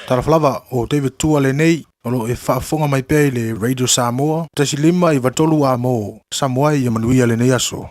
Taraflava o David Tua le nei, o lo e whaafonga mai pei le Radio Samoa, tasi lima I watolu a mo, Samoa I manuia le nei aso.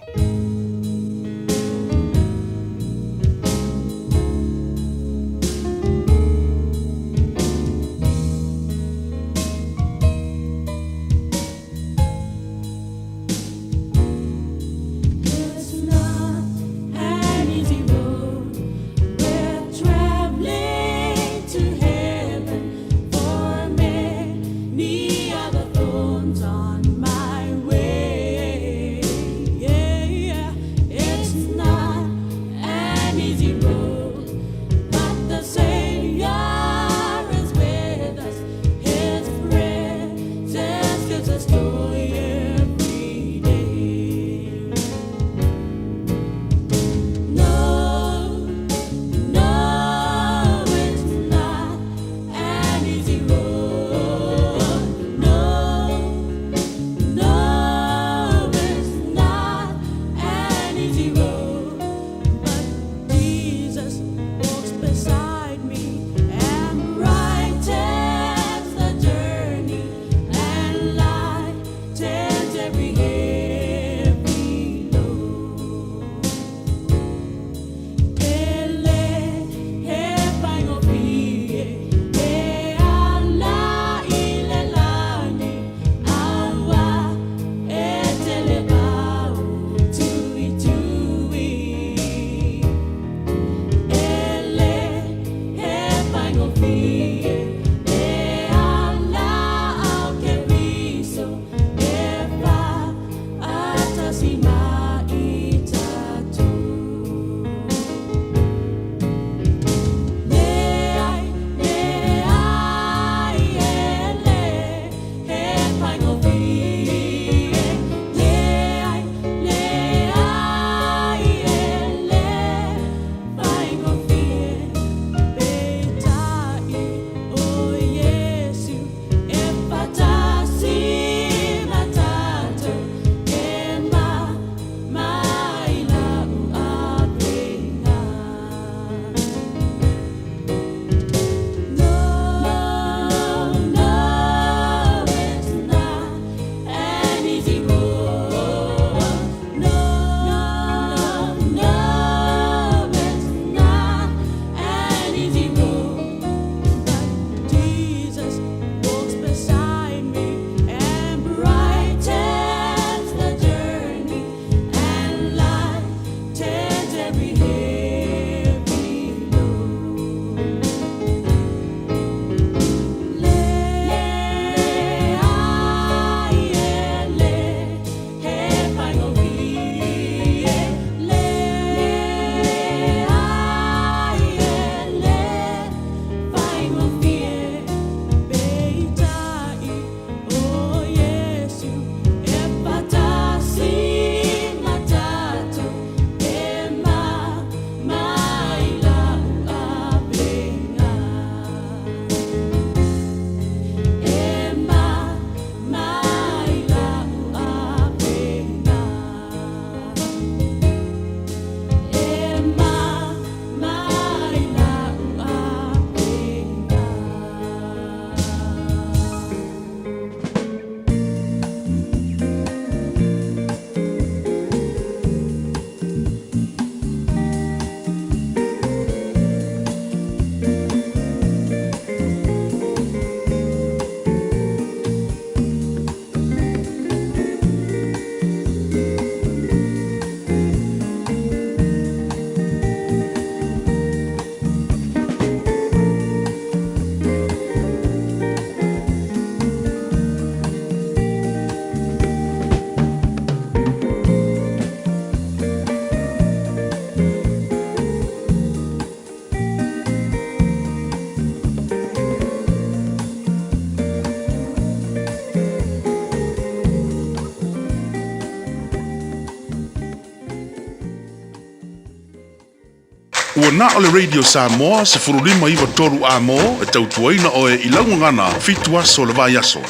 Ua na o le Radio Samoa se furulima iwa toru a mo e tautuaina o e ilaunga ngana fitu aso le vai aso.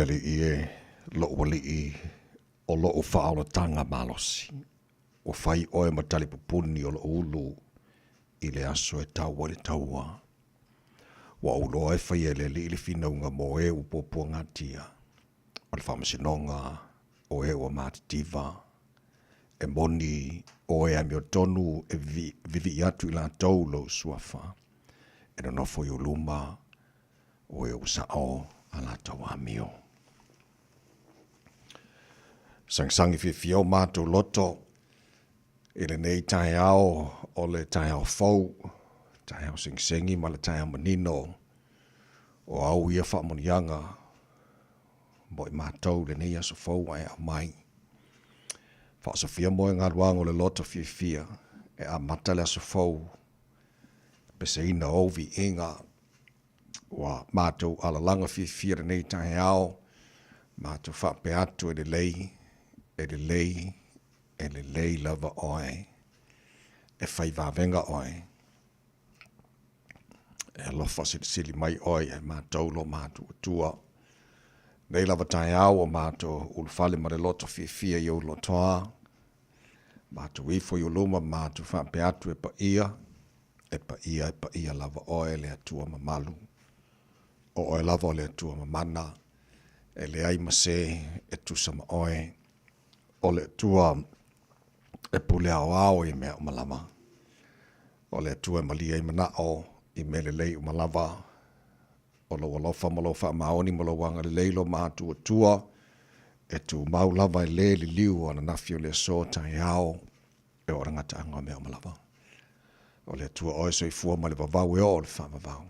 le ie lo wali I o lo o whaala tanga malosi. O whai oe matali pupuni o lo ulu I le aso e tau wale taua. Wa ulo e whai e le li ili whinaunga mo e upopua ngatia. O le whamasinonga o e o mātitiva. E moni o e amio tonu e vivi atu I la tau lo suafa. E no nofo I uluma o e usao a la tau amio. Sangsangi Fiafia mātou loto, I le nei Taeao o le Taeao fau, Taeao singsengi ma le Taeao manino, o au ia whaamonianga, mo I mātou le nei aso fau ai a mai. Whaasofia mo ngā ruang o le loto Fiafia, e a mata le aso fau, pese ina ovi inga, wa mātou ala langa Fiafia le nei Taeao, mātou whaape atu e le lei lava oe, e whai vāwenga oe, e lofa sili mai oe, e mātou lo mātou tua. Nei lava Taeao o mātou ulufale ma le loto Fiafia I o lotoa, mātou ifo I uluma mātou whaape atu e pa ia lava oe le atua ma Malu, o oe lava o le atua ma mana, e le ai mase e tusa ma oe, o le tua e pule Aoauli I mea umalama. O le tua malia I manao I mele lei umalava. O lo walofa malo wha maoni malo wanga le leilo mātua tua. E tu mau lava I le li liu ana nafio le so Taeao e o rangata anga mea umalava. O le tua oe so I fua ma le vavau e o le wha mavau.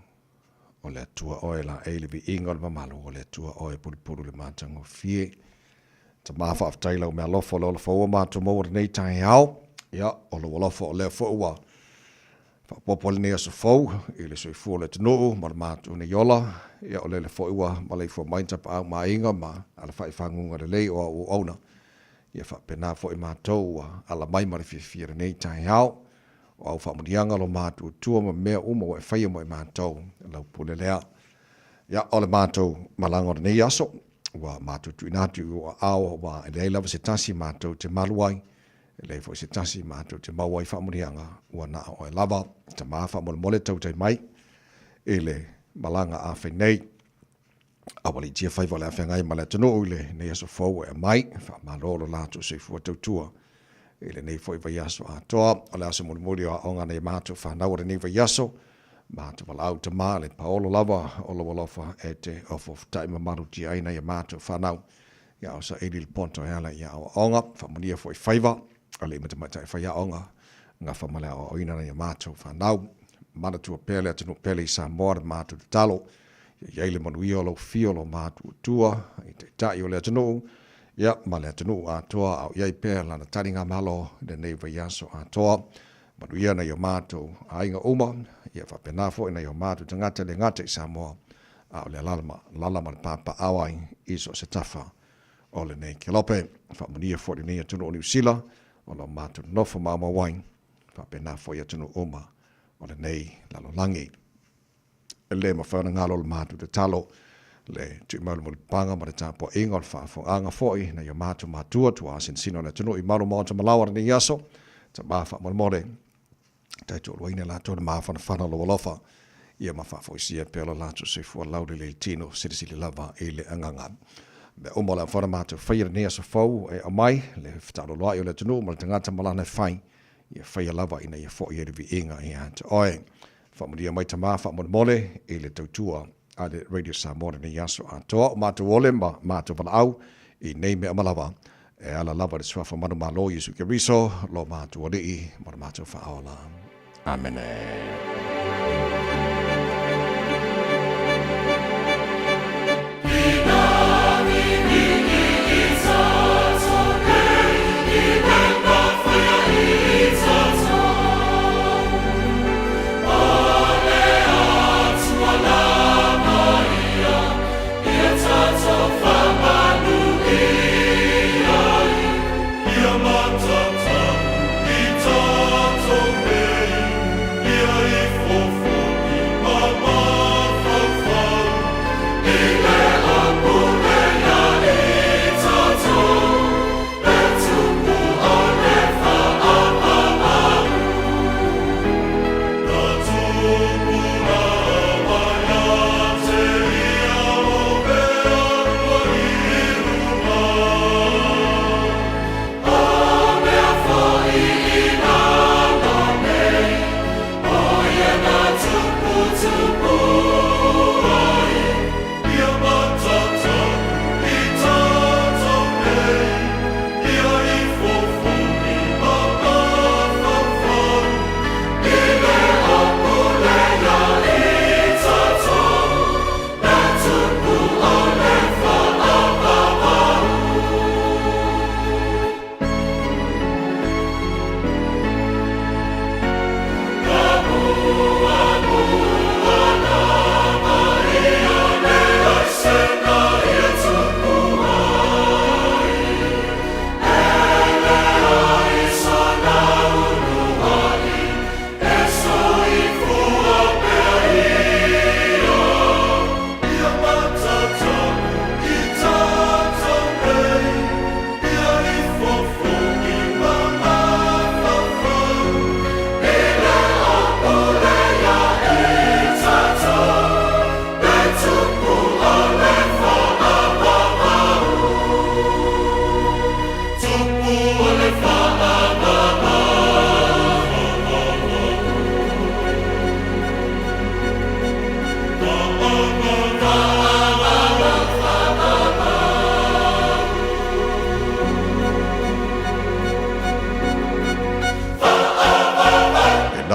O le tua oe la e le vi inga le mamalu. O le tua oe puru le mātango fie. Ta mafa af taila o mea lofo le ola faua mātua maua nei Taeao. Ia, o le walofo o lea faua. Whapopo le nea so fau, I le soi fua le tunuu, ma le mātua ne yola. Ia, o le faua, ma le fua mainta pa au ma inga, ma ala whai whangunga le lei o au auna. Ia, whapena fo I mātou, ala mai ma le Fiafia nei Taeao. O au whamunianga lo mātua tua ma mea uma o e whaia mo I mātou. Lau pule lea. Ia, o le mātou malanga o nei aso. Wa mātou tuinatu o ao wa e lei lava se tasi mātou te maluai, e lei fo se tasi mātou te mauai whaamurianga ua na o e lava, te maafa mole tau te mai, e le malanga a whenei, awali tia whaiva le a whengai ma le tano le nei aso fau e mai, wha malolo lātou se fua tautua, e le nei fo I vai aso a toa, o le aso mole o aonga nei mātou whanau re nei vai aso, mātou wala au te maa le paolo lava o lo walofa e te ofo taima maru ti aina I mātou whanau. Ia o sa edil ponto e ala ia o onga, whamonia fo I whaiva, ale I matamata e whaia onga, ngā whamale o oina na ia mātou whanau. Mana tua pele atinu pele I Samoa le mātou te talo, ia yeile manuia o lo fio lo mātou tua, I te tai o le atinu, ia ma le atinu a toa au iei pele lana taringa malo, le nei vai aso a toa, manuia na ia mātou a inga uma, ia whapenafo ina ia mātou tangata le ngata I Samoa, a o le lalama le papa awai iso se tafa o le nei kelope, whamunia fo le nei atunu o New Zealand, o lo mātou nofo maama wain, whapenafo I atunu uma o le nei lalolangi. E le mawhana ngalo le mātou te talo, le tuimalu mo le panga ma le tāpua inga o le whaafonganga foi, na ia mātou mātua tua sinsino le atunu I maru maota malawa ni yaso, ta mafa mo mole, tai to loina la to mafa na fana lo lofa ia mafa fo sia pela la to se fo laude le tino se lava ele anganga me o mola fora ma to fair ne so fo e mai le ftalo lo ia le tunu mo tangata mala na fai ia fair lava ina ia fo ia vi inga ia to oi fa mo dia mai ta mafa mo mole ele to tua a le radio Samoa ni yaso a to ma to ole ma to au I nei me malava e ala lava le swafa manu malo Yesu ke riso lo ma to ole I ma to fa ola. Amen. Ia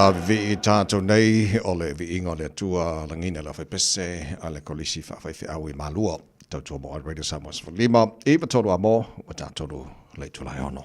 Ia vi tātou nei o le vi inga le tua langina la whai pese a le kolisi whai Fiafia Malu tautua mo Radio Samoa Lima iwa tolu a mo o tātou le tulai ono.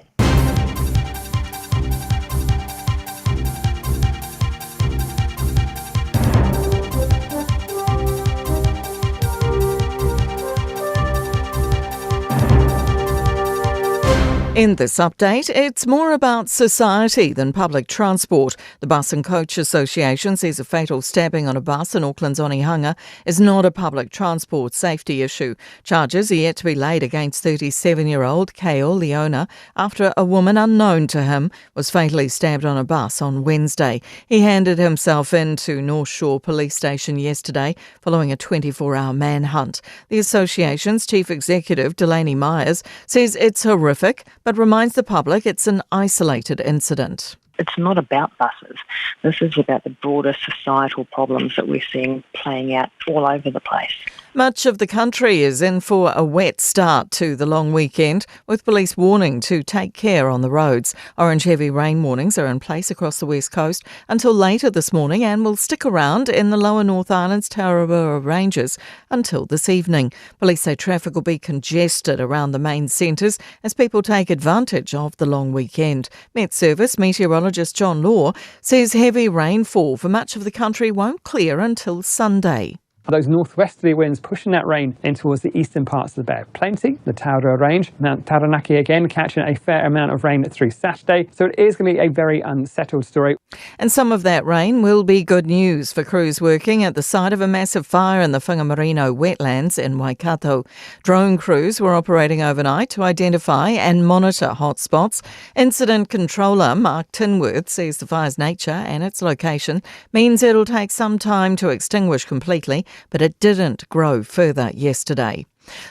In this update, it's more about society than public transport. The Bus and Coach Association says a fatal stabbing on a bus in Auckland's Onehunga is not a public transport safety issue. Charges are yet to be laid against 37-year-old Taeao, the owner, after a woman unknown to him was fatally stabbed on a bus on Wednesday. He handed himself in to North Shore Police Station yesterday following a 24-hour manhunt. The association's chief executive, Delaney Myers, says it's horrific, but reminds the public it's an isolated incident. It's not about buses. This is about the broader societal problems that we're seeing playing out all over the place. Much of the country is in for a wet start to the long weekend, with police warning to take care on the roads. Orange heavy rain warnings are in place across the west coast until later this morning and will stick around in the lower North Island's Tauranga ranges until this evening. Police say traffic will be congested around the main centres as people take advantage of the long weekend. Met Service meteorologist John Law says heavy rainfall for much of the country won't clear until Sunday. Those northwesterly winds pushing that rain in towards the eastern parts of the Bay of Plenty, the Tauranga range, Mount Taranaki again catching a fair amount of rain through Saturday. So it is going to be a very unsettled story. And some of that rain will be good news for crews working at the site of a massive fire in the Whangamarino wetlands in Waikato. Drone crews were operating overnight to identify and monitor hotspots. Incident controller Mark Tinworth says the fire's nature and its location means it'll take some time to extinguish completely, but it didn't grow further yesterday.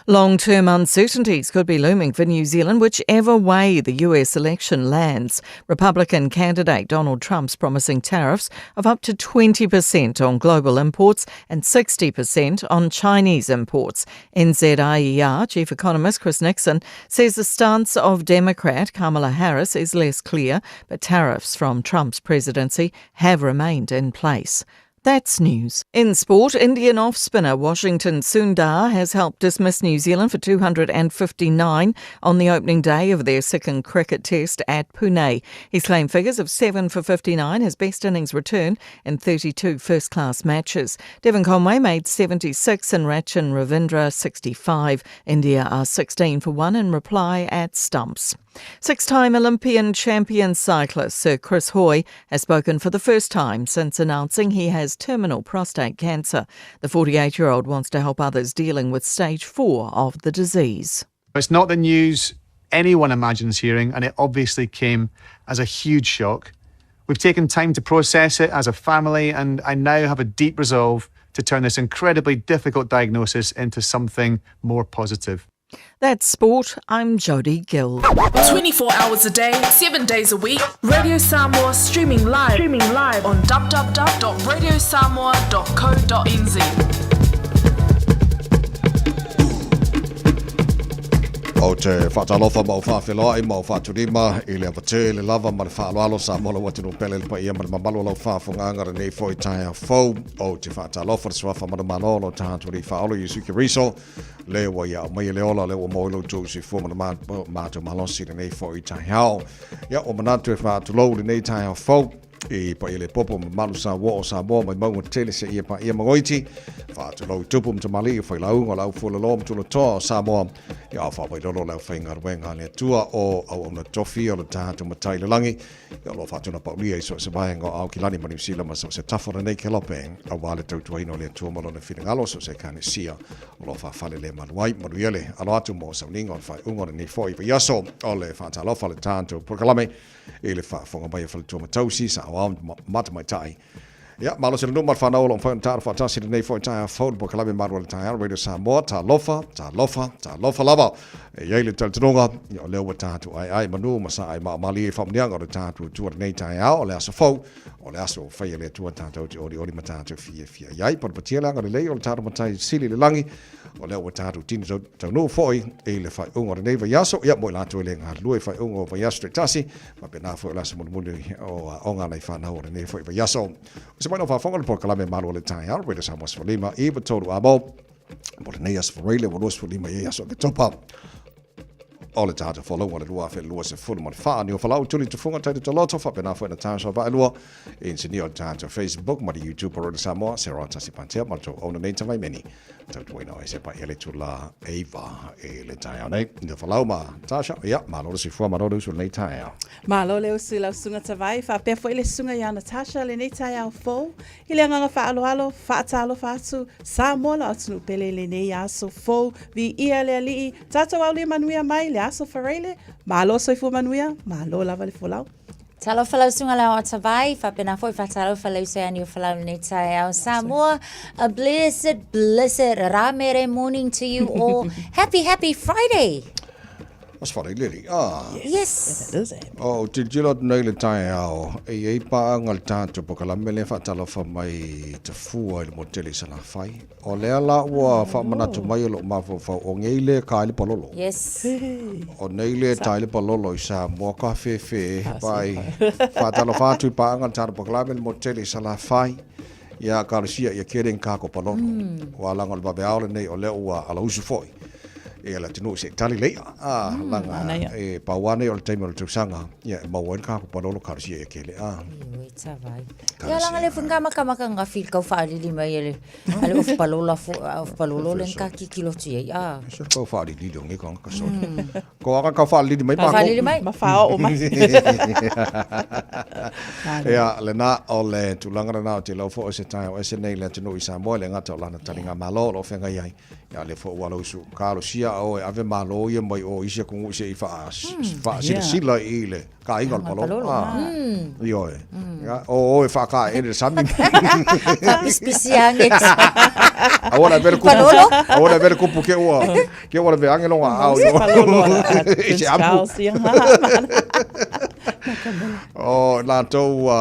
Long-term uncertainties could be looming for New Zealand whichever way the US election lands. Republican candidate Donald Trump's promising tariffs of up to 20% on global imports and 60% on Chinese imports. NZIER Chief Economist Chris Nixon says the stance of Democrat Kamala Harris is less clear, but tariffs from Trump's presidency have remained in place. That's news. In sport, Indian off-spinner Washington Sundar has helped dismiss New Zealand for 259 on the opening day of their second cricket test at Pune. His claim figures of 7 for 59, his best innings return in 32 first-class matches. Devon Conway made 76 and Rachin Ravindra 65. India are 16 for 1 in reply at stumps. Six-time Olympian champion cyclist Sir Chris Hoy has spoken for the first time since announcing he has terminal prostate cancer. The 48-year-old wants to help others dealing with stage 4 of the disease. It's not the news anyone imagines hearing, and it obviously came as a huge shock. We've taken time to process it as a family, and I now have a deep resolve to turn this incredibly difficult diagnosis into something more positive. That's sport. I'm Jodie Gill. 24 hours a day, 7 days a week. Radio Samoa streaming live on www.radiosamoa.co.nz. O te whaatalofa mau whawhiloai mau whaaturima i le awate le lava ma le whaaloalo sa mola watino pele le pa ia ma le mamalo lau whaafongangara nei fo I Taeao fau o te whaatalofa le swafa ma le manolo tāturi whaolo i suki riso le wa ia mai le ola le wa moilo tūsi fo ma le mātou malosi le nei fo I Taeao ia o manatu e whaatulau le nei Taeao fau I pa ile popo malu sa wo sa mo mai mau tele se ia pa ia mangoiti fa to lo tupu mta mali fa la unga la fu lo mtu lo to sa mo ia fa bai lo la fa ngar wenga le tua o au na tofi o ta to matai le langi ia lo fa tuna pa lia so se bai ngo au kilani mani sila ma so se tafora nei kelope a wale to to ino le tua mo le finangalo so se kane sia lo fa fa le manuai mo ile alo atu mo sa ningo fa unga ni foi pa yaso o le fa ta lo fa le tanto proclame ile fa fonga bai fa tua matausi sa o mata mai tai Ya, malo sila numar whanau long whaun tāra whatasi nei whaun tāia whaun po kalame marua le Taeao Radio Samoa, tā lofa lava. E iei le taltanunga, o leo wa tātu ai manu, masa ai maamali e whamnianga o le tātu tua nei Taeao, o le aso whau, o le aso whaia le tua tātou te ori ma tātou Fiafia. Iei, patia langa le lei, o le tāra matai sili le langi, o leo wa tātu tini tau nu foi, e le whai unga nei vai aso, ia moi lātu e le ngā lue whai unga o vai aso te tasi, ma pena foi o laso muni o onga nei whanau o le nei foi vai aso. Se mai no whafonga le po kalame malu le Taeao, Radio Samoa Sfalima, i batoru amo, po le nei asfareile, wa los Sfalima i aso ke topa. O le tātou whalau wa le lua whi lua se fulu ma le wha, ni o whalau tuli tu funga taiti taloto, wha pena whaina tātou wa lua, in se ni o tātou Facebook, ma le YouTube o Radio Samoa, se roa tasi pantea, ma tō ona nei tamai meni, tau tuaina o e se pa ele tu la Eva e le Taeao nei, ni o whalau ma tāsha, ia, ma loro si fua ma loro usu nei Taeao. Ma lo le usu lau sunga tawai, wha pia fo ile sunga ia Natasha le nei Taeao fo, ile anganga wha alo, wha atalo wha atu, Samoa la atunu pele le nei aso fo, vi ia le alii, tātou au le manuia mai le aso whareile, ma lo soifu manuia, ma lo lava le folau. Talo falau sunga la o tawai, whapena foi whatalo falau se ani o falau nei Taeao Samoa. A blessed ramere morning to you all. Happy Friday. As wharai liri. Yes. That is it. O te jilo nei le Taeao, e pa ngal tātou po kalame le whatalo wha mai te fua i le moteli sa la whai. O lea la ua wha manatu mai o lo mafo wha o ngeile ka ili palolo. Yes. O neile ta ili palolo i sa mua ka whewhe pai. Whatalo whatu i pa ngal tātou po kalame le moteli sa la whai. Ia karusia ia keren kako palolo. O alangal babe aole nei o lea ua ala usu foi. E ala tinu se tali leia langa e pawane o le taimi o le tausanga ia e mauen ka ko palolo karsia e kele tavai ia langa le funga maka nga fil kau faali mai ele ale of palolo le ka kilo ti so kau faali di dong e ka so ko aka ka faali mai pa ko ma fa o mai ia le na o le tulanga na o te lo fo se tai o se nei le tinu i Samoa le ngata o lana talinga malo lo fenga ia ia le fo walo su kalo sia o ave malo ia mai o isia kungu se i fa sila i le ka ingal malo io o e fa ka e le sami spesiange ahora ver kupu ke o le angelo a e se apu o la to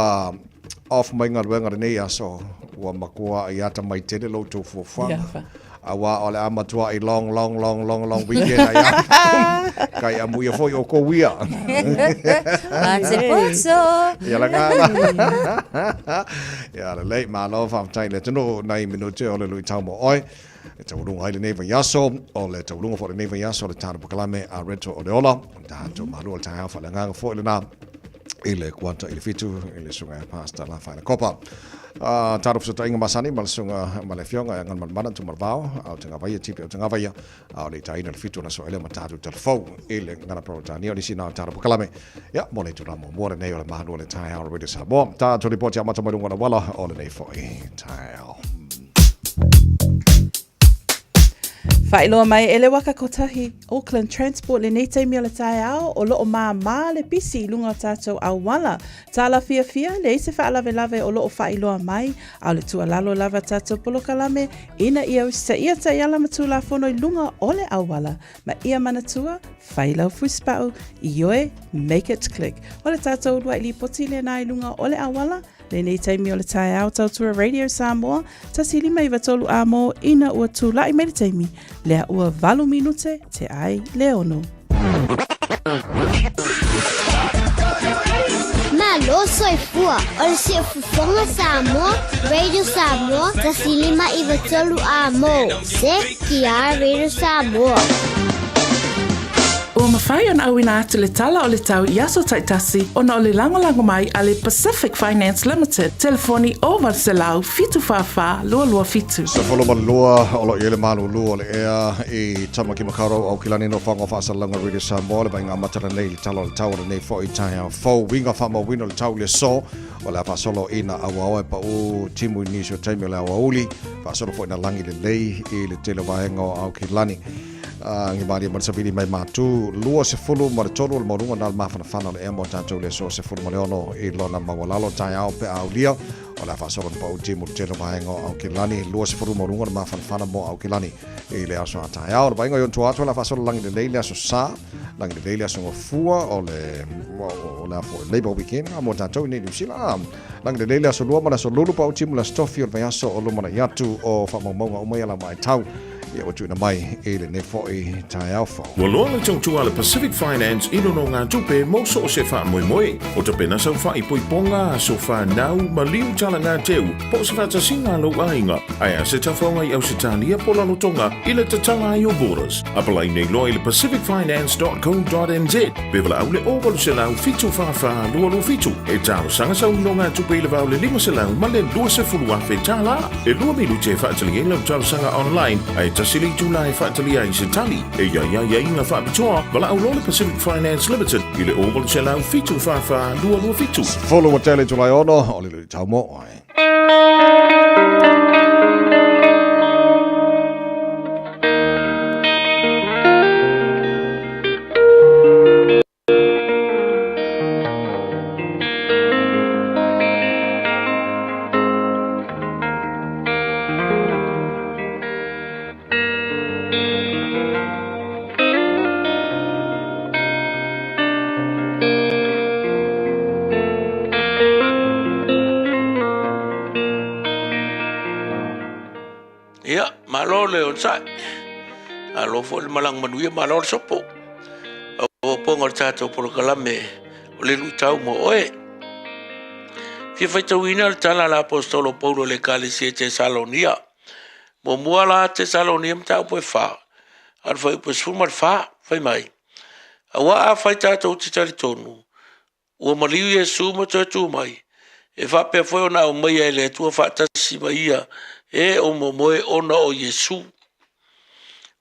off mai ngar nei aso wa makua ia ta mai te lo to fo fa awa ole amatua i long weekend ai kai amu ia foi o ko wia ya la ya la late ma lo fa tai le tino nai minute ole lui tau mo oi e tau lunga ile neva yaso o le tau lunga fo le neva yaso le tana pakalame a reto o le ola ta to malu o tai fa le nga fo ile na ile kwanta ile fitu ile sunga pasta la fa le copa tarup so tainga masani malsunga malefionga ngan mana tu marvao au tanga vai tipe au tanga vai au le taina le fitu na so ele matatu telefo ile ngana protani oli sina tarup kalame ya mole tu ramo more nei o le mahanu le Taeao Radio Samoa ta to report ya mata mai ngona wala o le nei foi Taeao Whailoa mai ele waka kotahi Auckland Transport le nei teimi o le Taeao o loo mā le pisi lunga o tātou Aoala. Tāla Fiafia le ise whaalave o loo whailoa mai au le tua lalo lava tātou polokalame ina ia usita ia taiala matula whono i lunga o le Aoala. Ma ia manatua whailau fuspau i oe make it click. O le tātou udwa ili poti le nai lunga o le Aoala le nei taimi o le Taeao tautua Radio Samoa tasi lima i watolu amo ina ua tūlai me le taimi lea ua 8 minute te ai le ono. Malo soifua o le Fofogamua Samoa Radio Samoa tasi lima i watolu amo se kia Radio Samoa. Ua mawhai an awina atu le tala o le tau i aso taitasi o na o le langolango mai a le Pacific Finance Limited. Telefoni o Varselau fitu whawha lua fitu. Sa whaloma lua o lo iele malu lua le ea i tamaki makaro au kilani no whango whaasalanga Radio Samoa le bainga amatara nei le tala o le tau o le nei fo i Taeao fau winga whama wino le tau le so o le whaasolo ina awa pa u timu i nisio taimi o le Aoauli whaasolo fo ina langi le lei i le tele wahenga o au kilani. Ngi mari mo sabili mai matu lua se fulu mo tolu mo runga dal mafana fana le emo tanto le so se fulu mo le ono i lona mawalalo Taeao pe Aolia o la fasolo pa o timu telo vaenga au kilani lua se furu morunga ma fanfana mo au kilani e le aso Taeao ba ingo yon tuato la fasolo langi de leile aso sa langi de leile aso fua o la fo labor weekend mo tato ni sila langi de leile aso lua ma so lulu pa o timu la stofi o vayaso o luma na yatu o fa monga o mai la mai tau ia o tuna mai e le ne fo e Taeao fo Wa loa tong tua le Pacific Finance ino no ngā tupe mo so se wha moi moi. O te pena sau wha i poiponga so wha nau ma liu tala ngā teu po se wha tasinga lo ainga. Aia se tawhaunga i au se tānia pola no tonga i le tatala i o borders. Apalai nei loa i le pacificfinance.co.nz. Bevala au le ovalu se lau fitu wha lua lo fitu. E tālo sanga sau no ngā tupe i le vau le 5 se lau ma le 2 se fulua fe tāla. E lua milu te wha atali lau tālo sanga online. Ai tasili tūlai wha atali ai se tali. E ia inga wha bitoa. Wala au le Pacific Finance Limited. I le ovalu se lau fitu wha lua fitu. Follow o tele tulai ono o le tau mo ai. Malo le on sai. Alo fo le malang manuia malo sopo. O pongo tato por kalame. O le lutau mo oe. Fiafia wina le tala la apostolo Paulo le kalisi Tesalonia. Mo mua la Tesalonia mta po fa. Al foi po sfuma fa, fai mai. Awa a fai tato titali tonu. O maliu Yesu mo tu mai. E fa pe foi ona o mai ele tu fa tasi mai. E o momoe ona o Yesu.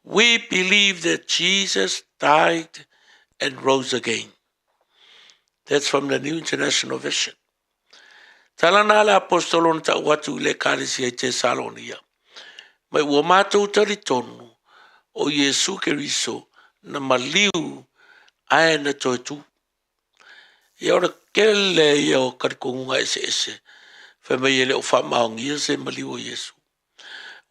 We believe that Jesus died and rose again. That's from the New International Version. Talana la apostolon ta watu le kalisi e Tesalonia. Mai ua mātou taritonu o Yesu Keriso na maliu ae na toitu. E ora kele e o karikongunga ese. Whamai ele o whamaongia se maliu o Yesu.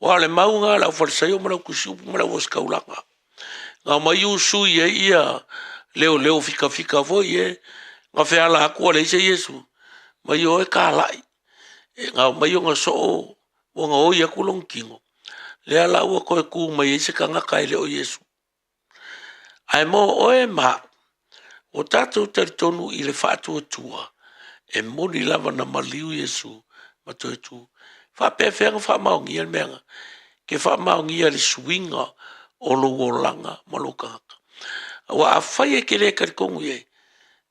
Wa le maunga la farsayo mana kusupu mana waskaulanga. Nga mai usu ye ia leo fika foi e nga fea la akua le se Yesu. Mai o e kalai. Nga mai o nga so o nga o ia kulong kingo. Le ala ua koe ku mai e se ka ngaka ele o Yesu. Ai mo o e ma o tatou taritonu i le whaatua tua e moni lava na maliu Yesu ma toi tu. Fa pefenga fa maungia menga ke fa maungia le swinga o lo wolanga maloka wa afai ke le karikongu ye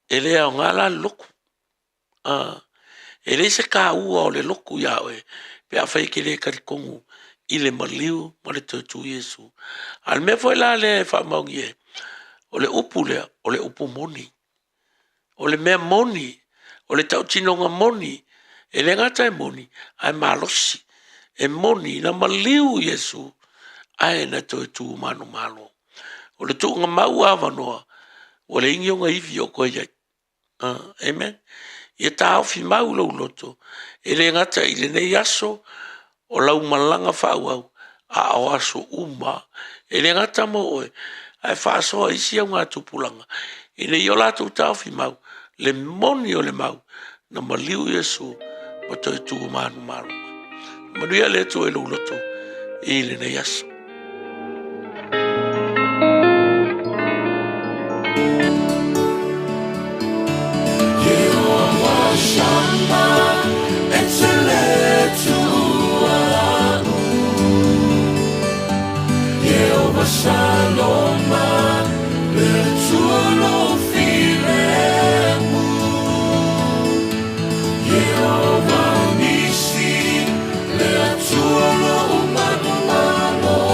ele a ngala loku ele se ka u o le loku ya we pe afai ke le karikongu ile maliu male tu Yesu al me foi la le fa maungia o le upu moni o le me moni o le tau tinonga moni e le ngata e moni, ai malosi, e moni na maliu Yesu, ai na toi tu manu malo. O le tuunga mau awanoa, o le ingi o nga iwi o koe iai. Amen. Ia tau fi mau lau loto, e le ngata i le nei aso, o lau malanga whauau, a o aso uma, e le ngata mo oe, ai whaasoa isi au ngā tupulanga, i le io latu tau fi mau, le moni o le mau, na maliu Yesu, ma toi tu manu malu. Manuia le tu e loto e le na yaso. Yehowa Shama, Exceletu Alu. Yehowa Shaloma, Letulo Filemu. Yehowa Nisi, Letulo Manu Manu.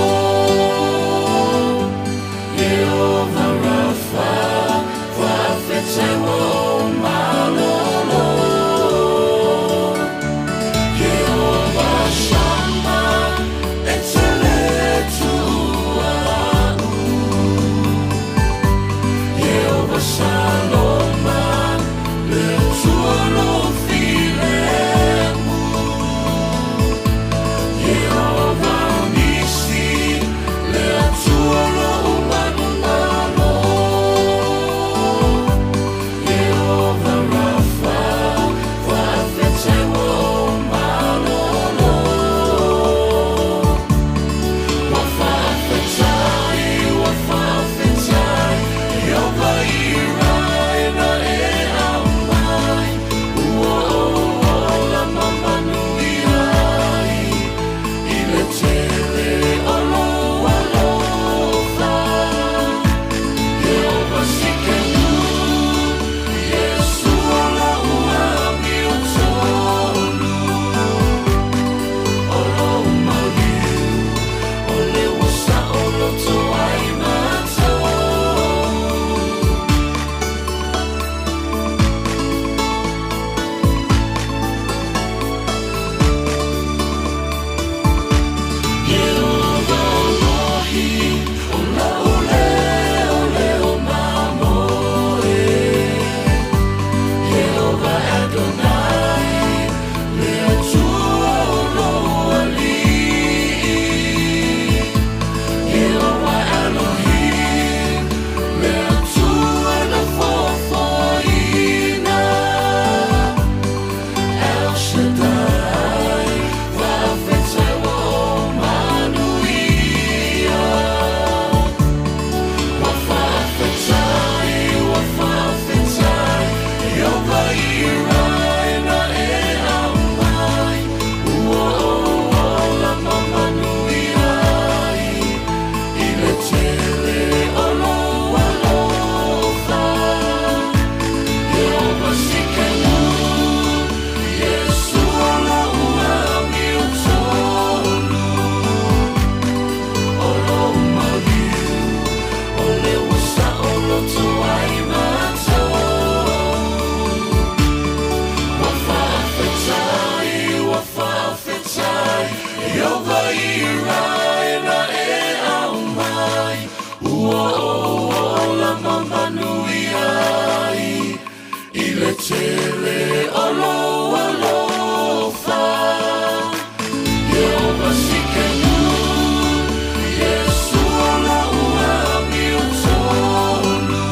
tele olo olo fa Jehovah Sikenu Yesu ola ua miutolu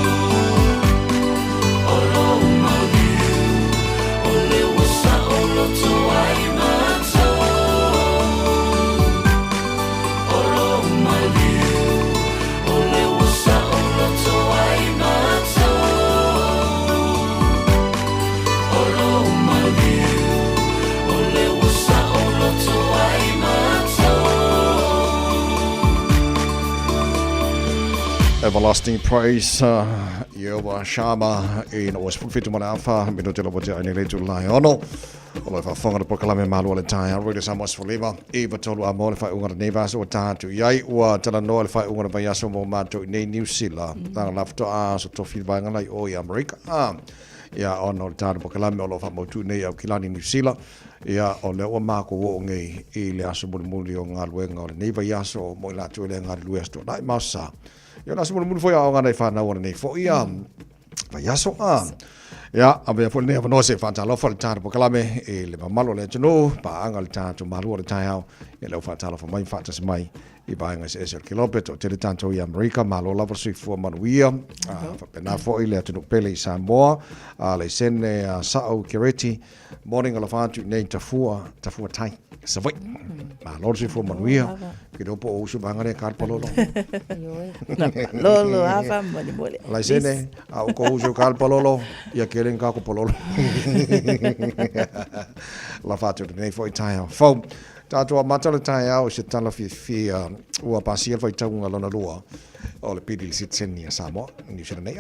Olo umaliu Ole wasa olo toai mato Olo umaliu Ole wasa olo toai mato Olo umaliu Ole wasa olo toai mato Everlasting praise, Yehovah Shama, in was fulfilled to Alpha, Minutelo Boja, and Eletu Liono. All of our phone proclaim Malu all the time. Read some was for Liva, Eva told our more if I want to Nevas or Tatu, Yai, or tell a no if I want to Yaso Momato in New Silla, then love to ask to feel by like America. Ya on all time proclaim all of our motu ne of Kilani New Silla. Ya on the Marco Wong, Elias Mulmulio, Alweng or Neva Yaso, Mola to Lengar Luis to Night Massa. Yo nasa mo foi a ngana fa na wona nei foi ya yaso ya abe fo ne no se fa ta lo fo ta po kala me e le malo le no pa angal ta to malu o Taeao e le fa ta lo fo mai fa ta se mai I ba nga se kilometro te le tanto I America malo la fo fo manuia fa pena fo ile to pele Samoa le sene sao kireti morning ala fa tu nei ta fu tai se voi ma lo si fo manuia che dopo o su bangare carpololo Lolo ava mole mole. la sene au ko uso carpololo ia kelen ka ko pololo la fa tu nei fo Taeao fo Tatua matala Taeao se tala Fiafia ua pasia foi taunga lona lua o le pidi sitseni a Samoa ni se nei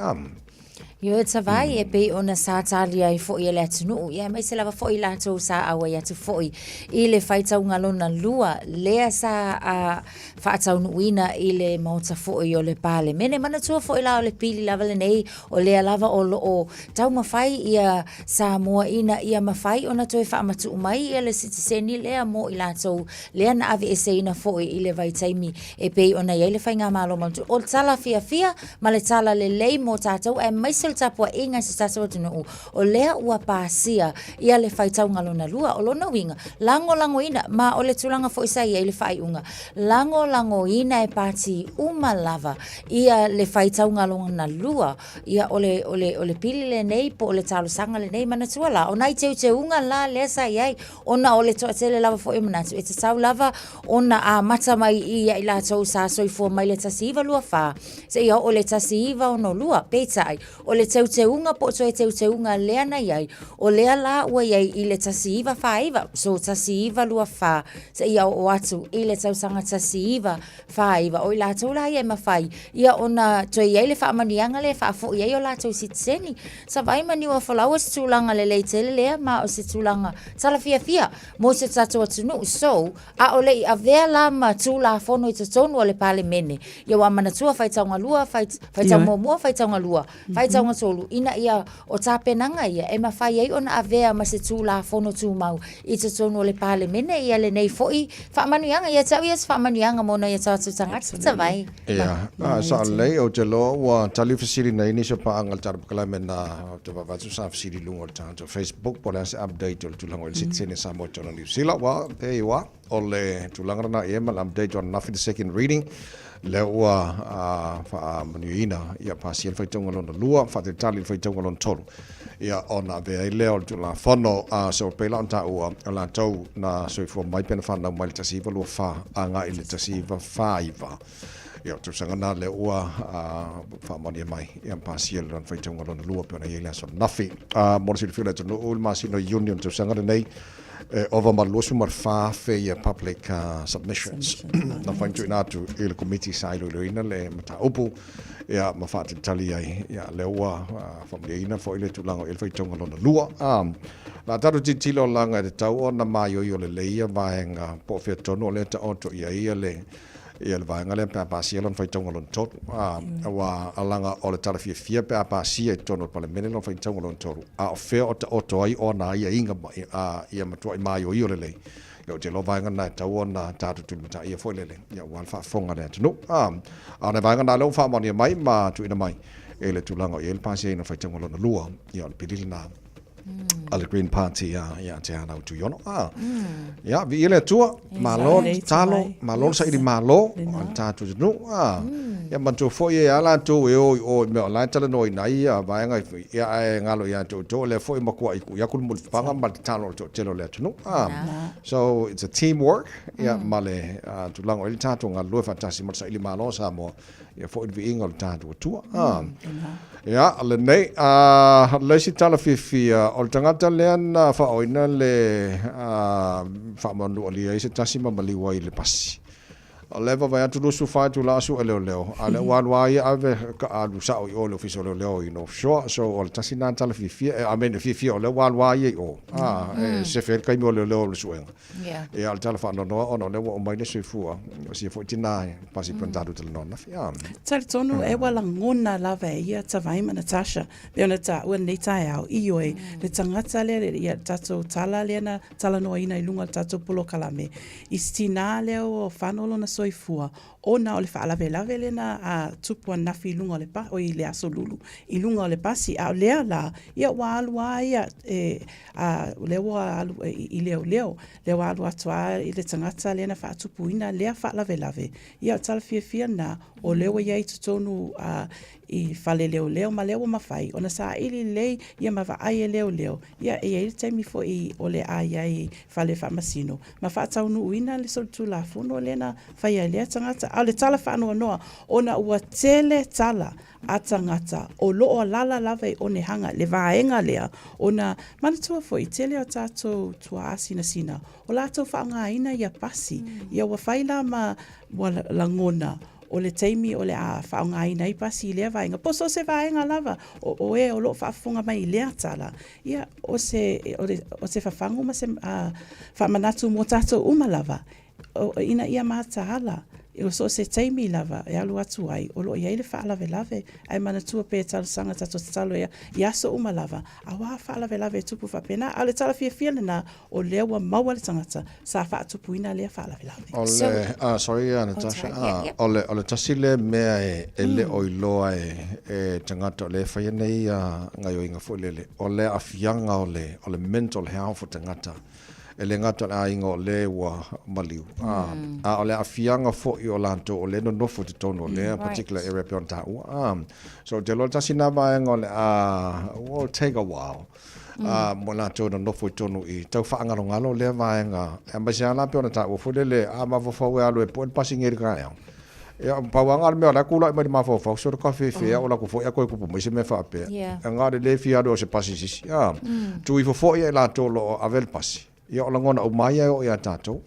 Yo te vai e pe ona sa tali ai fo I le atunu ia mai se lava fo I lato sa awa ia tu fo I le faita unga lona lua lea sa a faata unuina I le mauta fo I o le pale mene mana tua fo I la o le pili lava le nei o lea lava o lo o tau mawhai ia Samoa ina ia mawhai ona toi wha amatu umai ia le sitiseni lea mo I lato lea na ave ese ina fo I le vai taimi e pe ona ia le whainga malo mautu o tala Fiafia ma le tala le lei mo tātou e mai se tapua inga se tasa tunu o lea ua pasia ia le faitau ngalona lua o lona winga lango ina ma o le tulanga fo isa ia le fai unga lango ina e pati uma lava ia le faitau ngalona lua ia ole pili le nei po le talo sanga le nei mana tuala o nai te unga la le sa ia ona ole to tele lava fo imnatu e te tau lava ona a mata mai ia ila tau sa soi fo mai le tasiva lua fa se ia ole tasiva ono lua petai le teuteunga po so teuteunga lea na iai o lea la ua iai I le tasiiva whaiva so tasiiva lua wha se ia o atu I le tausanga tasiiva whaiva o I la tau la iai mawhai ia ona to iai le whaamanianga le whaafo iai o la tau sitseni sa vai mani ua whalaua se tūlanga le leitele lea ma o se tūlanga tala Fiafia mo se tatua tunu so a o le I avea la ma tūla whono I te tonu o le pale mene ia wa manatua whaitaunga lua whaitau mua whaitaunga lua whaitaunga tolu ina ia o tapenanga ia e mawhai ai ona avea ma se tūla whono tūmau I te tonu o le pale mene ia le nei foi whaamanuianga ia tau ia whaamanuianga mona ia tatu tangata ta vai ia sa lei o te lo wa tali fasiri nei ni se pa angal tar kalame na te vavatu sa fasiri lungo tanto Facebook po se update o tulango il sitsene sa mo tona New Zealand wa pe wa o le tulanga na ia mal update on nothing the second reading le ua fa manuina ia pasien faitonga lona lua fa te tali faitonga lona tolu ia ona be le o la fono so pela onta ua la tau na so fo mai pena fa na mai tasiva lu fa anga ile tasiva faiva ia tu sangana le ua fa mani mai ia pasien lona faitonga lona lua pena ia so nafi mo se fila to no ul masino union tu sangana nei over malusu marfa fe public submissions na faintu inatu il committee silo ina le mata upu ya mafati tali ai ya lewa family ina fo ile tulango il faitonga lona lua la tatu titilo langa de tau na mayo yo le leia vaenga po fe tono le ta onto ia le ia le vaenga le pa pasia lon faitonga lon tot wa alanga o le tala Fiafia pa pasia tono pa le mene lon faitonga lon tot a fe o to ai ona ia inga ia matua I mayo yo le yo te lo vaenga na tau ona tatu tu mata ia fo le ia wal fa fonga le no ana vaenga na lo fa moni mai ma tu ina mai ele tulanga il pasia ina faitonga lon lua ia le pililina Ala Green Party ya te ana tu yono. Ya vi ile tua malo talo malo sa ili malo ta tu no ya manto fo ye ala tu o me ala tala no nai ya va nga ya ngalo ya to le fo mo ko ya ku mo panga ma talo to telo le tu no. So it's a teamwork ya male tu lang o ta to ngalo fa ta si mo sa ili malo sa mo ya fo vi ingol ta tu ya le nei le si tala Fiafia o tangata leana fa oina le fa manu ali ai se tasi mamali wai le pasi o leva vai atu lusu fa tu la su leo ale wan wai ave ka alu sa o le ofiso leo in offshore so o tasi na tala Fiafia Fiafia o le wan wai o se fer kai mo leo su e al tala fa no no le o mai le su fu o si fo tina pasi pentado tel non na Tal tonu e wala ngona lava ia tawai ma Natasha be ona ta wen nei Taeao i oi le tangata le ia tato tala lena tala no ina i lunga tato pulo kalame i stina le o fanolo na soifua ona o le faalave lave lena a tupua nafi lunga o le pa o i le aso lulu i lunga o le pasi a lea la ia waalua ia a le alu i leo le walu atua i le tangata lena fa tupu ina lea faalave lave ia tala Fiafia na o leo ia i tutonu i fale leo ma leo mawhai ona sa ili lei ia mawa ai leo ia e ili taimi fo i o le ai ai fale whamasino ma whaatau nu uina le sol tu la funo lena whai ai lea tangata au le tala whaanoa noa ona ua tele tala a tangata o loo lala lave o ne hanga le vaenga lea ona manatua fo i tele o tato tua asina sina o lato whaanga ina ia pasi ia ua whaila ma langona o le taimi o le a whaonga i nei pasi i lea vaenga. Poso se vaenga lava o lo whaafunga mai i lea tala. Ia o se whafangu ma se whamanatu mo tato uma lava. Ina ia mata hala. O so se taimi lava e alu atu ai o lo ia ile whaalave lave ai manatua pe tala sanga tato talo ia so uma lava a wa whaalave lave tupu whapena a le tala Fiafia na o lea wa maua le tangata sa whaatupu ina lea whaalave lave. O le, sorry Natasha, o le tasile mea e le o iloa e tangata o le whaia nei ngai o inga fuilele o le afianga o le mental health o tangata e le ngata a inga o le wa maliu. O le afianga fo i o lanto o le no nofo te tono o le particular area pe on Taeao. So te lo tasina vaenga o le will take a while. Mo lanto no nofo tono i tau whaangaro ngalo le vaenga. E masiana pe on Taeao fo le ma fo alo e po passing e ka ya pawanga me ala kula me ma fo so ka Fiafia o la ko fo ya ko ko mo se me fa pe. Nga le fia do se pasisi. Tu i fo ya la to lo avel pasi. Ia o langona o mai o ia tātou.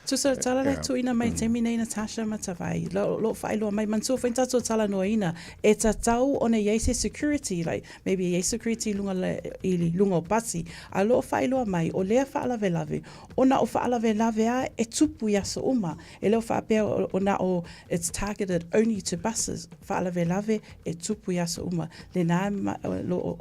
Tu sa tala le tu ina mai temi nei Natasha matavai. Lo whailo mai manso whain tātou tala no ina. E tātou o ne yeise security, like maybe yeise security lunga ili lunga o pasi. A lo whailo mai o lea whaalave lave. Ona o whaalave lave a e tupu yaso uma. E leo whaapea ona o it's targeted only to buses. Whaalave lave e tupu yaso uma. Le nā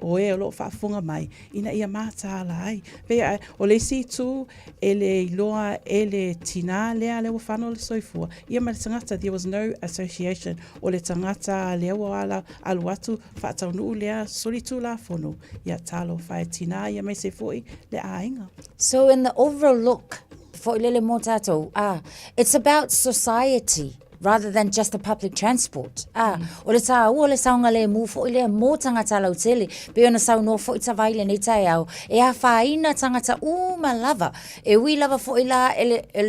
o e o lo whaafunga mai. Ina ia mātāla ai. Pea o le si tu e le iloa e le tina lea le whano le soifua. Ia ma le tangata, there was no association o le tangata lea ala alu atu whaatau nuu lea soli tu la whono. Ia talo whae tina ia mai se foi le ainga. So in the overall look, for lele mo tātou, it's about society rather than just the public transport. O le tā ua le saunga le mu fo ile mo tangata lau tele, pe ona sau no fo ita vaile nei Taeao, e a whaina tangata uma lava, e ui lava fo ila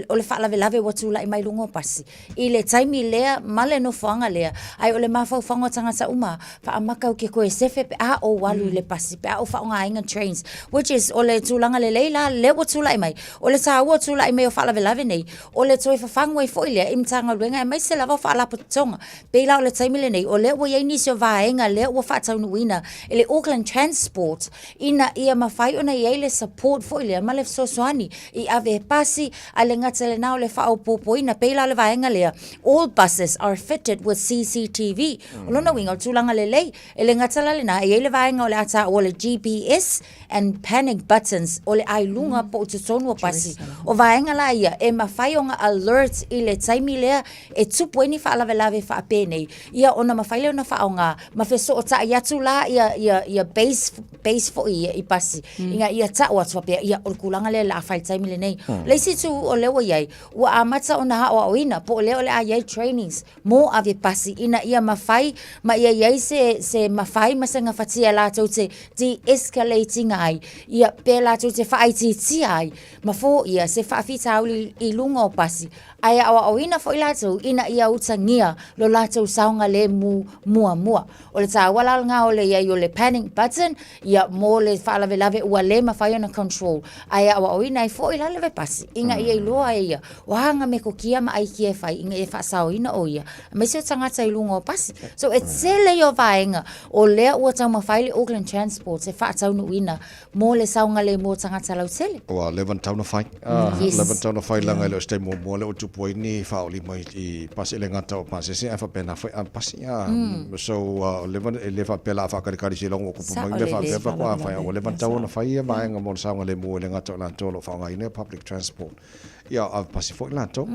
o le whaalave lave watu lai mai lungo pasi. I le taimi lea, male no whaanga lea, ai o le mawhau whango tangata uma, wha amakau ke koe sefe pe a o walu le pasi, pe a o whaonga inga trains, which is o le tūlanga le leila, le watu lai mai, o le tā ua tū lai mai o whaalave lave nei, o le toi whawhango e fo ilea, imtanga ruenga e mai se lava whaala patonga. Peila o le taimile nei, o le ua iei nisi o vaenga, le ua whaatau nuina, e le Auckland Transport, ina ia mawhai ona iei le support fo ilea, ma le sosoani, i ave pasi, a le ngata le nao le whaau popoina, peila o le vaenga lea, all buses are fitted with CCTV. O lona winga o tūlanga le lei, e le ngata le na, iei le vaenga o le ata o le GPS and panic buttons, o le ailunga po te tonu o pasi. O vaenga la ia, e mawhai o nga alert i le taimilea, e tupu ni whaalawelawe whaapene, ia ona mawhaile ona whaonga, mawheso o ta ia tula ia base fo i pasi, inga ia ta o atuapea, ia o kulanga le la whai taimi le nei. Leisi tu o lewa iai, ua amata o na hao o ina, po o leo le a iai trainings, mo ave pasi, ina ia mawhai, ma ia iai se mawhai masanga whatia la tau te de-escalating ai, ia pe la tau te whaiti ai, mafo ia se whaafita auli i lunga o pasi, ai awa o ina fo i lātou, ina ia utangia lo lātou saunga le mua. O le tā walal ngā o le iai o le panic button, ia mō le whaalawe ua le mawhai ona control. Ai awa o ina i fo i lalewe pasi, inga ia i loa e ia, wahanga me ko kia ma ai kia whai, inga e whaasao ina o ia. Me seo tangata i lunga o pasi. So e tele o vaenga, o lea ua tau mawhai le Auckland Transport, se whaatau nu ina, mō le saunga le mō tangata lau tele. Wa levan tau na whai. Levan tau na whai langa leo stay mō le o tupoi ni whaoli mai i pasi le ngata o pasi, se awha pena whai a pasi. So levan e lewa pela whakarikari si longo kupu mai lewa pepa kua whai. O levan tau na whai e vaenga mō saunga le mō le ngata o lanto lo whaonga ine public transport. Ia a pasi fo i lanto.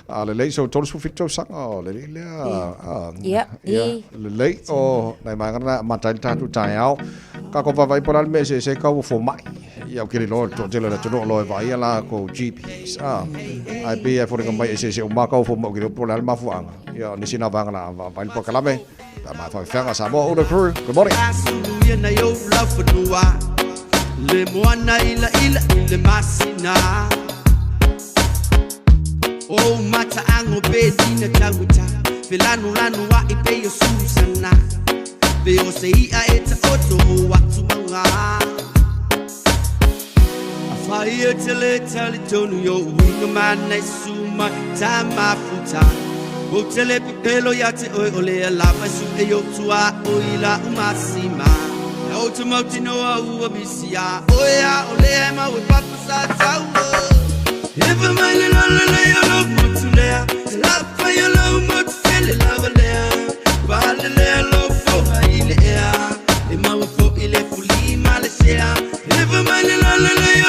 Le lei so tolu fito sanga le lea. Le lei o nei mangana matai tatu Taeao. Ka ko vai por al mese se ka fo mai. Ia kiri lo to tele to lo vai la ko GPs. Ai be for ka mai se o ma ka fo mo kiri por al ma fu anga. Ia ni sina vanga la vai por kalame. Ta ma fa fanga Samoa o the crew. Good morning. Le moana ila le masina. Oh mata ango be dina tawita Velano wa I pe yo susana Be o se ia eta oto watu manga Afai e tele tonu yo Winga mana suma tama futa O tele pipelo ya te oi ole lava su e yo tua oila umasima O te mauti noa ua bisia Oia ole ma we papasa tau Never mind, I love what to lea. Love for your love, much feel love lea. Valea love for ilea. Emma for ile fuli malesea. Never mind, I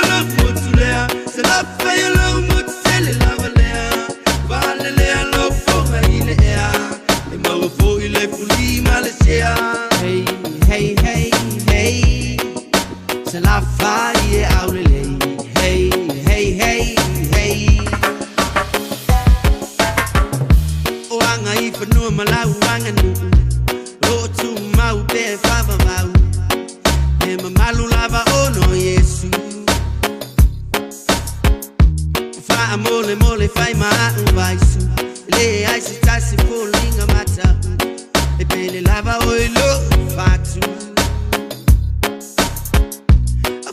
love what to lea. Love for your love, much feel love lea. Valea love for ilea. Emma for ile fuli malesea. Hey, hey, hey, hey. C'est la faille Aoauli. Hey, hey, hey. Fanua malau wanganu o tu mau pe fava mau e malu lava ono Yesu fa mole fai ma vai su le ai si tasi folinga mata e pele lava oilo fatu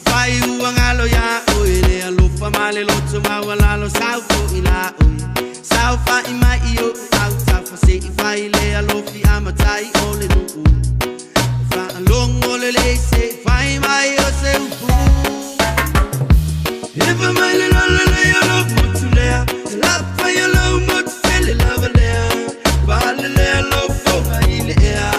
fai uangalo ya oile alo fa male lo tu mau lalo sauko ila oi saufa ima io se if I lay a lofi amatai ole nu fa long ole le se fai mai o se upu if I mai le lay a lof to lea la fa yo lo mot fele lava lea va le a lof fo ile ea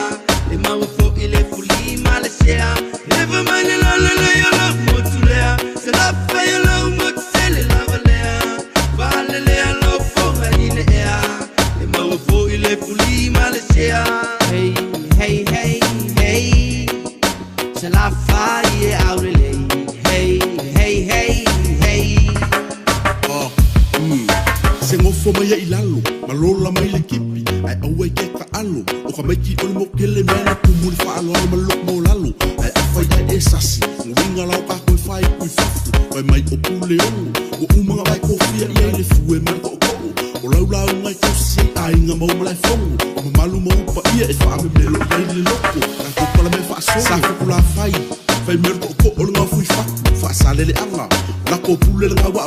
e ma fo ile fuli malesea if I mai le lay a lof to lea la fa yo lo mot fele lava lea va le a lof fo ile ea for ile fuli malesea hey hey hey hey se la faille Aoauli hey hey hey hey oh se ngofo mai I lalo malola mai le kipi ai awe ke ka alo o ka mai ki o mo kele mena ku muli fa alo malo mo lalo ai afa ya esasi winga la ka ko fai ku fafu ai mai o pule o uma vai ko fia ia le fue mar ko o laula ngai ko si ai nga mo mala fongo o malu mo pa ia e fa me melo ai le loko na ko pala me fa so sa ko la fai mer ko o nga fui fa sale le anga la ko pule nga wa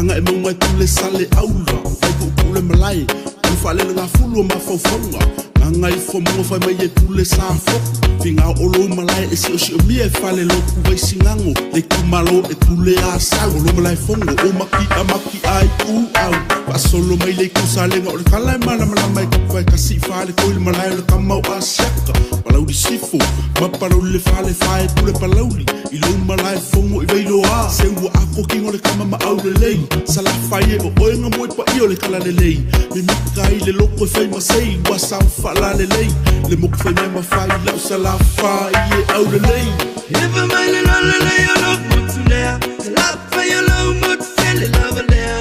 nga e mo mai pule sale aula vai ko pule malai o fa le nga fulu ma fofonga nga I fo mo fa mai e pule sa fo finga o lo malai e si o mi e fa le loku vai singango e ku malo e pule a sa o lo malai fongo o maki ai ku au solo mai le kusa le ngau le kala mana mana mai ka kasi fa le ko le malai le kamau asiaka palau di sifu ma palau le fa le fa e pule palauli I lo malai fongo I veilo a se ua ako kingo le kama ma au le lei sala fa e o oenga mo pa io le kala le lei me mika I le loko e fai ma sei wa sa fa la le lei le mo fai ma fa I la sala fa e au le lei Never mind le la le lei o lo mutulea la fa yo lo mutele la valea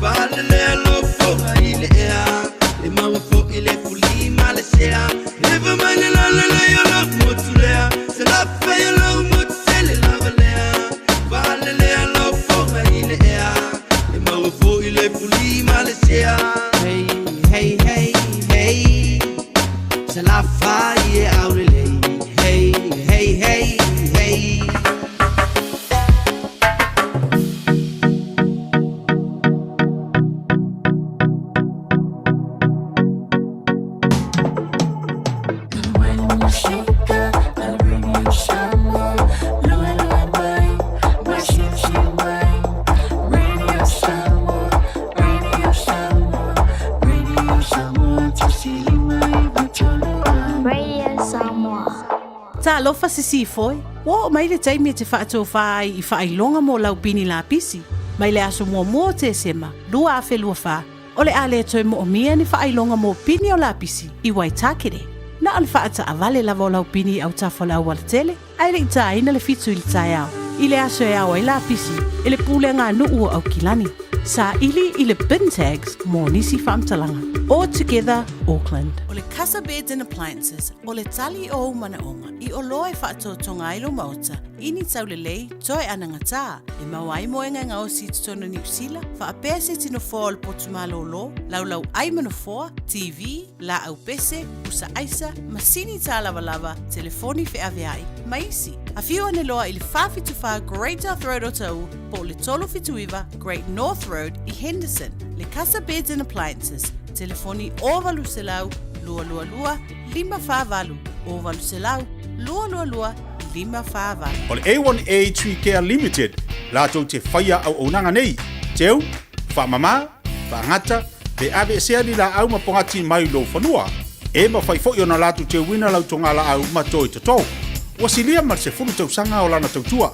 va le le lo fo I le ea le ma fo I le fuli ma le sea Never mind le la le lei o lo mutulea la fa yo lo mutele la valea va le le lo fo I le ea le ma fo I le fuli ma le sea Hey hey hey hey se la fa ye au le lei Hey hey hey hey Ta lofa sisi foi. Wo mai le taimi te whaatou whai I whailonga mo lau pini la pisi. Mai le aso mua te sema. Lua a whelua wha. O le ale toi mo o mia ni whailonga mo pini o la pisi. I wai takere. Na al whaata avale lava o lau pini au tafo lau wala tele. Ai le ita ina le fitu I le Taeao. I le aso e awa I la pisi. I le pule ngā nuu au kilani. Sa ili I le bin tags mo nisi whamtalanga. All together, Auckland. O le Casa Beds and Appliances, o le tali o manaonga, I o loe whaatou tonga ilo mauta, ini tau le lei, toi anangata, e mawai moenga ngā o si tutono New Zealand, wha apea se tino fōa le potumalo lo, lau ai manafoa, TV, la au pese, usa aisa, masini tā lava, telefoni Fiafiai, maisi. A whiu ane loa I le whawhituwha Great North Road o tau, po le tolo whituiwa Great North Road I Henderson, le Casa Beds and Appliances, telefoni ovalu selau, lua lua lua, lima whāwalu, ovalu selau, lua lua lua, lima whāwalu. O le A1A Tree Care Limited, lātou te whaia au aunanga nei, teu, whamama, whangata, pe ave sea li la au mapongati mai lo whanua, e ma whai fo na lātou te wina lau tonga la au matoi te tau. Wasilia mar se funu tau sanga o lana tautua.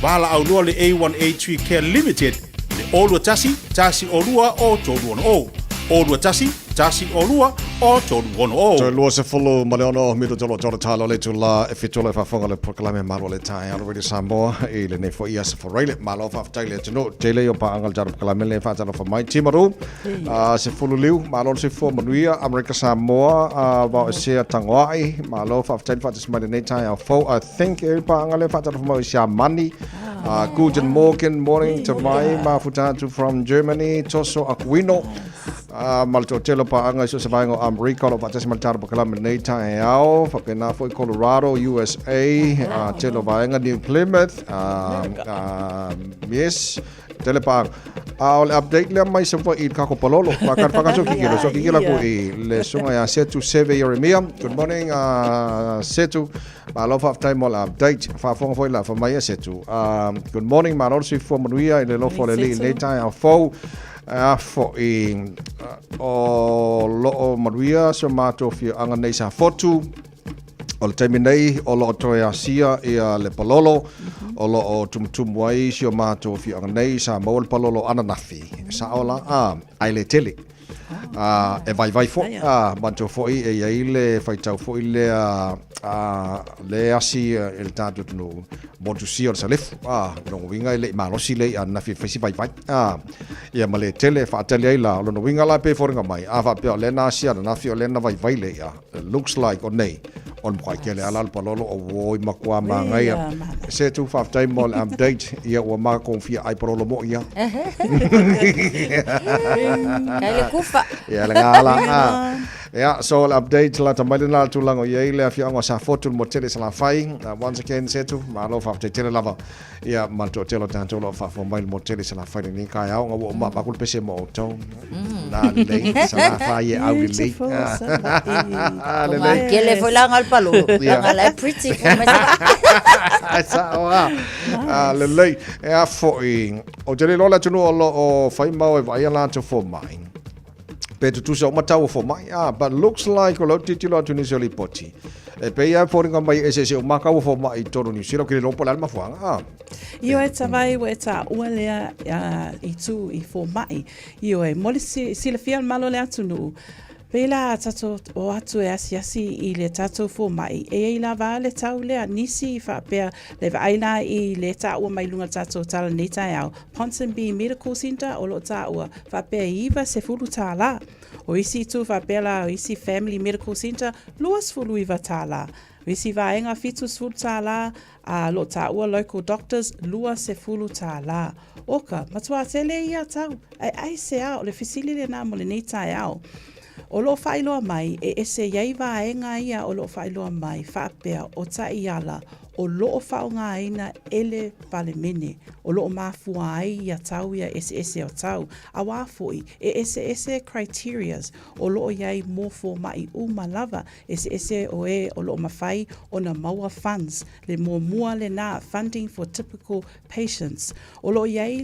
Wala au lua le A1A Tree Care Limited, le olua tasi o lua o tolu ono o. Olua tasi o lua o tolu ono o. So lua se fulu maleono mito tolo talo le tula e fitolo fa fonga le proclame malo le tai ala radio Samoa e le nei fo ia se for rele malo fa tai le tino tele o pa angal jar proclame le fa talo fa mai timaru se fulu liu malo se fo manuia America Samoa va se tangwai malo fa tai fa se mai nei tai fo I think e pa angal le fa talo fa mai sia mani guten morning to mai ma futatu from Germany toso aquino malto telo pa anga so se vai ngo America lo pa se mal tar proclame nei Taeao fa pena foi Colorado USA telo vai nga New Plymouth yes telepa al update le mai se foi il kako palolo pa kar pa so kikila ko le songa ya setu seve Yeremia good morning setu ma lo fa time all update fa fonga foi la fa mai setu good morning ma no si fo manuia le lo fo le le Taeao fo fo o lo maruia so mato fi anga nei sa fotu o le taimi nei o lo toe asia ia le palolo o lo o tumtumu ai si o mato fi anga nei sa mo le palolo ananafi sa ola ai le tele e vai fo manto fo e ia le fai tau fo le le asi el tato no motu si o salef no winga le malosi le ana fi fai vai ia male tele fa tele la no winga la pe for mai fa pe le na si na fi le na vai le ia looks like on nei on kwa kele ala palolo o voi makwa mangai se tu fa time mol update ia o ma confia ai palolo mo ia Kale kufa. Ya la ngala. Ya so update la tamalina tulango ia le afia ngo sa fotu mo tele sala fai once again setu malo fa tele lava ia mal to tele tanto lo fa mai mo tele sala fai ni kai au ngo ma pa kul pese mo to na le sala fai au le le que le foi lá al palo la pretty sa wa le e foi o tele lo la tunu o fai mau e vai la to for mai Peter tu so matau for mai but looks like lo titilo tu ni soli poti e pe ia for nga mai ese o makau for mai toro ni silo ke lo pola ma fuanga Io e tawai we ta ualea I tu I for mai io e moli si le fia malo le atunu Pela tato o atu e asiasi I le tato for mai e la va le tau le nisi fa pe le va aina I le ta o mai lunga tato tala ni Taeao Ponsonby Medical Center o lo ta o fa pe iva se fulu tala o isi tu fa pela o isi Family Medical Center luas fulu iva tala o isi va enga fitus fulu tala a lo ta o local doctors luas se fulu tala oka matua tele ia tau ai se a o le fisili le na mo le ni Taeao O lo whailoa mai e ese iei vaenga ia o lo whailoa mai whapea o tai ala o loo whaonga aina ele pale mene o loo mafua ai ia tau ia ese o tau a wafoi e ese criterias o loo iei mofo mai umalava ese o o loo mawhai o na maua funds le mua le na funding for typical patients o loo iei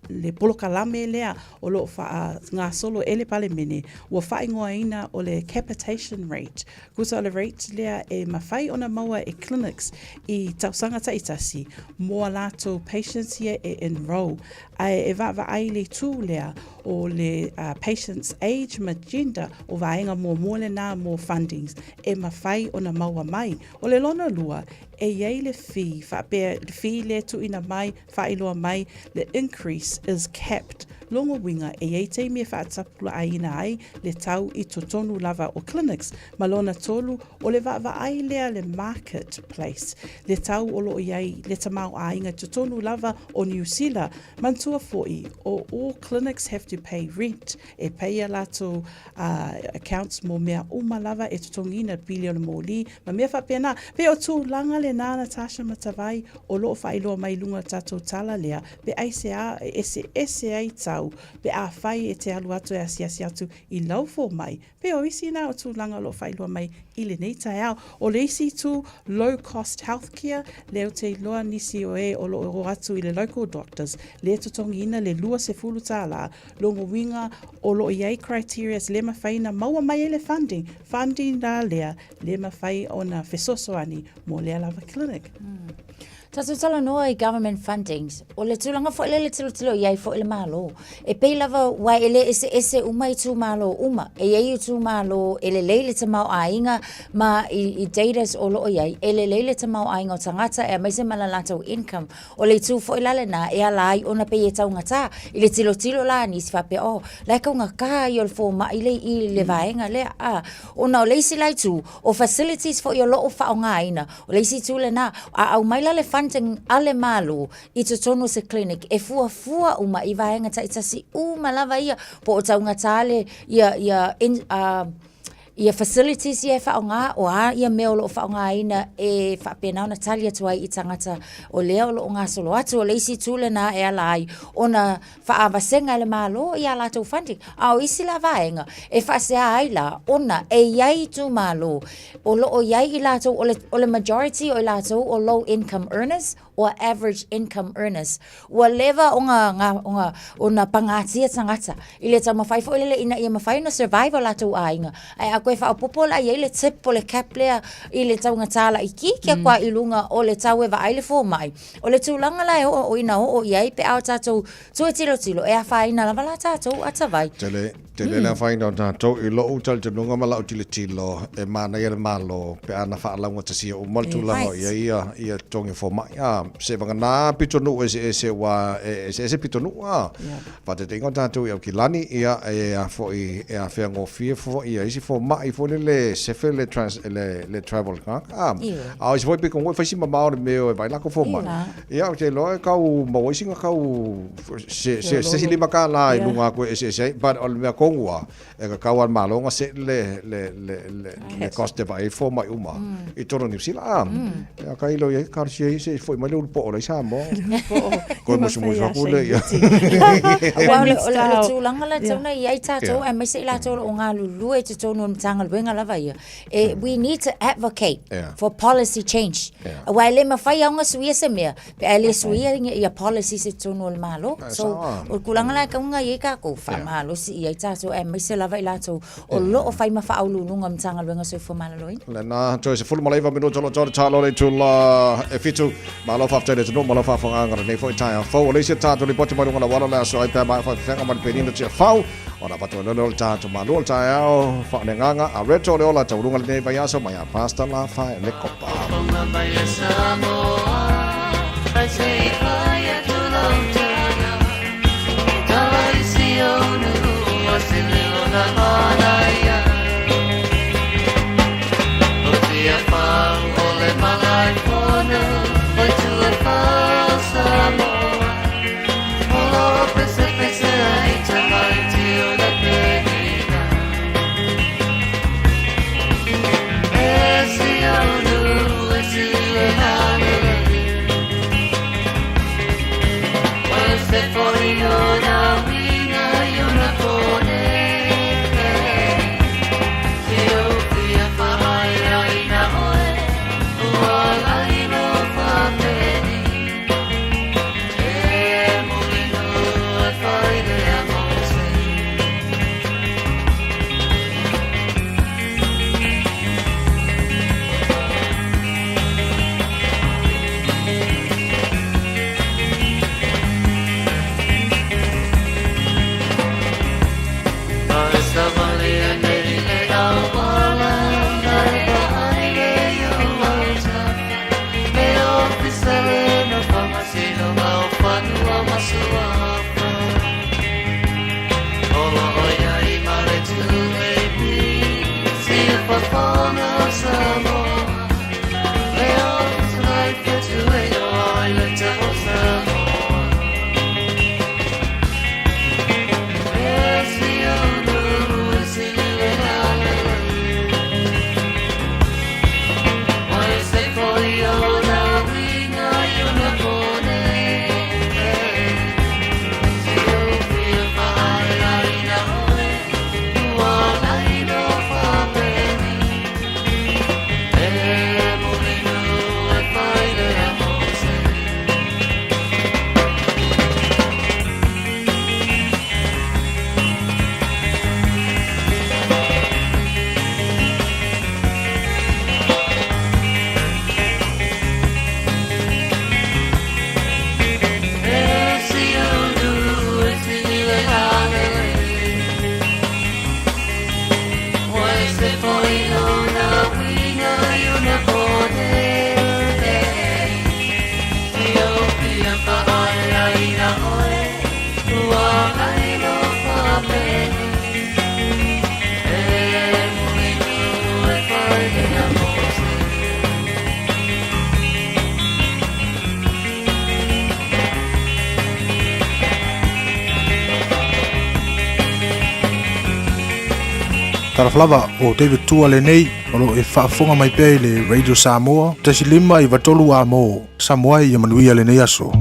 le polokalame lea o loo ngā solo ele pale mene ua whaingoa ina o le capitation rate kusa o le rate lea e mawhai o na maua e clinics I tausanga taitasi moa lato patients here e enroll ai e va ai le tu lea o le patients age ma gender o vaenga mo le na mo fundings e mawhai o na maua mai o le lona lua e iei le fee fee le tu ina mai whailoa mai the increase is capped longo winga e iei te mea whaatapula aina ai le tau I totonu lava o clinics malona tolu o le va ai lea le marketplace le tau o lo iei le tamau ainga totonu lava o New Zealand mantua foi o all clinics have to pay rent e pay a lato accounts mo mea uma lava e totongina billion mo li ma mea whapena pe o tu langa le nā Natasha Matavai o lo whailoa mai lunga tato tala lea pe aise a ese ai tau pe a whai e te alu atu e asiasi atu I laufo mai pe o isi na o tu langa lo whailoa mai I le nei Taeao o le isi tu low cost healthcare leo te loa nisi o o lo o atu I le local doctors le totongina le lua se fulu tala longo winga o lo iei criteria le mawhai na maua mai ele funding la lea le mawhai o na fesosoani mo lea lava clinic Tato tala noa I government fundings. O le tulanga fo ele tilo iai fo ele malo. E pei lava wai ele ese uma I tu malo uma. E iei tu malo ele leile te mau ainga ma I datas o loo iai. Ele leile te mau ainga o tangata e maise malalata o income. O le tu fo ilale na e alai ona pei e tau ngata. I le tilo la ni si fape o. Lai kau ngaka I o le fo ma I le vaenga lea. Ona o leisi lai tu o facilities fo I o loo fa o ngā ina. O leisi tu le na au maila le funding ale malu I totono se clinic e fua uma I vaenga taitasi uma lava ia po o taunga tale ia facilities ia whaonga o ia mea o loo whaonga ina e whapena na talia tuai I tangata o lea o loo ngā solo atu o leisi tūle na e alai o na whaavasenga ele malo I ala tau funding au isi la vaenga e whasea aila ona e iai tu malo o loo iai I lato o le majority o lato o low income earners or average income earners ua leva o na pangatia tangata I le tau mawhai fo ele ina ia mawhai na survival lato ainga ai a koe whaapopo la iei le tip o le cap lea I le tau ngatala I kikia kwa I lunga o le tau e wa aile fo mai o le tūlanga lai o ina o iei pe au tātou tue tilo e a whaina lava la tātou atawai Tele la whaina o tātou I lo utal te nunga mala o tilo e mana ia le malo pe ana whaalaunga tasia o maltu lava ia tongi fo mai se vangana pitonu se wa se pitonu pa te tengo tanto eu kilani ia fo ia fe ngofie fo ia isi fo mai fo le se fe le travel ka a se foi pe con foi sima mau me vai lá ko fo mai ia te lo ka u mo singa ka u se lima ka la lunga ko se but al me kongwa e ka kawan malonga se le coste vai fo mai uma I toro ni sila ka ilo ye ka se foi mai lu po le sa mo ko mo sumo sa ko le ya la tulanga la tona ia tato e mai se la tolo o ngā lulu e te tonu tanga wenga lava ia we need to advocate for policy change wa le ma fai nga suia se mea pe ale suia ia policy se tonu le malo so o kulanga la ka nga ye ka ko fa malo si ia tato e mai se lava ila to o lo o fai ma fa au lulu ngam tanga wenga so fo malo le na to se full maleva minuto lo talo le tula e fitu malo fa tele no malo fa fa nga ne fo taia fo le se tato le pote mai nga wala la so ai pa mai fa nga man penino te fau ona pato lo tato malo Taeao fa ne nga a reto le ola tau lunga le vai aso mai a pasta la fa le copa Taraflava o David Tua le nei o lo e whaafonga mai pēi le Radio Samoa tasi lima I watolu a mō Samoa I manuia le nei aso.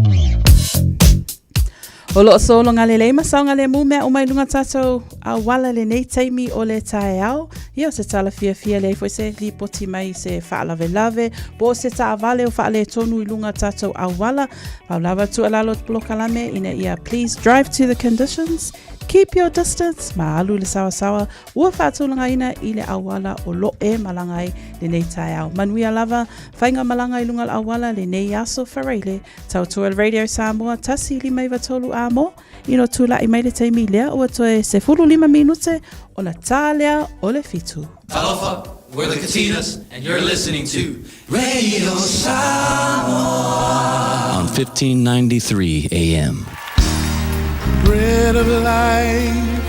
O loo solo ngā le leima saunga le mumea o mai lunga tātou a wala le nei teimi o le Taeao. Ia o se tala Fiafia le foi se li poti mai se whaalave lave. Po se ta avale o whaale tonu I lunga tātou a wala. Pau lava tu alalo blokalame ina ia please drive to the conditions. Keep your distance. Malu le sawa sawa. Ua whaatulanga ina I le awala o lo e malangai le nei Taeao. Manuia lava, whainga malanga I lunga awala le nei aso whareile. Tau tua Radio Samoa, tasi li mai watolu a mo. Ino tula I mai le teimi lea ua toe se 15 minute o na tālea o le fitu. Talofa, We're the Katinas, and you're listening to Radio Samoa on 1593 AM. Bread of life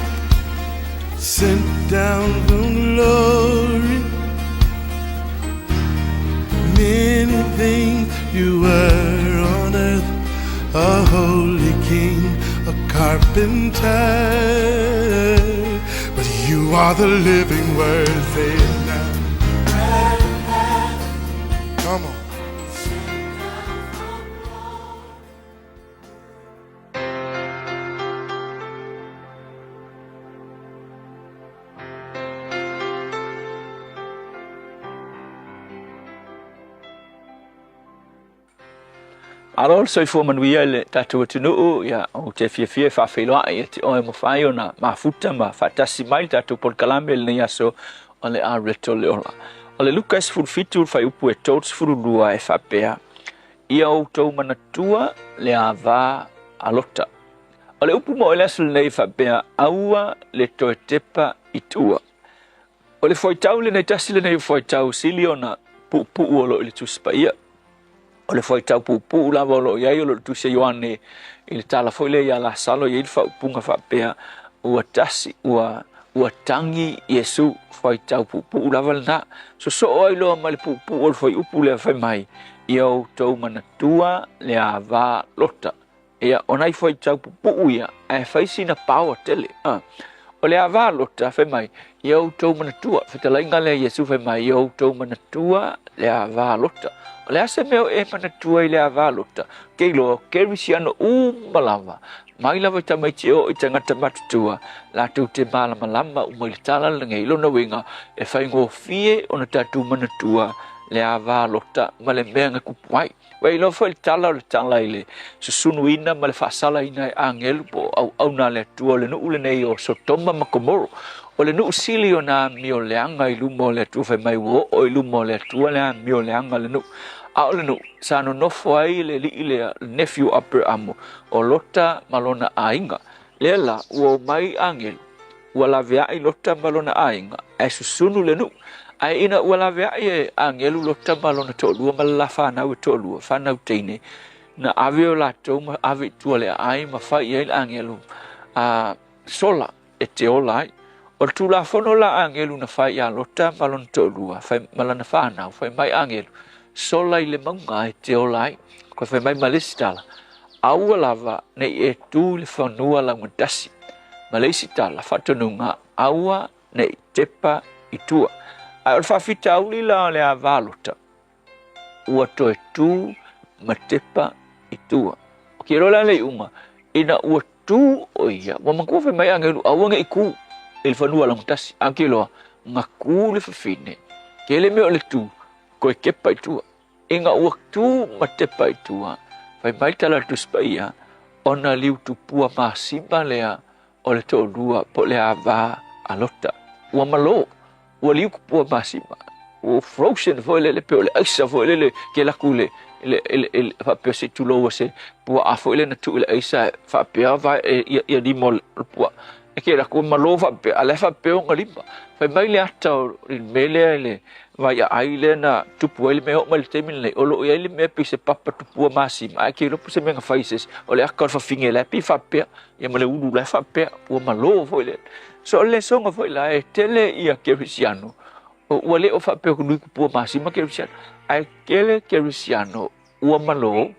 sent down from glory. Many things you were on earth, a holy king, a carpenter, but you are the living word. Say it now. Come on. Arol soi fo manuia le tatou atunuu ia o te fiafia whawhiloa ia te oe mo whai o na mafuta ma whatasi mai tatou polkalame le nei aso o le a reto le ola. O le Lukas fulfitu whai upu e tots furulua e whapea. Ia o tau manatua le a vā alota. O le upu mo ele aso le nei whapea aua le toe tepa itua. O le whaitau le nei tasi le nei whaitau sili o na pu o lo ili tuspa ia. O le foi tau pupu lava lo ia lo tu se Ioane il tala foi le ia la salo ia fa punga fa pea ua tasi ua tangi Yesu foi tau pupu lava na so oi lo mal pupu o foi upu le fa mai ia o tau manatua le ava lota ia onai foi tau pupu ia e fai sina power tele o le ava lota fa mai ia o tau manatua fa tala inga le Yesu fa mai ia o tau manatua le ava lota. O le ase meo e manatua I le avalota, kei loa kerisiano malava. Mai lava ta mai te o I tangata matutua, la tau te malama lama umai le tala langa ilo na winga, e whai ngō fie o na tatu manatua le avalota, ma le mea nga kupuai. Wai lo whai le tala o le tala ile, susunu ina ma le whaasala ina e angelu po au na le atua le nuu le nei o Sotoma Makomoro. O le nuu sili o na mio leanga I lumo le atua whai mai wo o I lumo le atua le mio leanga le nuu. A o le nuu, sa no nofo ai le li le nephew upper amo, o lota malona ainga. Le la, ua mai angelu, ua la vea I lota malona ainga, e susunu le nuu. Ai ina ua la vea I angelu lota malona tolua, malala whanau e tolua, whanau teine. Na ave o la tau, ma ave tua le ai, ma whai ai angelu. Sola, e te ola ai. O tu la fono la angelu na whai a lota malona tolua, malana whanau, whai mai angelu. Sola I le maunga e te olai, ko whai mai malesi tala. Aua lava nei e tū le whanua la ngandasi. Malesi tala whatanunga aua nei tepa I tua. Ai o whawhita auli la le a vālota. Ua toe tū ma tepa I tua. O ki rola le unga, ina ua tū o ia. Wa makua whai mai angelu aua ngai kū. E le whanua la ngandasi. Anki loa, ngā kū le whawhine. Ke le meo le tū. Ko e kepa I tua. Inga ua tu ma tepa I tua. Whai mai tala tu spaia. Ona liu tu pua masima lea. O le tō lua po le a vā alota. Ua malo. Ua liu ku pua masima. Ua frozen foi le peo le aisa foi le ke laku le whapea se tuloa se pua a foi le na tu le aisa whapea vai ia limo le pua. E ke laku malo whapea. Ale whapea o ngalima. Whai mai le atau rin mele le vai ai le na tupu ele me o mal temin le olo ele me pise papa tupu masima ai ke lo puse menga faces o le akor fa finge le pi fa pe ia male ulu le fa pe o malo foi le so le songa foi la e tele ia kerisiano o le o fa pe ku pu masima kerisiano ai kele kerisiano o malo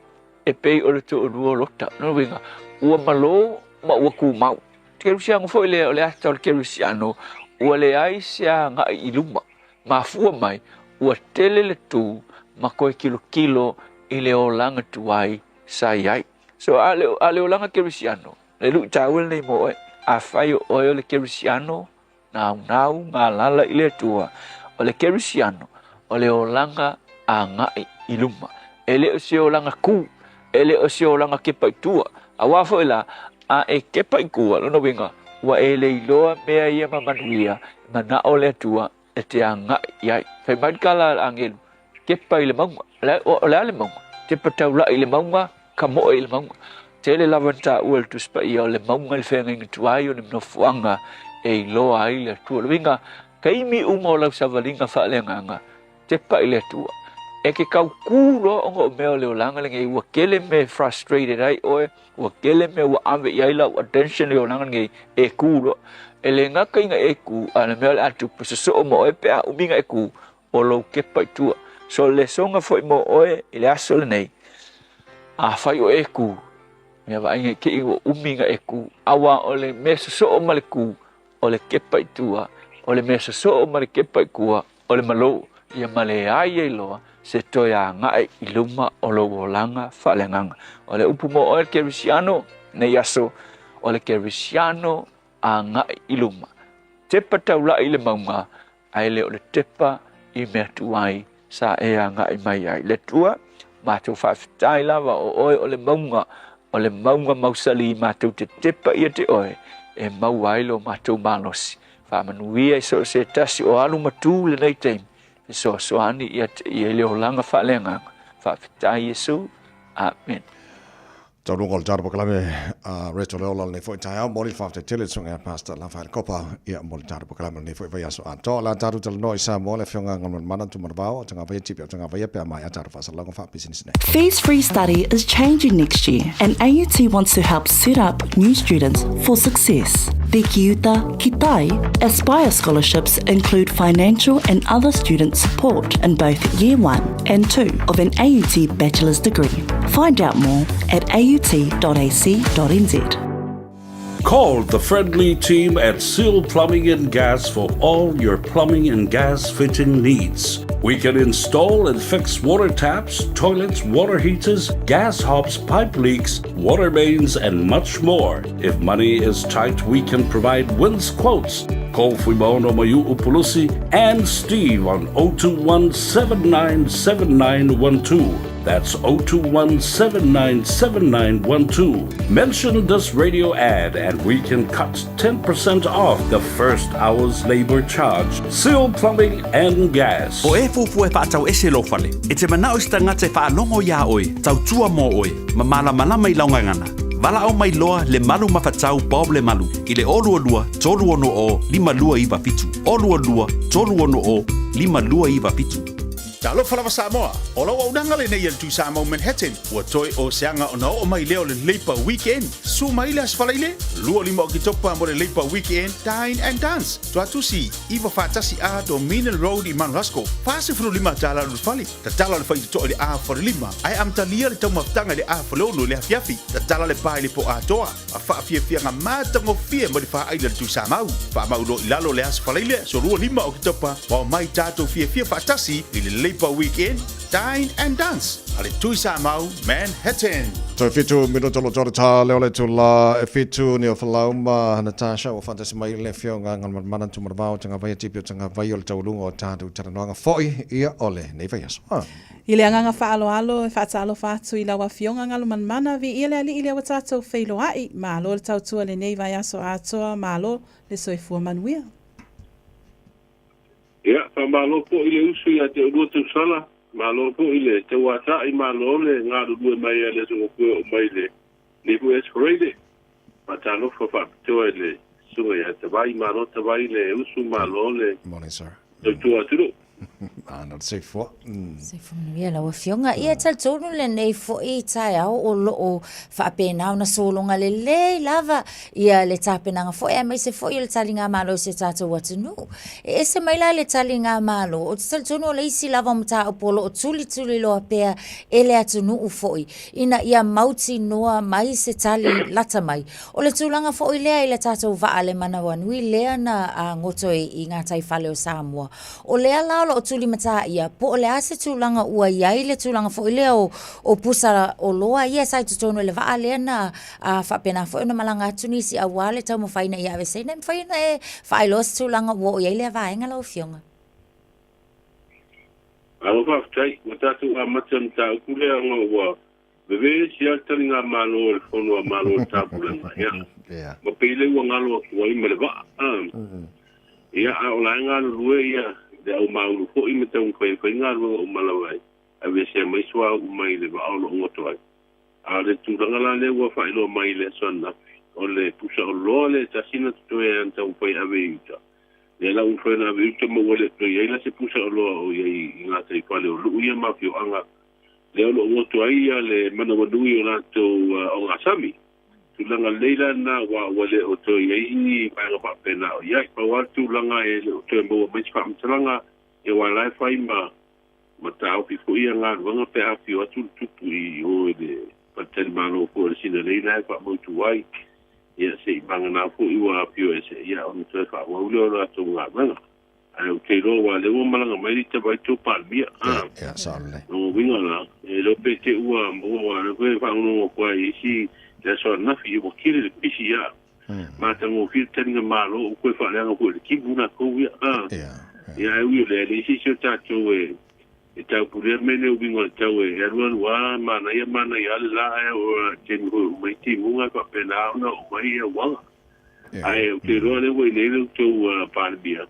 e pe o le to o lota no venga o malo ma o ku mau kerisiano foi le o le ata o kerisiano o le ai sia nga iluma ma fua mai ua tele le tu ma koe kilo I le olanga tuai sai ai. So ale olanga kerisiano. Le lu tawel nei mo a fai o le kerisiano nau ngā lala I le tua. O le kerisiano o le olanga a ngai iluma. Ele o se olanga ku. Ele o se olanga kepa tua. A wafo ila a e kepa ikua lono winga. Ua ele iloa mea ia mamanuia ma na o le tua. E te anga iai. Whai maikala angelu. Kepa I le maunga. O le ale maunga. Te pataula I le maunga. Ka moa I le maunga. Te le lavanta ua le tuspa ia o le maunga le whenga inga tuai o le mnofuanga e iloa ai le tua. Le winga Kaimi umo lau savalinga whaalenganga, te pa ile tua. E ke kau kūro ongo meo leo langa lengi, ua kele me frustrated ai oe, ua kele me ua ame iai lau attention leo langa lengi, e kūro. E le ngaka inga e kū, ana meo le atu pasaso o mo e pea uminga e kū, o lau kepa i tua. So le songa foi mo oe, ile aso le nei, a whai o e kū, mea wa inga ke ingo uminga e kū, awa o le me saso o male kū, o le kepa i tua, o le me saso o male kepa i kua, o le malo, ia male ai e loa, se toia ngai iluma o lo wolanga whalenganga. O le upu mo o le kerisiano, nei aso, o le kerisiano a ngai iluma. Tepa taula i le maunga, ai le o le tepa i mea tuai, sa e a ngai mai ai. Le tua, mātou whawhitai lava o oe o le maunga mausali i mātou te tepa ia te oe, e mau ailo mātou malosi. Whamanuia i so se tasi o alu matu le nei teimi. So soani ia leo langa whalenga whawhitai Yesu. Amen. Tau rungo le tāra pakalame reto leo lal nei fwoi Taeao mori whawhte tele sunga pastor la whaile kopa ia mori tāra pakalame nei fwoi vaya so ato la tāru tala noi Samoa le whionga ngan mana tu marabao tanga vaya tipi o tanga vaya pia mai a tāra whasalango wha business nei. Fees-free study is changing next year and AUT wants to help set up new students for success. The Kiuta Kitai Aspire scholarships include financial and other student support in both Year 1 and 2 of an AUT bachelor's degree. Find out more at aut.ac.nz. Call the friendly team at Seal Plumbing and Gas for all your plumbing and gas fitting needs. We can install and fix water taps, toilets, water heaters, gas hobs, pipe leaks, water mains, and much more. If money is tight, we can provide wins quotes. Call Fuimaono Mayu Upulusi and Steve on 021-797912. That's 021-797912. Mention this radio ad and we can cut 10% off the first hour's labor charge. Seal Plumbing and Gas. O e fufu e whaatau ese lo whale. E te manao sta ngate whaalongo ia oe. Tau tua mo oe. Ma malama i launga ngana. Vala au mai loa le malu mawhatau Bob le malu. I le olua lua, tolu ono o, 5 iwa pitu. Olua lua, tolu ono o, 5 iwa pitu. Talo falawa Samoa, o lau au nanga le nei al tu Samoa Manhattan, ua toi o seanga o na o mai leo le leipa weekend. Su mai le asfalaile, lua lima o ki topa mo le leipa weekend, dine and dance. Tua tusi, iwa whatasi a do Mineral Road i Manrasco. Fase furu lima tala lu fali, ta tala le fai to le a for lima. Ai am talia le tau maftanga le a for lo le Fiafia, ta tala le pai le po a toa. A Fiafia nga mata ngo fie mo le fa ai le tu Samoa. Fa mau lo ilalo le asfalaile, so lua lima o ki topa, wa mai tato Fiafia whatasi i le leipa weekend, dine and dance. Ale tui Samoa Manhattan. Toi fitu minuto lo tore tā leo le tula e fitu ni o whalauma Natasha o whantasi mai le whionga ngan mana tu maravao tanga vai tipi o tanga vai o le taulunga o tātou taranoanga foi ia ole nei vai aso. I le anganga whaaloalo e whaatalo whaatu I lawa whionga ngalo manmana vi I le ali I le awatatou whailo ai malo le tautua le nei vai aso atoa malo le soifua manuia. Ia, malo po I le usu ia te urua tu sala. Malo po I le te wata I malo le ngā rurua mai a le sunga kua o mai le nipu eskorede. Matano whawhapitoa le sunga ia te vai malo te vai le usu malo le. Morning, sir. Tua turu. Not safe for. Safe from ia la whionga ia tal tonu le nei fo I Taeao o lo o whapena na solonga le lava ia le tapenanga fo e mai se fo I le talinga malo se tatou atunu e se mai la le talinga malo o tal tonu le isi lava mta o polo o tuli lo apea e le atunu u fo ina ia mauti noa mai se tali lata mai o le tulanga fo I lea I le tatou vaa le manawanui lea na ngoto I ngā taifale o Samoa o lea la o tuli mata ia po le ase tulanga ua iai le tulanga fo ile o pusa o loa ia sai tutono le vaa le na whapena fo ina malanga tunisi a wale tau mo whaina ia vese nem whaina e whailos tulanga ua iai le vaa inga lau whionga. Alo whaftai, matatu a matan ta ukule anga ua bebe siya tali ngā malo le fono a malo tāpulanga ia. Ma peile ua ngalo a kuai me le vaa. Ia a o lai ngalo rue ia de au maulu ko I meta un koe ngā rua o malawai. A vese mai swa u mai le va au lo ngoto ai. A le tūranga la le ua whailo mai le sona. O le pusa o loa le tasina tutoe anta un koe ave iuta. Le la un fena vi te mo wale to ye la se pusa lo ye inga te pale lu ye ma fio anga le lo mo to ai le mana wadu yo la to o asami tu langa leila na wa wale o to ye ni pa ga pa pena ya pa wa tu langa e o to mo me pa mtlanga e wa lai fai ma Taeao pi ko ia ngā ruanga pe a fio atu tupu I o de patel mano ko sina leila pa mo tu ai ia se banga na ko iwa pio ese ia on te fa wa ulo la to nga banga ai o te ro wa le o malanga mai te vai to palmia ia sale no winga la e lo pe te ua mo wa ko fa uno ko ai si le so na fi o kile le pisi ia ma te mo fi te nga malo ko fa le nga ko le ki buna ko ia ia ui le si so ta to e tau purea mene ubi ngā tau e aruan wā mana ia le la e o te mai ti munga pa pena ona o mai e wanga. Ai o te roa le wai nere tau pārbia.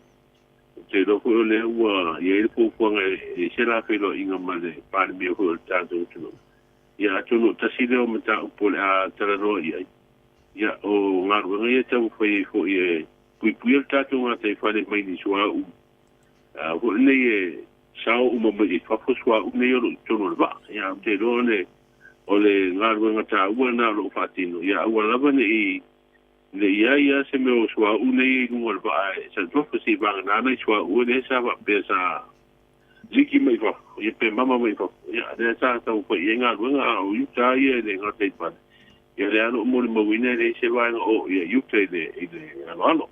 O te roa koe le ua ia ele pōkuanga e se la whelo inga male pārbia koe o tātou tuno. Ia atono tasi leo ma tau pole a tara roa iai. Ia o ngā ruanga ia tau whai fo i e pui al tātou ngā te whale mai ni sua u. Ko nei e sao uma mai whapuswa unei o tono le wa. Ia te roa ole ngā ruanga tā ua nā lo whatino. Ia ua lava ne le ia se me o swa unei nunga le wa. Sa tofa si vanga nāna I swa ua ne sa wa pe sa liki mai wa. Ia pe mama mai wa. Ia ne sa tau pa ia ngā ruanga o yuta ia le ngā teipana. Ia le ano mo le mawina le se wanga o ia yuta le ano.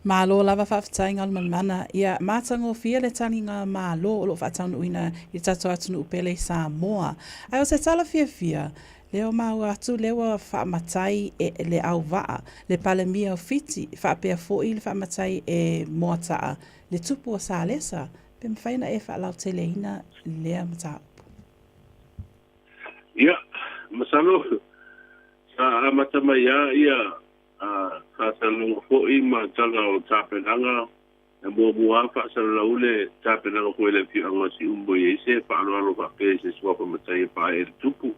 Malo lava whawhatainga o mana ia mātango fia le tani ngā malo o lo whataunu uina I tato atunu upele Samoa. Ai o se tala Fiafia, leo mau atu lewa whaamatai e le au waa, le pale mia o fiti, whaapea fōi le whaamatai e moataa, le tupu o sālesa, pe mwhaina e whaalau te leina lea mataupu. Ia, masano, sa amatama ia, ka salunga fo'i ma tala o tāpenanga e mua whaasala ule tāpenanga koe le whianga si umbo i eise whaanoano whapea se suapa matai e pae e tupu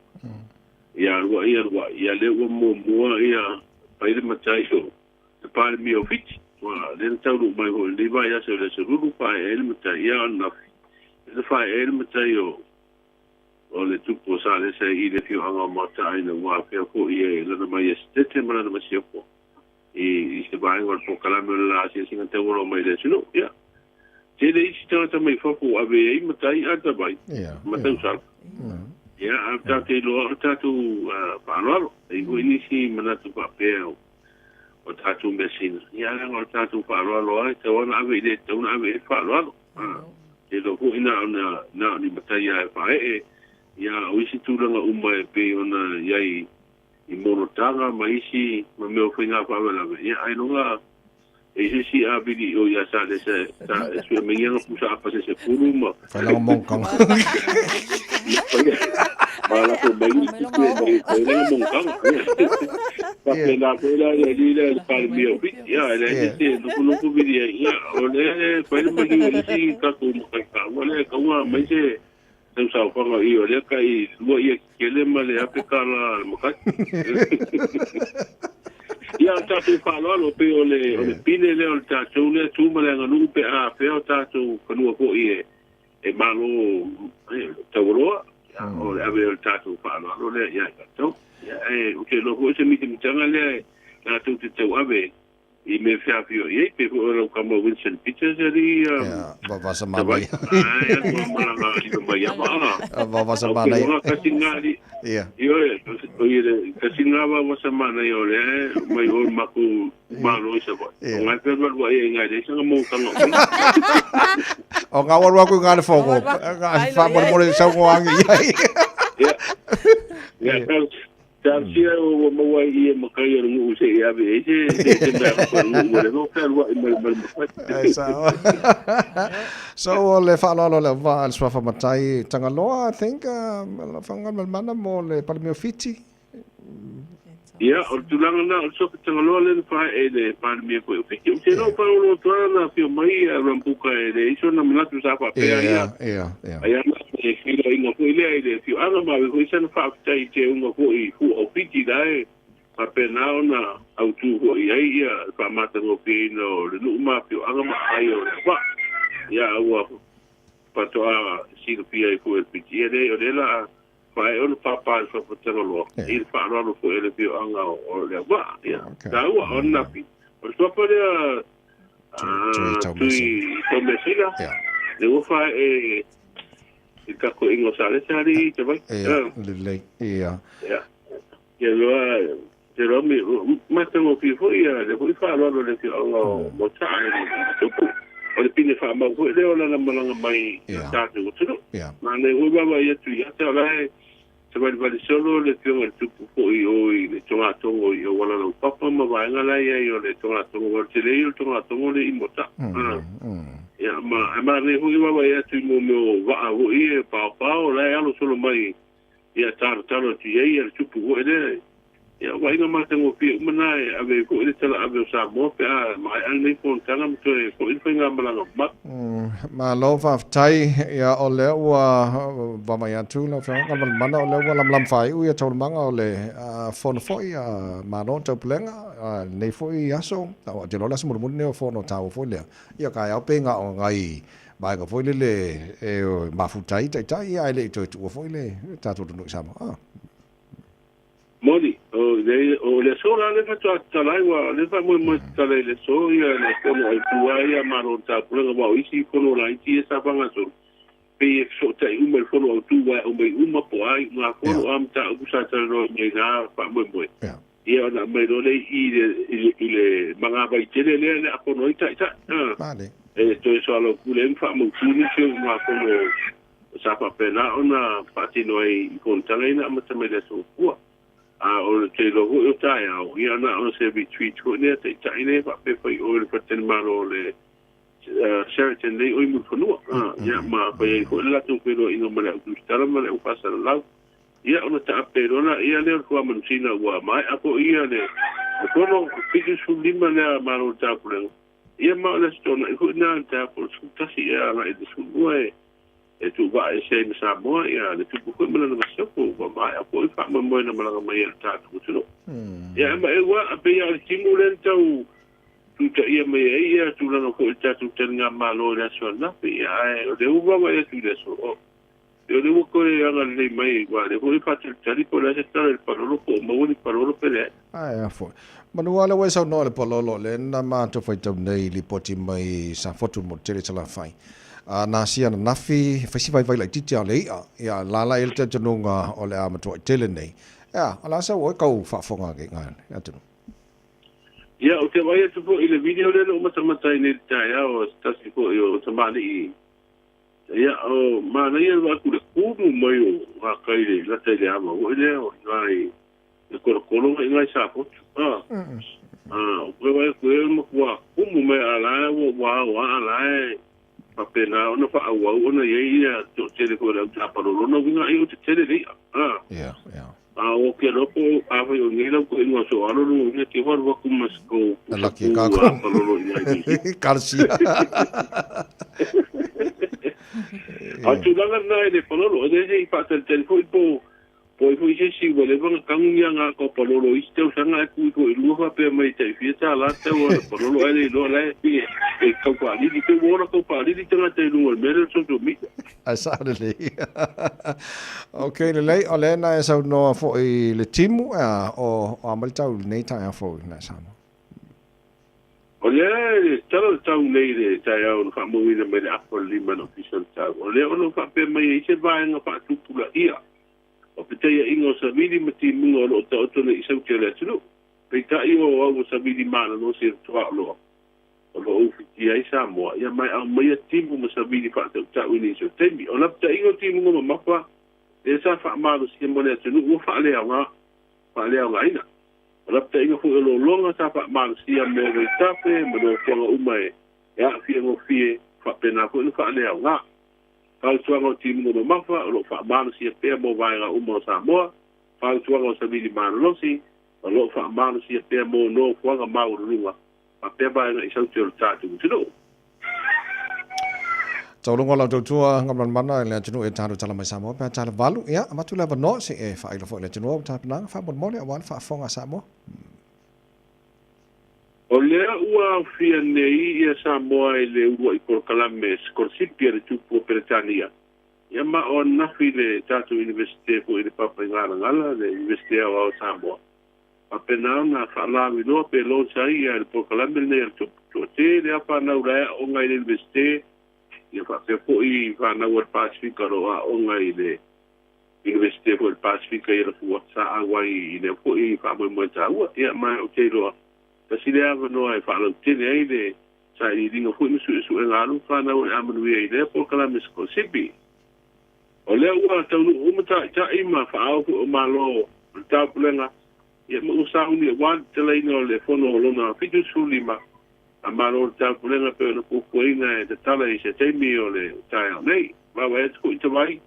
ia rua ia le ua mua ia pae le matai o te pae mi o fiti le tauru mai ho le vai ase le sururu pae e le matai ia anafi le pae e le matai o le tupu o sa le se I le whianga matai na ua pia fo'i e lana mai e stete mana na masiapo I se vai ngor po kalame la se singa te woro mai le sino ya te le isi tata mai fofu ave ai matai ata bai matai sal ya ata te lo tatu panalo e go inisi manatu papel o tatu mesina ya ngor tatu panalo ai te ona ave le te ona ave panalo te lo ko ina na ni matai ai pa ya o isi tulanga umai pe ona yai I monotanga maisi ma meo whainga whawelawe. Ia ainonga e se si abidi o ia sa le se ta e sue mengianga pusa apa se se puru ma. Whainga mongkanga. Mala ko mengi whainga mongkanga. Whapena whaila e lila e pari mea piti. Ia e se nuku vidi e ia o le whainga magi o lisi kako makaika. Wale kaunga mai se Tau sa whanga I o lea kai lua ia kele ma le ape kala makai. Ia tātou whāloalo pe o le pine lea o le tātou lea tūma lea nganu pe a pea o tātou kanua ko I e malo tauroa. O le ape o le tātou whāloalo lea ia tātou. Ia e o te loko se miti mitanga lea tātou te tau ave. I me Fiafia I pe ko ora kama Winston Peters ali vasa mama ai mama I mama vasa mana kasingali ia io kasingawa vasa mana io le mai o maku malo isa ba ngai pe ba ia ngai de sanga mo kanga o ngawar wa ku ngale fogo fa mo sa ko angi ia Tāsia o mawai I makai o ngu se ia be se me ngu le no ka wa I so le whaalolo le wa al swafa matai tangaloa I think whanga mana mo le palmeo fiti Ia o tulanga na o so tangaloa le fa e le palmeo ko fiti o se no pa o tana pio mai rambuka e le iso na manatu sa pa pe ia ia e kilo inga ko ile ile fio anga ma ko isa na fa tai te unga ko I fu o piti dai pa pena ona au tu ho ia pa mata ngo pino le nu ma pio anga ma ai o wa ia wa pa to a si pia ko e piti e le la pa e on papa so po tero lo il pa no ko ele pio anga o le wa ia ta wa ona pi o so pa le tui tomesila le wo fa e ka ko ingo sale sari te vai le ia ya lo mi ma tengo pi fo ia le fo fa lo le pio anga mo tai o le pine fa ma ko le ona na malanga mai ta te tu ma le wo ba ia tu ia te ala se vai vai solo le pio el tu po o le tonga tongo i o wala no papa ma vai ngala ia i o le tonga tongo o te le i o tonga tongo le imota ya ma le hu ba ia tu mo va o i pa o le alo solo mai ia tar ti ia tu po le ya wai nga mata ngo pi mana ave ko ile tala ave sa mo pe mai an nei fon tanga mo to ko ile nga malanga ma lo fa tai ya o le wa ba mai atu no fa ka mana o le wa lam fai u ya tol manga o le fon foi ma no to plenga nei foi ya so o te lo la mo ne o fon o ta o foi le ya ka ya pe nga o ngai ba ka foi le ma fu tai ai le to o foi le ta to no sa ma Moni, o le sola le fa tala wa le fa mo tala le so ia le kono ai tua ia maro ta pula wa isi kono la iti sa banga so pe so ta u me kono tu wa o me uma po ai na kono am ta u sa ta no me na fa mo ia na me do le i le manga ba i tele le a kono ita vale to so lo kule fa mo tuni so ma kono sa pa pena ona patino ai kon tala ina ma ta me le so kuwa o te logo o Taeao ia na o se between ko ne te taine pa pe pa o le paten maro le Sheraton le o mu fonua ia ma pa e ko la tu pero ino mala tu stara mala o pasa la ia ona ta pero na ia le ko mansina wa mai apo ia le ko no piki su lima na maro ta pula ia ma le stona ko na ta por su ta si ia na e su ue e tu va e se mi Samoa ia le tu ko mala na so ko mai apo fa mo na mala mai ta tu tu ia ma e wa pe ia stimulen tau tu ta ia me ia tu la no ko ta tu tenga malo la so na pe ia o de uva va e tu de so yo le ko ia ga le mai wa le ko fa tali po la se ta el parolo ko mo ni parolo pe le ai fo manuala we so no le pololo le na ma to fa tau nei li poti mai sa fotu mo tele tala fai na sia na nafi fasi vai vai la titi ale ya la el te tunga o le amato tele nei ya ala sa o ka fa fonga ke ngan ya tu ya o te vai tu po ile video le no mata ni Taeao sta si po yo tamani ya o ma na ia wa ku le kudu mai o wa kai le la te le ama o le o ngai le ko ngai sa po o ko vai ku mo wa kumu me ala wa ala papena ona fa au ona ia to tele ko la tapalo no vinga i o tele ri o ke lopo a vai o ngela ko ingo so alo no ne ke war wa kuma sko la ke ka ko karsi a tu langa na de pololo de se fa tele ko po se si vole van kangia nga ko pololo i te usanga ku ko i luha pe mai te fieta la te o pololo ai lo la e ko pa ni te wona ko pa ni te ngate lu el mero so to mi asale okay le ole na so no fo i le timu o amal tau nei ta fo na sama ole tau nei de Taeao no fa mo i de me a por lima no fisal tau ole ono fa pe mai se va nga fa tu pula ia o petea ingo sa vidi mati mungo lo ta otone i sau te le tunu. Pei ta i o au sa vidi mana no se tua lo. O lo ufiti ai Samoa. Ia mai au mai a timu ma sa vidi pa te ta uni so temi. O lapta ingo timu ngo ma mapa. E sa fa maru si mo le tunu. Ua fa lea nga. Fa lea nga ina. O lapta ingo fu lo longa sa fa maru si a mo vei tape. Ma no fuanga umae. E a fie ngo fie. Fa pena fu inu fa lea nga. Fau tuanga o timu no mafa, o lo wha amano si a pēr mō vaenga umo Samoa. Fau tuanga o samili mana losi, o lo wha amano si a pēr mō no fuanga mau runga. Ma pēr vaenga i sau te o tātu mutino. Taulungo lau tautua ngamlan mana le tunu e taru tala mai Samoa pe tala valu ia matu le no se e fa ilo fo le tunu ta pina fa bon mole wan fa fonga Samoa. O lea ua fia nei ia Samoa i le ua i Kalame skorsipi le tupu o Peretania. Ia ma o nafi le tatu universite po i le papa i ngala le universite o Samoa. A pena na fa lawi no pe lo sai ia le Kalame le tupu te le apa na ura o ngai le universite ia fa pe po i fa na ua Pacifica ro a o ngai le universite po i Pacifica ia le fu sa awai i le po i fa mo ta ua ia ma o te ro kasi le ava no ai fa lo te nei le sa i ringa fu i su e ngalu fa na ua amanu ia i le Kalame skorsipi. O lea ua taunu umata ta ima fa au o malo ta pulenga ia mo usauni wan tele no le fono lona fitu sulima a malo ta pulenga pe no ku koina e te tala i se temi o le Taeao nei ma wa et ku i tawai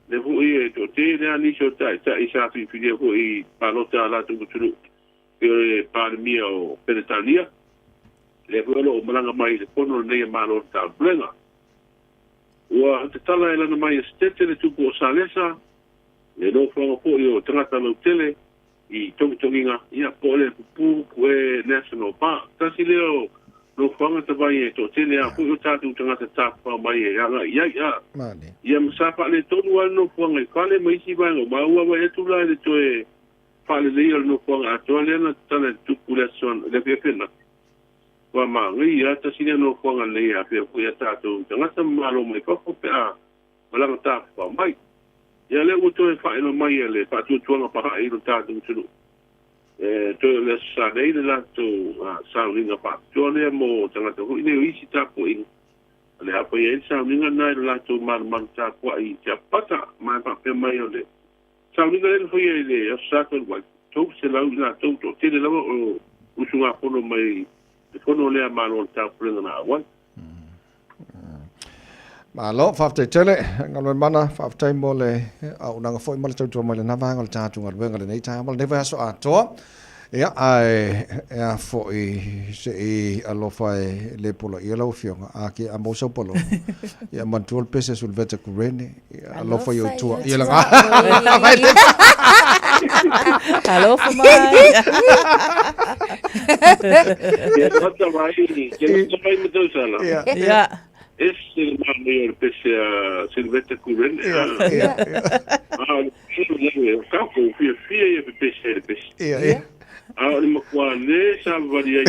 le fu i to te le ani so ta i sa fi fi fu i palota la tu tulu e pandemia o Peretania le fu lo malanga mai le fono nei malo ta pulenga ua te tala e lana mai estete le tupu o Salesa, le no whanga po i o tangata lau tele, i tongitonginga, ia po le pupu kue National Park. Tasi leo no whanga te vai e to tele a po i o tātu tangata tāpua mai e anga iai a. Ia masapa le tonu al no whanga i kale maisi vanga, maua mai etu lai le toe whale leia no whanga atoa le ana tana tupu le son, le pia wa ma ngi ya ta sine no kwanga le ya pe ku ya ta tu ngata malo mai ko pe a wala ta pa mai ya le u to fa ino mai le pa tu tu nga pa ai ro ta tu tu to le sa nei la tu sa ringa pa tu le mo tanga tu ni i si ta ko in le a po ye sa ringa na la tu man ta ko ai ja pata mai pa pe mai le sa ringa le fo ye le sa ko wa tu se la u tu te le la o usunga pono mai kono lea malo ta pulenga na wan Malo fafte tele ngalon mana fafte mole au nanga foi male tau mole na vanga ta tu ngal venga nei ta mole neva so ato ia ai ia foi se i alo fai le polo ia lo fionga a ki a mo so polo ia mantul pese sul vete kurene alo fai o tua ia la Hello for mai. What's up, right? Just vai me do sala. Yeah. Es el maior pese Silvestre Curren. Yeah. Capo Fiafia e pese. Yeah. Aoauli makuane sa varia i.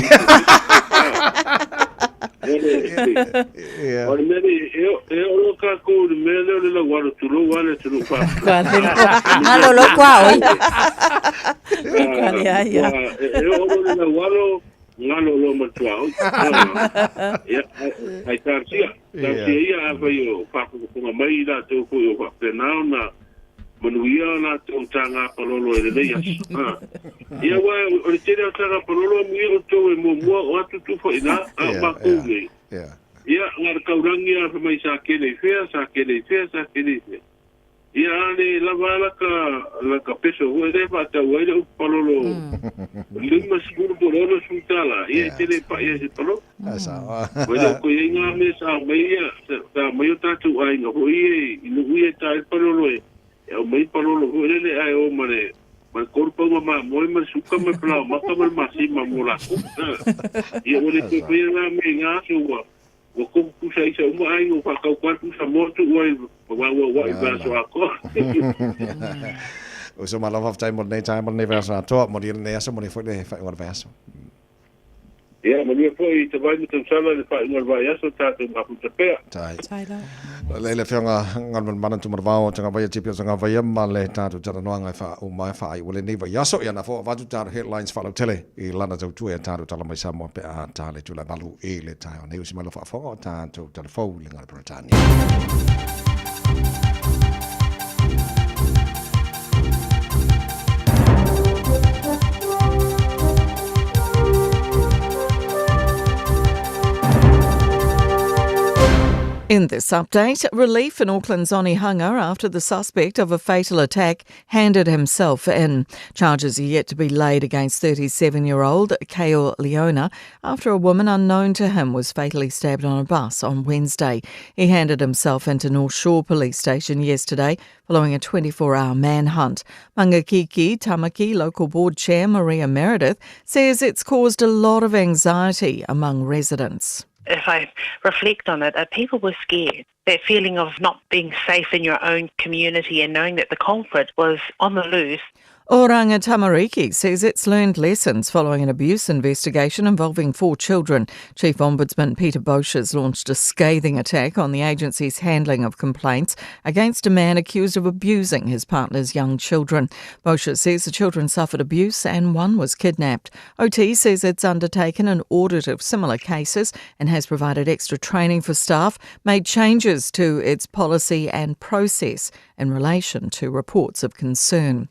Ora meri e o ka ko mele le la waro tulu wale tulu pa. Malo lo kwa oi. Ya. E o le la waro ngalo lo matua oi. Ya ai tarsia. Tarsia ia vai o pa ko mai la to ko o pa na manuia na to tanga palolo e le ia. Ia wa o le tere tanga palolo mi o to e mo o atu tu fo ina a ma ko le. Ia ngar kaurangi a mai sa ke le fea. Ia le lava la ka peso o le fa ta o le palolo. Lima seguro palolo suntala. Ia tere pa ia se palolo. Asa. Wa ko inga me sa mai o tatu ai no i no i ta palolo e. O mai palolo o le ai o mare ma corpo ma moi ma suka me pla ma ta ma si ma mola e o le ko pe na me nga so o ko ku sai sa mo ai o fa ka ku sa mo tu wa va so ako o so ma love of time nei time nei versa to mo di nei so mo foi le fa ngor verso ia ma ni foi te vai me sala le fa ngor vai so ta te ma pu te pe tai le fionga ngal man tu marvao tanga vai tipi tanga vai ma le ta tu tara noanga fa o mai fa i le nei vai so ia na fo va tu tar headlines fa lo tele i lana tu tu e ta tu tala mai sa mo pe a ta le tu la Malu e le Taeao nei usi malo fa fo ta tu telefon le ngal Britania In this update, relief in Auckland's Onehunga after the suspect of a fatal attack handed himself in. Charges are yet to be laid against 37-year-old Aoauli after a woman unknown to him was fatally stabbed on a bus on Wednesday. He handed himself into North Shore Police Station yesterday following a 24-hour manhunt. Mangakiki Tamaki Local Board Chair Maria Meredith says it's caused a lot of anxiety among residents. If I reflect on it, people were scared. That feeling of not being safe in your own community and knowing that the culprit was on the loose. Oranga Tamariki says it's learned lessons following an abuse investigation involving 4 children. Chief Ombudsman Peter Bosch has launched a scathing attack on the agency's handling of complaints against a man accused of abusing his partner's young children. Bosch says the children suffered abuse and one was kidnapped. OT says it's undertaken an audit of similar cases and has provided extra training for staff, made changes to its policy and process in relation to reports of concern.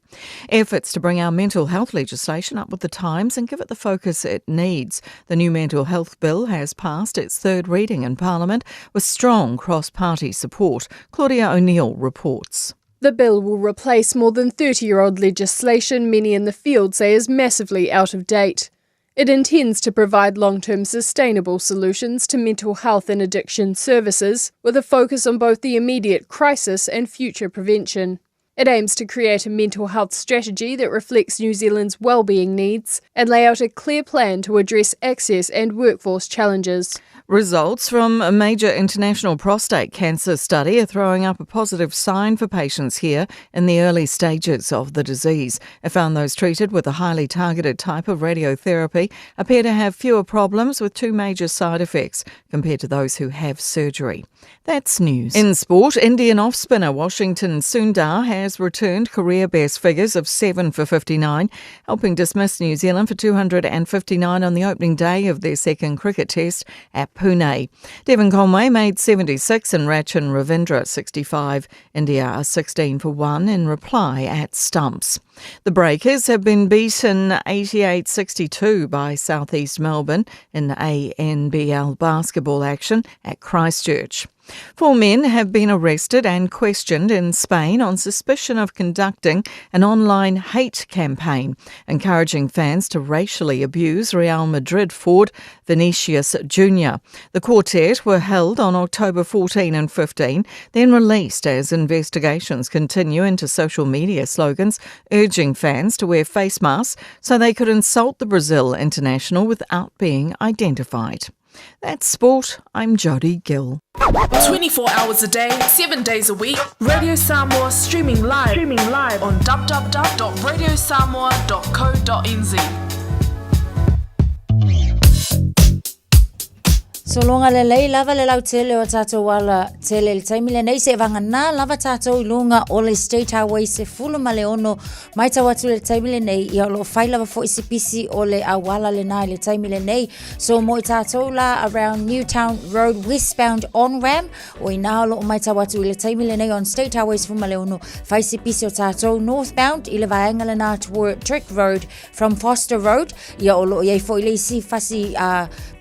Efforts to bring our mental health legislation up with the times and give it the focus it needs. The new mental health bill has passed its third reading in Parliament with strong cross-party support. Claudia O'Neill reports. The bill will replace more than 30-year-old legislation many in the field say is massively out of date. It intends to provide long-term sustainable solutions to mental health and addiction services, with a focus on both the immediate crisis and future prevention. It aims to create a mental health strategy that reflects New Zealand's wellbeing needs and lay out a clear plan to address access and workforce challenges. Results from a major international prostate cancer study are throwing up a positive sign for patients here in the early stages of the disease. It found those treated with a highly targeted type of radiotherapy appear to have fewer problems with 2 major side effects compared to those who have surgery. That's news. In sport, Indian off-spinner Washington Sundar has returned career best figures of 7 for 59, helping dismiss New Zealand for 259 on the opening day of their second cricket test at Pune. Devon Conway made 76 and Rachin Ravindra 65. India are 16 for 1 in reply at stumps. The Breakers have been beaten 88-62 by South East Melbourne in ANBL basketball action at Christchurch. 4 men have been arrested and questioned in Spain on suspicion of conducting an online hate campaign, encouraging fans to racially abuse Real Madrid forward Vinicius Jr. The quartet were held on October 14 and 15, then released as investigations continue into social media slogans urging fans to wear face masks so they could insult the Brazil international without being identified. That's sport. I'm Jodie Gill. 24 hours a day, 7 days a week. Radio Samoa streaming live on www.radiosamoa.co.nz. So longa le lei lava le lau tele o tatou wala tele le taimi le nei se vanga na lava tatou lunga o le State Highway se fulu ma le ono mai tau atu le taimi le nei i lo fai lava fo isi pisi o le awala le nai le taimi le nei. So mo i tatou la around Newtown Road westbound on-ram o i nā lo mai tau atu le taimi le nei on State Highway se fulu ma le ono fai isi pisi o tatou northbound i le vaenga le nā toward Trick Road from Foster Road i o lo iei fo i le isi fasi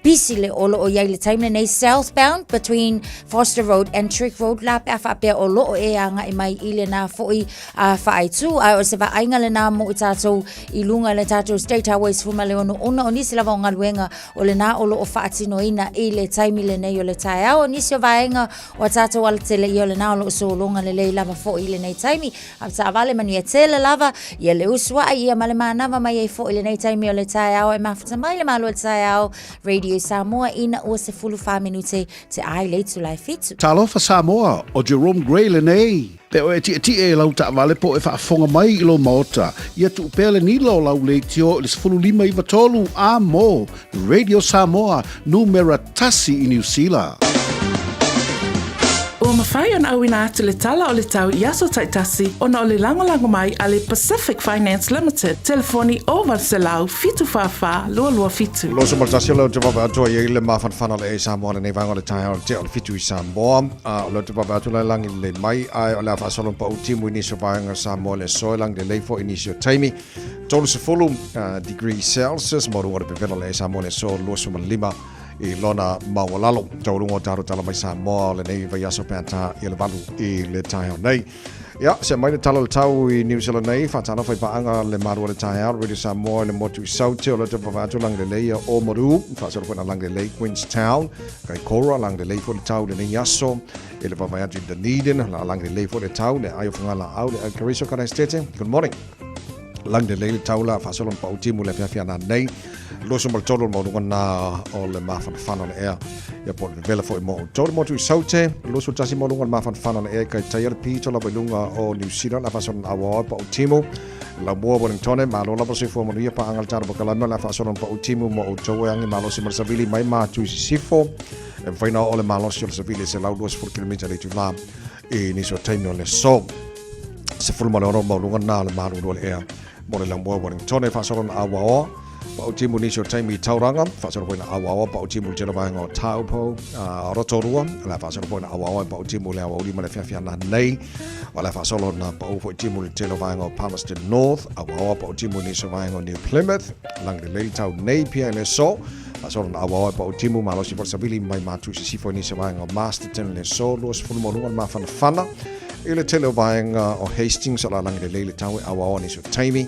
Bisi le olo o yai le taimi nei southbound between Foster Road and Trick Road la pe afa pe o lo e anga I mai ile na foi a faaitu a o se va ainga le na mo tatou I lunga le tatou State Highways fuma le ono ona o nisi lava o ngaluenga o le na o lo o faatino ina I le taimi le nei o le Taeao o nisi o vaenga o tatou ala tele I o le na o lo so longa le lei lava foi ile nei taimi a ta vale manu e tele lava ia le uswa ia male manava mai e foi ile nei taimi o le Taeao e mafuta mai le malo le Taeao Radio Samoa ina o se fulu 5 minute te ai leitu lai fitu. Talofa Samoa o Jerome Gray le nei. Pe o e e lau ta vale po e whaafonga mai I lo maota. Ia tu pele ni lo lau leitio le sefulu 5 I watolu a mo. Radio Samoa numera tasi I New Zealand. O mawhai an awina atu le tala o le tau I aso taitasi o na o le langolango mai a le Pacific Finance Limited. Telefoni o Varselau fitu whawha lua fitu. Lo so martasio lo te papa atua I le mawhanwhana le e Samoa le nei vango le Taeao le te o le fitu I Samoa. Lo te papa atua le langi le mai ai o le awhasolon pa utimu inisio vaenga Samoa le soilang le leifo inisio taimi. Tolu se fulu degree Celsius moru o le pevelo le e Samoa le so lua suma 5 I lona mawalalo taulungo taro tala mai Samoa le nei vai aso penta I le valu I le Taeao nei. Ia, se mai le talo le tau I New Zealand nei, whatana whai paanga le marua le Taeao, Radio Samoa le motu I saute o le te whawatu lang le lei o Malu, whaasara whena lang le lei Queenstown, kai Kora lang le lei fo le tau le nei aso, e le whawaiatu I Dunedin, la lang le lei fo le tau, le aio whangala au, le Kariso Kana Estete, good morning. Lang le lei le tau la whaasaron pa utimu le Fiafia na nei, loso mal tolo mo ngana o le mafana le ea ia po le vela fo I mo tolo mo tu saute loso tasi mo ngana mafana le ea kai tair pi tola belunga o New Zealand la fason awa pa utimo la mo Wellington ma lo la po se fo mo ia pa angal tar ba kala la fason pa utimo mo o to yang ma lo si marsavili mai ma tu sifo e foi na o le malo si marsavili se la 2 km le tu la e ni so taimo le so se fo mo lo mo ngana le malu le ea mo le la mo Wellington e fason awa pa utimu nisho taimi tauranga whaasara poina awawa pa utimu tera vaenga o Taupo rotorua la whaasara poina awawa pa utimu le Aoauli ma le Fiafia na nei o la whaasara na pa utimu le tera vaenga o Palmerston North awawa pa utimu nisho vaenga o New Plymouth lang le lei tau nei pia le so whaasara na awawa pa utimu ma losi Porsavili mai matu si sifo nisho vaenga o Masterton le so luas fulmolunga ma whanawhana I le tele vaenga o Hastings o la lang le lei le tau awawa nisho taimi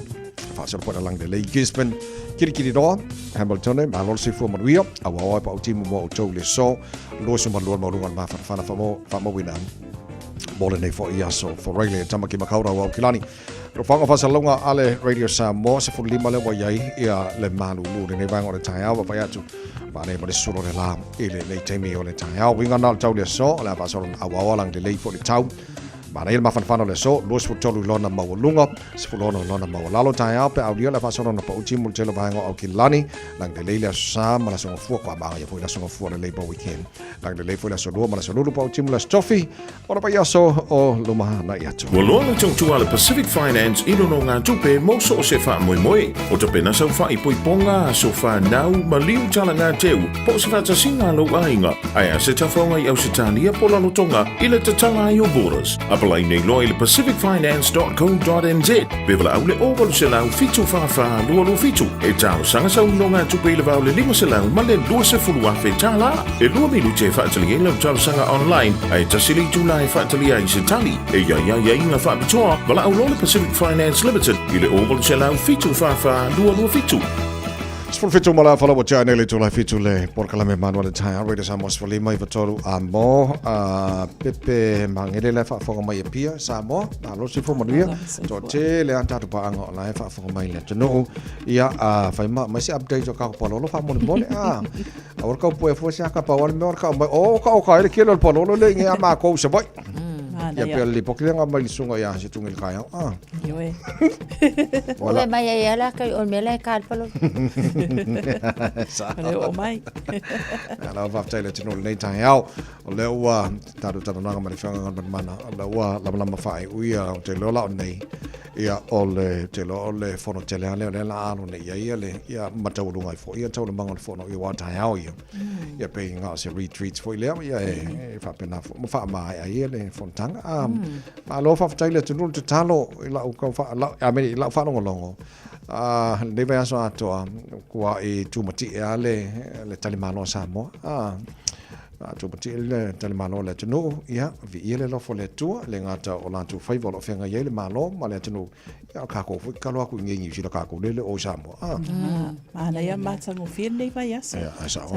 whaasara poina lang le lei Gisborne Kiri roa, Hamilton, malol se fu manuia, awa pa utimu mo tau le so, lo se malua malunga ma fana famo wina. Bola nei fo ia so for really tamaki makaura wa kilani. Ro fanga fa salonga ale Radio Samoa se fu lima le wa yai ia le Malu le nei vanga o le Taeao va atu. Ba nei ma solo le la ile nei temi o le Taeao winga na tau le so, la fa solo awa lang le lei fo le tau. Mana il mafana le so los fu tolu lona mawalunga sifulona lona mawalalo Taeao pe audio la fasona na pa utimu le telo vaenga au kilani lang de leila sa mala so fu kwa ba ya fu la so fu le labor weekend lang de leila so lo mala so lo pa utimu la stofi ora pa yaso o luma na yato Walona tau ala Pacific Finance ino no ngā tupe mo so se fa moi moi o te pena sau fa I poiponga so fa nau maliu tala ngā teu po se fa tasinga lo ainga ai se tafonga I Ausitania po lano tonga I le tatanga I o borders Apply nei loa I le pacificfinance.co.nz Bevala au le ovalu se lau fitu whawha lualu fitu E tau sanga sau no ngā tupe I le vau le 5 se lau ma le 2 se fulu a whetala E lua milu te whaatali e lau tau sanga online Ai tasili tula e whaatali ai se tali E ia inga whaapitoa Vala au le Pacific Finance Limited I le ovalu se lau fitu whawha lualu fitu Sful fitu mala fala wa chai nele tula fitu le por kalame manual Taeao Radio Samoa sfulima I vatoru amo pepe mangele le whaafonga mai pia Samoa alo si fu manuia to te le anta pa anga la whaafonga mai le tano ia fai mai si update o ka pololo fa mo mole awar ka po fo sia ka pa wal me ka o ka ile kilo pololo le nge ama ko se boy ya pe le pokile mai sunga ya se tungil ka ya Yoe. Ole mai ai ala kai on mele ka palo. Ole o mai. Ala va tele tino le Taeao. Ole wa taru nga mai fanga ngan mana. Ala wa lama fai uia te lola nei. Ia ole te ole fono tele ale la alo nei ia le ia matau lunga fo ia tau le mangon fono ia wa Taeao ia. Ia pe nga se retreats fo ile ia e fa pena fo fa mai ai le fontanga. Ma lo fa tele tino te talo ila ka fa la me la fa longo le vai aso ato kwa e tu mati ale talimano Samoa tu mati le talimano le tunu ia vi ile lo fo le tu le ngata o la tu fai volo fenga ye le malo ma le tunu ia ka ko fu ka lo ku ngi ngi ka ko le o Samoa Mana ia mata mo fien nei vai aso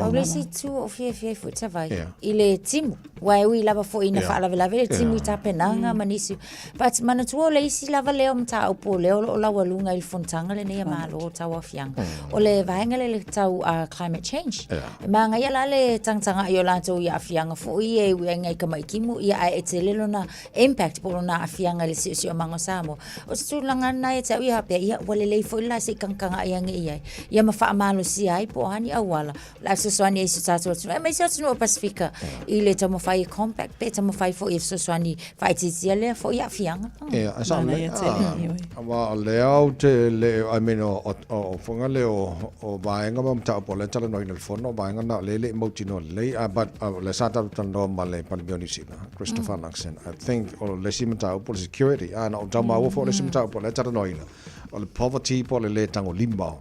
Au le si tu o fie fu ta vai ile timu wai ui lava fo ina fa lava le timu ta penanga manisi but mana tu le isi lava leo mta upo leo o la walunga il fontanga le nei malo ta wa fiang o le vaenga le tau climate change manga ia la le tangtanga yo la tu ia fianga fo ia ngai ka mai kimu ia e te lelo na impact po na fianga le si o mango Samoa o tu langa na e tau ia pe ia wale le fo la se kankanga ia ngai ia ma fa malo si ai po hani awala la so swani e sa tu mai sa tu no Pacifica ile tamo fai compact pe tamo fai fo if so swani fai ti le fo ia fianga asa ma leo te le I mean o fonga le o vaenga mam ta po le tala no il fono vaenga na le mo tino le but le sata tan no male pan bioni sina Christopher Laxen think o le simata po security ana o tama o fo le simata po le tara noina o le poverty po le tango lima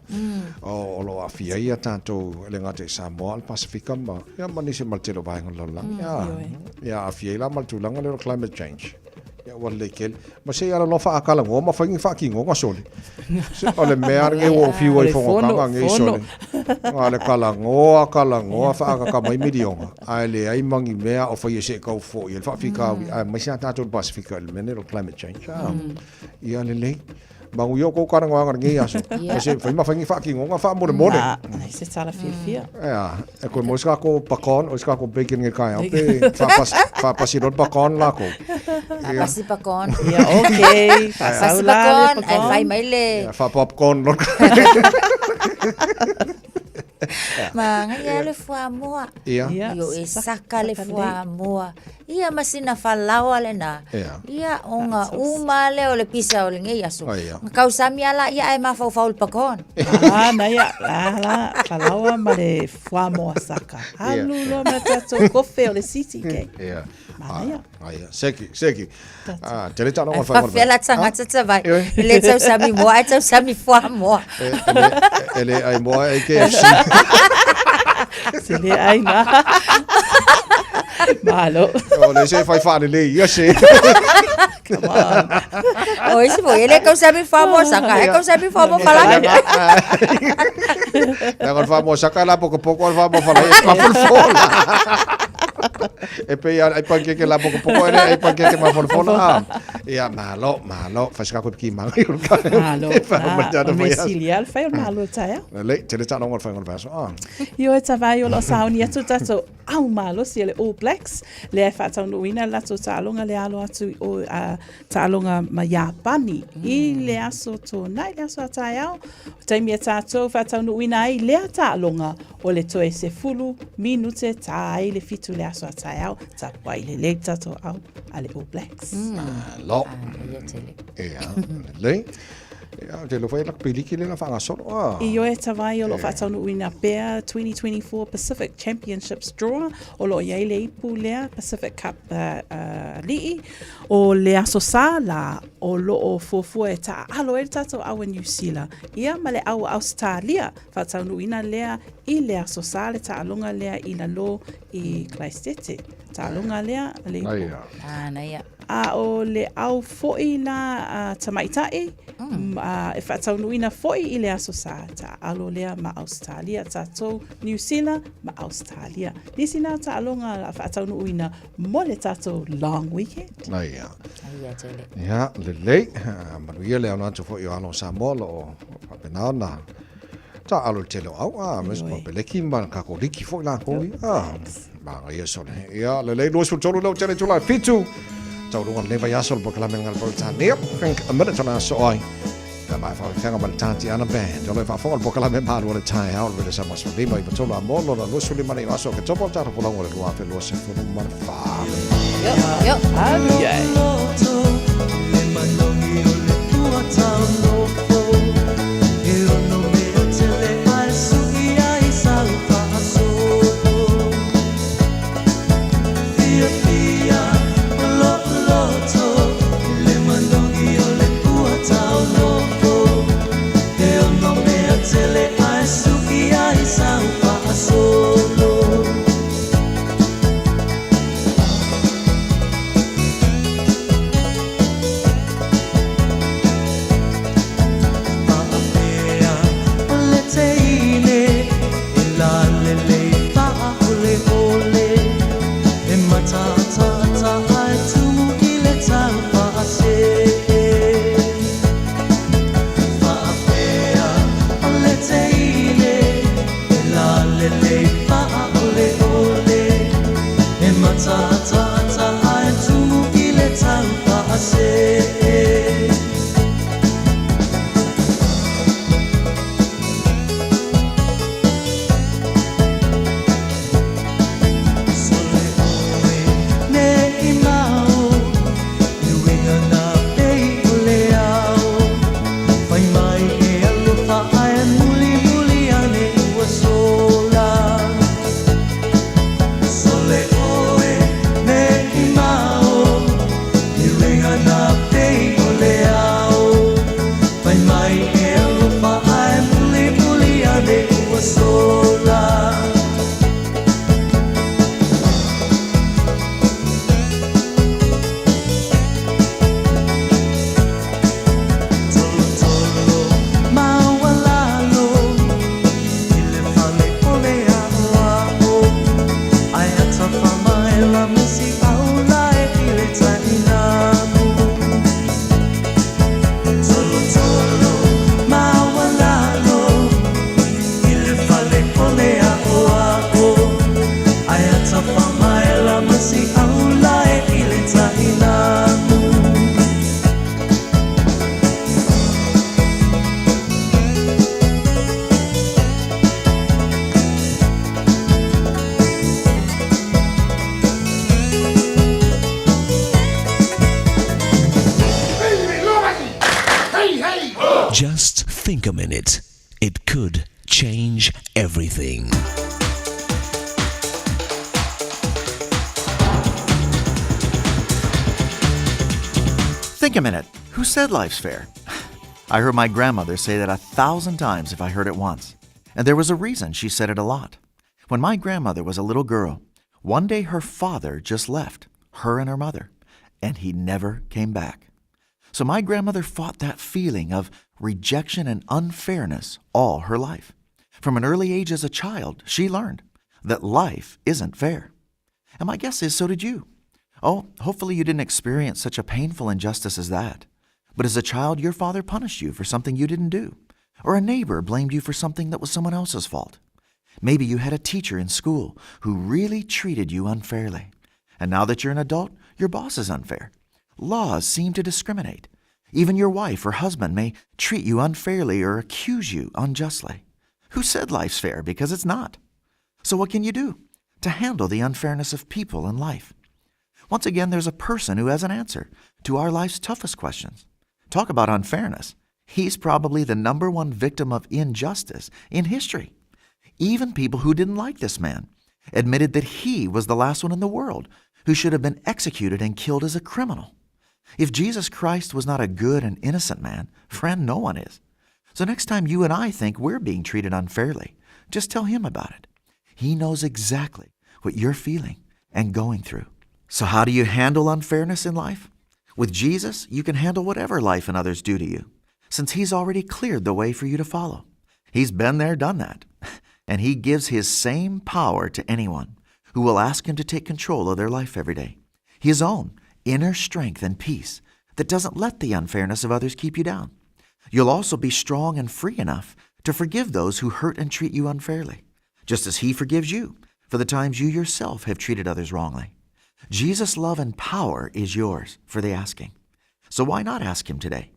o lo Fiafia tanto le ngate Samoa al Pasifika ma ya manisi maltelo vai ngolo lang ya Fiafia la maltulanga le climate change ya wale kel ma se ala lo fa akala ngo ma fa ki ngo ngasoli o le mea nge wo fi wo fo nga nge sole ale kala ngo fa ka mai milion ale ai mangi mea o fa yese ka fo ye fa fika ma se tanto Pasifika le menero climate change ya le Bangu yo ko karang wangar ngi aso. Kasi fa ma fa ngi fa ki ngo fa mo mo. Ai se sala Fiafia. Ja, e ko mo ska ko pakon, o ska ko bacon ngi kai. Ope fa pasidot pakon la ko. Pasi pakon. Ya okay. Pasi pakon, ai fai mai le. Fa popcorn lo. Manga ya le Fofogamua. Yo e saka le Fofogamua. Ia masina falawa le na. Ia onga uma le o le pisa o le ngai aso. Kau sami ala ia ai ma fau pakon. Na ia la falawa ma le Fofogamua saka. Halu lo ma tato kofe o le city ke. Ia. Ia. Seki. Tere tano ma fa. Fa la tsanga tsa vai. Le tsau sami mo, ai tsau sami Fofogamua. Ele ai mo ai ke. Sile ai na. Malo. O le se fai fare le ia se. Come on. O ese foi ele kau sabi famosa, ka kau sabi famosa fala. Agora famosa kala pouco vamos falar pa fulfol. E poi ai panqueque lá pouco ai panqueque ma fulfol. Ia malo, faz ka ko ki mangi. Malo. Mesilial fai malo taia. Le tele tano ngor fai ngor vaso. Io e tavai o lo sauni atu tato au malo si le All Blacks le fa tau wina la to talonga le alo atu o talonga ma Japani I le aso to nai le aso Taeao taimi e tatou fa tau wina ai le talonga o le toe se fulu minute tai le fitu le aso Taeao ta wai le tato au ale All Blacks lo le te lo fai la película la fanga solo. Io e tawai o lo whatau wina Bear 2024 Pacific Championships draw o lo iei le ipu lea Pacific Cup lii o le aso sala o lo o fuafua e ta alo e tato awa New Zealand. Ia ma le awa Australia whatau wina lea I le aso sala ta alonga lea I la lo I Christchurch. Ta alonga lea le ipu. Naia. A o le au foi na tamaitai e whatau nuina foi I le aso sa ta alo lea ma Australia ta tau New Zealand ma Australia nisi na ta alonga la whatau nuina mo le tato long weekend Ia lelei manuia lea ona tu foi o alo Samoa o papenao na ta alo telo au mes mo peleki man ka ko riki foi la ko ma ia sole ia lelei lo su tolu lo tele tula fitu tau rungan leva yasol po kala mengal po tania think a minute on so ai da mai fa fanga mal tanti ana band lo fa fol po kala men Malu le Taeao le sa mas le mai po la molo lo su le mani aso ke topo ta po la ngore lo afe lo se fo man fa yo think a minute. It could change everything. Think a minute. Who said life's fair? I heard my grandmother say that 1,000 times if I heard it once. And there was a reason she said it a lot. When my grandmother was a little girl, one day her father just left, her and her mother, and he never came back. So my grandmother fought that feeling of rejection and unfairness all her life. From an early age as a child, she learned that life isn't fair. And my guess is so did you. Oh, hopefully you didn't experience such a painful injustice as that. But as a child, your father punished you for something you didn't do. Or a neighbor blamed you for something that was someone else's fault. Maybe you had a teacher in school who really treated you unfairly. And now that you're an adult, your boss is unfair. Laws seem to discriminate. Even your wife or husband may treat you unfairly or accuse you unjustly. Who said life's fair? Because it's not. So what can you do to handle the unfairness of people in life? Once again, there's a person who has an answer to our life's toughest questions. Talk about unfairness. He's probably the #1 victim of injustice in history. Even people who didn't like this man admitted that he was the last one in the world who should have been executed and killed as a criminal. If Jesus Christ was not a good and innocent man, friend, no one is. So next time you and I think we're being treated unfairly, just tell him about it. He knows exactly what you're feeling and going through. So how do you handle unfairness in life? With Jesus, you can handle whatever life and others do to you, since he's already cleared the way for you to follow. He's been there, done that. And he gives his same power to anyone who will ask him to take control of their life every day. His own inner strength and peace that doesn't let the unfairness of others keep you down. You'll also be strong and free enough to forgive those who hurt and treat you unfairly, just as he forgives you for the times you yourself have treated others wrongly. Jesus' love and power is yours for the asking. So why not ask him today?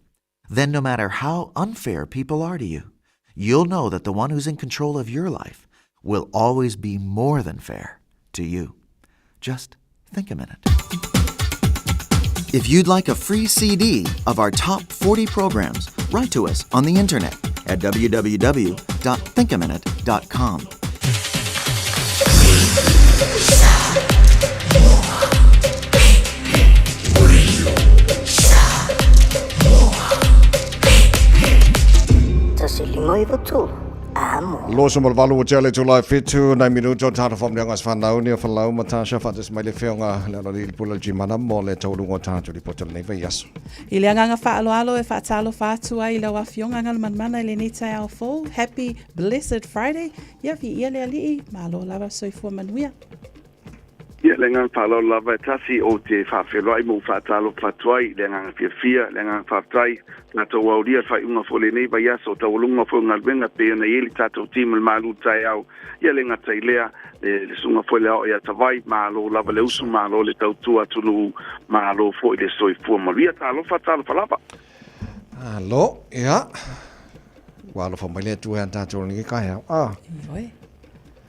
Then no matter how unfair people are to you, you'll know that the one who's in control of your life will always be more than fair to you. Just think a minute. If you'd like a free CD of our top 40 programs, write to us on the internet at www.thinkaminute.com. Loso mal valu jale July fitu na minuto tata fom ngas fanau ni falau matasha fatis mai le feonga le no li pula jimana mo le tolu ngo tata li potel nei vai I le anga whaaloalo e whaatalo whātua I lau awhionga ngal manmana I le ni Taeao fo. Happy Blessed Friday. Ia vi ia le alii, malo lava soifua manuia. Ia le ngang whaalo lava tasi o te whawhiloai mo whaatalo whatuai, le ngang Fiafia, le ngang whawtai, na tau Aoauli whai unga fole nei vai aso, tau lunga fo ngalwenga pe na yeli tatou timu Malu Taeao. Ia le ngatai lea, le sunga fole ao ia tawai, malo lava le usu malo le tau tua tunu malo fo I le soifua maria talo whaatalo whalapa. Alo, ia. Walo fo mai le tua an tatou ni kai ah.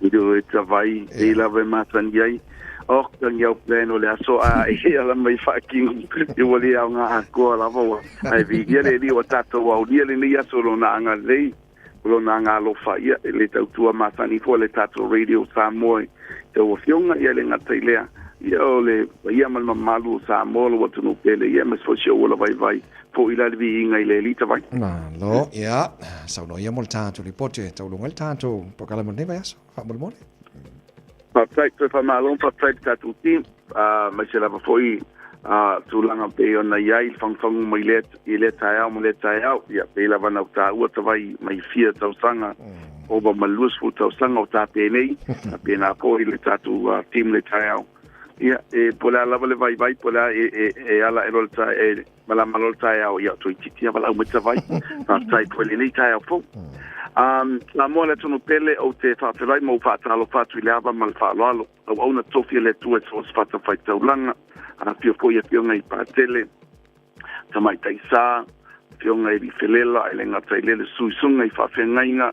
Ido e tawai, e lava matan iai. Oh, kan jau pleno le aso a e ala mai fucking e wali au nga ko la vo ai vi ele di o tato wa udi le ni aso lo na nga le lo na nga lo fa ia le tau masani fo le tato radio Samoa te o fionga ia le nga tailea ia o le ia mal Malu Samoa lo tu no pele ia mes fo show la vai fo ila vi inga ile lita vai na lo ia sa no ia mol tato li pote tau lo ngal tato po kala mo ne vai aso fa mol mol Papai foi famalon papai tatu tim mas ela foi tulanga pe ona iai fangfang mai let ile Taeao mo le Taeao ia pe la vana uta ua tawai mai fia tausanga o ba malus fu tausanga o ta pe nei pe na ko ile tatu tim le Taeao ia e pola la vale vai pola e ala e rolta e mala malol Taeao ia tu titia vala mo tawai papai pole nei Taeao fo la mola tonu pele o te whawhirai mo whaatalo whatu I le ava mal whaaloalo au au na tofi le tua so whata whai taulanga a pio foia fionga I pātele tamai taisa fionga I whiwhelela I le ngata I lele suisunga I whawhengainga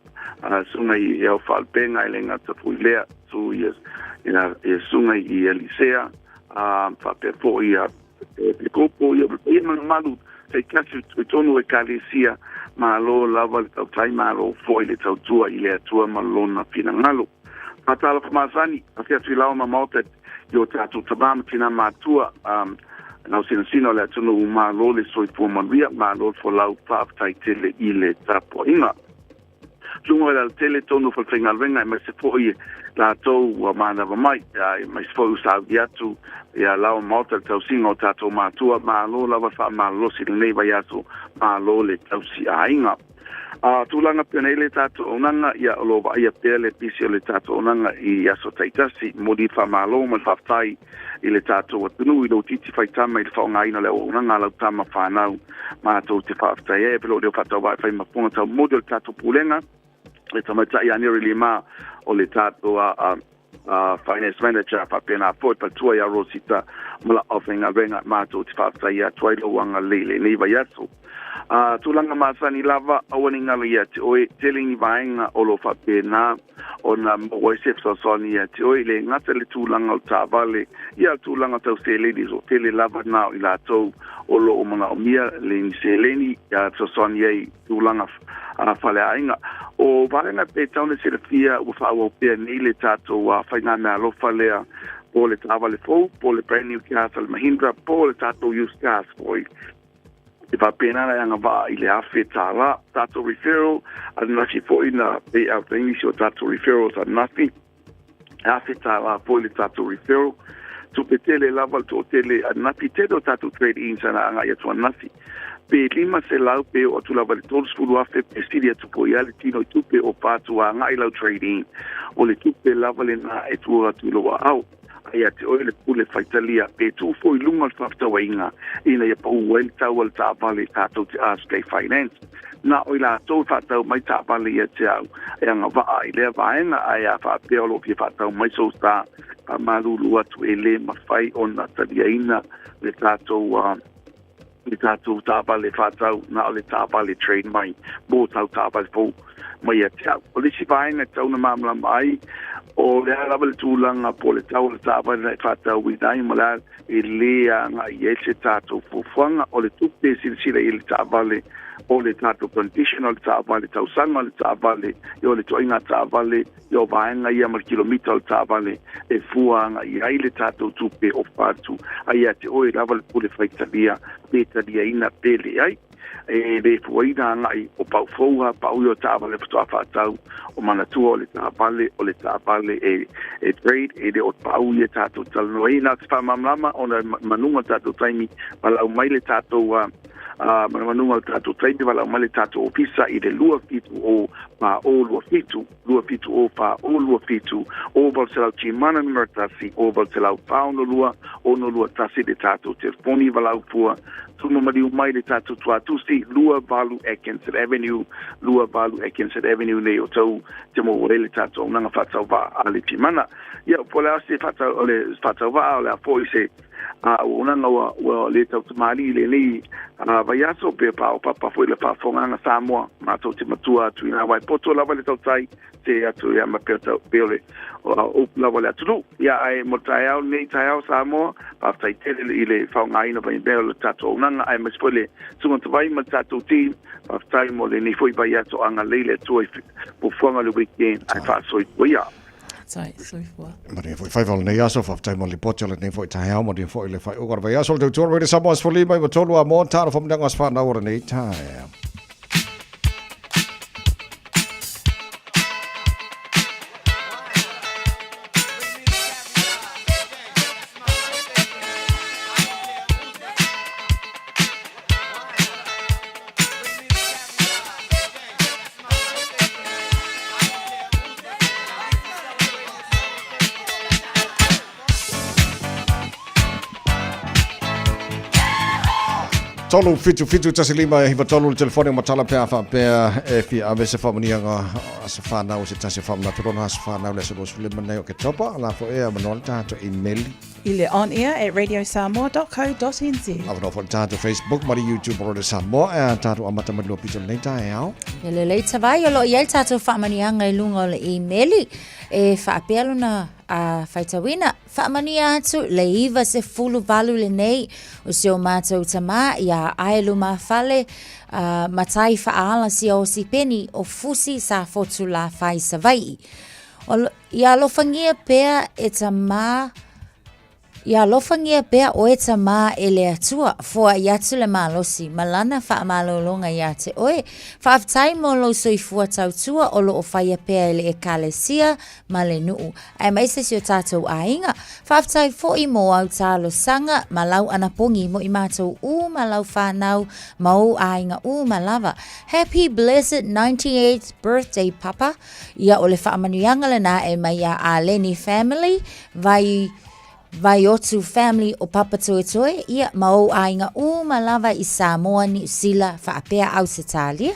sunga I eo whalpenga I le ngata fuilea sui e sunga I Elisea whapefo I pikopo I malu te kasi tonu e kalesia malo lava le tau tai malo foi le tau tua i le atua malona pina ngalo. Patala famasani, afia tuilawa mamauta yo tatu tabama tina matua, nau sino le atunu malo le soi fua manuia, malo fo lau whaapatai tele i le tapo inga. Lungo la tele tonu fo whengalwenga e se foi la tau wa mana wa mai, mai se foi usau diatu, ia lau mauta le tau singo tato matua, malo lava wha malo si le nei vai atu, malo le tau si a inga. Tūlanga pēnei le tātou onanga ia olowa ia pēr le pisi o le tātou onanga i aso taitasi modi whamalo mai whaftai i le tātou atunu i lo titi whaitama i le whaongaina le onanga lau tama whanau mātou te whaftai e pelo leo whatau wai whai mapunga tau modi o le tātou pūlenga le tamatai aniri li mā o le tātou finance manager whapena poi patua ia rosita mala ofenga venga mātou te whaftai ia tuailo wanga lele nei vai aso. Tulanga masani lava awani ngalo ia te oe telingi vaenga o lo whapena o na moesef sasoni ia te oe le ngata le tūlanga o tāwale ia tūlanga tau seleni so tele lava nao i la tau o lo o mga o mia le ni seleni ia sasoni ia i tūlanga whale ainga o vaenga pe taune Fiafia u whaua pia ni le tātou whainga mea lo whalea po le tāwale fau, po le brand new castle Mahindra, po le tātou used cars foi. If I pay na yang ba ile afe tala tato referral and nafi for in pay out English or tato referrals are nothing afe tala for the tato referral to petele level to tele and nafi tedo tato trade in sana anga yetu nafi pe lima se lau pe o tu lava todos fulu afe pestidia tu reality no tu pe o patu anga ilo trading o le tu pe level na etu tu lo au ia te oile pule faitalia pe tu foi lunga fafta wainga ina ia pau wel tawal ta vale tato te ask finance na oila to fata mai ta vale ia te au e nga va ile vaenga ia fa peolo ki fata mai so sta Malu atu ele mafai ona tadiaina le tato ta vale fata na le ta vale trade mai bo tau ta vale po mai ia te au o le si vaenga tau na mamla mai o le alava le tūlanga po le tau le tāwai le whātau widai mala e lea ngā i e se tātou fufuanga o le tupe sirisira i le tāwale o le tātou condition o le tāwale tausanga o le tāwale i o le toinga tāwale i o vaenga ia mar kilomita o le tāwale e fuanga i ai le tātou tupe o whātu ai a te oe lava le pule whaitalia pētalia ina pele ai e le fuaina ngai o pau fouha pau yo tāwale putua whātau o manatua o le tāwale e trade e le o pau i e tātou talanoa nā te whamamlama o na manunga tātou taimi walau mai le tātou manunga tātou taimi walau mai le tātou ofisa i le lua fitu o pa o lua fitu o pa o lua fitu o val se lau chimana numero tasi o val se lau pau no lua o no lua tasi le tātou telefoni walau pua tuma mariu mai le tātou tuatusi lua valu Atkinson Avenue nei o tau te mo le tātou nanga whatau wa ale timana ia po le ase whatau wa o le apo i se o nanga wa le tau tamari le nei vai aso pe pa o papa foi le whafonganga Samoa mātou te matua atu ina wai poto lava le tau tai te atu ia ma peo peole o lava le atulu ia ai mo Taeao nei Taeao Samoa paftai tele i le whaongaina vai beo le tātou nanga ai maspole sunga tawai ma tātou team paftai mo le nei foi vai aso anga leile tuai po fuanga le weekend ai whaasoi ia Tai, soifua. Mari foi fai val nei aso fa tai mo li potio le nei foi Taeao mo di foi le fai o vai aso le tour re Samoa for lima mo tolu a mo tara fo mdanga sfa na ora nei Taeao. Tolu fitu tasi lima e hiva tolu le telefoni o matala pea wha pea e fi ave se whamanianga a se whanau se tasi whamna pirona a se whanau le se los lima nei o ke topa ala fo ea manual tato i meli Ile on air at radiosamoa.co.nz. Avano for tātou Facebook, mari YouTube o le Samoa, e tātou amata malua pito le Taeao. Ele lei tawai o lo iai tātou whaamanianga I lunga o le emaili. E whaapea luna a whaitawina. Whaamania atu le iwa se fulu valu le nei o se o mātou tamā ia aelu mā whale matai whaala si o si peni o fusi sa fotu la whai savai. Ia lofangia pea e tamā Ia lofangia pea o e tamā e le atua fua I atu le malosi malana whaamalolonga I ate oe. Whaaftai mo lo soifua tautua o lo o whaia pea le ekalesia ma le nuu. Ai maise si o tātou ainga. Whaaftai fo I mo au tālo sanga malau anapongi mo I mātou malau whanau mau ainga malava. Happy blessed 98th birthday papa. Ia o le whaamanuianga le na e mai a Leni family vai otu family o Papa Toetoe, ia mau ainga malava I Samoa ni Usila whaapea au se tālia.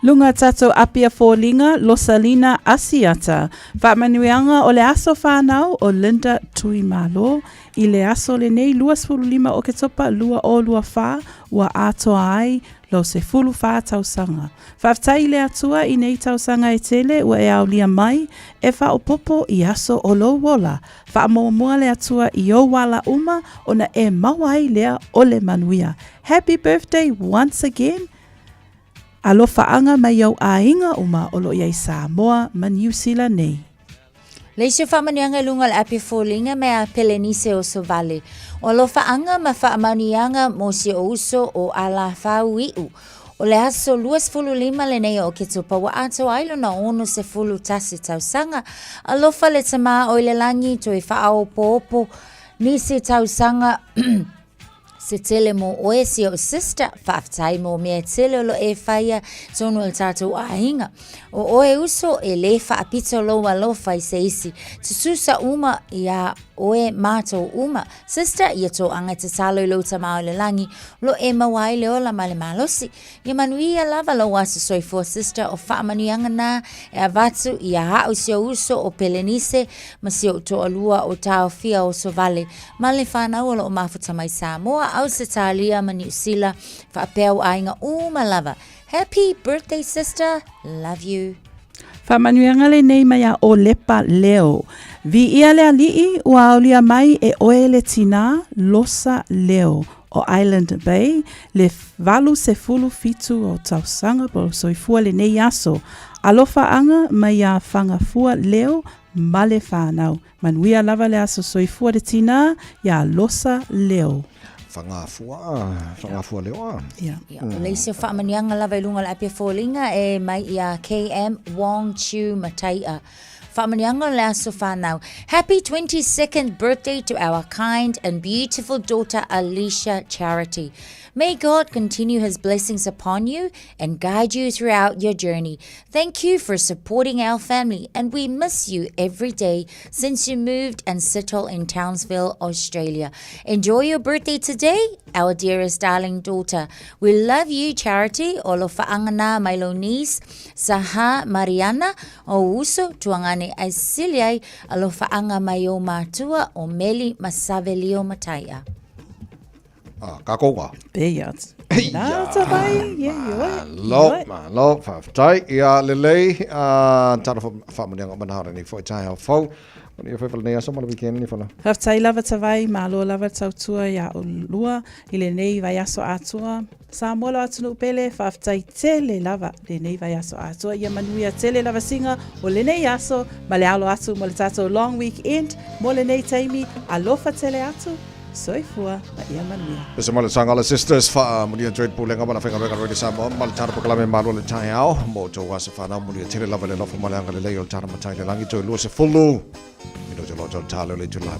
Lunga tato apia fōlinga, Losalina Asiata. Whaamanuianga o le aso whanau o Linda Tuimalo. I le aso le nei 25 o ke topa lua o lua wha ua atoa ai lo se fulu wha tausanga. Whaftai le atua I nei tausanga e tele ua e aulia mai e wha o popo I aso o lo wola. Wha mua le atua I o wala uma ona e mawai lea o le manuia. Happy birthday once again. Alofa anga mai au ainga uma o lo iai Samoa ma New Zealand nei. Leisio whaamanianga lunga le api fōlinga me a Pelenise o Sovale. O lofa anga ma whaamanianga mo si o uso o ala whau iu. O le aso 25 le nei o ke tupa wa ato ailo na ono se fulu tasi tausanga. A lofa le tama o le langi to e whaao poopo nisi tausanga se tele mo oe si o sister whaaftai mo mea tele lo e whaia tonu el tātou ahinga. O oe uso e le whaapito loa lofa I se isi. Tususa uma ia oe mātou uma. Sister ia tō anga te talo I lo tamao le langi lo e mawai le ola ma le malosi. Ia manuia lava lo wasa soifua sister o whaamanianga na e avatu ia hao si o uso o Pelenise ma si o tō alua o Taeao o Sovale. Ma le whanau o mafuta mai Samoa au se talia ma New Zealand whaapeo ainga malava. Happy birthday sister. Love you. Whamanuianga le nei mai a o lepa leo. Vi ia le alii ua aulia mai e oe le tina losa leo o Island Bay le valu se fulu fitu o tausanga po soifua le nei aso. Alofa anga mai a whangafua leo ma le whanau. Manuia lava le aso soifua le tina ia losa leo. Whangafua leo. Leisio whaamanianga lava I lunga le apia fōlinga e mai ia KM Wong Chiu Mataia. Whaamanianga le aso whanau. Happy 22nd birthday to our kind and beautiful daughter Alicia Charity. May God continue his blessings upon you and guide you throughout your journey. Thank you for supporting our family and we miss you every day since you moved and settled in Townsville, Australia. Enjoy your birthday today, our dearest darling daughter. We love you, Charity. Olo whaangana Mailonese, Saha Mariana, o uso tuangane Aisiliai, alo whaanga mai o mātua o Meli Masavelio Mataia. Kakoga. Beiat. Nā tawai, Malo, whaftai, ia lelei, tāra whamunianga manahara ni fo Taeao fau. Ni whewhala nei aso, mala weekend ni whala. Whaftai lava tawai, malo lava tautua ia o lua, ile nei vai aso atua. Samoa lo atunu pele, whaftai tele lava, le nei vai aso atua. Ia manuia tele lava singa, o le nei aso, ma le alo atu, mo le tato long weekend, mo le nei taimi, alofa tele atu. Soifua ma ia manuia. Pesa mala sangala sisters fa mulia trade pulenga mala fenga rega rega Samoa mal tara proklame malu le Taeao mo to wasa fa na mulia tele lava le lofa mala anga le leo tara matai le langi to lo se fulu. Mino to lo to talo le to la.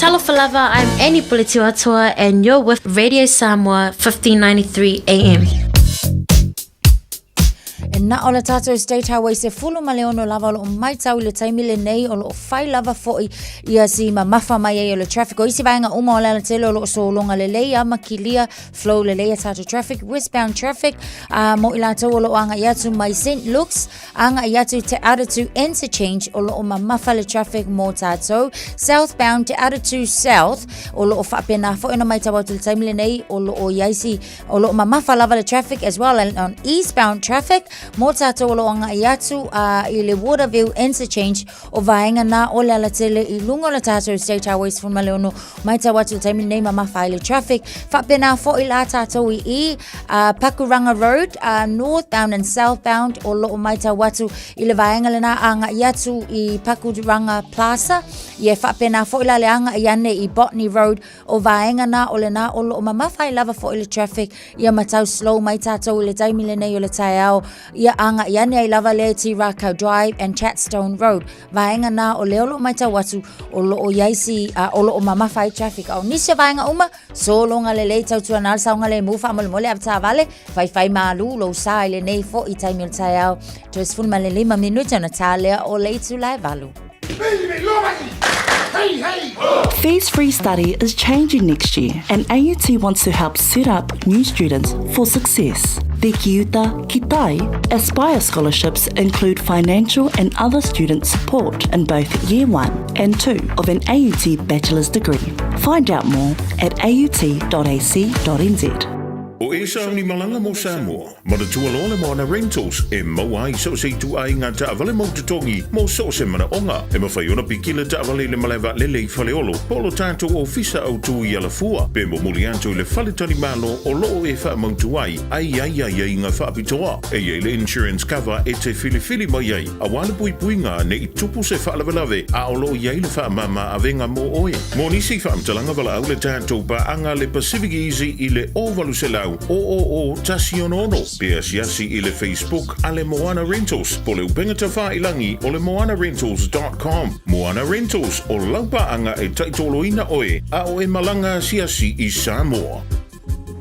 Talofa lava, I'm Annie Puletiwatoa and you're with Radio Samoa 1593 AM. Na ola tātou State Highway se fulu ma leono lava o mai tau le taimile nei o lo whai lava foi ia si ma mafa mai e o le traffic o isi vaenga uma o lana tele o lo so longa le lei ama kilia flow le lei tātou traffic westbound traffic mo ila tau o lo anga iatu mai St. Luke's anga iatu te Aratu interchange o lo ma mafa le traffic mo tātou southbound te Aratu south o lo whapena foi na mai tau atu le taimile nei o lo o iaisi o lo ma mafa lava le traffic as well and on eastbound traffic mo tātou loanga i atu i le Waterville interchange o vaenga na o le ala tele i lunga o le tātou State Highways fun maleono mai tau atu le taimi nei ma mawhai le traffic whapena fo i la tātou i Pakuranga Road northbound and southbound o lo mai tau atu i le vaenga le na anga i atu i Pakuranga Plaza i e whapena fo i la le anga i ane i Botany Road o vaenga na o le na o lo ma mawhai lava fo i le traffic i a matau slow mai tātou i le taimi le nei o le Taeao ia anga iane ai lava le ti Rakau Drive and Chatstone Road. Vaenga na o leo lo mai tau atu o lo o yaisi o lo o mamawhai traffic. Au nisia vaenga uma, so longa le lei tau tua nal saunga le mufa mole mole apta vale, fai Malu lo sa le nei fo i taimi o Taeao. Tues fun male 5 minuta na tālea o lei tu lai valu. Fees-free study is changing next year, and AUT wants to help set up new students for success. The Kiuta, Kitai, Aspire scholarships include financial and other student support in both Year 1 and 2 of an AUT bachelor's degree. Find out more at aut.ac.nz. O e sa ni malanga mo Samoa, ma le tualoa le moana rentals, e maua i so se tu ai ngā taawale mo tutongi, mo so se mana onga, e mawhai ona pikile taawale le malaiwa lele i whale olo, polo tātou o fisa au tu i ala fua, pe mo muli anto le whale tani malo o loo e wha mautu ai ngā whaapitoa, e ye le insurance cover e te fili mai ai, a wale pui ngā ne i tupu se whaalawelawe, a o loo iei le wha mama a venga mo oe. Mo nisi whaamtalanga wala au le tātou pa anga le Pacific Easy i le ovalu se lau, o tasi onono. Pea siasi i le Facebook a le Moana Rentals. Po le upenga ta whailangi o le moanarentals.com. Moana Rentals o laupaanga e taitoloina oe a o e malanga siasi i Samoa.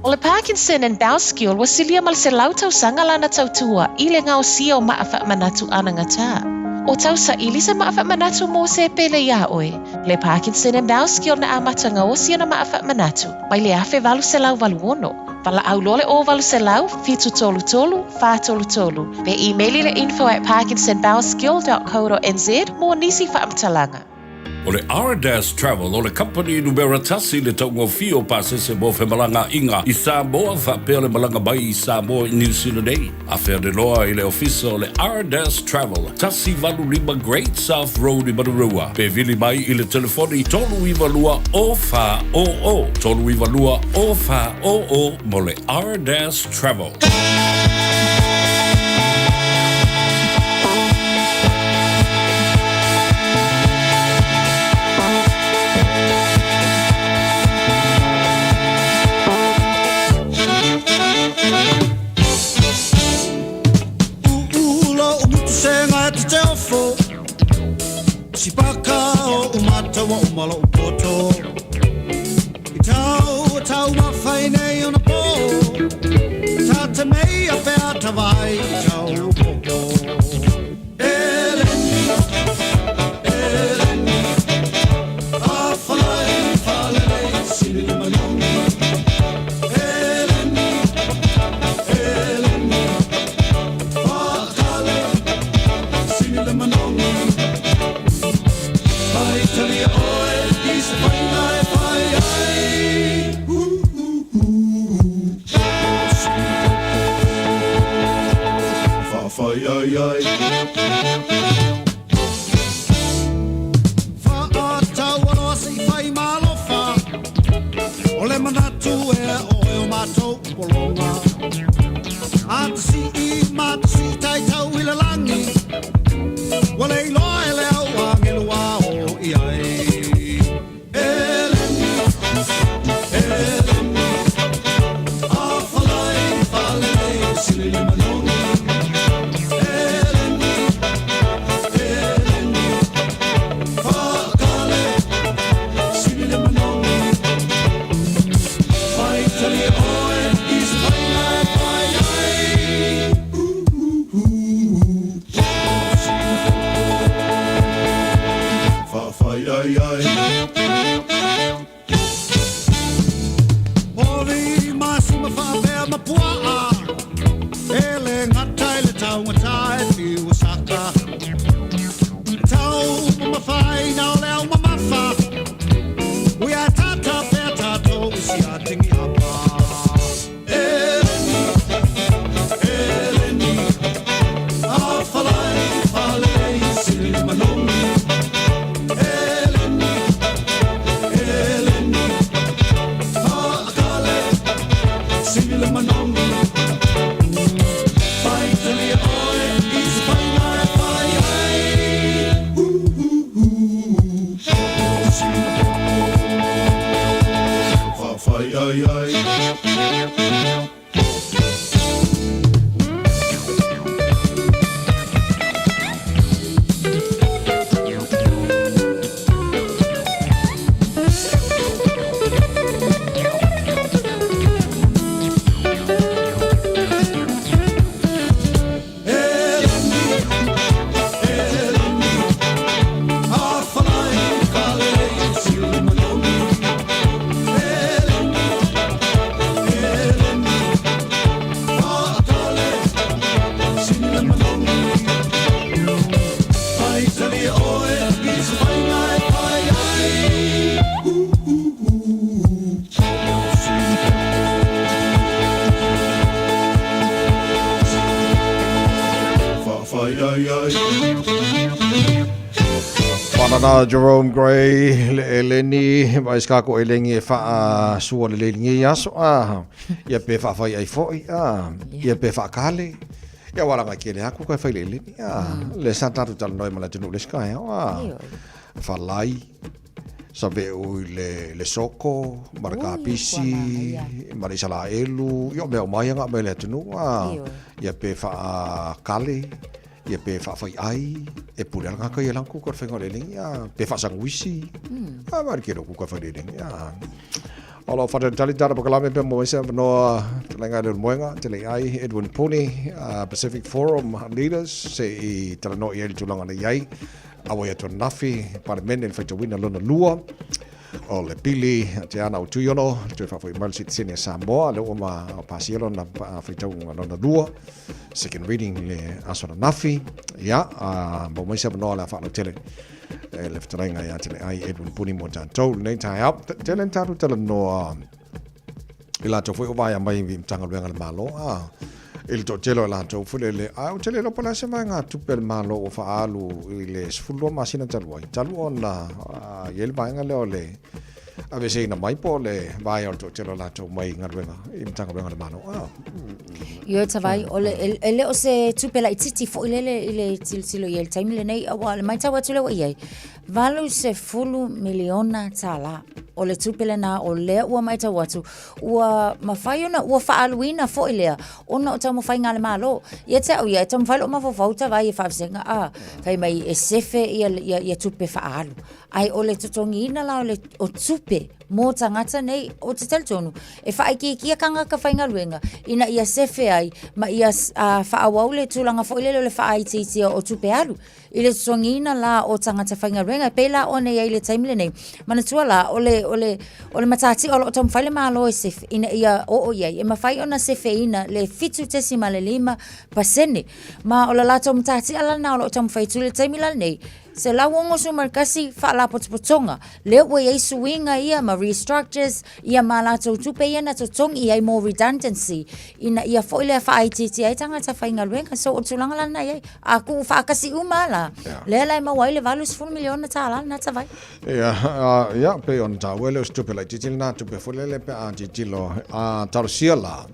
O le Parkinson and Bowel skill wa silia mal se lau tau sanga lana tau tua i le ngau sia o maafa manatu ananga tā. O tau sa ili sa maafa manatu mo se pele ia oe. Le Parkinson and Bowel skill na amatanga o sia na maafa manatu. Mai le afe valu se lau valu ono. Vala au lole o valu se lau, fitu tolu tolu, fa tolu tolu. Pe emaili le info@parkinsonbowelskill.co.nz mo nisi whaamtalanga. O le R-Dash Travel, o le company numera tasi le taungo fio pasese mo whemalanga inga i Samoa whapea le malanga mai i Samoa i New Zealand ei. A whea de loa i le ofisa o le R-Dash Travel, tasi valu lima Great South Road i Marurua. Pe vili mai i le telefoni tolu iwa lua o wha o o. Tolu iwa lua o wha o o mo le R-Dash Travel. Si paka o umata wa umala upoto I tau mawhaine o na po Tata mei a whea tawai I tau popo Eleni A whalei sili le manongi Eleni Whakale sili le manongi Italy oil is fine, tau matai fi wasaka. Tau mawhai nao leo mamafa. We are tata pea tato isi a tingi apa. Eleni, Eleni, a whalai, whalei, sili manomi. Eleni, Eleni, a akale, sili manomi. Finally, oi, is finally, Ay, ay. Panana Jerome Gray le eleni mai ska ko elengi fa suo le lengi yaso ia pe fa ai foi ia pe fa kale ia wala ga kele aku ka fa le eleni le santa tu tal noi mala tunu le ska fa lai sabe o le soko marka pisi marisala elu yo me mai nga me le tunu ia pe fa kale ia pe fa fai ai e pura nga ka ia lang ku ko fa ngole ling ia pe fa sang wisi mar ke ku ko fa de ling ia alo fa de tali dara bakala me pe mo se no lenga de moenga tele ai Edwin Pony Pacific Forum leaders se tala no ia tu langa ai awa to nafi para men en fa to wina lona lua o le pili te ana o tuiono te fa foi mal sit sene Samoa le o ma pasielo na fa to lona lua second reading le asona nafi ya bo mai se no la fa no tele le ftrenga ya tele ai Edwin Puni mo tanto nei Taeao tele taru tele no ila to foi o vai mai vi tanga lenga malo il to telo la to fule le au tele lo pala se manga tu per malo o fa alu ile sfulo masina talu ona yel banga le ole ave sei na mai po le vai o to telo la to mai ngarwenga im tanga lenga malo Yo tavai ole ele o se tupela ititi fo ile tilsilo yel time le nei awal mai tawa tule wa ye valu se fulu miliona tala ole tupela na ole ua mai tawa tu ua mafaiona ua faaluina fo ile ona o tamu fai ngale malo ye te o ye tamu fai lo ma fo fauta vai fa senga fai mai e sefe ia tupe faalu ai ole totongina la ole o tupe mo tangata nei o te teltonu e fa ki kanga ka fai ngaluenga ina ia sefe ai ma ia fa Aoauli tulanga fo ile le fa ITT o tupe alu ile songina la o tangata fai ngaluenga pela one ia ile time le nei mana tuala ole matati o tom fai le malo e sefe ina ia o ia e ma fai ona sefe ina le fitu tesima le 5% ma ola la tom matati ala na o tom fai tule time le nei se la wongo su markasi fa la potspotsonga le we ye suinga ia ma restructures ia mala to tupe ia na to tong ia more redundancy ina ia fo ile fa ITT ai tanga ta fa ingalwenga so o tulanga la na ia aku fa kasi umala le la ma waile valus 4 million na tala na ta vai ya pe on ta wele stupe la titil na tupe fo le pe a titilo tarsiala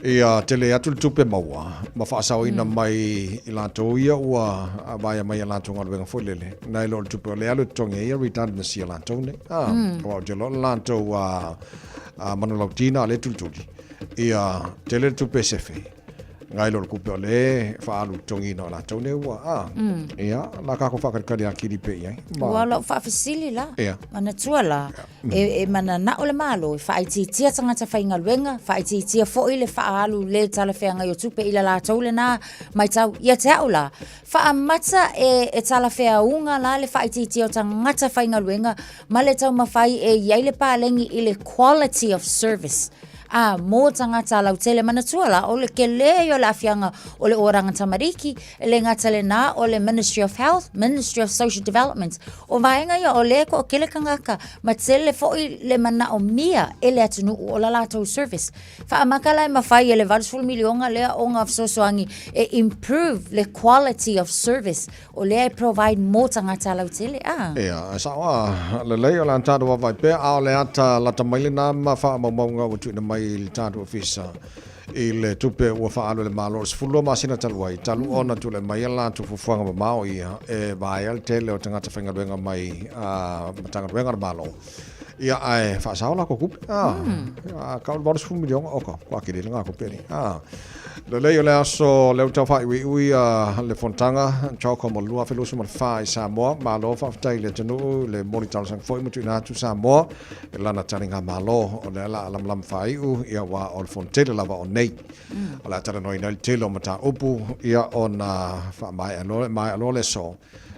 ia tele atu tupe maua ma fa sa ina mai ila to ia wa vai mai la to ngol folele na lo tupe le alu tonge ia redundancy la to ne o jelo la to manolotina le tutuli ia tele tupe sefe ngai lo kupe le fa alu tongi no la to ne wa ia la ka ko fa ka dia ki di pe ia wa lo fa fasili la mana tuala e mana na ole malo fa ITT tanga ta fa ingalwenga fa ITT fo ile fa alu le tala fe nga yo tupe ila la to le na mai tau ia taula fa amata e tala fe unga la le fa ITT o tanga ta fa ingalwenga ma le tau mafai e ia ile pa lengi ile quality of service mo tangata lau tele manatua la o le kelei o le afianga o le oranga tamariki le ngata le na o le Ministry of Health, Ministry of Social Development o vaenga ia o le ko kele kangaka ma tele foi le mana o mia ele atunu o la lato service fa makala ma fai le valsful milionga le o nga sosoangi e improve the quality of service o le provide mo tangata lau tele Ia, sawa le lei o la tatu wa vai pe a le ata la tamaile na ma fa ma nga o tu na mai le tatu ofisa I le tupe ua whaalo le malo se fulo masina talu ai talu ona tu le mai ala tu fufuanga ma mao ia e vai al tele o tangata whaingaruenga mai matangaruenga malo ia ai whaasao la ko kupe kaul boros fu milion oka kwa kiri nga ko peri le lei o le aso le utau whai ui le fontanga chau ko mo lua felusu ma whai Samoa malo whaftai le tanu le mori tau sang foi mutu ina tu Samoa e lana taringa malo o le ala alam whai ia wa o le fontele lava o nei o le atara noi nai telo mata upu ia o na wha mai alo le so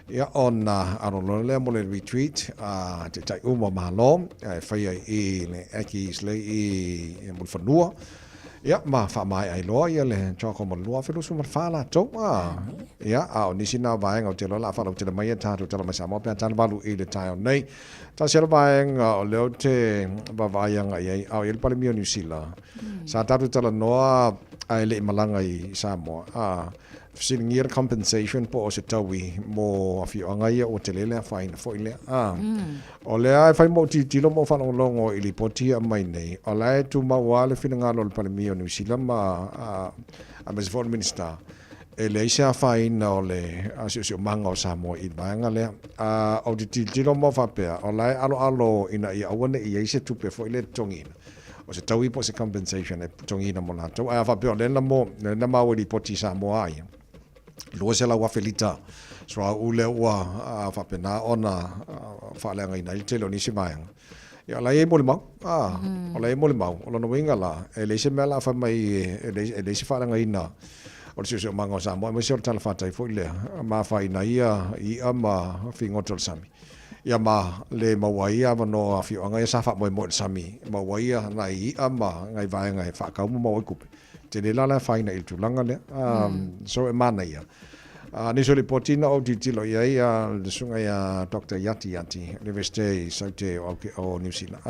ia ona arolo le mo le retreat te tai uma malo fai I le aki le I mo fanua ia ma fa mai ai lo ia le choko mo lo fe su ma fala to ia a ni sina vai ngau te lo la fa lo te mai ta to la ma sa mo pe tan valu I le tai nei ta se vai ngau le te va vai nga ai au il pale mio New Zealand sa ta to la noa ai le malanga I Samoa singira compensation po o se tawi mo afi anga ia o te lele fine fo ile o le ai fai mo ti lo mo fa longo I li poti a mai nei o le tu ma wale fina ngalo le palemio New Zealand ma a mes foreign minister e le isa fai na o le asio manga o Samoa I banga le o ti lo mo fa pe o le alo ina ia wane ia se tu pe fo ile tongina o se tawi po se compensation e tongina mo la to a fa pe le na mo na ma o li poti Samoa ia Lua se la wa felita so ule wa fa pena ona fa le ngai nai telo ni si mai ya la e mo le mau o la e mo le mau o no winga la e le se mela fa mai e le se fa ngai na o se manga sa mo se tala fa tai fo le ma fa ina ia I ama fi ngotol sami ya ma le mawaia no afi anga sa fa mo sami mawaia na I ama ngai vai ngai fa ka mo ku te le la fa ina il tulanga le so e mana ia ni so le potina o di tilo ia le sunga ia Dr. Yati University Saute o New Zealand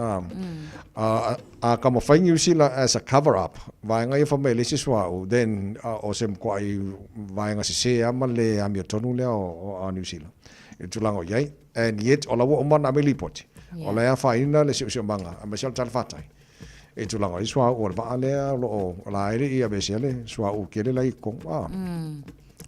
kama fa New Zealand as a cover up vai ngai fa me le siswa then o sem kwai vai ngai se ama le ami tonu le o New Zealand il tulanga ia and yet o la wo mana me lipoti o la fa ina le se manga a me sel tal fatai e tu langa iswa o va ale lo la ere ia besele swa o kele la iko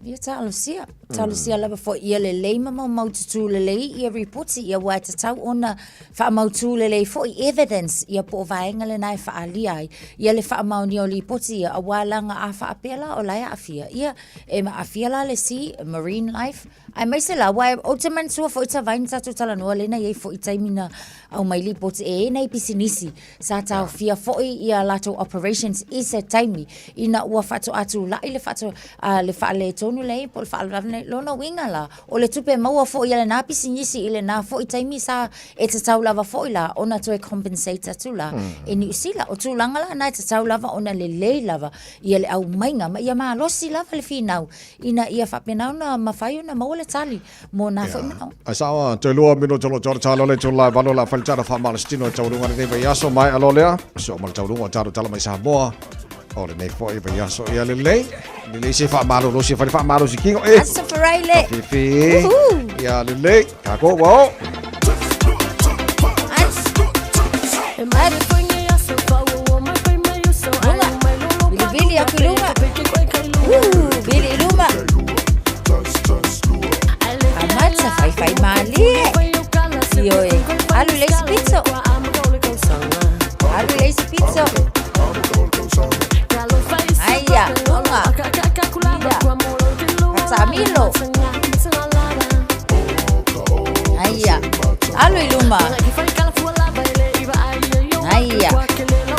ia talusia lava fo ia le leima mau tu le lei ia report ia wa te tau ona fa mau tu le lei fo evidence ia po vaenga le nai fa alia ia le fa mau ni o li poti ia awalanga a fa apela o la afia ia e ma afia la le si marine life ai mai se la wa o te man so fo ta vain sa to tala no le na ia fo i taimina au mai li poti e nei pisinisi sa tau fia fo ia lato operations is a taimi ina ua fato atu la ile fato le fa le tonu le po fa le lona winga la o le tupe mau fo ia le na pisinisi ile na fo i taimi sa e te tau lava fo ila ona to compensate tu la e ni usila o tu langa la na te tau lava ona le lava ia le au mainga ma ia ma losi lava le finau ina ia fa pena na mafai na mau le tali mo na fo na asawa te lua mino tolo talo le tola valo la faltara fa malstino tau runga ne vai aso mai alolea so mal tau runga talo mai Samoa o le nei fo i vai aso ia le le se fa malo lo se fa malo si kingo aso fraile fifi ia le ka ko wo Billy Akuluma Billy Luma Amatsa fai mali io alu le spizzo aia lunga Samilo aia alu iluma aia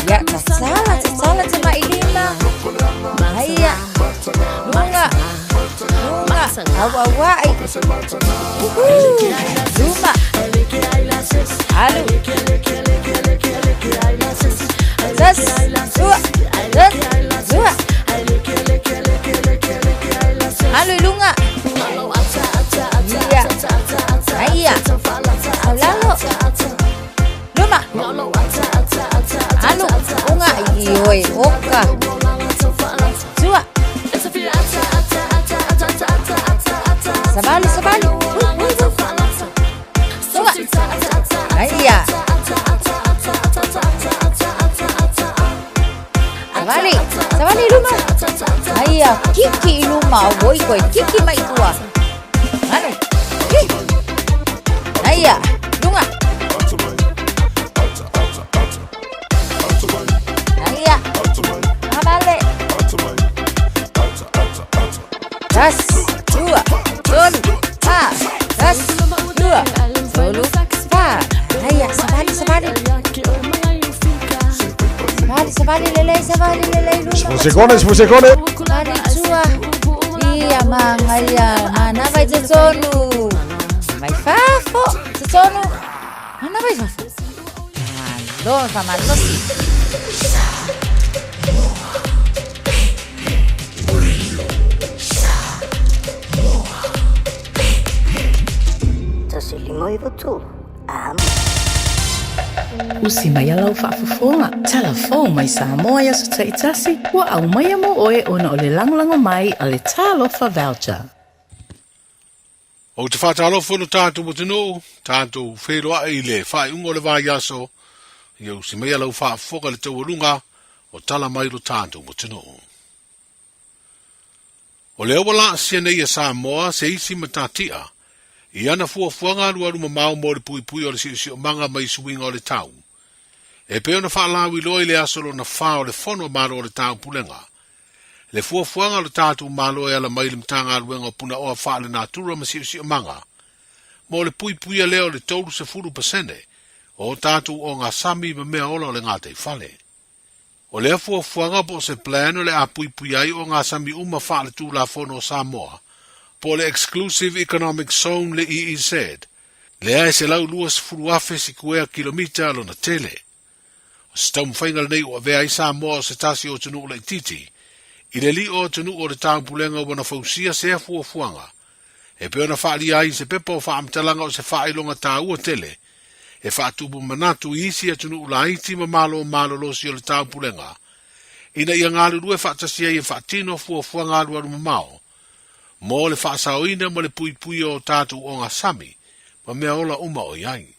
ya tasala tama ilima aia lunga awawai luma alu das, dua, das, dua. Malu lunga. Iya. Iya. Lalu. Luma. Anu, unga. Ioi, oka. Dua. Sabali, sabali. Dua. Iya. Sabali luma. Iya, kiki luma. Boy koy, kiki mai tua. Anu. Iya, lunga. Iya. Abale. Das, dua, solu, pa. Das, dua, solu, pa. Iya, sabali, sabali. Sabali lele luma. Musikone. Sabali tua. Iya, mangaya. Mana vai tsonu. Vai fafo. Tsonu. Mana vai fafo. Malo, famalo si. Moi votu. Usi mai alau whaafafonga. Telefon mai Samoa ia so taitasi. Ua au mai amo oe ona o le langolango mai a le talofa voucher. O te whātalofa no tātou mutunu, tātou wheroa i le whai ungo le vai aso, i usi mai alau whaafoka le tauarunga o tala mai ro tātou mutunu. O le awala sianei a Samoa se isi matatia, i ana fuafuanga aru mamau mo le pui o le si o manga mai suinga o le tau. E peo na whaalawi loi le asolo na wha o le whono maro o le tau pulenga. Le fuafuanga o le tātou malo e ala mai le mtanga aruenga o puna oa wha le natura ma si o manga. Mo le pui a leo le tolu se furu pasene, o tātou o ngā sami ma mea ola o le ngātei whale. O le fuafuanga po se plano le a pui ai o ngā sami uma wha le tū la whono o Samoa, po le Exclusive Economic Zone le EEZ, le ae se lau luas furu afe si kuea kilomita alo na tele. O se tau mwhaingal nei o vea i Samoa o se tasi o tunu o le titi, i le li o tunu o le tāmpulenga o wana fausia se a fuafuanga, e peo na whaali ai se pepa o whaamtalanga o se whailonga tā ua tele, e whaatubu manatu i isi a tunu o la iti ma malo losi o le tāmpulenga, ina ia ngālu rue whaatasia i e whaatino fuafuanga alu mamao, mo le whaasaoina mo le pui o tātou o ngā sami, ma mea ola uma o iai.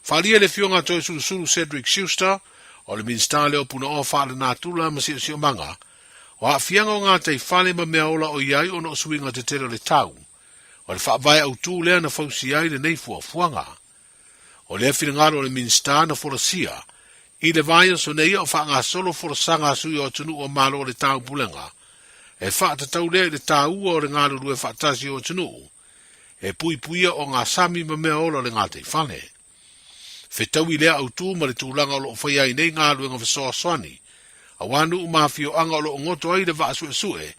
Whalia le fionga toi suru Cedric Schuster, o le minstale o puna o whaale nātula ma si o manga, o a fianga o ngā tei whale ma mea ola o iai o no suinga te tero le tau, o le whaavai au tū lea na fausi ai le nei fuanga. O le whina ngaro le minsta na forasia, i le vai o so nei o wha ngā solo forasanga sui o tunu o malo o le tau pulenga, e whaata tau lea le tā ua o le ngāru rue whaatasi o tunu, e puia o ngā sami ma mea ola le ngā te whane. Whetau i lea au tū ma le tūlanga o lo whai ai nei ngāru ngā whasoa swani, a wānu u mawhio anga o lo ngoto ai le wa sue,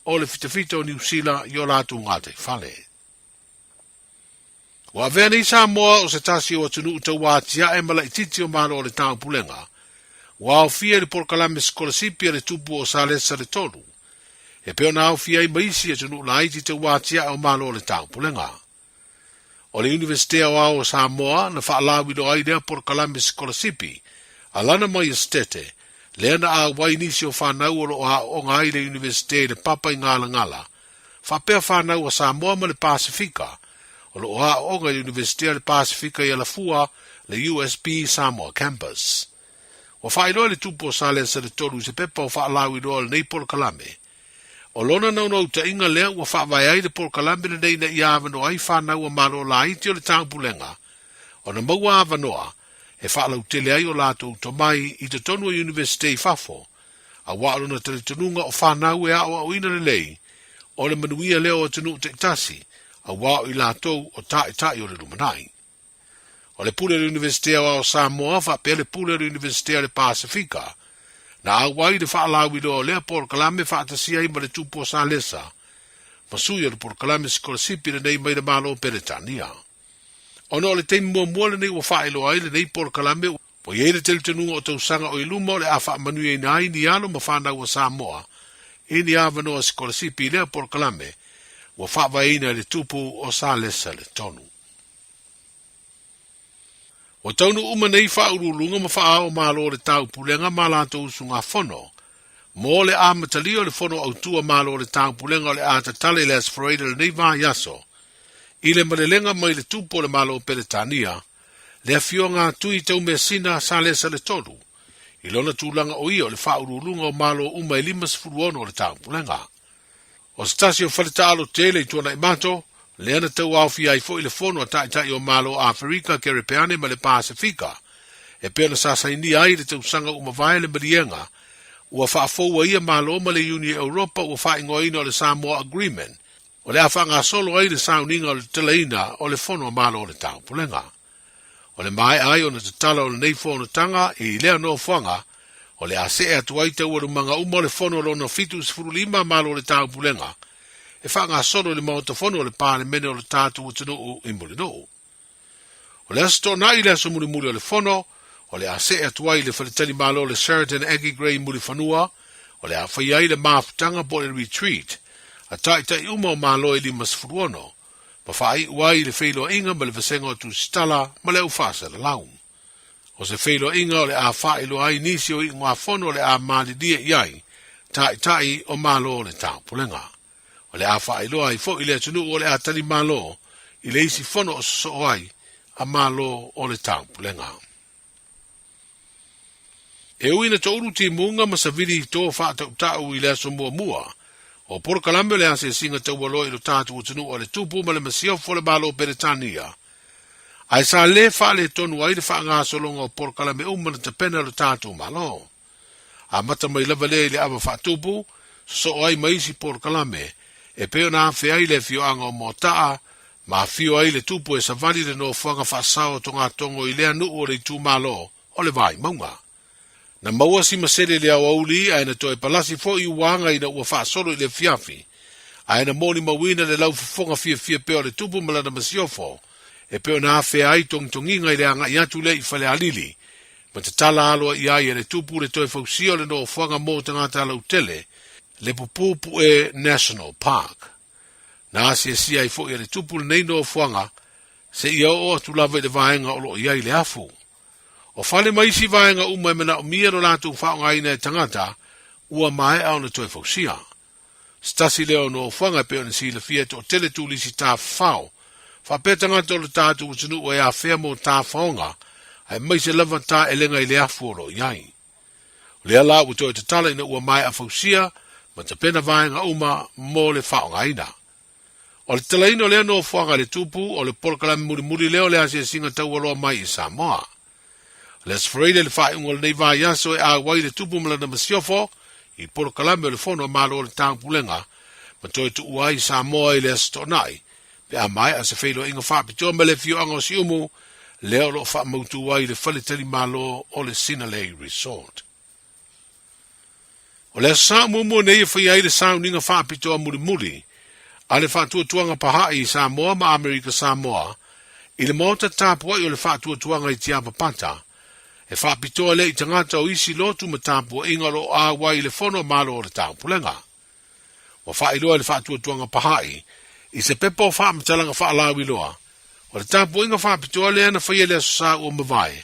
o le fitafita o New Zealand i o lātu ngā te whane. Wa vea nei Samoa o se tasi o tunu utau wātia e mala i titi o malo o le tāu pulenga, wa o fia le porkalame skolasipi a le tupu o salesa le tolu, e peo na au fia i maisi e tunu la iti te wātia o malo o le tāu pulenga. O le Universitea o Samoa na whaalawi do ai lea porkalame skolasipi, a lana mai estete, lea na a wainisi o whanau o ngā i le Universitea le papa i ngala, whapea whanau o Samoa ma le Pasifika, o lo o ngā Universitea le Pasifika i ala fua le USB Samoa Campus. O whaeroa le tupo sa le sa le tolu se pepa o whaalawi do le nei porkalame, o lona nau ta inga lea ua whaavai ai le porkalame le nei na i awano ai whanau a maro la iti o le tāngpulenga, o na maua awanoa, e whaalau tele ai o lātou tomai i te tonu o Universitei Fafo, a wālo na tele tununga o whanau e ao au ina le lei, o le manuia leo o tunu te tasi, a wāo i lātou o tai o le lumanai. O le pule le Universitea o Samoa, whapea le pule le Universitea le Pasifika, na awai le whaalawi lo lea porkalame whaatasia i ma le tupo sa lesa, masuia le porkalame skolasipi le nei mai le malo Peretania. O no le teimi mua le nei ua whaelo ai le nei porkalame Po ye le tel tenu o tausanga o ilumo le afa manu e nai ni alo mafana wa Samoa. Ini avano o skolasipi lea por kalame. Wa whawaina le tupu o sa lesa le tonu. O taunu umanei whaurulunga ma whaao malo le tau pulenga malato usunga fono. Mo le a matalio le fono autua malo le tau pulenga le a tatale le asfereida le neiva yaso. Ile malelenga mai le tupu le malo peletania. Le afionga tui tau mesina sa lesa le tonu. Ilona tūlanga o ia o le whaurulunga o malo uma e lima sifuruono o le tau pulenga. O stasio whaletalo tele i tuana i mato, le ana tau awhia i fo i le fono a tai o malo Afrika, Kerepeane ma le Pasifika. E pena sasaini ai le tau sanga umawai le marienga, ua whaafoua ia malo ma le Uni Europa ua whaingoina o le Samoa Agreement. O le awhanga solo ai le sauninga o le teleina o le fono a malo o le tau pulenga. O le mai ai o na te tala o le nei fono tanga i lea no whanga, o le ase atu ai tau aru manga uma le fono lo na fitu sifuru lima malo le tau pulenga, e whanga solo le maota fono le pāne mene o le tātu utinu u imuli no. O le asto na i le aso muli muli o le fono, o le ase atu ai le whalitani malo le Sheraton Aggie Gray muli whanua, o le awhai ai le mafutanga po le retreat, a tai uma o malo i lima sifuru ono, ma whai uai le whailo inga ma le vasenga o tu stala ma le ufasa le laung. O se whailo inga o le a whailo ai nisi o ingoa fono o le a malidia iai, tai o malo o le tau pulenga. O le a whailo ai fo i le atunu o le a tali malo, i le isi fono o so ai a malo o le tau pulenga. E uina to uruti munga ma sa vidi to whaatau tau i le aso mua, o por kalame le ase singa tau walo i lo tātu utunu o le tupu ma le masio fo le malo Peretania. Ai sa le wha le tonu ai le wha ngā solonga o por kalame umana te pena lo tātu malo. A mata mai lava le le awa wha tupu, so ai maisi por kalame, e peo na awhi ai le fio anga o motaa, ma fio ai le tupu e sa vali le no whanga wha sao to ngā tongo i lea nuu o le tu malo, o le vai maunga. Na maua si masele le Aoauli, ai na toe palasi fo i wanga i na ua wha solo i le fiafi, ai na moni mawina le lau Fofoga Fiafia peo le tupu malana masiofo, e peo na awhi ai tongtonginga i le anga i atu le i whale alili, ma te tala aloa i ai e le tupu le toe fausio le no whanga mo tangata lau tele, le pupupu e National Park. Na asia si ai fo i le tupu le nei no whanga, se ia o atu lava i le vaenga o lo i ai le afu. O whale maisi vaenga umai mena o mia no lātu whaonga ina e tangata, ua mai au na toe fausia. Stasi leo no whanga peo na si le fia to tele tūlisi tā whao, whapea tangata o le tātu utinu o e a whea mo tā whaonga, ai maise lava tā elenga i le afu o lo iai. Le ala u toi te tala ina ua mai a fausia, ma te pena vaenga uma mo le whaonga ina. O le talaino lea no whanga le tupu, o le polkalami muri leo le asia singa tau aloa mai i Samoa. Le asfereida le whaingo le neiva yaso e Aoauli le tupu malana masiofo, i polkalami o le fono malo o le tang pulenga, ma toi tu uai Samoa i le astonai, pe a mai a se whailo inga whapitoa me le fio anga si umu, leo lo whamautu uai le whalitali malo o le Sinalei Resort. O le asa mumu nei e whai ai le sauninga whapitoa muri, a le whatuatuanga pahai i Samoa ma Amerika Samoa, i le mota tāpua i o le whatuatuanga i tiapa pata, e whapitoa le i tangata o isi lotu ma tāpua inga lo Aoauli le fono malo o le tāpulenga. Wa whailoa le whatuatuanga pahai, i se pepo whamatalanga whaalawi loa, o le tāpua inga whapitoa le ana whaia le asosa o mawai,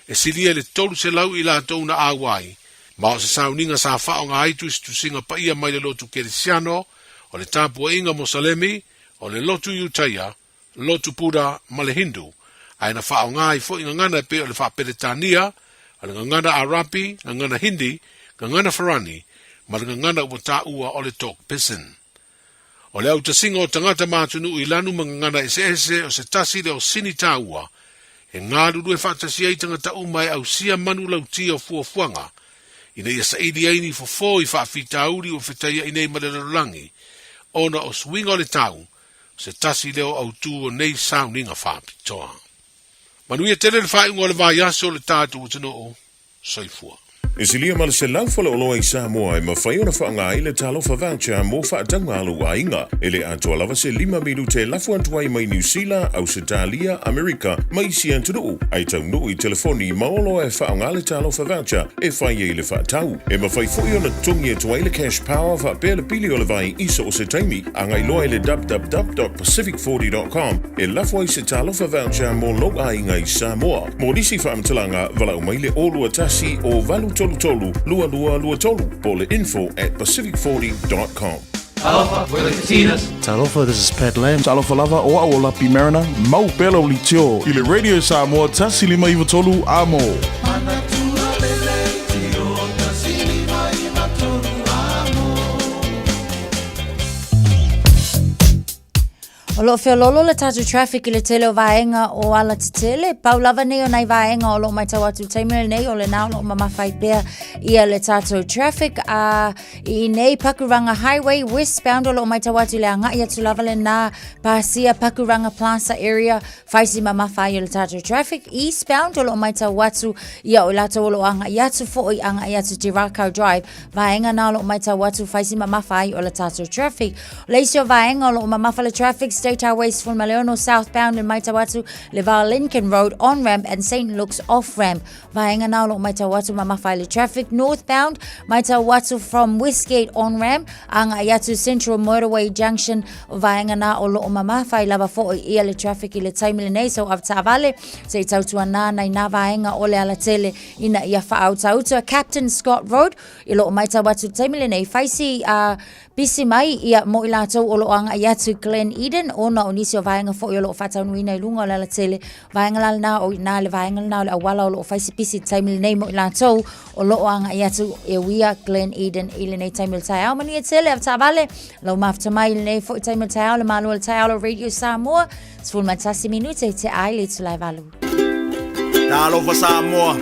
e silia le tolu se lau i la tauna Aoauli, ma o se sauninga sa whaonga aitu isi tusinga pa ia mai le lotu Kerisiano, o le tāpua inga Mosalemi, o le lotu Utaia, lotu Pura, ma le Hindu, ai na whaonga i fo inga ngana pe o le whaperetania, o le ngana Arapi, ngana Hindi, ngana Farani, ma le ngana ua ua o le Tok Pisin. O le au tasinga o tangata mātunu i lanu ma ngana ese o se tasi le o sini tā ua, e ngā lulu e whatasia i tangata umai au sia manu lau tia o fuafuanga, ina ia sa idi aini fofo i whaafitauri o whetaia i nei malelalangi, ona o swinga o le tau, se tasi leo au tū o nei sauninga whaapitoa. Manuia tele le whaingo le vai aso le tātu utano o soifua. E silia mal se lau fala oloa I Samoa e mawhai ona whaanga I le talofa voucher mo whaatanga alu a inga. E le atua lava se 5 milu te lafu antuai mai New Zealand, Australia, Amerika, mai si antunu. Ai tau nuu I telefoni maolo e whaanga le talofa voucher e whai e le whaatau. E mawhai fui ona tungi e tuai le cash power wha pēle pili o le vai iso o se taimi. Anga iloa le www.pacific40.com e lafu ai se talofa voucher mo lo a inga I Samoa. Mo nisi whaamtalanga vala umai le olua tasi o valu tolu lua tolu po le info@pacific40.com. Talofa, we're the Katinas. Talofa, this is Pat Lamb. Talofa lava o Aola Pi Marina, mau pela o litio. I le radio Samoa tasi lima iwa tolu amo. O lo feo lolo le tatu traffic I le tele o vaenga o ala te tele. Pau lava nei o nai vaenga o lo mai tau atu taimele nei o le nao lo mamawhai pēr ia le tatu traffic. I nei Pakuranga Highway westbound o lo mai tau atu le anga ia tu lava le nā Pasia Pakuranga Plaza area faisi mamawhai o le tatu traffic. Eastbound o lo mai tau atu ia o lato o lo anga ia tu fo I anga ia tu Tirakau Drive. Vaenga nā lo mai tau atu faisi mamawhai o le tatu traffic. Leisi o vaenga o lo mamawhai le traffic State Highways from Maleono southbound in Maitawatu, Levar Lincoln Road on ramp and St. Luke's off ramp. Vaenga nā lo Maitawatu mamawhai traffic northbound, Maitawatu from Westgate on ramp, anga iatu Central Motorway Junction. Vaenga nā o lo mamawhai lava fo ia le traffic I le taimile nei so av tavale se tautua nā nei nā vaenga o le ala tele ina ia whaau tautua Captain Scott Road I lo Maitawatu taimile nei faisi bisi mai ia mo I lātou o lo anga iatu Glen Eden ona o nisi o vaenga fo I o lo whatau nui nei lunga o le ala tele vaenga lal nā o nā le vaenga nā o le awala o lo faisi pisi taimile nei mo I lātou o lo anga iatu e wia Glen Eden I le nei taimile Taeao mani e tele av tavale lau mafta mai I le nei fo I taimile Taeao le malu o le Taeao le Radio Samoa sful matasi minute te ai le tulai valu Talo fa Samoa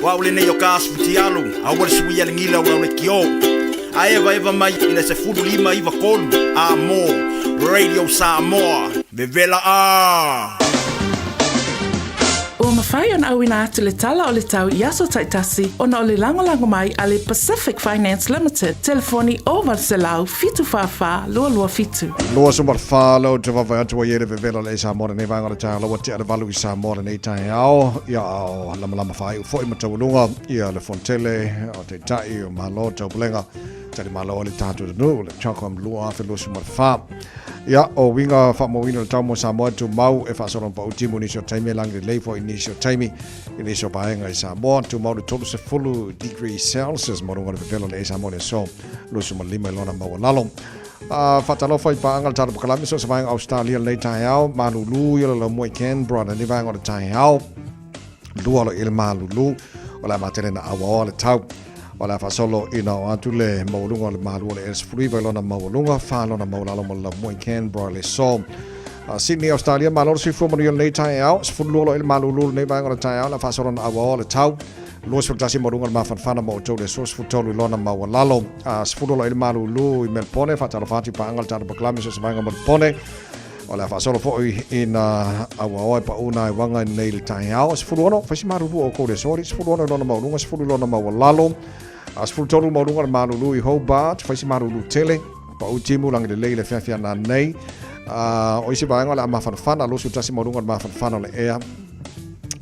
wa ule nei o kasputi alu a wale suia le ngila o le kio a eva mai ina se fudu lima iva kolu amo Radio Samoa vevela O mawhai an awina atu le tala o le tau Yaso Taitasi ona o le lango mai a le Pacific Finance Limited. Telefoni over se lau fitu whawha lua fitu. Loa sumar whālo te wawai atua iere vevela le Samoa nei vanga le taha lawa te valu I Samoa nei Taeao ia o lama whai ufoi matawalunga ia le Fontele o te tai o Malo tau Blenga tali Malo le tatu nu le chakom lua afe loa sumar wha ia o winga whamawina le tau mo Samoa tu mau e whasoron pa utimu nisio taimi langi leifo I nisio taimi I nisio paenga I Samoa tu mau le tolu se fulu degree Celsius morunga le vevela le Samoa le so loa sumar lima ilona maua lalo Whatalofa I paanga le tatu pakalami so sa vaenga Australia le Taeao Malulu ia le moi Canberra ni vaenga le Taeao lua lo il Malulu o la matele na Aoauli le tau o la fasolo ina o atu le maulunga le Malu le Esfriva lona maulunga whalona maulalo mo la moi Canberra le so Sydney Australia maloro si fumo ni le Taeao sfulu il Malulu ne vaenga le Taeao la fasolo na Aoauli le tau Luas futasi morunga mafanfana mo tau le sos futolu lona mawalalo sfulu il Malulu I Melbourne fatalofati pa angal tatu paklami so savanga Melbourne o la fasolo fo in Aoauli pa una wanga nei le Taeao sfulu ono fasi Malulu o ko le sori sfulu ono lona maulunga sfulu lona mawalalo sfulu tolu morunga le Malulu I Hobart fasi Malulu tele pa utimu langi le le Fiafia na nei o isi vanga la mafanfana luas futasi morunga mafanfana le ea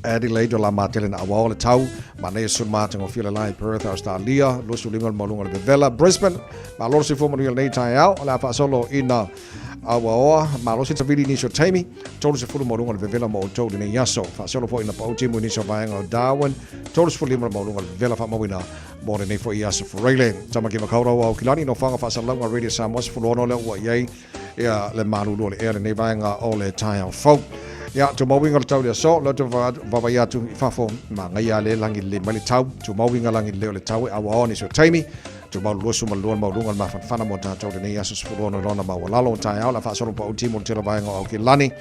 Adelaide o la matele na Aoauli le tau Mane sun mate ngo fila lai Perth Australia lusu lingal malunga le Vela Brisbane maloro si fomo nei Taeao la fa solo ina Aoauli maloro si tavili nisho taimi tolu se fulu malunga le Vela mo tolu nei yaso fa solo fo ina pa utimu nisho vaenga Darwin tolu se fulu malunga le Vela fa mawina mo nei fo yaso forele tama ki makaura wa kilani no fanga fa salanga Radio Samoa fulu ono le wa yai ia le Malulu le era nei vaenga o le Taeao fo Ya tu mawinga le tau le so lo tu vavaya tu fafo ma ngai ale langi le mali tau tu mawinga langi le tau Aoauli so taimi tu mau lusu malua maulunga ma fanfana mo tau le nei aso sfulu no lona ma walalo Taeao la fa solo pa utimo te vaenga o ki lani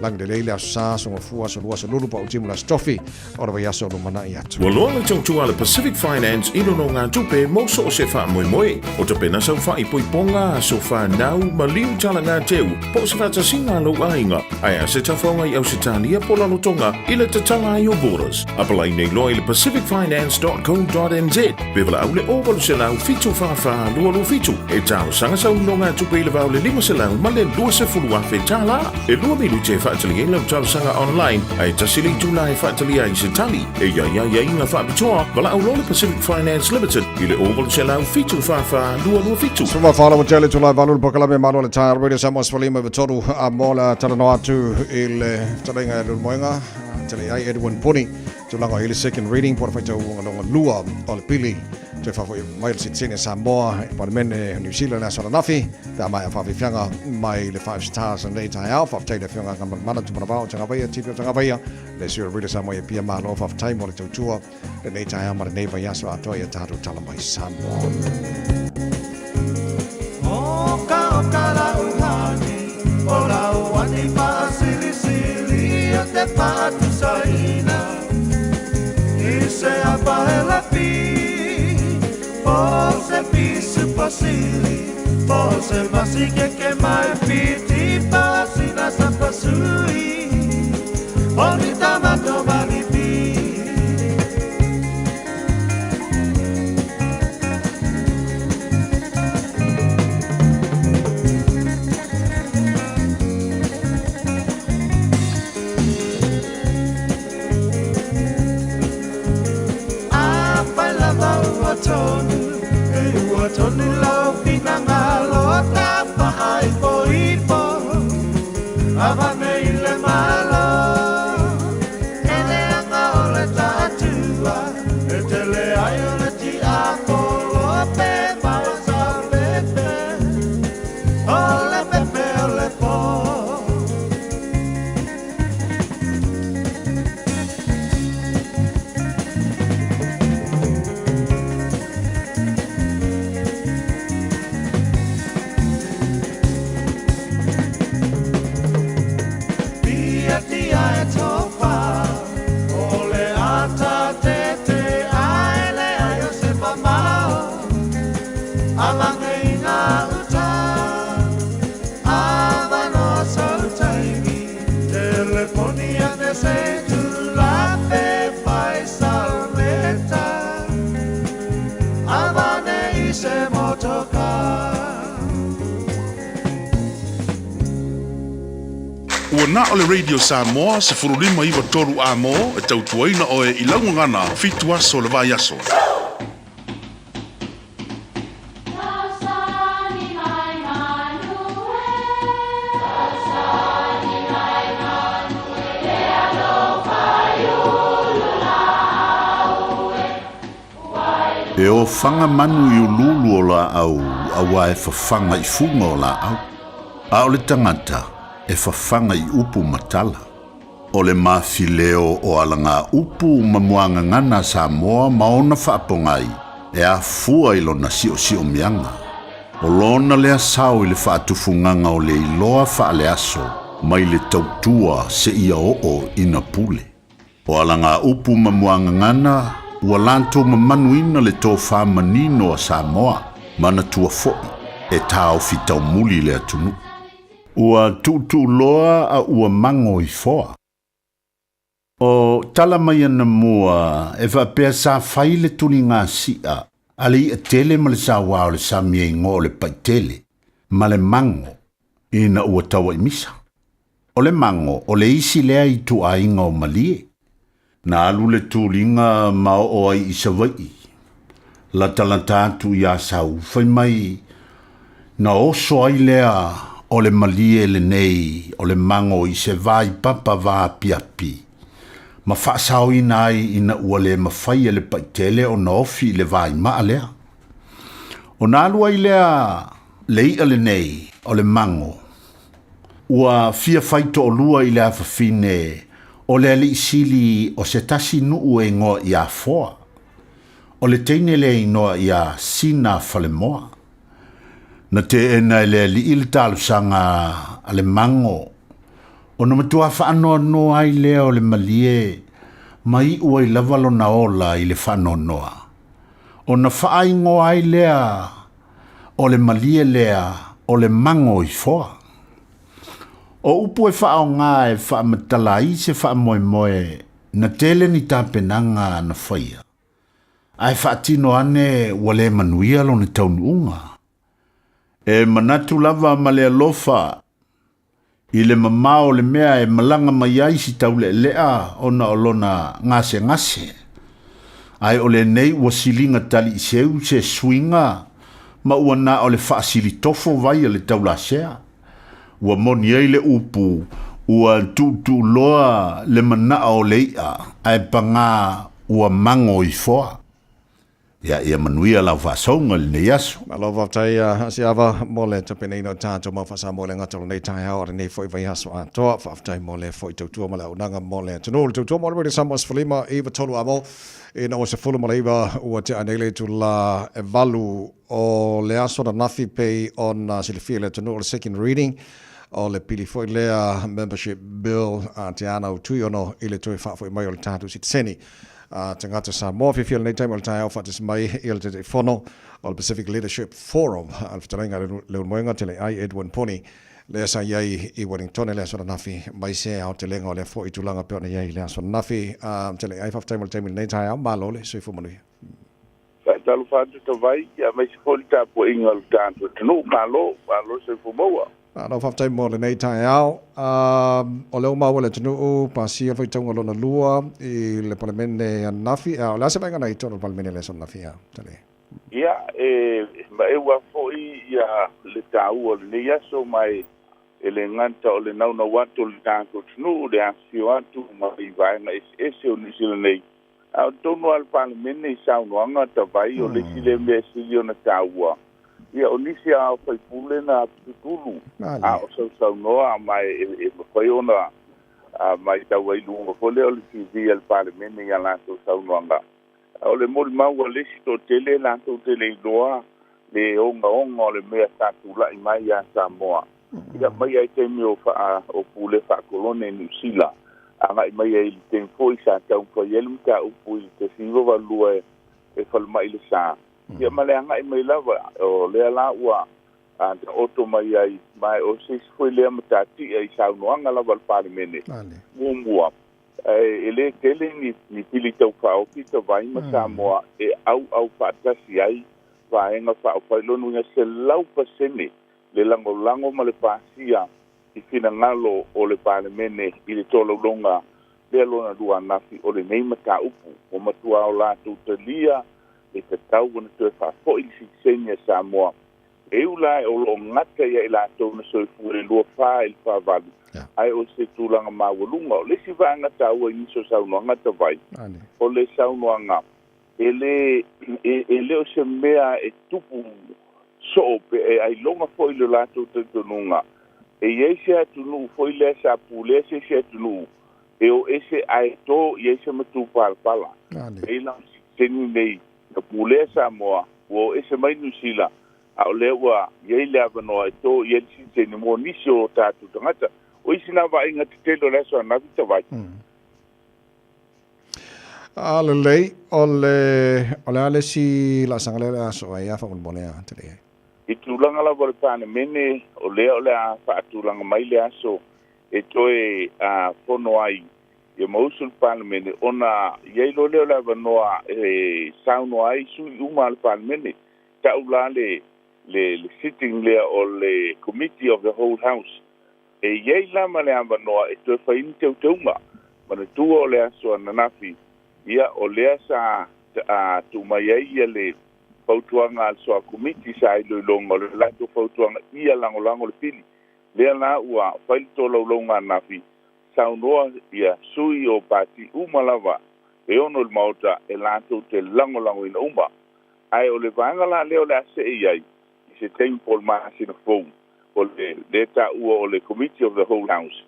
lang de leile sa so fua so luas lulu pa ujimu la stofi ora vai aso lo mana ia tu. Wa loa tau tua le Pacific Finance ino no ngā tupe mauso o se wha moe. O te pena sau wha i poiponga so wha nau ma liu tala ngā teu po se wha tasinga lo ainga. Ai a se tawhaunga i au se tānia po lano tonga i le tatala i o borders. Apalai nei loa i le pacificfinance.co.nz. Bevala au le ovalu se lau fitu wha lua fitu. E tau sanga sau no ngā tupe i le vau le 5 se lau ma le 2 se fulu a whi tala. E lua milu te whaatali e lau tau sanga online. Ai tasili tula e whaatali ai se tali. E ia inga whaapitoa. Wala au le Pacific Finance Limited. I le ovalu se lau fitu wha lua fitu. Suma whala wa tele tulai valul pokalame Malu le tae radio Samoa Sfalima vitoru a mola talanoa atu i le talenga e lulmoenga. Tele ai Edwin Puni. Tulanga i le second reading por whaita uangalonga lua o le pili. Te whawhoi mai le sitene Samoa i Parliamene New Zealand a Saranafi. Te mai a whawhiwhianga mai le 5 stars and le Taeao. Whawhtei le whianga kamar mana tumanabao tangawaia tipi o tangawaia. Le sura radio Samoa i pia malo whawhtei mo le tautua. Le Taeao ma le neiva yaso atoa i a tātou tala mai Samoa. Oka la uhani, ola uani pa sili te patu saina. Ise apa la pi, pose pisu pasili, pose masike ke mai piti pasina sa pasui. Bonita mato bali pi. Tony lau pinangalo tapa ai poipo avane ile malo ele anga ole tatua etele ai ole ti akolo pe mai sa pepe ole po. Ua na o le radio Samoa se furulima iwa toru a mo e tautuaina o e ilangu ngana fitu aso le vai aso. E o whanga manu i ululu o la au, awa e whawhanga i funga o la au. A o le tangata, e whawhanga i upu matala. O le mawhileo o alanga upu mamuanga ngana Samoa maona whaapongai, e a fua ilo na sio mianga. O lona lea sao i le whaatufunganga o le iloa whaale aso, mai le tautua se ia o ina pule. O alanga upu mamuanga ngana, ua lanto mamanuina le tō whamanino a Samoa, mana tua fo'i, e tāo fitau muli le atunu. Ua tutu loa a ua mango i foa. O tala mai ana mua, e whapea sa whai le tuni ngā sia, ale i a tele ma le sa wao le sa mie ngō le paitele, ma le mango, ina ua tawa i misa. O le mango, o le isi lea i tu a inga o malie. Na alu le tūlinga mao o ai isa wai. La talatatu i a sau whai mai. Na oso ai lea o le malie le nei o le mango i se vai papa vā piapi. Ma whaasau ina ai ina ua le mawhai le paitele o na ofi le vai maa lea. O na alu ai lea lei ale nei o le mango. Ua fia whaito o lua i le awhawhine o le ali sili o se tasi nuu e ngoa i a foa. O le teine le inoa i a sina fale moa. Na te ena le ali il talu sanga ale mango. Ona matua whaanoa ai lea o le malie, mai ua I lavalo na ola I le whaanoa. Ona whaingo ai lea o le malie lea o le mango I foa. O upu e whao ngā e wha matala I se wha moe moe na tele ni tāpenanga na whaia. Ai wha tino ane wale manuia lo ni taunu unga. E manatu lava ma le alofa I le mamao le mea e malanga mai ai si tau le lea ona olona ngase ngase. Ai ole nei ua silinga tali I seu se swinga ma ua na ole wha sili tofo vai le tau la sea. Ua moni ei le upu ua tutu loa le mana o leia ai panga ua mango I foa. Ia manuia lau whaasonga le ne yasu. Malo waftai asiava mole tapene ino tātou mawhasa mole ngatalo nei Taeao ar nei foi vai haso a toa whaftai mole foi tautua mala unanga mole tunul tautua mole mele Samoa sfalima iwa tolu amo ina o se fulu mala iwa ua te anele tu la evalu o le aso na nafi pei on silifia le tunul second reading o le pili foi lea membership bill te ana utui ono ile toi whafoi mai o le tātou sitseni. Tangata Samoa Fiafia nei taimi o le Taeao whatis mai I le te whono o le Pacific Leadership Forum al whatarenga leo moenga te le ai Edwin Pony lea sa iai I Wellington lea sora nafi mai se au te lenga o lea fo I tulanga peo na iai lea sora nafi te le ai whaftaimi o le taimi nei Taeao malo le sui fumanui. Talu whatu ta vai ia mai se foli tapu inga o le tātou tanu malo sui fumaua. No whaftai mo le nei Taeao. O leo maua le tunu pasi alwai taunga lona lua I le palemene a nafi. O le ase vainga na I tono palemene le son nafi. Ia, ma e ua foi ia le tau o le nei aso mai e le nganta o le nauna watu le tātou tunu le asio atu ma I vaenga ese o nisi le nei. Au tono al palemene I saunoanga ta vai o le sile mea sili o na taua. Ia o nisi a whai pule na tutulu. A o sau noa mai e mawhai ona mai tau ai lunga kole o le TV al palemene ia lanto sau noanga. O le mori maua lesi to tele lanto tele iloa le onga o le mea tātula I mai a Samoa. Ia mai ai te meo o pule wha kolone New Zealand. Anga I mai ai te mfoi sa tau whai elum ka upu I te siwa walua e whalma I le saa. Ia maleanga I mai lava o lea la ua te oto mai ai mai o se foi lea matati ai saunoanga lava al palemene. Mua. E le tele ni pili tau whaopi ta vai ma Samoa e au whaatasi ai vaenga whaopailono ia se lau pasene le lango ma le pasia I fina ngalo o le palemene I le tolo longa le lona lua nafi o le nei mata upu o matua o la tutalia e te tau wana tue whafo I si senia Samoa. E ula o lo ngata ia I la tau na soi fuere lua wha I whavalu. Ai o se tūlanga mawalunga. O le si vanga tau I niso saunoanga ta vai. O le saunoanga. E le o se mea e tupu so pe e ai longa fo I le la tau tununga. E ye se atunu fo I le sa pule se atunu. E o ese ai to ye se matu pala. E la si teni nei. Ka pule Samoa o ese mai New Zealand a le wa ye le avano ai to ye si se ni mo ni so tatu tangata o isina va inga te lo le so na vita vai le ale si la sangale so ai fa un bonea te le I tulanga la vol pane mene o le a fa tulanga mai le aso e toe a fono ai Ia mausul palemene ona iai lo leo lava noa sauno ai sui uma al palemene taula le sitting lea o le committee of the whole house e iai lama le ava noa e toe whaini teuteunga mana tua o le aso ananafi ia o lea sa tumai ai ia le fautuanga al soa committee sa ilo ilonga o le lato fautuanga ia langolango le pili lea la ua whailito laulonga anafi saunoa ia sui o pati umalava e ono le mauta e lanto te lango ina uma. Ai o le vanga la leo le ase ai I se teim pol maasi na phone o le ta ua o le committee of the whole house.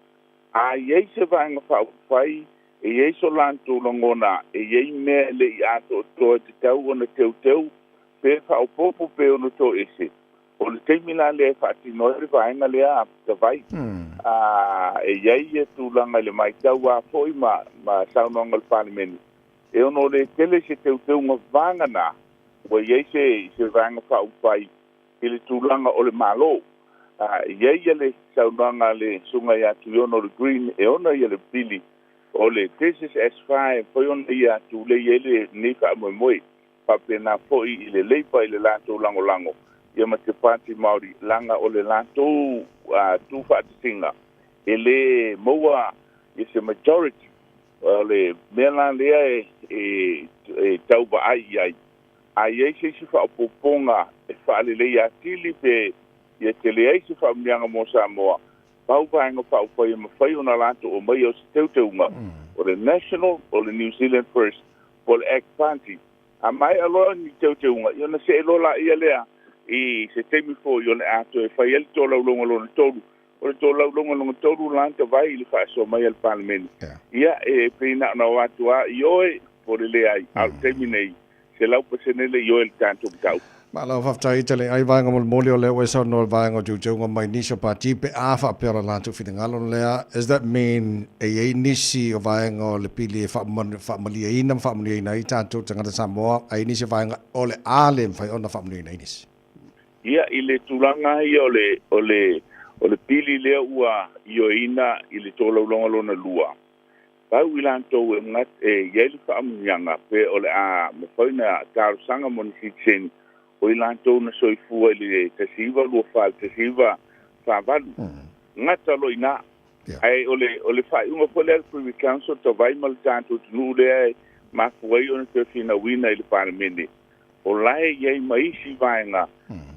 Ai ei se vanga whai e ei so lanto langona e ei mea le I ato toa te tau o na teu pe whaopopo pe ono to ese. o le teimi la le whaatino e vaenga lea te vai. E iei e tūlanga le mai tau a foi ma saunonga le whanemeni. E ono le tele se teu ngā vangana, wa iei se vanga whaupai i le tūlanga o le malo. Iei e le saunonga le sunga ia tu ono le green, e ono ia le pili, o le thesis S5, foi ono ia tu le iei le nifa moe, papena foi i le leipa i le lato lango. Ia ma te pāti Māori langa o le lato tu whaatisinga. E le moa i se majority, o le mea lea e tauba ai. Ai ei se whaapoponga e whaalelei a tili pe ia te le ei se whaamianga mo Samoa. Paupaenga paupai ma whai ona lato o mai o se teuteunga. O le National, o le New Zealand First, o le Act Party. A mai aloa ni teuteunga. Iona se elola ia lea i se temi fo i o le ato e whai el tō laulonga lona tōru. O le tō laulonga lona tōru lanta vai i le whaaso mai al parlamenti. Ia e pēna na watua i oe po le lea ai. Al temi nei. Se laupa senele i oe le tātou tau. Ma lau whaftai tele ai vanga moli o leo e sa no vanga o mai nisi o pati pe awha pera lantu whina ngalo lea. Does that mean e nisi o vanga o le pili e whaamalia ina i tātou tangata Samoa e nisi o vanga o le ale mwhai ona whaamalia ina nisi? Ia i le tūlanga i o le pili lea ua i o ina i le tōlaulonga lona lua. Pau i lantou e ngat e iei le whaamunianga pe o le a mawhaina tarusanga moni sitsen o i lantou na soifua i le tasiva lua whal tasiva whavalu. Ngata lo ina. Ai o le whaiunga po le Privy Council ta vai mal tātou tunu lea e mafuai o na te whina wina i le parlamenti. O lai iei maisi vaenga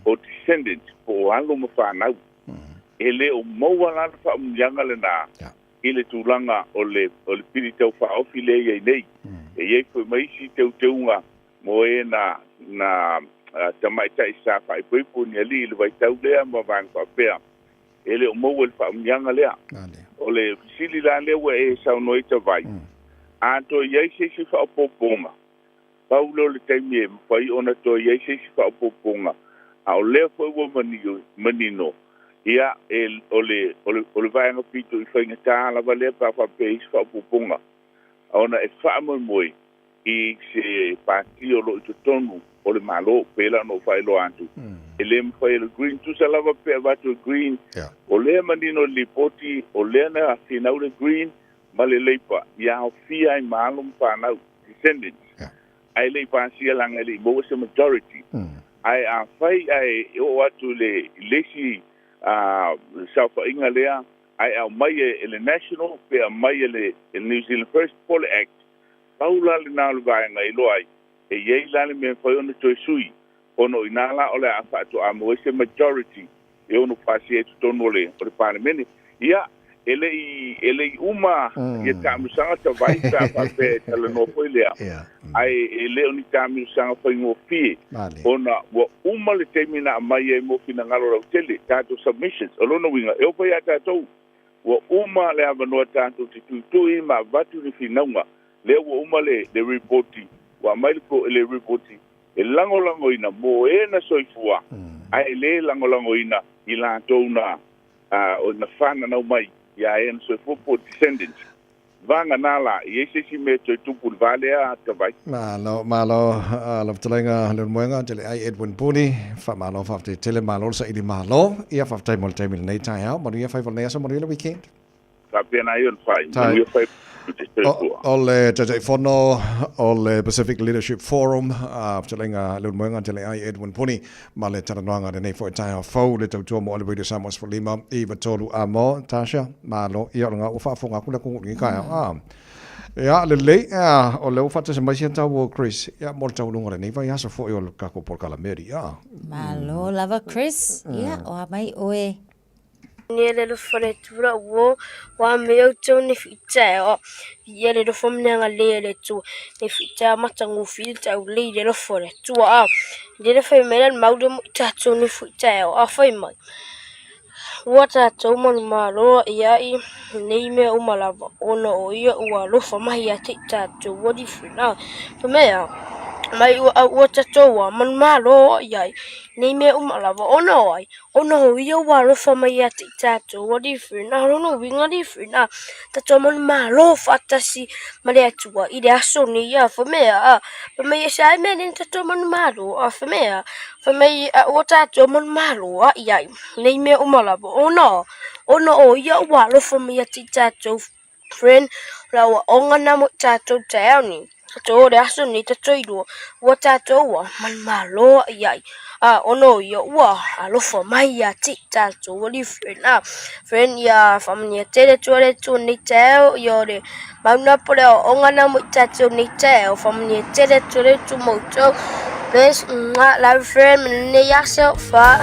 o descendants po alo ma whanau. E le o maua lana whaamunianga le nā. I le tūlanga o le piri tau whaofi le iei nei. E iei fwe maisi teunga mo e na tamaitai sa whaipuipu ni ali le waitau lea ma vang whapea. E le o maua le whaamunianga lea. O le sili la lewa e saunoi ta vai. Anto iei se whaapoponga. Paulo le taimi e mwhai ona to iei se whaapoponga. A o lea fwe wa manino. Ia o le vaenga pito i whainga tāla wa lea pa whapea isi whaapoponga. Ona e whaamoe i se pāti o lo i tonu o le malo pela no whaelo antu. E le mwhai le green, tu sa lava pea watu green. O lea manino li poti, o lea na whinau le green, ma le leipa. Ia o fia i maalum whanau, descendants. Ai le pāsia langa le mo se majority. Ai a whai ai o atu le lesi saupa inga lea, ai au mai e le national, pe a mai e le New Zealand First Pole Act. Paula le nā le vaenga i loai, e iei lale me whai ona toi sui, ono inala o le a whātu a mo se majority, e ono pāsia e tutono le o le parlamenti. Ia, ele i uma, ia tāmusanga ta vai tā whape tala no poi lea. Ai, ele oni tāmusanga whai ngō fie. Ona, wa uma le teimina a mai e mo fina ngalo rau tele, tātou submissions, o lono winga, e opa ia tātou. Wa uma le avanoa tātou te tūtui ma vatu ni finaunga, le wa uma le reporti, wa mai le reporti, e lango ina, mo e na soifua, ai le lango ina, i lātou na, o na whana nau mai, ia e na soifua po descendants. Vanga nala, i ese si me toi tupu valea ta vai. Malo, talenga le moenga, tele ai Edwin Puni, malo fafte tele malo sa ili malo, ia fafte mo te mil nei Taeao, mo ia fai volnea sa mo ia weekend. Kapena ion fai, mo ia fai o le te fono o le Pacific Leadership Forum talenga le moenga tele ai Edwin Puni, ma le taranoanga de nei fo Taeao fo le tautua mo le radio Samoa for lima i vatolu amo Tasha malo ia nga o fa fonga kula ku ngi ka ya le o le ufata se mai senta wo Chris ya mo tau lunga nei vai asa fo yo ka ko por kala meri ya malo lava Chris ya o mai oe Niele lo fare tura wo wa meo tau ni fitao iele lo fomnanga lele tu ni fitao matangu fitao lele lo fare tua dele fai mele maude mo tatu ni fitao a fai mai wata tau malo ia I nei me o malava ono o ia ua lo fa mai a tatu wodi fina to mea mai ua tatoa man malo iai nei me umalava ona ai ona ho ia walo fa mai ati tato what different na no winga different na tato man malo fatasi male atua ide aso ni ya fa me sai me ni tato man malo fa me o tato man malo iai nei me umalava ona o ia walo fa mai ati tato friend la onga na mo tato Taeao ni tato de aso ni tato ido wa tato wa man malo iai ono yo wa alofa mai ya ti tato wali friend ya family tele tole tu ni Taeao yo de mauna pole onga na mo tato ni Taeao family tele tole tu moto bes la friend ni ya so fa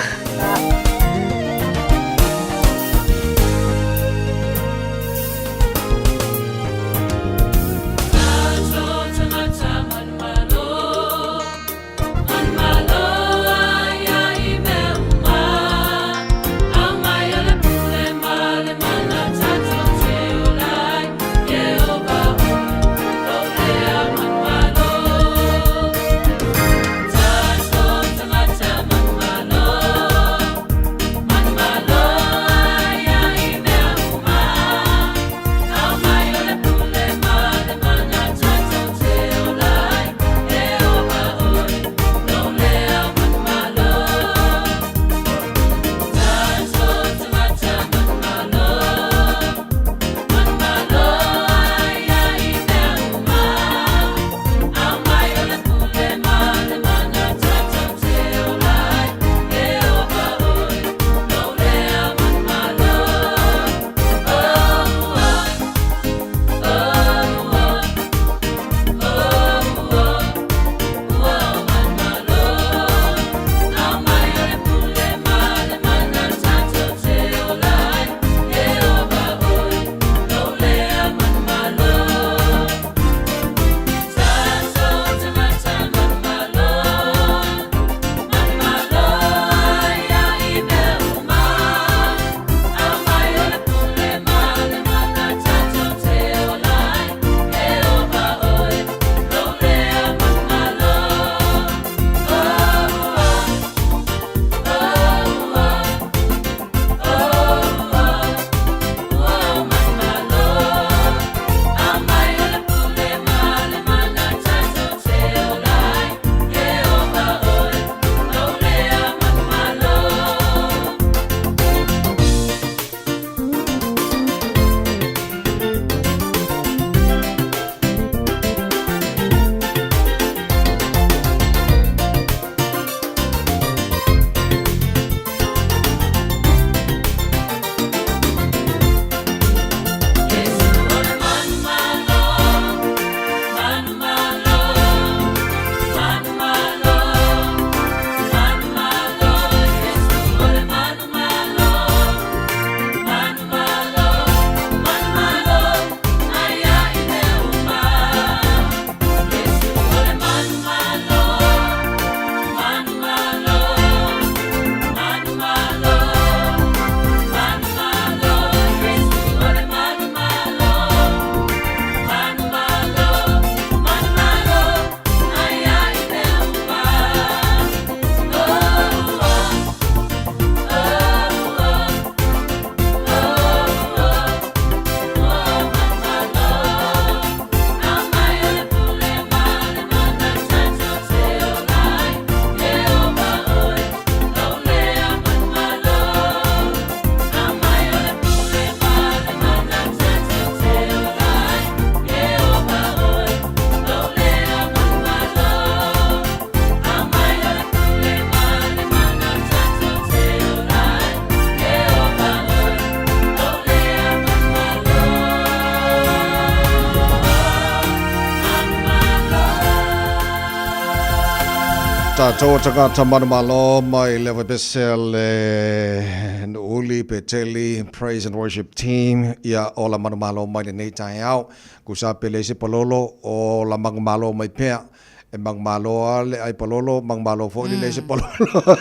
Tātou tagata manumalo mai lewa besel Aoauli Peteli Praise and Worship Team ia o la manumalo mai nei Taeao kusa pele se pololo o la mangmalo mai pea e mangmalo ale ai pololo mangmalo fo le se pololo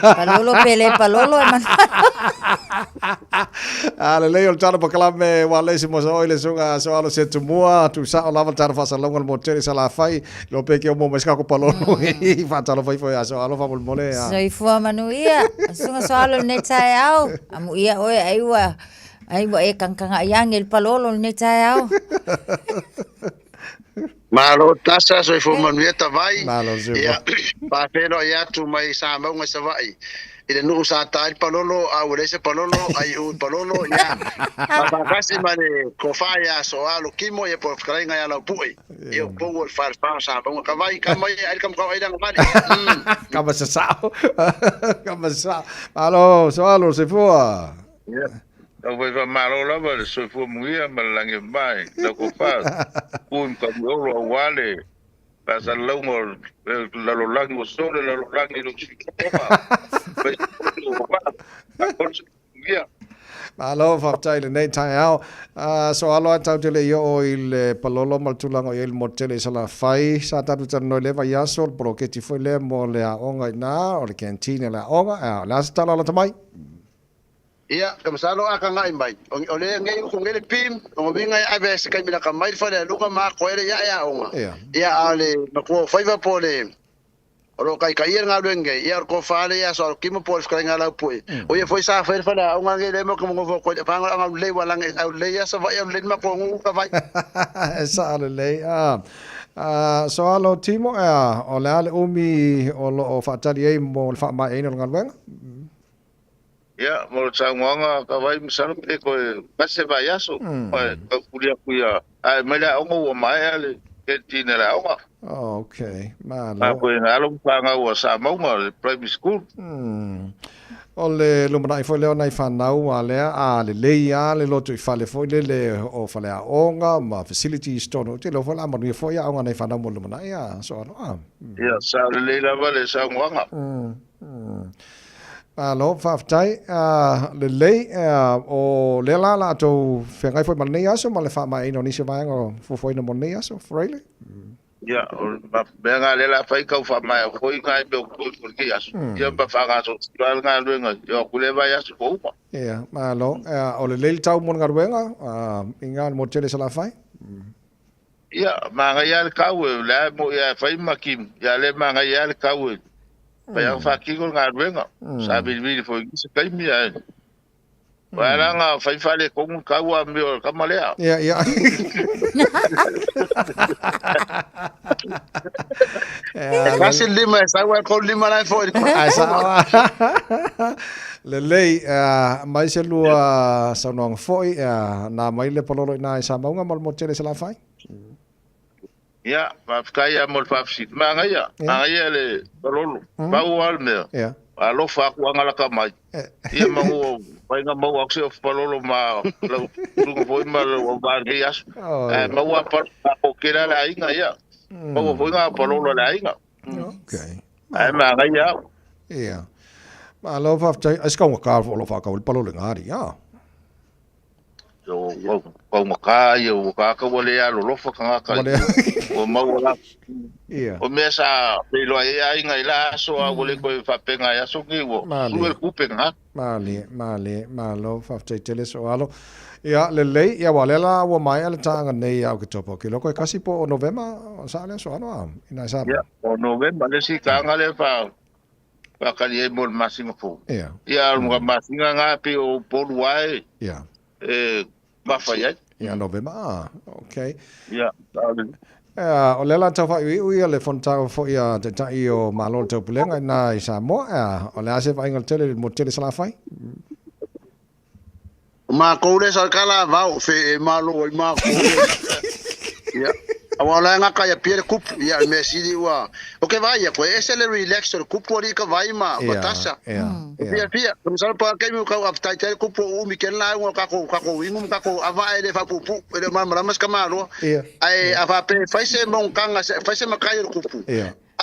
palolo pele palolo Le leo tara pakalame wa le simo so ile sunga so alo se tumua tu sa lava tara fa salonga mo tere sala fai lo pe ke mo meska ko palono i fa tala fai foi so alo fa mo mole ya. So I fua manuia sunga so alo ne Taeao amu ia oe aiwa e kankanga yang el palolo ne Taeao. Malo tasa so fo manuia tavai. Malo zuba. Ya pa pero ya tu mai sa mau ngai savai. Ile nu sa tai palolo au le se palolo ai u palolo ya. Pa kasi mane ko fa ya so alo kimo ye por krainga ya la pui. Eu pongo el far pa sa pongo kavai kamai ai kam kavai dang mali. Kama sa sao. Kama sa. Malo so alo se fua. Ya. Tau vai va malo lava le soifua muia ma lange mai la ko fa kun ka olo Aoauli pa sa longo la lo langi o sole la lo langi lo Malo faftai le nei Taeao so alo tau tele yo il palolo maltulango il motele sala fai sa tatu tano le va yaso pro che ti foi le mo le onga na o le cantina la onga la sta la tamai. Ia, kamasalo aka ngai mai. Ole ngai ko ngele pim, o vinga ave se kai mina kamai fa le luka ma ko ele ya onga. Ia ale mako faiva pole. Oro kai kai nga luenge, ia ko fale ya so kimo pole ska nga la pui. O ye foi sa fa la onga ngele mo ko ngo ko pa nga le wala ngai le ya sa va ya le ma ko ngu ka vai. Sa le so alo timo o le ale umi o fa tali e mo fa mai eno ngalwenga. Ya, mo tsangonga ka vai misalo pe ko pase va yaso. Ka kuria. Ai mela ongo wa mai ale ke tinera onga. Okay, malo. Ma ko ngalo pa nga wa Samoa primary school. Ole lumana foi leo nai fanau ale le leia le loto I fale foi le o fale a onga ma facility store te lo fola ma foi a onga nai fanau mo lumana ya so Ya, sa le la vale sa ngwanga. Alo faftai le lei o le la to fengai foi manei aso ma le fa mai Indonesia vai ngo foi no monei aso freile. Ya, ba benga le la fai ka fa mai foi ngai be ko ki aso. Ya ba fa ga so tral nga luenga yo kule vai aso ko pa. Ya, malo o le lei tau mon garwenga inga mo tele sala fai. Ya, ma ga ya ka we la mo ya fai makim ya le ma ga ya ka we. Pa yang fa ki ko nga luenga. Sa bi foi se kai mi ai. Wala nga fai fale ko un ka wa mi o ka malea. Ya. Kasi lima sa wa ko lima na foi. Sa le lei mai se lua sa nong foi na mai le pololo na sa maunga mal mo tele sala fai. Ya, ma kaya mo fa fit. Ma ngaya le pololo. Ba wal me. Ya. Alo fa ku ngala ka mai. Ia mangu pai nga mau akse of pololo ma lo tu foi ma o barrias. Ma wa pa o kera la inga ya. Ma foi nga pololo la inga. Okay. Ma ngaya. Ia. Ma lo fa ai ska ka lo fa ka pololo ngari ya. Yo ko ka yo ka wale ya lo fa ka. O mau la. O mesa pelo ai ngai la so a gole ko fa penga ya so ki wo super kupenga mali malo fa tele so alo ya le lei ya wale la wo mai ala tanga nei ya ke topo ki loko kasi po novema sa le so ano ina sa ya o novema le si ka ngale fa ka ye mol masinga fo ya mo masinga nga pe o por wai ya ma fa ya novema okay ya o lela tau fa ui le fontau fo ia te tai o malol tau pulenga na I Samoa o le ase fa ingal tele mo tele sala fai ma ko le sa kala va fe malo I ma ko ya awala nga ka ya pier kup ya me sidi wa o que vai ko ese le relax o kup ori ka vai ma batasa pia como sal pa que mi ka apta tel kup o mi ken la ngo ka ko wingu ka ko ava ele fa pupu ele ma mas kamalo ai ava pe fa se mon kanga fa se makai kup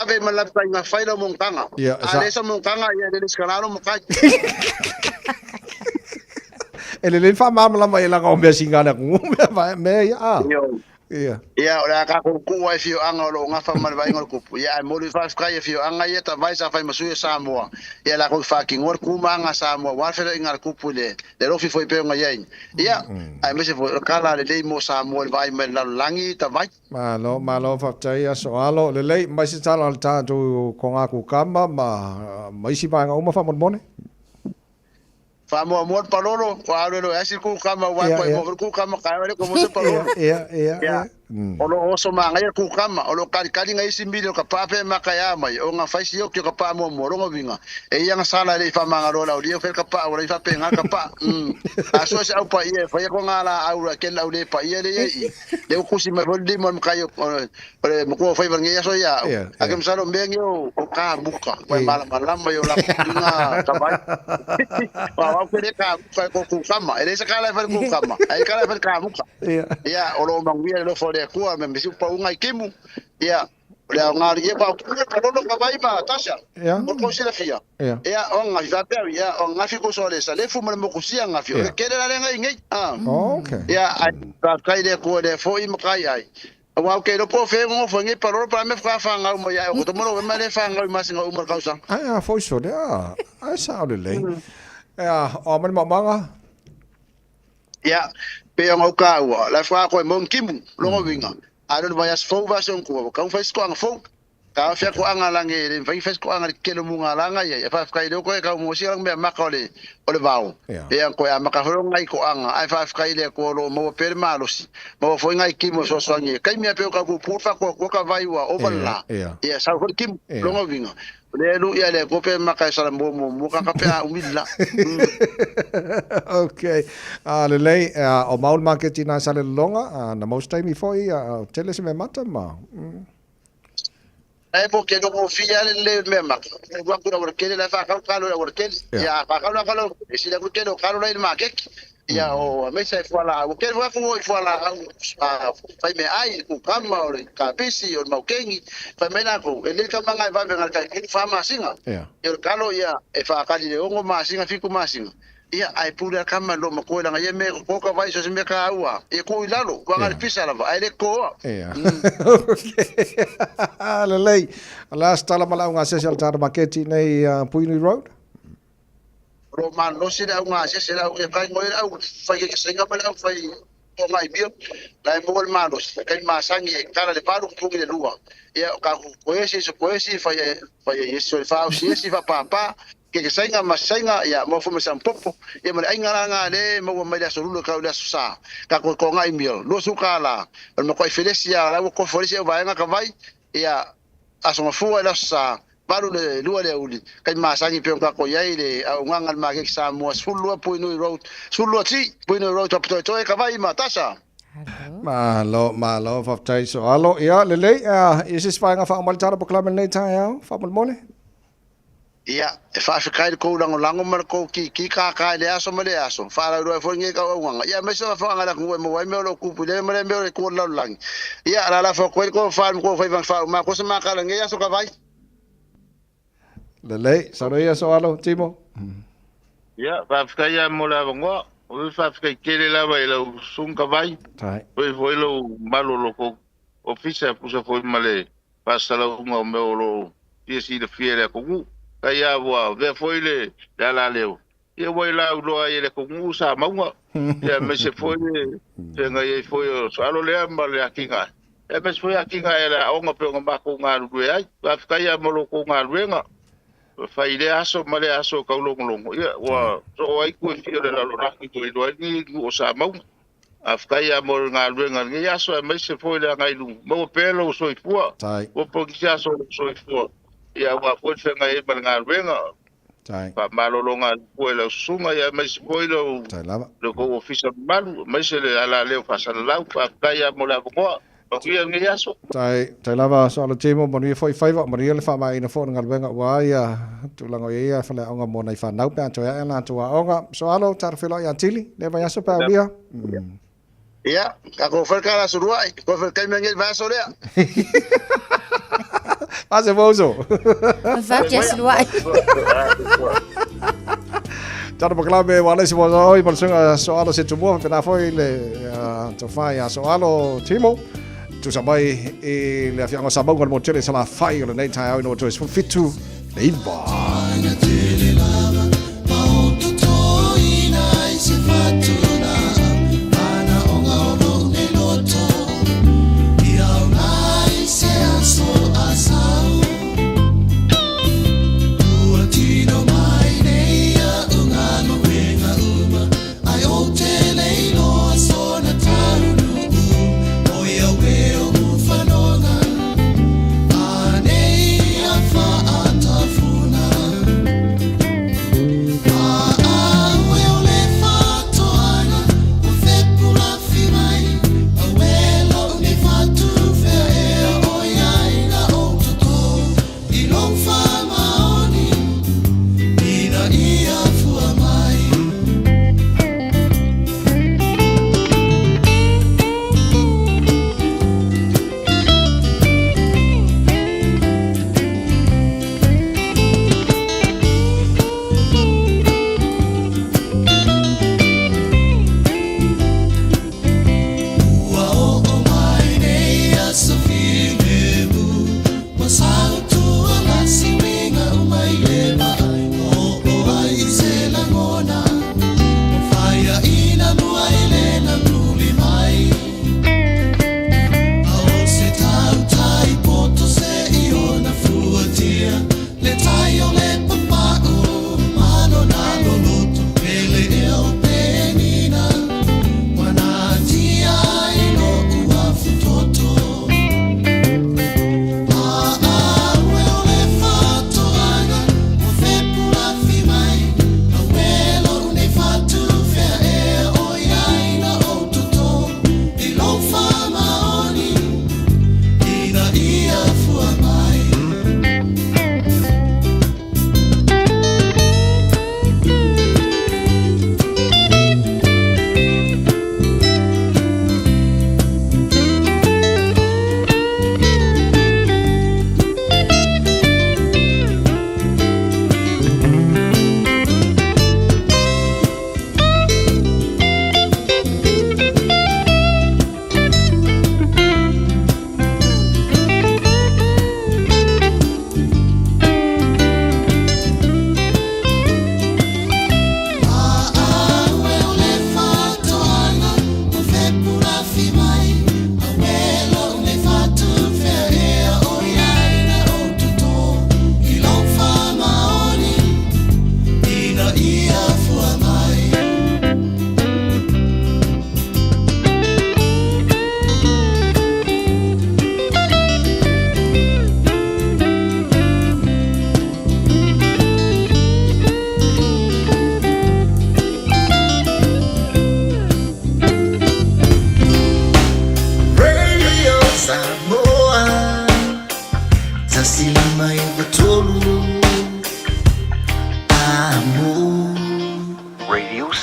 ave ma la nga fa la mon kanga ale sa mon kanga ya le skalaro mo ka ele le fa ma la mai la ko me singa na ku me ya Ia. Ia, ora ka ko ku ai fio anga lo nga fa mal vai ngol kupu. Ia, mo li fa ska ia fio anga ia ta vai sa fa masu Samoa. Ia la ko fa ki ngor ku manga Samoa. Wa fa inga kupu le. Le rofi foi pe nga ia. Ia, ai me se fo kala le mo Samoa vai me la langi ta vai. Malo fa tai so alo le mai se tala ta tu ko nga ku kama ma mai si va nga uma fa mon mone. Fa mo palolo ko alo asi ku kama wa ko ku kama ka ko mo se palolo. Ia. Olo oso manga ia ku kama olo kali ngai simbilo ka pape makaya mai o nga faisi yo ka pa mo rongo vinga e ia nga sala le fa manga lo la o dia fer ka pa o le fa penga ka pa aso se au pa ia fa ia ko nga la au la ken la le pa ia le le ku si me vol di mo kayo le mo ko fa vangia so ia a ke msalo mbengyo o ka buka pa mala malama yo la nga ka ba wa ko le ka ku kama ele se kala fer ku kama ai kala fer ka buka ia olo mangia lo fo le kua me misi pa unga ikimu ia le ngari e pa ka lo ka vai ma tasha o ko sila fia ia o nga va pe ia o nga fi ko so le sa le fu mo ko sia nga fi o ke le la ngai ngai okay ia ka kai le ko le fo i mo kai ai wa ke lo po fe mo fo ngi pa lo pa me fa fa nga mo ia o to mo lo me le fa nga ma singa umar kausa fo so le ai sa le le ia o mo manga ia pe nga ka wa la fa ko mo kimu lo winga ano ba yas fo va son ko ka fa sko ang fo ka fa ko ang lang e fa fa sko ang ke lo munga langa ya fa ka do ko ka mo si lang me makole o le vao e ang ko ya makahoro ngai ko ang ai fa ka ile ko lo mo per malos mo fo ngai ki mo so so ngi kai me pe ka ku pu fa ko ka vai wa o la ya sa ko kim lo winga le lu ya le ko pe makai sala mo ka pe umilla okay le o maul market ina sale longa na most time foi tele se me mata ma ai porque no fia le me mata wa ku na ke le fa ka lo la ke ya fa ka lo si la ku ke lo ka lo le ma ke ya o me se fala o ke wa fu fala fa me ai ku kama o ka pisi o mau kengi fa me na ko ele ka manga va venga ka ke fa ma singa el kalo ya e fa ka le o ma singa fiku ma singa ia ai pura kama lo ma ko la ngai me ko ka vai so se me ka ua e ko ilalo wa ga pisa la ai le ko le lei ala stala mala nga se sel tar market nei Puini Road Roman no se da unha se será o kai mo era o fai que se ngapa la fai o mai bio la mo el manos kai masangi cara de paro ku de lua e ka ko ese fai eso fa o si fa pa que sainga masainga ya mo fu mesam popo e mo ai nga le mo mai la solo ka la sa ka ko ngai mio lo su kala mo ko felesia la ko felesia va nga ka vai ya aso fu la sa baru le lua le uli kai masangi pe ka ko yai le nga ngal ma ke Samoa sulua Puini Road sulua ti Puini Road top to ka vai ma tasha malo fa tai so alo ya le is fa nga fa mal tara po klamen nei Taeao fa mal mole ia e fa kai ko lango mar ko ki ka le aso male aso fa la ro fo nge ka wanga ia me so fa ngala ko mo wai me lo ku le me ko la lang ia la fa ko fa fa ma ko se ma ka nge aso ka vai le saro ia so alo timo ia fa kai ya mo la ngo o fa kai ke le la vai lo sun ka vai foi lo malo lo ko ofisa pusa foi male pasa lo ngo me lo si de fiere ko kai ya wa ve foi le la leo e voi la lo ai le ko sa maunga ya me se foi se ngai foi so alo le male akinga e me foi akinga era o ngo pe ngo ba ko nga lu ai fa kai ya mo lo ko nga luenga fa ile aso male aso ka lo ia wa so ai ku fi le la lo ra ki ko ni o sa maunga afkai ya mo nga luenga ngi aso me se foi le ngai lu mo pelo so i fu o po ki aso so i fu ia wa po se ngai ba nga luenga pa malo lo nga ko le sunga ya me se foi lo ko ofisa Malu me se le ala le fa sa la pa ya mo la ko Tai lava so ala temo mo ni foi faiva mo ni le fa mai na fo nga luenga wa ia tu lango ia fa le onga mo nei fa nau pa to ya na to onga so alo tar filo ya tili le va ya so pa dia ia ka ko fer kala surua ko fer kai mengel va so le Hace bozo. Va que surua. Tara maklame wala si mo oi malsunga soalo se tumo pena foi le to fai a soalo timo tu sabai e le afianga sabau con mochele sala fai le nei Taeao no to is fitu leiva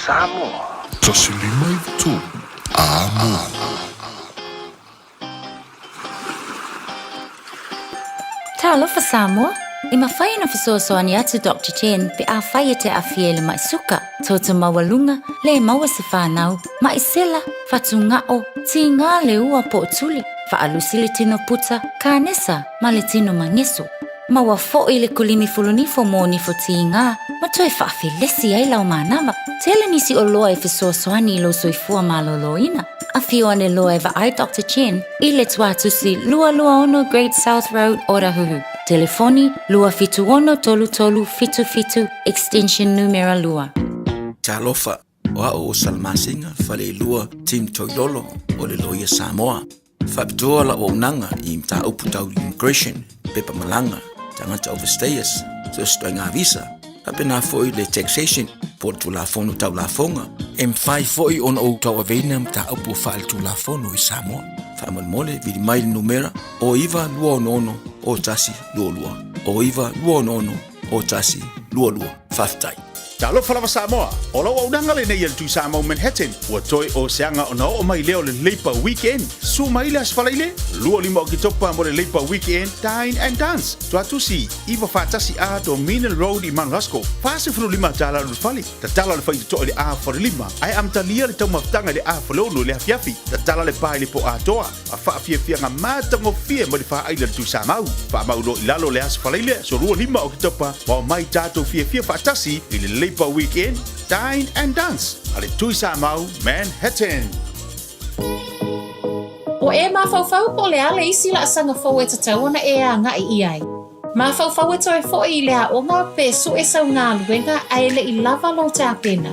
Samoa. Tasilima tu. Amo. Talofa Samoa. I mawhai na fisoasoani atu Dr. Chen pe a whai te a fiele mai suka. Tauta mawalunga le maua se whanau. Mai sela, fatunga o, ti ngā le ua po tuli. Whaalusi le tino puta, kānesa, ma le tino mangeso. Maua fo'i le kulimi fulunifo mo nifo ti ngā. Ma toi whaafilesi ai lau mānawa. Tele nisi o loa e fisoasoani lo soifua maloloina. A whioane loa e wa ai Dr. Chen I le tuatusi lua ono Great South Road, Orahuhu. Telefoni lua fitu ono tolu tolu fitu fitu extension numero lua. Talofa o salmasinga fale lua tim toilolo o le loia Samoa. Fapitoa la o unanga I mta uputau immigration pepa malanga tangata overstayers so stoinga visa. Apena foi le taxation por tu la fono tau la fonga. M5 foi on o tau avena mta upu fal tu la fono I Samoa. Famal mole vidi mail numera o iva lua ono o tasi lua. O iva lua ono o tasi lua. Faftai. Talo fala Samoa. Ola o unanga le nei tu Samoa Manhattan. Wa toi o seanga ona o mai leo le leipa weekend. Su mai le asfala ile. Lua lima o kitopa mo le leipa weekend. Dine and dance. Tua tusi. Iwa fatasi a do Mineral Road I Mangasco. Fase fulu lima tala lu fali. Ta tala le fai to le a for lima. Ai am talia le tama tanga le a for lo le Fiafi. Ta tala le pai le po a toa. A fa Fiafia nga mata ngo fie mo le fa ai le tu Samoa. Fa mau lo ilalo le asfala ile. So lua lima o kitopa mo mai tato Fiafia fatasi ile leipa weekend. Dine and dance. Ale tui Samoa Manhattan. O e mawhauwhau po le ale isi la asanga fau e tatau na e a ngai i ai. Mawhauwhau e toi fo I le a o ngā pesu e sau ngā luenga a ele I lava lo te apena.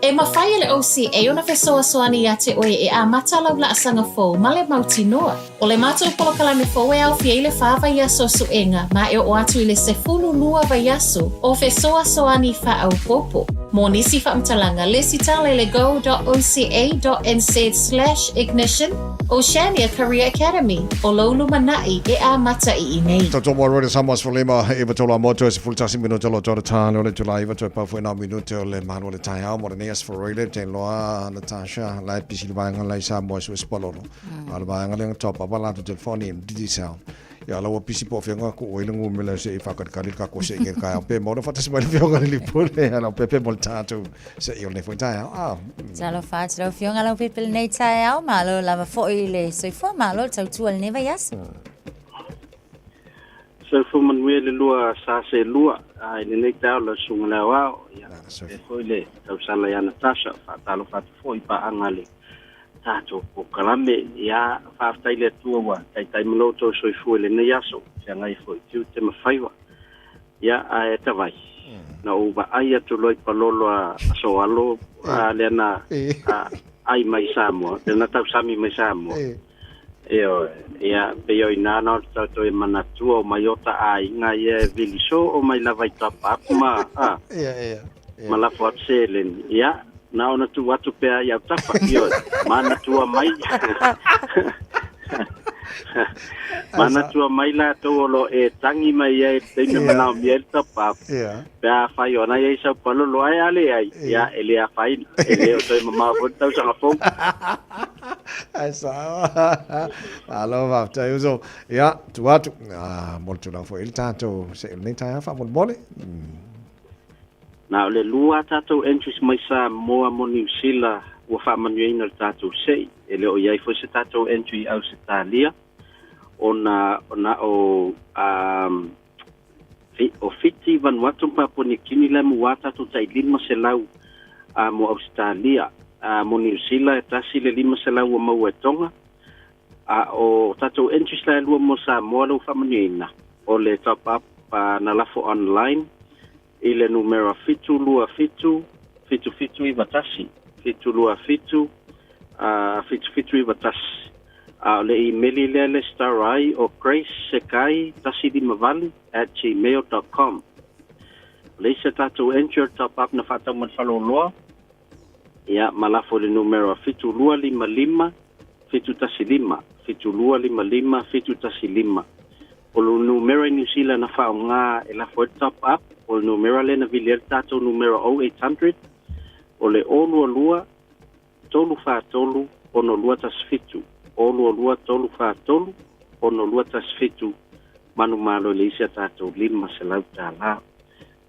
E mawhai ele OCA o na fesoa soani a te oe e a matalau la asanga fau ma le mauti noa. O le mātou polokalame fau e au fia I le whāwa iaso suenga ma e o atu I le sefulu lua vaiaso o fesoa soani wha au popo. Mo nisi whaamtalanga le sitale le go.oca.nz/ignition Oceania Career Academy o Lolu Manai e a mata I nei. Tato mo rode Samoa's for lima iwa tola moto e se fultasi minuto lo tōra tāne o le tula iwa toi pafu e nā minuto o le Malu le Taeao mo le neas for rode te loa Natasha lai pisi li vaenga lai Samoa su espalolo. Ala vaenga le ngatopa wala tu telefoni im didi sao. Ya la wa pisi po fianga ko o ilangu mele se I whakarikaril ka ko se I ka pe mo na fatasi mai le fianga li pule ala pepe mo le tātou se I o ne Taeao. Talo whātaro fionga lau pepe nei Taeao malo lava fo'i le soifua malo tau tua le neva yasu. Soifua manuia le lua sa se lua ai le nei Taeao la sunga le wao ya e fo'i le tau sala ya Natasha whātalo whātu fo'i pa angale tātou po kalame ia whāwhtai le tua wa tai maloto soifua le nei yaso sia ngai fo'i tiu te mawhaiwa ia e tawai. Na uba ai atu loi palolo a soalo le ana ai mai Samoa, le na tau sami mai Samoa. Ia peo ina na to e manatua o mai ota ai nga ia viliso o mai lava I tapa ma ma la fo selen ia na ona tu watu pea ia tapa io mana tua mai mana tua mai la tolo e tangi mai e te mana miel tapa pea fai ona ia sa palo lo ai ale ai ia ele a fai ele o toi mama fo tau sanga fo ai sa alo va tai uso ia tu atu molto la fo il tato se il nei tai fa mon bole na le lua tato entries mai sa moa mo New Zealand wa fa manuina tato sei ele o ia fo se tato entry au se talia ona o fiti Vanuatu Papua Kini le muata to tai lima se lau mo Australia mo New Zealand tasi le lima se lau mo Tonga o tato entries la lua mo Samoa lo fa manuina o le top up na lafo online ile numero fitu lua fitu I batasi fitu lua fitu fitu I batasi le email le starai o grace sekai tasidimavali@gmail.com le se tatu enter top up na fata mo follow loa ya malafo le numero fitu lua lima fitu tasilima fitu lua lima fitu tasilima o lo numero New Zealand na fa nga e la for top up o numero le na viler tatu numero 0800 o le olu lua tolu fa tolu ono lua tasfitu olu lua tolu fa tolu ono lua tasfitu manu malo le isia tatu lima se lau tala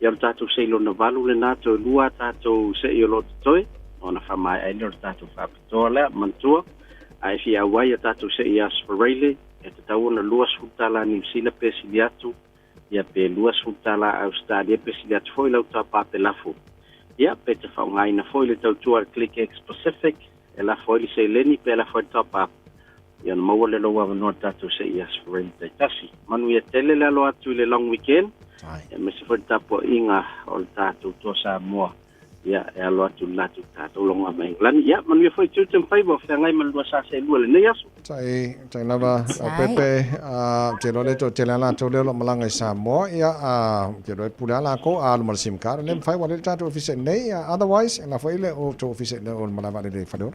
ya tatu se lo na valu le nato lua tatu se yo lo toi ona fa mai ai lo tatu fa pitola mantua ai fi awai tatu se ia sparele e tau na lua sultala New Zealand pesiliatu ia pe lua sultala Australia pesiliatu foi lau tapa pe lafu ia pe te fa ngai na foi le tau tua click X Pacific e la foi se leni pe la foi top up ia no mo le lo wa no tatu se ia sparele tasi manu ia tele le lo atu le long weekend e me se foi tapo inga o tatu to Samoa ia e alo atu latu tatu longa mai lan ia manu ia foi tutem fai bo fa ngai man lo sa se lu le ne yaso tai lava pepe te lo le to te la to le lo malanga Samoa ia ke lo pula la ko al mal sim card nem fai wa le tatu office nei otherwise la foi le o to office le o malava le fa do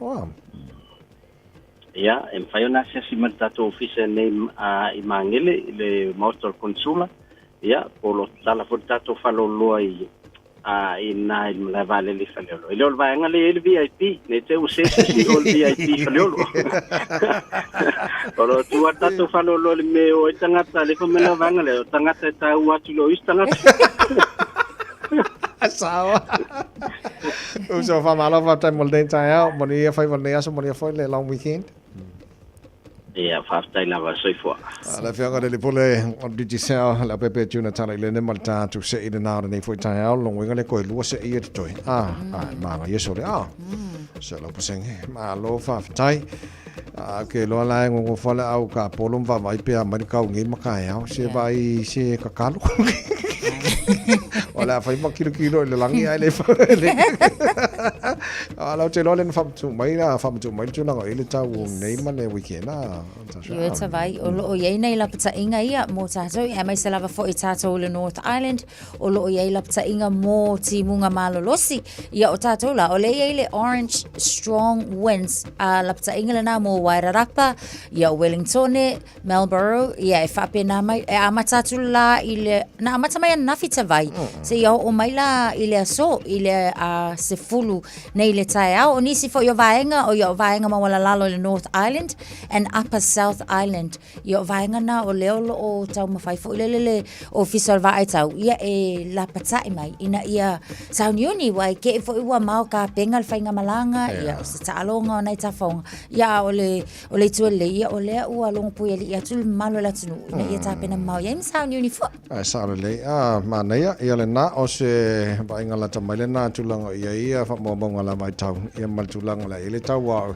ia em fai ona se sim tatu office nei I mangele le motor consula ia polo tala for tatu fa lo loi ina le vale li falelo ile ol vaenga le VIP ne te usese si ol VIP falelo olo tu atato falolo le me o tangata le ko mena vanga le tangata ta watu lo istanga Sawa. Uso fa malo fa time molde Taeao, monia fa monia so monia foi le long weekend. Ia fasta ina va soifo. La fianga de pole on digital la pepe tuna tala le ne malta tu se ina na ne foi Taeao long winga le ko lu se ia toi. Ma yeso le se lo puseng ma lo fa tai. Ke lo la ngo fa la au ka polum va vai pe ma ka ngi ma ka ya se vai se ka kalu. Wala fa ma kilo le langi ai le fa le. Ala te lo len fa tu mai tu na ile ta wo nei ma le weekend na. Yo ta vai o ye nei la pata inga ia mo ta so e mai se lava fo i tato le North Island o lo ye la pata inga mo ti munga malolosi ia o tato la o le ye le orange strong winds la pata inga na mo Wairarapa ia Wellington Marlborough ia e fa pena mai e amata tu la ile na amata mai na fita vai se ia o mai la ile so ile a se fulu nei le Taeao o nisi fo yo vaenga ma wala lalo le North Island and Upper South Island yo vaenga na o leolo o tau mawhai fo ile official vai tau ia e la patai mai ina ia sauniuni wai ke fo iwa mau ka pengal fainga malanga ia o se taalonga o nei tafonga ia o le tuele ia o lea ua longo pui ali ia tulu malo la tunu ina ia tapena mau ia sauniuni fo sa le ma nei ia le na o se vaenga la tamaile na tulanga ia fa mo la mai tau ia mal tulanga la ile tau wa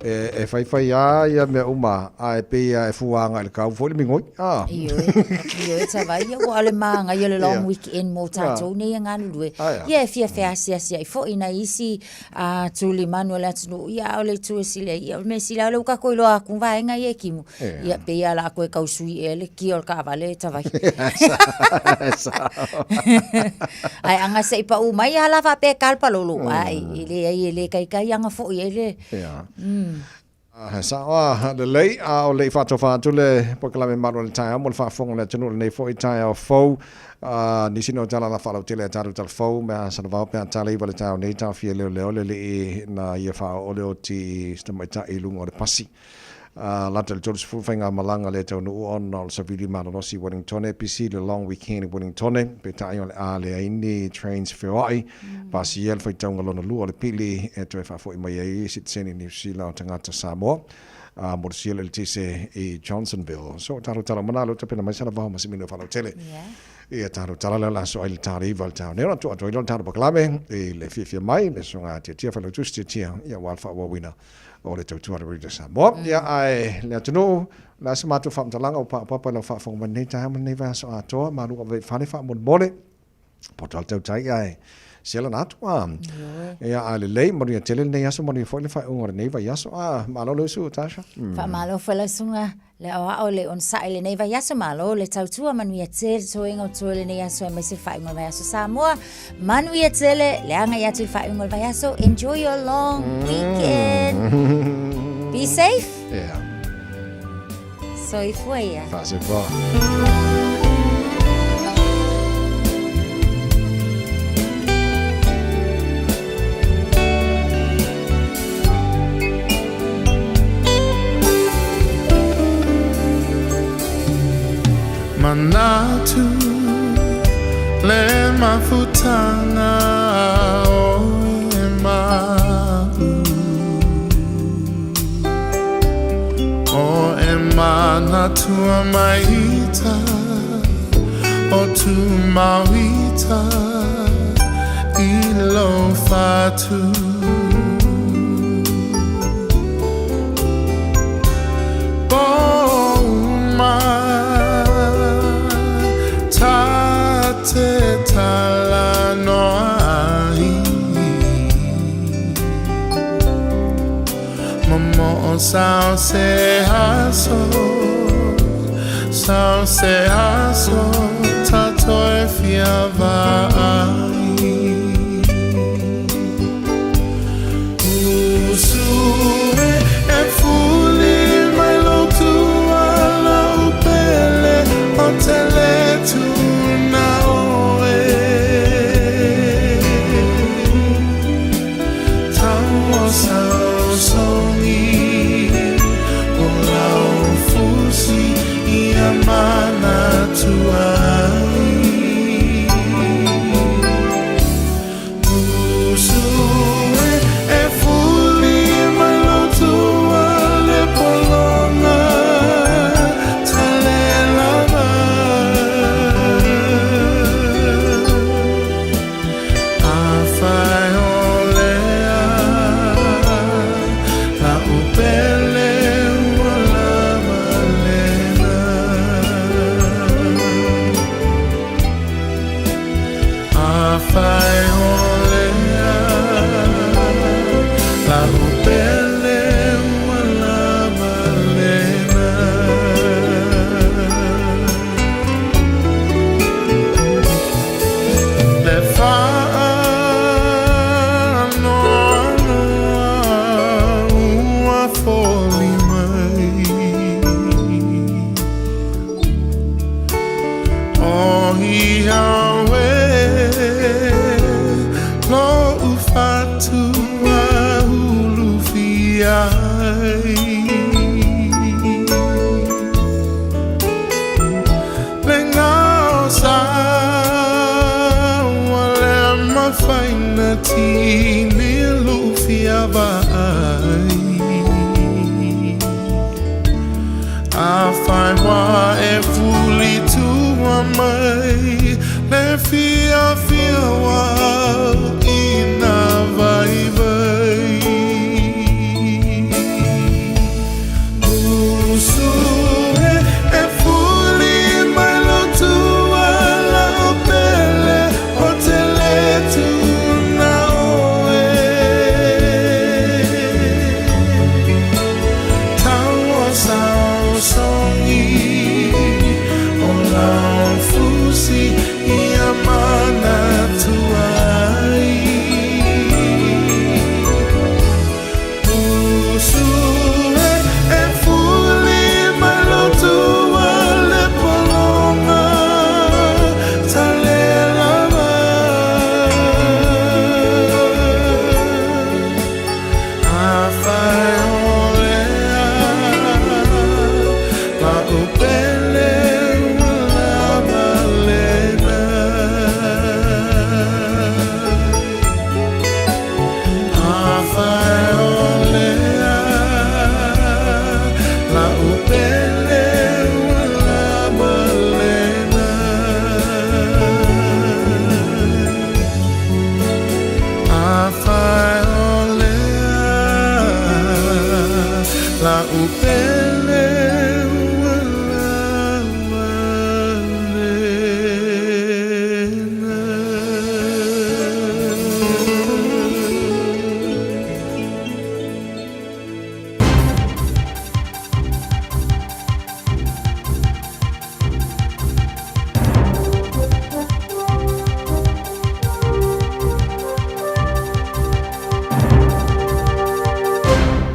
e fai ia me uma a pe ia e fuanga le kau fo le mingoi ia ta vai ia o le manga ia le long weekend mo tatou nei ngana lue ia Fiafia sia i fo ina isi a tuli manuel atunu ia o le tuesile ia me sila le ka koilo a kun vaenga ia kimu ia pe ia la ko ka usui ele ki o ka vale ta vai ai anga se pa u mai ala va pe kalpa lolo ai ile kai anga fo ile sa de lei o le fatu le porque me maro le Taeao mo fa fonga le tunu nei fo i Taeao fo ni sino tala la falo tele taru tal fo me sa va pe tala i vale Taeao nei ta fie le na ia fa o le o ti sta mai ta i lungo de pasi la tel todos fu fenga malanga le tonu on no sa vili manosi Wellington PC le long weekend Wellington pe ta yo ale ini trains Fiafia pasi el foi tonga lona lu le pili e to fa foi mai e sit seni ni sila tangata Samoa mo siel el tise e Johnsonville so taro manalo te pena mai sala va ma simino fa tele e taro tala la so il tari val town era to il taro baklame e le Fiafia mai le songa tia fa lo tusti tia ia wal fa wa wina o le tautua le rida Samoa ia ai le atunu la sematu fa mtalanga o pa la fa fo mane ta mane va so ato ma lu va fa fa mon mole portal tau tai ai sela natu ia ale lei mo ia tele nei aso mo ni fo le fa o nei va yaso ma lo su tasha fa malo fa la sunga le Aoauli on saile nei va yaso malo le tautua manu ia tele so ingo tole nei aso me se fa ingo va yaso Samoa manu ia tele le anga ia tu fa ingo va yaso enjoy your long weekend be safe so foi fa se fa Manatu le mafutanga o Malu o manatu maita o tu mawita ilo fatu te tala no ai Momo sao se haso tato e fiava ai Usue e fuli mai lo tua la upele o tele tu Lengao sa wale mafainati lilu fiabai. I find why fully to my le fiafia wa ina vibe.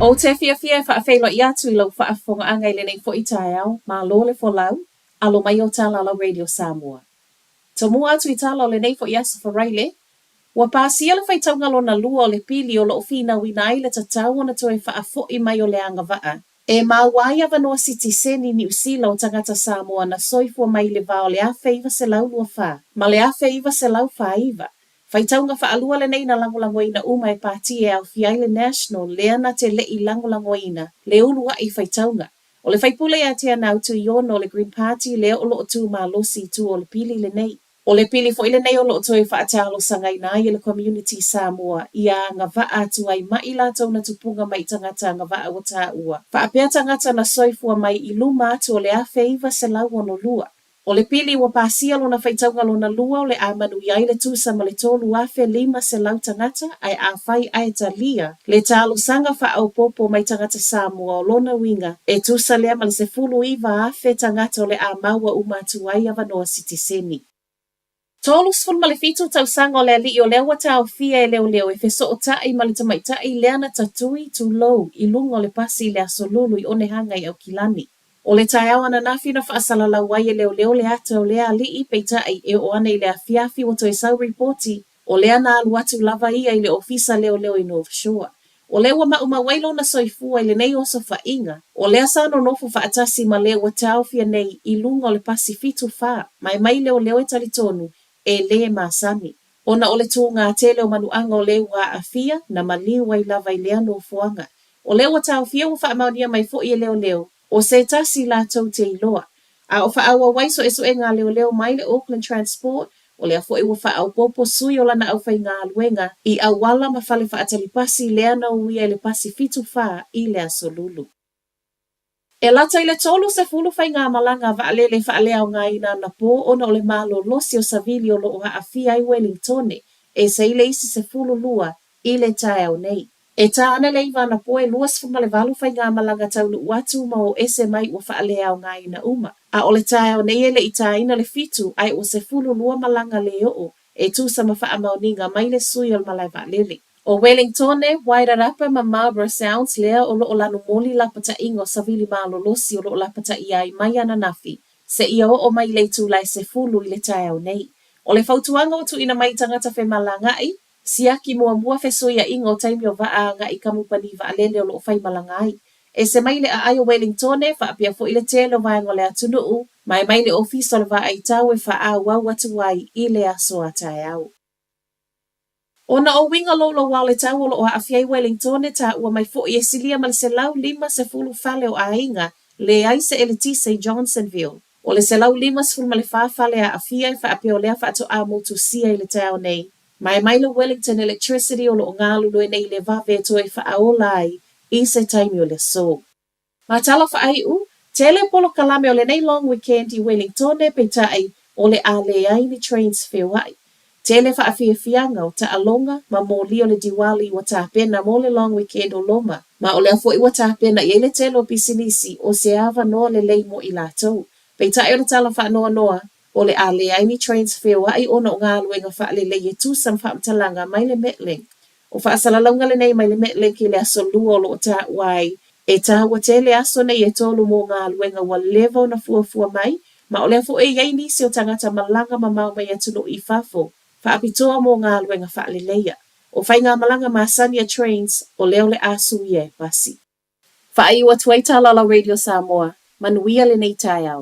O te fiafia whaafeilo i atu I lau whaafonga anga I lenei fo I Taeao, Malu le fo lau, alo mai o tala lau Radio Samoa. Tomua atu I tala o lenei fo I asu wharaile, wa pāsia le whaitaunga lo na lua o le pili o lo fina wina ai le tatau na toe whaafo I mai o le anga vaa. E mawai avanoa siti seni ni usila o tangata Samoa na soifua mai le vao le afe iwa se lau lua wha, ma le afe iwa se lau wha iwa. Whaitaunga whaalua le nei na langolangoina uma e pāti e au Fiaile National lea na te lei langolangoina le ulua I whaitaunga. O le whaipule a te anau tu iono le Green Party lea o loo tu ma losi tu o le pili le nei. O le pili fo ile nei o loo toi whaatalo sangai na I le community Samoa ia nga vaa tu ai mai lato na tupunga mai tangata nga vaa o tā ua. Whaapea tangata na soifua mai I luma tu o le afe iwa se lau ono lua. O le pili wa pasia lo na whaitaunga lo na lua o le amanu iai le tusa ma le tolu afe lima se lau tangata ai a whai ai talia le talo sanga wha au popo mai tangata Samoa o lona winga e tusa lea ma le se fulu iwa afe tangata o le amaua umatu ai avanoa sitiseni. Tolu sfun ma le fitu tau sanga o le ali o lewa tau fia e leo e feso o tai ma le tamaitai lea na tatui tu low I lunga o le pasi le asolulu I one hanga I au kilani. O le Taeao ana nafi na whaasala wai e leo le ata o lea li I peitai e o ana I lea fiafi o toi sau reporti o lea na alu atu lava ia I le ofisa leo I North Shore. O lea wa mauma wailo na soifua I le nei oso whainga. O lea sano nofu whaatasi ma lea wa tau fia nei I lunga o le Pasifitu wha. Mai leo e talitonu e le masani. Ona o le tūnga tele o manuanga o lea wa afia na maliu ai lava I lea no fuanga. O lea wa tau fia wa whaamaunia mai fo I leo. O se tasi la tau te iloa. A o whaawa waiso e so e ngā leo mai le Auckland Transport, o lea fo e wa whaau popo sui o lana au whai ngā aluenga, I awala ma whale whaatalipasi lea na uia le Pasifitu wha I le asolulu. E lata I le tolu se fulu whai ngā malanga vaalele whaalea o ngā ina na pō ona o le malo losi o savili o lo o haafia I Wellingtone, e se ile isi se fulu lua I le Taeao nei. E tā ana le iwa na poe luas fuma le valu whai ngā malanga taunu watu ma o ese mai o whaalea o ngā ina uma. A o le Taeao nei ele I tā ina le fitu ai o se fulu lua malanga le o e tūsa ma whaamauninga mai le sui o malai vaalele. O Wellingtone, Wairarapa ma Marlborough Sounds lea o loo lanu moli lapata ingo savili malolosi o loo lapata iai mai ana nafi. Se ia o mai le tūlai se fulu I le Taeao nei. O le fautuanga o tu ina mai tangata whe malangai, Siaki mua feso ia ingo taimi o vaa nga I kamupani va alele o loo fai malangai. E se mai le a ayo Wellington fa apia fo ile telo vai ngole atunuu, mai le ofisa le va ai tau e fa a wau atu wai I le aso a Taeao. Ona o winga lolo wau le tau o a afiai Wellington e ta ua mai fo I esilia mal se lau 5 fale o ainga le aise ele tise Johnsonville. O le se lau 5 male fale a afia e fa apia o lea fa ato a motu sia I le tau nei. Mai le Wellington Electricity o lo ngalu lo nei le vave to e fa aolai I se taimi o le so. Matala fa ai tele polo kalame o le nei long weekend I Wellington e peitai o le ale ai ni trains whiwai. Tele fa Fiafia o ta alonga ma mo li o le Diwali wa ta pena mo le long weekend o loma. Ma o le afo I wa ta pena I le telo pisinisi o se ava no le lei mo I latou. Peitai o le tala fa noa o le ale ai ni trains whiwai ono ngā luenga fa le lei e tusam fa mtalanga mai le Metling. O fa asalalonga le nei mai le Metling ki le aso lua o lo ta wai. E taha tele aso nei e tolu mo ngā luenga wa levo na fuafua mai, ma o lea fu e iei nisi o tangata malanga mamau mai atu no I fafo, fa apitoa mo ngā luenga fa le leia. O fai ngā malanga Masania Trains o leo le asu ie basi. Fa ai ua tuaita lala Radio Samoa, manuia le nei Taeao.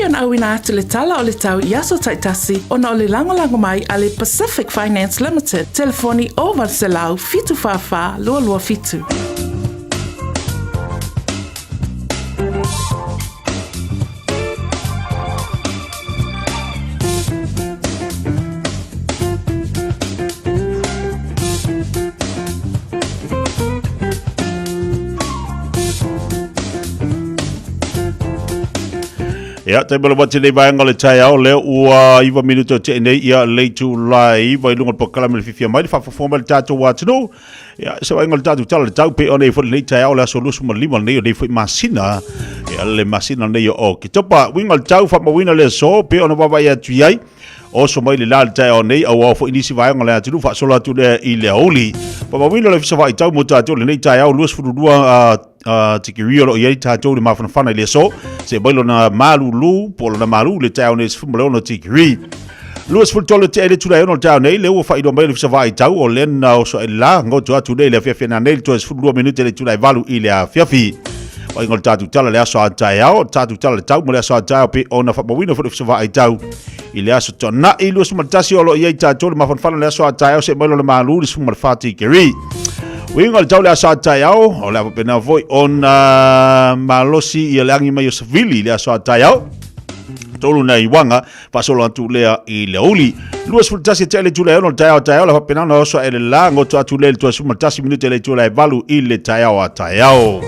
Fiafia na awina atu le tala o le tau Yaso Taitasi ona o le lango mai a le Pacific Finance Limited. Telefoni o Valselau fitu fafa lua fitu. Ia, te mele wate nei vaenga le Taeao leo ua iwa minuto te nei ia leitu lai iwa ilunga pakala me le Fiafia mai le whawhawhoma le tātou wātino. Ia, se vaenga le tātou tala le tau pe o nei whale nei Taeao le aso lusu ma lima nei o nei whai masina. Ia, le masina nei o ki topa winga le tau whamawina le so pe o na wawai atu iai. Oso mai le la le Taeao nei au au fo inisi vaenga le atinu whaasola atu le i le Aoauli. Whamawina le fisawai tau mo tātou le nei Taeao luas fururua tikiri o iai tātou le mawhanawhana i le so. Se bailo na Malu polo na Malu le Taeao nei sfumale ono tikiri. Luas fultolo te ele tulai ono le Taeao nei le ua whaido mai le fisawai tau o lena o so e la ngoto atu nei le Fiafia na nei le toa sfulua minute le tulai valu i le Fiafi. Wa ingol tātou tala le aso a Taeao, tātou tala le tau mo le aso a Taeao pe ona whamawina fo le fisawai tau. I le aso tona i luas matasi o lo iai tātou le mawhanawhana le aso a Taeao se bailo le Malu le sfumale whati kiri. Winga le tau le aso a Taeao, o le apapena voi on malosi i le angi mai o Savili le aso a Taeao. Tolu na iwanga, pasolo atu lea i le Aoauli. Luas fultasi te ele tula ono le Taeao, le apapena na oso ele la ngoto atu le tua sumatasi minute ele tula e valu i le Taeao a Taeao.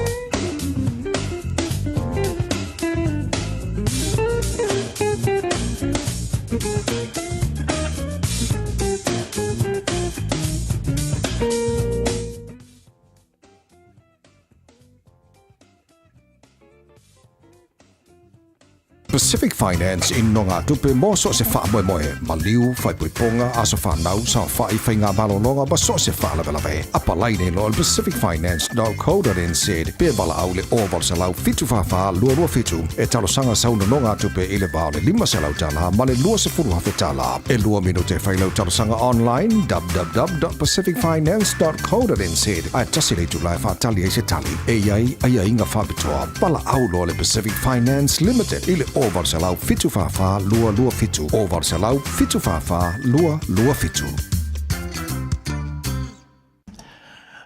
Pacific Finance in nonga tupe moso se fa moe maliu fai puiponga aso fa nau sa fai fai ngā malononga ba so se fa lawe apalai nei lo pacificfinance.co.nz pe bala au le oval se lau fitu fa lua fitu e talo sanga sauna nonga tupe ile bao le lima se lau tala ma le lua se furu hafe tala e lua minute fai lau talo sanga online www.pacificfinance.co.nz a tasi le tu lai fa tali e se tali e iai inga fa bitoa bala au lo le Pacific Finance Limited ile o Varsalau fitu fafa lua fitu. O Varsalau fitu fafa lua fitu.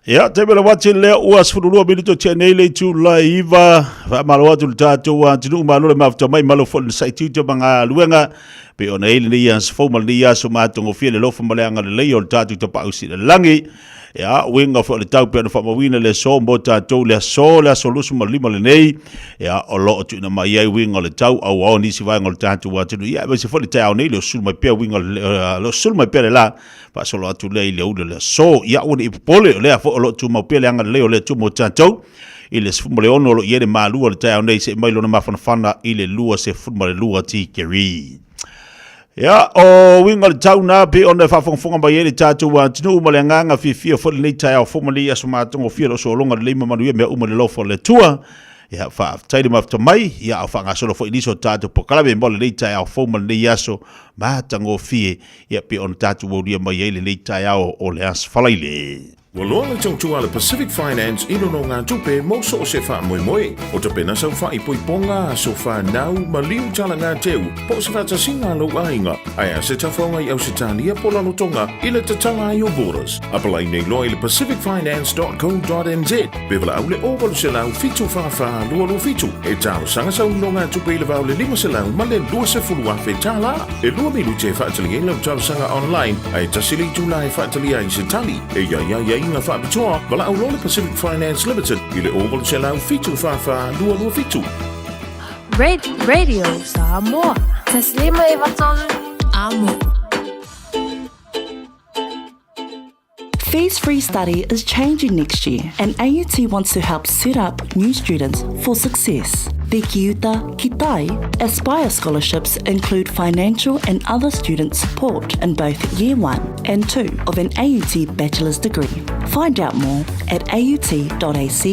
Ia, te mele wate lea ua sfurulua minuto tia nei le tu la iwa. Malo atu le tātou wa tinu malo le mafta mai malo fo le saitu te mga luenga. Pe ona ele ni ians fōmal ni iaso mātongo fia le lofa maleanga le leo le tātou te pausi le langi. Ia, winga fo le tau pēna whamawina le so mo tātou le so lusu ma lima le nei. Ia, o loo tu ina mai ai winga le tau au au nisi vanga le tātou wa tinu. Ia, mese fo le Taeao nei le sul mai pēa winga le sul mai pēa le la. Pa solo atu le le ule le so. Ia, uni ipopole le a fo o loo tu mau pēa le anga le leo le tu mo tātou. I le sfumale ono lo iere Malu le Taeao nei se mailo na mawhanawhana i le lua se fumale lua ti keri. Ia, o winga le tau nā pe ona whawhongwhonga mai ele tātou wa tinu umale nganga Fiafia fo le nei Taeao fumale aso mātongo fia lo so longa le leima manuia mea umale lofo le tua. Ia, tairi mafta mai, ia au whangasolo fo iniso tātou pokalawe mo le nei Taeao fumale nei aso mātango fie. Ia, pe ona tātou wauria mai ele nei Taeao o le as whalaile. Waloa le tautua le Pacific Finance ino no ngā tupe moso o se wha moe. O te pena sau wha i poiponga so wha nau ma liu tala ngā teu po se wha tasinga lo ainga. Aia se tawhaunga i au se tānia pola no tonga i le tatala i o borders. Apalai nei loa i le pacificfinance.co.nz. Bevala au le ovalu se lau fitu wha lua fitu. E tālo sanga sau no ngā tupe i le vau le lima se lau ma le lua se fulua whe tāla. E lua milu te wha atali lau tālo sanga online. Ai tasili tūla e wha atali ai se tali. E ia inga whaapitoa, wala au le Pacific Finance Limited, i le oval se lau fitu whawha lua fitu. Radio Samoa. Taslima i watolu amo. Fees-free study is changing next year, and AUT wants to help set up new students for success. The Kiuta Kitai Aspire scholarships include financial and other student support in both Year 1 and 2 of an AUT bachelor's degree. Find out more at aut.ac.nz.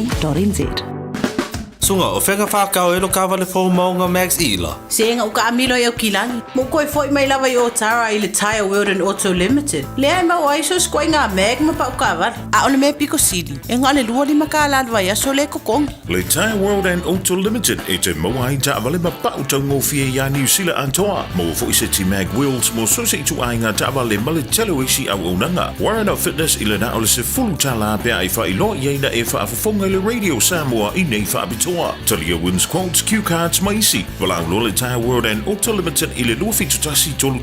sunga o whenga whakao elo ka wale fo maunga Max Ila. Senga uka amilo e o kilangi. Mo koe foi mai lava i o tara i le Taeao World and Auto Limited. Le ai mau aiso skoi ngā meg ma pa uka wale. A ole me piko sidi. E ngā le lua lima ka alalwa ia so le kokong. Le Taeao World and Auto Limited e te maua i ta wale ma pa utau ngō fia ia New Zealand antoa. Mo fo i se ti mag wheels mo so se i tu ai ngā ta wale ma le telo isi au unanga. Warren Up Fitness i le na ole se fulu tala pia i wha i lo i eina e wha afafonga le Radio Samoa i nei wha abitoa. Talia wins quotes, cue cards maisi. Walau lo le Taeao World and Auto Limited i le lua fitu tasi tolu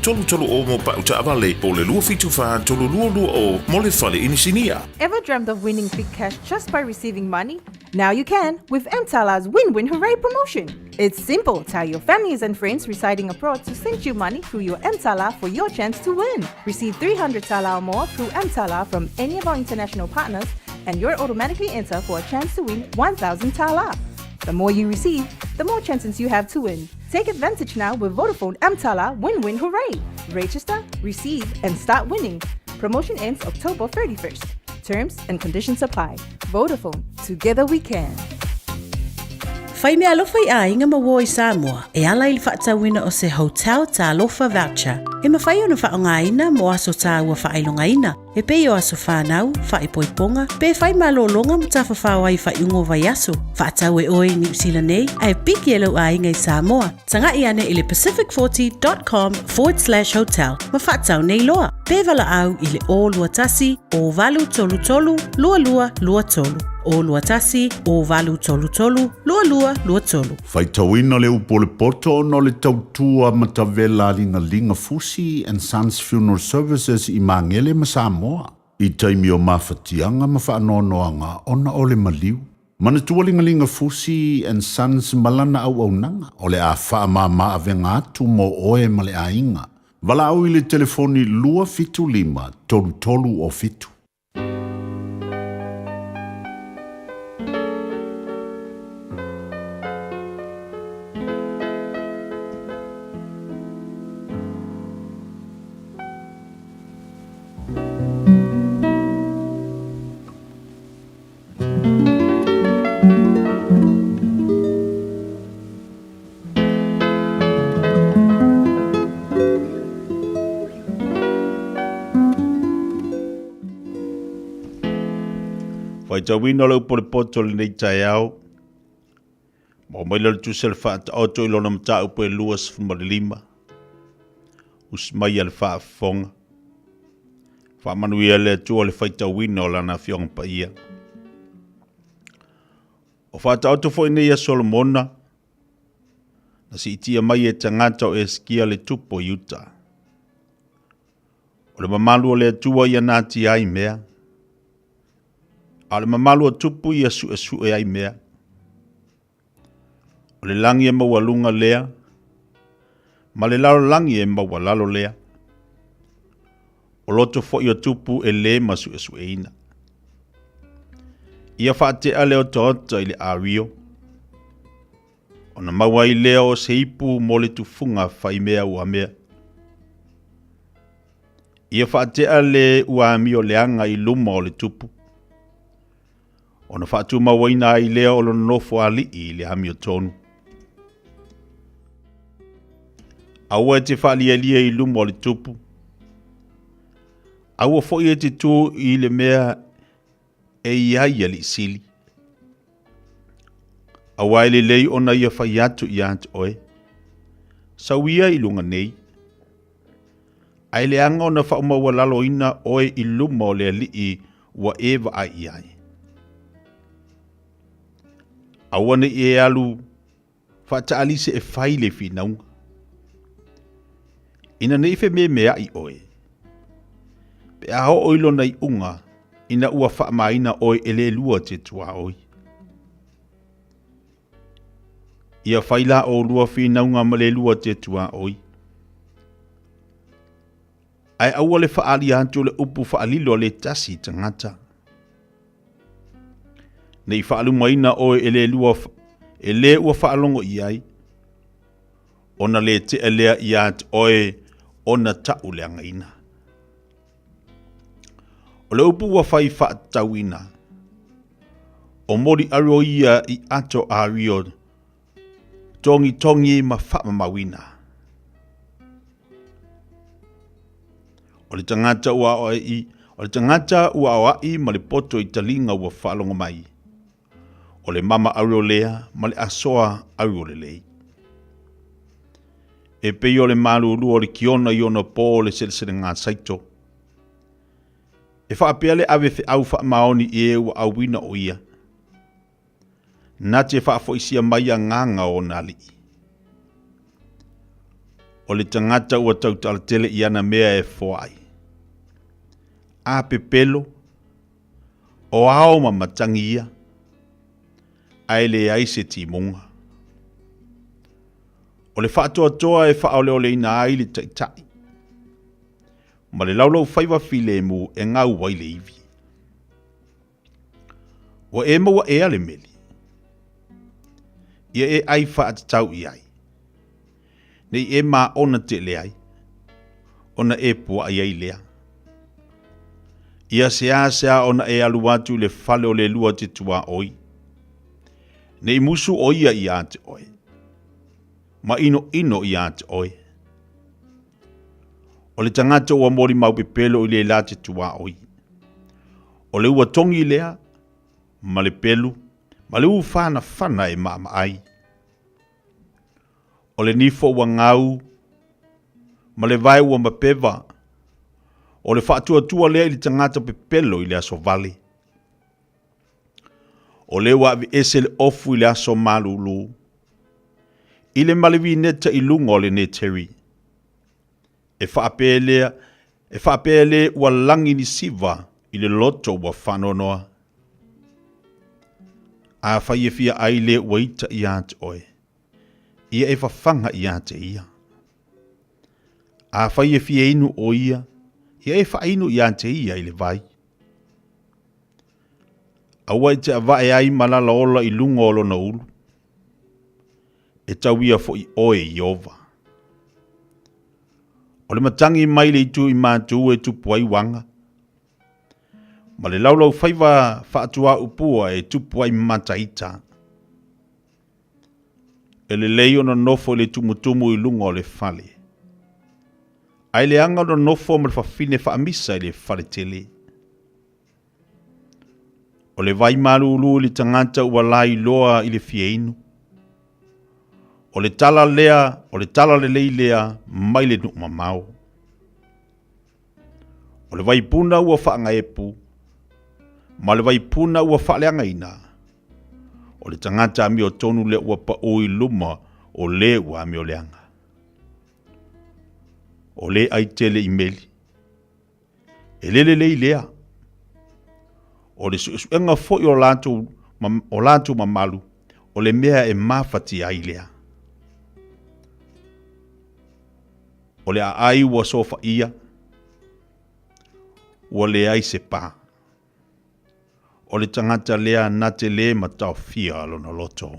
o mo pa uta avale. Po le lua fitu wha tolu lua o mo le whale inisinia. Ever dreamt of winning big cash just by receiving money? Now you can with Mtala's Win-Win Hooray promotion. It's simple. Tell your families and friends residing abroad to send you money through your Mtala for your chance to win. Receive 300 Tala or more through Mtala from any of our international partners and you're automatically enter for a chance to win 1,000 Tala. The more you receive, the more chances you have to win. Take advantage now with Vodafone Mtala Win-Win Hooray. Register, receive, and start winning. Promotion ends October 31st. Terms and conditions apply. Vodafone, together we can. Whai mea alofa I a inga mawo I Samoa, e ala I le whaatawina o se hotel ta alofa voucher. E mawhai ona whaongaina mo aso ta ua whailongaina. E pe o aso whanau, whaipoiponga, pe whai malolonga mo ta whawhawai whaiungo vai aso. Whaatau e oi New Zealand nei, a e piki elo a inga I Samoa. Tanga I ane I le pacific40.com/hotel. Ma whaatau nei loa. Pe wala au I le o lua tasi, o valu tolu tolu, lua tolu. O lua tasi, o valu tolu, lua tolu. Whaitawina le upole poto no le tautua matavela linga Fusi and Sons Funeral Services I mangele ma Samoa. I taimi o mawhatianga ma whaanonoanga ona ole maliu. Mana tualinga Fusi and Sons malana au nanga. Ole a whaamama avenga atu mo oe male a inga. Wala au I le telefoni lua fitu lima, tolu o fitu. Whaitawina lau pole poto le nei Taeao. Mo mai lau tu sel whaata auto I lona mta upo e luas fumalilima. Usmai al whaafonga. Whaamanuia le tua le whaitawina o lana fionga pa ia. O whaata auto fo nei a Solomona. Na si itia mai e tangata o eskia le tupo Utah. O le mamalu o le tua ia nati ai mea. Ale mamalu o tupu ia su e ai mea. O le langi e mawalunga lea. Ma le lalo langi e mawalalo lea. O loto fo i o tupu e le ma su e ina. Ia whaate ale o toota I le ario. O na maua I lea o se ipu mo le tufunga whai mea ua mea. Ia whaate ale ua mi o leanga I luma o le tupu. Ona whaatu mawaina I lea o lona nofo ali I le hami o tonu. Aua e te whaali lia I luma o le tupu. Aua fo I te tū I le mea e iai ali sili. Aua ele lei ona ia whai atu I ant oe. Sauia I lunga nei. Ai le anga ona wha umaua lalo ina oe I luma o le ali ua ewa ai iai. Awane e alu whata alise e whaile whinaunga. Ina nei fe mea I oe. Pe aho oilo nei unga ina ua whaamaina oe ele lua te tua oi. Ia whaila o lua whinaunga ma le lua te tua oi. Ai aua le whaali antu le upu whaalilo le tasi tangata. Nei whaalu maina oe ele ua whaalongo iai. Ona le te elea iat oe ona tau le angaina. O le upu ua whai whaatauina. O mori aro ia I ato a rio tongi ma wha mawina. O le tangata ua o I, o le tangata ua o ai ma le poto I talinga ua whalonga mai. O le mama aro lea ma le asoa aro le lei. E pei o le Malu o le kiona I ona po le sele ngā saito. E whaapea le awe fe au wha maoni I ua au wina o ia. Nā te whaafo isia mai a nganga o nā li. O le tangata ua tautala tele I ana mea e foai. A pepelo, o ao ma matangi ia, ai le ai se timunga. O le whaatoa toa e whaole o le ina ai le taitai. Ma le laulau whaiwa file mu e ngau wai le iwi. Wa e maua e ale meli. Ia e ai whaatatau I ai. Nei e ma ona te le ai. Ona e pua ai ai lea. Ia sea ona e alu watu le fale o le lua te tua oi. Nei musu o ia I ate oi. Ma ino I ate oi. O le tangata ua mori mau pepelo I le la te tua oi. O le ua tongi lea, ma le pelu, ma le ua whana e maama ai. O le nifo ua ngau, ma le vai ua mapeva. O le whaatua lea I le tangata pepelo I le aso vale. O le ua avi ese le ofu I le aso malulu. I le malewi neta I lunga o le neteri. E whaapele ua langi ni siva I le loto ua whanonoa. A Fiafia ai le ua ita I ate oe. Ia e whawhanga I ate ia. A Fiafia inu o ia. Ia e whainu I ate ia I le vai. Awa I te avae ai malala ola I lunga olo na ulu. E tauia fo I oe I ova. O le matangi mai le itu I mātu e tupu ai wanga. Ma le laulau whaiva whaatua upua e tupu ai mataita. E le leo na nofo le tumutumu I lunga o le fale. Ai le anga na nofo ma le whawhine whaamisa I le fale tele. O le vai malulu le tangata ua lai loa I le fieinu. O le tala le leilea mai le nuk mamau. O le vai puna ua whaanga epu. Ma le vai puna ua whaaleanga ina. O le tangata ami o tonu le ua pa oi luma o le ua ami o leanga. O le ai tele I meli. E le leilea. O le suenga foi o lantu mamalu. O le mea e mawhati ai lea. O le ai ua sofa ia. O le ai se pā. O le tangata lea na te le matau fia alona loto.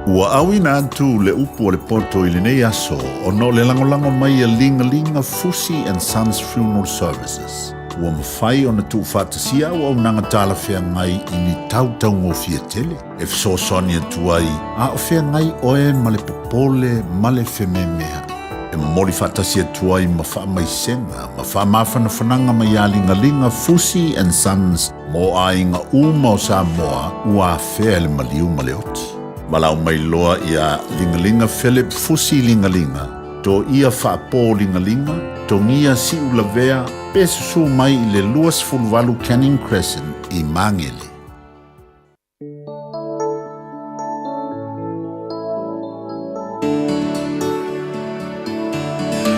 Ua awina atu le upu o le poto I le nei aso o no le langolango mai a linga Fusi and Sons Funeral Services. Ua mawhai o na tu whatasia o au nanga tala whea ngai I ni tautau ngō fia tele. E fso soni atu ai, a o whea ngai oe ma le popole ma le wheme mea. E mori whatasia atu ai ma wha mai senga, ma wha mawhana whananga mai a linga Fusi and Sons mo a inga uma o Samoa ua whea le maliu ma le oti. Malau mai loa ia lingalinga Philip Fusi lingalinga. To ia whaapo lingalinga, to ngia si ulavea, pesu mai I le luas fulvalu Canning Crescent I Mangele.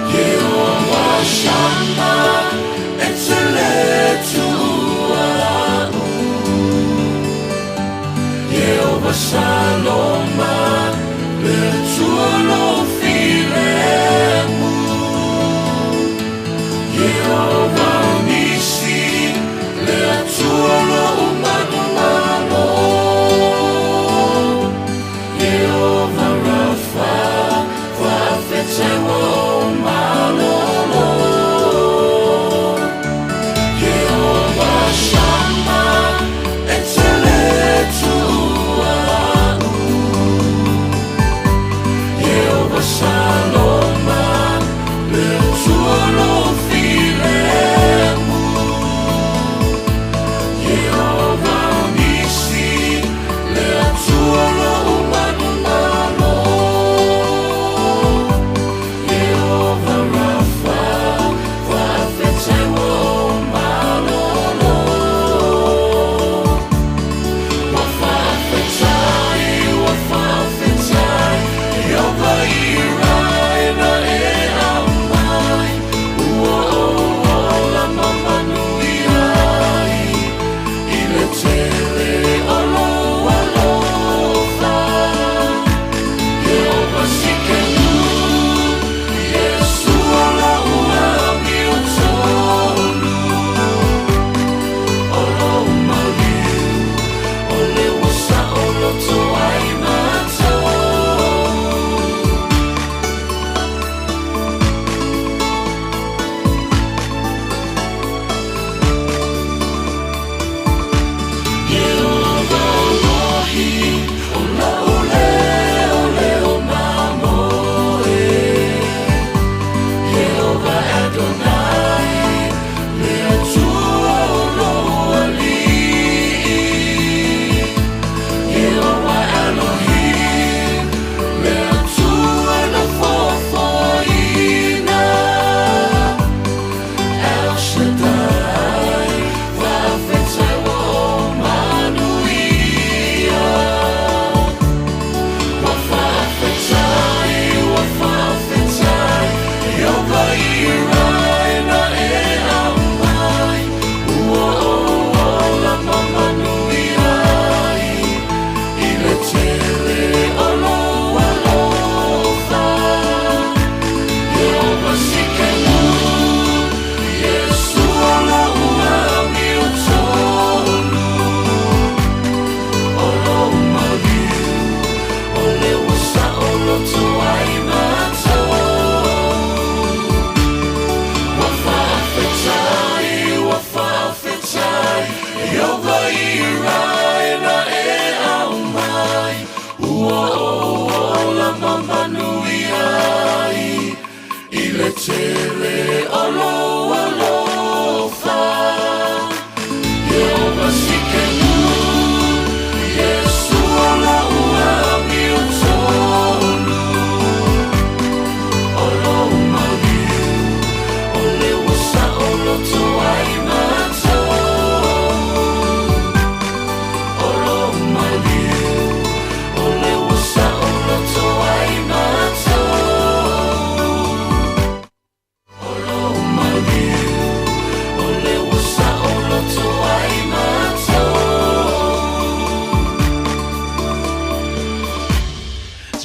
Jehovah Shammah, excellent to Jehovah Shalom, le tuo filemu. Jehovah Nisi, le tuo umanu.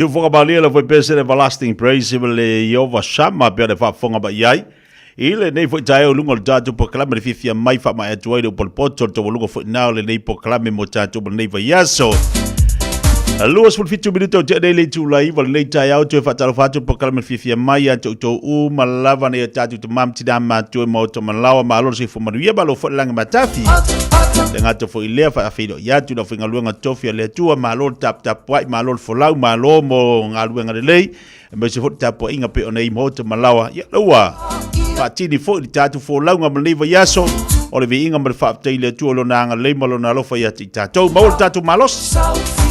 Se Fofogamua la foi pese everlasting praise le Yehova Shama pe le whaafonga ba iai. Ile nei foi Taeao lunga le tātou poklame le Fiafia mai wha mai atuai le polpoto le tawalunga foi nao le nei poklame mo tātou nei vai yaso. Luas ful fitu minuto te nei le tu lai val nei Taeao te whatalo whatu poklame le Fiafia mai atu to u malava nei tātou te mam tina mātua mo to malawa malo se fumanuia balo foi langa matafi. Le ngata fo ilea fa afido ya tu na finga luenga tofia le tua malo tap tap wai malo folau malo mo ngaluenga le lei me se fo tap inga pe ona mo te malawa ya loa fa tini fo i tatu fo lau nga maliva yaso o le inga me fa te le tua lo na nga le malo na lo fa ya ti tatu mo tatu malos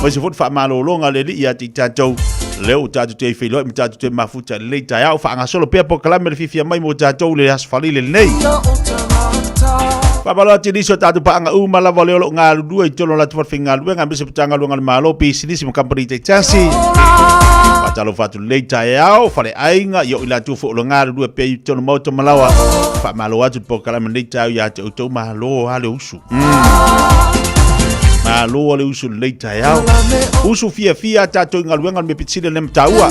me se fo fa malo longa le ya ti tatu le o tatu te filo me tatu te mafuta le Taeao fa nga solo pe poklame le Fiafia mai mo tatu le asfali le nei Pabalo tini so tatu pa nga malava le lo nga lu e tolo la twa finga lu nga bise putanga lu nga malo pi sinisi mo company te chansi patalo fatu le Taeao fa le ainga yo ila tu fo lo nga lu pe tolo moto malawa fa malo atu po kala me le Taeao ya te to malo hale usu malo le usu le Taeao usu Fiafia tatu nga lu nga me pitsile le mtaua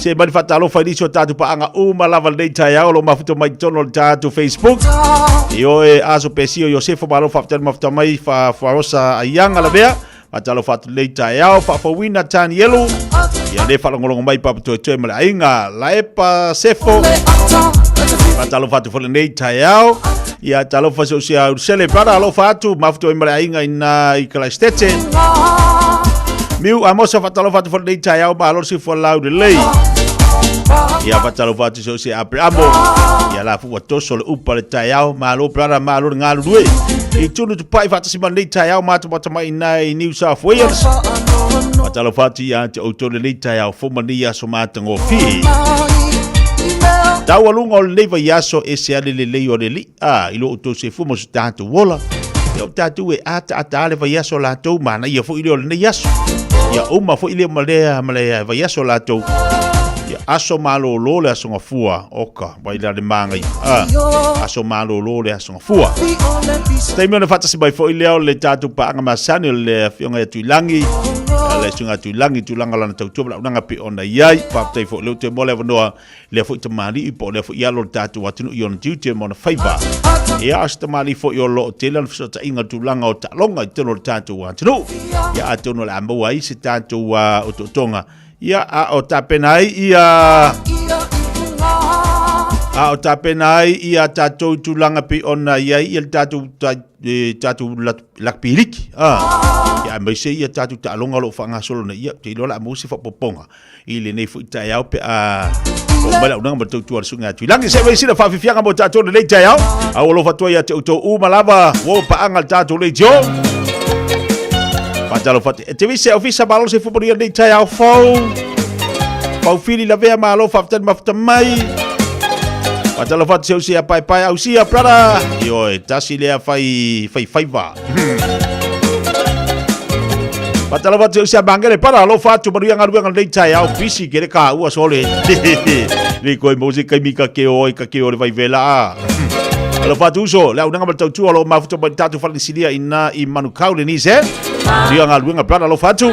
se bali fatalo fa di so tatu pa nga malava le Taeao lo mafuto mai tolo tatu Facebook Yo aso pesio Josefo malo faftel mafta mai fa farosa ayang ala bea matalo fatu le Taeao fa wina tan yelo ya le fa ngolong mai pa to to mala inga la epa sefo matalo fatu fo le Taeao ya talo fa so sia celebrara lo fatu mafto mala inga ina ikala stete Miu amosa fatalo fatu for nei Taeao malo si for lau de lei. Ia fatalo fatu so se apre amo. Ia la fu toso le upa le Taeao malo plana malo ngalu due. I tunu tu pai fatu si nei Taeao mata mata mai nai New South Wales. Fatalo fatu ia te auto le nei Taeao fo mania so mata ngofi. Tawalunga o le yaso e se ale le lei o le li. Ilo uto se fu mo su tatu wola. Ia tatu e ata ale yaso la tau mana ia fo ilo le yaso. Ia uma fo ile malea yaso la tau. Ia aso malo lo le aso ngafua oka vai la de manga. Aso malo lo le aso ngafua. Stai me na fatasi bai fo ile o le tatu pa anga masani le fionga tu langi. Le sunga tu langi tu langa lana tau tubla unanga pe ona iai pa tai fo le te mole vanoa le fo te mali i po le fo ia lo tatu watinu i on duty mo na faiva ia asta mali fo yo lo te lan fo ta inga tu langa o ta longa i teno tatu watinu ia atono la mo ai se tatu wa o tonga ia a o tapenai ia a o tapenai ia tatu tu langa pe ona iai il tatu lakpiliki ia mai se ia tatu ta longa lo fa ngasolo na ia te lo la musi fa poponga ile nei fu Taeao pe o mala unanga ma tu sunga tu langi se vai sina fa Fiafia mo tatu le Taeao a lo fa to ia te to u malava wo pa angal tatu le jo pa talo fa te vi se ofisa balo se fu po le Taeao fo fili la vea malo fa tan mafta mai Patalo fat se usia pai au sia prada. Yo tasi le fai va. Patalo fat se usia bangere para lo fatu baru yang le Taeao pisi kere ka ua sole. Ni koi musika mika ke o vai vela. Alo fatu so la unanga batau tu lo mafuto batatu fal silia ina I manukau le ni se. Dia ngaluenga prada lo fatu.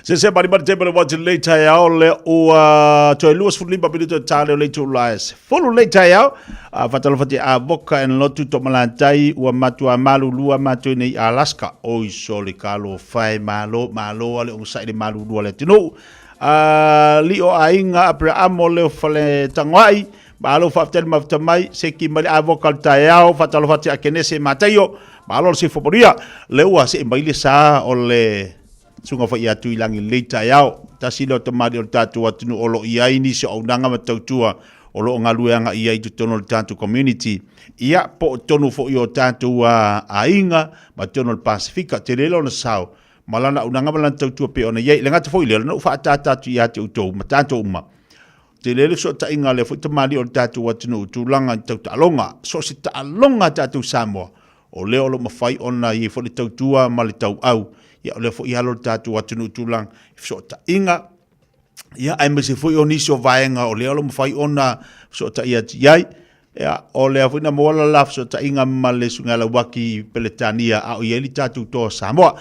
Se bari bari tebele watu le Taeao le o toi luas fulimba minuto tale le tu lais. Fulu le Taeao fatalo fati a boka en lotu to malantai ua matua malu lua matu nei Alaska o iso le kalo fai malo ale o sai le malu lua le tino. Li o ainga apre amo le fale tangwai malo fatel maftamai se ki mali avoka Taeao fatalo fati a kenese matayo malo se foporia le ua se maile sa o le sunga fa ia tu ilangi le Taeao tasilo to mari o tatu atunu olo ia ini se o nanga matautua olo ngaluanga ia i tono tatu community ia po tonu fo io tatu ainga ma tono Pasifika te lelo na sao malana unanga malana tautua pe ona ia le ngata fo ile no fa tatu ia te uto matanto uma te lelo so ta inga le fo te mari o tatu atunu tulanga tauta longa so se ta longa tatu Samoa o le olo mafai ona i fo le tautua ma le tau au ia le fo ia lo tatu atunu tulang so ta inga ia ai me se fo oni so vaenga o le olo mafai ona so ta ia ai ia o le fo na mola laf so ta inga male sunga la waki peletania a o yeli tatu to Samoa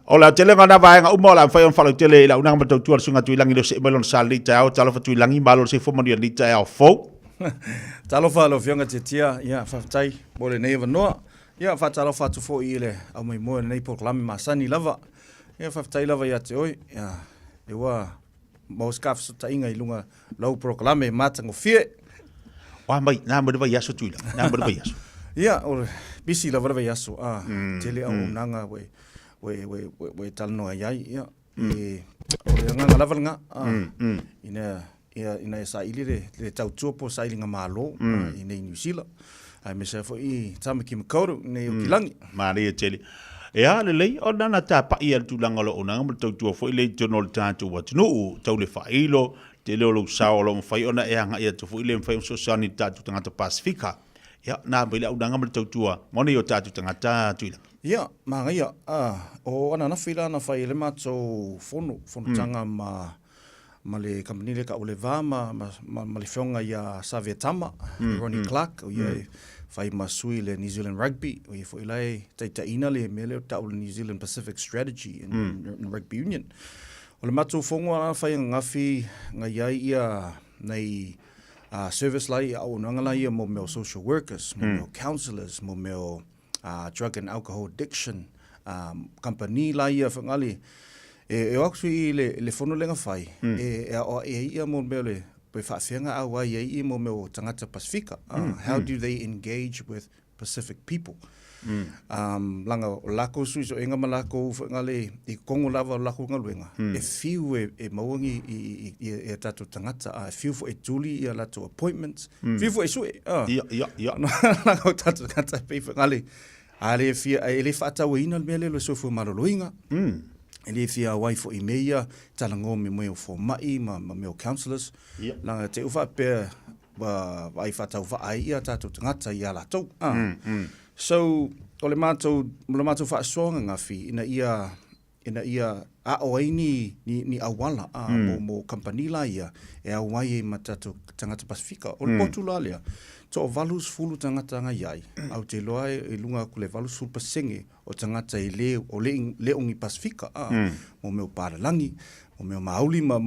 o la tele ngana vaenga umo la fai on falo tele la una mata tu sunga tu ilangi lo se melon sali Taeao talo fa tu ilangi malo se fo mo ni Taeao fo talo fa lo fionga titia ia fa tai bole nei no ia fatalo fatu fo ile au mai mo nei proklame masani lava ia fatai lava ia te oi ia e wa moskaf so tainga ilunga lau proklame matango fie wa mai na mo vai aso tuila na mo vai aso ia o bisi lava vai aso tele au nanga we talno ai ia e o nga lava nga ina sa ile le tau tupo sa ilinga malo ina New Zealand ai me se foi tamaki makauru nei o kilangi maria tele ea le lei o nana ta pa ia tu langa lo ona mo tu foi le tonol tanto wat no tau le failo te le lo sa o lo fai ona e nga ia tu foi le fai so sani tatu tanga Pasifika ia na bele o nanga mo tu mo nei o tatu tanga tu ia ma ia o ana na fila na fai le mato fono tanga ma le company le ka o le va ma le fionga ia Savetama Ronnie Clark o ia fai masui le New Zealand Rugby o ia foi lai taitaina le mele ta o New Zealand Pacific Strategy in Rugby Union o le matu fongo ana fai ngafi ngai ia nei service lai o nangala ia mo me social workers mo me counselors mo me drug and alcohol addiction company lai ia fangali e actually le fono lenga fai ia mo mele pe Fiafia Aoauli i mo me o tangata Pasifika how do they engage with Pacific people langa o lako sui so enga malako ngale i kongo lava lako ngaluenga e fiu e mawangi i tatu tangata fiu fo e tuli i lato appointments fiu fo e sui ia langa o tatu tangata pe ngale ale fia ele fata wina mele lo so fo maroloinga ele fia wai fo i meia talango me mo fo mai ma me counselors langa te ufa pe vai fata ufa ai ia tatu tangata ia lato so ole mato fa songa ngafi ina ia Aoauli ni awala mo company la ia e Aoauli matatu tangata Pasifika o Portugalia to values fulu tangata ngai au te loa e lunga ku le values fulu pasenge o tangata i le ongi Pasifika mo meu paralangi mo meu Mauli mo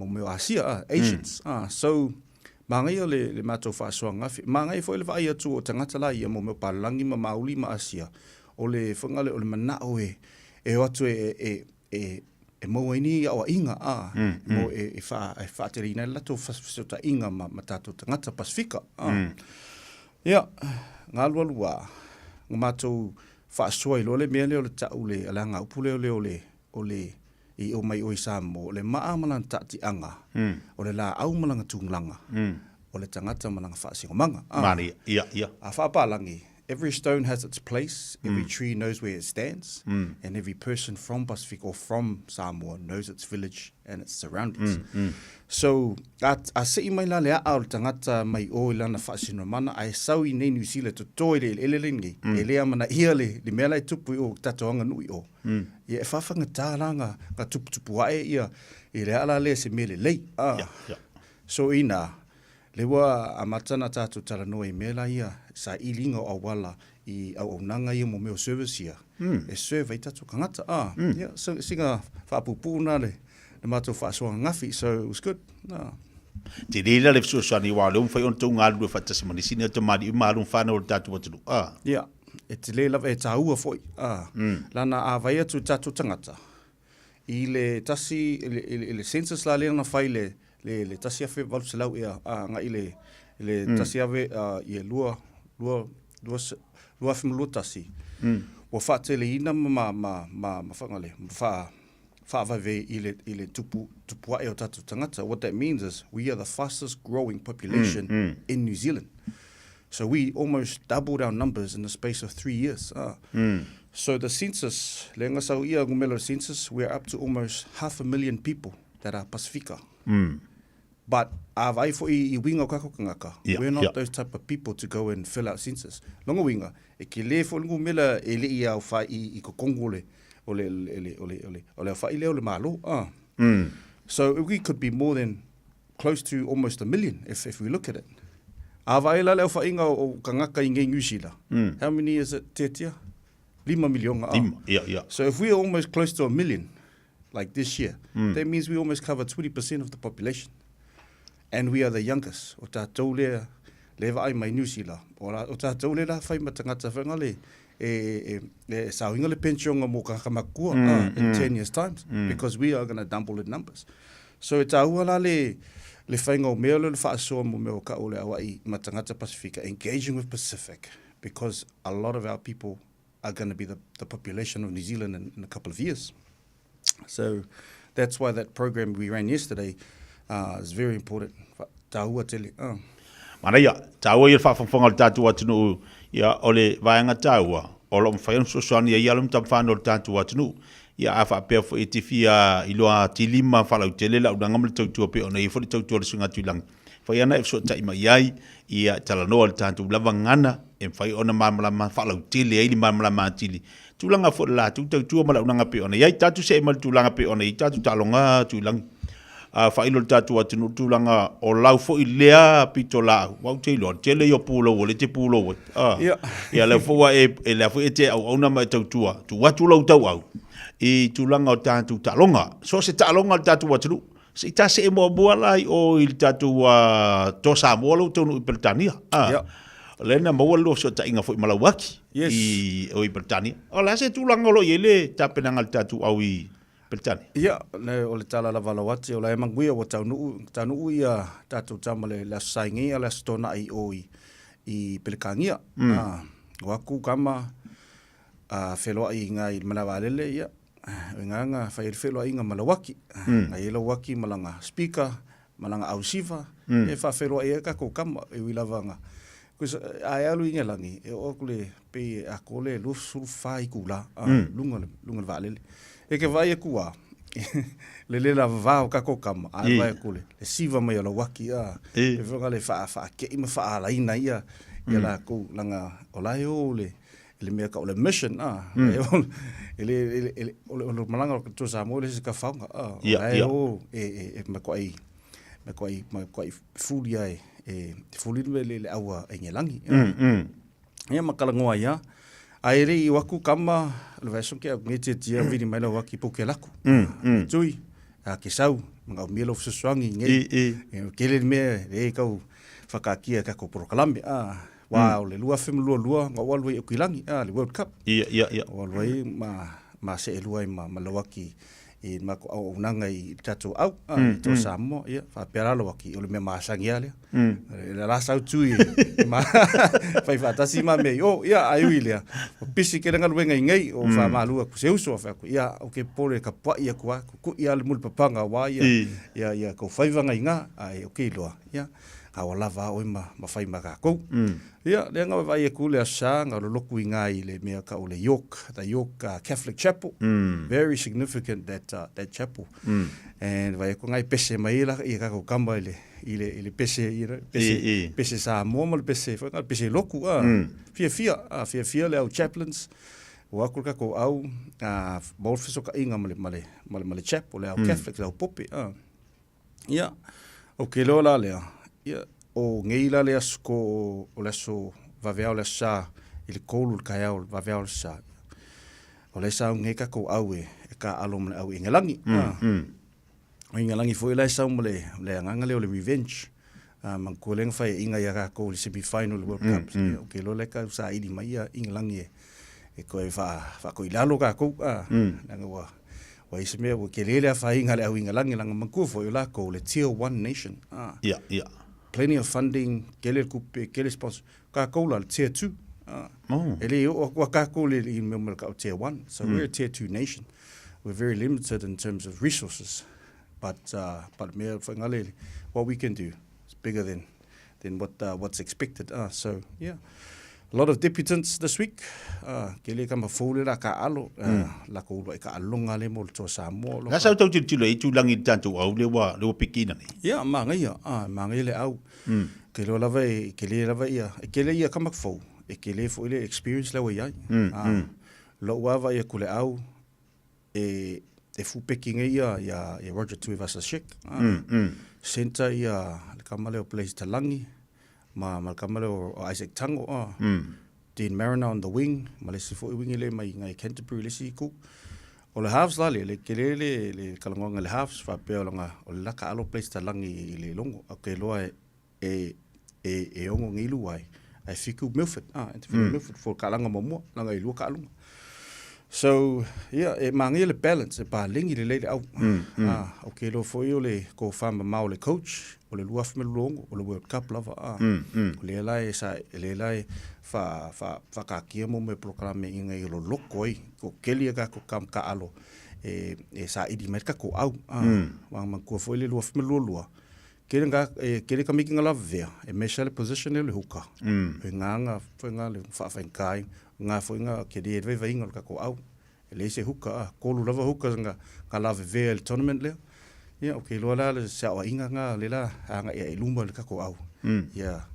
meu Asia Asians so mangai le mato fa so ngafi mangai fo le vai atu o tangata la ia mo meu paralangi ma Mauli ma Asia o le fangale o le manao e atu e mo ini o inga mo e fa terina la to fa ta inga ma tatu tangata Pasifika ia ngalwa ngamato fa so i le mele o le taule alanga upule ole i o mai o Samoa le maamala tati anga o le la au malanga tunglanga o le tangata malanga fa singomanga mari ia a fa palangi. Every stone has its place, every tree knows where it stands, and every person from Pacific or from Samoa knows its village and its surroundings. So, a se i mai la lea au tangata mai o ilana whaasino mana, ai sau i nei New Zealand to toi le elelengi, e lea mana ia le mea lai tupu o tatoanga nui o. Ia e whawhanga tāranga ka tupu ae ia, i lea ala lea se mele lei. So ina, le wa amatana tatu tala noe mela ia sa ilinga o wala i au nanga i mo meo service ia. E serve i tatu kangata. Yeah, so singa whaapupu nā le mātou whaasoa ngafi, so it was good. Te reira le fsuasani wā leo mwhai on tau ngā lua whatasi manisini atu mari i maru whāna o le tātu watunu. Yeah, e te le lawa e tāua foi. Lana a vai atu tātu tangata. I le tasi, le census la lea na whai le tasi awhi walu se lau ea, nga i le tasi awe i e lua whimulua tasi. Wa whaate le ina ma whangale, whaavave i le tupua e o tatu tangata. What that means is we are the fastest growing population in New Zealand. So we almost doubled our numbers in the space of 3 years. So the census, lenga sau ia ngumelo census, we're up to almost 500,000 people that are Pasifika. But avai fo I winga o kakokangaka. We're not those type of people to go and fill out census. Longa winga, e ke le fo ngumela e le ia o whai I kokongole ole whai leo le malo. So we could be more than close to almost 1 million if we look at it. Avai la leo whainga o kangaka I ngai New Zealand. How many is it, Tetia? 5 million. So if we're almost close to 1 million, like this year, that means we almost cover 20% of the population. And we are the youngest. O tātou lea, lewa ai mai New Zealand. O tātou lea la whai matangata whanga le, sauinga le pensionga mo kakamakua in 10 years' times, because we are going to double in numbers. So e tāua la le whainga o mea le whaasoa mo mea o ka o le awai matangata Pasifika, engaging with Pacific, because a lot of our people are going to be the population of New Zealand in a couple of years. So that's why that program we ran yesterday is very important. Tāua tele. Mana ia, tāua ia whawhawhanga le tātu atunu ia ole vaenga tāua. Olo mwhaion sosoani ia alum tam whāna o le tātu atunu. Ia a whapea fo e te fia iloa tilima whalau tele la unanga mele tautua pe ona i fo le tautua le sunga tuilangi. Whai ana e fso taima iai ia talanoa le tātu lava ngana e whai ona mamalama whalau tele e ili mamalama tili. Tulanga fo la tautua mala unanga pe ona. Iai tātu se e mali tulanga pe ona i tātu talonga tuilangi. Whailo le tātu atunu tulanga o lau fo I lea pito lau. Wau te ilo, tele i o pūlo o le te pūlo o. Ia le fua e lea fo e te au auna mai tautua. Tu watu lau tau au. I tulanga o tātu talonga. So se talonga le tātu atunu. Se ta se e mua mua lai o I tātu to Samoa lau tonu I Britania. Lena maua lo so ta inga fo I Malawaki. I o I Britania. O la se tulanga lo yele tapenanga le tātu au I Britania. Ia, o le tala la valawati, o la emanguia o taunuu ia tātou tamale la saingia la stona I o I Pelekangia. Waku kama wheloa I ngai manawalele ia. Nganga whai wheloa I ngā Malawaki. Ngai ilo waki malanga speaker, malanga ausiva. E wha wheloa ia kako kama e wilavanga. Kusa ai alu inga langi, e okule pe akole lufu whai kula. Lunga valele. E ke vai e kua, le la vau kako kama, ai vai kule, le siva mai ala waki e whanga le wha ke ima wha ala ina ia la kou langa o lai o le mea ka o le mission, le malanga o to Samoa le se ka whaunga, o lai o e me koai fuli ai, fuli le aua e ngelangi. Ia makala ngoa ia, aere I waku kama le vai sonke au ngete tia vini mai la waki poke laku. Tui ke sau mga mielo fsuangi ngai. Kele me e kau whakakia kako proklame wow le lua fem lua nga walwai o kilangi le World Cup. Walwai ma se lua ma malawaki I mako au nanga I tatu au to Samoa ia fa peralo waki o le me masangi ale. Le la sau tui ma fai fatasi ma me ia aiuile. O pisi ke nga luenga ngai o fa Malu ku seuso fa ku ia o ke pole ka pa ia ku ia le mul papanga wa ia ko fai vanga inga ai o ke loa ia a lava o ma fai maga ko ia le nga vai ku le sa nga lo loku inga I le me ka o le the York Catholic Chapel very significant that chapel and vai ko ngai pese mai la I ka ko kamba ile pese sa mo pese fa pese loku Fiafia le au chaplains o aku ka ko au bol fiso ka inga male chapel le au Catholic le au pope ia o ke lo la le ia o ngeila le asko o leso vavea o le sa i le kolu le kai au va vea sa o le sa nge ka ko au e ka alo mo au ingalangi o ingalangi foi le sa mo le nganga le revenge man ko leng fai inga ya ka ko le semi final World Cup o ke lo le ka sa idi mai ingalangi e ko e fa ko ilalo ka ko nanga wa isme o ke le fa inga le au ingalangi langa man ko foi la ko le tier 1 nation plenty of funding kele kupe kele sponsor ka ko la tier 2 ele o ka ko le i me ka tier 1 so we're a tier 2 nation we're very limited in terms of resources but me ngale what we can do is bigger than what's expected so yeah a lot of deputants this week kele ka mafole la ka alo la ko ka alonga le mo to Samoa la sa tau tilo i tu langi tantu au le wa pikina ni ya mangai le au ke lo lava ia ke le ia ka makfo e ke le fo ile experience la wa ia lo wa va ia kule au e fu pekinga ia Roger Tuivasa Shek senta ia le kamale o place talangi ma kamale o Isaac Tango Dean Mariner on the wing ma le sifo wing le mai ngai Canterbury le siku o le halves la le kelele kalangonga le halves fa pe longa o la ka alo place talangi le longo o ke loa e ongo ngilu wai ai fiku Milford Milford for kalanga momo langa i lu ka alunga so yeah e mangi le balance e pa lingi le au o ke lo foi o le ko fama mau le coach o le luaf me longo o le World Cup lava o le lai sa le lai fa ka kia mo me programe inga i lo lokoi ko kelia ka ko kam ka alo e sa idi mai ka ko au wang man ko foi le luaf me lolua kele ka making a love vea e mesha le position le huka e nganga foi nga le fa kai nga foi nga ke de ve inga ka ko au le se huka ko lu lava huka nga ka love vea le tournament le ya okay lo la le sa wa inga nga le la nga e lumba le ka ko au ya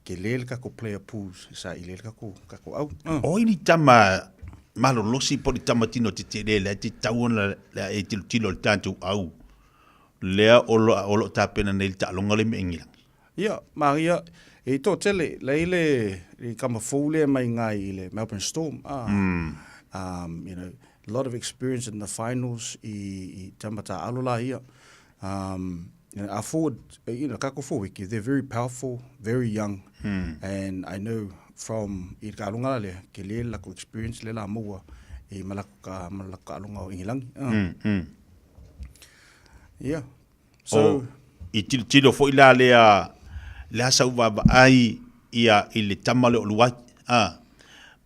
ke le ka ko player pools sa ile ka ko au o ini tama malo losi po di tama tino te le ti tauna la e tilo tantu au lea olo tapena nei talonga le mengi ya maria e to tele le kama fole mai ngai ile Melbourne Storm you know a lot of experience in the finals I tamata alola ia you know, I forward kako forward they're very powerful very young and I know from I kalunga le ke le la ko experience le la mo e malaka alunga ingilangi yeah so I tilo fo ila le sa va ai ia ile tamale o luai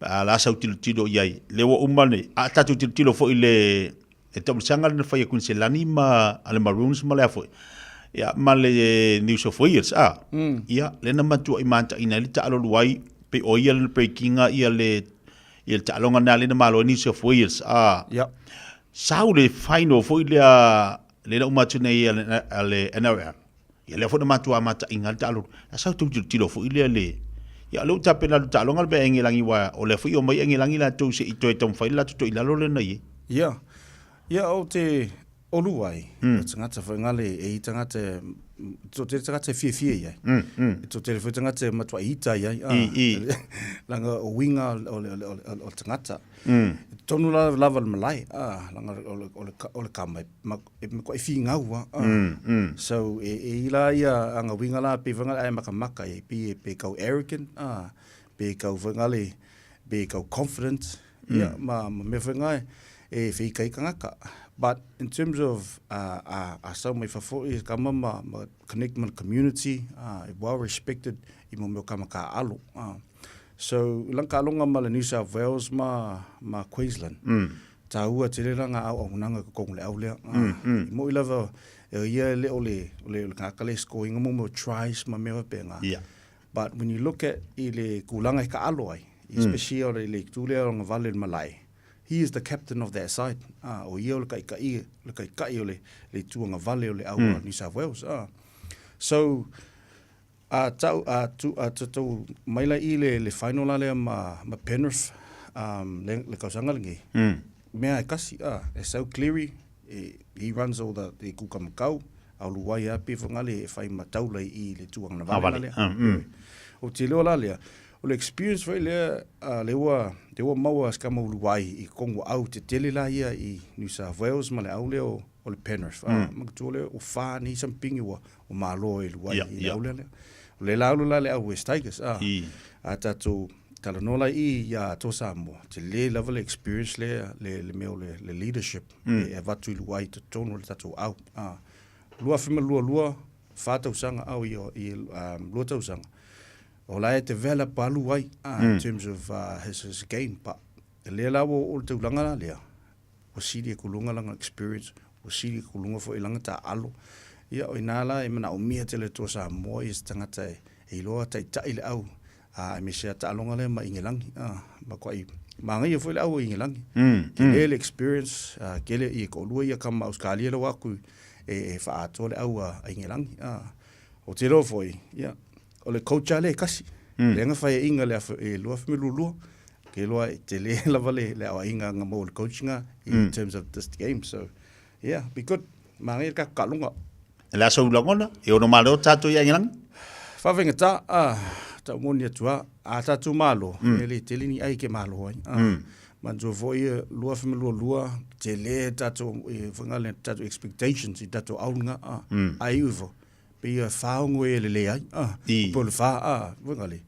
la sa tilo ia le wo umane a tatu tilo fo ile e tam sanga na fa yakun se lanima ale maroons male fo ya male New South Wales ia le na matu I manta ina le talo luai pe o ia le pekinga ia le talonga na le na malo New South Wales ya sau le final fo ile le na umatu nei ale NRL ia le fo na matu amata inga talo sa tu tilo fo ile le ya lo tapena talo ngal be engelangi wa o le fo o mai engelangi la tu se ito tom fa la tu ila lo le nei ya o te oluai tangata fo ngale e tangata to te tangata Fiafia ia to te fo tangata matua ita ia langa o winga o tangata tonu lava malai langa o le kama ko fi ngawa so e ila ia anga winga la pe vanga ai makamaka e pe kau arrogant pe kau vangale pe kau confident ma me vanga e fi kai kangaka but in terms of so my for is kama ma connect my community well respected I mo kama ka alo so lanka longa ma New South Wales ma Queensland taua te ranga au nanga ko le au le mo I love ia le ole ka kale scoring mo tries ma me penga but when you look at ile kulanga ka alo ai especially ole le tule on vale malai he is the captain of that side o ia le kai ole le tuanga vale ole au New South Wales so tau maila I le final ale ma Penrith le kausanga ngi mea kasi e sau Cleary he runs all the kukamakau au luai api fangale e fai mataula I le tuanga na vale o te leo la lea le experience foi le wa maua ska mau luai I kongo au te tele la ia I New South Wales ma le au leo o le Penrith ma tu le o fa ni sampingi wa o malo I luai I au le la le au West Tigers a tatu talanola I ya to Samoa te le level experience le meo le leadership e vatu I luai te tonu le tatu au lua fima lua fa tau sanga au I lua tau sanga o lai develop alu ai in terms of his game pa le la o te ulanga le o sidi kulunga langa experience o sidi kulunga fo ilanga ta alu ia o inala e mana o mia te le to Samoa is tangata e loa tai tai le au me se ta alonga le ma ingelangi ma kwai manga ia fo le au ingelangi le experience kele I ko lua ia kama Australia le waku e fa ato le au ingelangi o te ro foi ia o le coach ale kasi le nga fai inga le lua fme lulu ke loa te le lava le awa inga nga mo le coachinga in terms of this game so yeah be good mangi ka kalunga la so longona e ono malo tatu ya ngilang fa venga ta moni atua a tatu malo ele te lini ai ke malo ai man jo voi lua fme lua te le tatu funga le tatu expectations I tatu aunga ai uvo pe fa ngwe le ai po le fa vengale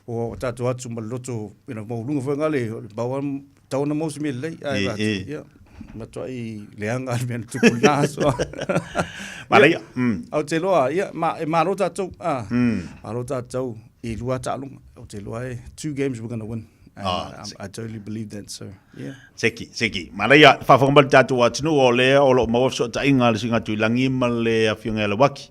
o tatu atu maloto ina mo lunga vengale bawa tauna mo me le ai ba ya ma to I leanga men tu kuna so malaya au te loa ya ma rota tu ma rota tu I lua talunga au te loa 2 games we're going to win I totally believe that so yeah seki malaya fa fa mbal tatu atu o le o lo mo so ta inga le singa tu langi male afianga le waki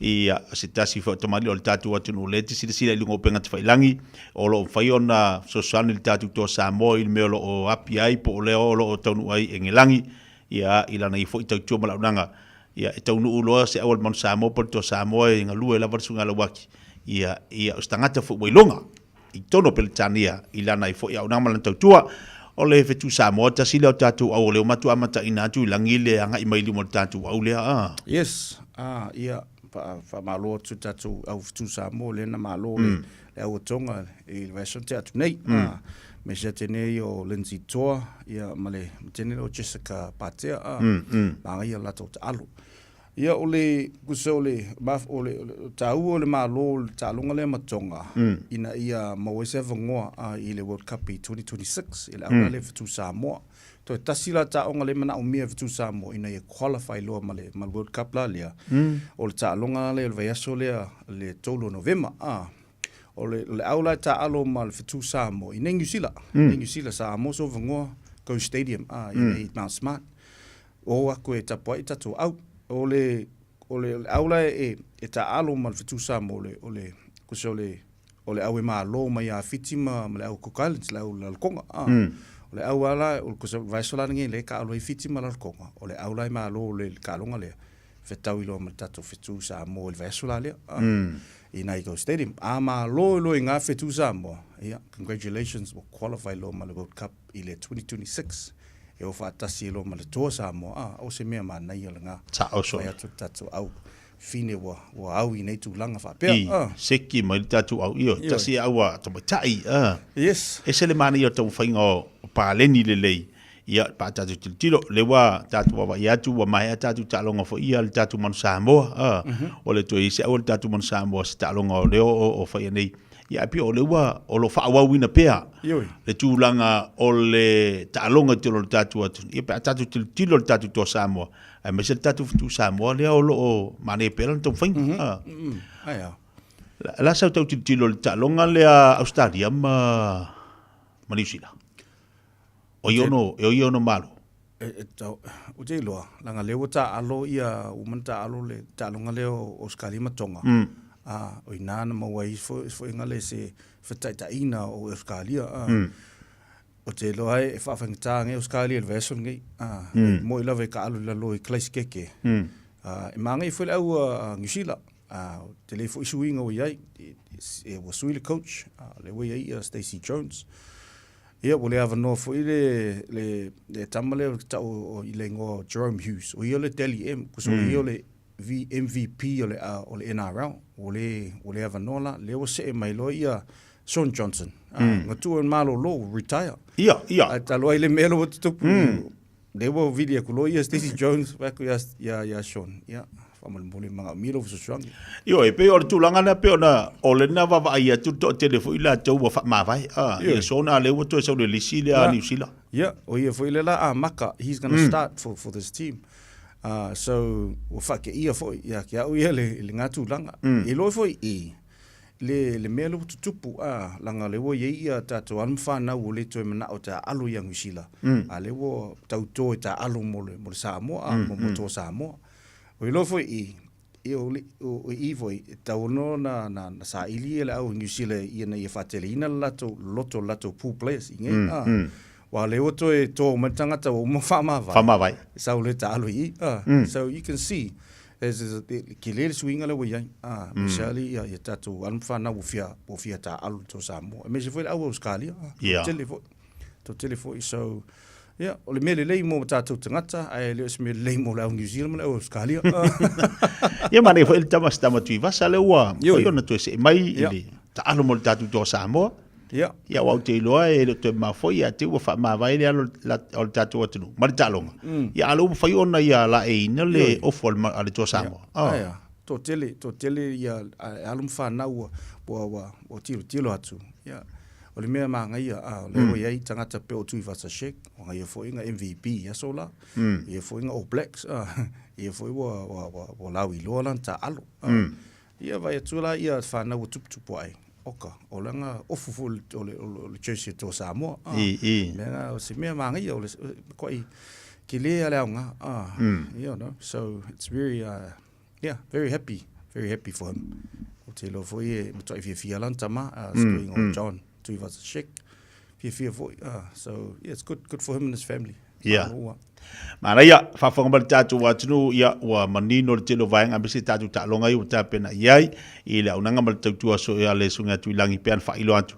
ia se tasi fo tomali o tatu atu no leti sila lingo penga te failangi o lo faiona so sani le tatu to Samoa I me o api ai po le o lo tonu ai engelangi ia ila na fo tau tuma launanga ia tonu ulo se awal man Samoa po to Samoa nga lue la versunga la waki ia ostangata fo boilonga I tono pel tania ila na fo ia una mal tau tua o le fetu Samoa ta sila tatu au le matu amata ina tu langi le anga I mai li mo tatu au le yes ia fa malo tu tatu au tu Samoa le na malo le au tonga I version te atu nei me se tenei o Lindsay Toa ia male tenei o Jessica Patea ma ia la to alu ia ole kuso le maf ole tau ole malo talunga le matonga ina ia mo se vangoa I le World Cup 2026 ile au le tu Samoa to tasila ta onga le mana o mia tu Samoa ina ia qualify lo male mal World Cup la le o le talunga le vayaso le tolo November o le aula ta alo mal tu Samoa ina New Zealand Samoa so vangoa go stadium ina Mount Smart o aku e tapoi tatu au o le aula e ta alo mal tu Samoa ole kuso le ole awe ma lo ma ya fitima ma le au kokalins la o konga ole au ala o kuso vaisola ngi le ka alo fitima la konga ole aula ma lo le kalonga le fetau ilo ma tatu fitu Samoa le vaisola le ina I go stadium ama lo inga fitu Samoa yeah congratulations will qualify lo ma le World Cup ile 2026 e o fa tasi lo ma le to Samoa o se mea ma nei nga ta o so ya tatu au fine wa au I nei tu langa fa pe seki mai tatu au io tasi au to tai yes e se le mani o to fainga o paleni le lei ia pa tatu tilo le wa tatu wa ia tu wa mai tatu talonga fo ia le tatu man Samoa o le to I se o le tatu man Samoa se talonga o le o fa nei ia pi o le wa o lo fa wa wina pea le tulanga o le talonga tilo le tatu atu ia pa tatu tilo le tatu to Samoa ai me se tatu tu Samoa le o lo mane pela to fainga la sa tau tilo le talonga le Australia ma New Zealand o iono malo o te loa langa lewa ta alo ia umanta alo le talonga le o skali matonga o inana mawai fo ingale se fetaitaina o Australia o te loa e whawhangita nge Australia le veso nge mo I lawe ka alu la lo I klaiskeke e maanga I whele au New Zealand te le fo isu inga o iai e wasui le coach le wei ai Stacey Jones ia wole ava no fo le tamale o I le ngo Jerome Hughes o I le Delhi M kuso I le MVP o le NRL o le ava no la le o se mai lo ia Sean Johnson. Ngā tua Malo Lo retire. Ia. Talo ai le melo o tupu. Le wo video kulo ia Stacey Jones wako ya Sean. Ia. Whamale mga milo fusuangi. Io e pe o tulanga na pe ona o le na va ia tu to telefo ila tau wa fa ma vai. Ia sona le wo to so le lisile a New Zealand. Yeah, o ia fo ile la maka. He's going to start for this team. So o fa ke ia fo ia ke au ia le ngatu langa. E lo fo I le melo tutupu langa le wo ia tatu almfana wo le to mana o ta alu yang New a le wo tau to ta alu mo Samoa mo to Samoa. O ilo foi o foi tau no na sa ili le au New Zealand na fatelina loto pool players inge wa le o to matanga tau mo fama vai sa le ta alu so you can see there's ki le swing ala we misali ya tatu almfana wo fia ta alu to Samoa me se foi au Australia to telefo so yeah, o le mele lei mo tātou tangata, ai leo se mele lei mo lau New Zealand, mo lau Australia. Ia mane fo il tamas tui vasa le ua, fo iona tue se mai, ili ta alo mo le tātou tō Samoa. Ia wau te iloa e le tue mafo, ia te ua wha mawai le alo le tātou atunu, mari tālonga. Ia alo ua whai ona ia la e ina le ofo ale tō Samoa. Tō tele ia alo mwhanau o tilo atu. O le mea maa ngai le o iei tangata pe o tui vasa shek, o ngai e fo inga MVP, ia sola, i e fo inga All Blacks, i e fo i wa lau I loa lan ta alo. Ia vai atula ia whanau o tuputupu ai, oka, o langa ofufu o le Chelsea tō Samoa. Mea o se mea maa ngai o le koi ki lea leo nga, you know, so it's very, very happy for him. O te lo fo i e mutoi Fiafia lan tama, screwing on John. Tui was a shake. Fiafia foi. So yeah, it's good for him and his family. Yeah. Mana ia whawhangamali tātou atunu ia ua manino le telo vaenga bese tātou tālonga I o tāpena iai I le aunanga mali tautua so ia le sunga tui langi pean whailo atu.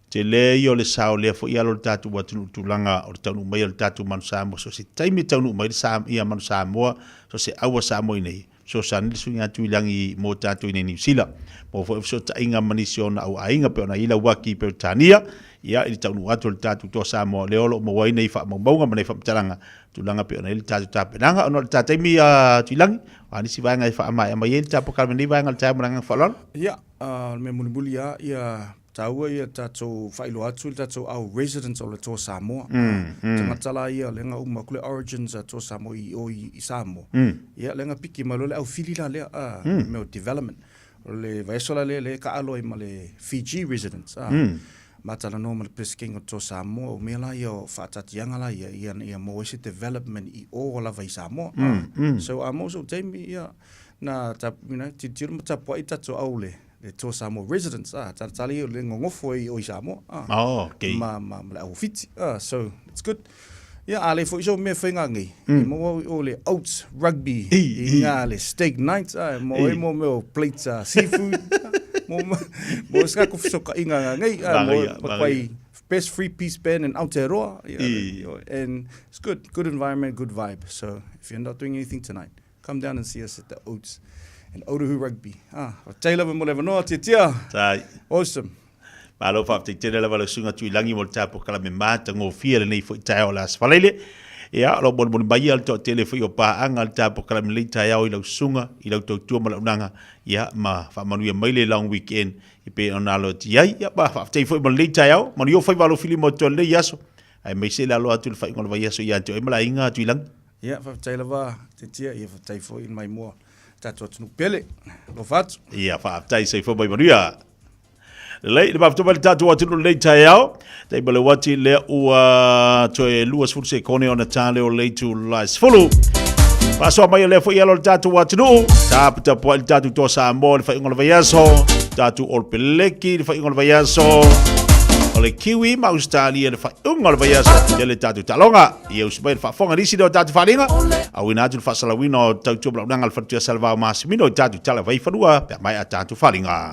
Te le I o le sao lea fo ia lo le tātou atunu tūlanga o le taunu mai o le tātou manu Samoa. So se taimi taunu mai le ia manu Samoa so se aua Samoa nei. So san le sunga tui langi mo tātou I New Zealand. Mo fo so ta inga manisio na au ainga pe ona ila waki pe tania ia I taunu atu le tātou tō Samoa le olo mo wai nei wha maunga manei wha mtaranga tulanga pe ona ili tātou tāpenanga ona le tātai mi tui langi o anisi vaenga I wha amai ama ili tāpo kalme ni vaenga le tāi maranga whalon ia me munibuli ia taua ia tātou whailo atu ili tātou au residents o le tō Samoa tangatala ia lenga umakule origins tō Samoa I Samoa ia lenga piki malo le au filila lea meo development le vaisola le ka alo I ma le Fiji residents matala no ma le pesking o tō Samoa o mea la ia o whaatatianga la ia mo ese development I o la vai Samoa so mo so teimi ia na ti tiro mata po I tato au le tō Samoa residents tali le ngongofo I Samoa okay ma le au fiti so it's good. Yeah, ale fo iso me whainga ngi. Mo o le oats rugby. Inga le steak nights. Mo me plates seafood. Mo ska ko soka inga ngai. Mo pai best free peace band in Aotearoa. And it's good environment, good vibe. So if you're not doing anything tonight, come down and see us at the Oats and Otahu Rugby. Taylor mo le vanoa tia. Awesome. Malo fa te tele la sunga tui langi mo tapo kala me mata ngo fia le nei fo Taeao la sfalele ia lo bon bai al to tele fo pa anga tapo kala me le Taeao I lo sunga I lo to tu ma nanga ia ma fa manu ia mai le long weekend I pe ona lo ti ia ba fa te fo mo le Taeao manu yo fa valo fili mo to le yaso ai mai se la lo atu fa ngol vai yaso ia to e mala inga tui lang ia fa te lava te tia ia fa te fo in mai mo tato tunu pele lo fat ia fa tai se fo bai manu ia Lei le bafto bal tatu atu le Taeao te bale wati le ua toe luas futse kone ona tale o le tu lies fulu paso mai le fo yelo tatu atu no tapta po il tatu to Samoa le fa ingol vayaso tatu ol peleki le fa ingol vayaso o le kiwi ma Australia le fa ingol vayaso le tatu talonga ia usbai fa fonga risi do tatu falinga au ina tu fa salawino tatu bla ngal fa tu salva masimino tatu tala vai fanua pe mai tatu falinga.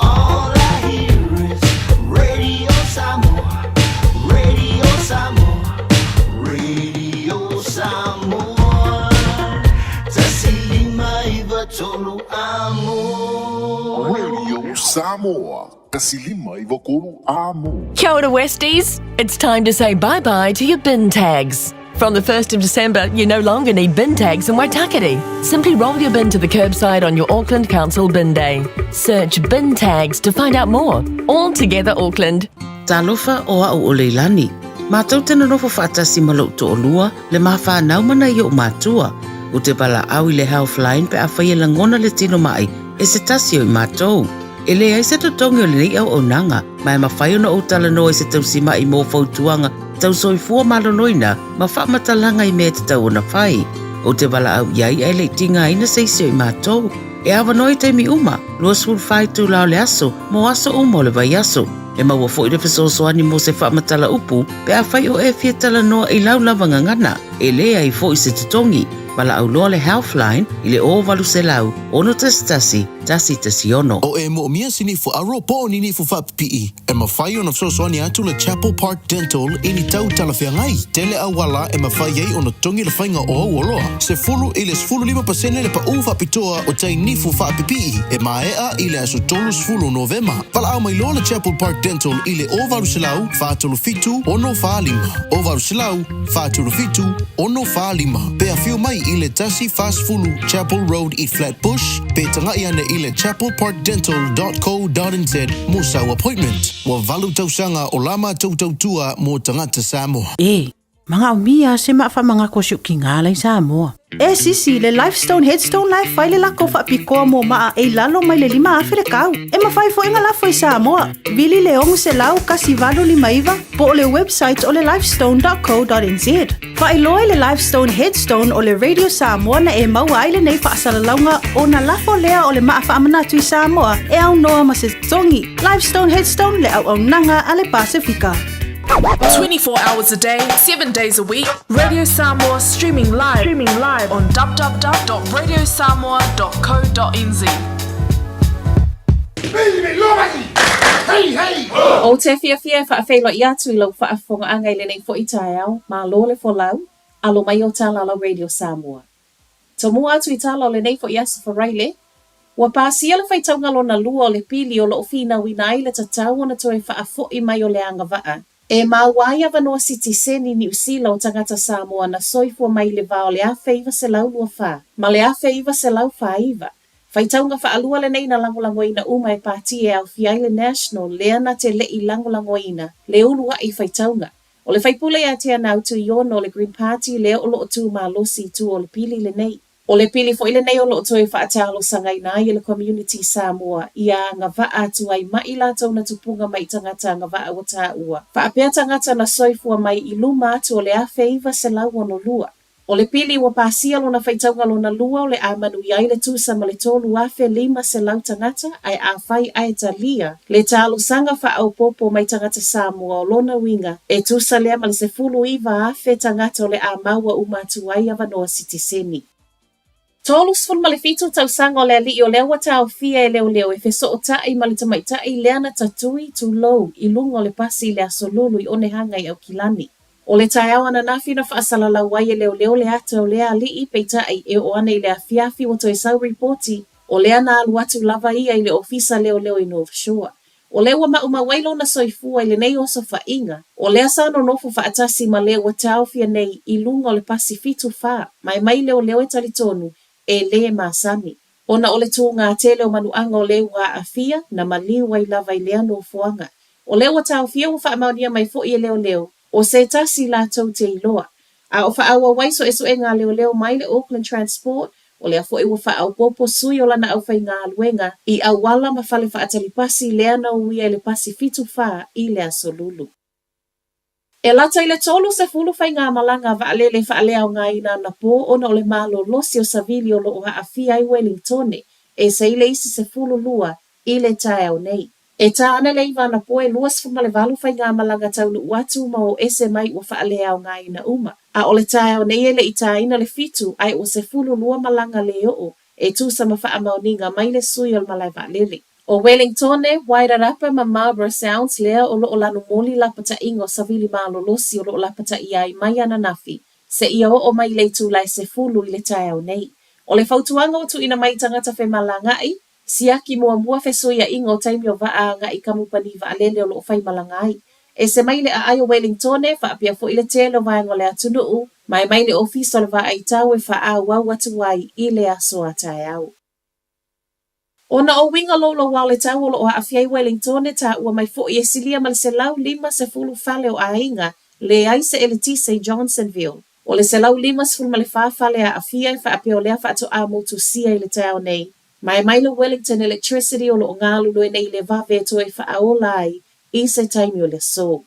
All I hear is Radio Samoa, Radio Samoa, Radio Samoa. Tasilima iva tolu amo. Radio Samoa, kasilima i vakolu amo. Kia ora Westies, it's time to say bye-bye to your bin tags. From the 1st of December, you no longer need bin tags in Waitakere. Simply roll your bin to the curbside on your Auckland Council Bin Day. Search bin tags to find out more. All together Auckland. Talofa o Aoauli lani. Mātou tena rofo whaatasi malau to olua le mawhanau mana i o mātua. O te pala au I le Healthline pe a whaia langona le tino mai e se tasi o I mātou. E le ai se totongi o le nei au o nanga, mai mawhai ona o tala no e se tausi mai mō fautuanga, tau soifua maloloina, ma whaamatalanga I mea te tau ona whai. O te wala au iai ai le tinga ina seisi o I mātou. E awa noi teimi uma, lua suru whai tū lao le aso, mo aso umo le vai aso. E maua fo I le fesosoani mo se whaamatala upu, pe a whai o e fia tala noa I lau lavanga ngana, e le ai fo I se totongi. Wala au loa le Healthline I le o walu se lau, ono tasi tasi ono. O e mo mia sini fu aro po nini fu whapii. E mawhai ona fsosoani atu le Chapel Park Dental ini tau talawhia ngai. Tele au wala e mawhai ei ona tongi le whainga o awoloa. Se fulu I le 15% le pa u whapitoa o tai ni fu whapipii. E maea I le aso tolu 10 Novema. Wala au mai loa le Chapel Park Dental I le o walu se lau, whaatolu fitu, ono whaalima. O walu se lau, whaatolu fitu, ono whaalima. Pea fiu mai I le tasi fast fulu Chapel Road I Flatbush. Pe tanga I ana I le chapelparkdental.co.nz Musa appointment. Wa valu tausanga o lama tautautua mo tangata Samoa. Mga umia se maafa mga kosyo kingalay Samoa. Sisi le Lifestone Headstone Life fai le lako whaapikoa mo maa e lalo mai le 5 Afrikau. E mawhai fo inga lafo I Samoa. Vili le ongu se lau kasi valo 5 po o le website o le lifestone.co.nz. Wha iloa le Lifestone Headstone o le Radio Samoa na e maua ai le nei whaasalaunga o na lafo lea o le maa whaamanatu I Samoa e au noa ma se tongi. Lifestone Headstone le au nanga a le Pasifika. 24 hours a day, 7 days a week. Radio Samoa streaming live on www.radiosamoa.co.nz. O te Fiafia whaafeilo I atu I lau whaafonga angai le nei fo I Taeao, Malu le fo lau, alo mai o tala la Radio Samoa. Tomu atu I tala le nei fo I asu wharaile, wa pāsia le whaitaunga lo na lua o le pili o lo ofina wina ai le tatau ona toe whaafo I mai o le anga vaa. E mawai wanoa sitiseni ni usila o tangata Samoa na soifua mai le vao le awhi iwa se lau lua wha, ma le awhi iwa se lau wha iwa. Whaitaunga wha alua le nei na langolangoina uma e pāti e au Fiaile National leana te lei langolangoina, le ulua I whaitaunga. O le whaipule a te anau tu iona o le Green Party le o loo tu ma losi tu o le pili le nei. O le pili fo ile nei o loo toe whaatalo sangai na I le community Samoa ia ngā vaa atu ai mai lātou na tupunga mai tangata ngā vaa o tā ua. Whaapea tangata na soifua mai I luma atu o le awheiva se lau ono lua. O le pili wa pāsia lo na whaitaunga lo na lua o le amanu iai le tūsa ma le tolu awhe 5 se lau tangata ai awhai ai talia. Le tālo sanga wha au popo mai tangata Samoa o lona winga e tūsa lea ma le se fulu iwa awhe tangata o le amaua umatu ai awanoa sitiseni. Tolu sfun malefitu tau sanga o le ali o lewa tau fia e leo e feso o tai ma le tamaitai leana tatui tu low I lunga o le pasi le asolulu I one hanga I au kilani. O le Taeao ana nafi na whaasalala wai e leo le ata o lea ali I peitai e o ana I le Fiafia o toi sau reporti o lea na alu atu lava ia I le ofisa leo I North Shore. O lewa mauma wailo na soifua I le nei oso whainga. O lea sano nofu whaatasi ma lewa tau fia nei I lunga o le pasi fitu wha. Mai leo e talitonu. E le masani. Ona ole tu ngā tele o manuanga o lewa a fia na maliwa I lava I lea no fuanga. O lewa tau fia o whaamaunia mai fo I leo. O se tasi la tau te iloa. A o whaawa waiso e so e ngā leo mai le Auckland Transport. O lea fo e wa whaau popo sui o lana au whai ngā luenga. I awala ma whale whaatalipasi lea na uia le pasi fitu wha I lea solulu. E lata I le tolu se fulu whai ngā malanga waalele whaalea o ngā ina na pō ona o le malo losi o savili o loo haafia I Wellingtone e se ile isi se fulu lua I le Taeao nei. E tā ana le iwa na pō e luas fuma le valu whai ngā malanga taunu uatu ma o ese mai o whaalea o ngā ina uma. A o le Taeao nei e le I tā ina le fitu ai o se fulu lua malanga le o e tūsa ma whaamauninga mai le sui o le malai waalele. O Wellingtone, Wairarapa ma Marlborough Sounds lea o loo lanu moli lapata ingo savili malo losi o loo lapata iai mai ana nafi. Se ia o mai leitu lai se fulu I le Taeao nei. O le fautuanga o tu ina mai tangata whe malangai, Siaki mua feso ia ingo taimi o vaa nga I kamupani vaalele o loo fai malangai. E se maile a ayo Wellington e whaapia fo ile telo vai ngole atunuu, mai maile ofiso le vaa itau e wha wau atu wai I le aso a Taeao. Ona o winga lolo wale tau o haafiai Wellington e ta ua mai fo I esilia mal se lau 5 fale o ainga le aise ele tise Johnsonville. O le se lau 5 male fale a afia e whaapia o lea whaato a motu sia I le Taeao nei. Mai maile Wellington Electricity o lo ngalu nei le vave to e whaaolai I se taimi o le so.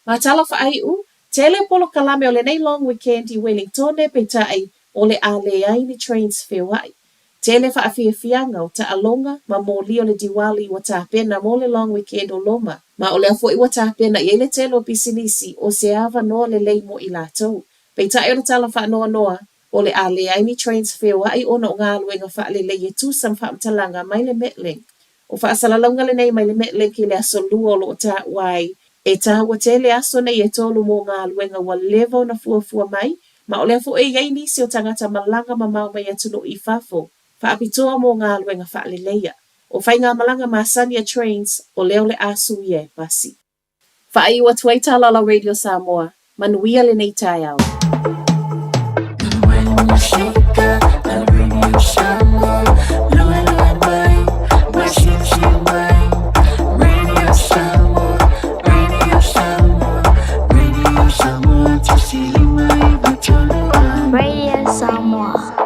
Matala whaaiu, tele polo kalame o le nei long weekend I Wellington e peitai o le ale ai ni trains whiwai. Tele Fiafia o ta alonga ma mo li o le Diwali wa ta pena mo le long weekend o loma. Ma o le afo I wa ta pena I ele telo pisinisi o se ava no le lei mo I latou. Peitai o le tala whaanoa noa o le ale ai ni trains whiwai o no ngā luenga wha le lei e tūsam whaamtalanga mai le metling. O whaasalalonga le nei mai le metling ki le aso lua o lo ta wai. E tawa tele aso nei e tolu mo ngā luenga wa levo na fuafua mai. Ma o le afo e yei nisi o tangata malanga ma mau mai atu no I fafo. Whaapitoa mo ngā luenga wha le leia. O whai ngā malanga ma Sania Trains o leo le asu ie basi. Whaai ua tuaita lala Radio Samoa. Manuia le nei Taeao. Radio Samoa.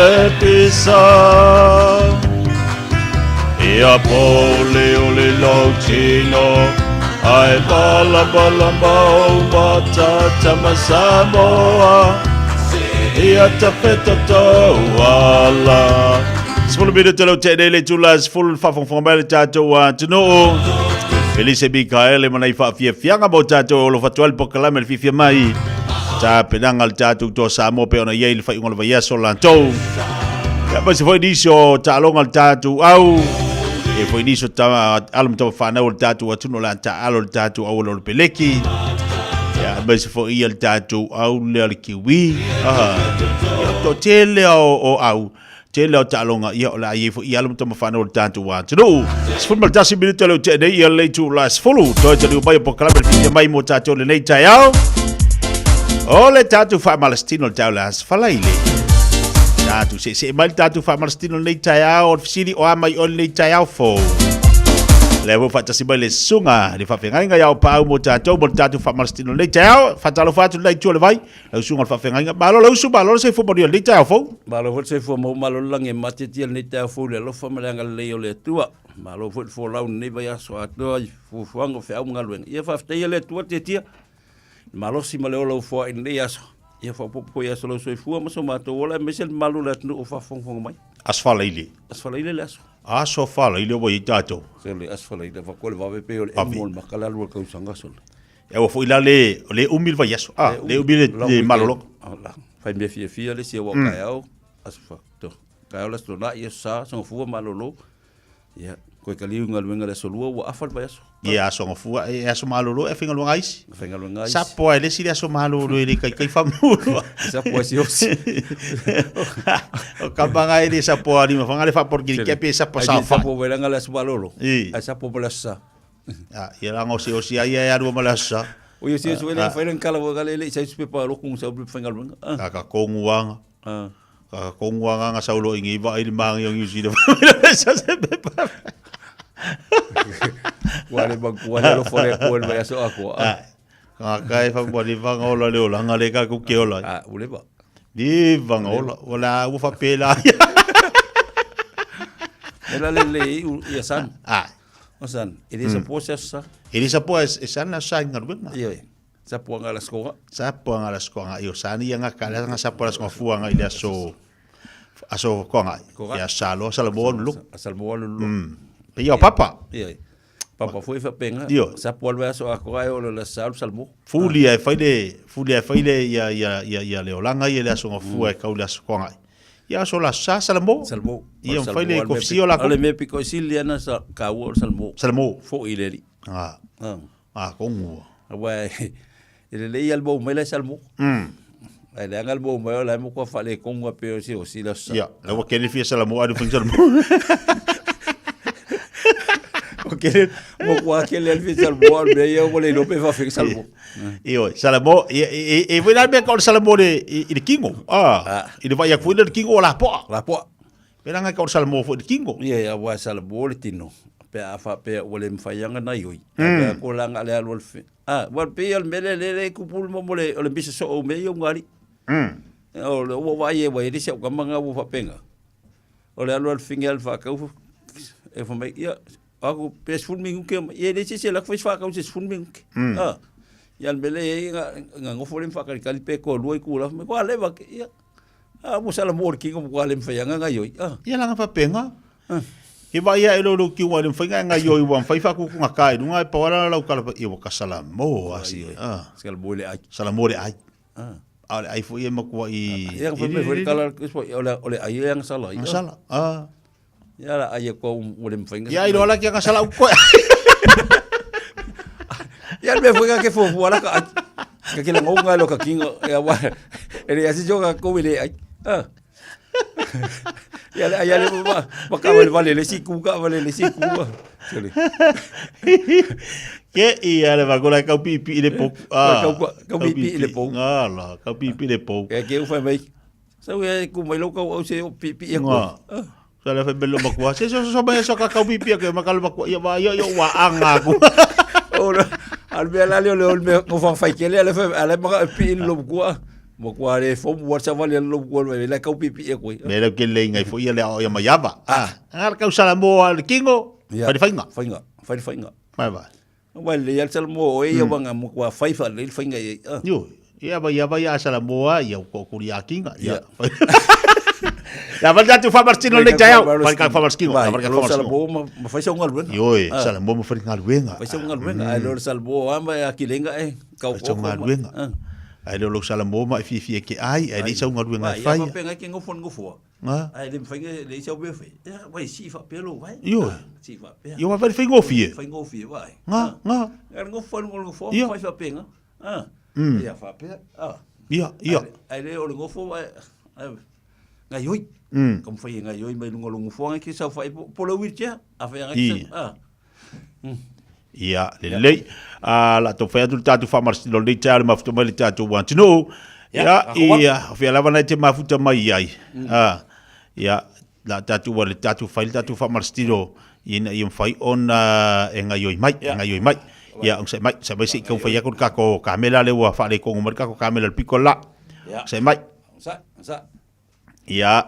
le pisa ia pole o le lautino ai bala mau matata Samoa ia tapeta tauala Sfulu bida talo tene le tula sfulu whawhawhawhau le tātou a tino Felice Mikaele manai Fiafia mo tātou o lo fatual pokalame le fifia mai Ta penanga le tātou tō Samoa pe ona iei le whai ungola vaiaso lantou Ia pasi fwoi niso ta alonga le tātou au E fwoi niso ta alam tawa whanau le tātou atuno la ta alo le tātou au lo le peleki Ia pasi fwoi ia le tātou au lea le kiwi Ia tō tele o au Tele o talonga ia o la ia fo ia lum tama whanau le tātou wā tino Sfulu maltasi minuto leo tene ia leitu la sfulu Toi tani ubai po kalame le fia mai mo tātou le nei Taeao O le tātou wha Malestino le tau le asfalaile Tātou se mai le tātou wha Malestino le nei Taeao O fisiri o amai o le nei Taeao fo Le wo fatasi mai le sunga Le whawhengainga iau pau mo tātou Mo le tātou wha Malestino le nei Taeao Whatalo whatu le tua le vai Lau sunga le whawhengainga Malo lau su malo se fumari o le nei Taeao fo Malo fo se fo mo malo lange matetia le nei Taeao fo Le lofa malanga le o le tua Malo fo lau nei vai aso atua Fu fuango fe au ngaluenga Ia whafteia le tua te tia Malo si maleo lau fo in nei aso Ia whapopo ia so lau soi fua Maso mato ola mesel malo le atunu o whafongfonga mai Asfalaile Asfalaile le aso Aso fala ile o i tātou Sele asfalaile Whakole wawe pe o le emol Makalalu al kausanga sole E o fo ila le umil vai aso le umil le malolo Fai mea Fiafia le sia wa Taeao Asfa to Taeao la stona ia sa Songa fua malolo Ia Koe kaliu ngaluenga le solua Wa afal vai aso Ia songa fua e aso malolo e whinga luanga isi Whinga luanga isi Sapo e le siri aso malolo e le kai whamuru Sapo e si osi O kapanga e le sapo a lima Whanga le whapor kiri kepe sapo sa whai Sapo welanga le aso malolo Ai sapo pala sa Ia lango si osi ai ai arua malasa O ia si osi wele whairen kala wakale le Isa isupe pa rokung sa ubi whinga luanga Kaka konguanga Kaka konguanga nga saulo ingi Iwa ili mangi yung yusida Sa sepe pa Wale bangkuan lo fore kuan ba so ako. Kai fa bo di vang ola le ola ngale ka ku ke ola. Ule ba. Di vang ola wala u fa pela. Ela le ia san. Osan, ele sa posa sa. Ele sa posa san na sa ngarben. Ia. Sa po ngala skoga. Sa po ngala skoga io sani nga kala nga sa pola sko fuanga ile so aso konga. Ya salo salmo lu. Salmo lu. Ia papa. Ia. Papa foi fa penga. Sa polve aso ako ai o la salmo. Fulia faile ia leolanga ia le aso ngofua e kaula aso konga. Ia so la salmo. Salmo. Ia faile ko fsio la. Ale me pico siliana sa kawo salmo. Salmo. Fo ileri. Kongu. Wa ele le albo mele salmo. Ele ang albo mo la mo ko fale kongu pe o si la sa. Ia, la wa kele fi salmo adu fin salmo. Porque mo kwa que ele fez salmo be eu vou no pe fa fix salmo io salmo e voi dar be con salmo de kingo e vai a fuida de kingo la po pera nga con salmo fo de kingo ia wa salmo le tino pe a fa pe o le mfayanga na yoi pe ko langa le alwal wa pe el mele le ku pul mo le o le bisa so o me yo ngari o wa ye wa ri se ko manga wo fa penga o le alwal fingel fa ka e fo me ia Aku pes fulming ke ye le se la fes fa ka se fulming ya bele nga ngofolem fa ka kali pe ko loi ku la me ko le ba ya mo sala mor ki ko le fa nga yo ya la fa penga ke ba ya elo lo ki wa le fa nga yo wa fa fa ku nga kai nga pa wala la ka i wa ka sala mo asi skal bole ai sala mo le ai ai fo ye mo ko i ya fa me fo kala ole ai yang sala Ya la aye ko ulem fenga. Ya ilo la que ngasala ko. Ya me fue que fo wala ka. Que la ngonga lo ka kingo ya wa. Ele asi joga ko bile ai. Ya le ba ka vale le si ku ka vale le si ku. Que ia le va con la ka pipi le po. Ka pipi le po. Ala, ka pipi le po. Que fa mai. Sa we ku mai lo ka o se pipi ya ko. Sala fa bello makwa. Se so ba so ka pipi ke makal makwa ya ba yo wa anga ku. Ora al be la le me ko fa fa ke le fa ale ma pi lo ku. Mo kwa le fo mo sa vale lo ko le ka pipi e ko. Me le ke le ngai fo ia le o ia maiava. Ngar ka Samoa le kingo. Fai fainga. Mai ba. Well, le Samoa e ia banga mo kwa faifa le fainga e. Yo, ia ba ia Samoa ia ko kuria kinga. Ia. Ya va tu fa martino le Taeao. Vai ka fa martino. Vai ka fa Samoa ma fai sa ngal wen. Yo, Samoa mo fa ngal wenga. Fai sa ngal wenga. Ai lo Samoa amba akilenga e. Ka ko ngal wenga. Ai lo Samoa ma Fiafia ke ai ni sa ngal wenga fai. Ai penga ke ngofo. Ai le fainga le sa be fai. Vai si fa pelo vai. Yo. Si fa pe. Yo ma fa ngofie. Fa ngofie vai. Nga. Ngar ngofo fai fa penga. Ia fa pe. Ia. Ai le o ngofo vai. Ngai hoi. Kom fai ngai hoi mai lungo fo ngai ki sa fai po le wheelchair. A fai ngai. Ia, le la to fai tu tatu fa martino le Taeao le mafuta mai le tatu want to know. Ia, fai lava na te mafuta mai ai. Ia, la tatu wa le tatu fai tatu fa martino ina i fai on e ngai hoi mai. Ia, ang sa mai si kau fai ko ka ko kamera le wa fa le ko ngomar ka ko kamera le pikola. Sa mai. Sa. Ia.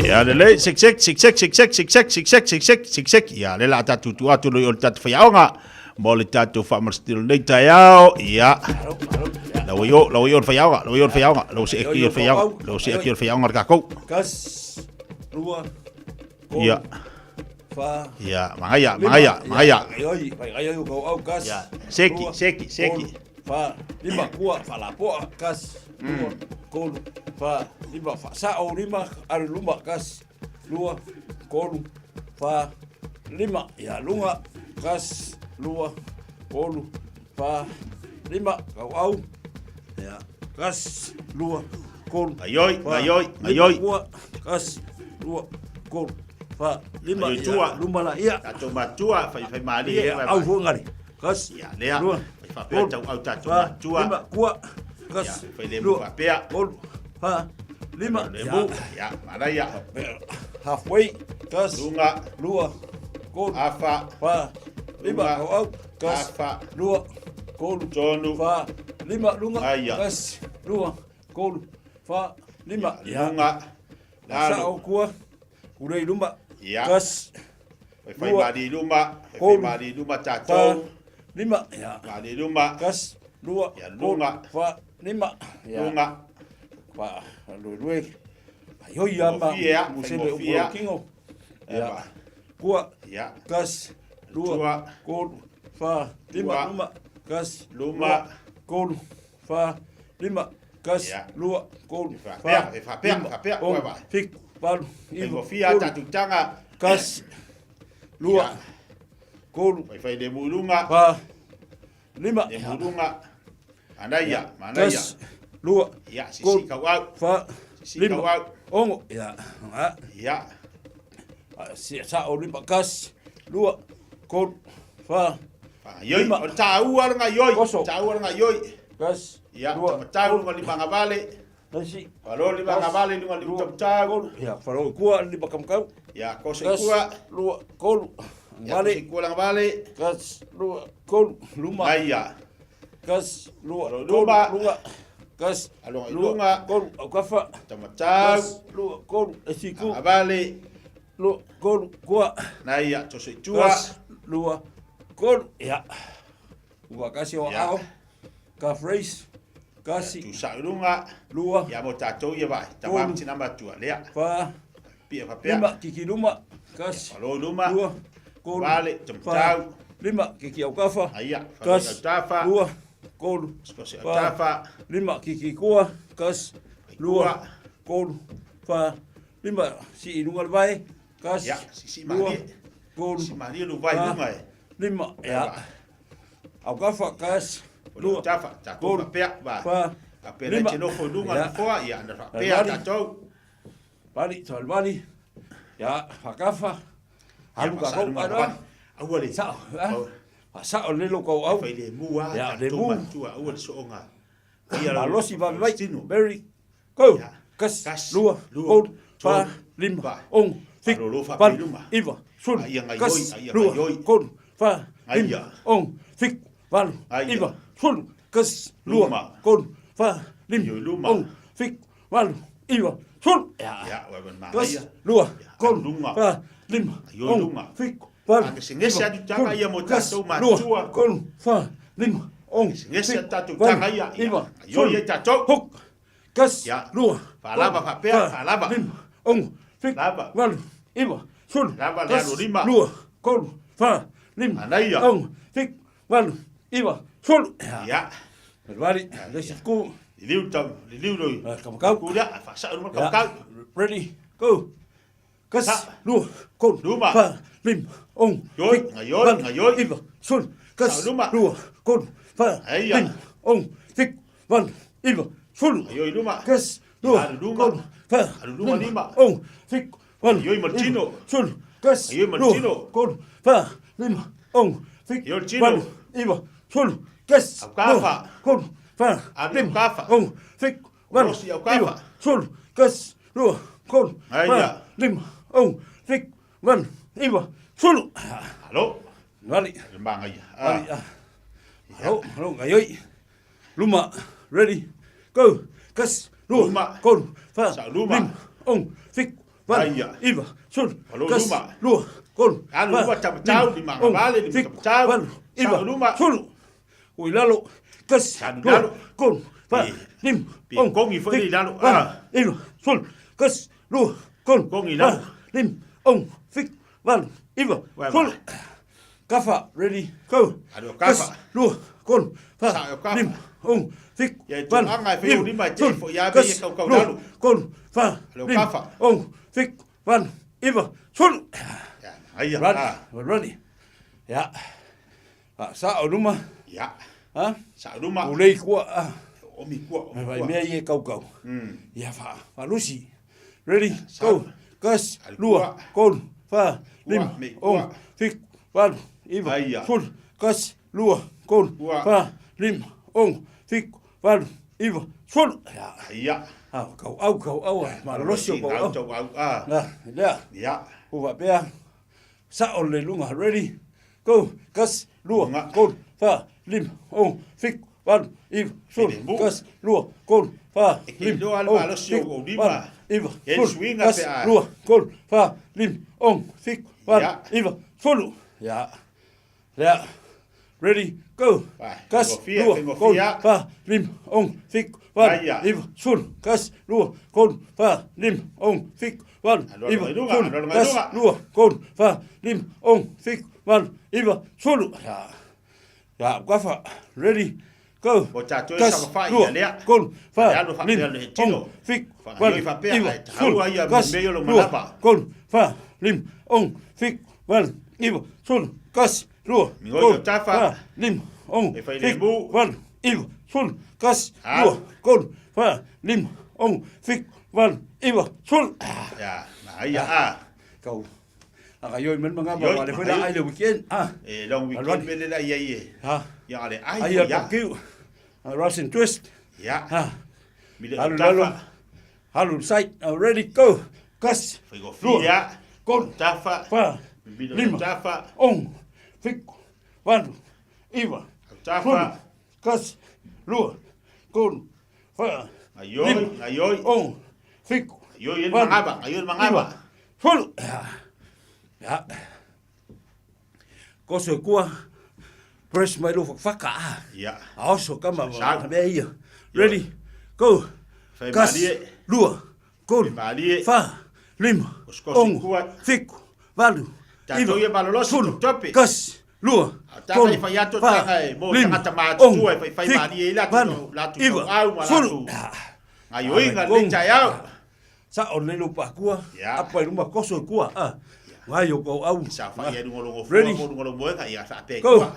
Ya le sik ya le la tatu tu atu lo tatu fa yaonga mo le tatu fa marstil le Taeao ya la yo fa yaonga lo se ki fa yaonga ka ko kas rua ya fa ya mangaya ai ko au kas ya seki fa lima kua fa la po kas kolu fa lima fa sa o lima al luma kas lua kolu fa lima ya lunga kas lua kolu fa lima au ya kas lua kolu ayoi kas lua kolu fa lima tua luma la ia tatu matua fa mali au fungari kas ya le lua fa pe tau au tatu matua lima kua kas fa le mu fa pe kolu fa lima ya maraya halfway kas lunga lua kolu afa fa lima au kas afa lua kolu tonu fa lima lunga Aya. kas lua kolu fa lima lunga sa au kua urei luma ya kas fa mali luma tatu lima ya mali luma kas lua ya lunga fa lima lunga fa lui ayo yamba musebe upo kingo ya kua ya kas lua kolu fa lima luma kas luma kolu fa lima kas lua kolu fa fik palu ivo fia tatu tanga kas lua kolu fa de mulunga fa lima de mulunga anaya kas lua ya sisi kawau fa lima kawau ongo ya ya si sa o lima kas lua kolu fa yoi o tau nga yoi kas ya tau nga lima ngavale nasi falo lima ngavale nga lima tau ya falo kua lima kamkau ya kose kas kua lua kolu Vale. Kulang vale. Kas lua kon luma. Aya. Kas lua luma. Lua. Kas lunga. Kon kafa. Tamatau. Kas lua kon esiku. Vale. Lua kon kua. Naya tose tua. Kas lua kon ya. Ua kasi o ao. Ka phrase. Kasi. Tu sa lunga. Lua. Ya mo tatou ia vai. Tamam tina matua lea. Fa. Pia fa pia. Lima kiki luma. Kas. Alo luma. Lua. Kon. Vale. Tamatau. Lima kiki au kafa. Aya. Kas. Tafa. Lua. Kon. Skosi tafa. Lima kiki kua. Kas. Lua. Kon. Fa. Lima si inungal vai. Kas. Ya. Si Lua. mari. Kon. Si mari lu vai lunga e. Lima. Ya. Au kafa kas. Lua. Tafa. Tatou fa pia. Fa. Apela tino fo lunga foa ia na fa pia tatou. Bali tol bali. Ya. Fakafa. Halu ka ko ana. Aoauli. Sa. Sa o lelo ko au. Fai le mua. Ya le mu. Tua aoauli soonga. Alosi va vai. Very. Go. Kas. Lua. Kon. Fa. Lima. Ong. Fik. Pan. Iva. Sun. Kas. Lua. Kon. Fa. Lima. Ong. Fik. Pan. Iva. Sun. Kas. Lua. Kon. Fa. Lima. Ong. Fik. Pan. Iva. Sun. Ya. Waban ma. Kas. Lua. Kon. Fa. Lima. Ong. Fik. Pan. Ngesi atu tanga ia mo tatou Lua. matua. Kon. Fa. Lima. Ong. Ngesi atu tanga ia. Iva. Yo ia tatou. Hok. Kas. Ya. Lua. Falava fa pia. Falava. Lima. Ong. Fik. Lava. Pan. Iva. Sun. Lava Kas. le lima. Lua. Kon. Fa. Lima. Anaia. Ong. Fik. Pan. Iva. Sun. Ya. Vale. Let's go. Liu tam. Liu roi. Come kau. Kuda. Fa sa rumah kau kau. Ready. Go. Kas. Lua. Kon. Luma. Fa. Lim. Ong. Yoi. Ngayoi. Ngayoi. Iva. Sun. Kas. Luma. Lua. Kon. Fa. Aya. Lim. Ong. Fik. Pan. Iva. Sun. Ngayoi luma. Kas. Lua. Kon. Fa. Luma lima. Ong. Fik. Pan. Ngayoi Martino. Sun. Kas. Ngayoi Martino. Kon. Fa. Lim. Ong. Fik. Ngayoi Chino. Pan. Iva. Sun. Kas. Aukafa. Kon. Fa. Lim. Aukafa. Ong. Fik. Pan. Rossi aukafa. Sun. Kas. Lua. Kon. Aya. Lim. Ong. Fik. Pan. Iva. Sun. Halo. Vale. Lembang aja. Vale. Halo. Halo. Ngayoi. Luma. Ready. Go. Kas. Luma. Kon. Fa. Luma. Lim. Ong. Fik. Pan. Aya. Iva. Sun. Halo, Kas. Luma. Lua. Kon. Anu luma tamatau di mga Ong. vale di Fik. tamatau. Pan. Iva. Luma. Sun. Ui lalo. Kas. lalo. Kon. Fa. Lim. Ong. kongi fo di lalo. Iva. Sun. Kas. Lua. Kon. Kongi Fa. lalo. Lim. Ong. Fik. Pan. Iva. Sun. Kafa. Ready. Go. Aduh Kas. kafa. Lua. Kon. Fa. Sa kafa. Lim. Ong. Fik. Ya itu Pan. angai fe Lim. lima Sun. je fo ya be Kas. kau Lua. lalu. Kon. Fa. Aduh Lim. kafa. Ong. Fik. Pan. Iva. Sun. Aya. Ready. Ya. Sa o luma. Ya. Ha? Sa luma. Ulei kua. Omi kua. Vai mea ie kau. Ya fa. Fa lusi. Ready. Go. Kas. Lua. Kon. Fa. Lim. Ong. Fik. Pan. Iva. Sun. Kas. Lua. Kon. Fa. Lim. Ong. Fik. Pan. Iva. Sun. Ya. Kau au. Ma losio kau au. Kau au. Ya. Ya. Uva pea. Sa o le lunga. Ready. Go. Kas. Lua. Kon. Fa. Lim. Ong. Fik. Pan. Iva. Sun. Kas. Lua. Kon. Fa. Lim. Ong. Fik. Pan. Iva. Sun. Kas. Lua. Kon. Fa. Lim. Ong. Fik. Pan. Iva. Sun. Ya. Ya. Ready. Go. Kas. Lua. Kon. Fa. Lim. Ong. Fik. Pan. Iva. Sun. Kas. Lua. Kon. Fa. Lim. Ong. Fik. Pan. Iva. Sun. Kas. Lua. Kon. Fa. Lim. Ong. Fik. Pan. Iva. Sun. Ya. Ya. Kafa. Ready. Go. Kas. Lua. Kon. Fa. Lim. Ong. Fik. Pan. Iva. Sun. Kas. Lua. Kon. Fa. Lim. Ong. Fik. Pan. Iva. Sun. Kas. Lua. Kon. Fa. Lim. Ong. Fik. Pan. Iva. Sun. Kas. Lua. Kon. Fa. Lim. Ong. Fik. Pan. Iva. Sun. Ya. Aya. Kau. Akayoi men mga bawa le fela ai le weekend. Long weekend bele la ye. Ha. Ya ale ai. Ai ya kiu. Russian twist. Ya. Ha. Halu lalu. Halu side. Ready go. Kas. Figo fia. Kon. Tafa. Fa. lima, ong, fiku, walu, iwa, fulu, kasi, lua, konu, fa, Ayoi. ong, fiku, Ayoi walu, mangaba. iwa, fulu. Ya. Koso kua, press mai lo faka. Ya. Aoso kama Sa. me ia. Ready, go. Fai Kas, malie. lua, konu, fa, lima, ong, fiku, walu, Tato ia malolosi fulu, tope. kas, lua, Taka i fai ato tanga e mo tangata mātu tua e fai malie i latu iwa, au ma fulu. latu. Ayoi ngā le Taeao. Sa o lelo pa kua, apa i luma koso kua. Ngai o kau au. Sa fai e ngolongo Ready? fua, ngolongo moenga i a whape Go. kua.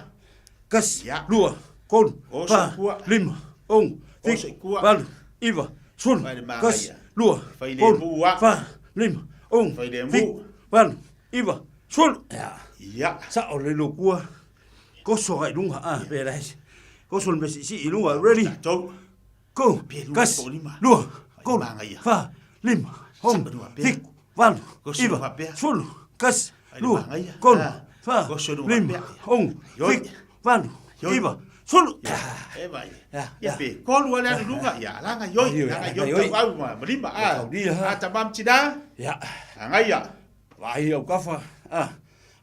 Kas, lua, konu, Oso fa, kua. lima, ong, Oso fiku, kua. walu, iwa, fulu, Vai le mga kas, ia. lua, Fai le konu, mua. fa, lima, ong, Fai le fiku, mu. walu, iwa, fulu. Ya. Sa o lelo kua, koso ai lunga, pera hesi. Koso le mesi si i lunga, ready? Tau. Go, kas, lua, konu, fa, lima, ong, fiku, walu, iwa, fulu, kas, lua, konu, fa, lima, ong, fiku, walu, iwa, fulu. E vai. Ya pe. Kolu wale anu lunga. Ya langa yoi. Langa yoi tau au ma. Malima. Tamam cina. Ya. Angai ya. Vai au kafa.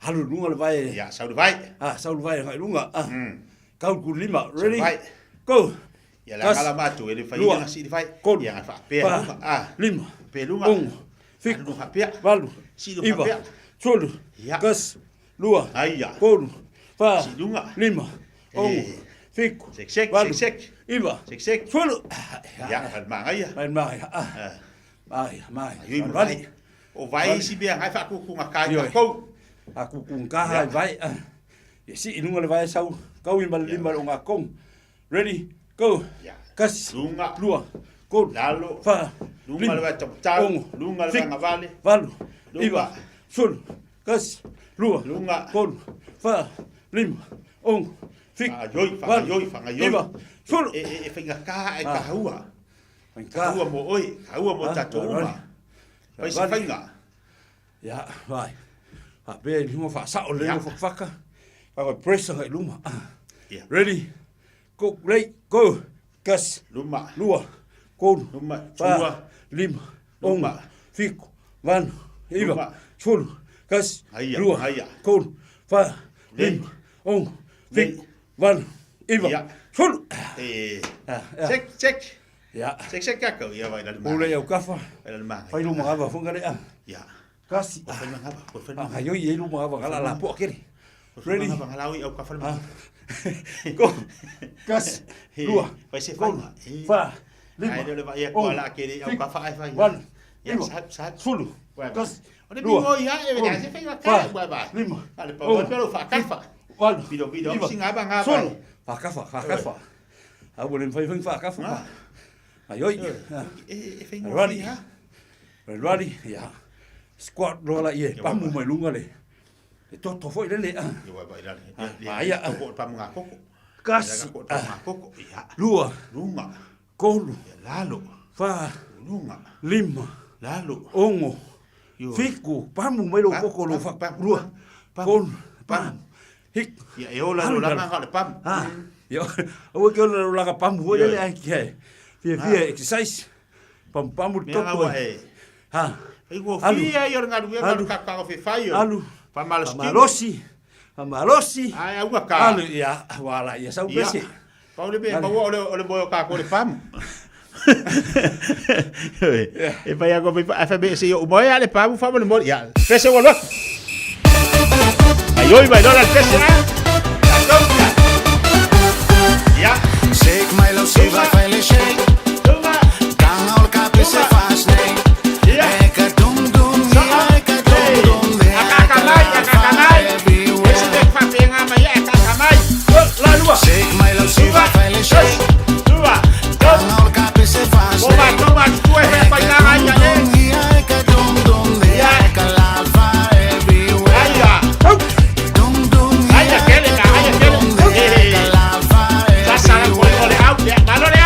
Halu lunga le vai. Ya, sau vai. Sau vai ngai lunga. Kau ku lima. Ready? Vai. Go. Ya la ngala matu ele fai yang si fai. Kolu. Yang fa pe lunga. Lima. Pe lunga. Ong. Fik. Lunga pe. Walu. Si lunga pe. Sulu. Ya. Kas. Lua. Ai ya. Kolu. Fa. Si lunga. Lima. Ong. Fiku. Sek. Iwa. Sek. Fulu. Ya, al mangai ya. Al mangai. Mai. Yoi vai. O vai si bia hai fa ku ngakai ko. Aku kung kahai vai. Si inunga le vai sau. Kau i malima o ngakong. Ready? Go. Kas. Lunga. Lua. Kol. Lalo. Fa. Lunga le vai tau. Lunga le ngavale. Valu. Iwa. Sul. Kas. Lua. Lunga. Kol. Fa. Lima. Ong. Fik. Whangaioi. Iwa. Sul. E whinga ka e kahua. Kahua mo oi. Kahua mo tato uma. Pai se whinga. Ya, vai. Be ni mo fa sa o le mo faka. Pa press ngai luma. Ready? Go, go. Kas. Luma. Lua. Kol. Luma. Fa. Lima. Ong. Fik. Van. Iwa. Sul. Kas. Lua. Kol. Fa. Lima. Ong. Fik. Van. Iwa. Sul. Check. Ya. Check kako. Ya vai dal. Ule au kafa. Dal ma. Fai luma ava fungare a. Ya. Kasi. Fai luma ava. Ayo ye luma ava kala la po kiri. Ready? Ava ngalawi au kafa luma. Go. Kas. Lua. Fai se fai. Fa. Lima. Ai dole vai ya kola kiri au kafa ai fai. Van. Ya sat. Sulu. Kas. Ode bingo ya e veda se fai ka. Ba. Lima. Ale pa pero fa kafa. Van. Bido singa ba Sulu. Fa kafa. Au bolen fai fa kafa. Ayoi. Ready? Ready? Ya. Squat lo la ye. Pamu mai lunga le. To foi le. Yo vai dale. Vaya. Ko pamu nga koko. Kas. Ko pamu nga koko. Ya. Lua. Lunga. Kolu. Lalo. Fa. Lunga. Lima. Lalo. Ongo. Fiku. Pamu mai lo koko lo fa. Lua. Kol. Pam. Hik. Ya eola lo la nga le pam. Yo, o que lo la pamu o le ai que. Fiafia exercise. Pam to. Ha. Ai go fia yo nga du ka ka fe fai. Alu. Pamalosi. Ai au ka. Alu ya, wala ya sau besi. Pa ole be pa ole boyo ka ko le pam. E pa ya go pe fa be se yo boy ale pam fa mo le mo ya. Pese wo lo. Ai oi vai dora pese na. Ja. Shake my love, see if I finally shake. Down all cap is a fast name. Eka dum dum, eka dum dum, eka kamai. Esse tem que fazer uma manhã, eka kamai. Shake my love, see if I finally shake. Down all cap is a fast name. Eka dum dum, eka lava everywhere. Dum dum, eka lava everywhere. Sasara con le auto, ma non è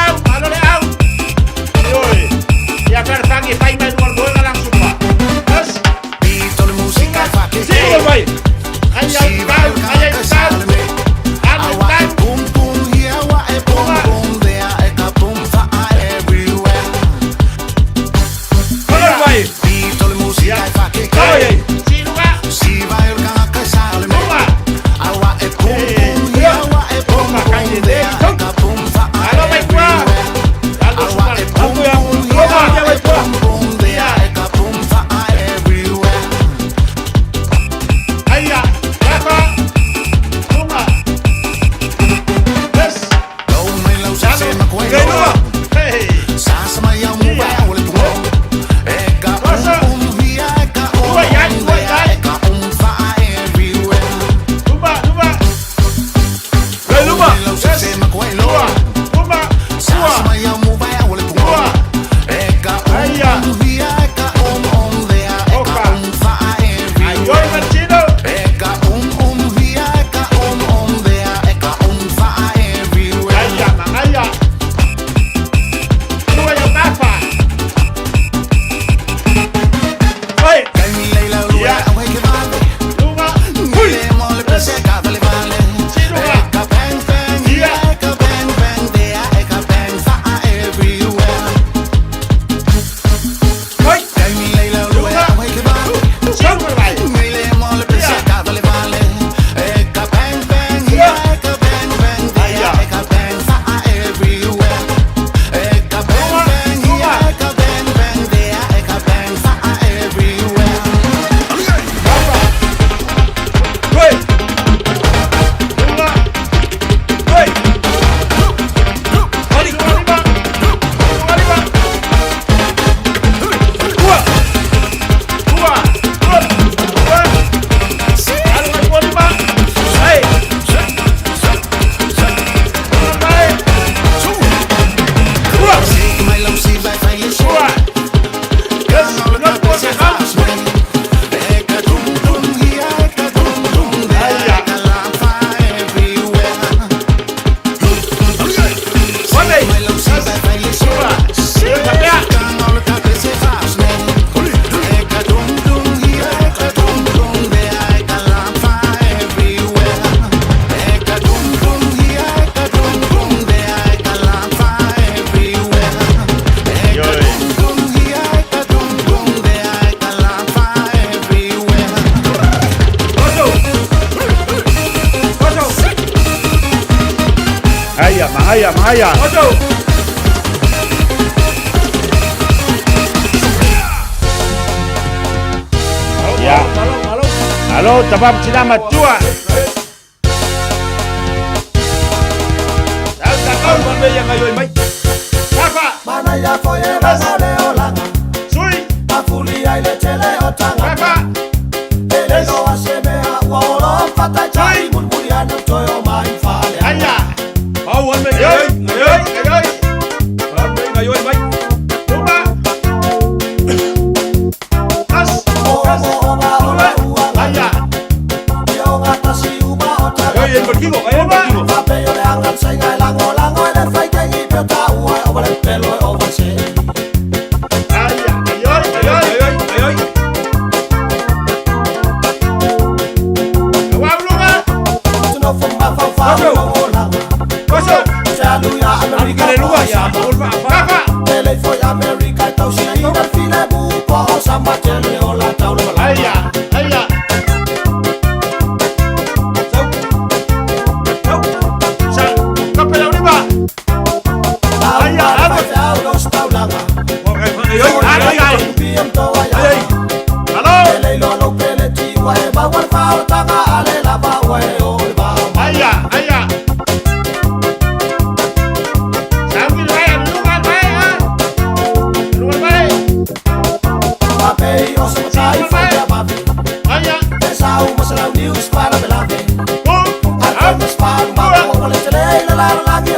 Mahaya. Ya. Halo, tabab sinama tua. Takau mbe yang ayo mai. Kafa. Mana ya foye bana le olanga. Sui. Afuli ai le tele otanga. Kafa. Ele no aseme a wolo fata chai mun muriano toyo mai fale. Aya. Au wan me ayo. Ayo mai. Tuma. As. Aya. Yo gata si uba otanga. Ayo berkigo, ayo berkigo. Pape yo le angan sai ngai lango lango le fai tangi pe ta ua o le pelo o va se. Aya, ayo. Awabluga. Tuno fumba fa fa o langa. Koso. Chalu ya America. Aleluya ya. Kafa. Tele foi America tau si ina file bu po samba tele o la tau la. Aya.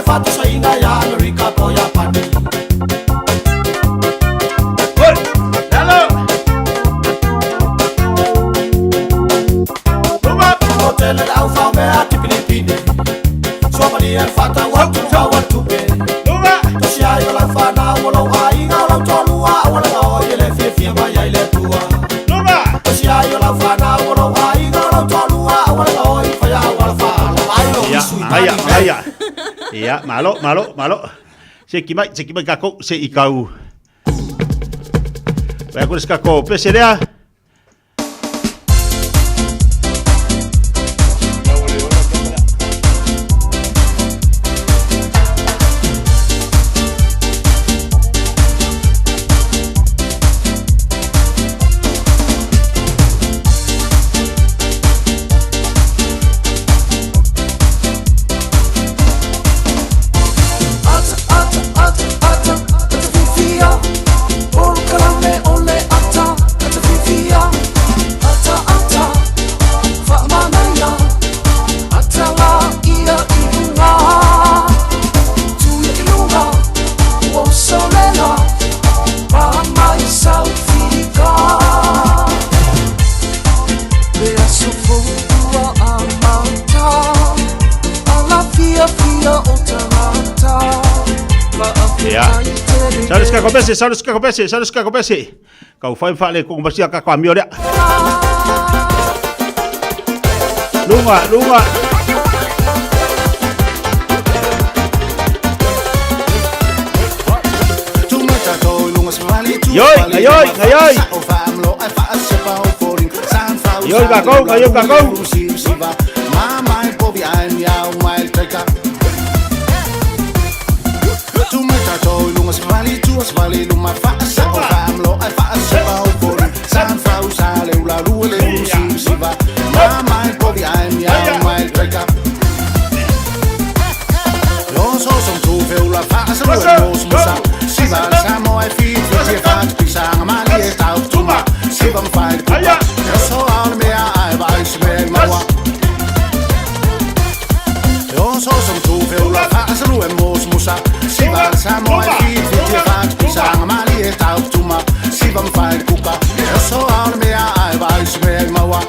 Fatu sa ina ya America po ya pani. Hello. Hotel au fa me ati Pilipine. Somalia fata watu be. To si ayo la fana wala ai nga la tolua wala o ile Fiafia ba ya ile tua. To si ayo la fana wala ai Aya. Ia, malo. Se ki mai kako se I kau. Vai ko ska ko pese rea. Saruska kopese. Kau fai fale ko masia ka kwa mioria. Lunga. Yoi. Yoi ka kau. Mama povi ai miau mai treka. Tu meta to lungas vali luma fasa o famlo ai fasa pau por san fausa le ula rule siva mama povi ai miau mai treka. Lo so son tu feula fasa lo musa siva Samoa fi fi fat pisang mali tau tuma siva fai kupa so al me ai vai sme mawa. Lo so son tu feula fasa lo musa siva Samoa fi fat pisang mali tau tuma siva fai kupa so al me ai vai sme mawa.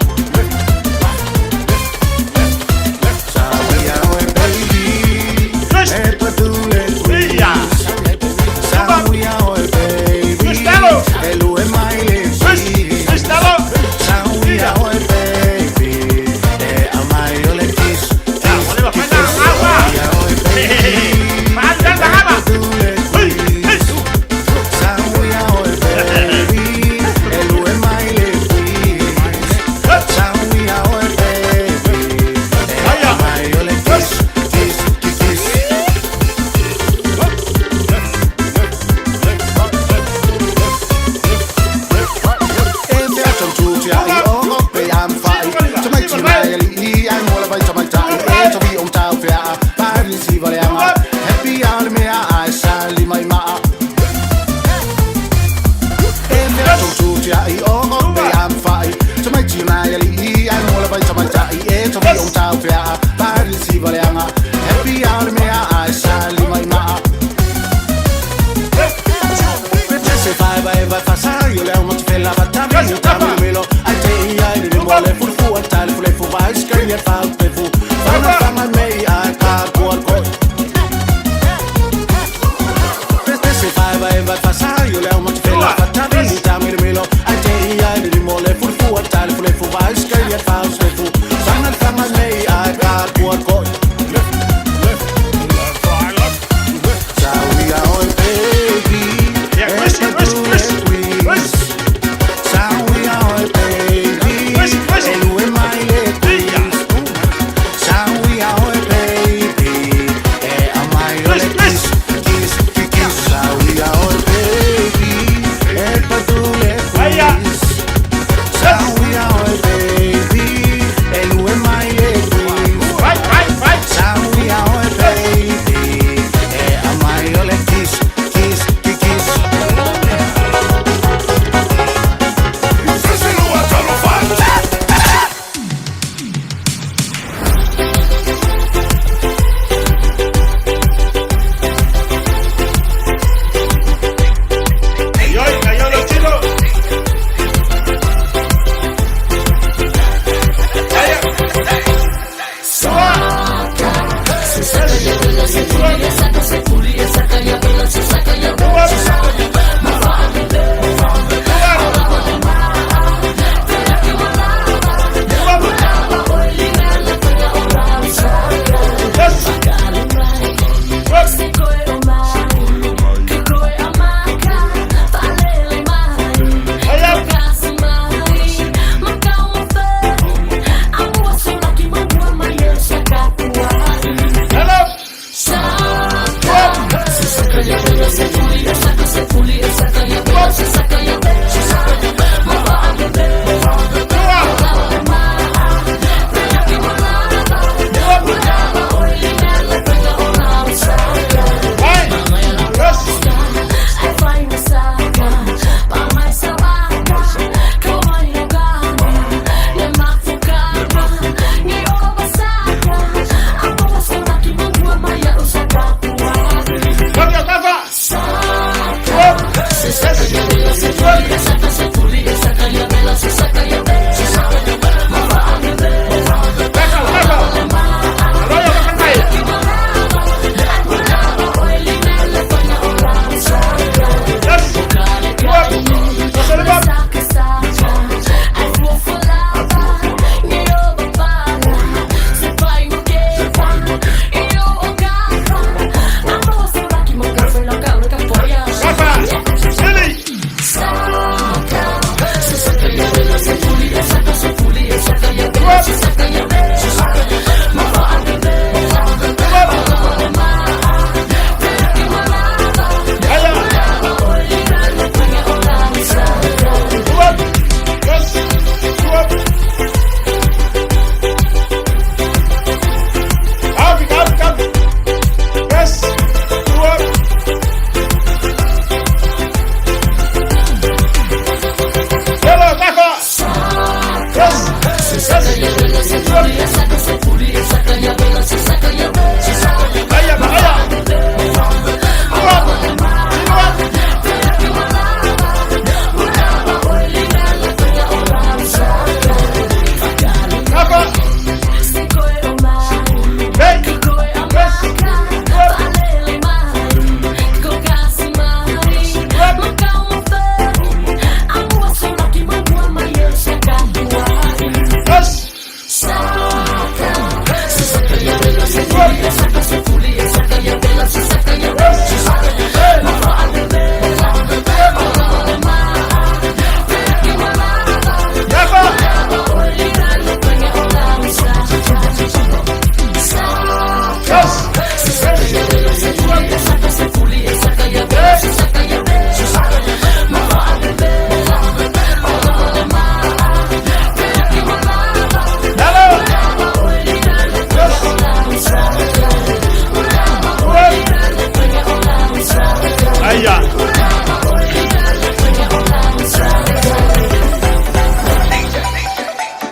Baby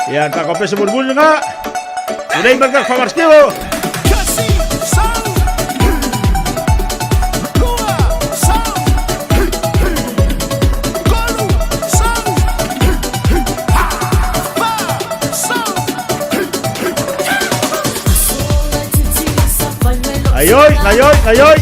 Ya, tak kau pesa bulu nga. Udah ibagat famars kyo. Ayoy, ayoy, ayoy.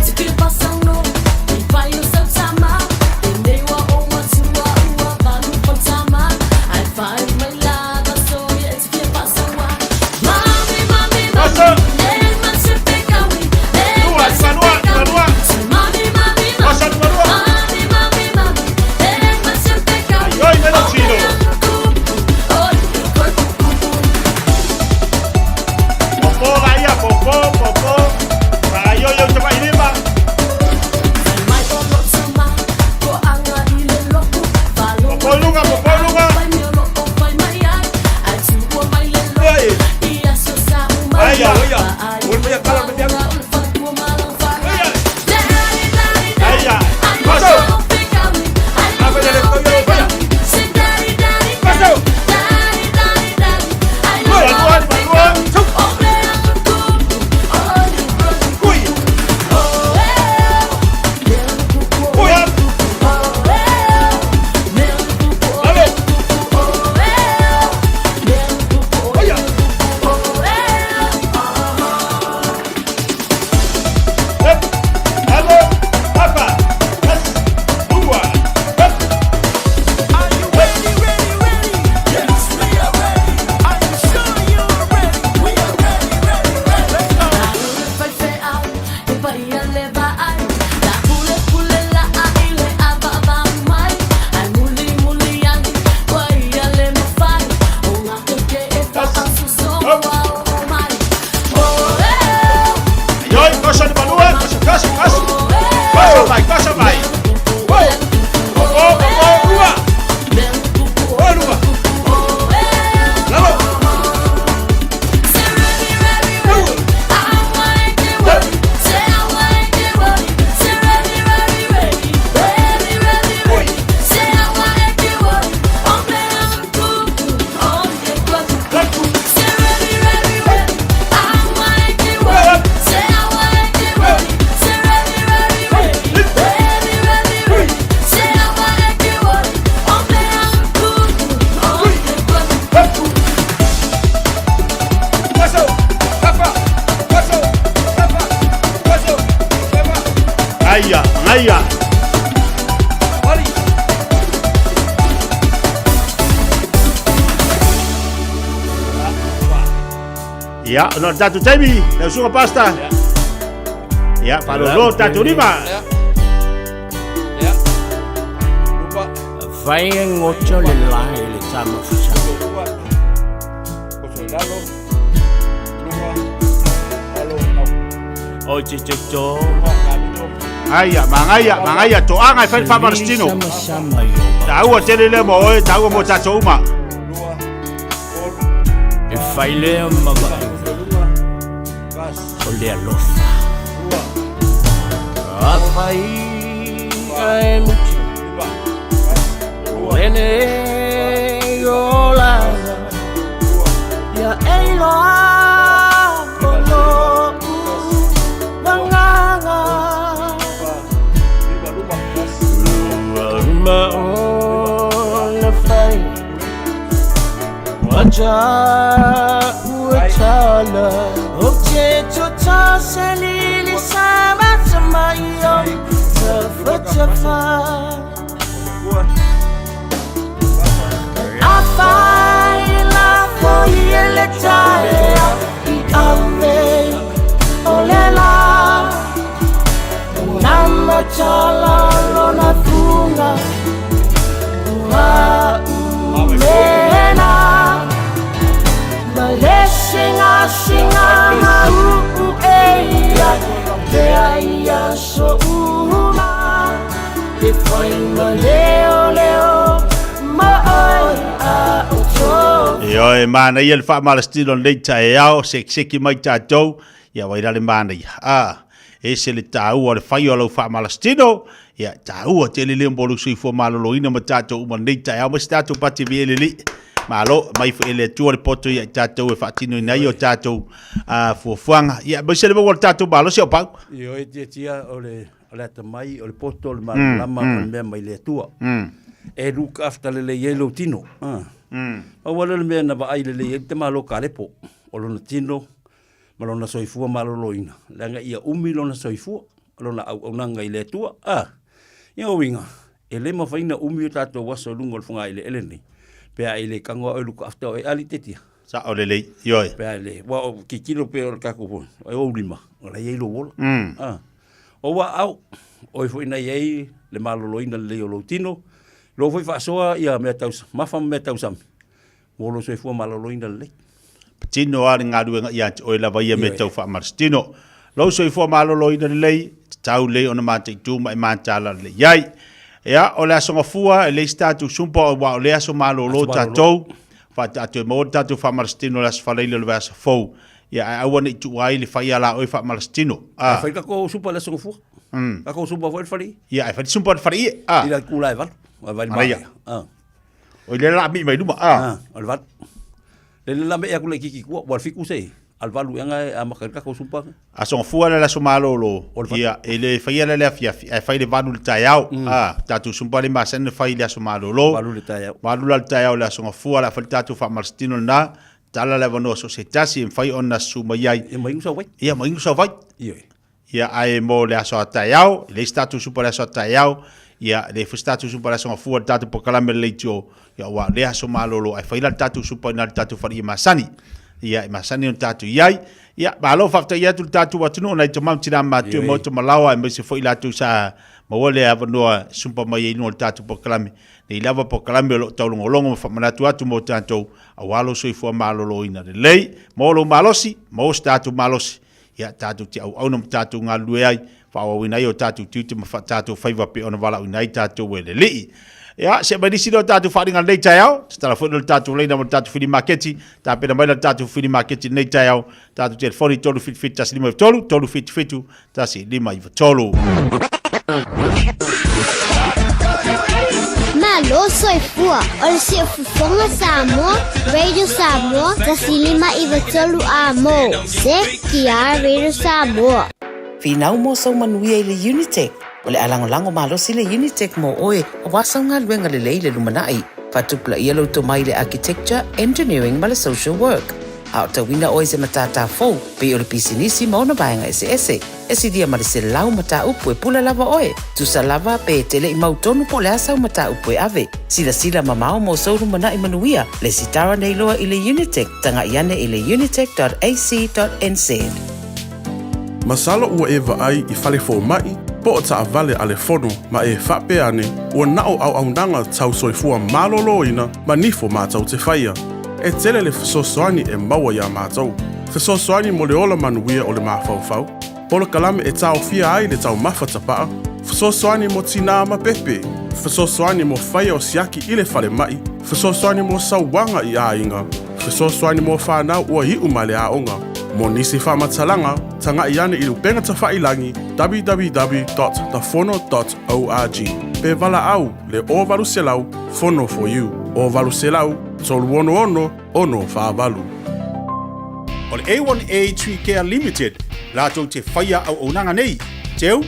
Ngaya. Ya, no tatu Jamie, na suka pasta. Ya, palolo tatu lima. Ya. Lupa. Vai ngocho le lai le sama fusa. Lalo. Lupa. Lalo. O chicho. Aya, mangaya to anga fa Palestino. Tahu tele mo, tahu mo tatu uma. E fai le mama. Olha lofa. Apai ai mucho. Ene yola. loa Olo Manganga Ruma o na fai Waja uatala Oche chota selili sama sama iyo Tafa Afaila foyele Taeao I ave olela Nama chala lona funga Ua umena Malesinga singa mau eia Tea ia so uma Depois leo leo Maoi a uto Yo e mana ia le wha malastino nei Taeao seki mai tātou ia wairale mana ia e se le tāua le whai o lau wha malastino ia tāua te le leo mbolu sui fua maloloina ma tātou uma nei Taeao ma si tātou pati vi ele li malo mai fu ele tua le poto ia tātou e whaatino nei o tātou fuafuanga ia ma se le mawala tātou malo si o pau Yo e tia o le ata mai o le poto o le malama o le mea mai le tua e luka afta le yellow tino o wala le mea na ba ai le te malo kalepo o lona tino malona soifua maloloina langa ia umi lona soifua lona au nanga i le tua ia winga e le mafaina umi o tato waso lungo le funga ile eleni pe ai le kango o luka afta o e ali tetia sa o le le yoi pe le wa o kikilo pe o kako pon o ulima o la yellow wala o wa au o foi na yei le maloloina le o tino lo foi fa soa ia me tau mafa me tau sam mo lo foi maloloina le tino ari ngadu ia o la vai me tau fa marstino lo foi fo maloloina le tau le ona mate tu mai mantala le yai ia o la songa fua le statu sumpo wa le aso malolo tatou fa tatu mo tatu fa marstino las fa le vas fo ia I want it to ai le fa ia la o fa marstino fa ka ko supa la songa fua ka ko supa fo fali ia fa sumpo fali ila kula eval vai mai o le la mi mai duma o le vat le la me ya kula kiki ko wa fiku sei al valu nga a makaka ko sumpa a son fua la somalolo ia ele fa ia le Fiafia fa le valu le Taeao tatu sumpa le masen fa ile somalolo valu le Taeao la son fua la fa tatu fa marstino na tala le vano societasi en fai ona suma yai e mai usa vai ia mai usa vai ia ai mo le aso Taeao le statu super aso Taeao ia le statu super aso fu tatu po kala me le tio ia wa le aso malolo ai fai la tatu super na tatu fa masani ia masani on tatu yai ia ba lo fa ia tu tatu wa tunu na to mam tina ma tu mo to malawa me se foi la tu sa mo wole avano super mai no tatu po kala me ni lava po kala me lo tau longo fa mana tu atu mo tanto awalo soi fu malolo ina le lei mo lo malosi mo statu malosi ia tatu ti au no tatu nga luai fa o wina yo tatu tu ma fa tatu faiva pe ona vala unai tatu wele li ia se ba disi do tatu fa dinga nei Taeao sta fo do tatu le na tatu fili marketi ta pe na mai tatu fili marketi nei Taeao tatu telefoni tolu fit tas lima tolu fit fitu tas lima i tolu Malu soifua o se Fofogamua Samoa Radio Samoa tasilima i vatolu amo se kia Radio Samoa Finau mo so manuia i le Unitec o le alango malosi le Unitec mo oe o wasanga luenga le leile lumanai fatupla i alo to mai le architecture, engineering ma le social work a o tawina oe se matata fou pe o le pisinisi ma ona baenga ese esi dia ma le se lau mata upu e pula lava oe tusa lava pe tele i mautonu po le asau mata upu e ave sila mamao mo so lumanai manuia le sitara nei loa i le Unitec tanga iane i le unitec.ac.nz Masala ua e vaai i fale fo mai, po o taa vale ale fono ma e whape ane ua nao au nanga tau soifua malolo ina ma nifo mātau te whaia. E tele le fesosoani e maua ia mātau. Fesosoani mo le ola manuia o le mawhauwhau. Polo kalame e tau fia ai le tau mawhatapaa. Fesosoani mo tina ma pepe. Fesosoani mo whaia o siaki i le fale mai. Fesosoani mo sauwanga i a inga. Fesosoani mo whanau ua hiu ma le a onga. Mo nisi whamatalanga, tanga iane i lupenga ta whailangi www.thefono.org. Pe vala au, le o valu selau, Fono for you. O valu selau, tolu ono whaavalu. O le A1A Tree Care Limited, lātou te whaia au aunanga nei, teu,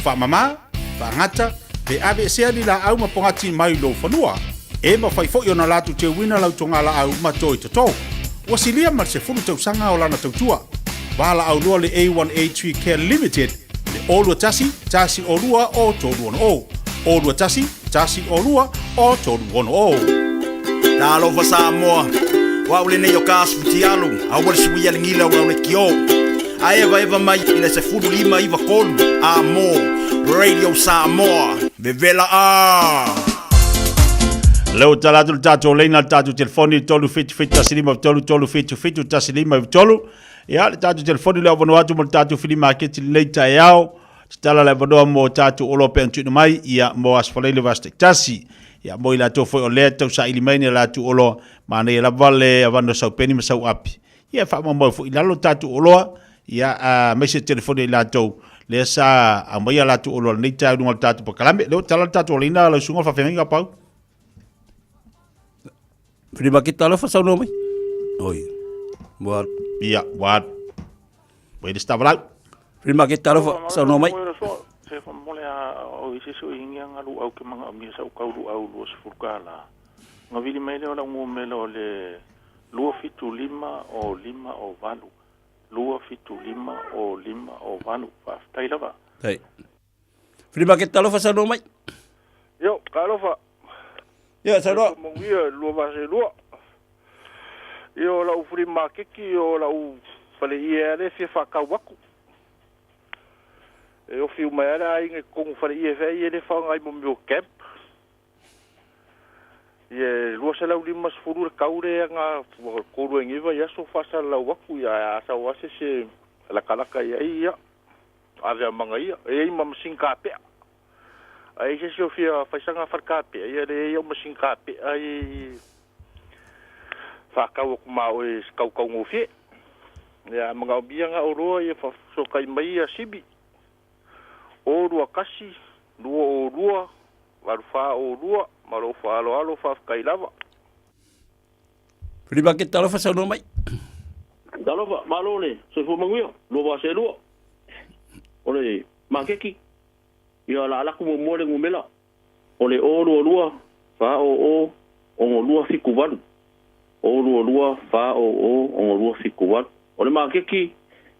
whamama, whangata, pe ave sea li la au mapongati mai lo whanua, e ma whai fo na lātou te wina lau tonga la au matoi tatou. Wasilia mar se fulu tau sanga o lana tautua. Wala au lua le A1A Tree Care Limited, le olua tasi o lua o tolu ono o. Olua tasi o lua o tolu ono o. Talo fa Samoa, waule ne yo kasu tialu, awal suia ngila wale kio. Aeva eva mai ina se fulu lima iva kolu, amo, Radio Samoa, bevela Leo talatu tatu leina tatu telefoni tolu fitu tasilima tolu fitu tasilima tolu. Ya tatu telefoni leo vono watu mo tatu filima kiti le Taeao. Tala le vono mo tatu olo pentu mai ya mo asfalele vastek tasi. Ya mo ila to foi o le tau sa ilimene la tu olo mane la vale avando sau peni masau api. Ya fa mo foi ila lo tatu olo ya mese telefoni la to le sa amoya la tu olo le tau no tatu pakalame le tala tatu olina la sunga fa fenga pau. Prima kita lo fa sa no mai. Oi. Buat iya buat. Boleh stavlau. Prima kita lo fa sa no mai. Se fa mole a o isi so inga ngalu au ke manga mi sa ka lu au lu se furkala. Ngavili mai le ola ngo melo le lua fitu lima o valu. Lua fitu lima o valu. Fa tai lava. Tai. Prima kita lo fa sa no mai. Yo, ka lo fa. Ya, sa no. Mo ia lu va se lu. Yo la u prima kiki yo la u fale ia le fi fa ka waku. E o fiu mai ara inga kong whare i e whai e le whaongai mo meo camp. Ie lua se lau limas furu kaure anga koru e ngiva ia so whasa lau waku ia asa wase se lakalaka ia ia. Avea manga ia. E ima masinka apea. Ai se o fia whaisanga wharka apea. Ia le ia masinka apea. Ai whakau aku mao e skaukau ngofie. Ia mga obianga o roa ia whasokai mai a sibi. O rua kasi, rua o rua, warufa o rua, marofa alo fa kailava. Prima kita lo fa sa no mai. Dalova malole, se fo manguio, lo va se rua. Ole, makeki. Ia la ku mo mole ngumela. Ole o rua, fa o rua fikuvan. O rua, fa o rua fikuvan. Ole makeki,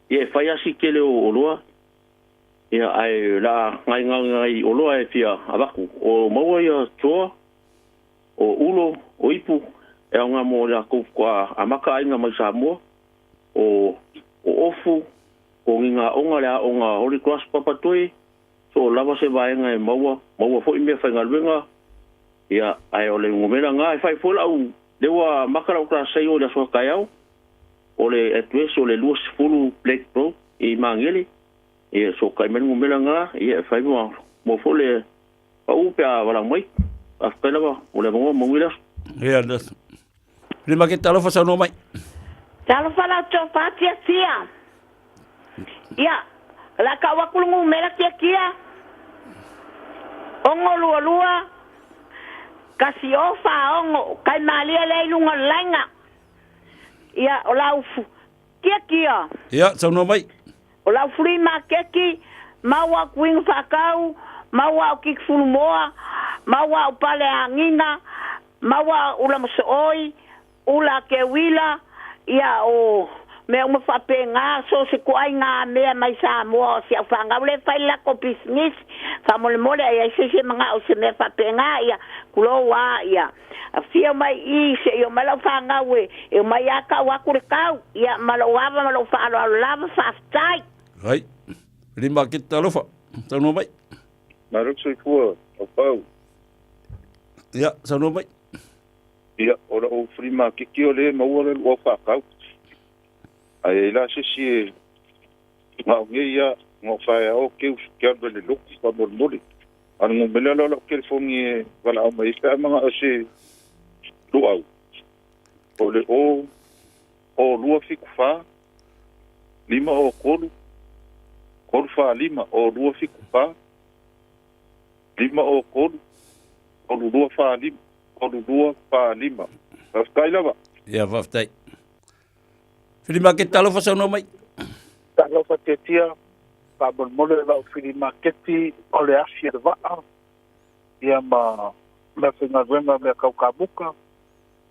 ia fa ya sikele o rua. Ia ai la ngai o loa e fia avaku o maua ia toa o ulo o ipu e nga mo la ko kwa amaka inga mai Samoa o ofu o nginga onga la onga Holy Cross papatoi so lava se vai nga maua fo ime fa ngalwenga ia ai ole ngomela nga fai fo au dewa makara o kra sai o la so kaiao ole etweso le lus fulu plate pro e mangeli. Ia so kai men ngumela nga ia fai mo fole au pe wala mai afkala ba ole mo ngila ia das prima que talo fa sa no mai talo fa la to patia tia ia la ka wa kulu ngumela kia ongo lua kasi ofa ongo kai malia le lunga langa ia ola ufu kia ia sa no mai. O lau furi makeki, maua kuing whakau, maua o kikfunu moa, maua o pale angina, maua ula masooi, ula ke wila, ia o mea uma whape ngā, so se kuai ngā mea mai Samoa, o se au whangau le whaila ko business, whamole mole, ia se mga o se mea whape ngā, ia kulo wā, ia. A fia mai I se yo malau whangau e mai aka wakure kau, ia malau wava, malau whaalo alo lava whaftai. Hai. Prima kita lo fa. Sa no mai. Maruk sui kua, o pau. Ia, sa no mai. Ia, ora o prima kiki o le maua le o whakau. Ai la se si ngau ia ngau whae o keu kia le luku pa mormori. Anu mo mele lo ke fongi wala o mai ka mga o se luau. O le o lua fiku fa. Lima o kolu. Kolu fa lima o lua fiku fa. Lima o kolu. Kolu lua fa lima. Kolu lua fa lima. Waftai lava. Ia, waftai. Whiri maketi alofa sa no mai. Talofa te tia, pa mole la whiri maketi o le afia de vaa. Ia ma whenga wenga mea kaukabuka.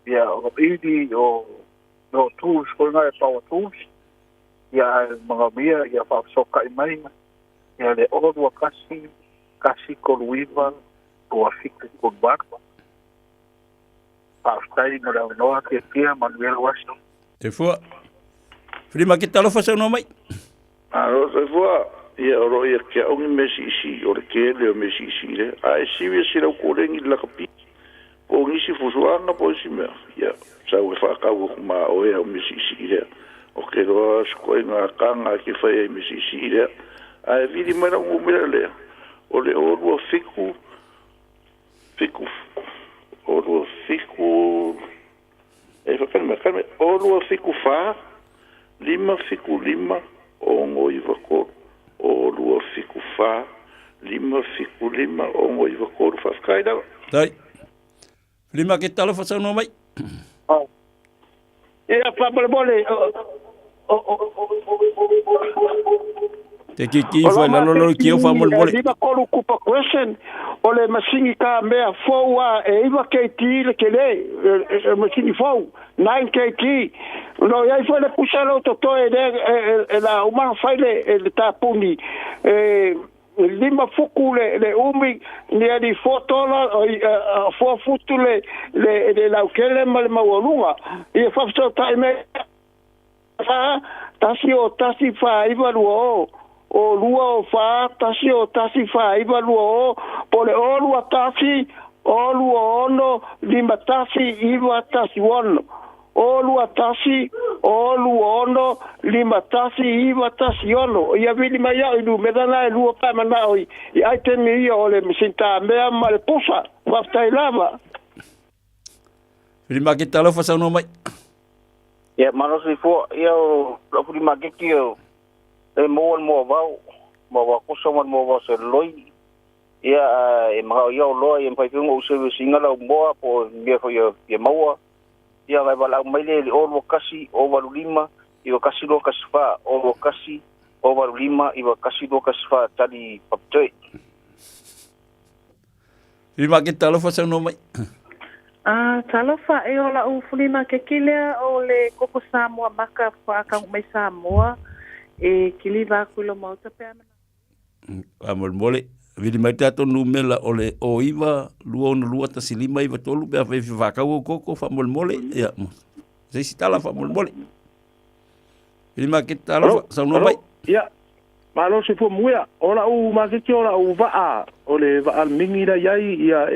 Ia o idi o tools, ko ngai power tools. Ia mga mia, ia whaasoka i mai. Ia le orua kasi koluiva, o afika kolbarba. Paustai mo la noa te tia, Manuel Washington. Te fua. Whiri maketi alofa sa no mai. Aro te fua. Ia oro ia kia ongi mesi isi, ore ke leo mesi isi le. Ai siwi si rau korengi laka pi. Po ngisi fusuanga po isi mea. Ia, sau e whakau ma oe au mesi isi le. O ke roa skoi ngā kanga ki whai ai mesi isi le. Ai vidi mera ngumera le. O le orua fiku. Orua fiku. E kalme. Orua fiku wha. 5 o ngoi wako. O lua fiku wha, 5 o ngoi wakoru whafkai dawa. Tai. Whiri maketi alofa sa no mai. Ia whamole. Te kiki whai lalolo ki au whamole. Lima koru kupa question. O le masingi ka mea foua e iwa keiti le kele. Masingi fou. 9 KT. No, ia foi le pusalo toto e la umanga faile le tapuni. Lima fuku le umi ni ali fotola fo futu le laukele ma le mawalunga. Ia fafso taime tasi fa ivaluo. O lua o fa tasi fa ivaluo. Pole o lua tasi o lua ono lima tasi iwa tasi wono. Olu atasi, olu ono, 5 tasi, iwa tasi ono. Ia vili mai au ilu, medana e lua pa manao i aitemi ia o le misinta mea ma le pusa, waftai lava. Whiri maketi alofa sa no mai. Ia manosi fua, ia o lafuri makeki o e mo vau, mo wakusa mo vau se loi. Ia e mga ia o loa, ia mpaifunga usewe singala o moa po mea ko ia maua. Ia vai wala maile le o kasi o walulima iwa kasi lo kasi fa o kasi o walulima iwa kasi lo kasi fa tali paptoi. Whiri maketi alofa sa no mai. Talofa e ola u fulima ke kilea o le koko Samoa maka whaakau mai Samoa e kiliva kulo mauta pēna. Mole. Vidi mai tato numela ole o iwa lua tasi 5 iwa tolu bea whai whakau o koko whamole. Ia, seisi tala whamole. Vidi mai ki tala sauno mai. Ia, malo se fua muia. Ola u makiki ola u waa. Ole waa mingi da iai ia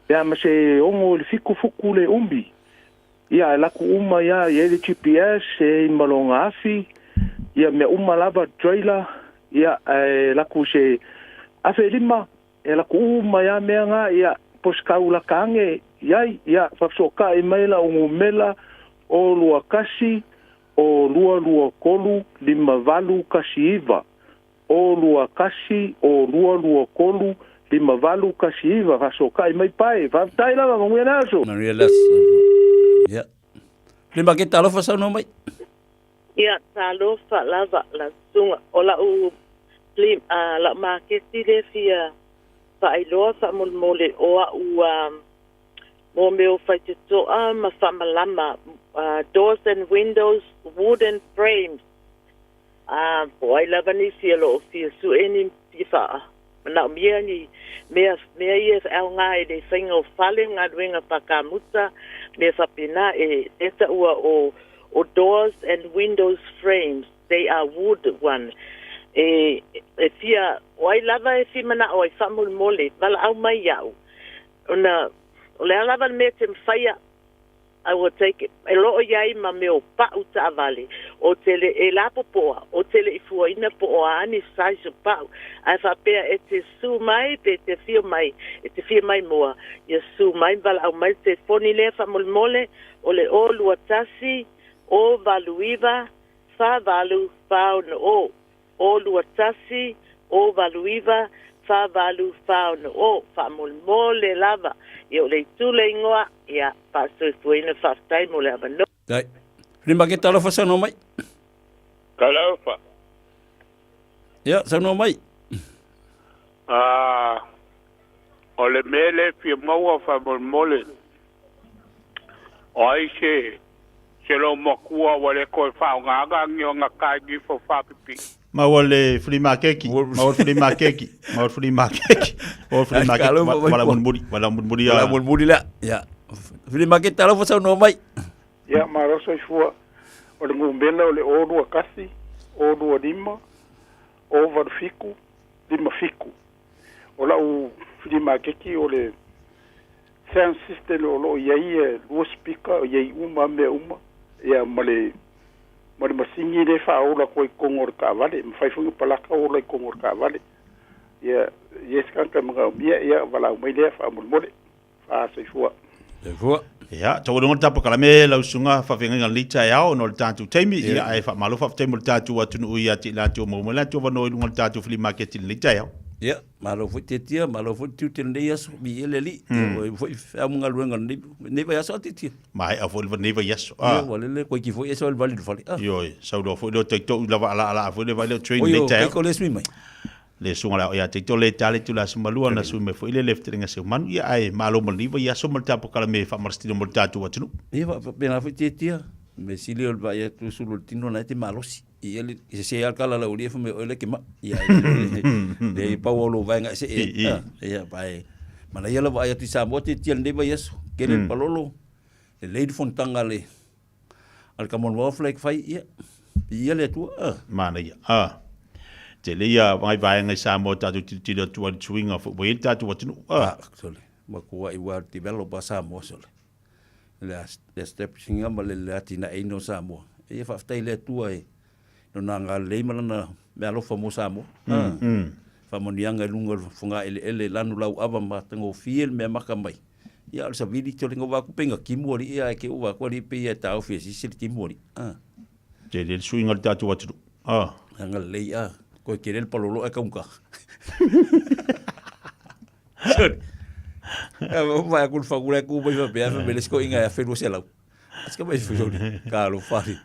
ia ma se ongo le fiku fuku le umbi. Ia laku uma ia le GPS e malonga afi. Ia me uma lava trailer. Ia laku se afe 5 e laku uma ia mea ngā ia poskau la kange ia whaksoka e maila o ngumela o lua kasi o lua kolu 5 valu kasi iwa o lua kasi o lua kolu 5 valu kasi iwa whaksoka e mai pai whaftai lava manguia naso Maria las ia lima kita alofa sa no mai ia talofa lava la sunga ola u la maketi le fia whaailoa whamolmole oa ua mo meo whaitetoa ma whamalama doors and windows, wooden frames. Po ai lava ni fia lo fia su eni fia na mea ni mea ia au ngā e le whainga o whale ngā ruenga whakamuta mea whapena e eta ua o doors and windows frames. They are wood one. E fia wai lava e fi mana o ai whamul mole wala au mai iau ona o le lava me te mwhaia I will take it e loo iai ma meo pa uta avale o tele e lapo poa o tele i fuaina po o ani sai su pau ai whapea e te su mai pe te fia mai moa ia su mai wala au mai te foni le whamul mole o le o luatasi o valuiva wha valu whao na o luatasi, o valuiva, wha valu whao no o, wha mole lava. I o le tūle ingoa, ia, wha sui fuina whaftai mo le ava no. Dai. Prima ke talofa sa no mai. Talofa. Ya, sa no mai. O le mele fia maua fa mole. O ai se lo makua wale ko fa ngaga ngio ngakai gi fo fa pipi. Ma wale frima keki. Ma wale frima keki. Ma wale frima keki. O frima keki. Wala munmuri. Wala munmuri. Wala munmuri la. Ya. Frima ke talofa sa no mai. Ya maraso fua. O le ngumbela o le orua kasi. Orua lima. Over fiku. Lima fiku. O la u frima keki o le sound system o lo iai lua speaker o iai uma me uma ia male masingi le fa o la koi kongor ka vale mfai fungu palaka o la kongor ka vale ia yes kan ka mga ia vala mai le fa mo mole fa se fua ya tau no tapa kala me la usunga fa venga li Taeao no tatu taimi ia ai fa malo fa taimi tatu atunu ia ti la tu mo la tu no i tatu flea market li Taeao. Ya, malo foi tetia, malo foi tu tendia so bi eleli. Foi amunga luenga ne vai aso tetia. Mai a foi ne vai aso. Ah, wale ko ki foi eso el vale do fali. Yo, so do foi do TikTok la ala foi le vai le train le Taeao. Ko le sui mai. Le sunga la ya TikTok le tale tu la smalua na sui me foi le left ringa se man ia ai malo mo ni vai aso mo tapo kala me fa marstino mo tatu atunu. Ia va pena foi tetia. Me sili ol vai tu sul tino na te malosi. I ele se alkala la ulia fme ole ke ma ia le paulo vai nga se ia pai mana ia la vai tu Samoa te tiel de vai eso ke le palolo le leid fontanga le al kamon wa flag fai ia le tu mana ia te le ia vai nga Samoa tatu ti tu swing of we tatu what no sole ma ko i wa develop Samoa sole le step singa ma le latina e no Samoa ia fa ftai le tu ai no nanga le mana me alo famosa mo famonianga lunga funga ele lanu lau ava ma tango fiel me maka mai ia al savili to lingo wa ku penga kimori ia ke wa ko ri pe ia ta ofisi sil kimori te le swing al tatu watu anga le ko ke el palolo e kaunka va ku fagura ku ba be me les ko inga fe lo sela aska ba fe jodi kalo fari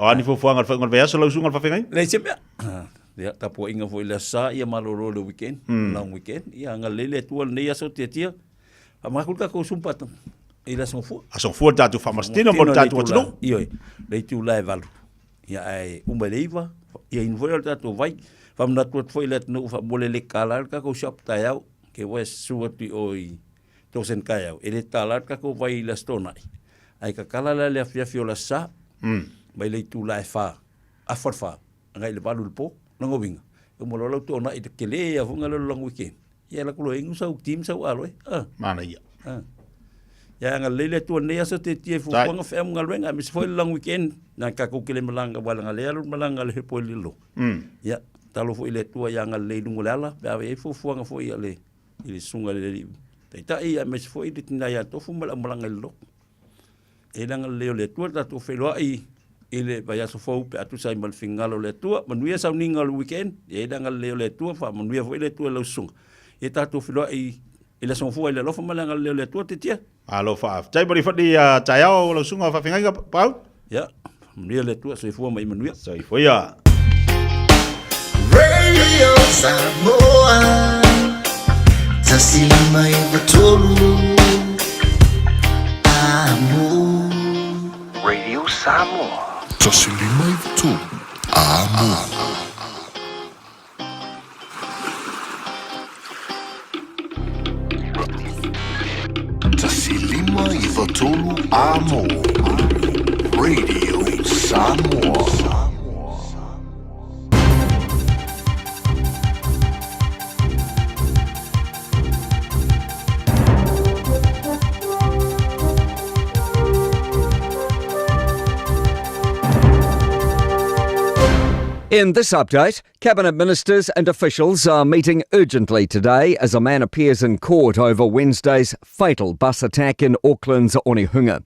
o ani fo fuanga fa ngol so lo sunga fa fengai le chemia ya tapo inga fo ila sa ia maloro le weekend long weekend ia nga lele tual ne ya so tetia ama kulka ko sumpat ila son fu tatu fa mastino mo tatu watu io le tu la valu ia ai umbeleva ia invoel tatu vai fa mna tu foi let no fa mole le kala ka ko shop Taeao ke wes suati oi tosen Taeao ele tala ka ko vai la stona ai ka kala le Fiafia la sa mai le tu la fa a forfa ngai le balu po ngo winga o mo lo to na i te le a funga lo long weekend ia la ko ingu sa team sa alo mana ia ya nga le tu ne aso te tie fu nga fa nga wenga mi foi long weekend na ka ko kile malanga wala nga le alu malanga le po lilo ya talo fo ile tu ya nga le lungu lala ba e fu nga fo ia le ile sunga le ta ia me foi dit na ya to fu malanga lo e langa le tu ta to felo ai ile vai aso fo pe atu sai mal fingalo le tu manuia sa ninga le weekend e langa le tu fa manuia fo ile tu le sung e ta to felo ai ile son fo ile lo fa malanga le tu te tia alo fa tai bari fa di Taeao lo sunga fa finga pau ya manuia le tu so fo mai manuia so fo ya Radio Samoa tasilima ivatolu Radio Samoa tasilima ivatolu tasilima ivatolu Radio Samoa. In this update, Cabinet ministers and officials are meeting urgently today as a man appears in court over Wednesday's fatal bus attack in Auckland's Onehunga.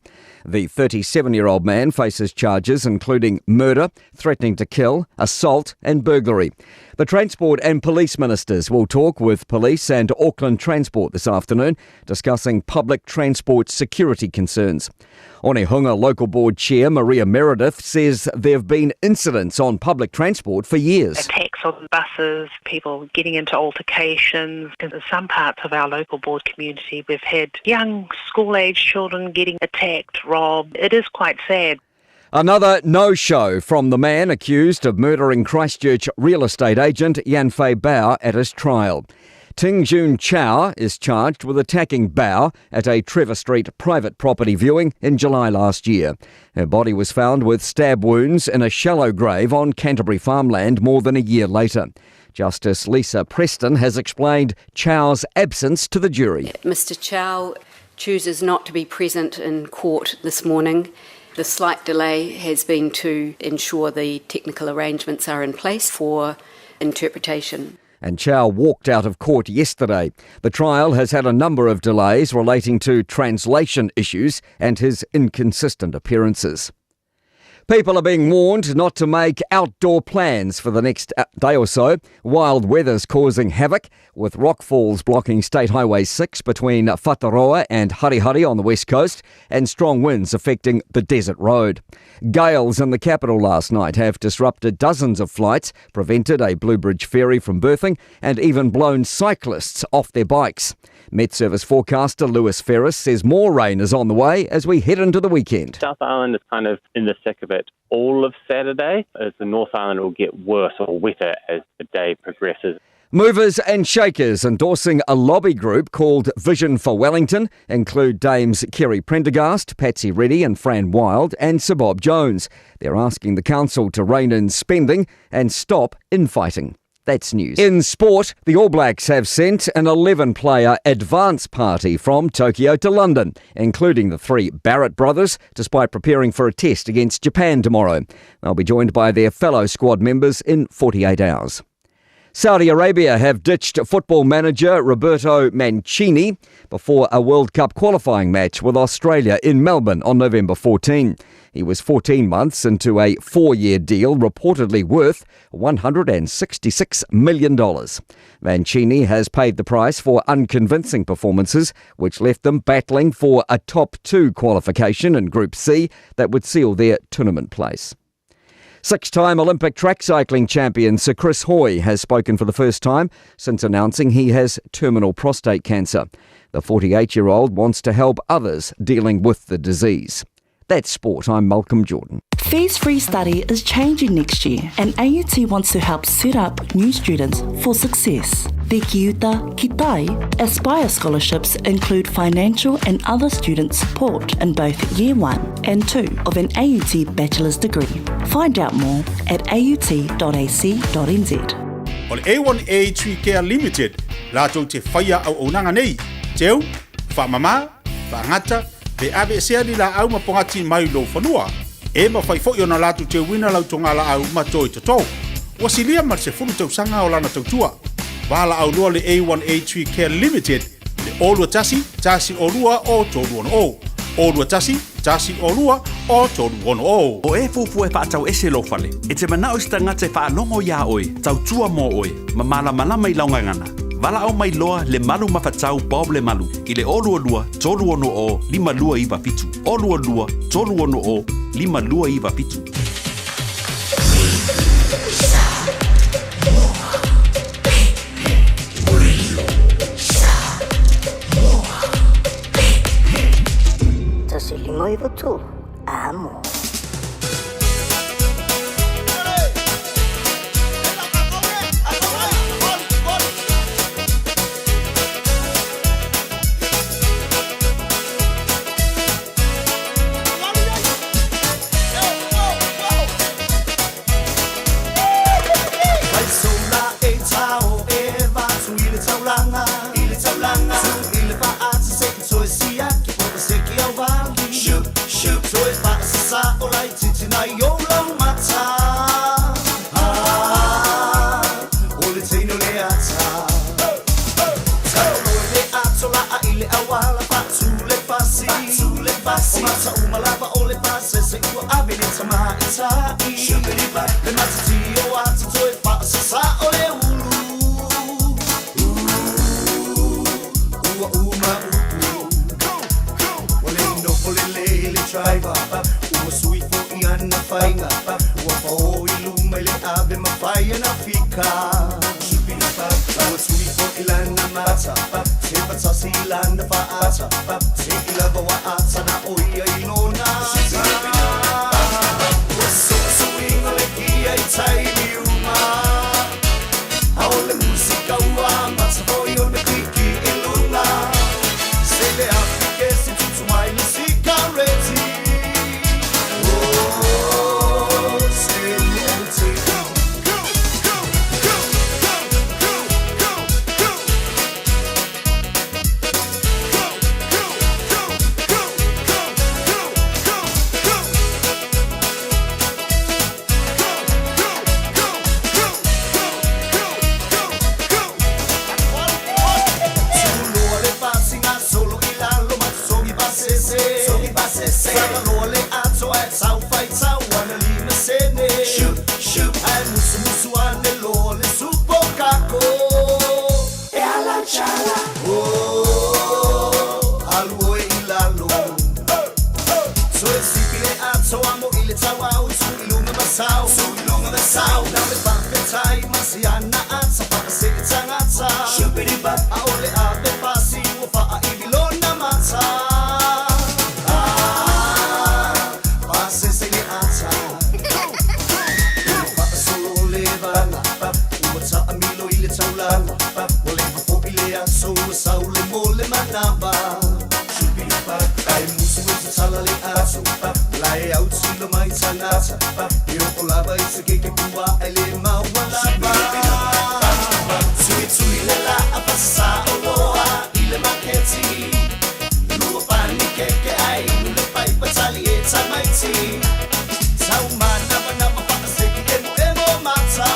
The 37-year-old man faces charges including murder, threatening to kill, assault and burglary. The Transport and Police Ministers will talk with Police and Auckland Transport this afternoon, discussing public transport security concerns. Onehunga Local Board Chair Maria Meredith says there have been incidents on public transport for years. Attacks on buses, people getting into altercations. In some parts of our local board community, we've had young school-age children getting attacked, robbed. It is quite sad. Another no-show from the man accused of murdering Christchurch real estate agent Yanfei Bao at his trial. Ting Jun Chow is charged with attacking Bao at a Trevor Street private property viewing in July last year. Her body was found with stab wounds in a shallow grave on Canterbury farmland more than a year later. Justice Lisa Preston has explained Chow's absence to the jury. Mr. Chow chooses not to be present in court this morning. The slight delay has been to ensure the technical arrangements are in place for interpretation. And Chow walked out of court yesterday. The trial has had a number of delays relating to translation issues and his inconsistent appearances. People are being warned not to make outdoor plans for the next day or so. Wild weather's causing havoc, with rockfalls blocking State Highway 6 between Whataroa and Harihari on the west coast, and strong winds affecting the Desert Road. Gales in the capital last night have disrupted dozens of flights, prevented a Bluebridge ferry from berthing, and even blown cyclists off their bikes. Met Service forecaster Lewis Ferris says more rain is on the way as we head into the weekend. South Island is kind of in the thick of it all of Saturday, as the North Island will get worse or wetter as the day progresses. Movers and shakers endorsing a lobby group called Vision for Wellington include Dames Kerry Prendergast, Patsy Reddy and Fran Wild and Sir Bob Jones. They're asking the council to rein in spending and stop infighting. That's news. In sport, the All Blacks have sent an 11-player advance party from Tokyo to London, including the three Barrett brothers, despite preparing for a test against Japan tomorrow. They'll be joined by their fellow squad members in 48 hours. Saudi Arabia have ditched football manager Roberto Mancini before a World Cup qualifying match with Australia in Melbourne on November 14. He was 14 months into a 4-year deal reportedly worth $166 million. Mancini has paid the price for unconvincing performances, which left them battling for a top 2 qualification in Group C that would seal their tournament place. 6-time Olympic track cycling champion Sir Chris Hoy has spoken for the first time since announcing he has terminal prostate cancer. The 48-year-old wants to help others dealing with the disease. That's sport. I'm Malcolm Jordan. Fees-free study is changing next year, and AUT wants to help set up new students for success. The Kiuta Kitai Aspire scholarships include financial and other student support in both Year 1 and 2 of an AUT bachelor's degree. Find out more at aut.ac.nz. O le A1A Tree Care Limited, lātou te whaia au aunanga nei, teo, whamama, whangata, pe ave sea ni la au mapongati mai lo whanua. E mawhai fo i ona lātou te wina lau tonga la au matoi tatou. Wasilia mar se funu tau sanga o lana tautua. Wala au loa le A1A Tree Care Limited, le olua tasi olua o tolu ono o. Olua tasi olua o tolu ono o. O e fufu e whaatau ese lo whale. E te manao i stangate whaanongo ia oi, tau tua mo oi, ma malama i launga ngana. Wala au mai loa le malu mawhatau Bob le malu. I le olua lua, tolu ono o, 5 lua iwa pitu. Olua lua, tolu ono o, 5 lua iwa pitu. Tasilima iwa tu, amo. Shoot, so it's about society. vini sama itai Shubidi-ba Le matati o atu toi whaasa sa o le ulu Ua uma upu Ole no ole le driver Ua sui fo I ana whainga Ua fo I luma le ave ma whaia na fika Shubidi-ba Ua sui fo I lana mata Se patasi I lana whaata Se I lava wa ata na oia I nona Ua so inga le kia I tai ni uma Aole musika ua mata fo I o me kiki I luna Se le Afrike si tutu mai le sika reti Oh, se le ente Sabalole ato at sau fight sau wana lima sene shoot ai musu ane lo le supo kako e ala chala oh alu e ilalo so e sipile ato amo ile tawa usu ilunga masau na me banke tai masiana atsa pa se tangata shubidi-ba aole ave pasi wo fa ibilona mata Saule mole manaba Shubidi-ba Kai musu ita tala le aso Lai au tilo mai tanata Io kolaba isa keke kua ele mawalaba Tui le la apasa oloa Ile maketi Lua pani keke ai Nule pai patali e tamaiti Tau manaba nama pakaseki emo mata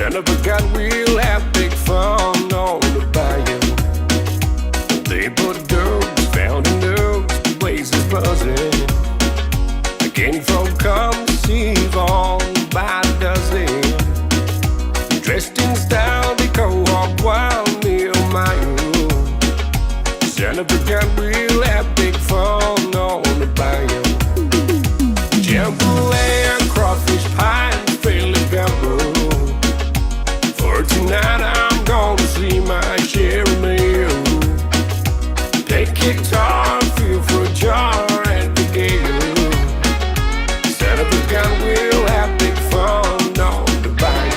Son of a gun, we'll have big fun on the bayou. They put dogs found in those places buzzing. Again, folk come to see all by the dozen. Dressed in style, they go walk wild near my room. Son of a gun, we'll have big fun on the bayou. Jambalaya, crawfish pie, and Philly gumbo. For tonight, I'm gonna see my share of meal. Take guitar, feel for a jar and the gale. Son of a gun, we'll have big fun on the bayou.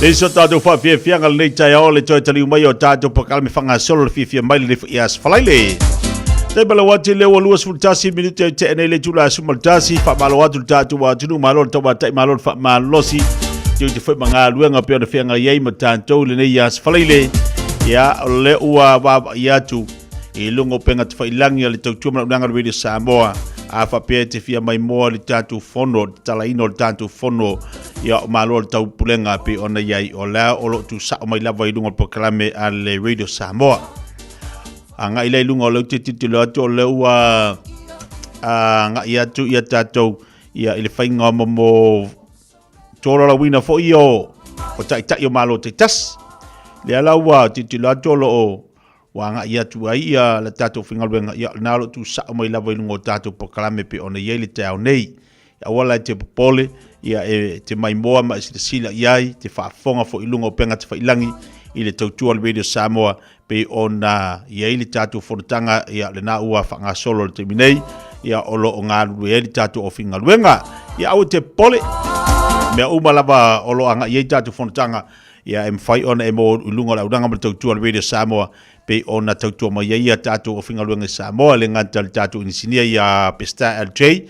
Le so tātou whawhiawhia ngā nei Taeao le toi taliu mai o tātou pakalame whangasolo le whiawhia mai le ias whalaile. Te balawati leo o luas fultasi minute te ene le tula sumaltasi wha malawatu tātou wa tunu malol tawa tai malol wha malosi tiu te whai mga luenga pia na whianga iei ma tātou le nei ias whalaile. Ia le ua wawa iatu I lungo penga te whailangi le tautua mana unanga Radio Samoa. A whapea te whia mai moa le tātou whono, tala ino le tātou whono ia o malo le tau pulenga pe ona iai o lea o lo tu sa o mai lava I lunga pokalame a le Radio Samoa. A nga ilai lunga o leu te titilo atu o leu a nga ia tu ia tātou ia ile whainga mo tōrara wina fo I o tai o malo te tas. Le alaua titilo atu o lo o wa nga ia tu ai ia la tato fingaluenga ia nalo tu sa mai lava ilungo tato pokalame pe ona ye le Taeao nei ia wala te popole ia te mai moa ma sila iai te whaafonga fo ilungo penga te whailangi I le tautua le Radio Samoa pe ona ia le tato fonotanga ia le na ua whanga solo le te minei ia olo o ngā lue le tato o fingaluenga ia au te pole mea uma lava olo anga ia tato fonotanga ia mwhai ona mo ilungo la udanga ma tautua le Radio Samoa pe ona tautua mai ia tātou o whingaluenga Samoa le nganta le tātou inisinia ia Pesta LJ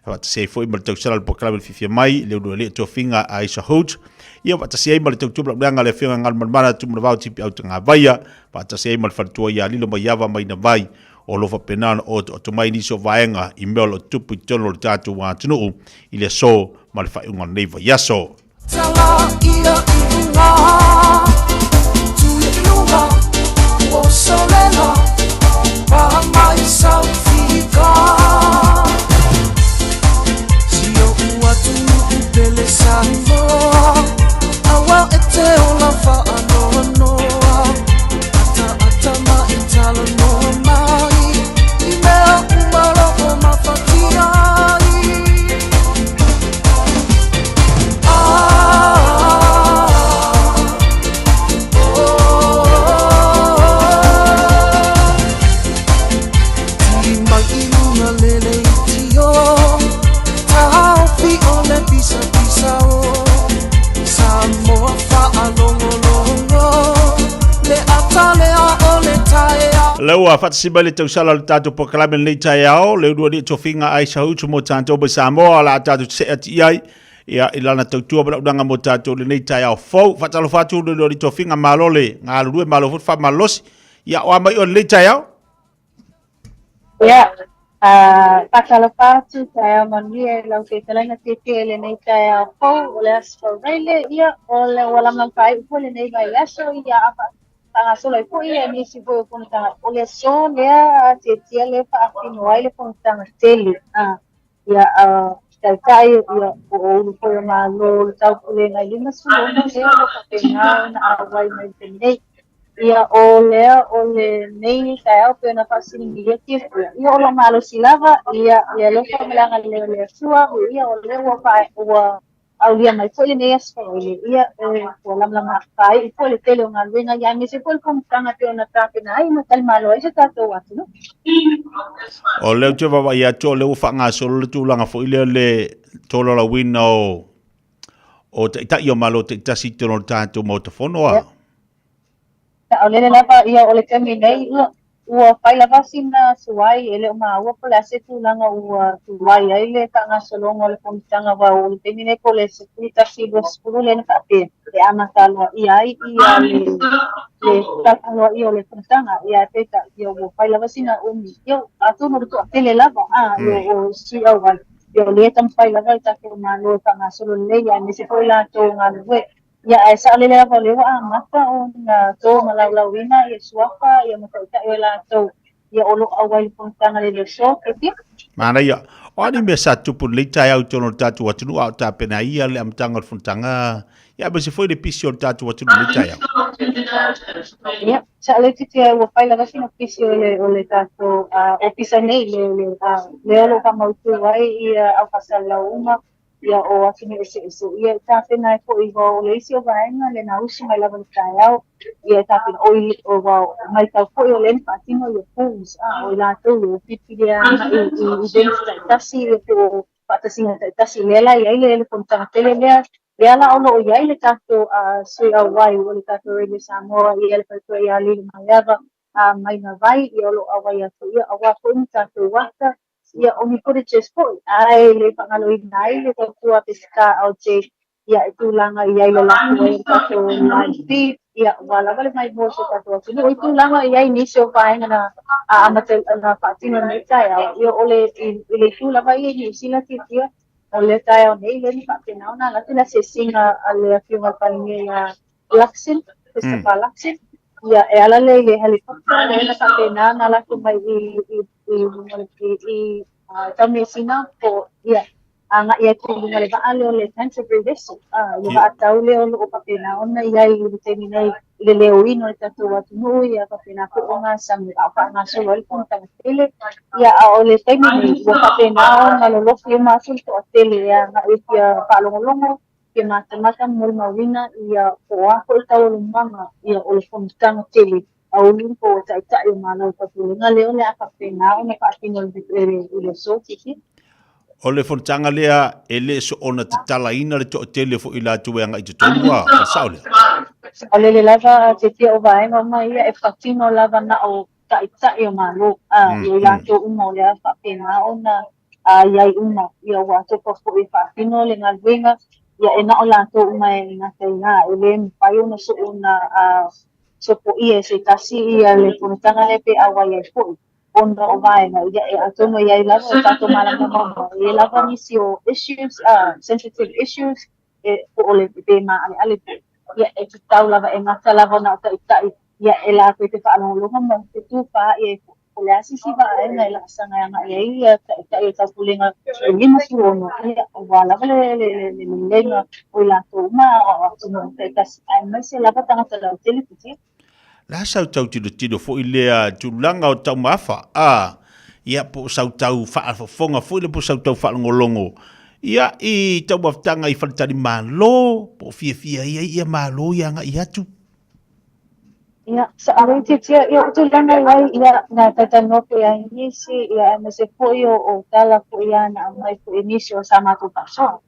wata se foi ma le tausala le pokalame le whiwhia mai le unu le to whinga a Isa Hout ia wata se ma le tautua blanga le whianga ngal manmana tu mna vau tipi au tanga vaia wata se ma le whatua ia lilo mai yava mai na vai o lofa penana o to mai niso vaenga I mea lo tupu I tono le tātou wā tunuu I le so ma le whaiunga neiva yaso Tala ia inga tu inunga o solela pa mai Fiafia Sio ua tunu pele Samoa awa e te ola whaanoa noa ata mai tala noa mai I mea umaro o mawhatiai Leu a whatasima le tausala le tātou pokalame nei Taeao, leu rua ni tofinga ai sahutu mo tātou ba Samoa, la tātou se ati ai, ia ilana tautua bala udanga mo tātou le nei Taeao fau, whatalo whatu le rua ni tofinga malole, ngā lurue malo fut wha malosi, ia o amai o le nei Taeao? Ia, patalo patu Taeao mania lau ke talanga te le nei Taeao fau, o le asfa reile, ia o le wala mampai upo le nei vai aso, ia apa tanga sola ipo ia nisi po pono tanga o le so lea te tia le pa afino ai le pono tanga tele ia tai ia o ulu po ma lo tau pule na lima sulo na lea lo ka pena na awai mai tenei ia o lea o le nei Taeao pe na pasini ngia ia o lo malo silava ia lo ka melanga le sua ia o le wa pa wa au dia mai foi nei asfa ia o lama kai foi le tele nga luenga ia me se foi kom tanga pe ona tape na ai no tal malo ai se tato atu no O leu te wawa ia tō leu whanga solo le tūlanga fo ile le tōlo la wina o te itai o malo te itasi te no tātou mo te whonoa. o le lava ia o le temi nei ua pai lava sina suai ele o ua po le ase tūlanga ua suai ai le tanga solonga o le komitanga wa o le temi nei po le sekulita sigo skulu le na te amatalo ia ai ia le tatalo ia o le komitanga ia te ta ia ua pai lava sina umi ia atu no to tele lava o si au wai ia le tampai lava i take o malo tanga solo le ia me se po la to ngā ia esa le lava le wa mata o na to malawina ia suafa ia mata ia la to ia olo awai puntanga le so ke Mana ia, o ani me sa tupu le Taeao tono tātou atunu au tā pena ia le amtanga funtanga, ia me se foi le pisi o tātou atunu le Taeao. Ia, sa le titi ua pai lava sina pisi o le tātou o pisa nei le olo ka mautu ai ia au pasala uma ia o atunu ese ia tā pena e po iwa o le isi o vaenga le na usi mai lava le Taeao ia tā pena o mai tau po i o le patino i o pūs o la tau o pipi lea i dentista tasi i o patasinga tasi lela i aile le kontanga tele lea la ono o iai le tātou sui au wai o le tātou Radio Samoa i ele paitua i a lili mai ava mai na vai i olo awai atu ia awa koni tātou wata ia o mi kore ches poi ai le pangalo i nai le tātua pesika au te ia e tūlanga i ai le laku e tātou live feed ia wala wale mai mo se tātou atu i tūlanga i ai nisi o whaenga na amatel na whaatino me Taeao ia ole i le tūlanga i ni usila titia o le Taeao nei le ni whaatena ona lati la se singa a le afiunga palinge ia Laksin, Christopher Laksin ia e ala le helicopter le na whaatena na latu mai i Taunesina po ia nga ia tulunga le vaale o le Canterbury vessel le vaatau le o papena ona ia i temi nei le leoino le tatou atunuu ia papena ko'onga sami a'afa'agasolo ai le ponutanga tele ia o le temi nei ua papena ona lolofi e masuli to'atele ia ga'i kia fa'alogologo ke matamata mo le mauina ia fo'a ko i taualumaga ia o le ponutanga tele auli po ta'ita'i o malo papulenga leo le a'afapena ona fa'atino le so tiki O le fontanga lea e le so ona te talaina le to tele fo ila tu anga i te tonua o saule. O le lava te tia o vaenga mai ia e whatino lava na o taʻitaʻi o malo i latou uma o le a whapena ona iai uma ia ua atopa foʻi e whaapino le galuega ia e na o latou uma e gataigā e lē mawhai ona so ona sopoʻia e se tasi ia le ponutaga le pe auai ai foʻi ona o vaenga ia e atono iai lava o tatou malama e lava nisi o issues sensitive issues e o le pe maʻaleʻale foʻi ia e tau lava e ngata lava na o taʻitaʻi ia e la koe te whaalongolonga mo te tūwha e o le asisi wa e ngai la sanga nga ia ia taʻitaʻi e tau pulenga e lima suono ia o wā lava le lenga o la tōma o atuno te kasi ai mai se lava tangata lau tele puti. La sau tau tino fo i lea tūlanga o tau mafa ia po sau tau whaafonga fo i le po sau tau whaalongolongo ia i tau maftanga i whanatari malo po fiafia ia malo ia nga i atu. Ia, sa awe te tia, ia utu langa wai, ia nga tatanope a inisi, ia me se po o tala po ia na mai po inisi o sama tu paso.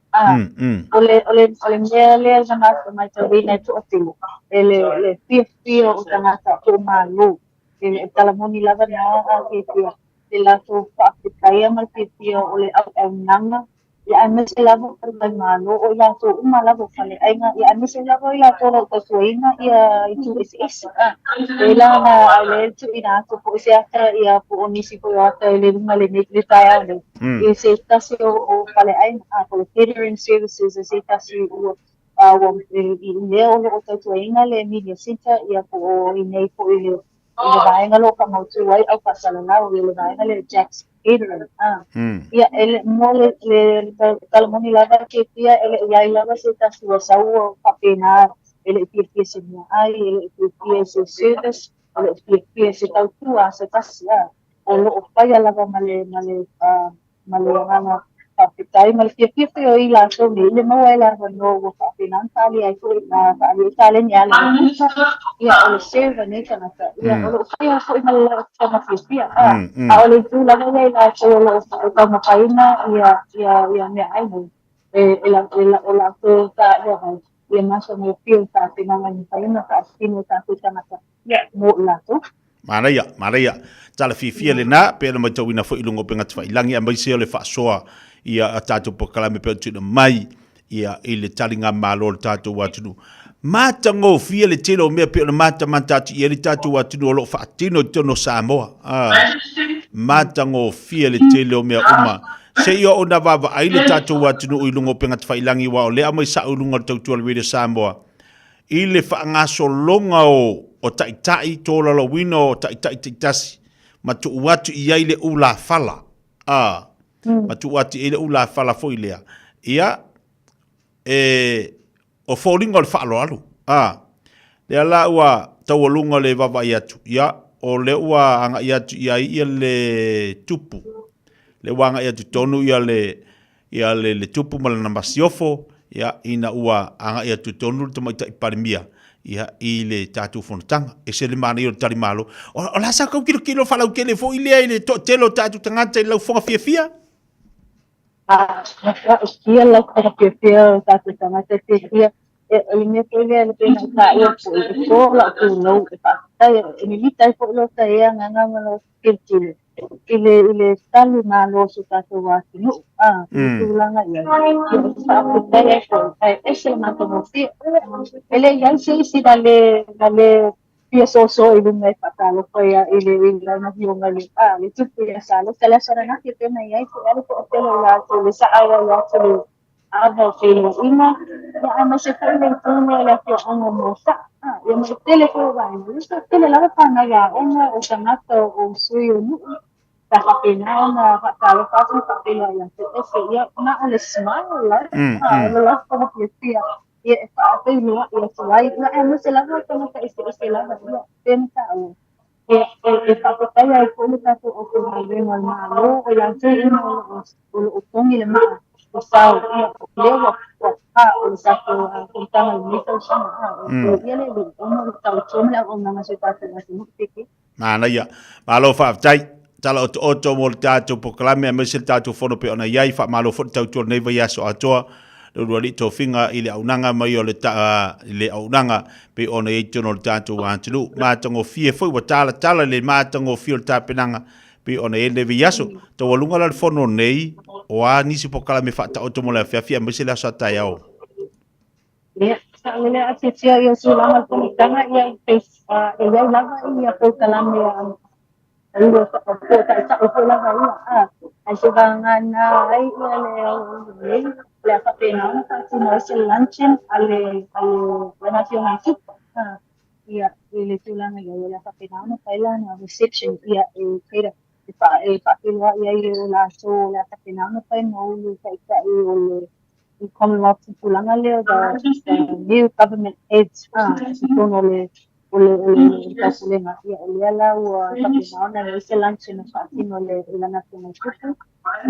Ole mea lea zama mai tawina tu atilu, le fiafia o tangata po malo. talamoni lava na ke tia le lato whaakitaya mal ke tia o le au nanga ia ane se lava pergai malo o lato uma lava whale ainga ia ane se lava i lato rau tatuaina ia i tu ese e la na le tu ina atu po se ata ia po onisi po ata le runga le le Taeao le e se tasi o whale ainga po le catering services e se tasi o i leo o tatuaina le media center ia po o i nei po i le vaenga lo ka mautu wai au pasalana o le vaenga le Jack's Catering ia ele mo le talamoni lava ke tia ele ia lava se tasi o sau papena ele pia se mia ai ele pia se service ele pia se tautua se tasi o lo pai lava male ngana papitai mal pia o i la so ni le mo ela no papena tali ai ko na ali tali ni ala ia o le server ne kana ia o lo pai so i mal sama pia o le tu lava la so lo ka mapaina ia me ai la ko ta ia maso mo pio ta tinanga ni paina ka sino ta tanga mo la to Maria, tala Fiafia le na, pe na mai tau ina fo ilungo penga tawai langi, a mai seo le whaasoa ia a tātou pakalame pe tuna mai, ia i le talinga malo le tātou watunu. Mata ngō fia le tino mea pe na mata mantatu ia le tātou watunu o lo whaatino tono Samoa. Mata ngō fia le tino mea uma. Se ia o na wawa ai le tātou watunu o ilungo penga tawai langi wa o le amai sa ulunga le tautua le radio Samoa. I le whaangaso longa o taitai tōla la wino o taitai tasi ma tu watu i ai le ula fala ma tu watu i le ula fala fo ilea ia o fōringa o le whaalo alu le ala ua taualunga le wawa i atu ia o le ua anga i atu i ai ia le tupu le wanga i atu tonu ia le tupu malana masiofo ia ina ua anga i atu tonu le tamaita i parimia ia i le tātou whanatanga, e se le mana i o tari malo. O la sa kau kilo whalau kele fo i lea i le telo tātou tangata i lau whanga Fiafia? Kia lau whanga Fiafia o tātou tangata Fiafia. E me pele le pena ka i o po i ko la tu lau e whakatai. E mi litai po lo ta ea nganga malo kirtile. I le tali malo su tātou wātinu. I tūlanga i ai. I whakatai e ko. E se mata mo fia. Ele yan se isi dale pia so i lunga i patalo ko ia i le na hionga le tupu ia salo tala sora na ki pena ia ko ale ko tele la to le sa ala la to le ava filo ina ya ama se ko le tuno la ko anga mo sa ia mo tele ko va ni so tele la pa na ya ona o tamato o suyo nu ta pena na patalo pa so pa pela ia se ia na ole smile la ko pia ia e whaapeinua ia tuai, ia e muse lava o tamata ise lava ia tenta au. E whapetai ai kone tato o te marenga malo, o ia te ina o tongi le maa, o sao, ia o lewa o le tato kontanga i mita o sana, ia le ono tau tome o nanga se tato na te mutiki. Mana ia, malo whaaftai, tala o mo le tato pokalame a mese le tato whono pe ona iai, wha malo whono tau tō neiva iaso atoa, Ruali to finga ile aunanga mai o le ile aunanga pe ona e tono tanto wantulu matango fie foi watala le matango fio tapenanga pe ona e le viaso to walunga la fono nei o a nisi pokala me fata otomola Fiafia mese la sa Taeao le sa le atia yo sulama ko tanga ia pe ia lava ia pokala me Ayo ko ta ko la va ai se van na ai le la pena si no es el luncheon ale la nación ia le tulanga ia la pena no paila na reception ia era pa que lo ia la so la pena no pa no le ta i Commonwealth tulanga le da new government aids no le ole kasulena ia la o tapina na ese lunch na fatino le la nación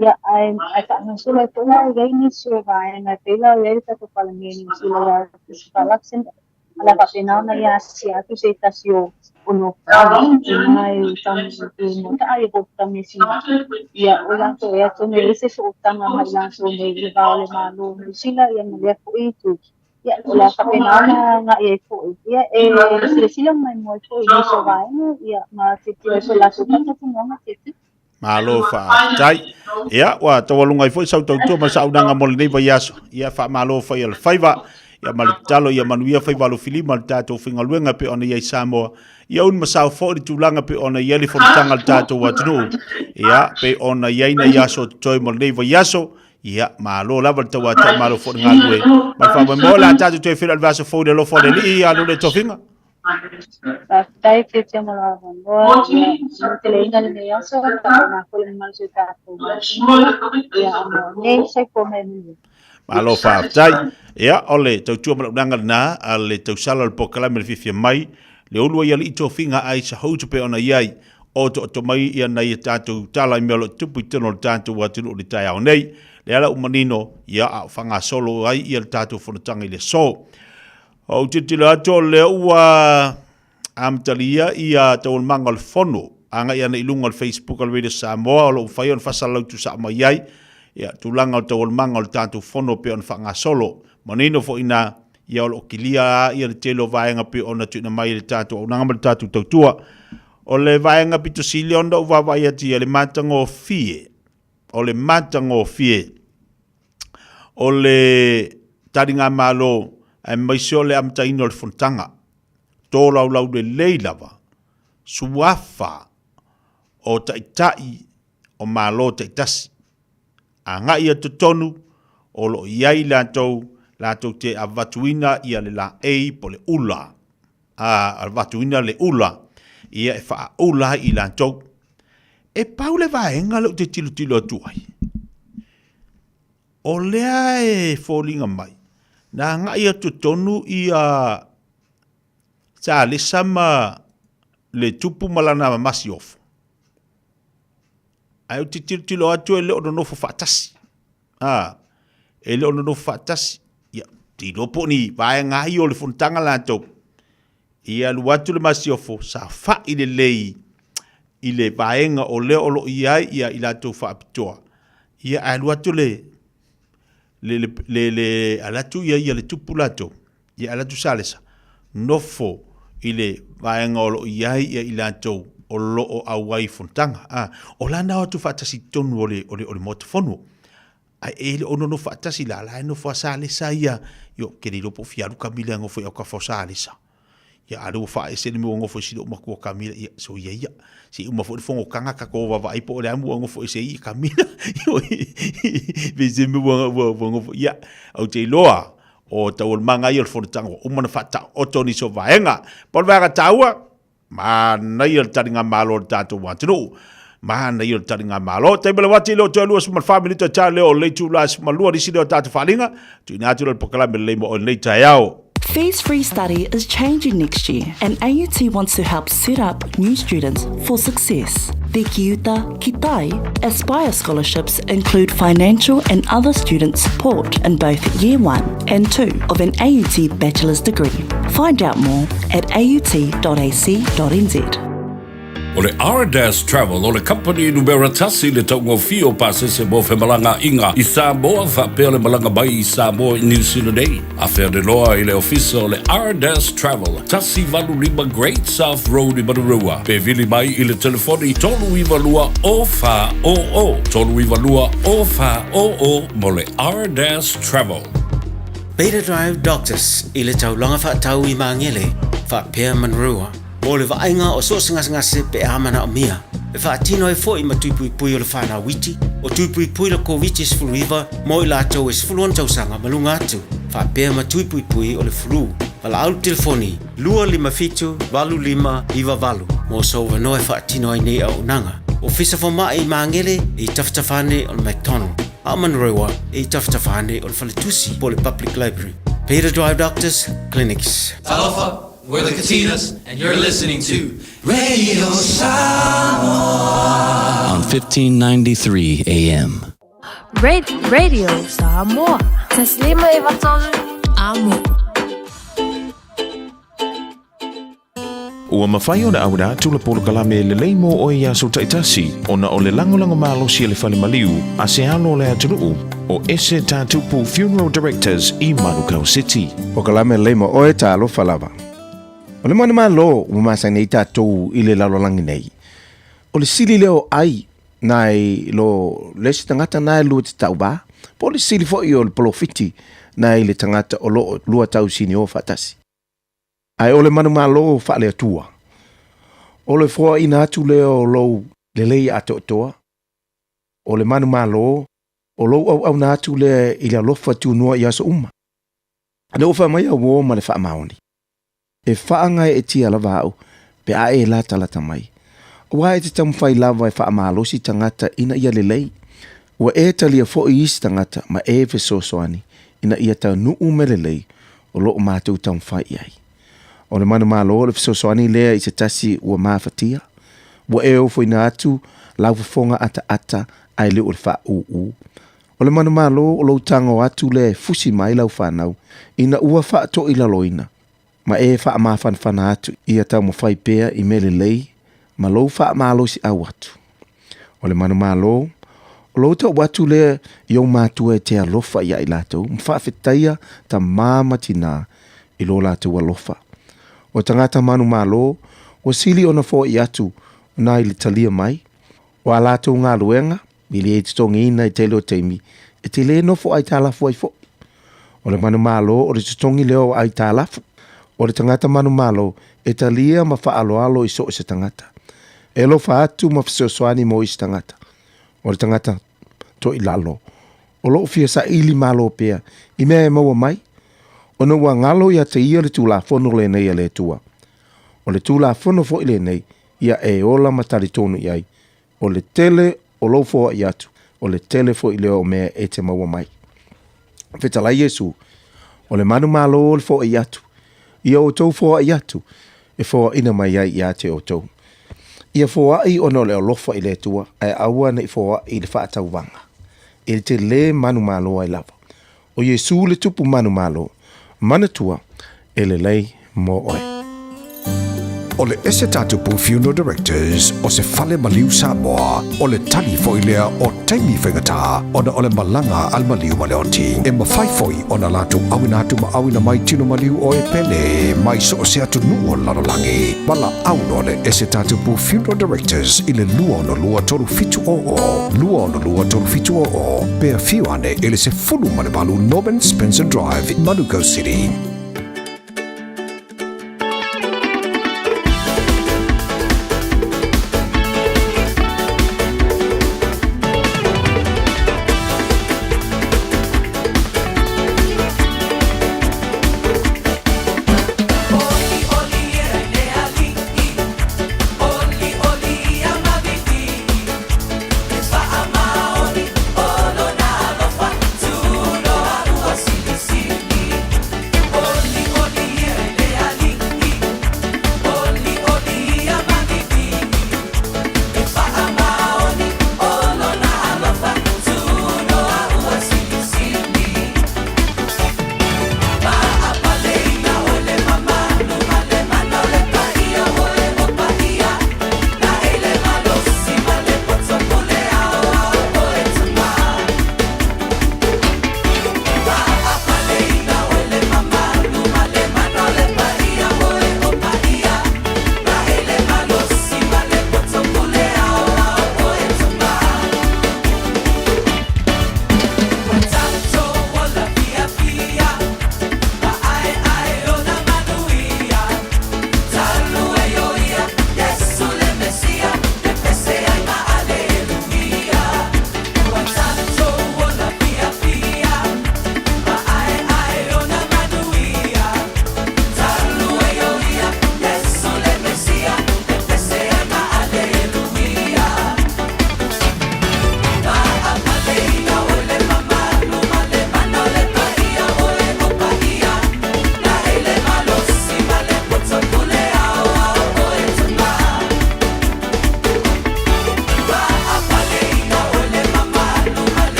ya ai no solo toda la inicio va en la tela de esta to para mí solo la relaxen a la tapina na ya sia tu se estación uno ai tam no ai por también si ya ola to ya to me ese so tan a la so me va le malo si la ya me le fui tu Ya, ola kapena nga e fo ia e sila mai mo fo i so vai ia ma te so la so ta tu mo ma te Malo fa tai. Ia wa tawalunga foi sau tau tu ma sau nanga mol nei vai aso. Ia fa malo fa ia faiva. Ia mal talo ia manuia faiva lo filima tato finga luenga pe ona ia Samoa. Ia un ma sau fo tu langa pe ona ia li fo tanga tato wa tunu. Ia pe ona ia ina yaso toi mol nei vai aso. Ia malo lava tawa ta malo fo ngalue. Ma fa mo la tato toi fil vaso fo de lo fo de li ia lo de tofinga. Dai te te mo la mo te le ina le ia so na ko le mal se ta ko ia ne se ko me ni Malo fa tai. Ia ole tau tua mana unanga na ale tau sala le pokala me le Fiafia mai. Le ulua ia li ito finga ai sa houtu pe ona iai. O to mai ia na ia tātou tala i melo tupu i tino le tātou watinu o le Taeao nei. Le ala umanino ia a whanga solo ai ia le tātou whanatanga i le so. O titila ato le ua amtalia ia tau manga le fono. Anga ia na ilunga le Facebook al Radio Samoa o lo ufai on fasalau tu sa mai iai. Ia tulanga o tau manga le tātou fono pe on whanga solo. Manino fo ina ia o kilia ia le telo vaenga pe ona tuina mai le tātou o nanga le tātou tautua. O le vaenga pito sili onda uwa vai ati le matango fie. O le matango fie. O le taringa malo ai maisio le amtaino le fontanga. Tō lau le leilava. Suafa o taitai o malo taitasi. A nga ia tutonu o lo iai lātou te avatuina ia le la ei po le ula. Avatuina le ula. Ia e wha ula i lātou. E pau le vaenga lau te tilo atuai. O lea e fōlinga mai. Nā nga ia tutonu ia sa le sama le tupu malana masi ofu. Ai o te tilo atu e leo nofo whaatasi. E leo nofo whaatasi. Ia, tilo po ni vaenga i o le fontanga lātou. Ia luatu le masiofo sa fa i le lei i le vaenga o leo o lo iai ia i lātou whaapitoa. Ia a luatu le alatu ia le tupu lātou. Ia alatu salesa. Nofo i le vaenga o lo iai ia i lātou o lo o awai fontanga. O lana o tu whaatasi tonu o le motofonu. Ai ele ono no whaatasi la no wha salesa ia. Yo, kere lopo fiaru kamila ngofo i au ka wha salesa. Ia aru wha e sene mua ngofo silo umakua kamila. Ia, so ia. Si umafo i fongo kanga kako wa vai po o le amu ngofo i se i kamila. Vese mua ngofo. Ia, au te loa o tau manga i o le fonotango. Umana whata o toni so vaenga. Polvanga taua. Mana i o taringa malo le tātou watinu. Mana i o taringa malo. Teibele wati leo te alua suman family to ta leo leitu la sumalua risi leo tātou whalinga. Tuina atu le pokalame leimo o nei Taeao. Fees-free study is changing next year, and AUT wants to help set up new students for success. The Kiuta, Kitai, Aspire scholarships include financial and other student support in both Year 1 and 2 of an AUT bachelor's degree. Find out more at aut.ac.nz. O le R-Dash Travel, o le company numera tasi le taungo fio pasese mo fe malanga inga i Samoa whapea le malanga bai i Samoa i New Zealand ei. A whea de loa i le ofisa o le R-Dash Travel, tasi valu lima Great South Road i Marurua. Pe vili mai i le telefoni tolu iwa lua o wha o o. Tolu iwa lua o wha o o mo le R-Dash Travel. Beta Drive Doctors i le taulanga whaatau i maangele, whapea Marurua. O le vaenga o so ngase pe amana o mia. E whaatino e fo i matupui pui o le whana witi. O tupui pui la COVID is flu river. Mo i lātou is flu tausanga malunga atu. Whapea matupui pui o le flu. Wala au telefoni. Lua lima fitu, valu lima, iwa valu. Mo so wano e whaatino ai nei au nanga. O fisa fo maa i maangele i taftafane o le McDonald. Aman rewa i taftafane o le Whaletusi po le Public Library. Peter Drive Doctors Clinics. Alofa. We're the Katinas, and you're listening to Radio Samoa on 1593 AM. Radio Samoa. Taslima ivatolu Amu. Ua mawhai o na awada tula polo kalame le leimo o ia so taitasi o na o le langolango malo si le fale maliu a se alo le atunuu. o ese tātupu Funeral Directors i Manukau City. O kalame leima o e tālo falava. O le mana malo o masa nei tātou i le lalolangi nei. O le sili leo ai nai lo lesi tangata nai lua te tau ba. Po le sili fo i o le polofiti nai le tangata o lo lua tau sini o fatasi. Ai o le mana malo fa le atua. O le fo ina atu leo lo le lei ato toa. O le mana malo o lo au na atu le i le alofa tu noa i aso uma. Ane o fa mai au o ma le fa maoni. E whaanga e tia la vau, pe a e la talata mai. Wa e te tamwhai lava e wha amalosi tangata ina ia lelei. Wa e talia fo i isi tangata ma e fe sosoani ina ia tau nuu me lelei o loo mātou tamwhai iai. O le manu malo le fe sosoani lea i se tasi ua mawhatia. Wa e ofo ina atu lau fonga ata ai le o le wha uu. O le manu malo o lo tango atu le fusi mai lau whanau ina ua wha to ila loina. Ma e wha mawhanwhana atu ia tau mo whai pēa i mele lei, ma lou wha malosi au atu. O le manu malo, o lou tau watu lea i au mātua e te alofa ia i lātou, mwha whetaia ta māmatina i lo lātou alofa. O tangata manu malo, o sili ona fo i atu na i le talia mai, o a lātou ngā luenga, mi le e te tongi ina i te leo teimi, e te le nofo ai tālafu ai fo. O le manu malo, o le te tongi leo ai tālafu. O le tangata manu malo, e talia ma wha alo i so se tangata. E lo wha atu ma whasosoani mo i se tangata. O le tangata to i lalo. O lo fia sa ili malo pea, i mea e maua mai. O no wa ngalo ia te ia le tūla fono le nei a le tua. O le tūla fono fo i le nei, ia e ola matari tonu iai. O le tele o lo fo i atu. O le tele fo i leo mea e te maua mai. Whetala Yesu, o le manu malo o le fo i atu. Ia o tau fōa i atu, e fōa ina mai ai i ate o tau. Ia fōa i ono le olofa i le tua, ai aua na i fōa i le whaatau wanga. E te le manu malo ai lava. O Yesu le tupu manu malo, manatua e le lei mo oe. O le ese tātupu Funeral Directors o se fale maliu Samoa o le tali foilea o taimi whaingatā ona o le malanga al maliu maleoti e mawhaifoi ona lātou awina atu ma awina mai tino maliu o e pele mai so se atu nuo lanolangi mala auno le ese tātupu Funeral Directors i le lua ono lua toru fitu o pea fiuane i le se fulu manebalu Norman Spencer Drive in Manukau City.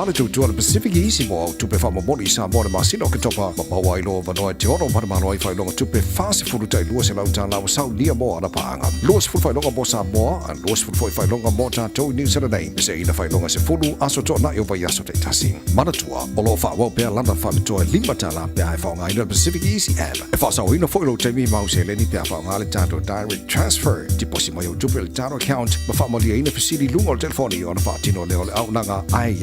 Mana tutua le Pacific Easy mo tupe fa moni Samoa le masino ke topa mapawa ilo vanoa te ono mana malo ai failonga tupe fase fulu tai lua se lau tala wa sau nia mo ana paanga. Lua se fulu failonga mo Samoa, an lua se fulu failonga mo tātou New Zealand. Se ina failonga se fulu aso to na yo vai aso te tasi. Mana tua, o lo fa wau pea landa fa mitoa lima tala pea e whaonga ina Pacific Easy app. E fa sau ina foilo te mi mau se leni pea whaonga le tātou direct transfer. Tiposi mai o tupe le tātou account, ma wha malia ina fasili lunga o telefoni o na wha tino leo le au nanga ai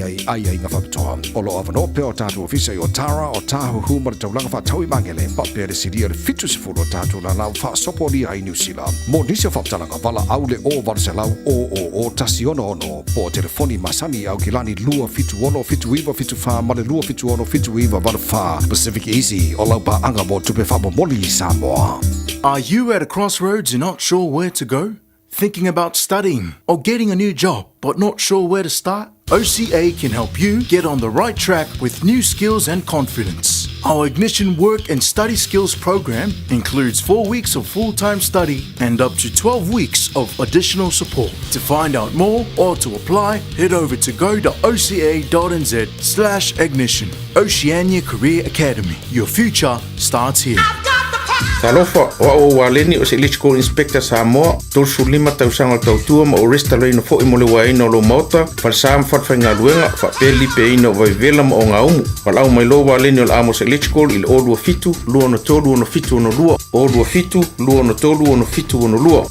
nga wha mitoa. O lo avano pea o tātou ofisa o Tara o tāhu huma le taulanga wha tau i mangele. Pa pea le siria le fitu se fulu o tātou la lau wha sopo li ai New Zealand. Mo nisi o whaptalanga wala au le o wala se lau o tasi ono po telefoni masani au kilani lua fitu ono fitu iwa fitu wha ma le lua fitu ono fitu iwa wala wha Pacific Easy o lau pa anga mo tupe wha mo moli Samoa. Are you at a crossroads and not sure where to go? Thinking about studying or getting a new job but not sure where to start? OCA can help you get on the right track with new skills and confidence. Our Ignition Work and Study Skills program includes 4 weeks of full-time study and up to 12 weeks of additional support. To find out more or to apply, head over to go.oca.nz/ignition. Oceania Career Academy. Your future starts here. Talofa wa o waleni o se electrical inspector Samoa tol sulima tausanga tautua ma o restaurant fo imole wa ino lo mota fal sam fat fanga luenga fa peli pe ino vai vela mo nga umu fal au mai lo waleni o amos electrical il odu fitu luo no tolu no fitu no luo odu fitu luo no tolu no fitu no luo.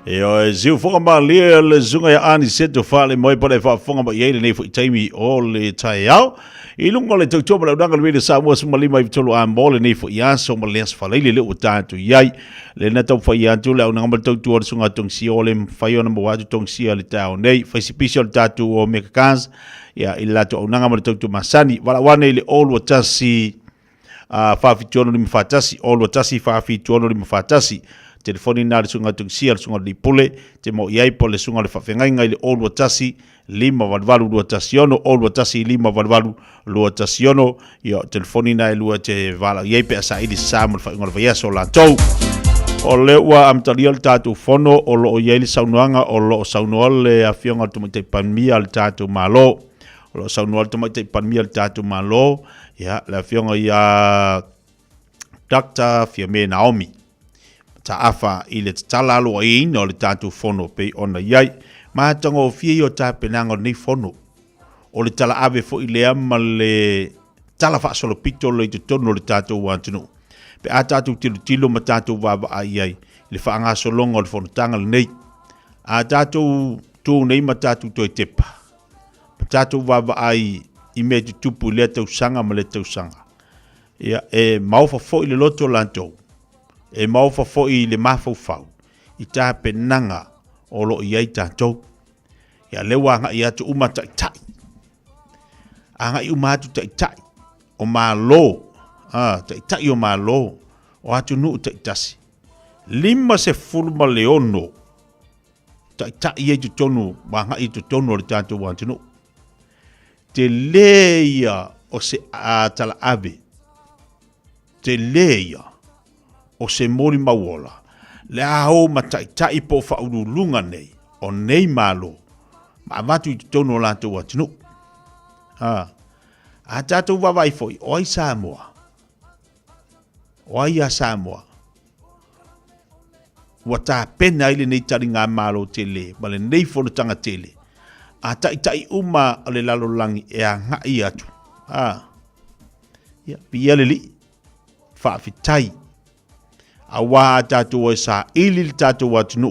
Io ziu Fofogamua le zunga ya ani seto fale moi pole Fofogamua yele nei fu taimi o le Taeao. I lunga le tautoba la udanga le Samoa sumalima i tolo a mole nei fu yaso ma le asfale le utatu yai. Le na tau fai atu le unanga ma tautua sunga tongsi o le faiona mo watu tongsi le tau nei. Faisipisi o le tatu o mekakans. Ya ilato unanga ma tautua masani. Wala wane le olu watasi fafituono li mfatasi. Olu watasi fafituono li mfatasi. Telefoni na le sunga tungsia le sunga li pule te mo iai po le sunga le whawhengainga i le olu watasi lima valvalu lua tasiono olu watasi lima valvalu lua tasiono ia telefoni na lua te vala iai pe asa ili samu le whainga le vaiaso la tau o le ua amtalia le tatu fono o lo o iai le saunuanga o lo o saunua le a fionga tumaitei panmia le tatu malo o lo o saunua le tumaitei panmia le tatu malo ia le a fionga ia Dr. Fiamia Naomi Taafa i le tala alo ai ina o le tātou fono pe ona iai. Mātanga o fia i o tā penanga nei fono. O le tala ave fo i le ama le tala whaasolo pito le i tono le tātou wātunu. Pe a tātou tilo ma tātou wāwa ai ai. Le whaangaso longa o le fono tanga le nei. A tātou tū nei ma tātou toi tepa. Ma tātou wāwa ai i mea tupu le tau sanga ma le tau sanga. Ia e maufa fo i le loto lantou. E maufa fo i le mafaufau i tā penanga o lo i ai tātou. Ia lewa anga i atu uma tai. Anga i uma atu tai. O Malu. Tai o Malu. O atu nuu tai. 50 leono. Tai i ai tutonu. Wanga i tutonu o le tātou wantunu. Te leia o se tala ave. Te leia o se mori mawola. Le aho ma tai po whaurulunga nei. O nei Malu. Ma avatu i tono lanto watinu. A tātou wawai foi. O ai Samoa. O ai a Samoa. Wa tā pena ile nei tari ngā Malu te le. Ma le nei fono tanga te le. A tai uma le lalo langi e a ngai atu. Pia le li. Whaafitai. A wā tātou e sa ili tātou watinu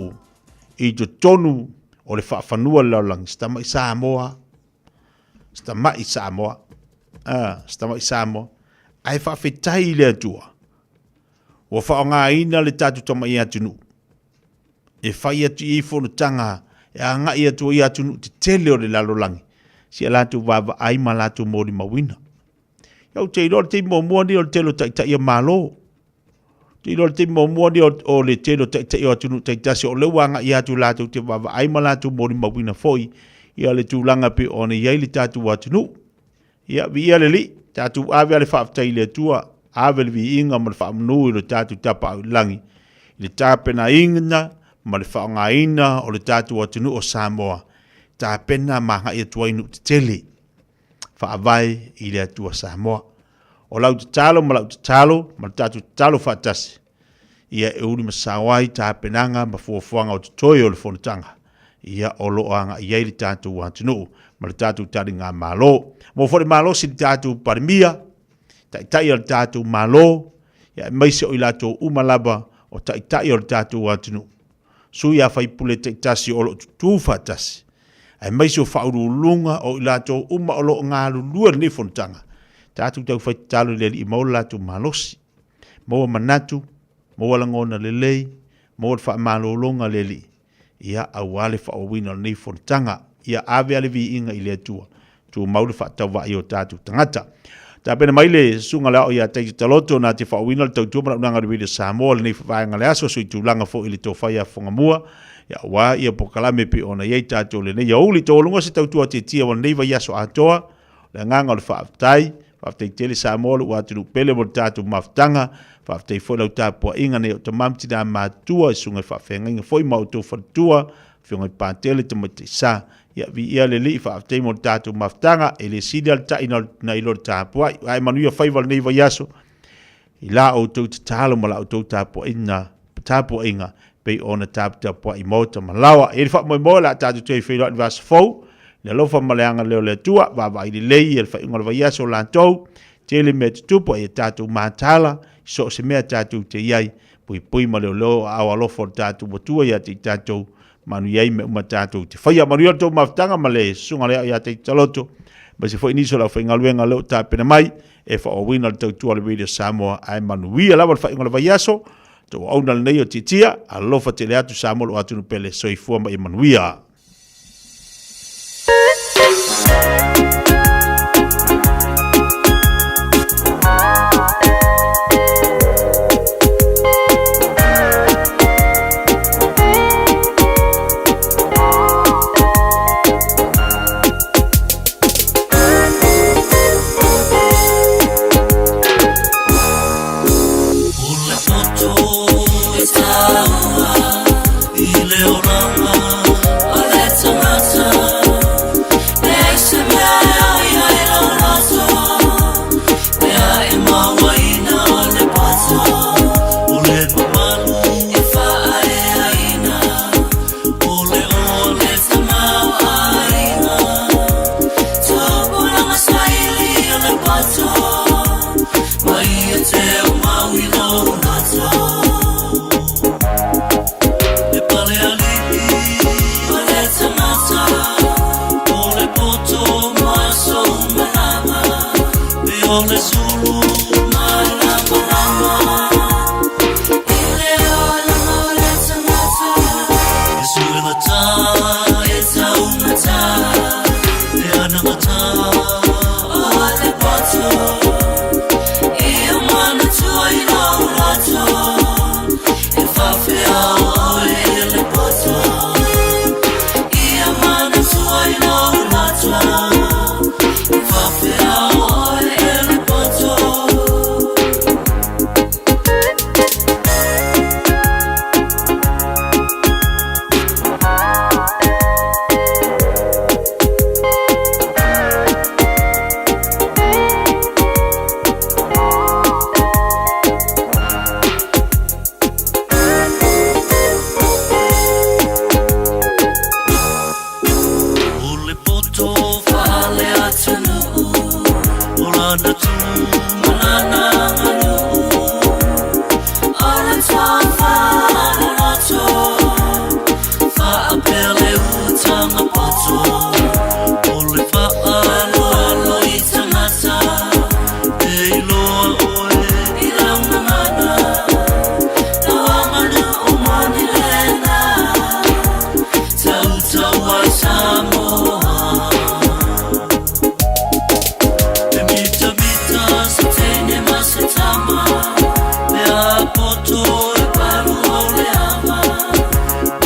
i to tonu o le whaafanua laulangi. Stama i Samoa. Stama i Samoa. Ai whaafetai le atua. Wa whaonga ina le tātou tama i atunu. E whai atu i whono tanga. E a ngai atua i atunu te tele o le laulangi. Si a lātou wāwa ai ma lātou mōri mawina. Iau te ilo te mua ni o le telo tai a Malu. Te ilo te mua ni o le telo tai o atunu tai tasi o le wanga i atu lātou te wawa ai ma lātou mōri mawina foi. Ia le tūlanga pe o ne iai le tātou atunu. Ia vi ia le li. Tātou ave ale whaaftai le atua. Ave le vi inga ma le whaamunu i le tātou tapa au langi. Le tāpena ingana ma le whaonga ina o le tātou atunu o Samoa. Tāpena maha i atua inu te tele. Whaavai i le atua Samoa. O lau te talo, ma lau te talo, ma tātou talo whaatasi. Ia e uri masawai tā penanga ma fuafuanga o te toi o le whanatanga. Ia o loanga i eiri tātou wātunu, ma le tātou tari ngā Malu. Mo whare Malu si le tātou parimia, tai o le tātou Malu, ia e maise o i lātou umalaba o tai o le tātou wātunu. Sui a whaipule tasi o lo tutu whaatasi. Ai maise o whaurulunga o i lātou uma o lo ngā lulua ni whanatanga. Tātou tau whai talo le li i maula lātou malosi. Maua manatu, maua langona le lei, maua wha malolonga le li. Ia au wale wha o wina nei whanatanga. Ia ave ale vi inga i le atua. Tu maule wha tau wa i o tātou tangata. Tā pena mai le sunga leo ia teiti taloto nā te wha o wina le tau tuamana unanga le wile Samoa le nei whaanga le aso sui tūlanga fo i le tō whai a Fofogamua. Ia wā ia pokalame pe ona iei tātou le nei. Aoauli tō lunga se tau tua te tia wana nei vai aso atoa. Le nganga le wha aftai. Whaaftei tele Samoa lu atu pele mo tātou maftanga. Whaaftei foi lau tāpua inga ne o ta mamti nā mātua i sungai whaafenga inga foi mau tō whatua. Whiongai pātele te mai te sa. Ia vi ia le li whaaftei mo tātou maftanga. E le sidi al ta ina na ilo tāpua. Ai manuia whaival nei vai aso. I la o tau te tālo ma la o tau tāpua inga. Pei ona tāpua i mauta malawa. E le wha moi moa la tātou tei whilo ati vasa fau. Le lofa maleanga leo le tua, wawa i lei, el whaingola vaiaso lantou, tele mea te tupo e tātou mātala, so se mea tātou te iai, pui ma leo au alofo tātou watua ia te tātou manu iei me uma tātou te whaia manu ato maftanga ma le sunga lea ia te taloto ma se fo iniso la whainga luenga leo tāpena mai e wha o wina le tautua le Radio Samoa ai manu wia lawa le whainga le vaiaso to auna le nei o titia alofa te le atu Samoa lo atu nupele soifua ma i manu wia.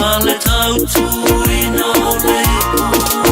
Male tau tu ino leipu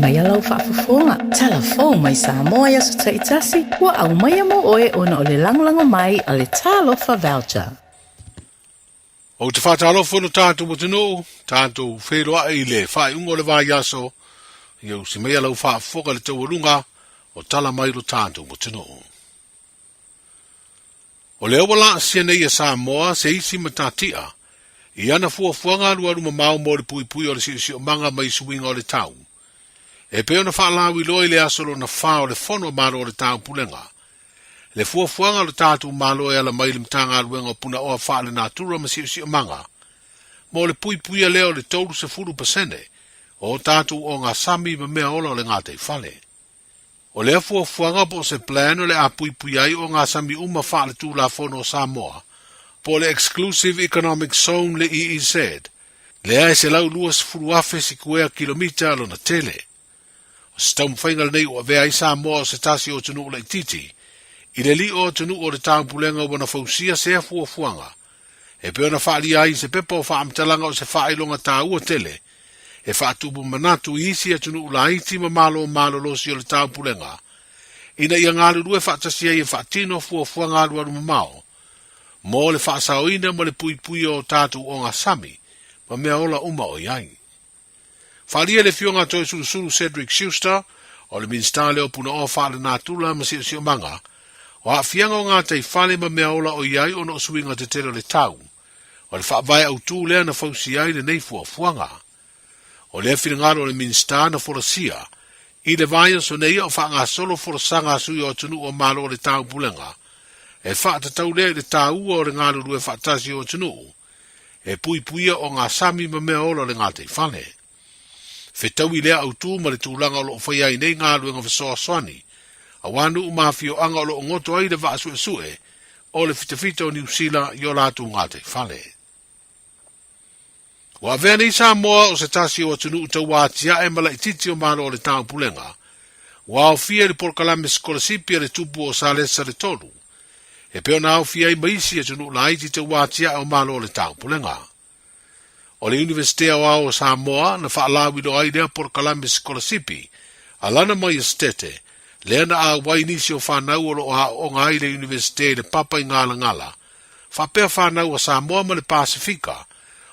mai alau whaafafonga. Telefon mai Samoa ia sa taitasi. Ua au mai amo oe ona o le langolango mai a le talofa voucher. O te whātalofa no tātou mo tino, tātou wheroa i le whai ungo le vai aso, iau si mai alau whaafoka le tauarunga o tala mai lo tātou mo tino. O le awala sia nei a Samoa se isi matatia, i ana fuafuanga aru mamau mo le pui pui o le si o manga mai suinga o le tau. E peo na whaalawi loi le asolo na whao le fono maro o le tau pulenga. Le fuafuanga le tātou malo e ala mai le mtanga aruenga o puna oa whaale nā tura ma si o manga. Mo le pui pui a leo le tolu se furu pasene, o tātou o ngā sami ma mea ola o le ngātei whale. O le fuafuanga po se plan o le a pui pui ai o ngā sami uma whaale tū la fono o Samoa, po le Exclusive Economic Zone le EEZ, le ai se lau luas furu afe si kuea kilomita alo na tele. O se tau mwhaingal nei o avea i Samoa o se tasi o tunu le titi, i le li o tunu o le tāng pulenga wana fausia se fuafuanga, e peo na whaali ai se pepa o whaamtalanga o se whailonga tā ua tele, e whaatubu manatu i isi a tunu la iti ma malo losi o le tāng pulenga, ina ia ngālu rue whaatasia i e whaatino fuafuanga alu mamao, mo le whaasaoina mo le pui pui o tātou o ngā sami, ma mea ola uma o iai. Whaalia le fionga toi suru Cedric Schuster, o le minsta leo puna o whaale nā tula ma si o manga, o a fianga o ngā tei whale ma mea ola o iai o no suinga te tero le tau, o le whaavai au tū lea na fausi ai le nei fuanga. O le whina ngaro o le minsta na forasia, i le vai so nei o whaanga solo forasanga sui o tunu o malo o le tau pulenga, e whaata tau lea i le tau o le ngāru rue whaatasi o tunu, e pui puia o ngā sami ma mea ola le ngā tei whale. Whetau i lea au tū ma le tūlanga o lo whai ai nei ngāru e ngā whasoa swani, a wanu umawhio anga o lo ngoto ai le wa sue o le fitafita o New Zealand i o lātu ngā te whale. Wa vea nei Samoa o se tasi o tunu utau wātia e mala i titi o malo o le tāu pulenga, wa o fia le porkalame skolasipi le tupu o sa lesa le tolu, e peo na au fia i maisi e tunu la iti te wātia o malo o le tāu pulenga. O le Universitea o Samoa na whaalawi do ai lea porkalame skolasipi, a lana mai estete, lea na a wainisi o whanau o lo o ngai le Universite le papa i ngala ngala, whapea whanau o Samoa ma le Pasifika,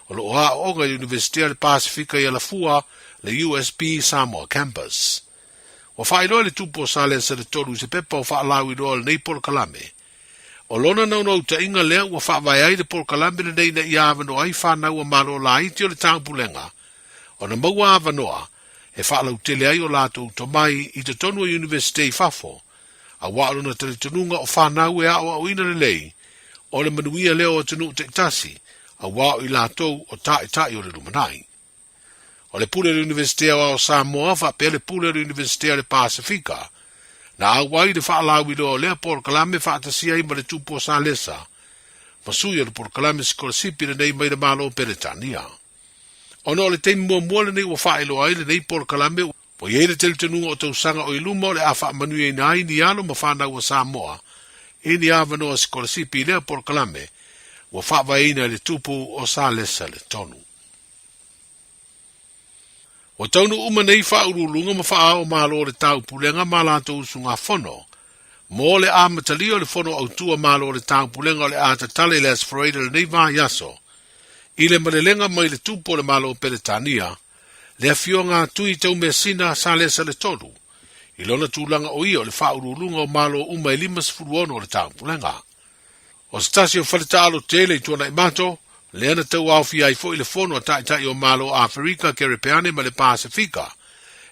o lo o ngai Universite le Pasifika i ala fua le USB Samoa Campus. O whaeloa le tupo sa le sa le toru se pepa o whaalawi do le nei porkalame, o lona nau nau ta inga lea ua whaavai ai le porkalame le nei na i avano ai whanau o maro la iti o le tāmpulenga, o na maua avanoa, e whaalau tele ai o lātou to mai i te tonu o Universite i Fafo, a wālo na tele tununga o whanau e ao au ina le lei, o le manuia leo o tunu te tasi, a wāo i lātou o tai o le rumanai. O le pule le Universite o Samoa, whapea le pule le Universite le Pasifika, na awai le whaalawi leo lea porkalame whaatasia i ma le tupo sa lesa, masui o le porkalame skolasipi le nei mai le malo o Peretania. Ono le te mua le nei ua whaelo ai le nei porkalame, po iei le tele tenunga o tausanga o iluma o le a wha manuia i nai ni alo ma whanau o Samoa, e ni awanoa skolasipi lea porkalame, ua whaavaina le tupu o sa lesa le tonu. O taunu uma nei whaurulunga ma whaao malo le tau pulenga ma lato usunga fono. Mo le a matalio le fono au tua malo le tau pulenga le a tatale le aspirator le nei va yaso. I le malelenga mai le tupo le malo Peretania, le afionga tui tau mesina sa lesa le tolu. I lona tūlanga o ia le whaurulunga o malo uma limas furuono le tau pulenga. O stasio whaleta alo tele i tuana i mato, le ana tau au fia i fo i le fono a tai o malo Afrika, Kerepeane ma le Pasifika,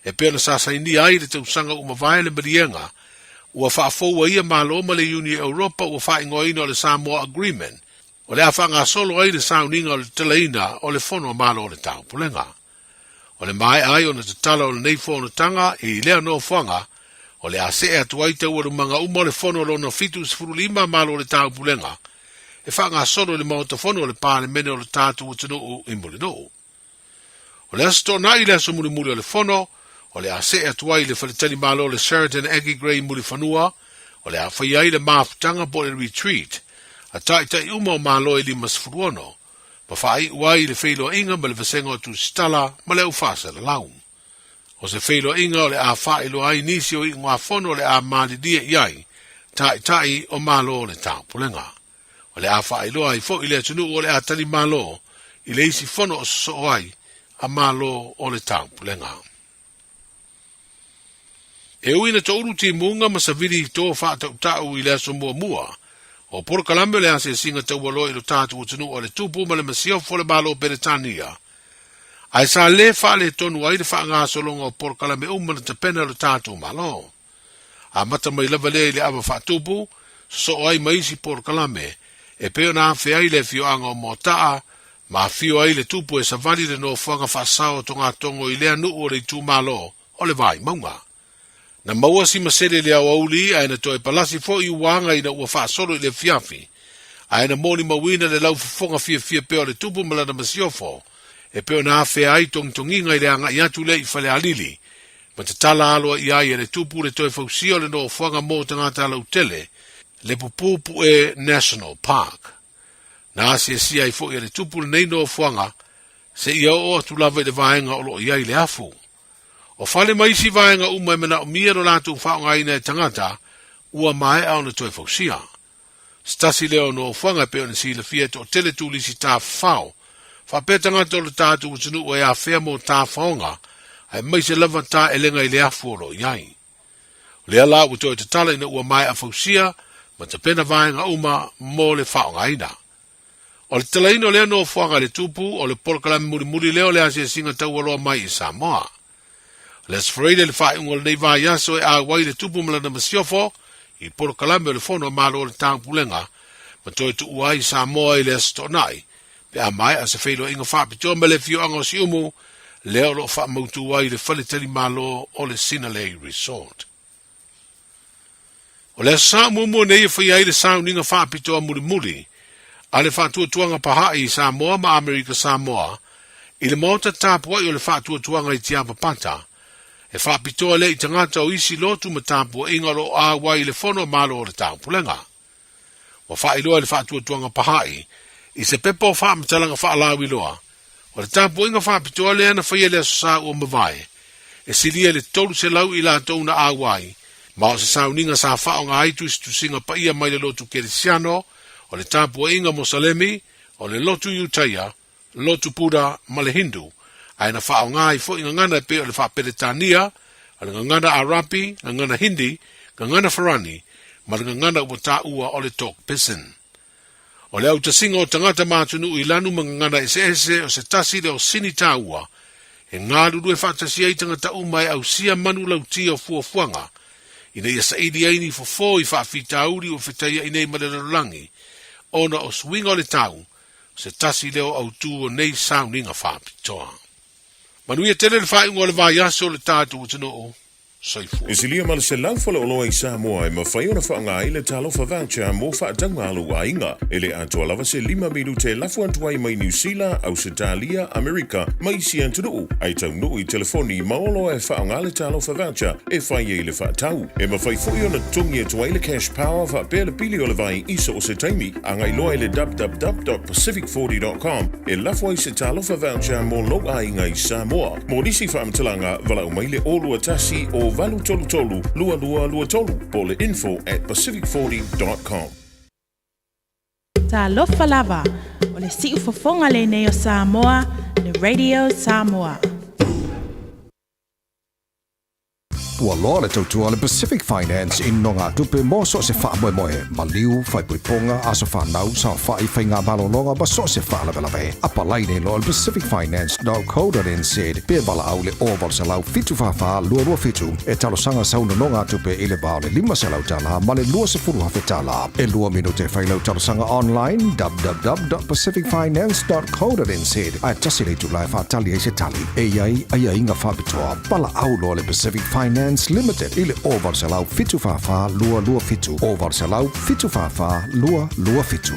e pena sasaini ai le tau sanga umawai le marienga, ua whaafoua ia malo ma le Uni Europa ua whaingoina o le Samoa Agreement, o le awhanga solo ai le sauninga o le teleina o le fono malo o le tau pulenga. O le mai ai o na te tala o le nei fono tanga i lea no whanga, o le ase e atuaita ua rumanga uma le fono lo no fitu sifurulima malo o le tau pulenga, e whanga solo le maotafono o le pāne mene o le tātu o tino o imole no. O le asto na i le aso muli o le fono, o le ase e atuai le whaletani malo le Sheraton Aggie Gray muli whanua, o le awhai ai le mafutanga po le retreat, a tai uma o malo e limas furuono, ma whai uai le whilo inga ma le vasenga o tu stala ma le ufasa le laung. O se whailo inga o le a whaelo ai nisi o i ngā whono le a mālidia iai, tai o malo o le tau pulenga. O le a whaelo ai fo i le atunu o le a tali malo, i le isi whono o so ai, a malo o le tau pulenga. E uina to uru ti munga ma sa viri tō whaatau i le aso mua, o por kalame le ase singa tau walo i lo tātu o tunu o le tupu ma le masio fo le malo o Beretania. Ai sa le fa le tonu ai le fa ngā solonga o por kalame umana te pena lo tātu malo. A mata mai lava le ava fa tupu, so ai maisi por kalame, e peo na awhi ai le fio anga o motaa, ma fio ai le tupu e sa vali le no fuanga fa sao to ngā tongo i lea nu o le tu malo, o le vai maunga. Na maua si masere le Aoauli, ai na toi palasi fo i wanga i na ua fa solo i le fiafi, ai na moni mawina le lau fufonga fia peo le tupu malana masiofo, e peo na awhi ai tonginga i le anga i atu le i fale alili, ma te tala aloa i ai e le tupu le toi fausio le no fuanga mo te ngata lau tele, le pupupu e National Park. Na asi e si ai fo i le tupu le nei no fuanga, se ia o atu lava i le vaenga o lo i ai le afu. O fale maisi vaenga uma e mena o mia no latu whaonga ina e tangata, ua mai au na toi fausia. Stasi leo no fuanga peo ni si le fia to tele tuli si ta whao, whapea tangata o le tātu utinu o e a whea mo ta whaonga, ai maise lava ta elenga i le afu o lo iai. Le ala u toi te tala ina ua mai a fausia, ma te pena vaenga uma mo le whaonga ina. O le talaino leo no fuanga le tupu, o le polkalame muri leo le asia singa tau aloa mai i Samoa. Le sfreile le whae ungo le nei vai aso e a wai le tupu malana masiofo, i polkalame o le fono malo o le tang pulenga, ma toi tu uai Samoa i le astonai, pe a mai a se feilo inga whapitoa me le fio anga o si umu, leo lo wha mautu wai le whalitari malo o le Sinalei Resort. O le sa mumu nei e whai ai le sa uninga whapitoa muri, a le whatuatuanga pahai i Samoa ma Amerika Samoa, i le mauta tāpua i o le whatuatuanga i Tiapa Pata, e whapitoa le i tangata o isi lotu ma tāpua inga lo a wai le fono malo o le tāpulenga. Wa whailoa le whatuatuanga pahai, i se pepo whaamatalanga whaalawi loa, o le tāpua inga whapitoa le ana whaia le asosa ua mawai, e silia le tolu se lau i la tauna a wai, ma o se sauninga sa whaonga aitu si tu singa pa ia mai le lotu Kerisiano, o le tāpua inga Mosalemi, o le lotu Utaia, lotu Puda, ma le Hindu, ai na whaonga i fo inga ngana pe o le whaperetania, o le ngana Arapi, ngana Hindi, ngana Farani, ma le ngana ua ua o le Tok Pisin. O le au tasinga o tangata mātunu i lanu ma ngana ese o se tasi le o sini tā ua, e ngā lulu e whaatasi ai tangata umai au sia manu lau tia o fuafuanga, ina ia saidi aini fofo i whaafita auri o whetaia inei malelalangi, ona o swinga o le tau, se tasi leo au tū o nei sauninga whaapitoa. Manuia tele le whaingo le vai aso le tātu o tino o saifu. E silia ma le se laufala o loa i Samoa e mawhai ona whaanga i le talofa voucher mo whaatanga alu a inga. E le ato alawa se 5 minute lafu antuai mai New Zealand, Australia, Amerika, mai si antunu. Ai tau nui telefoni maolo e whaanga le talofa voucher e whai e le whaatau. E mawhai fui ona tungi e tuai le cash power wha pēle pili o le vai iso o se taimi. Angai loa le www.pacific40.com e lafu ai se talofa voucher mo loa inga i Samoa. Mo nisi whaamtalanga wala umai le olua tasi o valu tolu lua tolu po le info@pacific40.com. Talofa lava o le siu fofonga le nei o Samoa, le Radio Samoa. Ua loa le tautua le Pacific Finance in no ngā tupe mo so se wha moe maliu, whai puiponga, aso whanau, sa whai whai ngā malolonga, ba so se wha lawe. Apa lai nei loa le pacificfinance.co.nz, pe bala au le oval se lau fitu whawha, lua fitu, e talo sanga sauna no ngā tupe i le bao le 5 se lau tala, ma le lua se furu hawhi tala. E lua minute whai lau talo sanga online, www.pacificfinance.co.nz, ai tasi le tu lai whatali e se tali, e iai inga whabitoa, bala au loa le Pacific Finance Limited ile oval salau fitu fafa lua fitu oval salau fitu fafa lua fitu.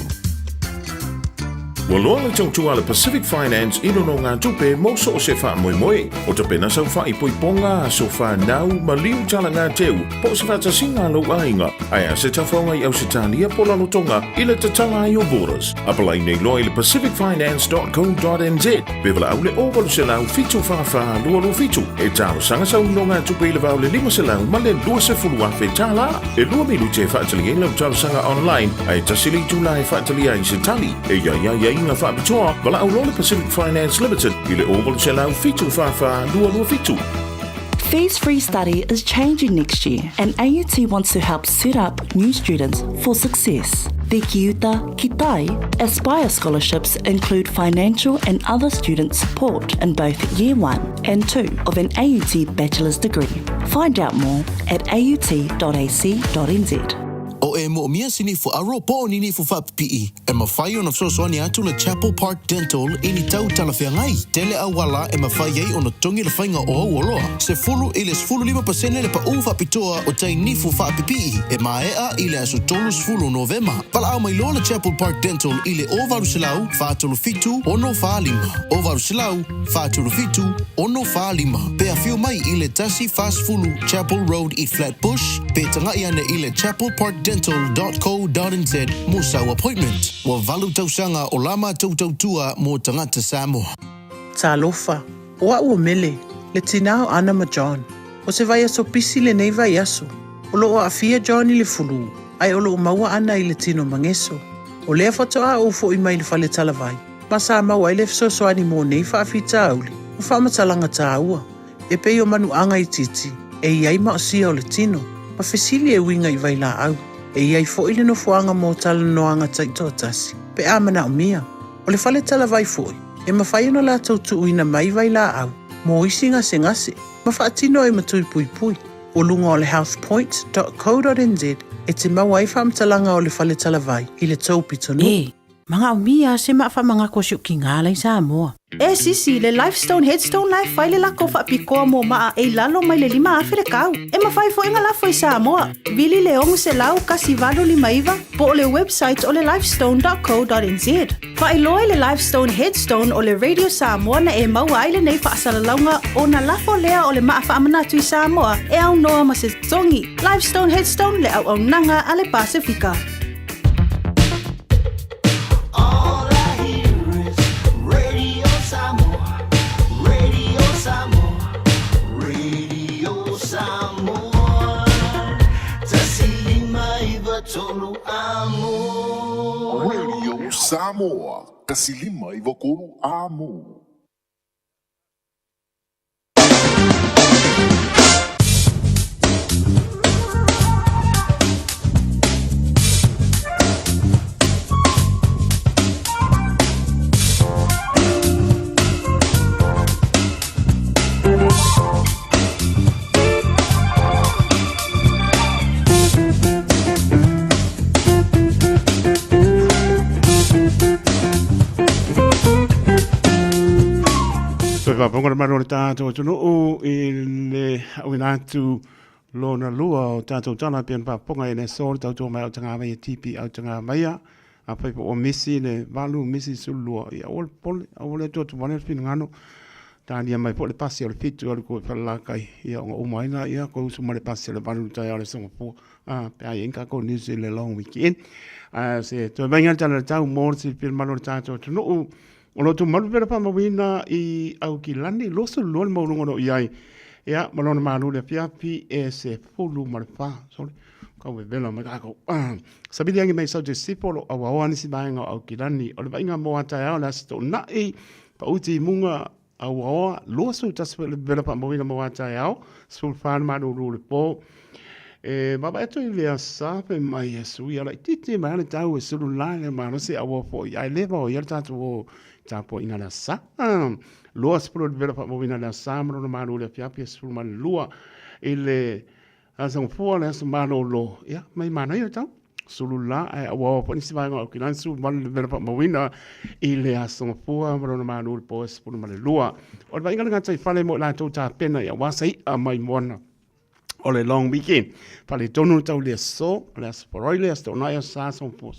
Waloa le tautua le Pacific Finance ino no ngā tupe mo so o se wha moe moe. O te pena sau wha i poiponga so wha nau ma liu tala ngā teu po se wha tasinga lo ainga. Aia se tawhaunga i au se tānia pola lotonga i le tatala i o borders. Apalai nei loa i le pacificfinance.co.nz. Bevala au le ovalu se lau fitu wha lua lo fitu. E tālo sanga sau no ngā tupe i le vau le 5 se lau ma le 2 se fulua whe tāla. E lua milu te wha atali e lau tālo sanga online. Ai tasili tūla e wha atali ai se tali. E ia inga wha apitoa. Vala au lo le Pacific Finance Limited. I le ovalu se lau fitu wha lua fitu. Fees-free study is changing next year, and AUT wants to help set up new students for success. The Kiuta, Kitai, Aspire scholarships include financial and other student support in both Year 1 and 2 of an AUT bachelor's degree. Find out more at aut.ac.nz. O e mo mia sini fu aro po nini fu fa PE. E ma fai ona soani atu le Chapel Park Dental ini tau talafia ngai. Tele awala e ma fai ei ona tongi le fainga o awoloa. Se fulu ile sfulu 5% le pa ufa pitoa o tai nifu fa PE. E ma ea ile asu tolu sfulu Novema. Pala au mai lo le Chapel Park Dental ile ovaru silau fa tolu fitu ono fa lima. Ovaru silau fa tolu fitu ono fa lima. Pe a fiu mai ile tasi fast fulu Chapel Road i Flatbush. Pe tanga iane ile Chapel Park dental.co.nz Musa appointment wa valu tausanga o lama tautua mo tangata Samoa. Talofa, oa ua mele, le tinao ana ma John. O se vai aso pisi le nei vai aso. O lo o afia John i le fulu, ai o lo maua ana i le tino mangeso. O lea fatoa ufo i mai le fale talavai. Masa maua i le fsosoani mo nei fa afita auli. O fa matalanga ta ua. E pei o manu anga i titi. E iai ma o sia o le tino. Ma fesili e winga i vai la au. E iai fo ile no fuanga mo tala noanga taito tasi. Pe amana o mia. O le fale tala vai foi. E mawhai ona la tautu uina mai vai la au. Mo isi ngase. Mawhaatino e matui pui. O lunga o le healthpoint.co.nz e te mawai whamtalanga o le fale tala vai. I le taupitonu. E, mga o mia se mawha mga kosyo ki ngālai Samoa. E sisi, le Lifestone Headstone Life whai le lako whaapikoa mo maa e lalo mai le 5 awhire kau. E mawhai fo inga lafo i Samoa. Vili le ongu se lau kasi valo 5 iwa po o le website o le lifestone.co.nz. Whai loe le Lifestone Headstone o le Radio Samoa na e maua aile nei whaasalaunga o na lafo lea o le maa whaamanatu i Samoa e au noa ma se tongi. Lifestone Headstone le au nanga a le Pasifika. Radio Samoa, kasilima ivokuru amo. Ponga le maro le tātou tunu o i le awinatu lona lua o tātou tana pian ponga i le sōri tātou mai o tanga mai tipi au tanga mai a paipo o misi le valu misi sulua i awole pole awole tōtu wane pina ngano tānia mai po le pasi o le fitu o le koe whalakai i a umaina i a koe usuma le pasi o le valu tai o le Singapore pe a inka ko New Zealand le long weekend se tō mainga tana le tau mōrisi pian maro le tātou tunu o o lo tu malu pera pa mawina i au ki lani loso luol maulunga no iai. Ea, malona Malu le Fiafia e se fulu marfa. Sorry. Kau we vela mai kako. Sabili angi mai sau te sipolo au aoani si maenga au ki lani. O le vainga moa Taeao la sito na i pa uti munga au aoa loso taspe le vela pa mawina moa Taeao. Sul fan manu rule po. E baba eto i lea sape mai esu i ala titi mai ale tau e sulu lai ma no se awo po i ai leva o i ala tatu o tapo ina la sa. Lua spuro de vela pa movina la sa maro no manu le Fiafia sulu manu lua i le asang fua le asang manu lo. Ia, mai mana i tau. Sulu la ai awo po nisi vai ngau kinan sulu manu le vela pa movina i le asang fua maro no manu le po sulu manu lua. O le va inga ngata i fale mo la tau ta pena ia wasai a mai mona. O le long weekend. Pale tonu tau le so, le asporoi le astonai o sa son po.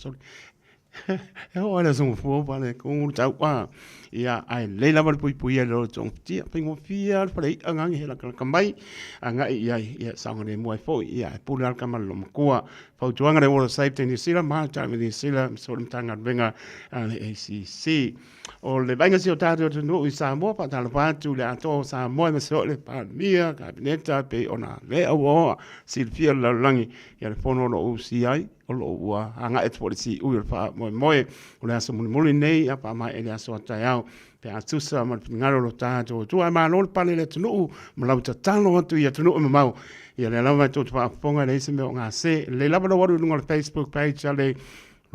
e o ala so fo pa le ko tau pa ia ai le la pui pui e lo tong tia pingo fia pa le angang hela ka mai anga ia sa ngone mo fo ia pula ka mal lo ko fa tuanga le wo safety ni sila ma ta ni sila so tanga venga ale ACC o le venga si o tato no i Samoa pa tala pa tu le ato Samoa me so le pa mia kabineta pe ona le o Silvia la langi ia le fono no UCI o lo ua anga e tpore si ui fa moe o le aso muli nei a pa mai ele aso Taeao pe atusa ma ngaro lo tato tu ai ma lo pale le tunu ma lau tatalo atu ia tunu ma mau ia le lava tu pa ponga le se me nga se le lava lo waru ngol Facebook page ale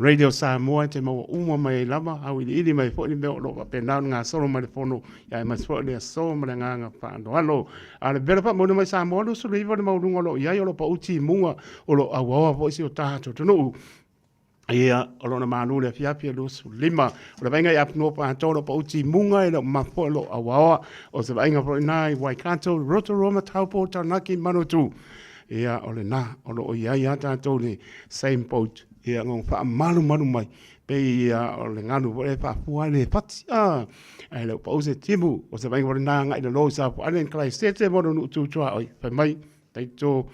Radio Samoa te mo uma mai lava au ili mai fo ni me lo pe na nga solo mai fono ya mai fo le so ma nga pa ndo alo ale bela pa mo mai Samoa lo so le iva mo lo ia yo lo pa uti munga o lo awa fo si o tato tunu ia o lo na Malu le Fiafia lo su lima o le venga ia no pa tolo pa uti munga e lo ma fo lo awa o se venga fo nai wai kanto Rotoroma taupo tanaki manutu ia o le na o lo ia tato le same boat ia ngong fa malu mai pe ia o le nganu o le fa fua le pati ai le pa use timu o se vai ngore na ngai le lo sa fa len klai sete mo no tu tua oi fa mai tai to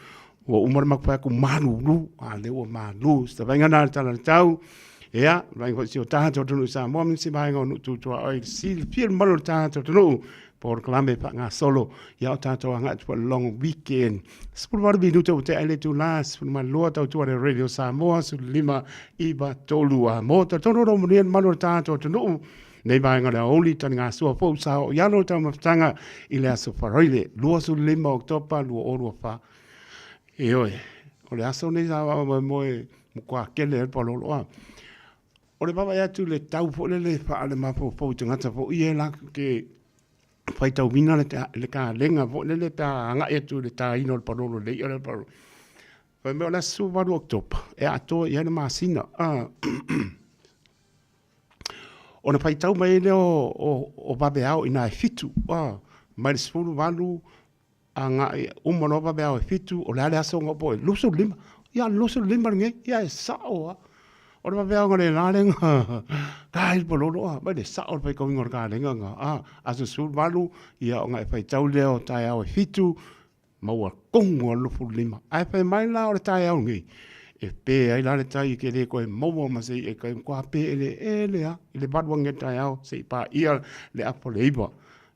o umar mak fa ku manu lu le o manu se vai ngana tala tau ia vai ko si o ta to no sa mo min si vai ngonu tu tua oi si fil mal ta to no por klame pa nga solo ya tato nga for long weekend spul war bi duto te ele tu las fun ma lo ta tu re Radio Samoa su lima iba tolua mo ta tono ro mrien malo tato to no nei ba nga Aoauli tan nga so fo sa ya lo ta mafanga ile aso faroile lo su lima oktopa lo oro fa e oi o le aso nei sa mo mo kwa kele po lo o le baba ya tu le tau fo le fa le ma fo tanga ta fo ie la ke fai tau mina le ka lenga vo le ta anga e tu le ta ino le parolo le ia le parolo fai me la su va oktopa e ato ia na masina ona fai tau mai le o babeao ina fitu mai sfulu valu anga umo no babeao fitu o le aso ngopo luso lima ia luso lima nge ia sao ora va vea ngore la lenga kai pololo ba de sa or pe ko ngor ka lenga nga aso sul valu ia nga fai tau leo Taeao fitu maua kongo lo fu lima ai pe mai la or Taeao ngi e pe ai la le tai ke le ko mo ma se e ko pe ele ile bad wang Taeao se pa ia le apoleiba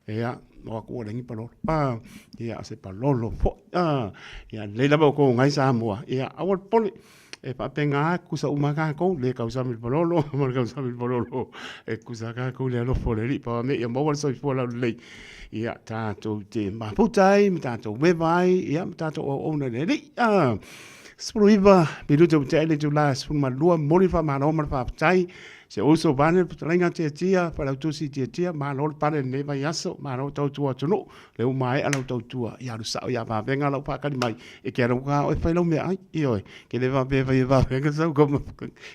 ia no ko le ngi palo ia se palolo fo ia le la ko ngai Samoa ia awal poli e pa penga kusa umaka ko le kausa mil pololo mal kausa mil pololo e kusa ka ko le lo foleri pa me e mo so fo la le ia tato te maputai tato we vai ia tato o ona le spruiva biluto te ele tu las fun malua molifa ma no mal fa tai se uso banel lenga te tia para tu si te tia ma no para ne vai aso ma no tau tua tuno le u mai ala tau tua ia lu sa ia va venga lo pa ka mai e ke ro ka o fai lo me ai io ke le va venga sa ko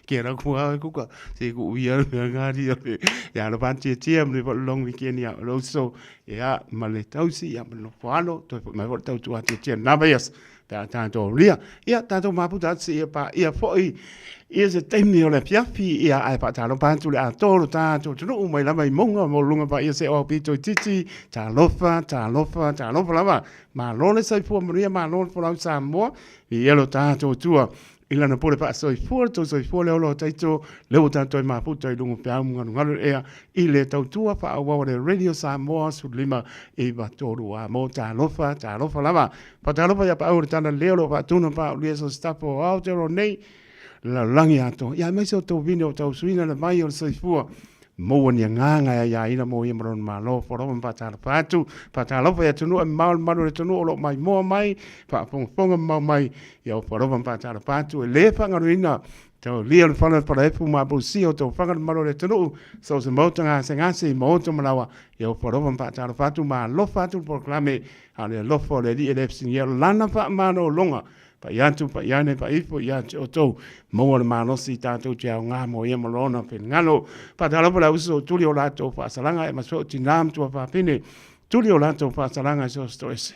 ke ro ka se ku ia nga ri ia lo pan te tia me long weekend ia lo so ia ma le tau si ia ma lo falo to ma vo tau tua te tia na vai tanto ria ia tanto maputa ia pa ia foi ia se temi o le Fiafi ia ai pa talo pantu le atoro tanto tu no mai la mai monga mo lunga pa ia se o pito titi talofa lava ma lole sai fu maria ma lole fu la Samoa ia lo tanto tua ila na pole pa soi fu le lo taito le tanto ma puta i lunga pa munga ngalo ia ile tau tua fa wa le Radio Samoa su lima e va toro a mo talofa lava pa talofa ya pa o tana leo pa tu no pa le so stapo outero nei la langi ato ia mai so to vino to suina le mai o se fu mo ni nganga ya ina mo yemron malo foro pa tar patu pa talo pa tu no mal malo tu no lo mai mo mai pa ponga mai ya foro pa tar patu le fa ngorina to liel fala para fu ma bu si o to fa malo le tu no so se mo tanga se ngasi mo to malawa ya foro pa tar patu ma lo fatu proclame ale lo fo le di elefsin ya lana fa mano longa pa yantu pa yane pa ifo ya to mo le mano si tato tia nga mo ye molona pe ngalo pa talo pa uso tulio lato fa salanga e maso tinam tu pa pine tulio lato fa salanga so stress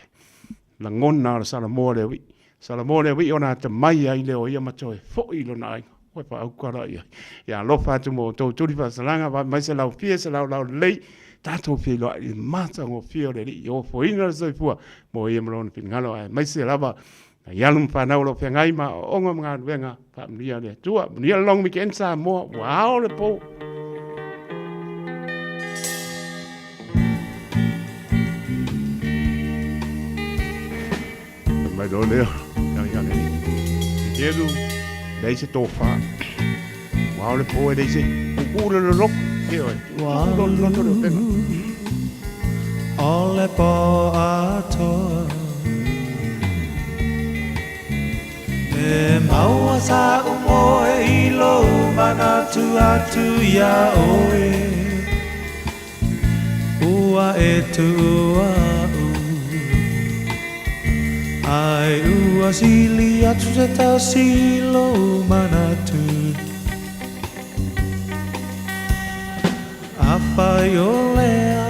la ngona sala mo le wi ona te mai ai le o ye mato e fo i lo nai koe pa au kara ia. Ia lofa atu mo tau turi pa salanga pa mai se lau fie se lau lei. Tātou fie loa i mata ngō fie o re li. I o fo ina soi fua mo ia marona pin ngalo ai. Mai se lava yalum whanau lo fia ngai ma onga mga wenga pa mnia le tua. Mnia long mi ke ensa mo wao le po. Mai do leo. Yang ni. Kedu dei se tofa. Wao le po dei se. Pura le lok. Wow. Ole po ato E maua sa umoe ilo mana tu atu ya oe Ua e tu ua u Ai ua sili atu se ta silo mana tu Apa yo lea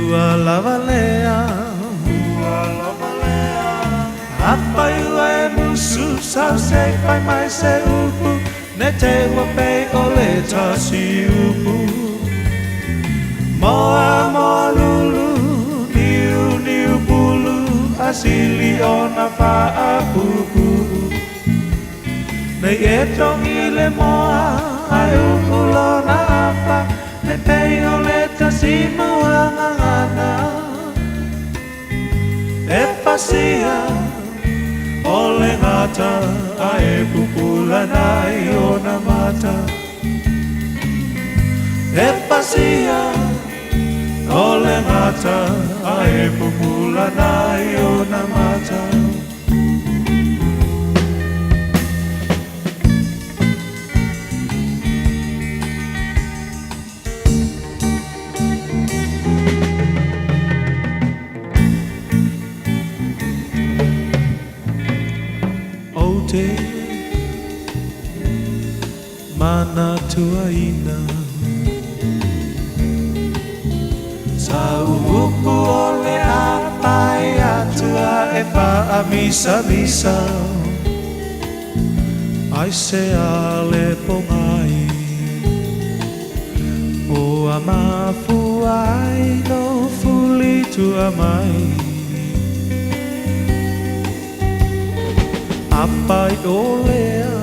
Ua lava lea Apa ua e musu Sao se pai mai se upu Ne te ua pei o le tasi upu Moa moa lulu Niu niu bulu Asili o na wha pupu Nei e tongi le moa Ai ulo na apa Ne pei o le tasimu angangana E pasia o le ngata Ai pupula nai o na mata E pasia o le ngata Ai pupula nai o na mata Mana tua ina Sa uku ole apai atua e pa amisa misa Ai se ale pongai O amafu ai no fuli tua mai Apai olea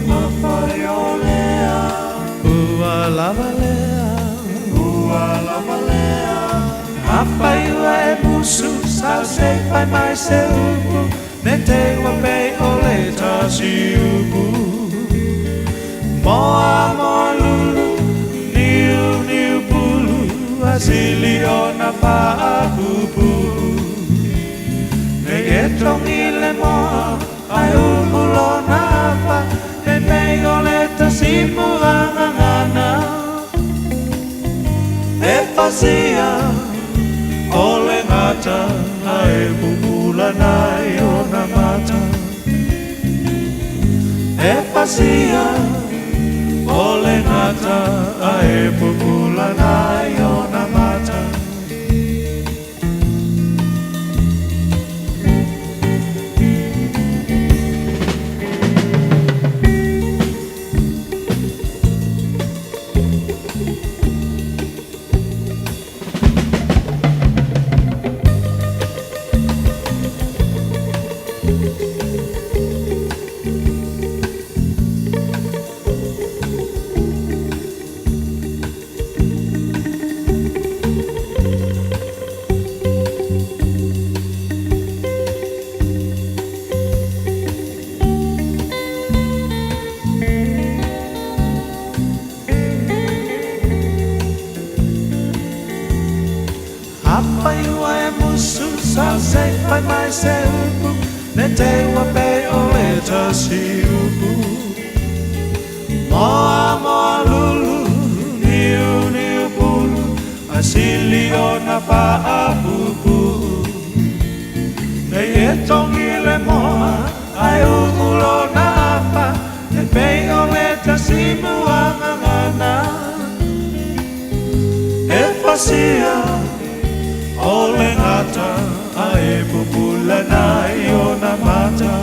Apai olea Ua lava lea Ua lava lea Apai ua e musu Sao se pai mai se upu Ne te ua pei ole tasi upu Moa moa lulu Niu niu pulu Asili o na paa pupu Ne e tongi le moa Ai ulo na apa E mei o le tasimu angangana E pasia o le ngata Ai pupula nai o na mata E pasia o le ngata Ai pupula nai o na mata Pai mai se upu Ne te ua pei o le tasi upu Moa moa lulu Niu niu pulu Asili o na paa pupu Nei e tongi le moa Ai ulo na apa Ne pei o le tasi muangangana E pasia o le ngata Ai pupula nai o na mata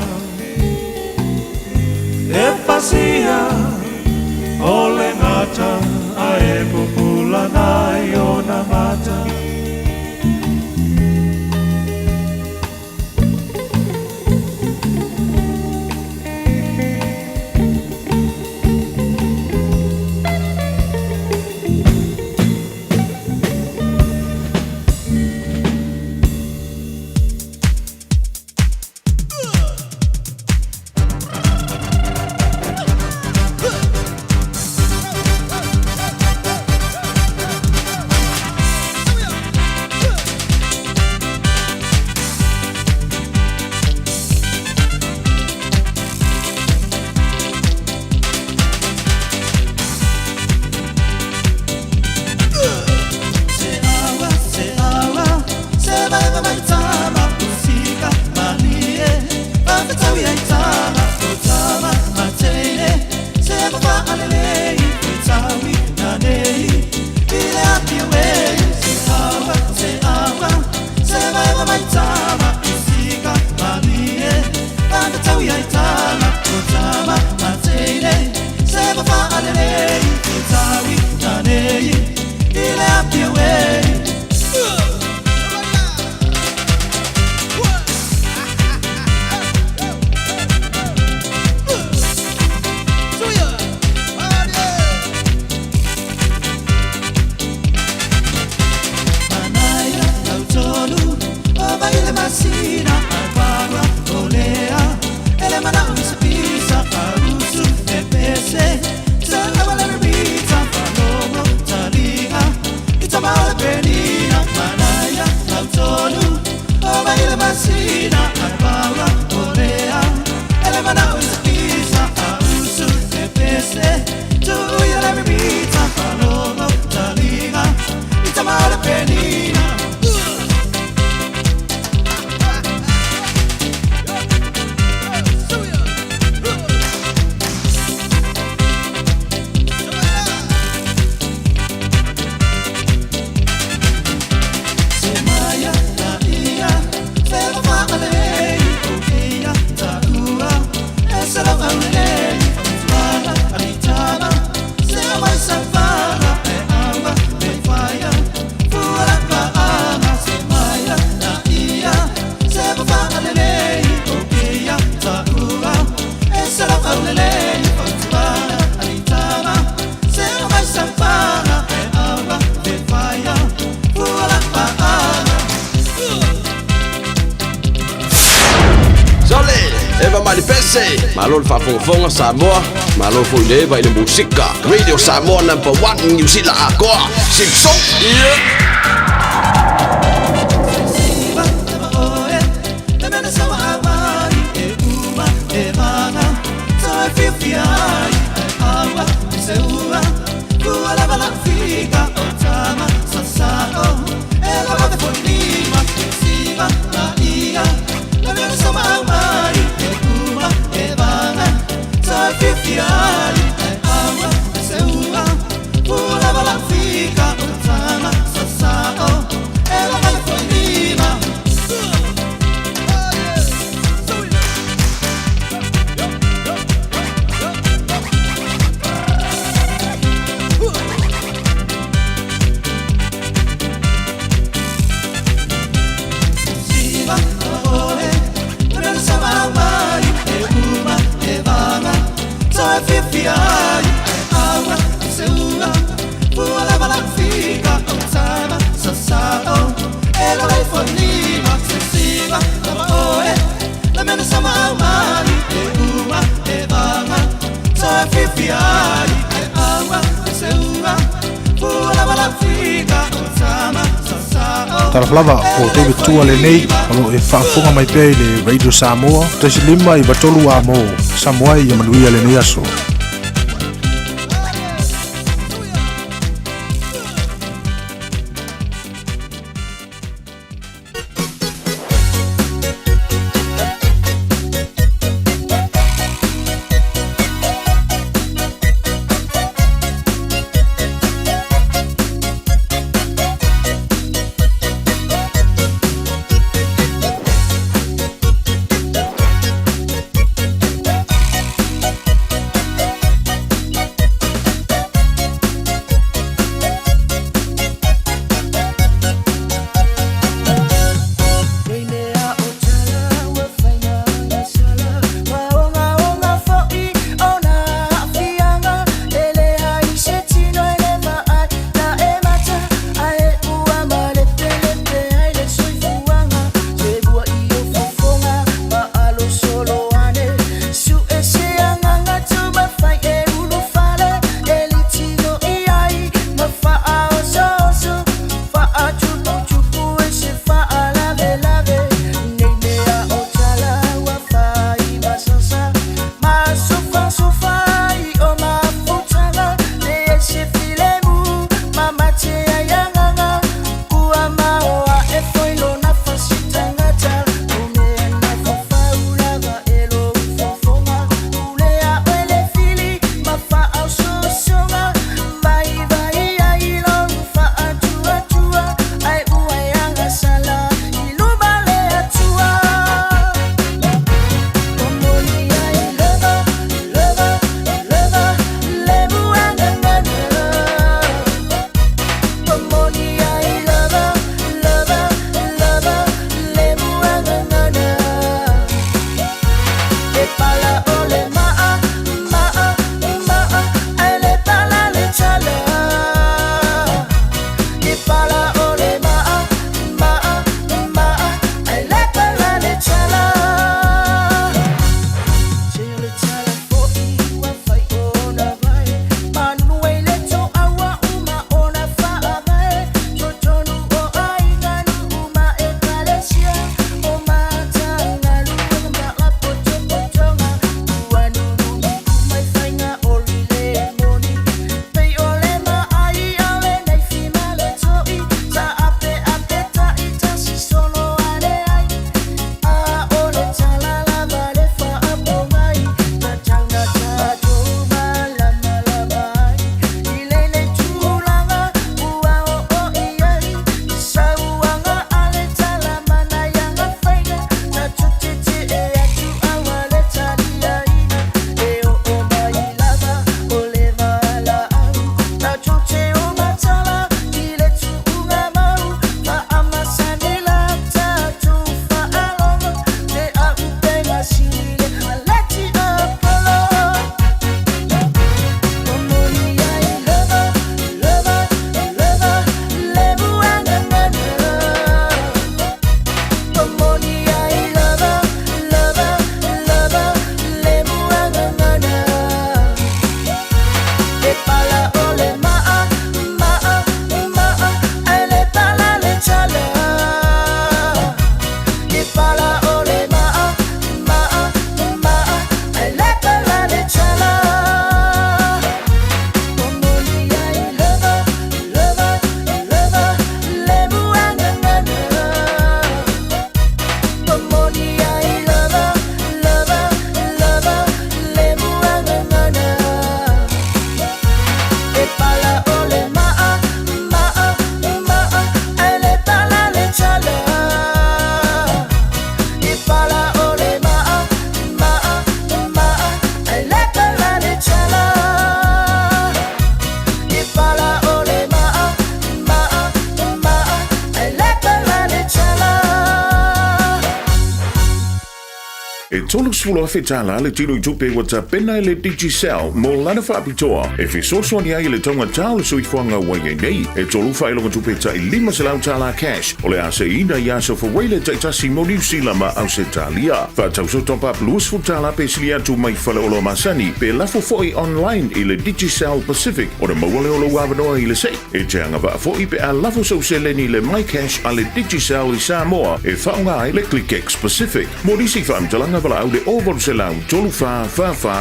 mali pese. Malo le whafonga Samoa. Malo fo ile vai le musika. Radio Samoa #1 New Zealand akoa. Simpson. Fiafia, Aoauli, Seua, Kuala Balafika, Otama, Sasao, Ela de Fonima, Siva, Maia, La Vera Samoa, Ekuma, Evana, Fiafia, Aoauli, Seua, Kuala Balafika, Otama, Sasao, Ela de Fonima. Fiafia, Aoauli, Seua, Kuala Balafika, Otama, Sasao, Ela de Fonima, Siva, Maoe, La Vera Samoa, Ekuma, Evana, Fiafia, Aoauli, Seua, Kuala Balafika, Otama, Sasao. Talaflava o te tua le nei o e whaafonga mai pia i le Radio Samoa tasi lima i batolu a mo Samoa i amanuia le nei aso. E tolu sfulu afetala le tino i tupe wata pena le Digicel mo lana whaapitoa. E fi soswani ai le tonga tau sui fuanga wai nei. E tolu whailonga tupe ta i 5 selau tala cash. O le ase ina i aso whawaile taitasi mo New Zealand ma au se talia. Whaatau so top up luas futala pe sili atu mai whale olo masani. Pe lafo foi online i le Digicel Pacific. O le mawale olo wawanoa i le sei. E te anga wa foi pe a lafo so se leni le My Cash a le Digicel i Samoa. E whaunga ai le ClickX Pacific. Morisi whaamtalanga wala au le ovaru se lau tolu fa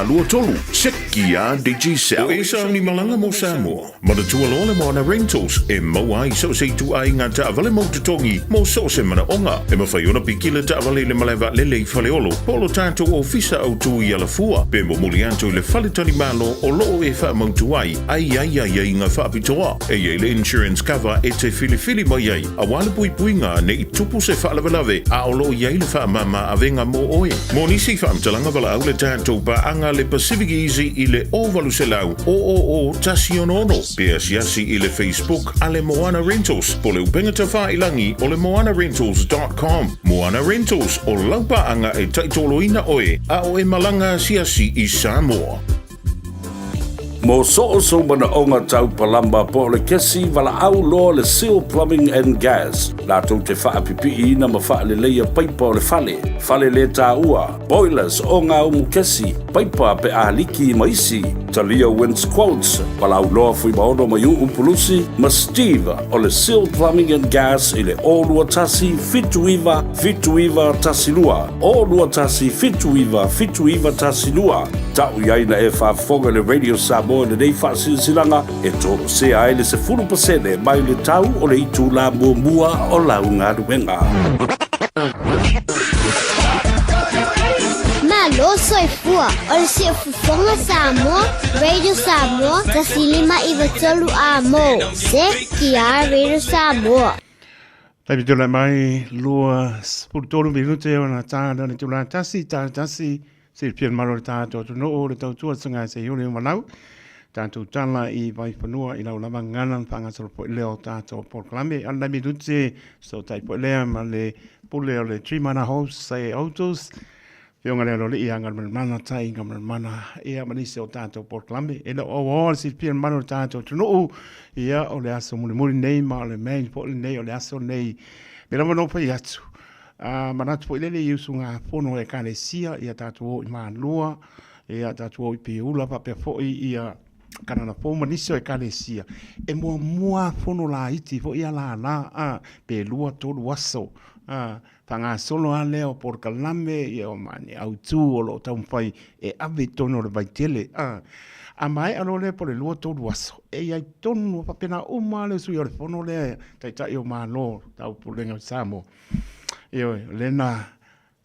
lua tolu. Sekia Digicel. O esa ni malanga mo Samoa. Mada tua lole mo ana rentals. E mawai so se tu ai ngā ta vale mo tutongi. Mo so se mana onga. E mawhaiona pikile ta vale le malewa lele i whale olo. Polo tātou ofisa au tu i ala fua. Pe mo muli anto le whale tani malo o loo e wha mautu ai. Ai ngā whaapitoa. E ye le insurance cover e te fili mai ai. A wale pui ngā ne i tupu se whaalavelave. A o loo ye le wha mama avenga mo oe. Mo nisi whaamtalanga wala au le tātou pa anga le Pacific Easy i le ovalu se lau. O tasi onono. Pea siasi i le Facebook a le Moana Rentals. Po le upenga ta whailangi o le moanarentals.com. Moana Rentals o laupa anga e taitoloina oe. A o e malanga siasi i Samoa. Mo so mana onga tau palamba po le kesi wala au lo le Seal Plumbing and Gas. La tau te whaapipi na ma wha le leia paipa o le fale. Fale le tā ua. Boilers o ngā umu kesi. Paipa pe a liki maisi. Talia wins quotes. Wala au loa fui maono mai umpulusi. Ma Steve o le Seal Plumbing and Gas i le olua tasi fituiva tasi lua. Olua tasi fituiva tasi lua. Tau iaina e whaafonga le Radio Samoa le nei whaasilanga e tōru se ai le 10% mai le tau o le itu la mua o lau ngā ruenga. Malo soifua o le si Fofoga Samoa, Radio Samoa, tasilima i watolu a mo. Se kia Radio Samoa. Tabi tula mai lua spurtolu minute o na tāna ni tula tasi se pian maro tātou tu no o le tautua sanga se yule manau. Tātou tala i vai whanua i lau lama ngana whangasoro po leo tātou Port Columbia. Andai mi dutse so tai po lea ma le pule o le trimana house say autos. Whionga leo le ia ngar mana tai ngar mana ia manise o tātou Port Columbia. E le o si pian maro tātou tu no ia o le aso muri nei ma o le main po le nei o le aso nei. Pera mano pa i atu. Manatu po ilele iusu ngā pono e kane sia ia tātua i mānua, ia tātua i piula pa pe fo ia kanana po manisio e kane sia. E mua pono la iti fo ia la pe lua tolu waso. Panga solo a leo por kalame ia o mani au tu o lo taumpai e ave tono le baitele. A mai alo le po le lua tolu waso. E iai tonu pa pena le sui o le pono le taitai o mālo tau pulenga Samoa. Io lena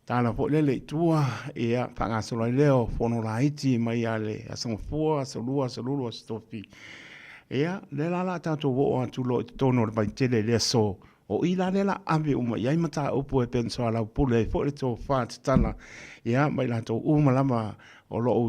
tana po lele tua ia pangasolo leo fono laiti mai ale asong fua solua stofi ia lela la tato wo atu lo tono ba tele le so o ila lela ave uma ia mata opo e penso ala pule fo le to fat tana ia mai la to uma lama o lo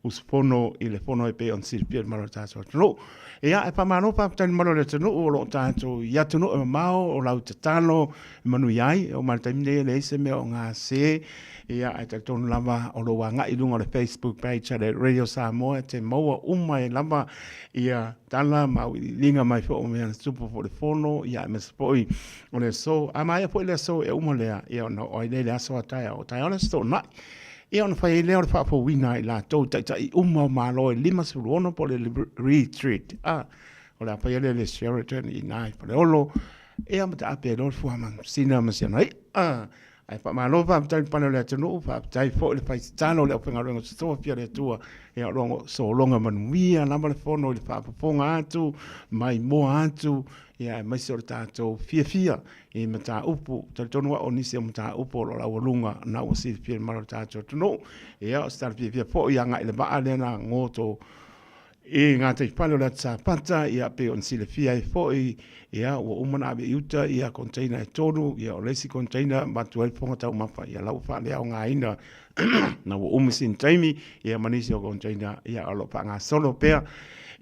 us fono ile fono e pe on sirpia marota so no ia e pa mano pa tan malo le tonu o lo tanto ia tonu e mau o lau te talo manu iai o malta mine le se me o ngā se ia e te tonu lava o lo wanga i lunga le Facebook page le Radio Samoa te maua uma e lava ia tala mau linga mai fo o mea super fo le fono ia me spoi o le so a mai fo le so e uma lea ia no o le aso a Taeao le sto na ia ona fai leo le whaapo wina i la tau tai uma malo e 5 suruono po le retreat. O le apai le Sheraton i nai po le olo. Ia mata ape lor fuaman sina masiana. Ai pa malo pa tai pana le tonu pa tai fo le fai tano le openga rongo sto pia le tua. Ia rongo so longa manuia na le fono le fa ponga atu mai mo atu ia mai so tato Fiafia e mata upu tonu o nisi mata upu lo la lunga na o si pia maro tato no ia star Fiafia po ia nga le ba le na ngoto e ngā te whalo la tā pata ia pe on sile fia e fōi ia o umana abe iuta ia container e tonu ia o lesi container matu ai ponga tau mawha ia lau wha lea o ngā ina na o umisin taimi ia manisi o container ia alo pa ngā solo pea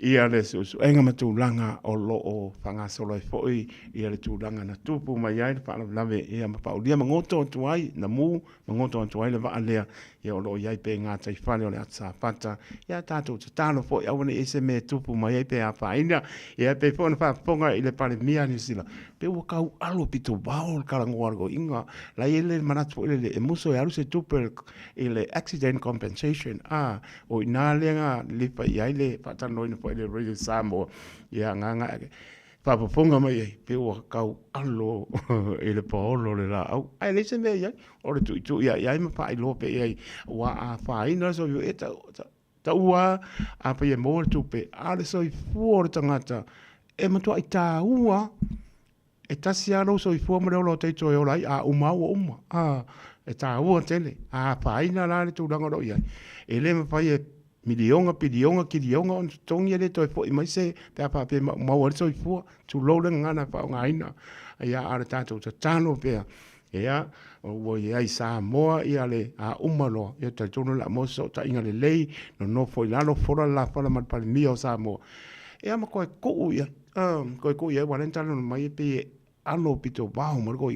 ia le su enga matulanga o lo o whanga solo e fōi ia le tūlanga na tupu mai ai pa lave ia mapaulia mangoto atu ai na mu mangoto atu ai le vaa lea ia o lo iai pe ngā tai whale o le atsa pata ia tātou te tāno fōi awane ese me tupu mai ai pe a whaina ia pe fōna whaponga i le pale mia New Zealand pe ua kau alo pito wao karangoa go inga la ele manatu ele e muso e alu se tupu ele accident compensation o ina lenga lipa iai le patano ina po ele radio Samoa ia nganga papaponga mai ai pe ua kau alo ele paolo le la au ai le se me iai o le tu ia iai ma pa ilo pe iai wa a faina so yo eta ta ua a pe mo tu pe ale so i fuor tangata e matua i ta ua e tasi alo so i fuor mo lo te to yo lai a uma e ta ua tele a faina la le tu langa ro iai ele ma pa e milionga kidionga on tongi ele to fo mai se pe pa pe ma wa so fo tu lo le ngana pa ngaina ia ara tato te tano pe ia o ia Samoa ia le a umalo ia te tono la mo so ta inga le lei no fo la fora la fora ma pa mi o Samoa ia ma ko ia ko ia wa lenta no mai pe alo pito ba mo go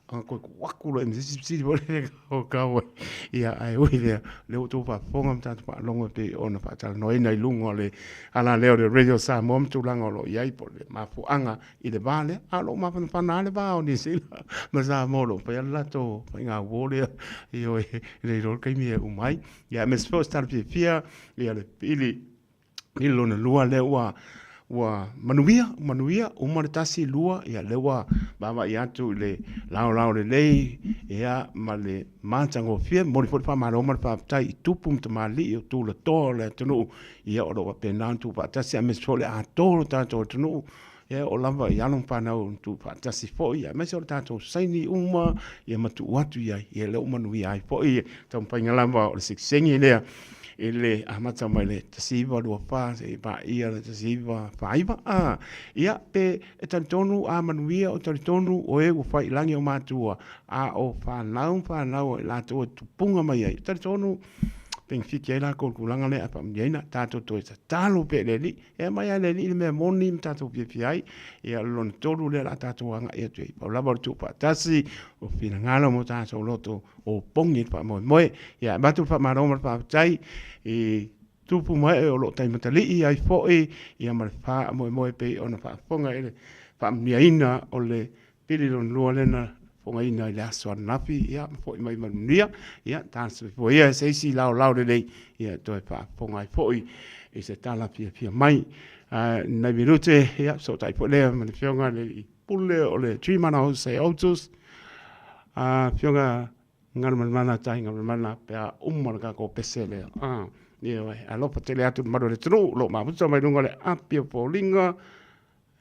ko wakulo em si o kawa ia ai oi le o to fa fonga tanto pa longo te ona fa tal no ina lungo le ala leo de radio Samoa tu lango lo ia po le mafu anga i le vale alo ma fa na le ba o ni sila ma sa molo pa la to pa nga vole io le ro kai mi u mai ia mes first tar Fiafia ia le pili ni lo na lua le wa manuia umaritasi lua ia lewa baba ia tu le lao le lei ia ma le mantango fie mori fo fa maro mar fa tai tupum te mali o tu le to le tunu ia o pe nan tu pa tasi ames fo le a to to tunu ia o lava ia long pa na tu pa tasi fo ia mes o tato saini uma ia matu watu ia le manuia ai fo ia tam pa ngalamba o siksengi le ele amata mai le tasiva lo fa se pa ia le tasiva faiva ia pe e tantonu a manuia o tantonu o e fai langi o matua o fa nau la to tupunga mai ai tantonu peng fiki la ko kulanga le apa mjena tato to sa talo pe le li e mai le li me moni tato pi ai ia lon tolu le la tato anga e tu pa la tu pa tasi o fina ngalo mo tato loto o pongi pa mo ia batu fa maro pa tai e tupu mai o lo tai matali ai fo ia ma fa mo pe ona fa fonga ele fa miaina o le pili lon lualena fonga ina le aso napi ia fo mai manuia ia tanso fo ia se si lao le ia to fa fonga fo e se tala pia mai na minute ia so tai fo le ma fionga le pulle o le trimana o se autos fionga ngar mana tai ngar mana pe umar ka ko pesele ia alo patele atu maro le tru lo ma puto mai lunga le apio polinga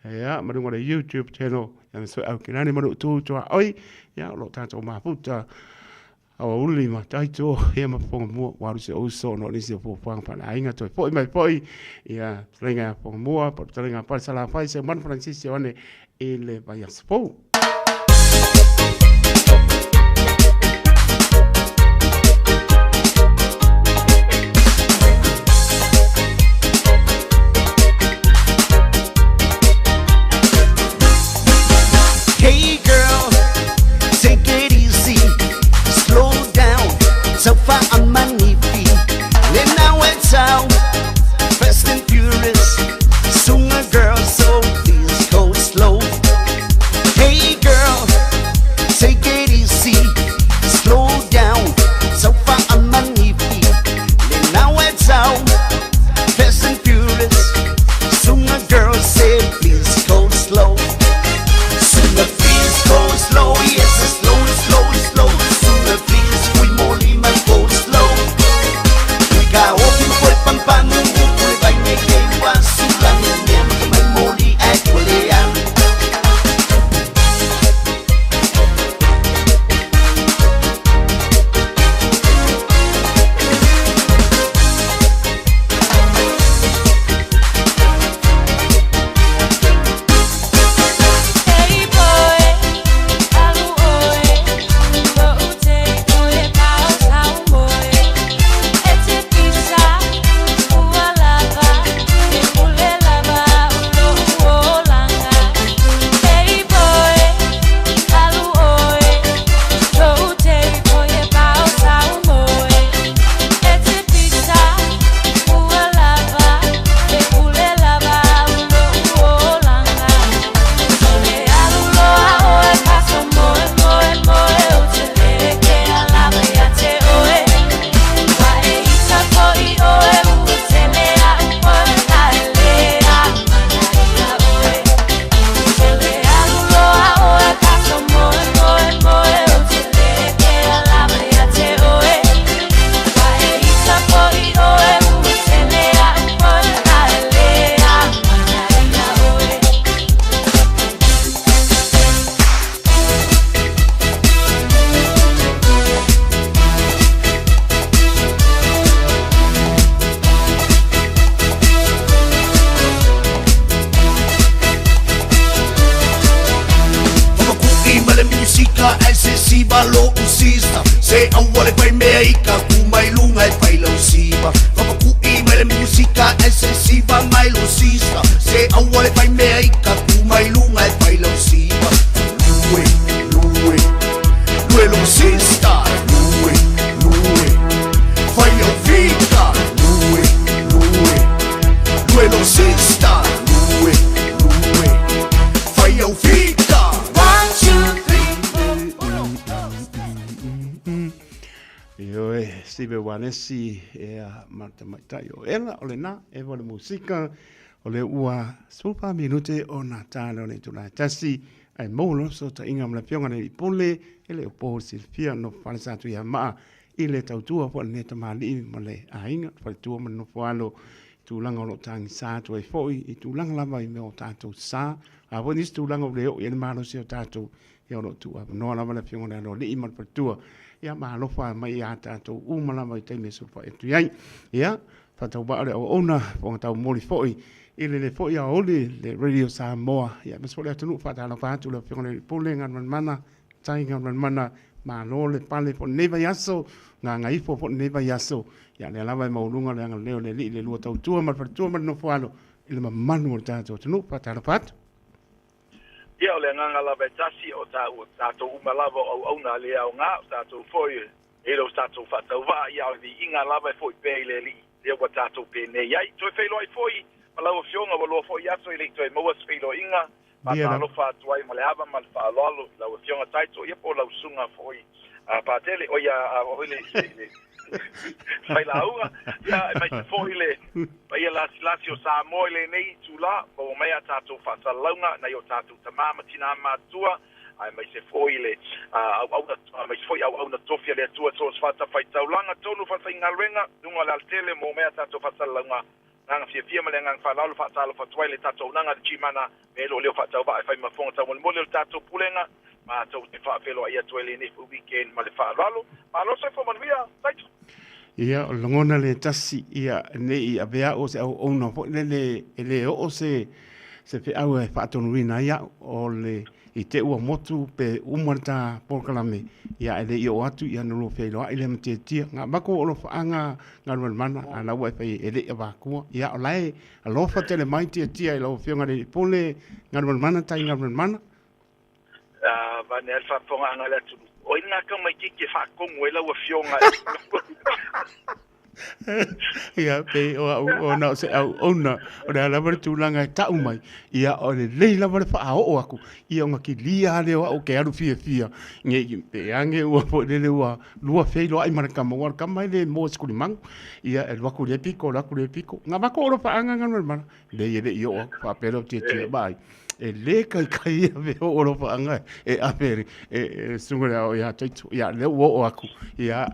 ia ma lunga le YouTube channel ya so au kinani maro tu oi ia lo tanto ma puta Aoauli ma taito ia ma Fofogamua waru se oso no nisi fo pa na inga to foi mai foi ia lenga Fofogamua por lenga pa sala fai se man Francis one ele vai aspo Hey girl, take it easy, slow down, so far on my knee feet. Then I went out, fast and furious, soon a girl, so please go slow. Hey Se awale pai mea ika ku mai lunga e pai lau siva Whapakui mai le musika e se siva mai lo sista Se awale pai mea ika ku mai lunga e pai lau siva Lue, lue, lue lo sista Lue, lue, fai au vita Lue, lue, lue lo sista Lue, lue, fai au vita 1, 2, 3 Io Steve Wanesi matamatai o ela o le na e vo le musika o le ua supa minute o na tano le tuna tasi ai molo so ta inga mla pionga nei pole ele o po Fiafia no falsa tu ya ma ile tautua po ne ta mali mo le ainga fa tu mo no falo tu langa lo tang sa tu e foi i tu langa lava i me o tato sa a vo ni tu langa o le o ele ma no se o tato ia no tu a no lava le pionga no le i ma pa tu ia ma fa mai a tato u ma lava i te me so fa e tu ai ia fa tau ba le o ona po tau moli foi ile le foi a oli le radio Samoa ia me so le tunu fa ta no fa tu le pionga le pole ngan mana tai ngan mana ma lo le pale po neva yaso nga ngai po neva yaso ya le lava mo lunga le nga leo le li le lu tau tu ma fa tu ma no falo ile ma manu ta to tunu pa ta pat ia le nga lava tasi o ta to uma lava o ona le au nga ta to foi e lo sta to fa ta va ia di inga lava foi pe le li le wa ta to pe ne ia to fe lo foi ma la o fionga lo foi yaso ile to mo was fe lo inga ma ta lo fa tu ai ma le ava ma fa lo la o fionga tai to ia po la usunga foi pa tele o ia o ile fai la ua ia mai foi le ia la silasio sa mo ile nei tu la o mai ata to fa sa launga na yo ta tu tamama tina ma tua ai mai se foi le mai foi au na tofia le tua so fa ta fai taulanga tonu fa inga renga dunga la tele mo mai ata to fa sa launga nang Fiafia malengang fa lalu fa talo fa toile tato nanga chimana melo leo fa tau ba fa ma fonga tau mo le tato pulenga ma tau te fa felo ia toile ni weekend ma le fa lalu ma lo se fo man via taito ia longona le tasi ia nei a bea o se au ona fo le o se fe au fa tonu ina ia o le i te ua motu pe umarta porkalame ia ele i o atu ia nolo feiloa ile mte tia nga bako o lo faanga nga mana ana wa fe ele e bakua ia o lai a lo fa tele mai tia i lo fionga le pole nga mana tai nga mana va ne alfa fonga nga la tu o ina ka mai ki fa ko ngwela wa fionga ia pe o na se au ona o da la ver tu langa ta umai ia o le leila ver fa o aku ia nga ki lia le o ke aru Fiafia nge pe ange o po le wa lua fe lo ai marka mo war kamai le mo skuli mang ia el waku le pico nga ba ko ro fa anga nga mana le ye yo fa pero ti bai e le kai ave o ro fa anga e aperi e sungura o ia taitu ia le o aku ia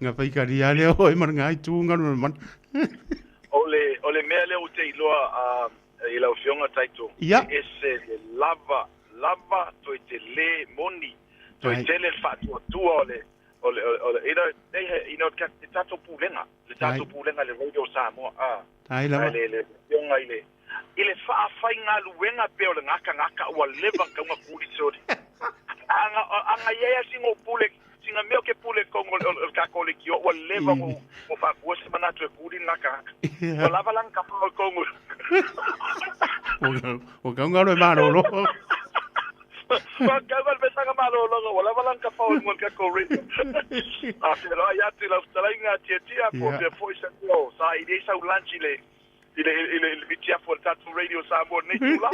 nga pai karia le o e marnga ai tu nga man ole mele o te loa i la fionga taitu ese lava to te le moni to te le fa tu ole ino ka tato pulenga le radio Samoa ai la le fionga ile fa nga luenga pe o ngaka wa leva ka nga kuli sori anga ya singo pule singa meo ke pule kongo ka kole ki o leva mo fa ko se mana to kuli naka o lava lang ka po kongo o ka ngalo mano lo wa ka val besanga malo lo o lava lang ka po mo ka ko ri pero ya te la stalinga tia po de foi sa ko sa ide sa ulanchile il vitia for tato radio Samoa nei tula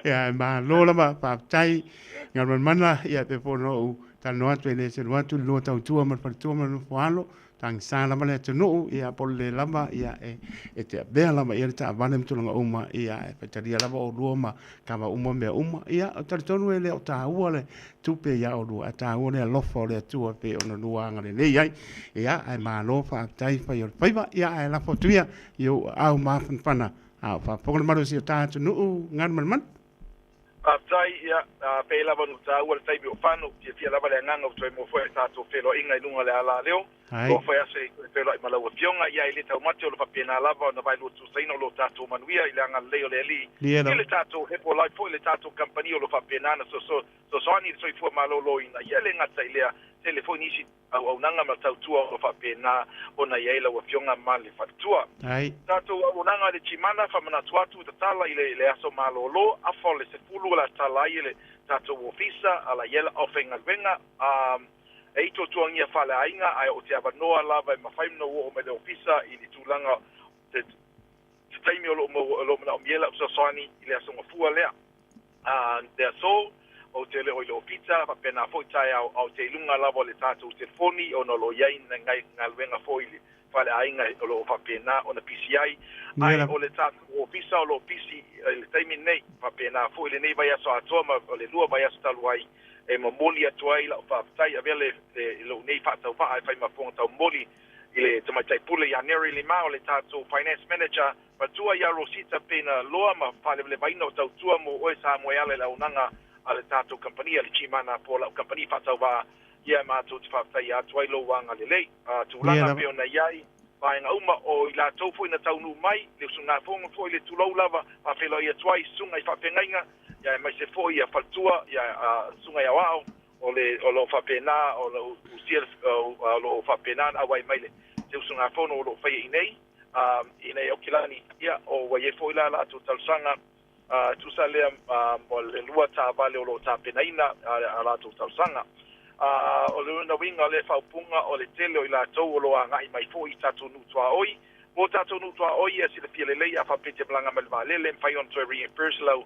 ya ma lola ma pa tai ngal mana ya pe fono ta no atu le se no atu lo tau tu ma tu ma no falo tang sala ma le no ya pol le lama ya e te be lama ya ta vale mtu nga uma ya pe taria lama o roma kama uma me uma ya ta tonu ele o ta uole tu pe ya o lu ata uole lo fo le tu pe ona luanga le nei ai ya ai ma lo fa tai fa yo fa ya ai la fo tu ya yo au ma pana a fa pokol maru si ta tu no ngan man tai ya pe lava no ta ua tai o fano Fiafia lava le nganga o toi mo foi tato felo inga lunga le ala leo o foi ase felo I Malu fionga ia ile tau mate o lo papena lava na vai lo tu saino lo tato manuia ile anga leo le ali ile tato hepo lai foi le tato company o lo papena na so ani so fu malo lo ina ia le ngata ile telefoni isi au nanga ma tau tua o papena ona ia ile wa fionga male fatua tato o nanga le chimana fa mana tuatu tala ile aso malo lo afole se fulu la tala ile tato ofisa ala yela ofenga venga e to tuangia fale ainga ai o te avanoa lava e mafaimno o me le ofisa I ni tulanga te taimi o lo na miela so soni ile aso ngafua lea there so o te le o le ofisa pa pena foi Taeao au te lunga lava le tato telefoni o no lo yain ngai ngalwenga foi fale ainga o lo fa pena o na PCI ai o le tato ofisa o lo PC le taimi nei pa pena foi le nei vai aso atoma o le lua vai aso taluai e mamoli atuai la fa tai avele lo nei fa tau fa ai fai mafonga tau moli ile te mai tai pule ya neri le ma o le tato finance manager pa tua ya rosita pena loa ma fale le vai no tau tua mo o sa mo ya le la unanga ale tato company ale chimana po la company fa tau va ia ma tu fa tai atuai lo wanga le lei tu langa pe ona yai vai nga uma o ila tau foi na tau nu mai le sunga fonga foi le tu lo lava fa felo ia tuai sunga I fa pengainga ya mai se foi ia faltua ya sunga ya wao o lo fa pena o lo usiel o lo fa pena awai mai le se sunga fono o lo fa inei inei o kilani ia o wa ye foi la tu talsanga tu sale mo le lua ta vale o lo ta pena ina ala tu talsanga o le na winga le fa punga o le tele o ila tau o lo anga I mai foi tatu nu tua oi mo tatu nu tua oi e sile pile le ya fa pete blanga mal vale le fai on to reimburse lo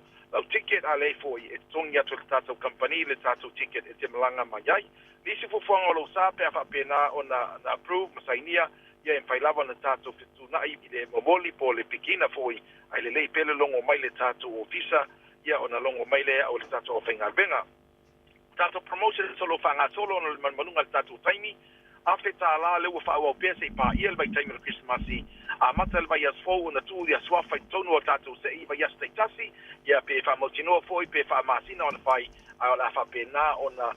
ticket ale foi e tongia to tato company le tato ticket e te blanga mai ai lisi fu fonga lo sa pe fa pena ona na approve masainia ia e fai lava na tato fitu na I le momoli po le pikina foi ai le pele longo mai le tato ofisa ia ona longo mai le o le tato ofenga venga tato promotion solo fanga solo on le manunga tato taimi afeta la le wa fa wa pese pa ia le taimi le Christmas a matal vai as fo na tu dia swa fai tonu o tato se I vai as tasi ia pe fa motino foi pe fa masina on fai a la fa pena ona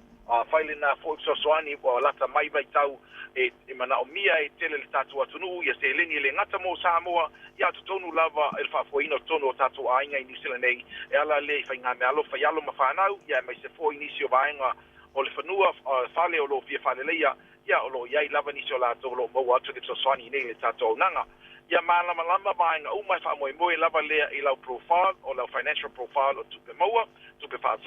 faile na fo so swani o lata mai vai tau e mana o mia e tele le tatu atunu ia se lengi le ngata mo Samoa ia tu tonu lava el fa foino tonu o tatu ainga I New Zealand nei e ala le fa nga me alo fa yalo ma fanau ia mai se fo inisio vaenga o le fanua fale o lo fia fale leia ia o lo ia lava nisio la to lo mo atu so swani nei le tatu nanga ia malama lama vaenga o mai fa mo lava lea I lau profile o lau financial profile o tupe moa tupe fa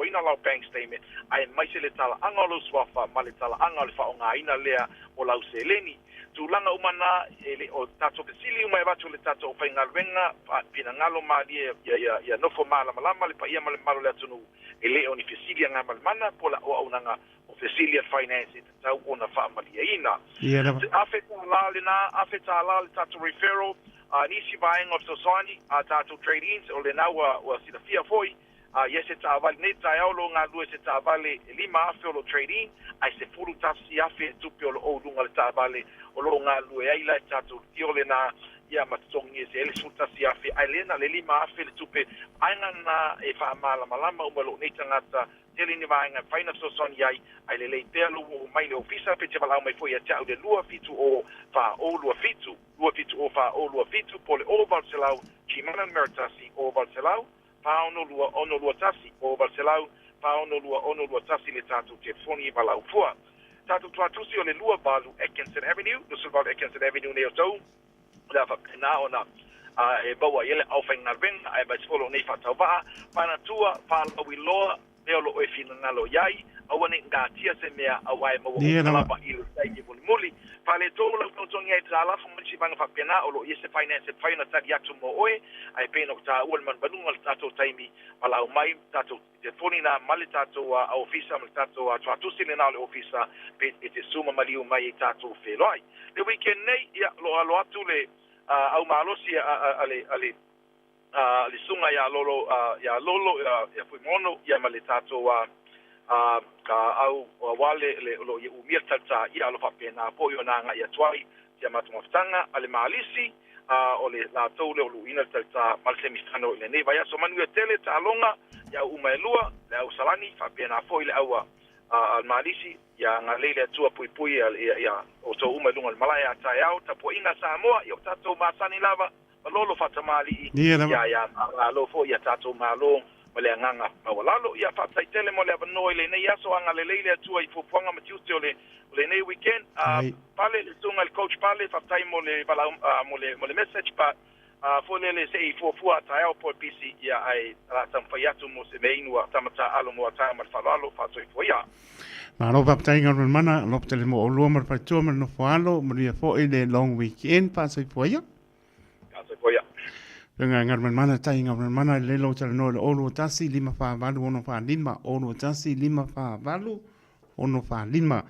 ina lau bank statement ai mai se le tala anga lo swafa ma le tala anga le fa onga ina lea o lau seleni tu langa umana ele o tato pesili mai batu le tato fa ngalwenga pina ngalo ma ia no formala malama le pa ia mal malo le tunu ele oni pesili nga malmana pola o unanga o pesili finance tau ona fa malia ina afeta la le tato referral nisi buying of society tato trade-ins o le na wa sida fia foi yes it's avale ne Taeao lo nga lu se tavale lima afe lo trading ai se furu tasi afe tupi o lo lunga le tavale o lo nga lu ai la tatu tiole na ia matsongi se ele suta si afe ai lena le lima afe le tupe aina na e fa mala malama o lo ne tangata tele ni vainga faina so son yai ai le pelo o mai le ofisa pe te bala mai foi a tau de lua fitu o fa o lua fitu o fa o lua fitu pole o Barcelau chimana mertasi o Barcelau paono lua tasi o Barcelau paono lua tasi le tatu te foni balau fua tatu tuatusi o le lua balu Atkinson Avenue do Silval Atkinson Avenue ne o tau la fa na ona e bawa ele au fenga venga ai ba solo nei fa tava pana tua pa wi loa leo lo e fina ngalo yai awane ngatia se mea awai mo la ba ilu sai ke muli pale tolo la tongi ai tsala fo mchi banga fa pena o lo yese finance final tag ya tumo oe ai peno ta ulman banunga tato taimi ala mai tato te fonina mali tato a ofisa mal tato a tu sile na le ofisa pe te suma mali mai tato feloi le weekend nei ya lo atu le au malosi ale le sunga ya lolo ya fui mono ya maletato wa au wale le lo umia tata ya lo fa pena po yo na ya twai ya matumaftanga ale malisi o le la tau le olu ina ta mal semifano le ne vai so manu tele ta longa ya umailua le au salani fa pena foi le aua al malisi ya ngalele tua pui ya o to umailunga le malaya Taeao tapo ina Samoa ya tato masani lava lolo fatamali ya lo fo ya tato malo mole nganga mawalalo ya fa taitele mole abano ile ne ya so ngalele tua i fofonga matiuste le nei weekend pale le tunga il coach pale fa time mole message pa fole le sei fofua Taeao po PC ya ai tamfayatu mo se meinu tamata alo mo tama falalo fa so ya Ma lo pa tainga mana lo tele mo lo mar pa tu no falo mo ia fo ile long weekend pa so ya ya Nga ngar mana tainga mana le lo tele no o tasi lima fa valu ono fa lima o tasi lima fa valu ono fa lima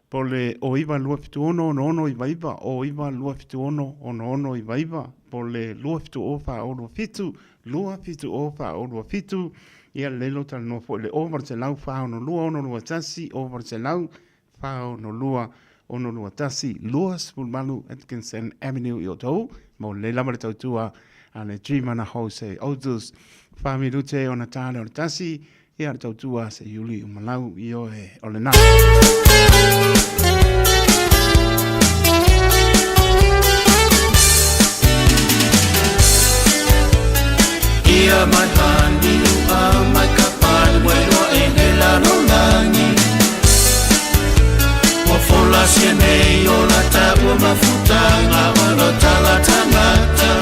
pole o iwa lua fitu ono i vaiva o iwa lua fitu ono i vaiva pole lua fitu o fa ono fitu lua fitu o fa ono fitu ia lelo tal no fo le over se lau fa ono lua tasi over se lau fa ono lua tasi lua Malu Atkinson Avenue i otou mo le lama le tautua a le trimana hose autos fa mi lute ona tale o tasi ia le tautua se yuli umalau i o o le na Ia mai handi a mai kapal Mwelo e ne la rolangi Wa fola siene o la ta ua mafutanga O lo tala tangata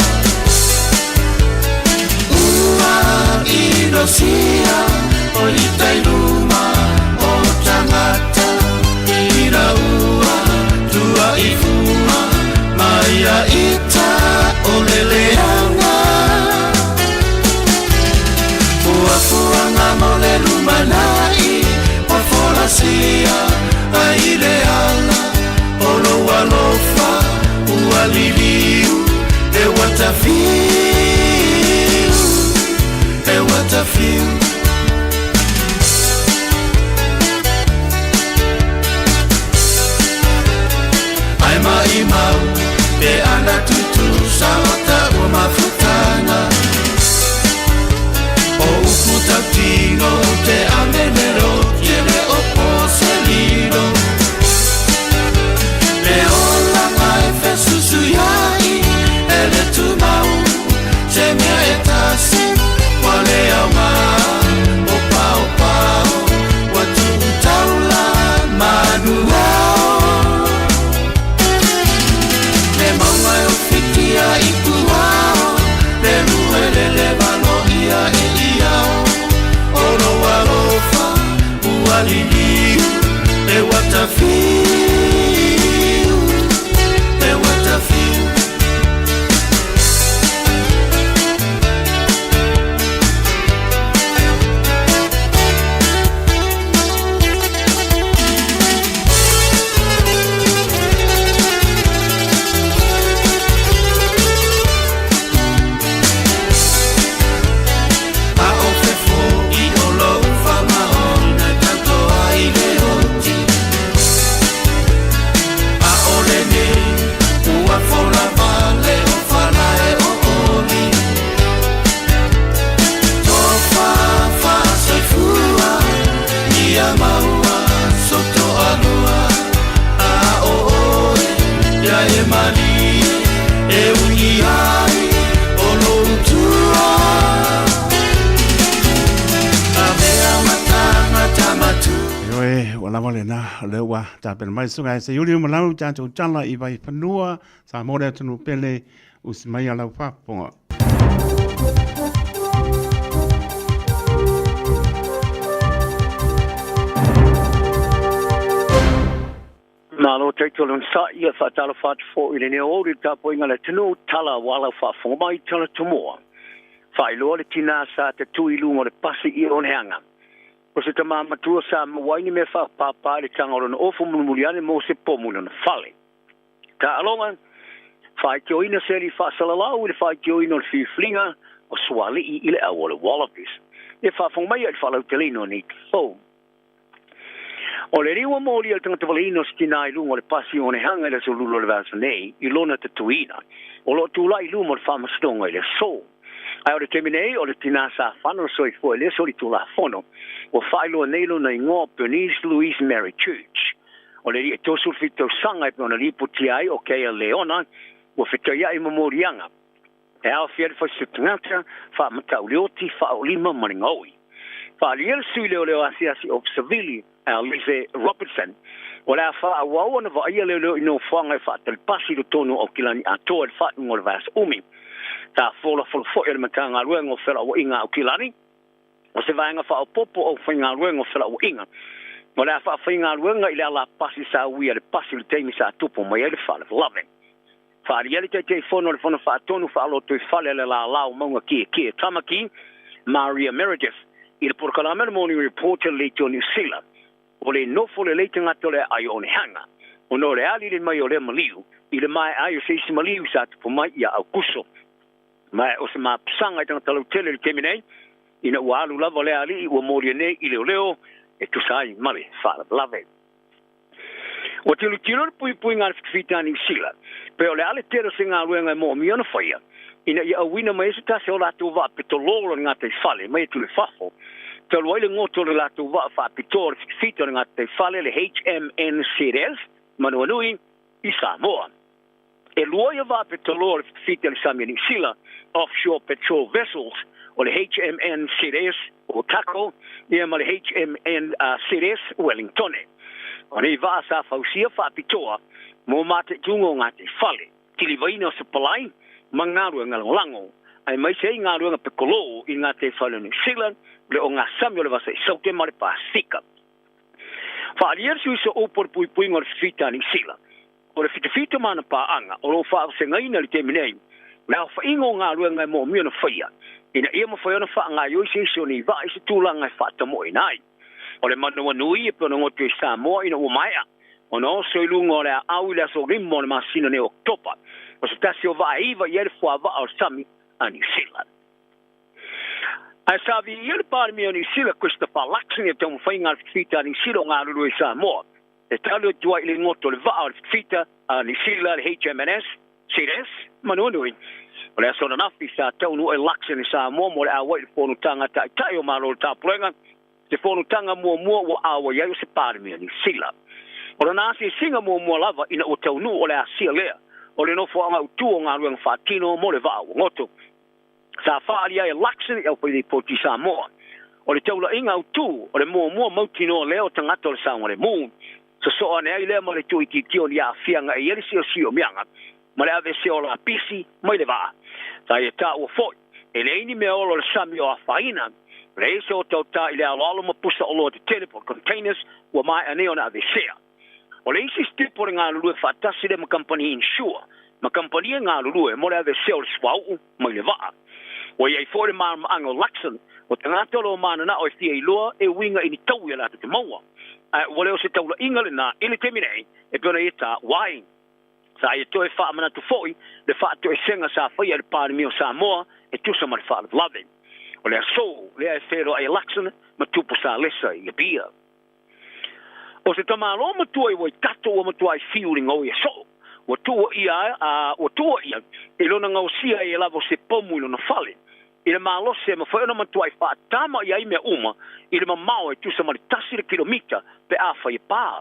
Ua inosia O itai luma o tangata Ira ua tua ifuma Maia ita o leleanga Fuanga mole lumanai o fola sia ai le ala o lo alofa o aliliu e watafiu ai mai mau e ana tutu sa ota o mafutana Tino te amenero tiene o porcelino le ola mai fesusu yai ele tu mau se me etasi wale ama o pao watu taula manuao le mama o fikia ikuao le muele le valo ia Ono walofa ualiliu e watafiu lewa ta pe mai sunga se yuli malau cha chu chala I vai panua sa mole tunu pele usmai ala fa ponga Malo teikolun sa ia fa tala fa fo ile ne o ri ta poinga le tunu tala wala fa fo mai tala tumoa fa ilo le tina sa te tuilu mo le pasi I on hanga O se tama matua sa mawaini me fa papa le tanga o ofu mululiane mo se pomuna na fale. Ka alonga, fa kio ina seri fa salalau le fa kio ina le fiflinga o swali I le awole wallapis. E fa fong mai al falau telino ni fo. O le riwa mōri al tangata waleino stina I lunga le pasi o ne hanga le solulo le vasa nei, I lona te tuina. O lo tula I luma le whamastonga I le so. Ai o le teminei o le tina sa whano soi fo le so li tula whono. O whailo neilo na ingo Bernice Louise Mary Church. O le ria tosu fito sanga I pona lipo tiai o kea Leona, o fito ia I mamorianga. E au fiere fa sutangata, fa matau leoti, fa o lima maringaui. Fa liel sui leo asiasi o Savili, Lise Robertson. O lea fa a wau ana va ia leo ino whanga fa talpasi do tono o kilani a toa fa ngor vas umi. Ta fola fo ele matanga ruenga o fela o inga o kilani. O se vaenga fa o popo o whainga ruenga o fela o inga. O lea fa whainga ruenga I lea la pasi sa uia le pasi le teimi sa tupo mai ele fa le loving. Fa lieli te fono le fono fa tonu fa alo tu fale le la lao maunga ki tamaki Maria Meredith. I le porkalame le morning reporter le to New Zealand. O le nofo le leite ngato le ai o ne hanga. O no le ali le mai o le maliu. I le mai ai o se isi maliu sa tupo mai ia au kuso. Mai o se maa pisanga I tanga talau tele le teminei. Ina ua alu lava le ali ua mori nei I leo e tusai male whala lave. O te lutino le pui ngā whita New Zealand. Pe o le ale tera se ngā ruenga mo miona whaia. Ina ia awina mai se tase o lātou wa petoloro ngā te whale mai tu le whafo. Te luaile ngoto le lātou wa wha petore whita ngā te whale le HMNCS manuanui I Samoa. E luaia wa petoloro whita le Samia New Zealand offshore patrol vessels o le HMNCS o Tako ia ma le HMNCS Wellington. O nei wa sa fausia wha pitoa mo mate tungo ngā te whale. Tili waina o se palai ma ngā ruenga lango. Ai mai se ngā ruenga pekolo I ngā te whale New Zealand le o ngā Samuel wasa I saute ma le Pasifika. Wha alier sui so opor pui ngā whita New Zealand. O le whita mana paanga o lo wha se ngaina li te minei. Nā wha ingo ngā ruenga mo miona whaia. Ina ia ma whaiona wha ngā yoise iso ni wa isi tūlanga I whata mo nai. O le manua nui e pēna ngotu I Samoa ina ua maia. O na oso I lunga o le Aoauli a so rimo le masina ne Oktopa. O se tasi o waa iwa I ele fua waa o sami a New Zealand. Ai savi I ele pāri mi o New Zealand Christopher Luxon e tamu whainga le whita New Zealand ngā ruru I Samoa. E talo tua I le ngoto le waa o le whita a New Zealand HMNS, CDS, manua nui. O le asona nafi sa taunu e Luxon I Samoa mo le awai le whonu tanga tai o malo le tāpurenga. Se whonu tanga mua wa awa iai o se pārimi a New Zealand. O le nāsi singa mua lava ina o taunu o le asia lea. O le nofo anga utu o ngā ruenga whātino mo le vaa o ngoto. Sa whaari ai Luxon I au pili poti Samoa. O le taula inga utu o le mua mautino leo tangata o le saunga le moon. So ane ai lea ma le tui ki tio ni a fianga I ele si o mianga. Ma le ave se o la pisi mai le vaa. Sa e tā ua foi. E le ini mea olo le sami o a whaina. Reise o tauta I le alo mapusa o loa te teleport containers ua mai ane o na avesea. O le isi stipo ngā lulue whatasi le makampani insure. Makampani ngā lulue mo le avesea o le swau mai le vaa. O iai fōre māma ango Luxon o te ngātolo o mana na o e fia I loa e winga I ni tau I lata te maua. Wale o se taula inga le nā ili te minei e pēna I tā wai. Sa e toe wha amana tu foi le wha to e senga sa whaia le pāri mi o Samoa e tusa ma le wha le loving. O le aso, le e whero ai Luxon, ma tupu sa lesa I a bia. O se tamalo matua I wai kato o matua I fiuring o I aso. O tua ia, e lona ngausia I lavo se pomu I lona whale. I le malose ma whaena matua I whaatama I ai mea uma, I le mamao e tusa ma le tasi le kilomita pe awha I pā.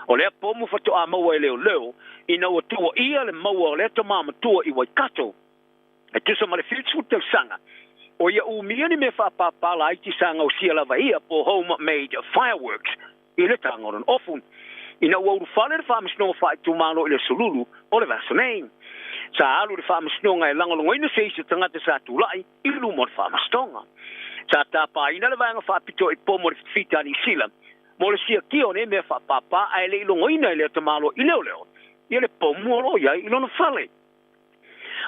O lea pomu whato a maua e leo, ina o tua ia le maua o lea tama matua I wai kato, e tusa ma le whitsu tau sanga. O ia umiani me whapapala aiti sanga o sia lava ia po homemade fireworks I le tangoron ofun. Ina ua uru whale le whamisno whae tumano I le solulu o le vasanei. Sa alu le whamisno ngai langolongo ina seisi tangata sa tulai I lumo le whamastonga. Sa tapa ina le vanga whapito I pomo le whita New Zealand. Mo le sia kio ne me whapapa ai le ilongo ina I le tamalo I leo. Ia le pomo alo ia I lona whale.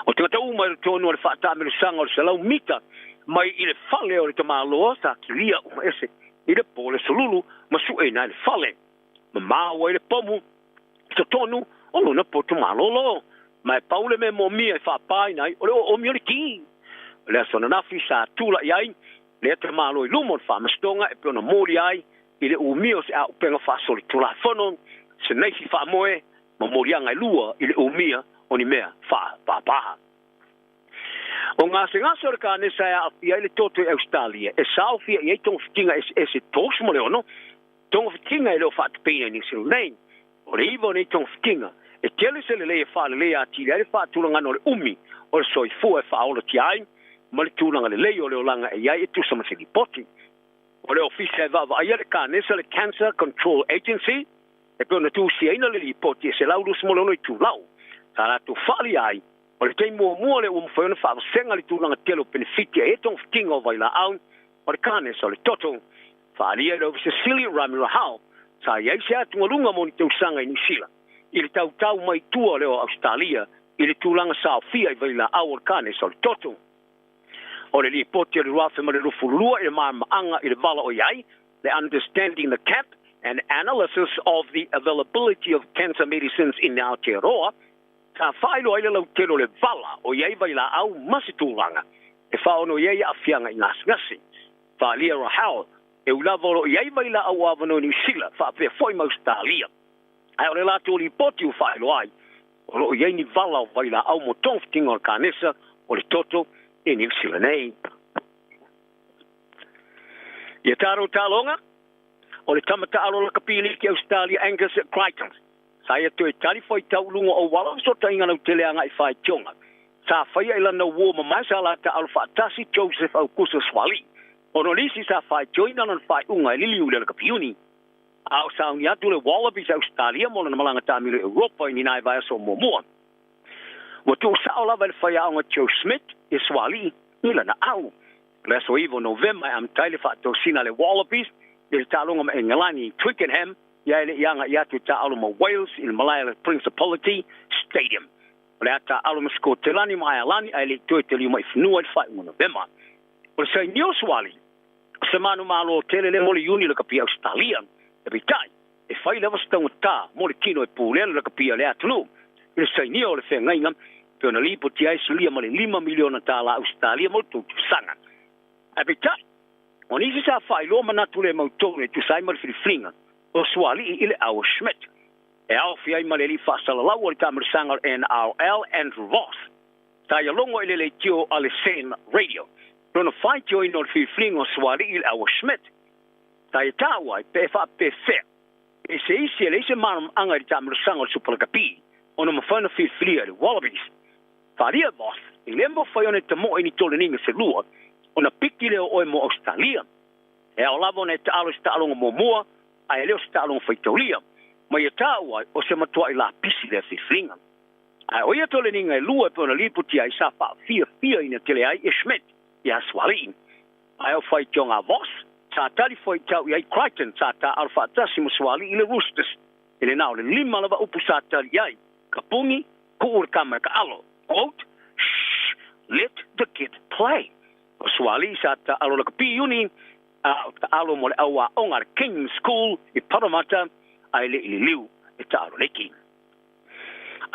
O te kata uma I le tonu o le whaatame le sanga o le salau mita. Mai I le whale o le tamaloa sa kiria uma ese I le po le solulu ma sue na le whale. Ma maua I le pomu sa tonu o luna po tamalolo. Mai paule me mo mia I whapai nai o le o mi o le ki. Le asona nafi sa tula I ai le tamalo I lumo le whamastonga e peona mori ai ile umio se au penga fa soli tula fono se nei fi fa moe ma morianga lua ile umia oni mea fa pa o ngā se ngā sore ka nesa ia ile toto e Australia e Saufia i tong fitinga e se tos mo leo no tong fitinga ile o fa tpina ni se nei o le ivo nei tong fitinga e tele se le fa le ati le fa tulanga no le umi o le soi fu e fa o le tiai ma le tulanga le o le langa e ia e tu sama se poti o le ofisa va ia le ka nesa le Cancer Control Agency e pona tu si ina le poti se laudus mo le no tu lau sara tu fali ai o le teimo mo le foi na fa senga le tulanga telo benefit e tong fitinga o vai la au o le ka nesa le toto fa ia le Cecilia Ramiro Hall sa ia se atu lunga mo ni tu sanga i Nisila il tau mai tua leo Australia il tulanga sa fia i vai la au ka nesa le toto o le lipoti le ruafe ma le rufulua i le maanga i le vala o iai, le understanding the cap and analysis of the availability of cancer medicines in Aotearoa, ka whaelo ai le lau telo le vala o iai vai la au masitulanga, e whaono iai a fianga i ngasi. Whalia rahao, e ulavolo iai vai la au avano New Zealand, whapea foi Australia. Ai o le lato lipoti u whaelo ai, o lo iai ni vala o vai la au mo tongfitinga o kanesa o le toto, in New Zealand. Ia taro talonga, o le tamata alola kapili ki Australia Angus Crichton. Sa ia toi tali foi tau lunga o wala so tainga nau teleanga i whai tionga. Sa whai ai lana uo mamasa la ta alfa tasi Joseph au kusa swali. Ono lisi sa whai joina nan whai unga i lili ule kapiuni. Au sa ungi atu le Wallabies Australia mo na malanga tamile Europa i nai vai so momoa. Watu saola vel whai aonga Joe Smith e swali ila na au. Le so ivo November am taile fa to sina le Wallabies il talonga ma Engelani Twickenham ya ile yanga ya tu ta aluma Wales in Malaya Principality Stadium. Le ata aluma Scotland ma Ireland ile tu te li mai fnua fa November. O se new swali semana malo tele le moli uni le kapia Australia e bitai e fai le vastong ta moli kino e pule le kapia le atlu. Il se new le fe ngainga pena lipo ti ai sulia mali 5 miliona tala Australia mo tu sanga. Abita oni sa fai lo manatu le mautone tu sai mal fringa o swali ile au Schmidt e au fi ai mali fa sala la o tamer sanga NRL and Ross ta ya longo ile le tio ale sen radio no fai tio ino fringa o swali ile au Schmidt ta ta wa pe fa pe fe e se isi le se man anga tamer sanga super kapi ono ma fa no fringa Wallabies faria boss ilembo foi ona te mo ini tole ninga se lua ona pikile o mo Australia e o lavo ne talo stalo mo moa a ele stalo foi tolia ma ia taua o se matua i la pisi le fringa a o ia tole ninga lua pona liputi ai sa fa fia ina tele ai e Schmidt ia swali ai o foi tonga boss sa tali foi tau ia Crichton sa ta alfa tasimo swali ile Roosters ile nau le lima lava upu sa tali ai kapungi kur kamera ka alo quote, shh, let the kid play. O swali sa ta alola kapi uni, ta alo mo le awa ongar King School i Parramatta, ai le ili liu e ta alo leki.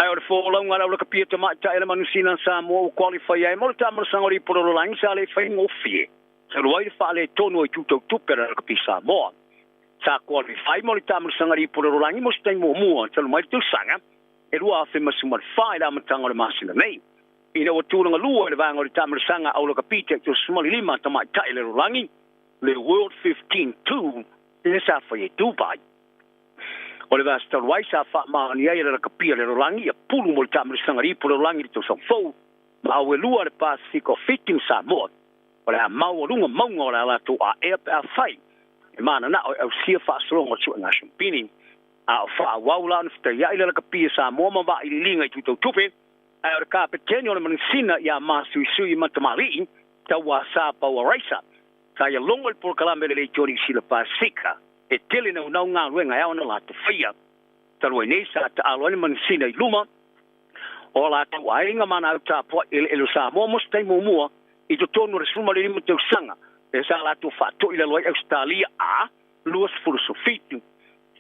Ai o le fōlau ngara alola kapi e ta mata ele manusina Samoa o qualify ai, mo le ta marasangori pororo langi sa le whai ngofie. Sa ruai le wha le tonu i tutau tupera alola kapi Samoa. Sa qualify mo le ta marasangori pororo langi mo stai mo mua, sa lumai tu sanga, e rua afe masumar whae la matanga le masina nei. Ina o tūranga lua le vanga o le tamarasanga au laka pite ki o sumali lima tamai tai le rolangi, le World 15-2, e sa whae Dubai. O le vasta ruai sa wha maani ai le laka pia le rolangi, a pulu mo le tamarasanga ripo le rolangi le tau sa fau, ma au e lua le Pacific o 15 Samoa, o le a mau o lunga maunga o le alato a ea pe a whai, e mana na o au sia wha soronga tu a ngashumpini, a fa waula na fta ya ile ka pia sa mo ma ba ile linga i tuto tupe a o ka peteni ona mansina ya masu sui matamali ta wa sa pa wa raisa sa ya longo por kalame le jori sila pasika e tele no na nga wenga ya ona la te fia ta lo nei sa ta alo mansina i luma o la tu ainga mana ta po ile sa mo mo stai mo mo i to tonu resuma le mo te sanga e sa la tu fa to ile lo Australia a luas filosofitu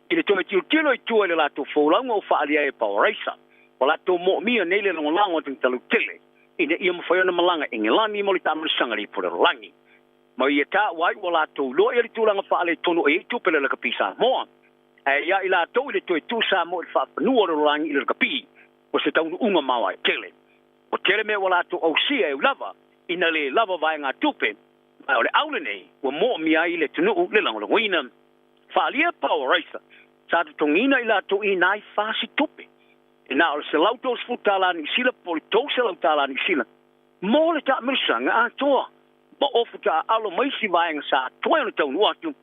ile tome tilo i tua le lato fōlanga o whaalia e pauraisa. O lato mo mia neile no lango ting talu tele. Ine ia mawhaiona malanga Engelani mo li tamarasanga ri pura rolangi. ma ia ta wai wala to lo ia tu langa fa le tono e tu pele la kapisa mo ia ila to le to tu sa mo fa nu o lang ile kapi o se tau unga mawa tele o tele me wala to o si e lava ina le lava vai nga tupe ma o le aule nei o mo mi ai le tunu le lang lo wina fa lia power racer sa to ngina ila to inai fa si tupe ina o se lautos futala ni sila polito se lautala ni sila mo le ta misanga a to ba ofuta alo mai si vai nga sa to le tau watu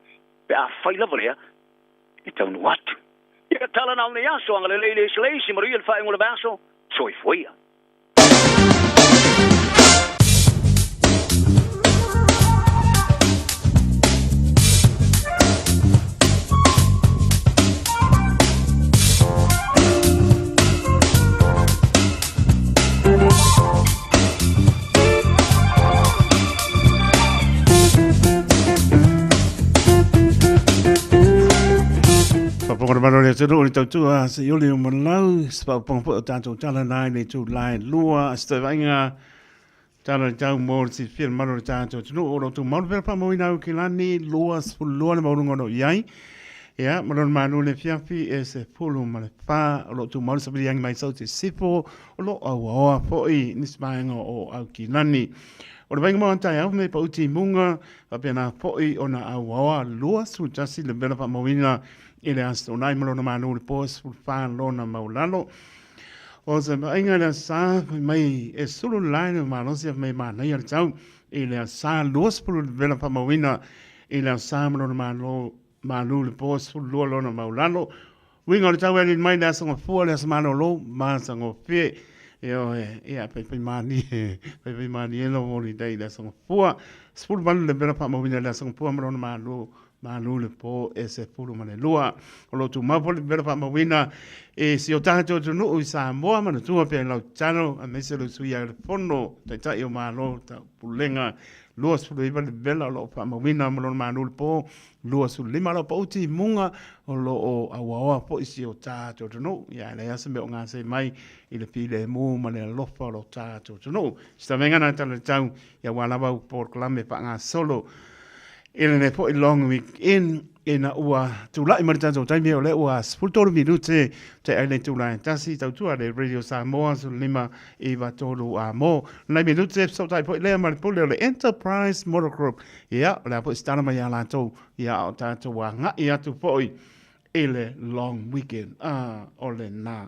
pe a fai lava le e tau watu ia tala na le yaso ang le le si maria fa ngula baso soi foi Pokok baru dia tu ni tahu tu se yuli malau sebab pokok tahu jalan lain ni tu lain luar setengah jalan jauh mor si film baru tahu tu orang tu malu berapa mau inau kilani luas luar mau ngono yai ya malu malu le Fiafia ese pulu malu pa orang tu malu seperti yang mai sauti sipo orang awal foi ni sebenarnya o au kilani orang baik mau Taeao me pauti munga tapi na foi ona awal luas tu jasi le berapa mau ina ile asto nai malona manu le pos fa lona maulalo o se ainga la sa mai e solo line malo se mai mana ia tau ile sa los por vela pa mawina ile sa malona manu le pos lona maulalo winga le tau ele mai da so fo le mano lo ma sango fe io pe mani lo mori dai da so fo spul ban le vela pa mawina da so fo malona Malu le po ese pulu mane lua o lo tu mapo le vera pa mawina e si o tato tu no sa moa mana tu pe lau chano a mese lo suia le fono tai o malo ta pulenga lua su le bela lo pa mawina malo manu le po lua su lima lo po ti munga o lo o awa po si o tato tu no ya le asa me o nga se mai i le pile mu mane lo fa lo tato tu no sta venga na tala tau ya wala ba por klame pa nga solo ele ne po long week in a ua tu lai marita so tai me ole ua spultoro minute te ele tu lai tasi tau tu ale radio Samoa so lima eva tolu a mo lai minute so tai po le mar po le enterprise motor group ya la po stana ma ya la to ya ta to wa nga ya tu po ele long weekend ole na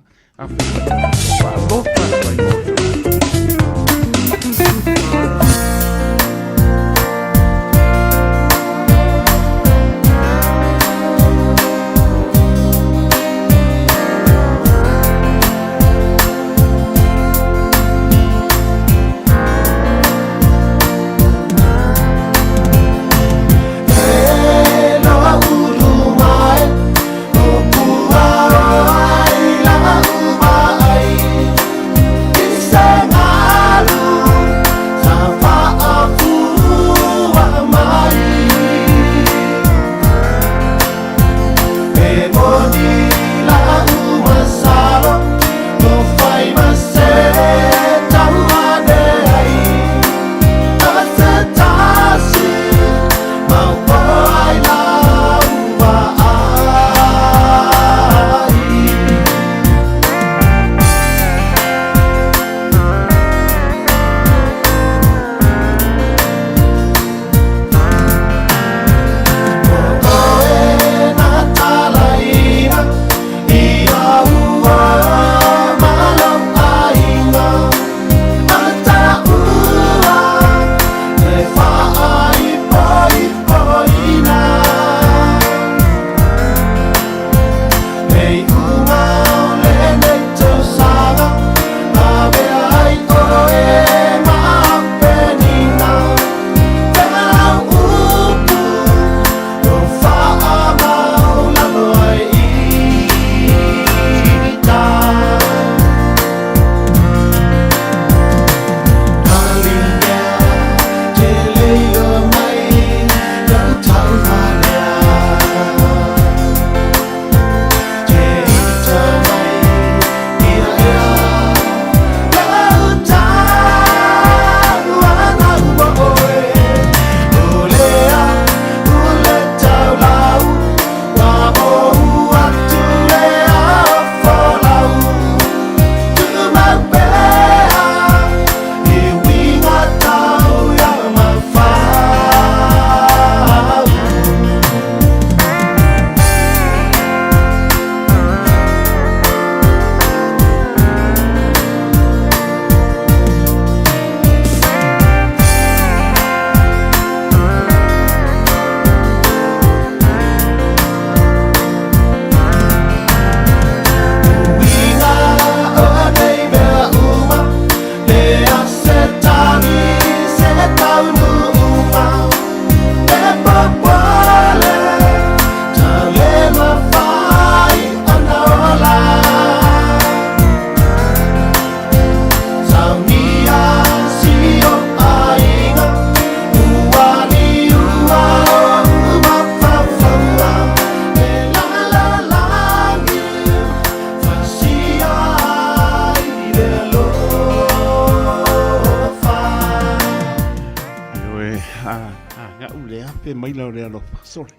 pe mai la le lo sole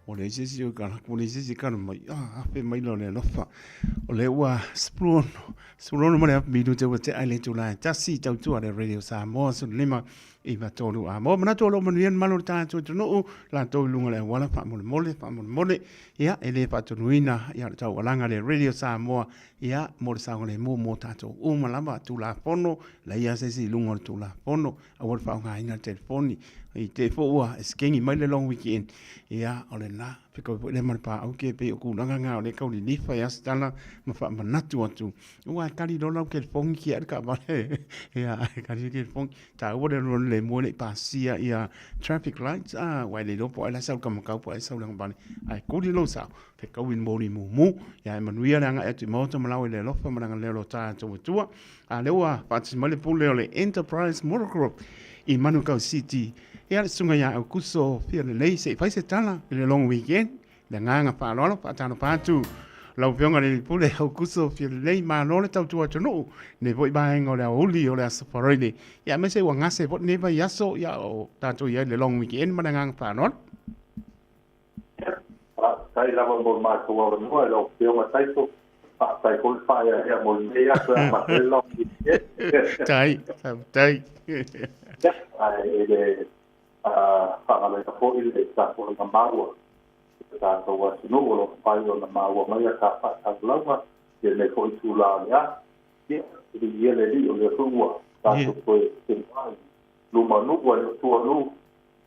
o le sisi o kana ko le sisi kana mai pe mai la le lo fa o le wa spruno mo le mi do te te ai le tu la tasi tau tu le radio Samoa so lima I va tolu a mo mana tolu mo nien malo ta tu no la to lunga le wala fa mo mole ia ele fa tu nuina ia ta walanga le radio Samoa ia mo sa le mo ta to o malama tu la fono la ia se si lunga tu la fono a wor fa nga ina telefoni I te fo ua skengi mai le long weekend ia ole na piko le man pa au ke pe ku nanga nga le ka ni fa ia stala ma fa manatu atu ua kali do la ke fongi ki ka ba ia kali ke fongi ta o le mo le pasia ia traffic lights wa le do po la sa ka ka po sa lang ba ai ku di lo sa pe ka win mo ni mu ia manuia nga atu mo to malawi le lo fa manga le lo ta to tua a le wa pa male pule le enterprise motor group I Manukau City ia le sunga ia au kuso fia le lei se fai se tala le long weekend le nganga pa lolo pa tano patu lau pionga le pule au kuso fia le lei ma lolo tau tua tono ne voi baeng o le Aoauli o le Safaroi ia me se wa ngase pot ne ba yaso ia o tatu ia le long weekend ma nganga pa lolo tai lava mo ma ko wa no lo pionga tai so tai ko fa ia mo le ia so ma le long tai ai le whakale ka fo ile ta fo na maua ta to wa sino lo pai o na maua mai ka fa ta lava ye me ko tu la ya ye ye le li o le fuwa ta to ko te mai lu manu wa tu lu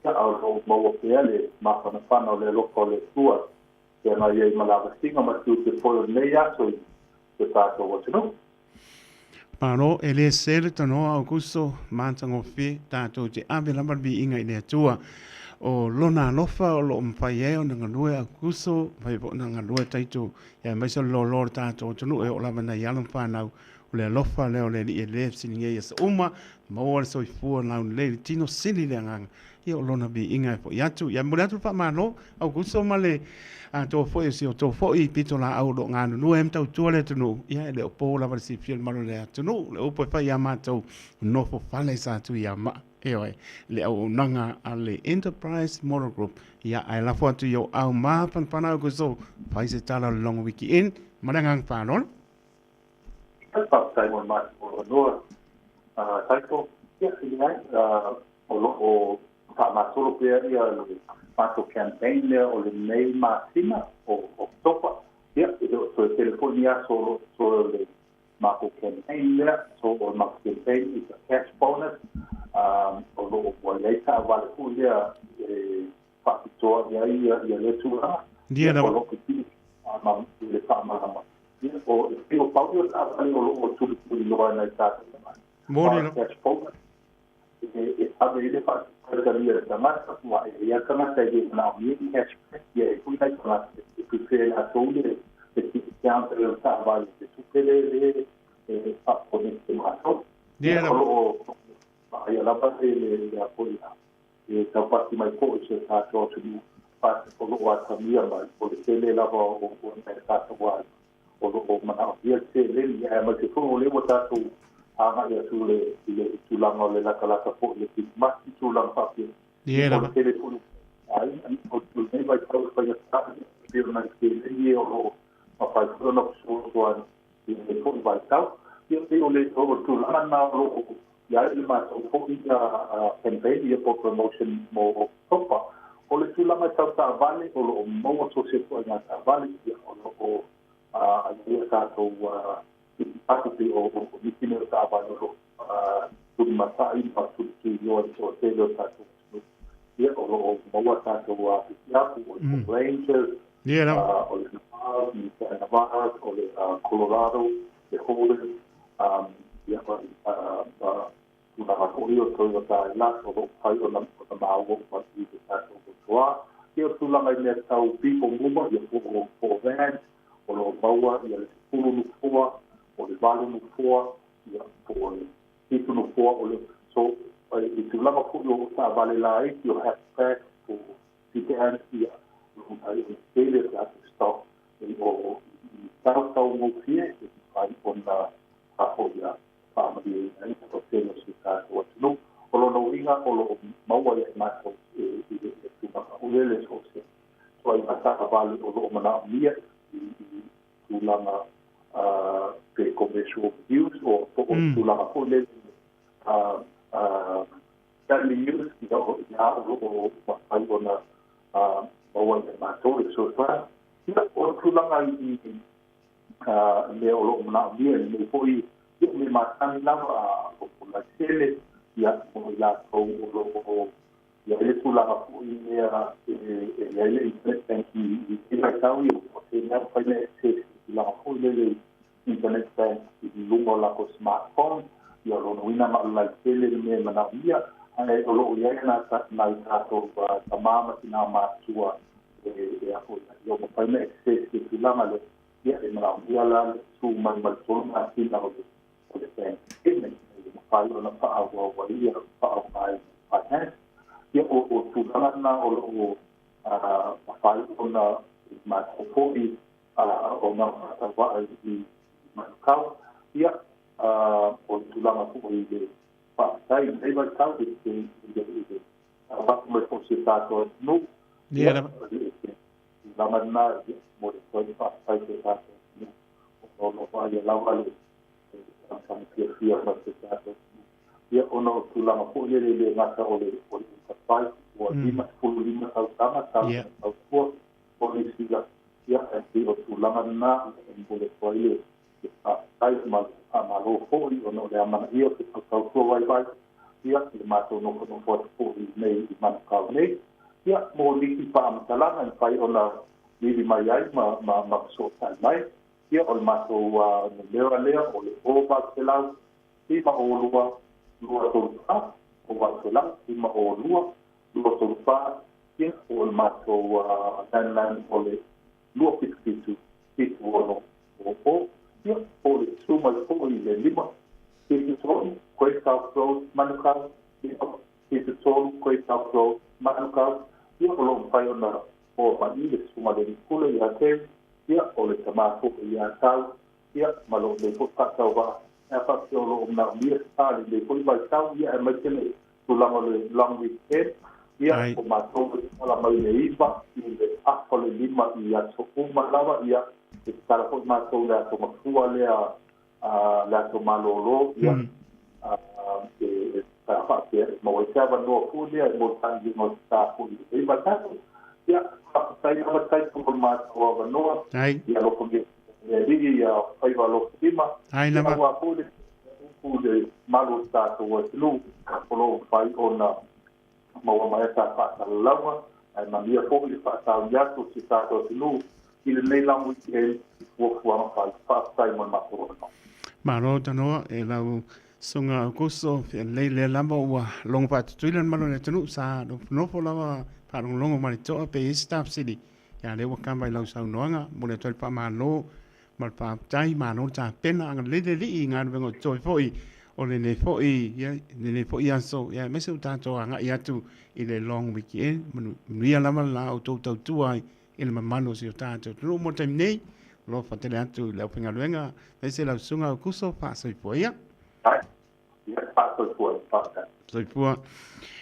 ta o mo pe ale ma fa na fa no le lo ko le tua ye na ye malava singa ma tu te fo ne ya so te ta to wa sino Paro ele sele tono au kuso mantango fi tato te ave lambar bi inga ile tua o lona lofa o lo mpaye o nga lue au kuso vai po nga lue taito ya mai so lo lo tato tono e o la bana yalan panau o le lofa le o le ele sininge yes uma mo so fu na le tino sili le nga ia o lona bi inga po yatu ya mulatu fa mano au kuso male a to foi si o to foi pitola au do nganu no em tau tole tunu ia le po la va si fiel malo le tunu le o po fa ya mato no fo fale sa tu ya ma e oi le au nanga ale enterprise motor group ia ai la fo tu yo au ma pan pana ko so fa se tala long weekend madangang pa no pa sai mo ma o no sai ko ia o lo o pa ma solo pe ia pato campaign le o le nei masima o topa ia so el telefonia solo le marco campaign le so o marco campaign is a cash bonus o lo le ta vale fu ia fatto ia le tua dia na lo che ma le fa ma ia o io paulo vale o tu lo na ta mo no cash bonus e ave ile fa career da marca ma ia kana sai di na mi cash e poi dai con la che la sole e ti chiama per il travaglio che tu le fa con il mato ma io la parte la poi e da parte mai coach ha trovato di parte con la famiglia ma con le lavoro con il mercato uguale o ma io se le ma che fu le votato ama ia tule tulang le la kala ka po le masti tulang pa pe la telefon ai o tu nei vai ka pa ia ta pe na ke ie o ma pa ko no so an le fo vai ta io te o le o tu la na lo ia il ma so po ia campaign ia po promotion mo topa o le tulang ta ta vale o lo mo so se po ia ta vale ia o ia ka to aku te o mikine o ta ba no tu mata I pa tu yo o te lo ta tu ia o mo ta to wa ia o Rangers o le Nevada o le Colorado le Holden ia pa tu na ko yo to ta la o pa yo na ma o pa tu ta to wa ia tu la mai le tau pi ko mo ia po van o lo baua ia le pulu no fua o le vale no fua ia po le titu no fua o le so i tu lava fu lo ta vale la I you have back for the end ia o ai o tele ta stop o tau mo fie e fai on la ho ia pa ma di ai to tele si ta o no o lo no inga o lo maua ia ma ko i tu pulele sose. So ai mataka vale o lo mana mia tulanga pe commercial views o tulanga pulele that news ya o ai ona o na so so fa ya o tulanga I le o lo mana mia le foi yo me matani na o la tele ya o la o ya le tulanga foi ya le internet ki ina kawi o se na fa le se la foi le internet bank lungo la ko smartphone ya lo wina ma la tele me mana mia ai o lo ya na to tamama tina ma tua ya ko yo mo fa me access ki tulanga le ya e mana mia la su man mal so ma tina o de bank statement fa ona fa wa ya fa fa ya o tulanga na o fa ona ma ko o na wa I Macau, ya o tulanga ko ile pa sai ai ba kau de apa me positato no ya la manna mo de so pa sai de ta o no pa ya la vale san Fiafia positato ya ono tulanga ko ile mata o ka pai o lima fulima au tama au ko polisia ya o tulanga na mo de so ile ai Malu foi o no le amana ia ke tau vai vai ia le mato no no foi nei man ka nei ia mo liki pa amtalanga en pai ona li mai ai ma so tai mai ia o mato no lea o le oba selau i ma o lua to o va selau i ma o lua to pa ia o mato dan o le lua pitu o ia o le suma o le lima e tolu koe South Road manukau e tolu koe South Road manukau ia o lo pai ona o mani le suma le kule ia te ia o le tamako ia tau ia malo le fotata wa e fa o lo na mia sta le koi vai tau ia e mai tele tulanga le long weekend ia o mato la mai le iva le akole lima ia so uma lava ia e tala ko mato la to mafua le la to malolo ia e ta fa ke mo e tava no fu le mo tangi no sta fu e ba ta ia sai ma sai ko mato va no ia lo ko e digi ia ai va lo lima ai na ma fu le Malu sta to wa lu ko lo fai ona mo ma ta fa lava ai ma mia fo le fa ta ya to si ta to lu il nei la weekend wo fu fa sai mo ma ko no Maro tano e lau sunga kuso le lamba ua long pa tuilan malo le tanu sa no fo lava pa long mari to pe staff city ya le wa kamba lau sa noanga mo le tol pa malo mal pa tai mano ta pena ang le li ngan vengo toi foi o le foi ya le foi aso ya me se ta to anga ya tu ile long weekend mia lama la o to tu ai il mamano si ta to no mo time nei lo fa tele atu le pinga luenga e se la sunga kuso fa soi poia ai ia fa soi poia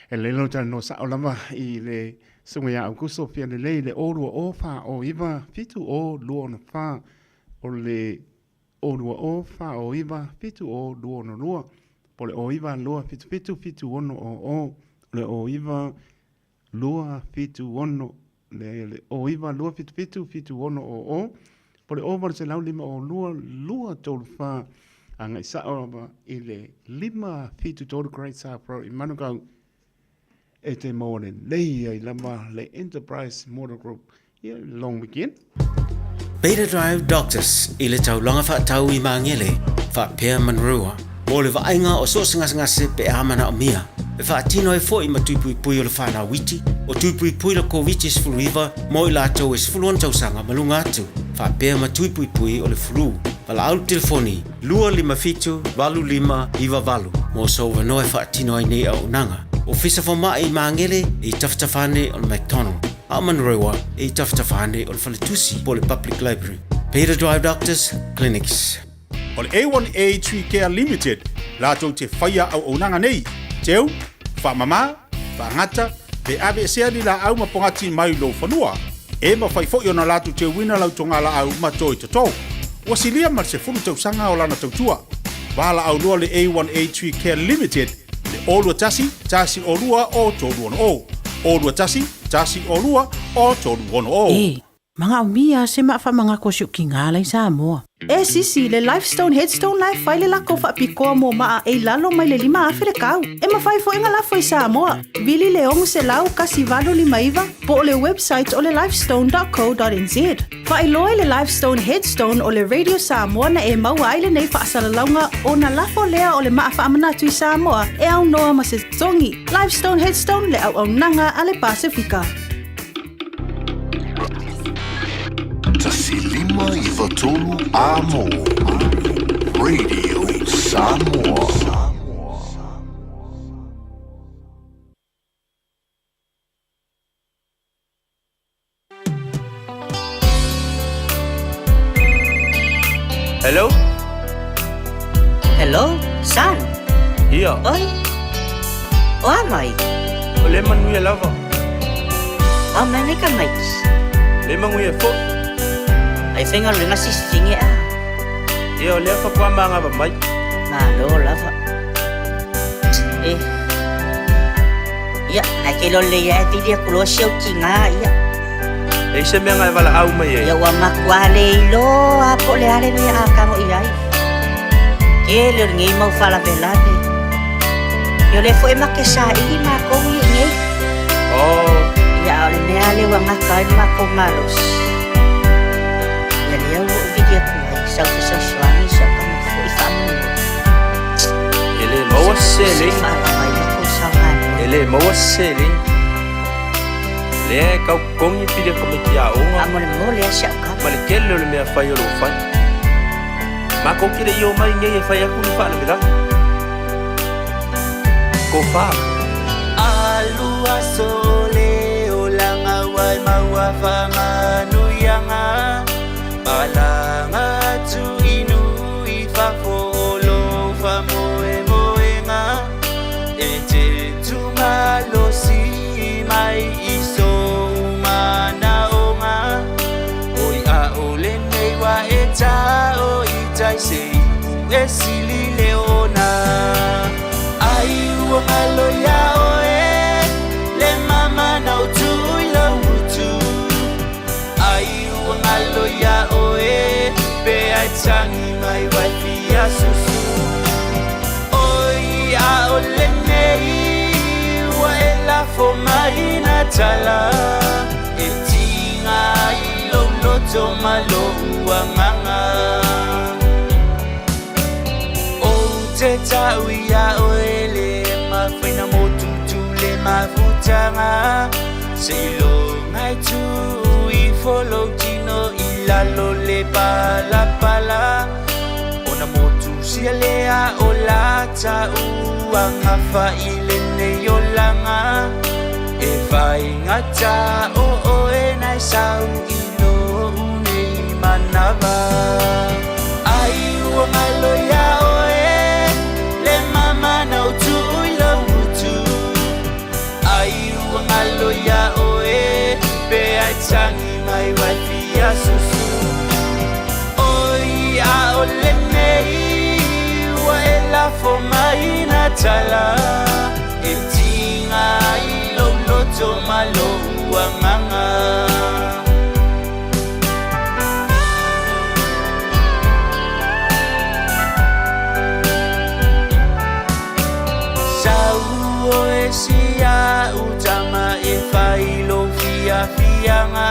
e le lo no sa o lama i le sunga ya kuso fia le o fa o iva fitu o lo no fa o le o fa o iva fitu o lo no lo po le o iva lo fitu ono o le o iva lo fitu ono le o iva lo fitu ono o por over se lau lima o lua tolu fa anga isa oraba ile lima fitu tolu great sa pro i manukau e te mōne lei ai lama le Enterprise Motor Group ia long weekend. Beta Drive Doctors i le taulanga wha tau i mangele wha pēr manrua mo le vainga o so ngase pe amana o mia e wha tino e fo i matupui pui o le whana witi o tupui pui la ko witi sfuluiva mo i la tau e sfuluan tausanga malunga atu wha pēr matupui o le fulu pala au telefoni lua lima fitu valu lima iwa valu mo so wanoe wha tino ai nei au nanga o fisa wha i mangele i taftafane o le McDonald a manrewa i taftafane o le Faletusi po le Public Library. Beta Drive Doctors Clinics. O le A1A Tree Care Limited, la tau te whaia au nanga nei, teu, wha mama, wha ngata, Pe ave sea li la au mapongati mai lo fanua. E mawhai fo iona latu te wina lau tonga la au matoi to tau. Wasilia mar se fulu tau sanga o lana tau tua. Wala au lua le A1A3 Care Limited, le olua tasi olua o tolu ono o. Olua tasi olua o tolu ono o. Mga umia se maafa mga kosyo kingalay sa mo. Sisi le Lifestone Headstone Life file lako fa piko mo maa e lalo may le lima afire kau. Mafai fo nga lafo sa mo. Vili leong se lau kasi valo lima iva po le website o le lifestone.co.nz. Fa iloy le Lifestone Headstone o le Radio Samoa na e mawai le nei fa asalalaunga o na lafo lea o le maafa amanatui Samoa e au noa masesongi. Lifestone Headstone le au nanga ale Pasifika. Tasilima Ivatolu Amo Radio Samoa. Hello? Hello, San? Iya. Oi. O amai? O le manuia lava. O mene ka mai? Le manguia fo. Ai whenga ringa sisinge a. Ia o lea whakua manga ba mai. Malo lava. Ia, nai ke lo le ia e vidia kuloa siau ki ngā ia. E se mea ngai wala au mai e. Ia ua makua le ilo a po le are mea a kango i ai. Ke le ringi mau whala velane. Ia le fo e make sa ili ma kongi i ngei. Oh. Ia o le mea le wa ngaka i ma ko malos. Ia le au o vidia kuai sau te sa suangi sa kama fo i whamu. Ele maua seling. Ele maua seling. Le kau kongi pide kome ki a onga. Amore mo le asya ka. Ma le kele le mea whai o lo whai. Ma ko kire i o mai ngei e whai aku ni wha le mera. Ko wha. Alua sole o langa wai maua whamanu yanga. Palanga tu inu i whafolo whamoe moenga. E te tumalo si mai iso umana onga. Oi a ole nei wa e tao i taise e sili leona. Ai ua malo ya oe le mama na utu ilo utu. Ai ua malo ya oe pe ai tangi mai waifi ya susu. Oi a ole nei wa e la fo mai na tala. E tinga ilo loto malo ua nganga. O te tau ia oe le mawhina motutu le mawutanga. Se ilo ngai tu i follow tino i lalo le pala pala. Ona motu sia lea o la tau anga i le nei o langa. E vai ngata o e nai sau i no unei manava. Ai ua malo ia oe le mama na utu ilo utu. Ai ua malo ia oe pe ai tangi mai waifi a susu. Oi a ole nei ua e la fo mai na tala. E tinga ilo loto malo ua nganga. Sau oe sia utama e whailo Fiafia nga.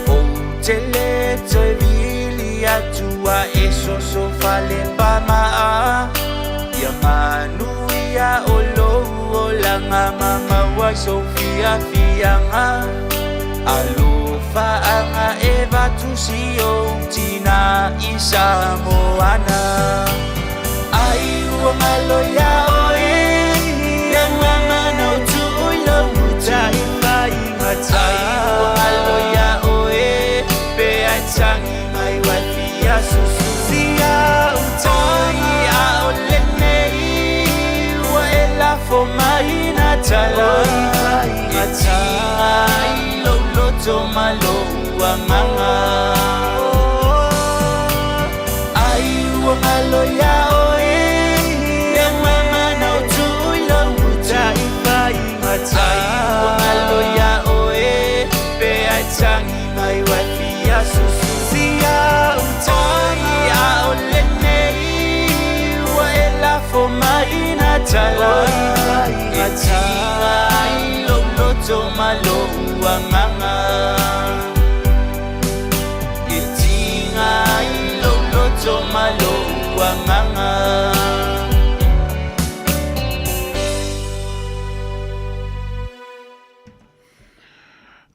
O te leto e vili atua e soso fale pamaa. Ia manu ia o lou o langa mama wai so Fiafia nga. Alofa anga e vatusi o tina i Samoana. Ai ua malo ia oe ia mama na utu ilo utai mai ngata. Ai ua malo ia oe pe ai tangi mai waifi a susu. Sia utai a ole nei ua e la fo mai na tala Ngatai lo loto malo wanganga Ai wangalo ya oe Ya mama na utui lo utai pai Ngatai wangalo ya oe Pe ai tangi mai wafia sususia Utai a olenei Wa ela fo mai na tala Ngatai lo loto malo wanganga Itingai lo loto malo wanganga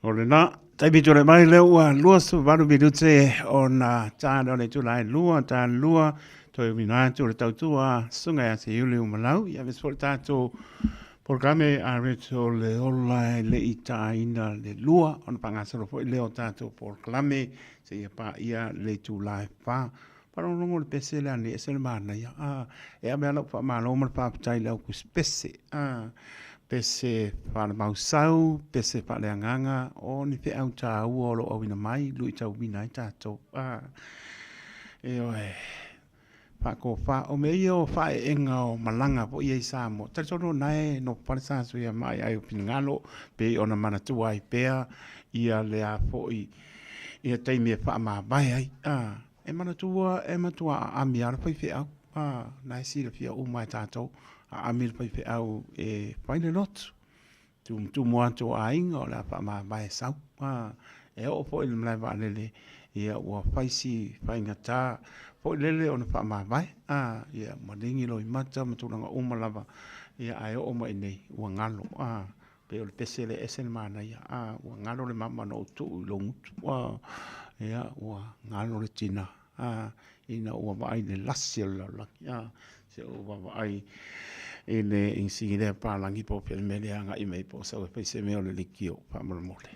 O le na, taipi tore mai leo ua lua su waru minute o na tāna o le tulai lua, tāna lua, toi wina tu le tautua, sunga ya se iuli umalau, ia ves por tātou programe a reto le ola le ita ina le lua, on pangasaro po leo tātou programe, se ia pa ia le tulai pa, para unongo le pese le ane, ese le mana ia, e a mea lau pa mana, omar pa patai lau kus pese, pese whana mausau, pese whale anganga, o ni te au tā ua o lo au ina mai, lui tau wina i tātou. E oe, whako wha, o me i o whae enga o malanga po i Samoa. Tari tono nae no parisasu ia mai ai o pinangalo, pe o na manatua i pea, ia lea po i, ia teimi e wha maa bai ai. E manatua, e matua a ami ara pai whi au. Nae sira fia o mai tātou. A amir pai fe au e faile lot tu moato a inga o la pa ma mai sau e o po il mlai va lele ia o faisi fainga ta po lele o na pa ma mai ia madingi lo imata matulanga uma lava ia ai o mai nei o ngalo pe o le pesele esen mana ia o ngalo le mama no tu lo mutu ia o ngalo le tina ina o vai le lasio la ia se o vai ele insigne palangi po per mele anga I mei po sa pe se me o le likio pa mo mole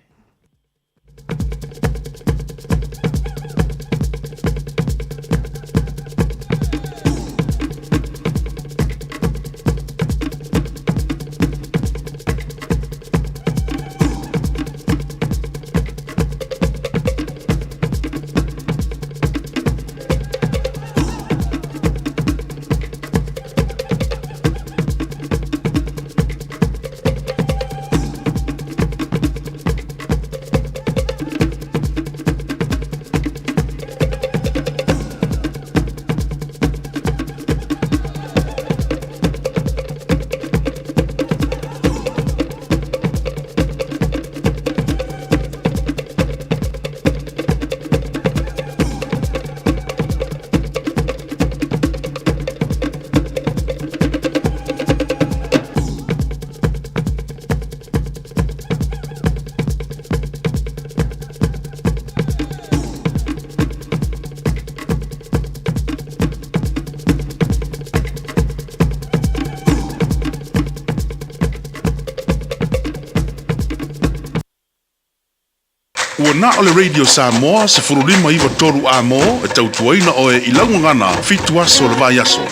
Ua na o le Radio Samoa se furulima iwa toru a mo e tautuaina o e ilaungangana fitu aso le vai aso.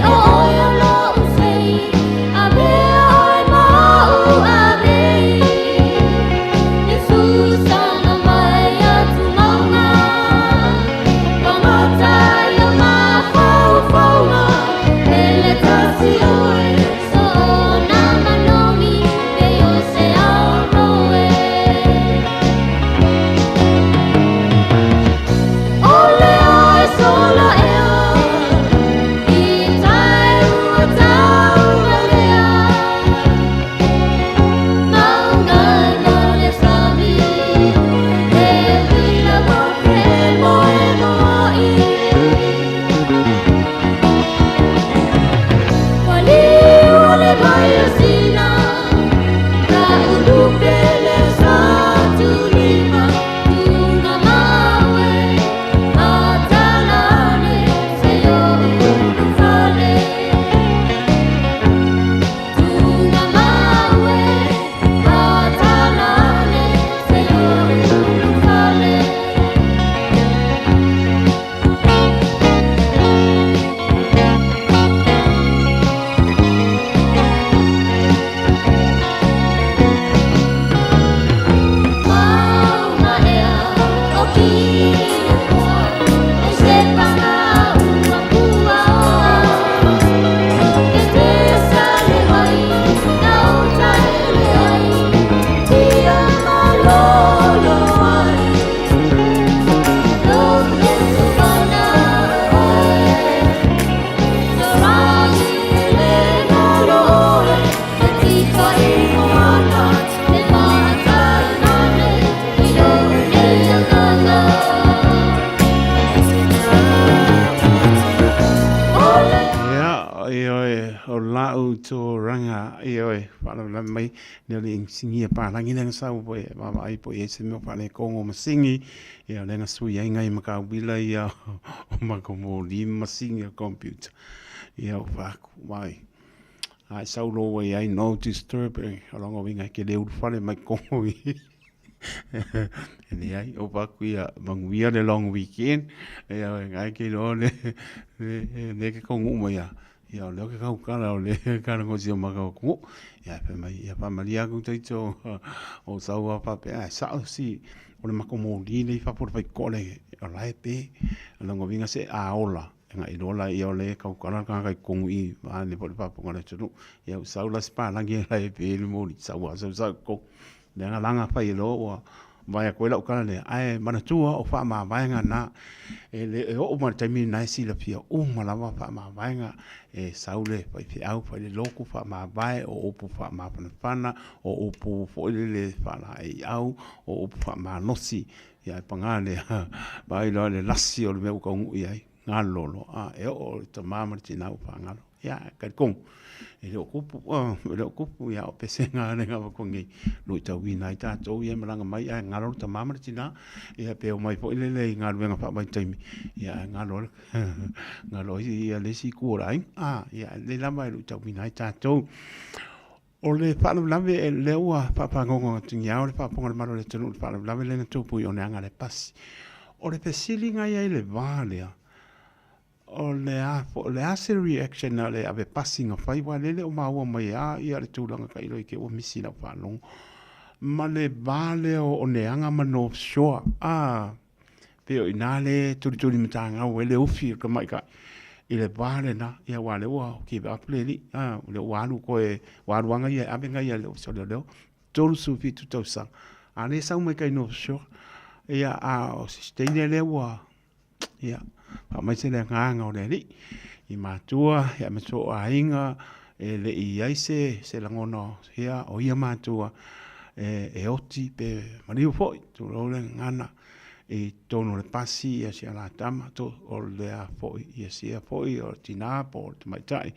Oh, au to ranga e oi wala la mai ne le singi pa langi le sa po e ma ai po e se me pa le kongo masingi e le na sui ai ngai maka bila ia o ma ko mo li masingi computer ia o fa mai ai sau lo we ai no disturbing along winga ke le ufale mai kongo i ni ai o pa kuia manguia le long weekend e ai ke lo le ke kongo mai ia le ke kau kala le kana ko si ma ko ia pa mai ku tai to o sau pa pe sa si o le makomo di le fa por fai ko le la pe along winga se Aola nga i rola i ole kau kala ka kai kongu i va le pa po ngala tunu ia sau la spa langi la pe le mo sau ko le nga langa fa i lo wa vai ko la kala le ai mana tua o fa ma vai nga na le o ma taimi na si la pia o ma la fa ma vai nga sau le fa fi au fa le loko fa ma vai o pu fa ma pana o pu fo le fa la ai au o pu fa ma nosi ia pangale vai lo le lasi o le me ko ngu ia ngā lolo e o te māmari tina upa ngalo ia kai kong e leo kupu ia o pese ngā renga wakongi lui tau wina i tātou ia maranga mai ai ngā lolo te māmari tina ia peo mai po ilele i ngā ruenga wha mai taimi ia ngā lolo ia lesi kuorai ia le lama i lui tau wina i tātou o le whanamlawe e leua whapangonga tingi au le whaponga le maro le tunu le whanamlawe le na tūpui o ne anga le pasi o le pesili ngai ai le vālea o le ase reaction na le ave passing of fai wa lele o maua mai ia le tūlanga kai roi ke o misi na whanong ma le vale o neanga mano shoa peo inale turi mitanga o ele ufi ka mai ka i le vale na ia wa le wa ki ba pleli le walu ko e waluanga ia ave ngai ia le o so leo tolu sufi tu tausa ane sau mai kai no shoa ia o sistene le wa ia pa mai se le nganga o le ni i matua ia me so ainga le i aise se langono ia o ia matua e oti pe mariu foi tu lo le ngana e tono le pasi ia se la tama to o le a foi ia se foi o tina po mai tai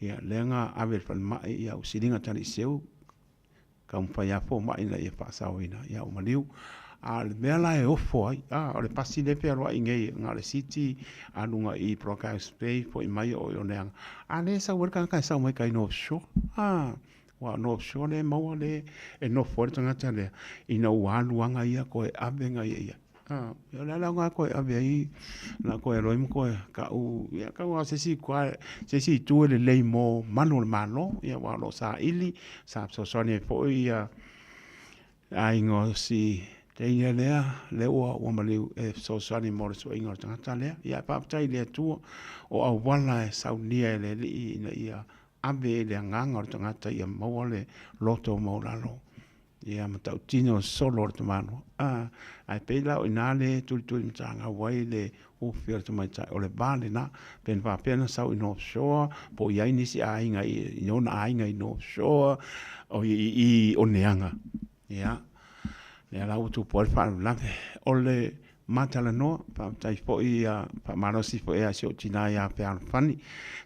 ia lenga ave fal mai ia o silinga tani seu kam fa ia fo mai la ia fa sauina ia o mariu le mea la e ofo ai o le pasi le pea roa ingei ngā le city anunga i broadcast pay po i mai o neanga le sa werka kai sa mai kai no show wa no show le maua le e no for tangata le ina waluanga ia ko e avenga ia yo la nga ko e ave ai na ko e roim ko ka u ia ka wa se si tu le le mo mano mano ia wa lo sa ili sa so soni po ia ai ngo si te ia lea leo o maliu e so sani mo so inga tangata lea ia papatai lea tua o au wala e saunia le li ina ia ave le nganga o tangata ia maua le loto maulalo ia matau tino solo o tamano ai peila o inale tuli mtanga wai le ufi o tamaitai o le bale na pen pena sau ino shoa po ia inisi a inga i nona a inga ino shoa o i o neanga ia le la utu por fa la ole matala no pa tai fo ia pa manosi fo ia so tina ia pe al fani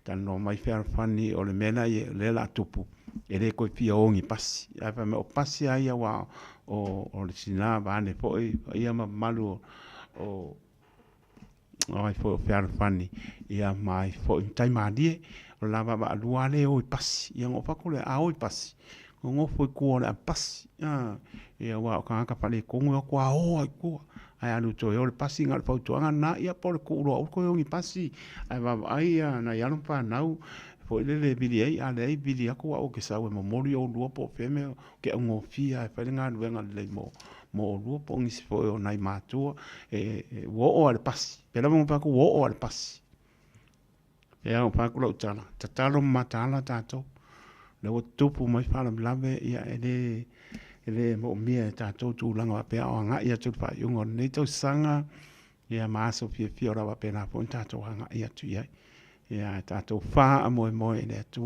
tan no mai fe al fani ole mena ia le la tupu e le ko pia ongi pasi ia pa me o pasi ia wa o le tina va ne fo ia ma malu o ai fo fe al fani ia mai fo tai madie o la va luale o pasi ia ngo pa ko le a o pasi ngo foi ko le pasi ia wa ka pale ko ngo ko ai ko ai alu to yo le pasi ngal fautu anga na ia por ko ro ko ngi pasi ai va ai na ya no pa nau foi le bili ai ale bili ko o ke sa we memorial do po feme ke ngo fia fa nga wenga le mo do po ngi foi nai matu wo o le pasi pela mo pa ko wo o le pasi ia pa ko lo tana tatalo matala tato le o tupu mai fala lave ia ele mo mia tatou tu langa pe o nga ia tu fa yo nei to sanga ia maso Fiafia ora va pena po tatou nga ia tu ia tatou fa mo le tu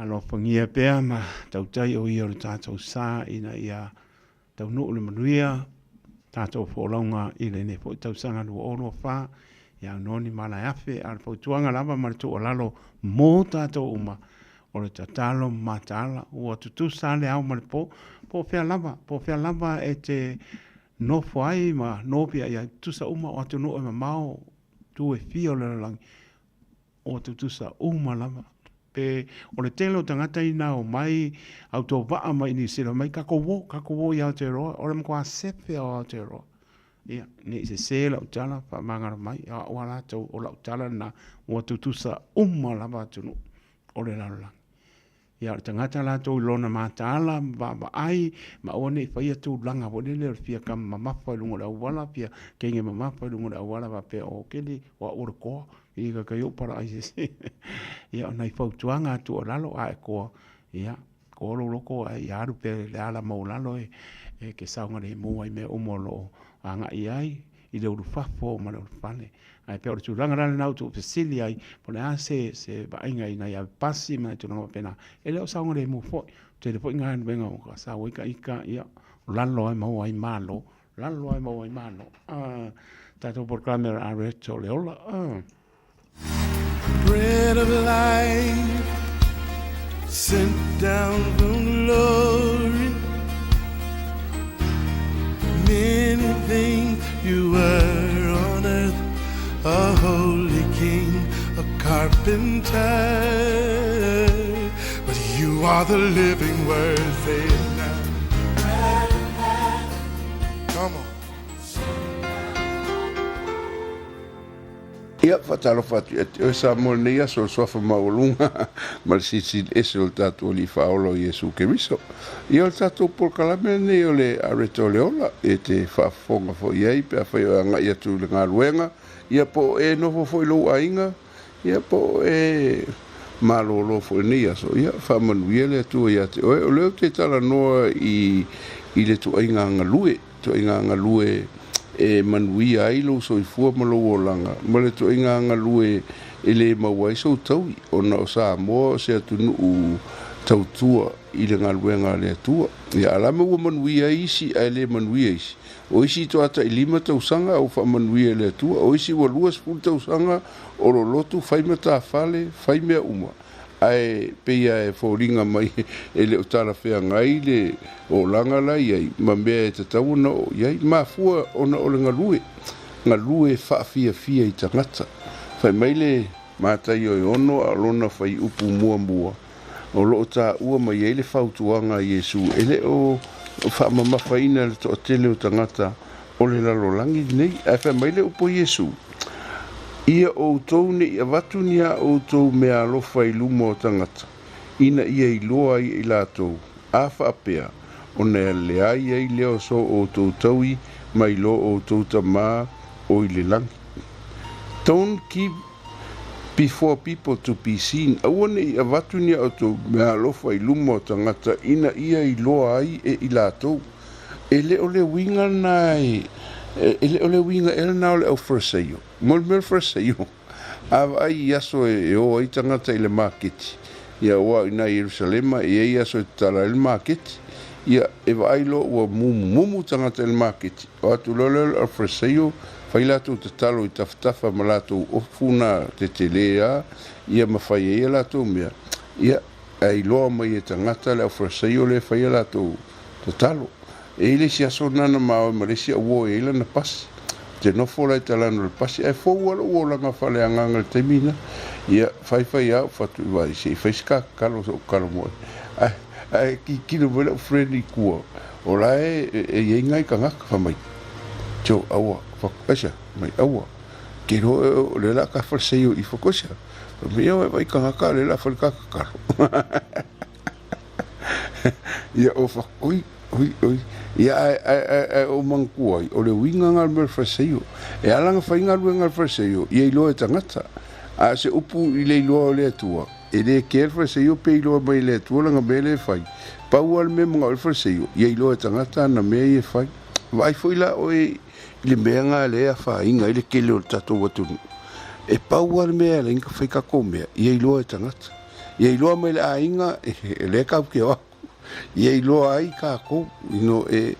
alo fangia pe ma tau tai o ia tatou sa ina ia tau no le manuia tatou fo longa ile ne po tau sanga no o fa ia noni mana afe ar po tuanga lava mar tu olalo mo tato uma o le tatalo matala o tutu sale au mar po fea lava e te no fai ma no pia ia tu sa uma o tu no e mau tu e fio le lang o tu sa uma lava pe o le telo tangata ina o mai au to va mai ni sila mai kako wo ia te ro o le mko sepe o te ro ia ni se la utala fa manga mai a wala to o la utala na o tu sa uma lava tu no o le la lang ia tangata la to lona matala ba ai ma one fa ia tu langa o le fia kam mama fa lungo la wala pia kenge mama fa lungo la wala ba pe o keli o o ko i ka yo para ai se ia nai fa tuanga tu lalo a ko ia ko lo ko ai aru pe la la mo lalo e ke saunga le mo ai me o molo anga ai i le urufa fo ma le fane ai pe o tu langa la na tu facility ai pole a se ba inga ina ia pasi ma tu no pena ele o saunga le mo fo te le fo inga venga o sa o ika ia lalo ai mo ai malo tato por camera a reto le ola Bread of life sent down from glory. Many things you were on earth, a holy king, a carpenter, but you are the living word. Say it now. Come on. Ia fatalo fatu e sa monia so fa maulunga mal si ese o tatu li faolo Yesu Cristo ia o tatu por kalame ne ole areto leola e te fa fonga fo iai pe fa nga ia tu nga luenga ia po e no fo lo ainga ia po e malo lo fo nia so ia fa manuele tu ia te o le te tala no i le tu ainga nga lue e manui ai lo so i fua malo o langa ma le to inga ngalue ele mawai so tau ona o Samoa se atu nu tautua i le ngaluenga le atua ia ala me o manui ai si ele manui ai o isi to ata i 5 tausanga o fa manui le atua o isi o 2 tausanga o lo lotu fai mata fale fai mea uma ai peia e foringa mai ele o tala fea ngai le o langa la iai ma mea e te tau no iai ma fua ona o le ngalue Fiafia i tangata fai mai le matai o ono a lona fai upu mua o lo ta ua mai ele fautuanga Yesu ele o fa mama faina le to tele o tangata o le lalolangi nei ai fai mai le upo Yesu ia o tau ne ia watu nia o tau mea alofa i lumo o tangata. Ina ia i loa i latou. Afa apea, o nea lea ia i leo so o tau taui, mai lo o tau tamaa o i le langi. Don't keep before people to be seen. Awane ia watu nia o tau mea alofa i lumo o tangata. Ina ia i loa ai e i latou. Ele ole winga nai. Ele ole winga ele na ole au firsayo. Mol firsayo. Ava ai yaso e o ai tangata i le market. Ia wa ina Jerusalema e yaso e tala il market. Ia eva ai lo ua mumu tangata il market. O atu lole au firsayo. Failatu te talo i taftafa malato o funa te telea. Ia mawhai e lato mea. Ia ai loa mai e tangata le au firsayo le whai lato te talo. E ile si aso nana mao maresi a uo e ila na pasi. Te nofola i talano le pasi. E fōua lo uo langa whale anganga le temina. Ia whai au whatu i wai se. Whaiska kalo so kalo moe. Ai ki kino mwela o friendly kua. O la e ngai ka ngaka whamai. Tio aua whakapesa. Mai aua. Ke ro le la ka whalseio i whakosia. Me au e vai ka ngaka le la whalkaka karo. Ia o whakoi. Oi. Ia o mangkuai o le winga ngal mer faseio e alanga fainga ngal faseio ia ilo e tangata a se upu i le ilo le tua e le ker faseio pe ilo mai le tua langa bele fai pau al me ngal faseio ia ilo e tangata na me e fai vai foi la o le menga le a fainga ile ke le tato watu e pau al me le inga fai ka komea ia ilo e tangata ia ilo mai le ainga le ka ke o ia i loa ai ka ko ino e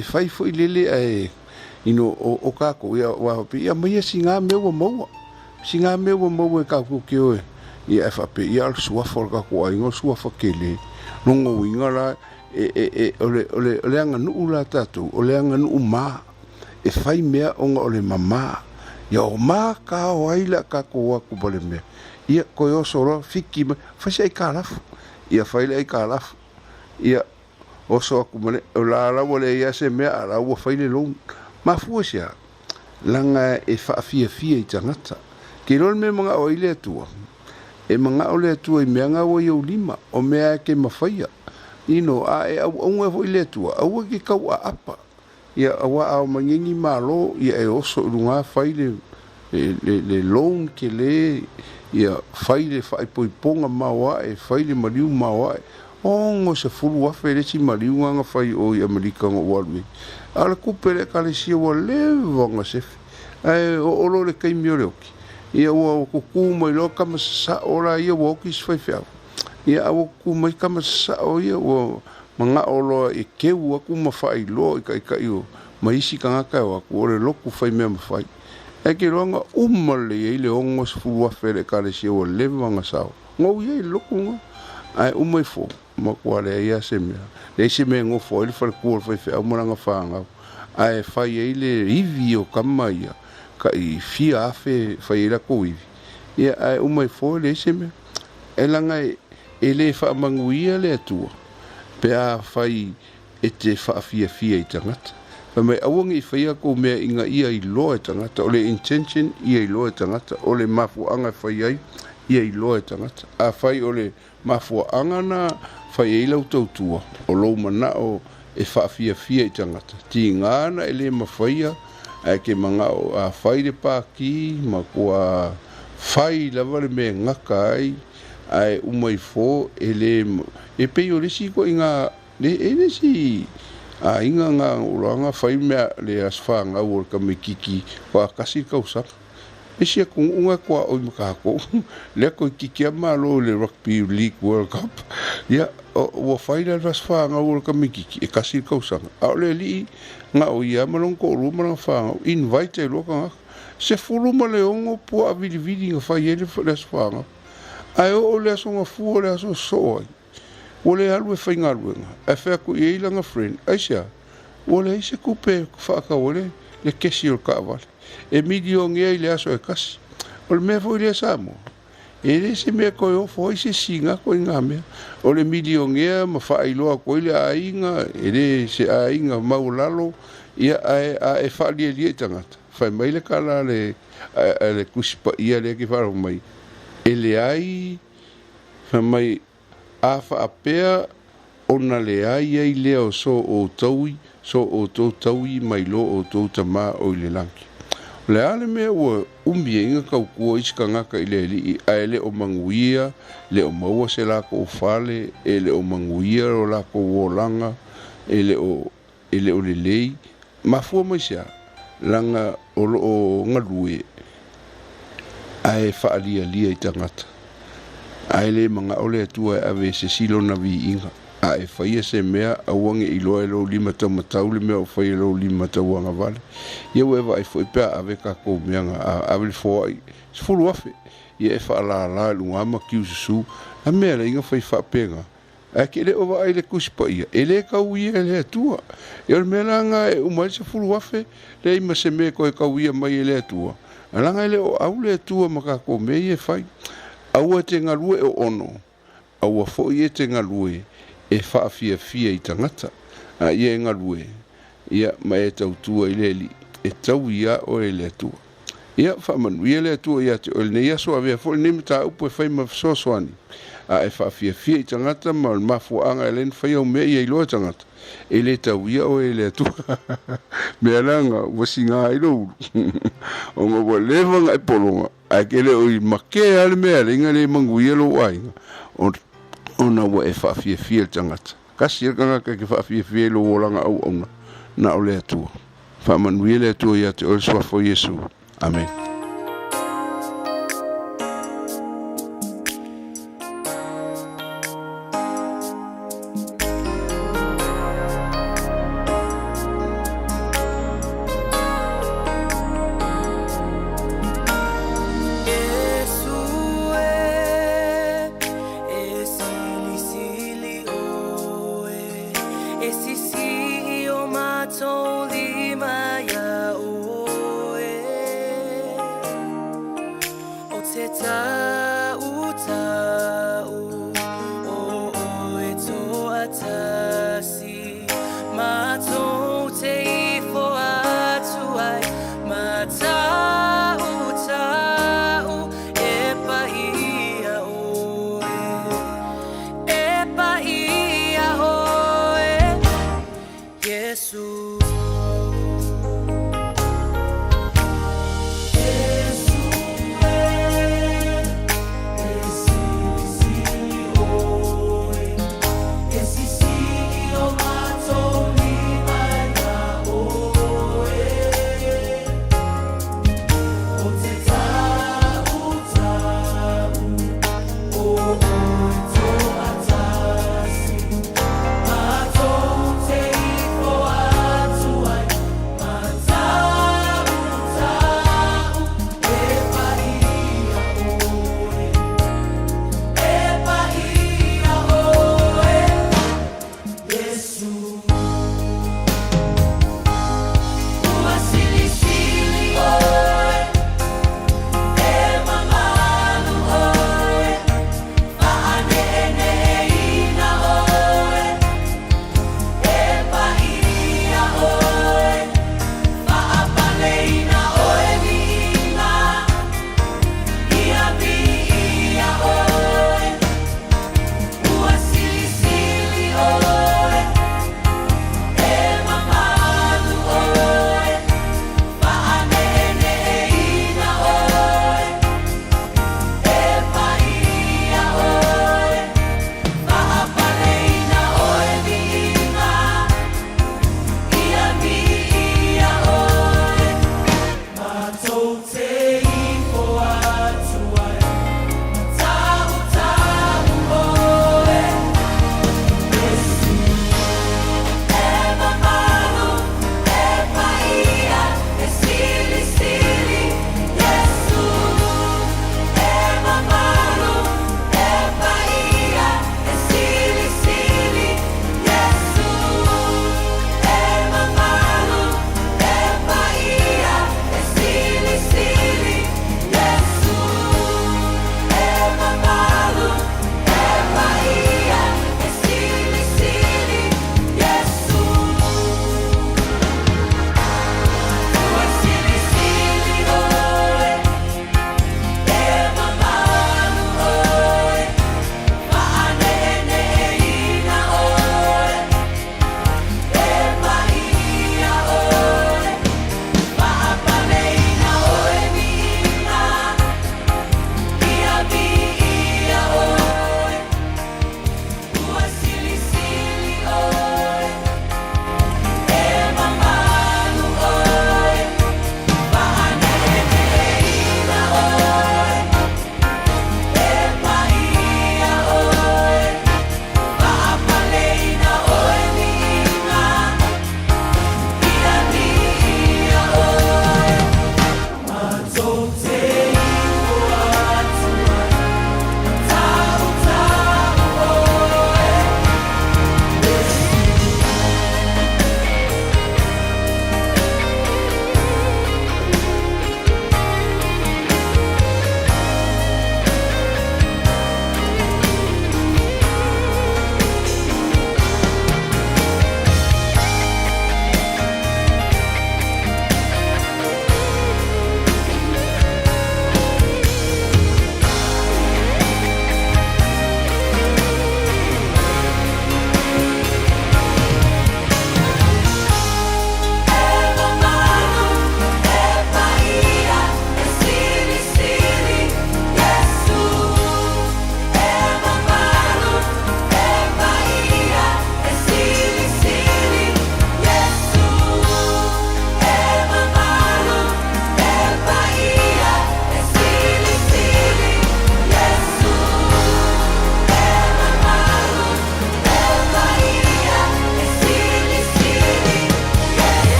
fai foi lele ino o kako ia wa pe ia mai singa me wa mo singa me wa mo e ka ku ke o ia fa pe ia sua for ka ko ai ngo sua fa kele longo winga la ole anga nu la tatu ole anga nu ma e fai mea onga ole mama ia o ma ka o ai la ka ko ku pole me ia ko yo soro fiki fa sai ka la ia fai le ka la ia o so ku mane o la wole ia se mea la wo fai le long ma fuasia langa e Fiafia i tangata ke rol me mga o ile tua e mga o le tua i meanga o iau lima o mea ke mawhaia ino a e au unga o ile tua au ke kau a apa ia awa au mangingi malo ia e oso runga fai le loan ke le ia fai le fai poiponga mawa e fai le mariu mawa ongo se fulu afe le si mariu nga fai o i Amerika nga walwe ala kupere kale si wa lewa nga sefi ai o lo le kai mio le oki ia wa ko kuma lo kama sa ora ia wa ki sfai fa ia wa kuma kama sa o ia wa manga olo e ke wa kuma fai lo kai o mai si kanga ka wa ko le loku fai me fai e ke ronga umale ile ongo sfulu afe le kale si wa lewa nga sa ngo ia loku ngo ai umai fo ma kwale ia se me le se me ngo fo il fa ko fa fa mo nga fa nga ai fa ile ivi o kamaia ka i Fiafia fa ila ko ivi ia ai umai fo le se me elanga ele fa manguia le tua pe a fai e te fa Fiafia i tangata fa mai awongi fa ia ko me inga ia i lo e tangata o le intention ia i lo e tangata o le mafu anga fa ia i lo e tangata a fai o le mafu anga na fai ila utautua o lo mana o e Fiafia i tangata ti ngana ele mawhaia ai ke manga o a fai de paki ma kua fai lava le me ngaka ai umai fo ele e pe o lesi ko inga le si a inga nga uranga fai mea le asfanga o ka me kiki wa kasi kausa e sia kung unga kwa o makako le ko kiki malo le rugby league world cup ya o fai le asfanga o ka me kiki e kasi kausa a le li nga o ia malong ko ru malong fa invite lo ka se fulu ma le ongo po a vidi nga fai ele le asfanga ai o le so nga fu le so so o le alu e fai ngalu e fa ku i langa friend aisha o le se kupe fa ka ole le kesi o ka vale e midio nge le aso e kasi o le me foi le samo e le se me ko o foi se singa ko ngame o le midio nge ma fa ilo ko ile ainga e le se ainga maulalo ia e fa li tangata fa mai le kala le kuspa ia le ki fa mai ele ai fa mai a fa apea ona le ai le o so o taui mai lo o tau tama o ile lanki le ale me o inga kau kua iskanga ka ile li aele o manguia le o maua se la ko fale ele o manguia o la ko wolanga ele o le lei ma fu mo sia langa o ngalue ai fa alia i tangata aile manga ole tua ave se silo na vi inga a e faia se mea awange i loa lo lima tamatau le mea o faia lo lima tauanga vale ia wewa ai foi pea ave kako meanga a ave fo ai fulu afe ia e fa la lunga ma kiusu a mea le inga fai fa penga a ke le ova ai le kuspa ia ele ka uia le tua ia le mea nga e umai se fulu afe le ima se mea ko e ka uia mai le tua alanga le o au le tua ma kako mea e fai aua te ngalue o ono aua fo i te ngalue e Fiafia i tangata a ia ngalue ia ma e tautua i leli e tau ia o e le tua ia whamanu ia le tua ia te o le ia soa vea fo le nemita upo e whai mawsosoani a e Fiafia i tangata ma le mafuanga e len whai au mea ia i loa tangata e le tau ia o e le tua mea langa wasinga i lo o ngā wa levanga e polonga a kele o i make ale mea ringa le manguia lo wainga ona wa e Fiafia tangata kasi kanga ke Fiafia lo wolanga au ona na ole atua fa manuia le atua ia te o swafo Yesu amen te tau tau o e tō atasi mātou te ifo atu ai ma tau tau e paia oe Yesu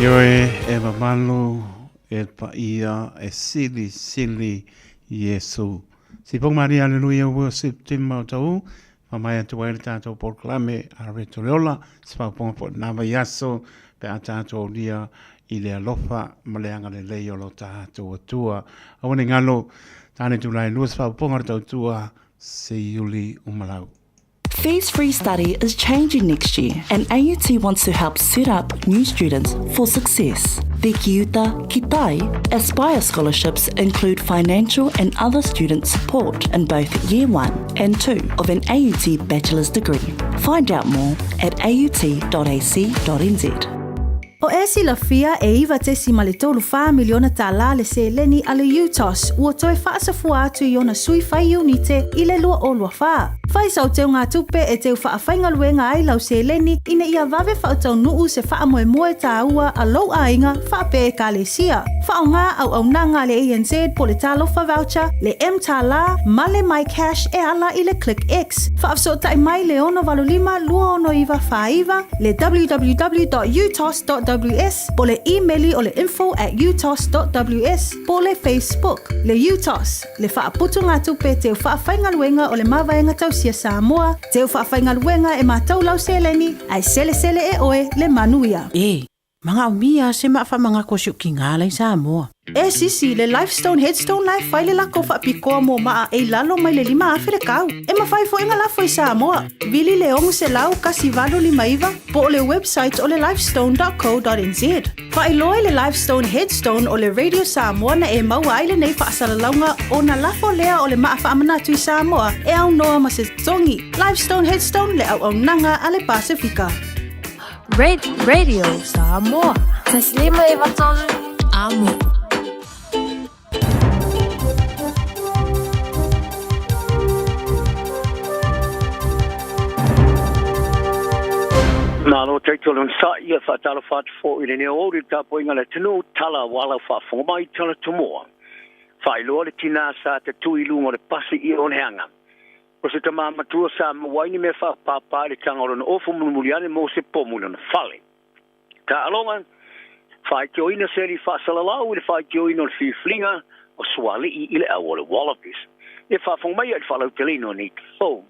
Ioe e mamalu e paia e sili Yesu. Si pong Maria aleluia worship team mau tau Mamai atu waile tātou porklame a reto leola, se whauponga po nama yaso, pe a tātou lia I le alofa, ma le anga le leio lo tātou atua. Awane ngalo, tāne tūlai lua se whauponga tātua, se iuli umalau. Fees-free study is changing next year, and AUT wants to help set up new students for success. The Kiuta Kitai Aspire scholarships include financial and other student support in both Year 1 and 2 of an AUT bachelor's degree. Find out more at aut.ac.nz. O esi la fia e iwa te si male tolu wha miliona tala le se leni ale UTOS ua toe wha sa fua atu I ona sui whai unite I le lua o lua wha. Whai sau teo ngā tupe e teo wha whainga luenga ai lau se leni ina ia vave wha tau nuu se wha moe moe tā ua a lau a inga wha pe e ka le sia. Wha o ngā au nanga le ANZ po le talo wha voucher, le M tala, male my cash e ala I le click X. Wha afso tai mai le ono valulima lua ono iwa wha iwa le www.utos.ws po le emaili o le info@utos.ws po le Facebook. Le UTOS, le whaaputu ngā tupe te whaawhainga luenga o le mawaenga tausia Samoa, te whaawhainga luenga e mātou lau seleni, ai sele e oe le manuia. Mga umia se maafa mga kosyo ki ngā lai Samoa. E sisi le Lifestone Headstone Life whai le lako whaapikoa mo maa e lalo mai le 5 awhire kau. E mawhai fo inga lafo I Samoa. Vili le ongu se lau kasi valo 5 iwa po o le website o le lifestone.co.nz. Whai loe le Lifestone Headstone o le Radio Samoa na e maua ai le nei whaasaralaunga o na lafo lea o le maa whaamanatu I Samoa e au noa ma se tongi. Lifestone Headstone le au nanga a le Pasifika. Radio Samoa. Taslima iwatolu amo. Nalo taitolun sa ia whatala whatfo I le ne ori tapoinga le tino tala wala whafonga mai tala tumoa. Whailoa le tina sa te tuilunga le pasi I on heanga. O se tama matua sa waini me whapapa le tangaro na ofu mumuliane mo se pomuna na whale. Ka alonga, whaikio ina seri whasalalau I le whaikio ina le whiwhinga o swali I le awa le wallabies. E whafonga mai at whalau te lino ni te fō.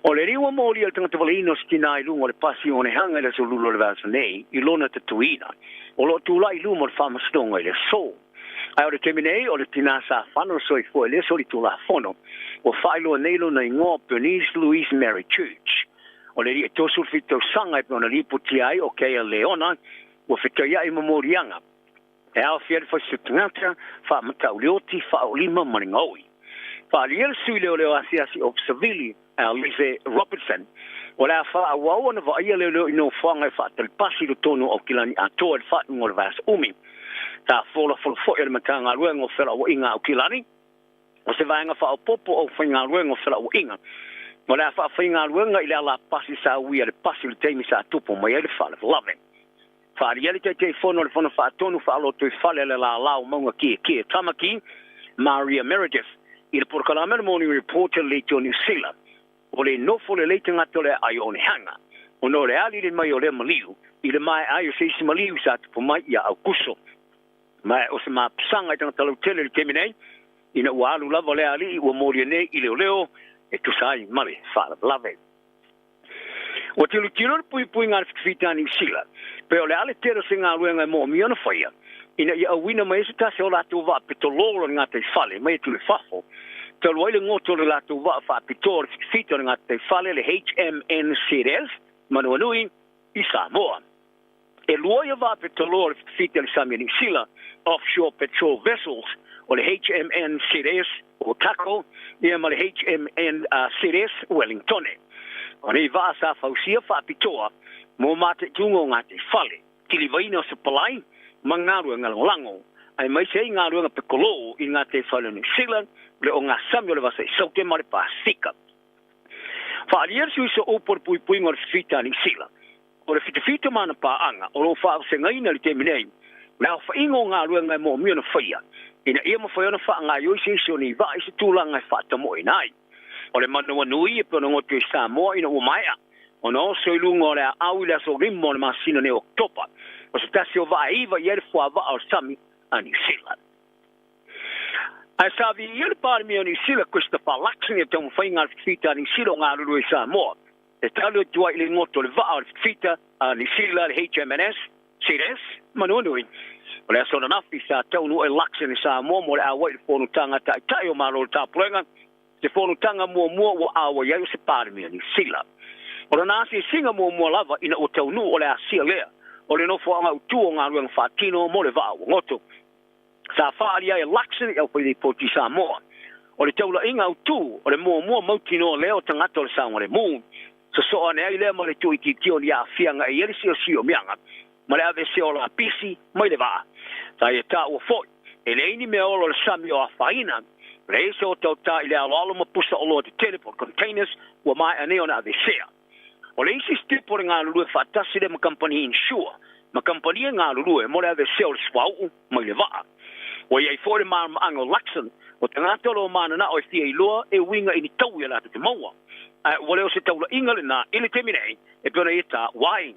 O le riwa mōri al tangata walino skina I lunga le pasi o ne hanga le solulo le vasa nei I lona te tuina. O lo tula I luma le whamastonga I le sō. Ai o le teminei o le tinasa whano soi fo le soli tula whono. O whailo neilo na ingoa Bernice Louise Mary Church. O le ria tosul fito sanga I pona lipo tiai o kea Leona. O fito ia I mamorianga. E au fiat whaisutungata wha matau leoti wha o lima maringaui. Wha liel sui leo leo asiasi of Seville Lise Robertson. O lea wha awau ana wa ia leo ino whanga I wha talipasi do tono o kilani a toa e wha ngor vas umi. Ta fola fo ele matanga luenga o fela o inga o kilani. O se vaenga wha o popo o whainga luenga o fela o inga. O lea wha whainga luenga I lea la pasi sa uia le pasi le teimi sa tupo mai ele wha le love. Wha riele te fono le fono wha tonu wha alo tui whale le la lao maunga kia tamaki Maria Meredith. I le porkalame le morning reporter le to New Zealand. O le nofo le leite ngato le ai o ne hanga. O no le ali le mai o le maliu. I le mai ai o se isi maliu sa tupo mai ia au kuso. Mai o se maa pisanga I tanga talau tele le teminei. Ina ua alu lava le ali I ua mori nei I leo leo. E tusai male whala lave. O te lutiro le pui ngā whiwhita New Zealand. Pe o le ale tero se ngā ruenga mo miona whaia. Ina ia awina mai se tase o lato wa petoloro ngā te whale. Mai tu le whafo. Te loile ngoto le lato wa whapitor whiwhita ngā te whale le HMNCS. Manuanui I Samoa. E luoia wa petoloro whiwhita le Samia New Zealand. Offshore patrol vessels. O le HMNCS o Tako. Ia ma le HMNCS Wellington. O nei waa sa fausia whapitoa. Mo mate tungo ngā te whale. Tili waina o se palai. Ma ngārua ngalango. Ai mai sei ngārua ngā pekolo I ngā te whale New Zealand. Le o ngā Samoa le wasa I saute ma le Pasifika. Whaalier sui se opor pui ngā le whiwhita New Zealand. O le whitawhita mana paanga. O lo whaafse ngaina le teminei. Nā whaingo ngārua ngā mo miona whaia. Ina ia mawhaiona wha ngā yoise so ni wa I se tūlanga whaatamo I nai. O le manua nui e pēna ngotu I Samoa ina o maia. O na oso I lunga o le au le aso rimo le masina ne Oktopa. O se tasi o wa iwa I ere fua wa o Sami a New Zealand. Ai savi il parmi ni sila Christopher Laxing te mo fainga fita ni sila nga lu Samoa. E talo tua ile ngoto le va fita ni sila HMNS CDS manonui. Ole so na fisa te no Laxing Samoa mo a wait for no tanga Taeao malo taplenga. Se for no tanga mo wo awa ya se parmi ni sila. Ora na si singa mo lava ina o tau nu ole a sila. Ole no fo nga tu nga ruang fatino mo le va ngoto. Sa whaaria e Laxing e pwede poti Samoa. O le taula inga utu, o le mua mautino leo tangata o le saunga le moon. So ane ai lea ma le tui ki tio ni a fianga e eri sio mianga. Ma le ave seo la pisi, mai le vaa. Sa e ta ua foi. E le ini mea olo le sami o a whaina. Le ese o tau ta i le alo ma pusa olo te teleport containers, ua mai ane o na ave sea. O le isi stipo le ngā lulue whatasi le ma company insure. Ma company e ngā lulue, mo le ave seo le swau, mai le vaa. O ia i fōre maa ango Laxing, o te ngātolo mana na o i fia i loa e winga i ni tau i ala te maua. O leo se taula inga le nā, ili te minei, e pera i ta wai.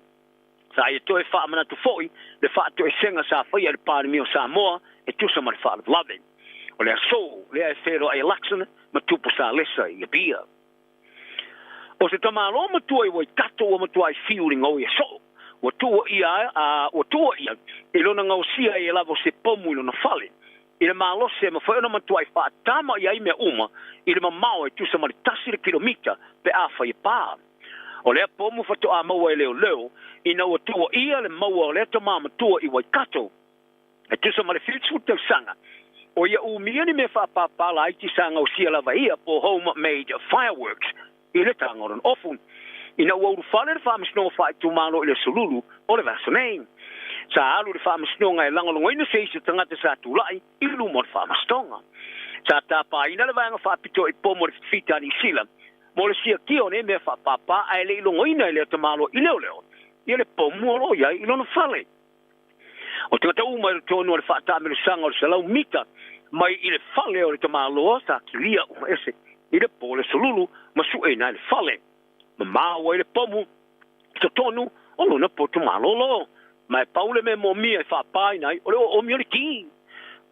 Sa i to e wha amana tu fōi, le wha to e senga sa whaia le pāri mi o Samoa, e tusa ma le wha le vlave. O lea so, lea e whero ai Laxing, ma tupu sa lesa i a bia. O se tamalo matua i wai tato o matua i fiuring o i so. O tua ia, i lona ngausia i lavo se pomu i lona fale. I le malose ma whaona matua i whaatama i aime uma, i le mamao e tusa mali tasire kilomita pe awha i pā. O lea pomu whato a maua e leo, i na o tua ia le maua o lea tama matua i Waikato, e tusa mali whitsu tau sanga. O ia umia ni me whaapapala i ti sanga o sia lava ia po homemade fireworks, i le tangoron ofu. Ina ua uru whale le whaamisno whae tu malo i le sululu o le vasanei. Sa alu le whaamisnonga e langalonga ina seisa tangata sa tulai i le lumo le whaamastonga. Sa tapa ina le vanga whaapito i pomo le fita ni sila. Mo le sia kio ne me whaapapa a le ilonga ina i le tamalo i leo leo. I le pomo alo ia i lona whale. O tangata uma i le tonu o le whaatamiru sanga o le salau mita. Mai i le whale o le tamalo sa kilia uma ese. I le po le sululu masu e na le whale. Ma wa le pomu to tonu o lona poto malolo mai paule me mo mia fa pai nai o mi ki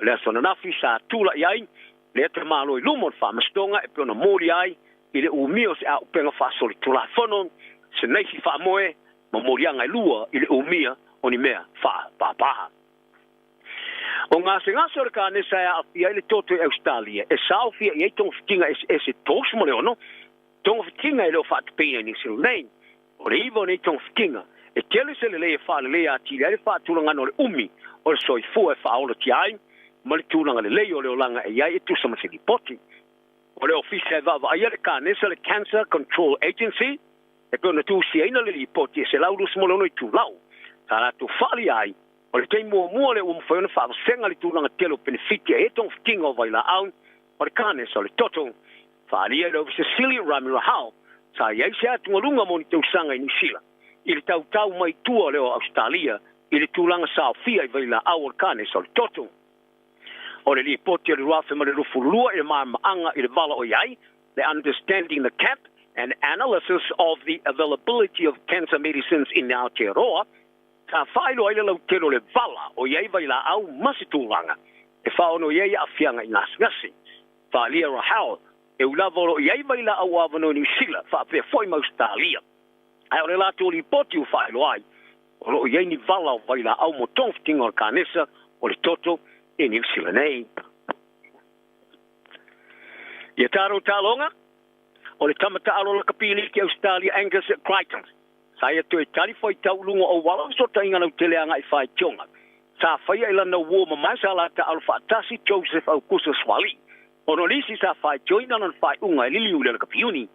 le sona na fisa tula yai le te malo i lumo fa mastonga e pona mori ai i le u mio se a penga fa soli tula fono se nei si fa moe ma mori anga lua i le u mia oni mea fa pa o nga se nga sor ka ne sa a ia le toto e Australia e Saufia i tong fitinga e se tos mo le ono tong fitinga e lo fat pena ni sil nei o le ivo nei tong fitinga e tele se le fa le a ti le fa tulanga no le umi o so i fu e fa o le ti ai ma le tulanga le o le langa e ai tu sama se di poti o le office va ai le cane se le Cancer Control Agency e pona tu si ai no le poti se la urus mo no i tu lau sala tu fali ai o le tei mo le fa no fa senga le tulanga telo benefit e tong fitinga o vai la au o le cane so le toto Faria lo Cecilia Ramiro Hao. Sa ia se atunga mo ni tau sanga ni sila. Ile tau mai tua leo Australia, ile tulanga Fiafia i vaila awor kane sol toto. O le poti le rafa ma le rufulua ile maanga ile vala o yai, the understanding the cap and analysis of the availability of cancer medicines in Aotearoa. Sa failo ile lau tero le vala o yai vaila au masitulanga. E faono yai afianga ngasi. Falia Rahao e ulavolo iai vai la au avano ni sila fa pe foi ma Australia ai ole la tuli poti u fai lo ai o iai ni vala vai la au moton tingo kanesa o le toto e ni sila nei ia taro talonga o le tamata alo la kapili ki Australia Angus Crichton sa ia to tali foi tau lungo o wala so tainga no teleanga i fai tionga sa fai ila no wo ma sala ta alfa tasi Joseph au kusa swali ono lisi sa fai joina non fai unga lili ule ka piuni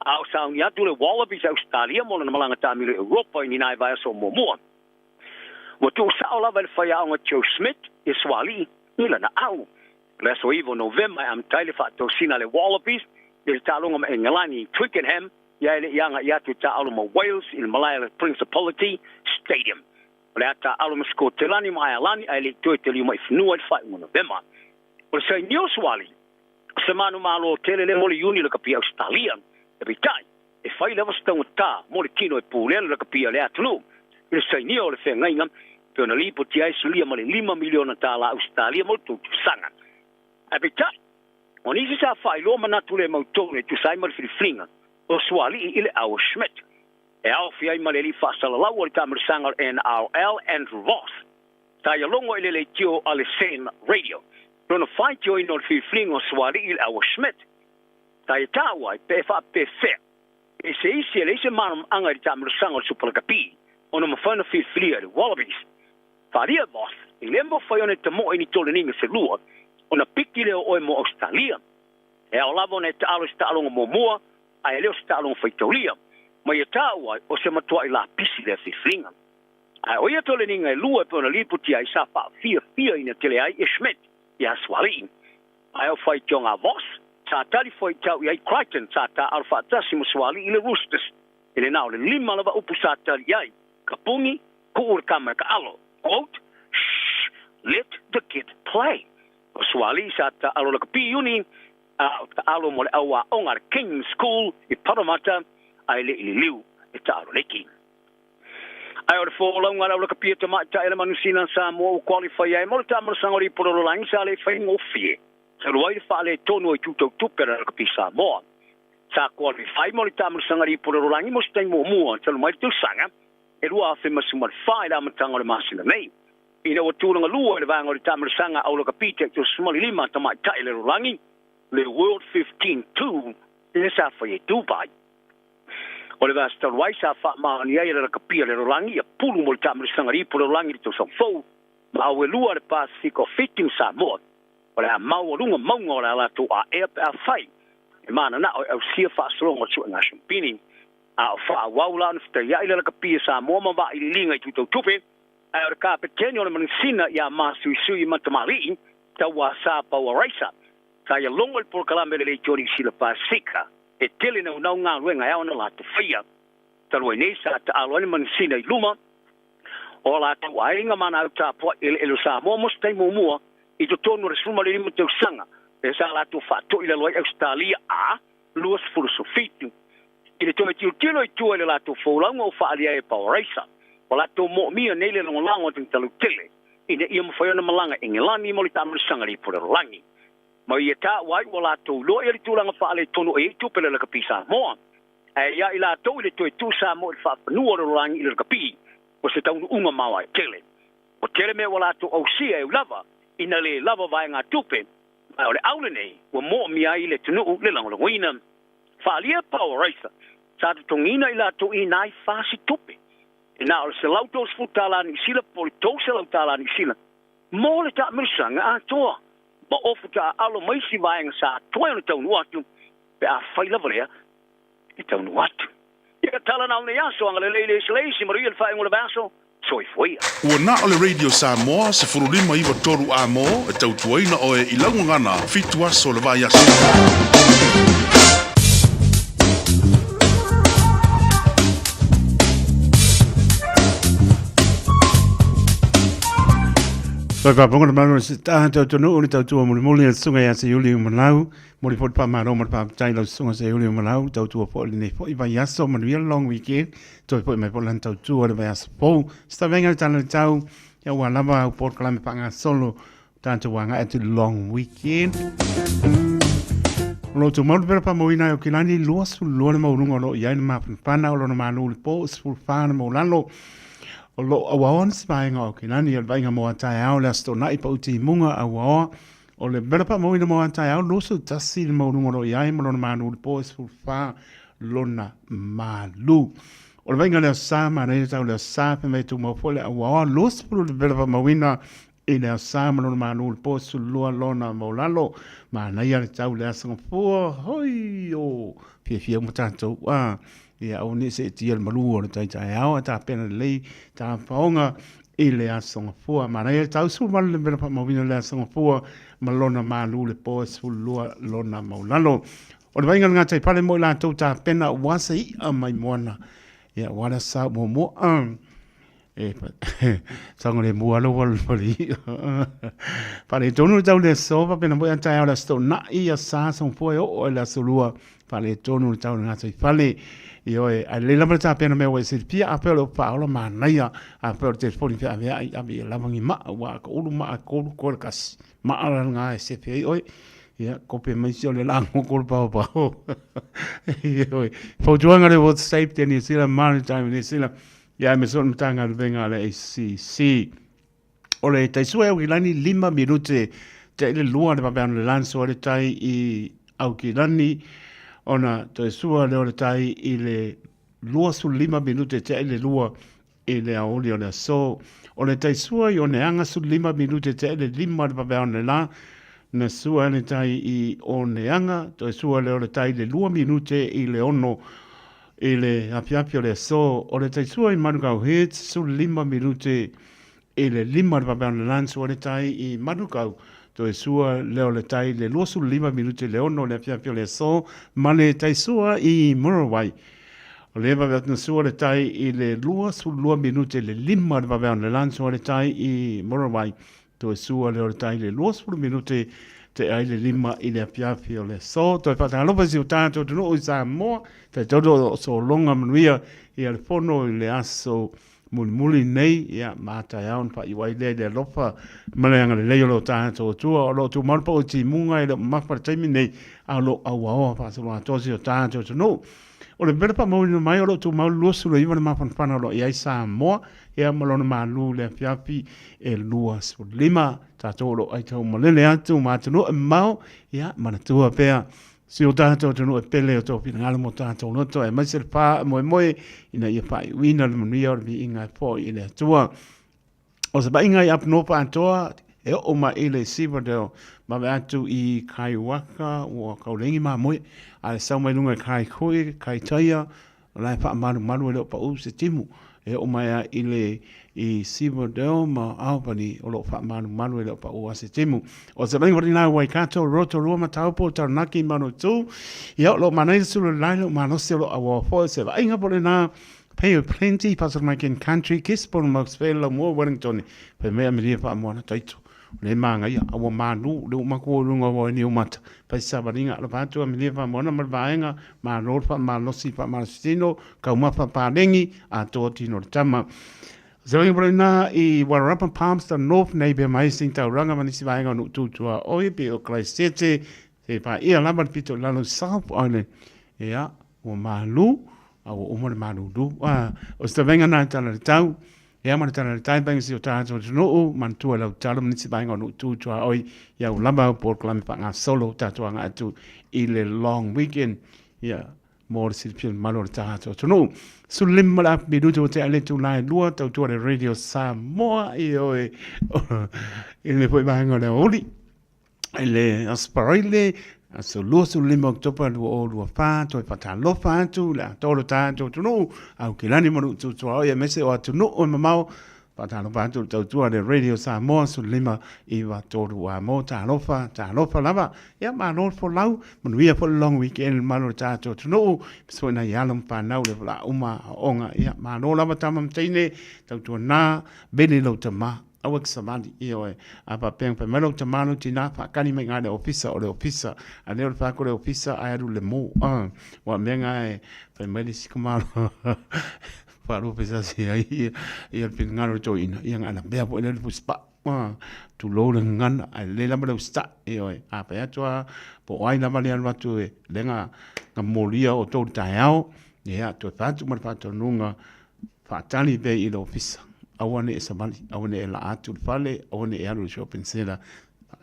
au saung ya tule wallabies Australia mo na malanga tamile Europa ni nai vai so momo o tu sa ola vel fai au Joe Smith e swali ila na au le so ivo November am tile fa to sina le wallabies il talonga ma Engelani Twickenham ya le yanga ya tu ta aluma Wales in Malaya Principality Stadium le ata aluma Scotland mai alani ai tu te li mai fnua fa mo November o sai nio swali semana malo tele le moli uni le kapia Australia e bitai e fai leva stone ta moli kino e pule le kapia le atlu e sai nio le fenga inga pe ona lipo ti ai sulia mali 5 miliona tala Australia mo tu sanga Apita. O nisi sa whaelo manatu le mautau le tu sai mara whiwhinga. O swali I le Aoauli Schmidt. E au fiai maleli whasalalau o le tamarisanga NRL Andrew Ross. Tai alongo I le tio ale Sen Radio. Rona whai tio ino le whiwhinga o swali I le Aoauli Schmidt. Tai tāwai pe wha pe whea. E se isi e le se manam anga I tamarisanga o supalakapi. Ona mawhana whiwhinga le Wallabies. Wharia Ross. I lembo whai one te mo ini tole ninga se lua. Ona piki leo oe mo Australia. E au lavo ne te alo sta alonga mo mua. Ai leo sta alonga whaitaulia. Ma ia tāua o se matua I la pisi le whiwhinga. Ai o ia tole ninga e lua pe ona liputi ai sa wha Fiafia ina tele ai e Schmidt I a swali. Ai o whai tionga Voss. Sa tali whai tau I ai Crichton sa ta alfa atasi mo swali I le Roosters. Ele nao le lima lava upu sa tali ai. Kapungi ku ur kamera ka alo. Quote, shh, let the kid play. O swali sa ta alo la kapi uni. Ta alo mo le awa onga King School I Parramatta. Ai le ili liu e ta aro leki. Ai o le fōlau ngā rau kapia te mai ta ele manusina Samoa o qualify ai mo le tamarasanga o riporo langi sa le whaingo fie. Sa ruai le whaale tonu ai tutau tupera rau kapi Samoa. Sa qualify mo le tamarasanga riporo langi mo stai mo mua sa lumai tu sanga. E rua a whima sumar whae la matanga o le masina nei. Ina o tūranga lua le vanga o le tamarasanga au le kapi te tu sumali lima ta mai ta ele rolangi. Le World 15-2 le sa whae Dubai. O le vasta ruai sa wha maani ai le kapia le rolangi a pulu mo le tamarisanga ripo le rolangi to sa fau ma au e lua le Pacifico fitting Samoa o le a mau o lunga maunga o le ala to a ea pe a whai e mana na o au sia wha asolonga tu ngā shampini a o wha waula anu fita ia le kapia Samoa ma wa I linga I tutau tupe a o le kapeteni o le manisina ia masu sui matamari tau wa sa pau a raisa sa ia longo le porkalame le jori sila Pacifica e tele na unau ngā ruenga ea ona la te whaia. Taru e nei sa ta aloani manisina I luma. O la tu ainga mana au tāpua ele Samoa mostai mua I to tonu re suma le lima teu sanga. E sa la tu whato I le loi Australia a luas furu sofitu. I le tome tiu tino I tua le la tu whaulanga o whaalia e pauraisa. O la tu mo mia nei le longolango ting talu tele. I ne ia mawhaiona malanga Engilani mo li tamarisanga li pura rolangi. Ma ia tā wai wala tō loa eri tūranga whaale tono e tūpele la kapi Samoa. E ia I la tō I le tō e tū Samoa I whaapanua ro rangi I le kapi. O se taunu unga mawa e tele. O tele me wala tō au sia e lava. Ina le lava vai ngā tūpe. Mai o le aule nei. Wa mo mia I le tunu le langolangoina. Whaalia pao raisa. Sa te tongina I la tō I nai whaasi tūpe. E nā o le se lautos futala ni sila po le tō se lautala ni sila. Mo le tā mirisanga a toa. Ma ofu ta alo maisi vaenga sa toa no taunu atu pe a whaila valea I taunu atu. Ia tala na une yaso anga le leile leisi maria le whaenga le vaso soi fuia. Ua na o le Radio Samoa se furulima iwa toru a mo e tau tuaina o e ilangu ngana fitu aso le vai aso. Pai paponga na manu se ta tau tonu uni tau tua muli e sunga ia se yuli umanau muli pot pa maro ma pa tai lau sunga se yuli umanau tau tua po le nei po I vai aso manuia long weekend toi po mai po lan tau tua le vai aso po sta venga tana tau ia wa lava au pot kala me pa nga solo tanto wanga at long weekend lo tu mau per pa moina o kilani lo su lo na maurunga lo ia na ma pana o lo na manu le po su fa na mo lalo o lo awaon spainga o kinani al vainga mo Taeao le sto nai pa uti munga awa o le bela pa mo ina mo Taeao lo so tasi mo no ia mo no manu le po fu fa lona Malu o le vainga le sa ma nei tau le sa pe me tu mo fole awa lo so le bela pa mo ina ina sa mo no manu le po su lo lona mo lalo ma nei ia tau le sa fo hoi o Fiafia mo tanto ia au ni se tia Malu o le Taeao ta pena lei ta paonga I le asonga fua ma nei tau su mal le bela pa mo vino le asonga fua ma lona Malu le po su lona maulalo o le vainga ngā tai pale mo la tau ta pena wasa I a mai moana ia wala sa mo Sanga le mua lo wal pali. Pale tonu tau le sofa pena mo anta ala sto na ia sa son foi o la solua pale tonu tau na sai pale io e le la mata pena me we sil pia apelo paolo ma naia apelo te foni fa via abi la mangi ma wa ko ma ko kas ma ala nga se pe oi ia ko pe mai sio le lango ko pa pa io fo joanga le what safety ni sila maritime ni sila ia me son tanga venga le ACC ole tai sua o lani 5 minute te le lua de babano le lanso le tai I au ki lani ona te sua le tai I le lua su 5 minute te le lua I le Aouli o le so ole tai sua I one anga su 5 minute te le 5 de babano la na sua le tai I one anga te sua le tai le 2 minute I le ono ele Fiafia le so o le tai sua I manukau hit su 5 minute ele 5 de babano lanso o le tai I manukau to e sua leo le tai le 5 minute le ono le Fiafia le so ma le tai sua I Murawai o le babano sua le tai I le 2 minute le 5 de babano lanso o le tai I Murawai to e sua leo le tai le 2 minute te ai le 5 I le Fiafia le so to e whatalopa si o tātou tunu o Samoa te todo so longa manuia I le fono I le aso muli nei ia Taeao pa I wai le lofa maleanga le leo lo tātou tua o lo tu marpa o ti munga I le mapa taimi nei a lo awa pa so lo tosi o tātou tunu o le bere pa mo ni mai o lo tu mau lusu lo iwa le mapa pana lo ia Samoa ia malona Malu le Fiafi e lua so 5 tātou lo ai tau malele atu mātunu e mau ia manatua pea si o tātou tunu e pele o tō pina ngala mo tātou noto e maise le pā moe ina ia pai wina le manuia o le vi inga po I le atua o se ba inga I apnopa atoa e o ma I le sivadeo ma me atu I kai waka o kaulengi ma moe a le sau mai lunga kai koe kai taia o lai pa malu e leo pa u se timu e o mai I le I sivadeo ma Aoauli o lo fa malu e leo pa u se timu o se bangi warina wai kato roto rua ma taupo taranaki manu tu ia lo manai sulu lailo manosi lo awa fo se ba inga pole na pay plenty pasal makin country kiss por Maxwell mo Wellington pe me amiria pa mo na taito le manga ia awa manu le mako lunga wo ni umata pa sabaringa lo patu amiria pa mo na malvaenga ma lo pa manosi pa marstino ka uma pa lengi a to tino tama Zoi na I Warrapa Palms the North neighbor mai sing tau ranga manisi vaenga no tutua oi pe o Christchurch se pa ia lama pito lalo South Island ia o Malu au o mo Malu du o sta venga na tala tau ia mana tala tai bang si o tātou no man tua lau tala manisi vaenga no tutua oi ia o lama por klami pa nga solo tātou nga atu I le long weekend ia more silpion malor tātou no su limma la minuto te ale tu lai lua tau tua le radio Samoa I oe le poi vanga le Aoauli le asparile so lua su limma oktopa lua o lua wha toi patalofa atu la tolo tātou tunu au kilani manu tu tua oe mese o atu no o mamau patalofa atu tau tua le radio Samoa su limma I wa tolu a mo talofa lava ia manor fo lau manuia fo long weekend manor tātou tunu so na yalom pa nau le la uma onga ia manor lava tamam teine tau tua na bene lo tama awak samani io apa peng pe melo tamano tina pa kani me ngale ofisa o le ofisa ane o fa ko le ofisa ai ru le mo wa menga pe meli sikumalo faru pesa si ai ia pin ngalo to ina ia ngana be po le puspa tu lo le ngana le la mo sta io apa ya tua po ai na mali an watu lenga ngamolia o to Taeao ia to fa tu mo fa to nunga fa tali be I le ofisa awane sabali awane la atu fale awane alu shopping center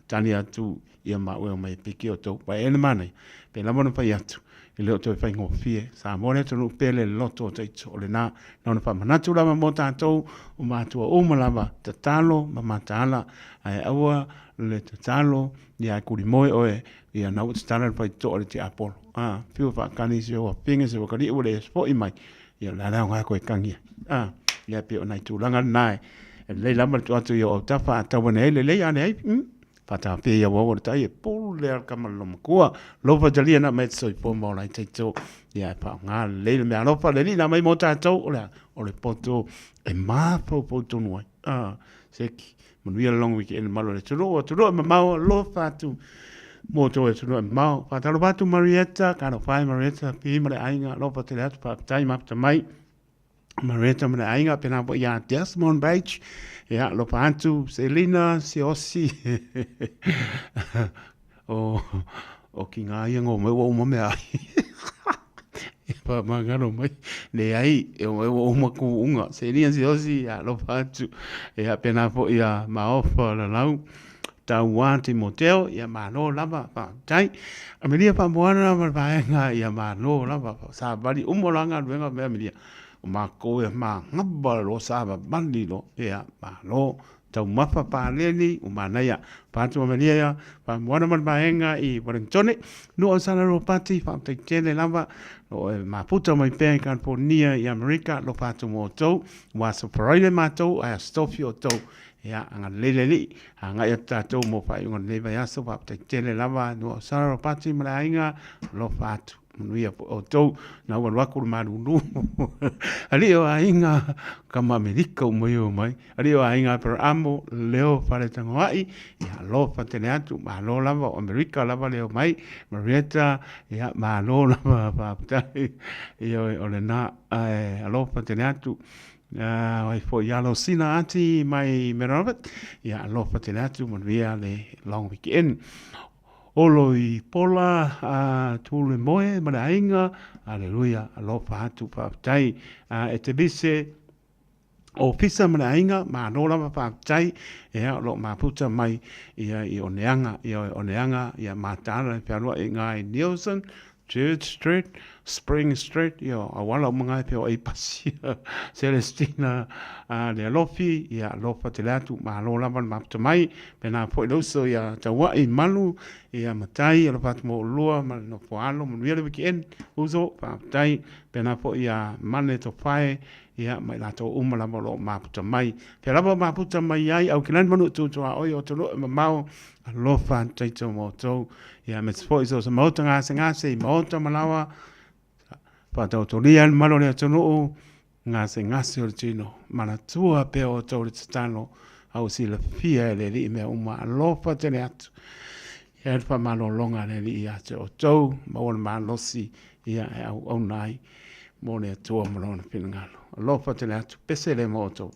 tani atu ia mawe mai piki o to pa ene mane pe la mono pa atu ile to fa ngofie sa mone to pele loto te ole na no fa manatu la mo tato o matua o malava tatalo mamatala ai awa le tatalo ia kurimoe oe ia na utstana pa to ole ti apol fiu fa kanisi o pinga se o kali o le spo I mai ia la la nga ko kangia ia pe ona tu langa nai le lama tu atu yo tafa ta wane le ane ai Pata pe ia wa tai pol le ka malom kua lo va jalia na met so po mo lai tai to ia pa nga le me ano pa le na mai mo ta to o le poto e ma po poto no se ki mo ia long weekend malo le to ma lo fa tu mo to e to ma pa ta lo ba tu Marietta ka no fai Marietta pi ma le ainga lo pa te le pa tai ma ta mai Marietta ma le ainga pena po ia Desmond Beach ya lo pantu Selina si osi o kinga ia ngo me ai pa mangano mai le ai o maku unga Selina si osi ya lo pantu ya pena po ia ma ofa la lau Tauati motel ya ma no lava pa tai amelia pa moana ma vaenga ya ma no lava sa bali umolanga venga me amelia o ma ko e ma ngaba lo sa ba bandi lo ya ma lo tau mapa pa leni o ma na ya pa tu amelia ya pa moana ma vaenga I Wellington no o sana ro pati pa te tele lava o ma puta mai pe California I America lo pa tu mo to wa so proile ma to a stofio to ya anga leleli anga ya tato mo fa ngon leva ya so pa te tele lava no sara pati mlainga lo fatu nuia o to na wa wakul malulu ali o ainga kama Amerika o mai ali o ainga per amo leo fare tangoai ya lo fatene atu ma lo lava o Amerika lava leo mai Marietta ya ma lo lava pa tai io o le na lo fatene atu ai fo yalo sina ati mai meravet ya lo fatene atu mon via le long weekend Olo I pola tule moe manainga aleluia alo fatu pa tai e te bise o pisa manainga ma no lava pa tai e lo ma puta mai I oneanga ia matana pe alo ngai Nielsen Church Street, Spring Street, awala mga pe o ipasia Celestina le lofi ia lofa te latu ma lo lavan ma mai pena po loso ia tawa I Malu ia matai ia pat mo lua ma no po alo mo ia le weekend uzo pa tai pena po ia mane to pai ia mai la to umala mo lo ma mai pe lava ma mai ai au kinan manu tu to o yo to lo ma lo fan tai to mo to ia me spo iso so mo tanga se mo to malawa pa to to lian malo le to no ngase o tino mana tua pe o to le tano au si la fia le li me uma lo fa te atu ia fa malo longa le li ia to mo ma lo si ia au nai mo le to mo lo pinangalo lo fa te atu pese le mo to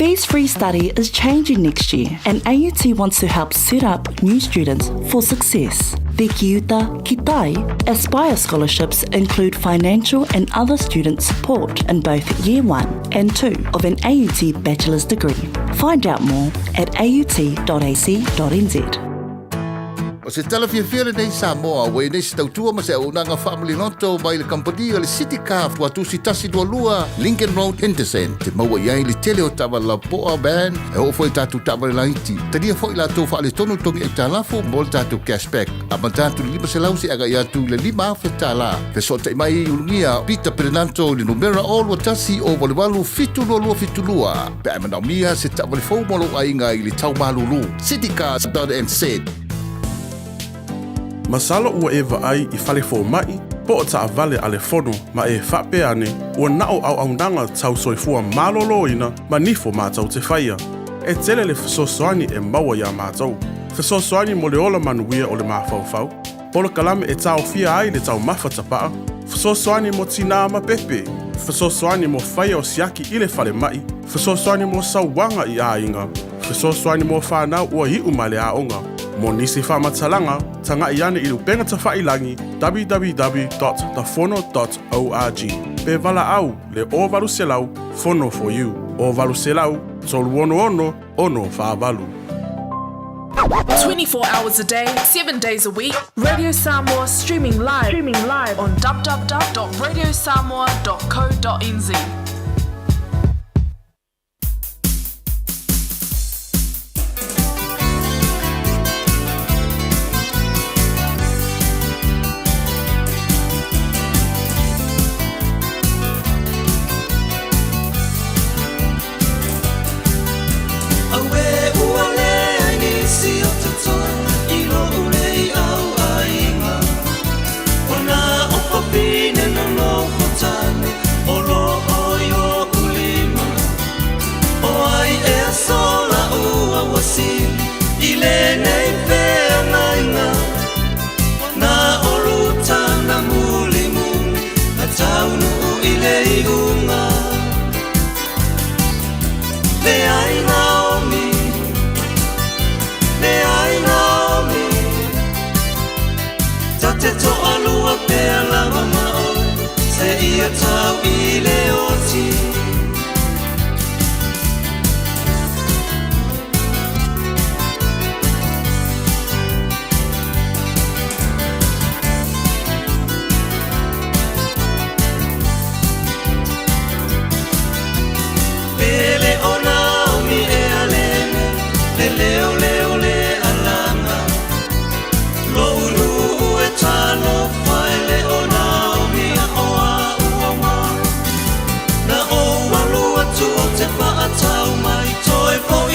Fees Free Study is changing next year, and AUT wants to help set up new students for success. The Kiuta, Kitai, Aspire scholarships include financial and other student support in both Year 1 and 2 of an AUT bachelor's degree. Find out more at aut.ac.nz. O se tala Fiafia nei Samoa, wei nei se tautua ma se aunanga family noto mai le kampani o le City Car tua tu si tasi dua lua Lincoln Road Henderson te maua iai le tele o tawa la poa band e o foi tatu tawa le laiti tania foi la tau whaale tonu tongi e talafo mo le tatu cashback a man tatu lima se lausi aga ia tu le lima afe tala pe so te mai ulungia Peter Pernanto le numera o lua tasi o wale walu fitu lua pe a manaumia se tawa le fau molo ainga i le tau malulu citycars.nz. Masalo ua e vaai I fale fo mai, po o taa vale ale fono ma e whape ane ua nao au aunanga tau soifua malolo ina ma nifo mātau te whaia. E tele le fesosoani e maua ia mātau. Fesosoani mo le ola manuia o le mawhauwhau. Polo kalame e tau fia ai le tau mawhatapaa. Fesosoani mo tina ma pepe. Fesosoani mo whaia o siaki I le fale mai. Fesosoani mo sauwanga I ainga. Fesosoani mo whanau ua I umale aonga. Mo nisi whamatalanga, tanga iane I lupenga ta whailangi www.thefono.org. Pe vala au, le o valu selau, fono for you. O valu selau, tolu ono whaavalu. 24 hours a day, 7 days a week. Radio Samoa streaming live on www.radiosamoa.co.nz. Ile nei vea nainga na oluta na mulimu na taunu ile iunga le ai Naomi tate to alua pea la mama o se ia tau ile oti.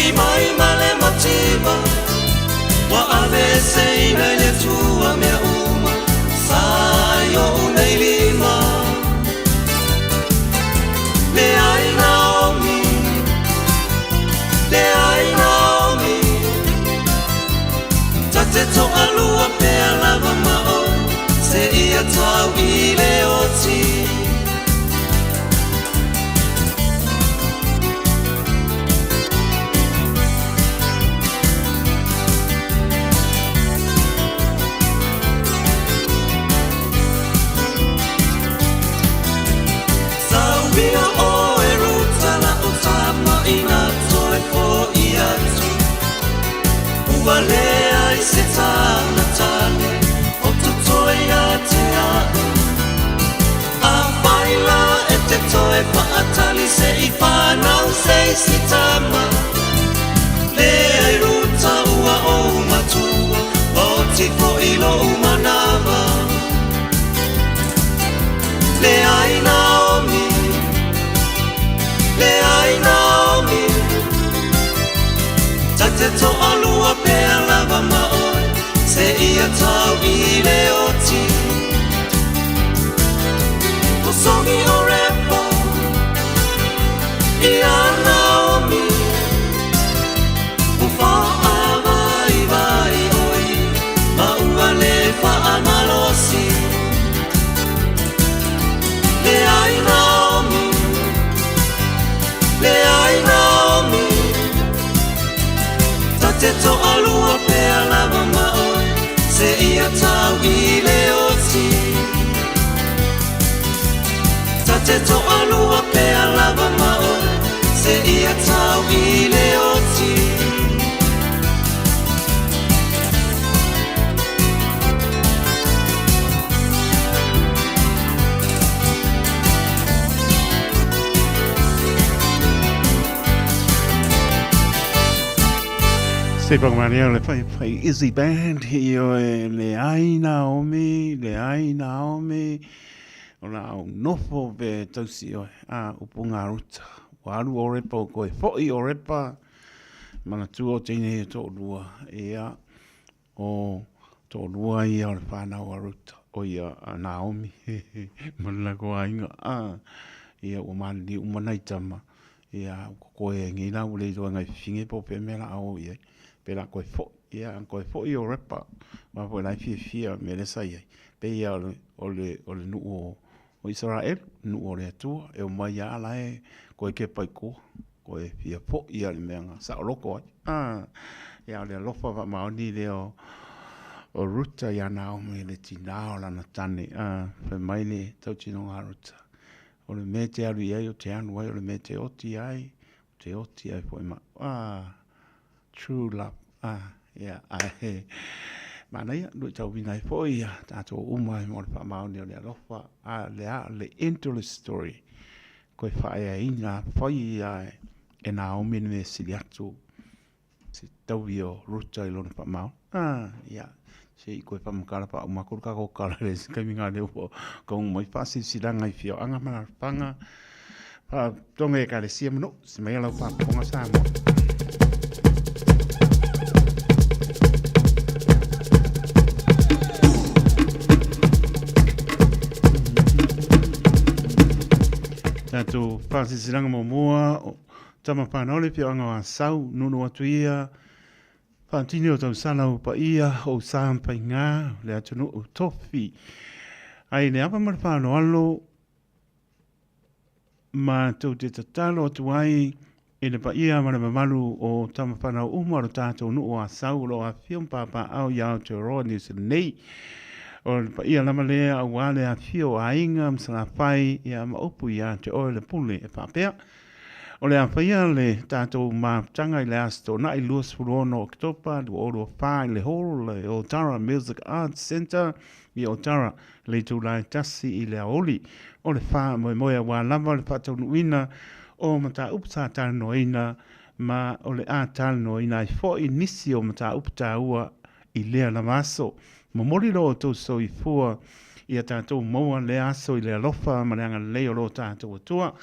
Mai male matima wa ave sei nele tua mea uma sayo unei lima le ai Naomi tate to alua pea lava mao se ia tau ile oti. Walea I se tana tane o tutoi a te ao a whaila e te toe whaatali se I whanau se si tama le ai ruta ua o matua o tifo ilo umanawa le ai Naomi tate to alua pea lava maoi se ia tau ile oti o songi o repo ia Naomi o wha vai oi ma ua le wha amalosi le ai Naomi te toa lua pe alava maoe Se ia tau I le oti Ta te toa lua pe alava maoe Se ia tau I le oti Se pagmania le fai easy band hio le ai Naomi ona au nofo ve tausi o a upunga ruta waru orepa ko e foi orepa mana tu o tine to lua ia o to lua ia o fana o ruta o ia Naomi mana ko ainga ia o mandi umanai tama ia ko e ngina ule to ngai finge po pe mela au ia pela koe fo ia koe fo I o repa ma po lai Fiafia me le sai pe ia o le nu o Israel nu o le tua e o mai ala e koe ke pai ko koe fia fo ia le menga sa loko ia le lofa va maoni le o ruta ia nao me le tina o lana tane pe mai le tau tino ngā ruta o le me te alu ia o te anu ai o le me te oti ai po ima true love yeah mana ia lu tau vinai foi tato uma mo fa mauni le lofa le into story ko fa ia ina foi e Naomi me siliatu si tau vio ruta I lona fa mau ia se ko fa makala pa uma ko ka ko kala le kaminga le ko mai fasi silanga I fio anga mana panga pa tonge ka le sia no se mai la pa ponga sa mo Tato pasi silanga mo mua tama panole pia anga wa sau nunu atu ia pantini o tau sana upa ia o sampa inga le atunu o tofi ai ne apa marapano alo ma tau te tatalo atu ai e le pa ia marama malu o tama panau umaro tato nu o a sau lo a fion papa au iau te roa ni se nei o pa ia lama lea a wale a fio a inga msana fai ia ma upu ia te oe le pule e papea. O le a whaia le tātou ma tanga I le asto na I luas furuono oktopa du oro whai le horo le Otara Music Arts Center I Otara le tūlai tasi I le Aoauli. O le wha moe wā lava le patau nuina o mata upta tāna noina ma o le a tāna noina I fo I nisi o mata upta ua I lea la maso. Momori lo tau so I fua I a tātou moa le aso I le alofa ma le anga leo lo tātou atua.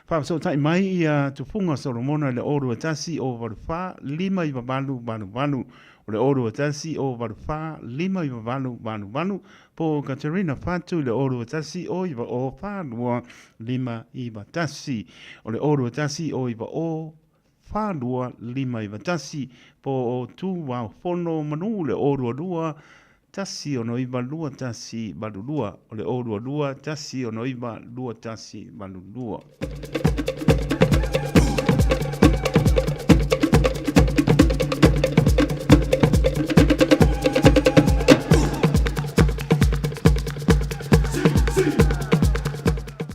Fa so tai mai I a tufunga Solomona le oru atasi o varufa lima I babalu banu o le oru atasi o varufa lima I babalu banu po Katerina Fatu le oru atasi o I o whanua lima I batasi o le oru atasi o I o whanua lima I batasi po o tu wau fono manu le oru alua tasi o noiba lua tasi balulua o le oru alua tasi o noiba lua tasi balulua.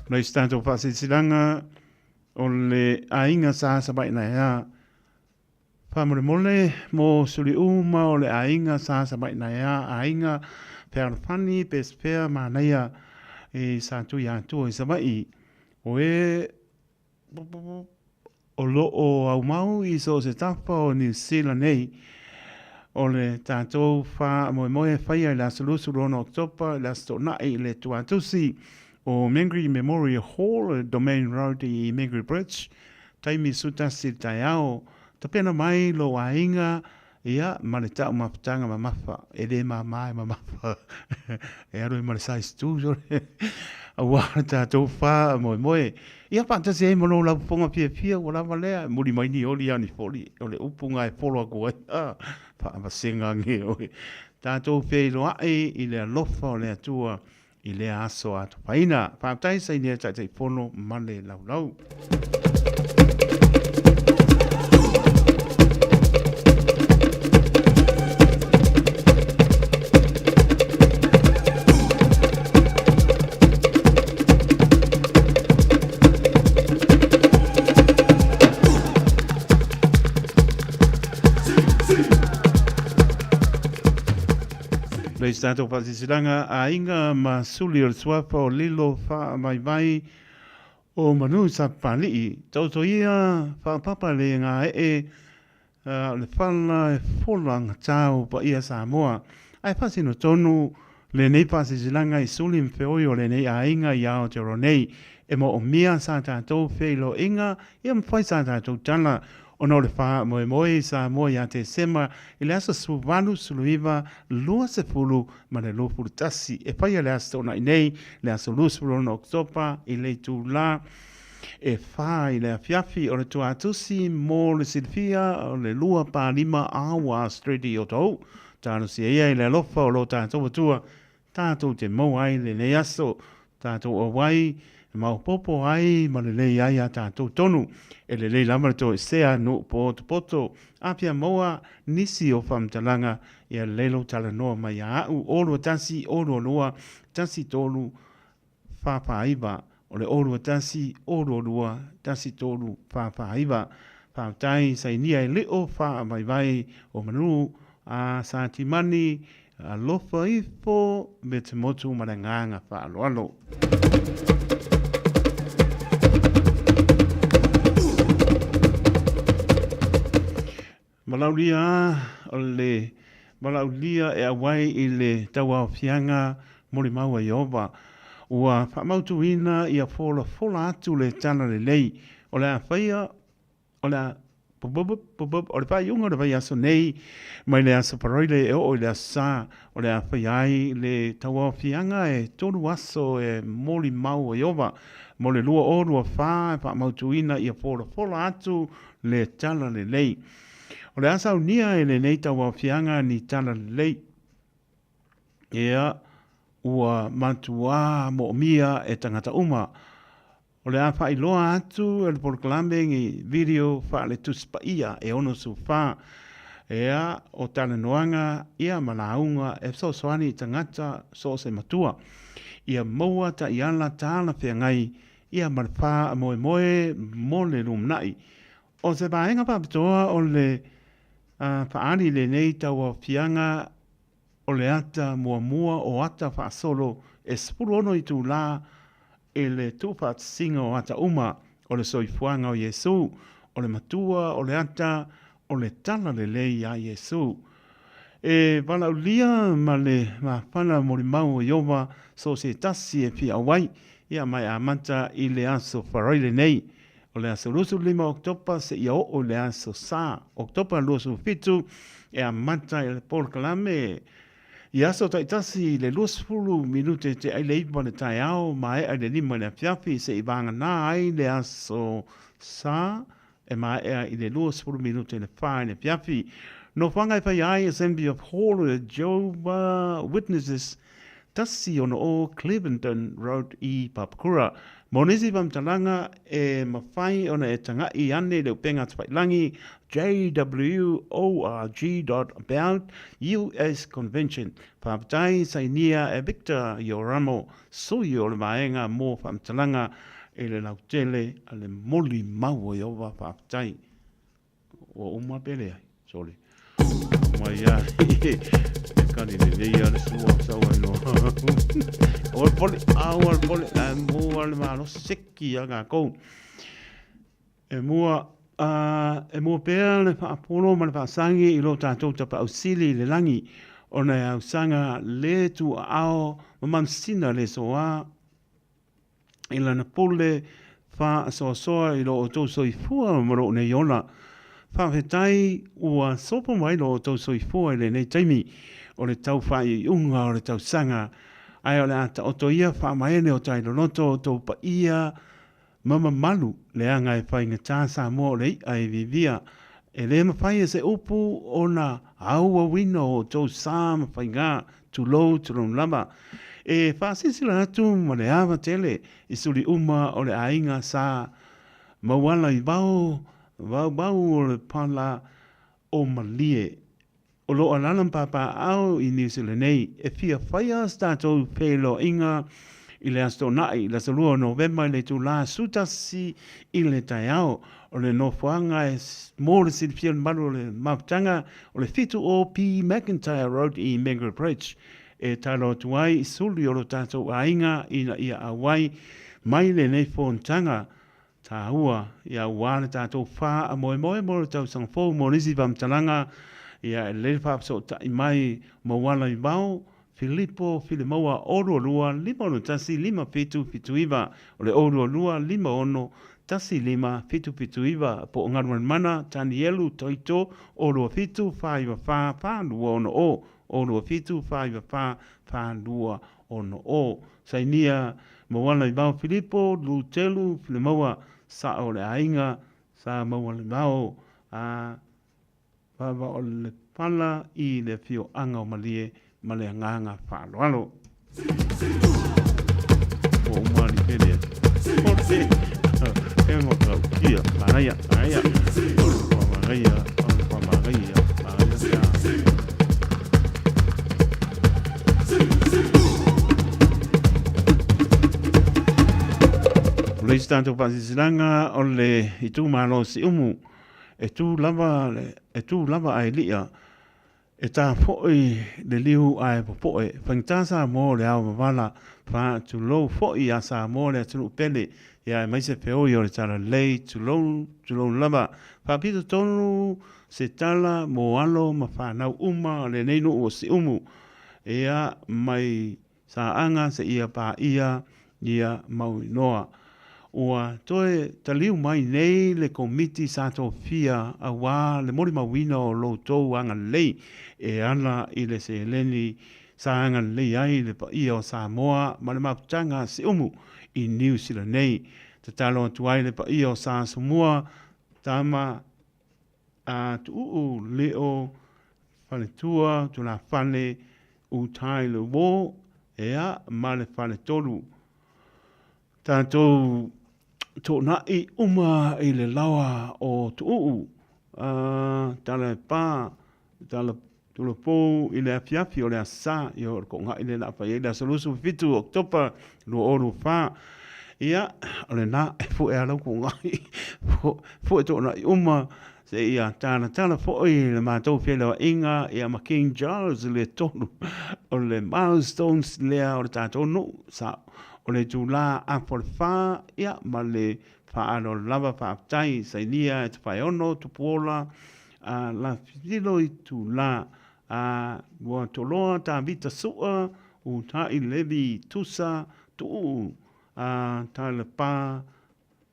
Noi stato fasilanga o le ainga sa sabai na ya Famole mole mo suli uma o le ainga sa sabai na ya ainga per fani pesper manaya e sa tu ya tu sabai o e o lo o au mau I so se tapa o New Zealand nei o le tatou fa mo fai la solusu rono oktopa la sto na le tuatusi o Mengri Memorial Hall Domain Road I Mengri Bridge taimi suta si Taeao ta pena mai lo ainga ia maleta uma ptanga mamafa ele mai mamafa e aro I sai stu a wata to fa mo ia pa ta se mo la ponga Fiafia wala vale muri mai ni oli ani foli ole upunga e polo ko pa vasinga nge o ta to fe lo ai I le lofa le tua I le aso atu paina pa tai sai ne ta tai pono male lau le stato pasisilanga a inga ma suli o swafa o lilo fa mai vai o manu sa pali tauto ia fa papa le nga le fala e folang tau pa ia Samoa ai pasino tonu le nei pasisilanga i suli mfeoi o le nei a inga ia o te ronei e mo o mia sa tātou whelo inga ia mwhai sa tātou tana ono le wha moe moe sa moe ia te sema i le asa suwalu suluiva lua se fulu ma le lo fulu tasi e whai le asa tona i nei le asa lua fulu no oktopa i le tu la e wha i le Fiafia o le tua atusi mo le Silfia o le lua pa lima awa street i o tau tāno si ia i le lofa o lo tātou atua tātou te mau ai le ne aso tātou o wai mau popo ai ma le lei ai a tātou tonu e le lei lama to e sea no poto apia moa nisi o whamtalanga i a lelo tala noa mai a au olu tasi olu lua tasi tolu whapaiva o le olu tasi olu lua tasi tolu whapaiva whautai sai nia e leo wha mai vai o manu a Santimani a lofa ifo me te motu maranganga wha alo. Malaulia e awai i le taua fianga mori maua i owa. Ua whamautuina i a fola atu le tana le lei. O le a whaia, o le a o le whai unga le whai aso nei, mai le aso paroile e o le asa, o le a whai ai le taua fianga e tonu aso e mori maua i owa. Mo le lua o lua wha, whamautuina i a fola atu le tana le lei. O le asa unia e le neita wa fianga ni tala lei. Ea ua matua mo mia e tangata uma. O le awha i loa atu e le porklame ngi video wha le tuspa ia e ono su wha. Ea o tala noanga ia malaunga e so soani tangata so se matua. Ia maua ta iala tala whiangai ia marwha moe mo le rumnai. O se paenga papitoa o le whaani le nei taua fianga o le ata mua o ata whaasolo e spuru ono i tū la e le tūwhat singa o ata uma o le soifuanga o Yesu o le matua o le ata o le tala le lei a Yesu. E wala ulia ma le whana morimau o Iova so se tasi e pia wai ia mai a manta i le aso wharoile nei. O le aso lusu 5 oktopa se ia o le aso sa. Oktopa lusu fitu e a manta i le porkalame. I aso taitasi le lusu minute te ai le ipa le Taeao ma e ai le 5 le Fiafia se i vanga na ai le aso sa e ma e ai le lusu minute le whae le Fiafia. No whangai whai ai Assembly of Hall le Jehovah Witnesses tasi ono o Cleventon Road i Papakura. Monesi Vamtalanga e mawhai ona e tanga i ane leo penga Twailangi jworg.about US Convention. Whapatai sainia e Victor Yoramo sui o le maenga mō Vamtalanga e le lautele a le moli maua i owa whapatai. O uma pele ai, sorry. Mai ia, kani le leia le sua saua ino. O pole, o pole, mua le malo seki a ngā kou. E mua pēr le whaapolo ma le whaasangi i lo tātou tapa au sili le langi. O nei au sanga le tu ao mamansina le soa. I lana pole wha soa i lo o tau soifua maro nei ona. Whawhetai ua sopo mai lo o tau soifua i le nei taimi. O le tau whai unga o le tau sanga. Ai o le ata o to ia whamaene o tai lonoto o tau pa ia mama Malu le anga e whai ngata Samoa le ai vivia. E le mawhai e se upu o na aua wino o tau sā mawhai ngā tulo lama. E whaasisila atu ma le awa tele i suri uma o le ainga sā mawala i bau o le pala o malie. O lo alalam papa au i New Zealand nei e fia whaia statou pēlo inga i le asto nai la salua November le tu la sutasi i le Taeao o le nofuanga e mōre silfia maru le maftanga o le fitu o P. McIntyre Road i Mangrove Bridge e talo tuai i suli o lo tātou ainga ina ia awai mai le nei fontanga tā hua ia wāne tātou whā a moe moe mo le tau sangfou mo nisi vamtalanga ia e le whapso tai mai mo wala i mau Filipo Filimoa oru lua lima ono tasi lima fitu fitu iwa o le oru lua lima ono tasi lima fitu fitu iwa po ngaruan mana tani elu toito oru fitu wha iwa wha lua ono o oru fitu wha iwa wha lua ono o sainia mo wala i mau Filipo Lutelu Filimoa sa o le ainga sa mo wala i mau a Pava o le pala i le fio anga o malie ma le nganga whaaloalo. O umani pere. O te. E mo kau kia. Maraia. Maraia. Maraia. Maraia. Maraia. O le istanto pasisiranga o le itu malo si umu. E tu lava ai lia. E tā fo'i le liu ai popoe. Whangtasa mō le au mawala. Wha tu lou fo'i a sa mō le atunu pele. Ia e maise peoi o le tala lei tu lou lava. Wha pito tonu se tala mō alo ma whanau uma le neinu o si umu. Ia mai sa anga se ia pa ia mau noa. Ua toe taliu mai nei le komiti sa tō fia a wā le mori mawina o lo tōu anga lei e ana i le se leni sa anga lei ai le pa ia o Samoa ma le maputanga se umu i New Zealand nei. Te talo atu ai le pa ia o Samoa tama a tuu leo whale tua tuna whale utai le wō ea ma le whale tolu. Tātou tō nai uma i le lawa o tuu. Tala pā, tala tula pō i le Fiafia o le asa, i o ko ngā i le napa i le asolusu fitu oktopa lua oru whā. Ia, ole nā, e fu e alau ko ngai, fu e tō nai uma, se ia tala fo i le mātou whielewa inga, ia ma King Charles le tonu, o le milestones lea o le tātou no, sa o le tūlā a por whā, ia ma le whaano lava whaaptai, sainia e te whai ono, tupuola, la whitilo i tūlā, ua toloa tā vita sua, u tā i levi tusa, tuu, tā le pā,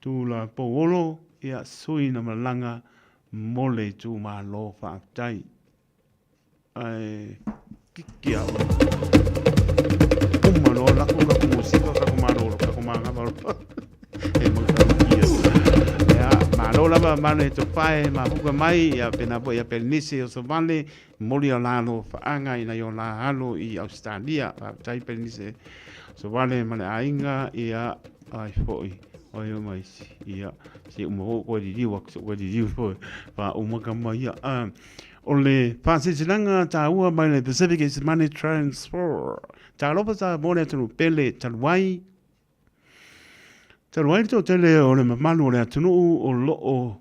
tū la pōolo, ia sui na malanga, mole tū mā lo whaaptai. Kiki au. Umano, laku musika, kako maroro, kako mangavaro. E mangavaro. Ia, malo lava, mano e to whae, ma huka mai, ia pena po, ia pelinisi o so vale, moli o lalo whaanga, ina i o la halo i Australia, tai pelinisi. So vale, mane ainga, ia, ai foi. Oi mai ia se umo ko di diwa ko di diwa pa umaka mai ia o le pasisilanga taua mai le Pacific is money transfer ta lopa sa mole tunu pele talwai to tele o le malu le tunu o lo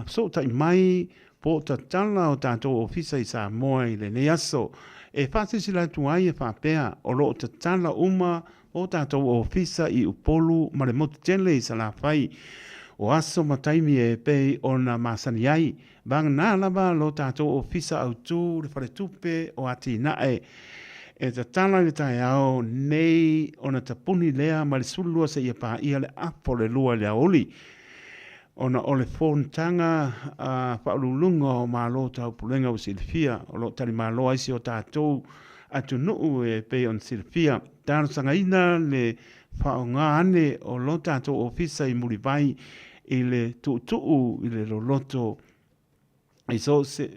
so tai mai po ta tala o tato ofisa i Samoa i le neaso e pasisila tuai e whapea o lo ta tala uma o tātou ofisa i upolu ma le motu tele i salawhai. O aso mataimi e pei o na masani ai. Bang nā lava lo tātou ofisa au tū le whare tupe o ati nae. E ta tala le Taeao nei o na tapuni lea ma le sulua se ia pā ia le apo le lua le Aoauli. O na o le fontanga whaululunga o mā lo tau pulenga o Fiafia. O lo tali mā lo aisi o tātou atu nuu e pei on Fiafia. Tāno sangaina le whaonga ane o lo tātou ofisa i Muriwai i le tuutuu i le loloto i so se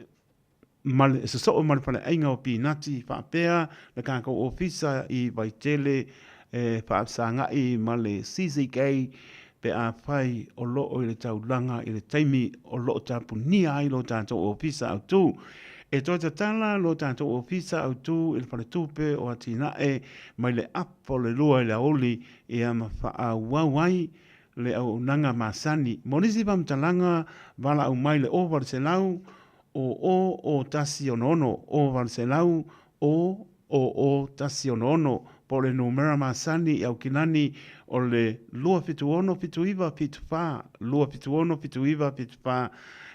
so male pale ainga o pinati whapea le kākou ofisa i Waitele whaapsanga i male CCK pe a whai o lo o i le taulanga i le taimi o lo tāpunia ai lo tātou ofisa au tū. E toi te tala lo tātou ofisa au tū i le whare tūpe o ati nae mai le apo le lua i le Aoauli e ama wha wawai le au nanga masani. Monisi pamtalanga wala au mai le o varselau o tasi o nono o varselau o o tasi ono po le numera masani au kinani o le lua fitu ono fitu iwa fitu pā, lua fitu ono fitu iwa fitu pā,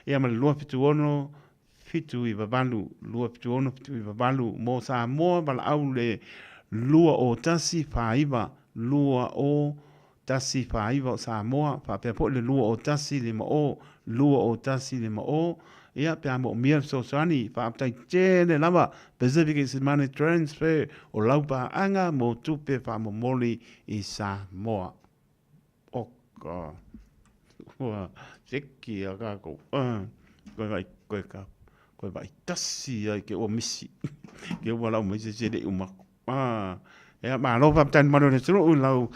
ia ma le lua fitu ono fitu iwa balu, lua fitu ono fitu iwa balu, mo Samoa bala au le lua o tasi whaiva, lua o tasi whaiva o Samoa, whapea po le lua o tasi lima o, lua o tasi lima o, ia pea mo mia sosani, whaaptai tēne lava, Pacific is money transfer, o laupa anga mo tupe whamomoli i Samoa. Oka, ua, seki a kako, koe vai tasi ai ke o misi, ke o walau misi sere umako. Ea malo whaaptai maro ne tunu ulau,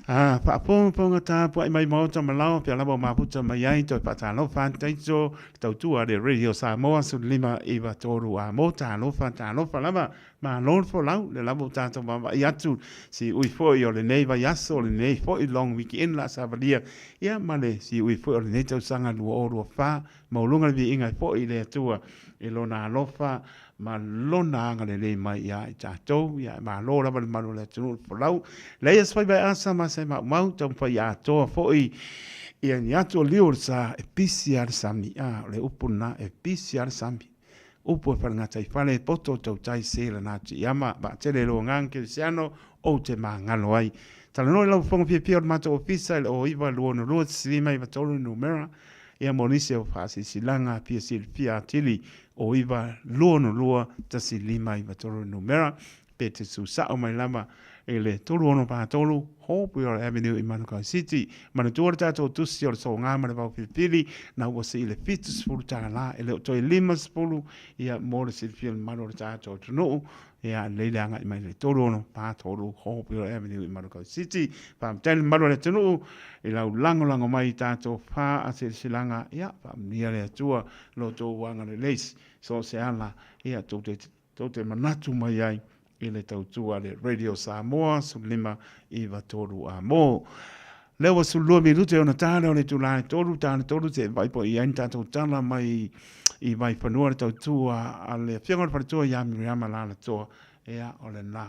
whaaponga tā puai mai mauta malau, pia labo maputa mai ai, toi patalo whantaito, tautua le Radio Samoa, su lima iwa toru a mota, alofa, lama, ma lon fo lau, le labo tātou mama i atu, si ui foi o le nei vai aso, le nei foi long weekend la savalia, ia male, si ui foi o le nei tau sanga lua o rua wha, maulunga vi ingai foi le atua, e lona alofa, ma lona anga le mai ia i tātou, ia ma lora ma le manu le tunu fo lau, leia spai bai asa ma se mau tau pa ia toa foi, ia ni atu o liur sa e pisi ar sami, le upuna e pisi ar sami, upo e whanangata i whale poto tau tai sela nāti iama, ba tele lo nganke siano, o te maa ngalo ai. Tala noi lau whonga pia pia o mata o pisa, o iwa luono lua silima iwa tolu numera, ia monise o whasi silanga pia pia atili, o iwa luono lua tasi lima iwa tolu numera, pe te susa o mai lama, e le tolu ono pa tolu, Hope Your Avenue i Manukau City, mana tuara tātou tusi o le so ngā mana wau pipili, na ua se i le fitu spulu tāna la, e le o toi lima spulu, ia mōre se le fia mano le tātou tunuu, ia leileanga i mai le tolu ono pa tolu, Hope Your Avenue i Manukau City, pa mtele mano le tunuu, i lau lango mai tātou pā a se silanga, ia pa mnia le atua, lo tō wanga le leis, so se ala, ia tō te manatu mai ai, i le tautua le Radio Samoa, su lima i watoru a mō. Lewa su lua mi rute ona tāne o le tūlai toru, tāne toru te vaipo i ain tātou tāna mai i vai whanua le tautua a le whiangor wharatua i ami riama la le toa ea o le nā.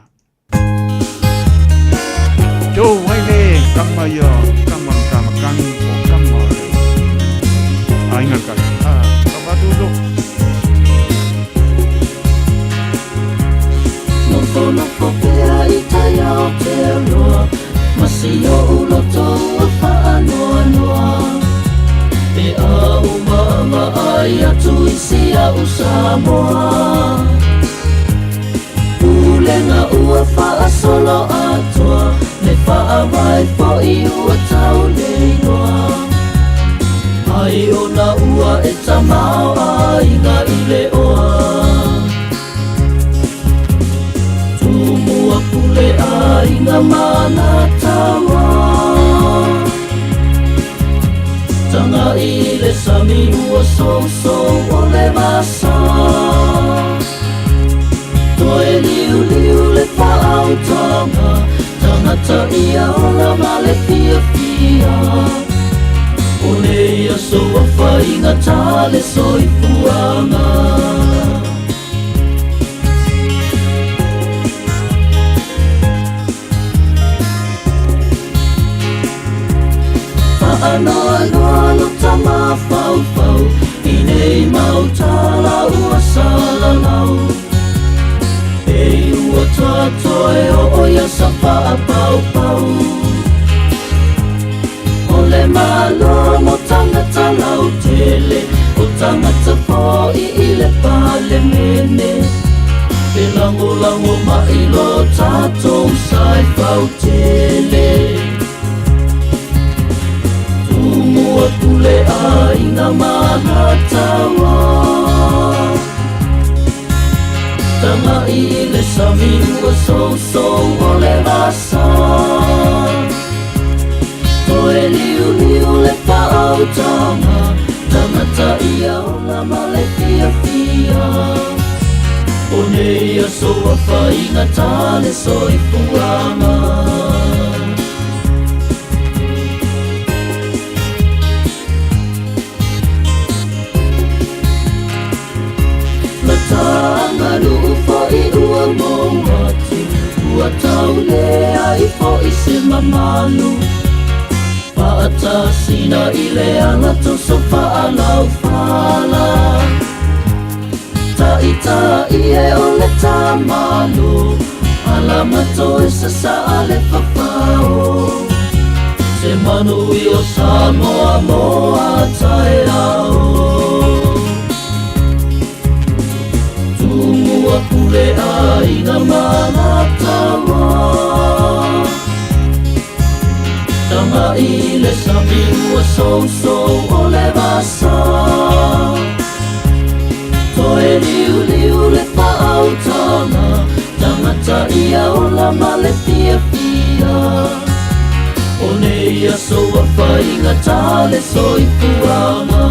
Tō waile, kama ia, kama kangi o kama ainga kari. Kapatudo. Tono kopea i Taeao te roa, masi o ulo tau a whaanoa noa. E a umanga ai atu i sia o Samoa. Ulenga ua wha solo atua, me wha vai po i ua tau leinoa. Ai o na ua e tamau ai ngā ile oa. Pule ai ngā mana tawa, tanga i le sami ua so o le masa. Toe liu le whaau tanga, tangata ia o la male Fiafia. O nei aso a whainga tale soi fuanga. Anoa lo tama fau i nei mau tala ua salalau. E ua tatoe o ia sapa a pau. O le malo mo tangata lau tele, o tangata po i le pale mene. E lango mai lo tatou sai fau tele. Mua pule ai ngā mana tawa, tanga i le sami ua so o le rasa. Toe liu le whaau tanga, tangata ia o la male Fiafia. O nei aso a whainga tale soi fuanga. Malu fo i ua mō ua tau lea I fo I se mamalu Whaatasina I le ala toso whaalau whala Ta I e o le tamalu Ala mato e sa ale whapao Se manu I o Samoa moa Taeao Tumua pule ai na manatawa Tama I le sabi ua so o le vasa Toe liu le whaautana Tangata ia o la male Fiafia O nei aso a whainga tale soifuanga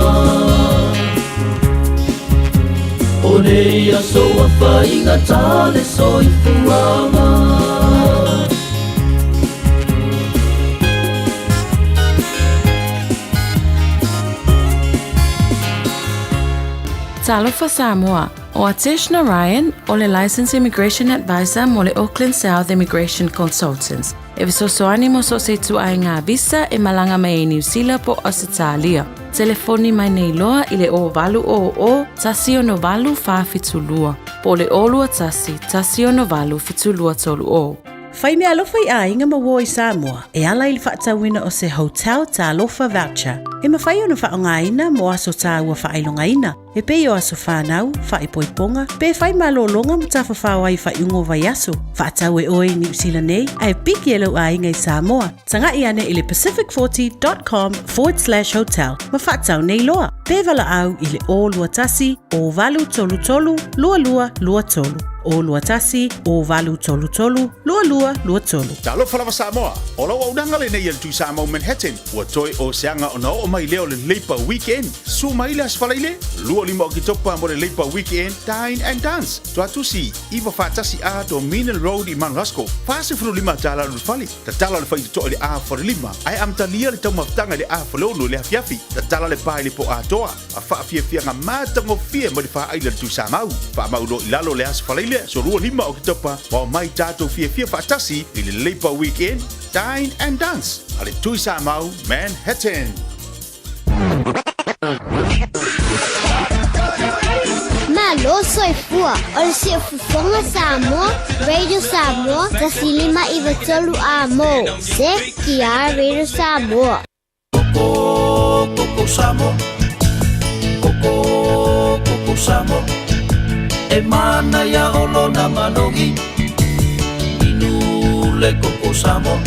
O nei aso a whainga tale soifuanga Talofa Samoa, o Atishna Ryan, o le Licensed Immigration Advisor mo le Auckland South Immigration Consultants. E visosoani mo so se tu ai ngā visa e malanga mai New Zealand po Australia. Telefoni mai nei loa I le o valu o tasi o no valu wha fitulua. Po le olua tasi o no valu fitulua tolu o. Whai mea alofa I a inga mawo I Samoa, e ala I le whaatawina o se hotel ta alofa voucher. E mawhai o na whaongaina mo aso ta ua whailongaina. E pei o aso whanau, whaipoiponga, pe whai malolonga mo ta whawhau ai whaiungo vai aso. Whaatau e oe New Zealand nei, ai piki e lau a inga I Samoa. Tanga I ane I le pacific40.com/hotel. Ma whaatau nei loa. Pe wala au I le o lua tasi, o valu tolu tolu, lua lua lua tolu. O lua tasi, o valu tolu tolu, lua lua lua tolu. Talo falawa Samoa, o lau au nanga le nei tu Samoa Manhattan, ua toi o seanga o na o mai leo le leipa weekend. Su mai le asfalaile, lua lima o ki topa mo le leipa weekend, dine and dance. Tua tusi, iwa whaatasi a do Minan Road I Manrasco. Fase furu lima tala lu fali, ta tala le whaiti toa le a for lima. Ai am talia le tau maftanga le a falonu le Fiafia, ta tala le pai le po a toa. A Fiafia nga matango fia mo le wha aila tu Samoa. Wha maulo ilalo le asfalaile, so rua lima o ki topa, wa mai tato Fiafia whaatasi I le leipa weekend, dine and dance. Ale tui Samoa, Manhattan. Malu soifua, o le si Fofoga Samoa, Radio Samoa, tasilima I vatolu a mo. Se kia Radio Samoa. Koko Samoa Koko Samoa E mana ya olo na manongi Inu le Koko Samoa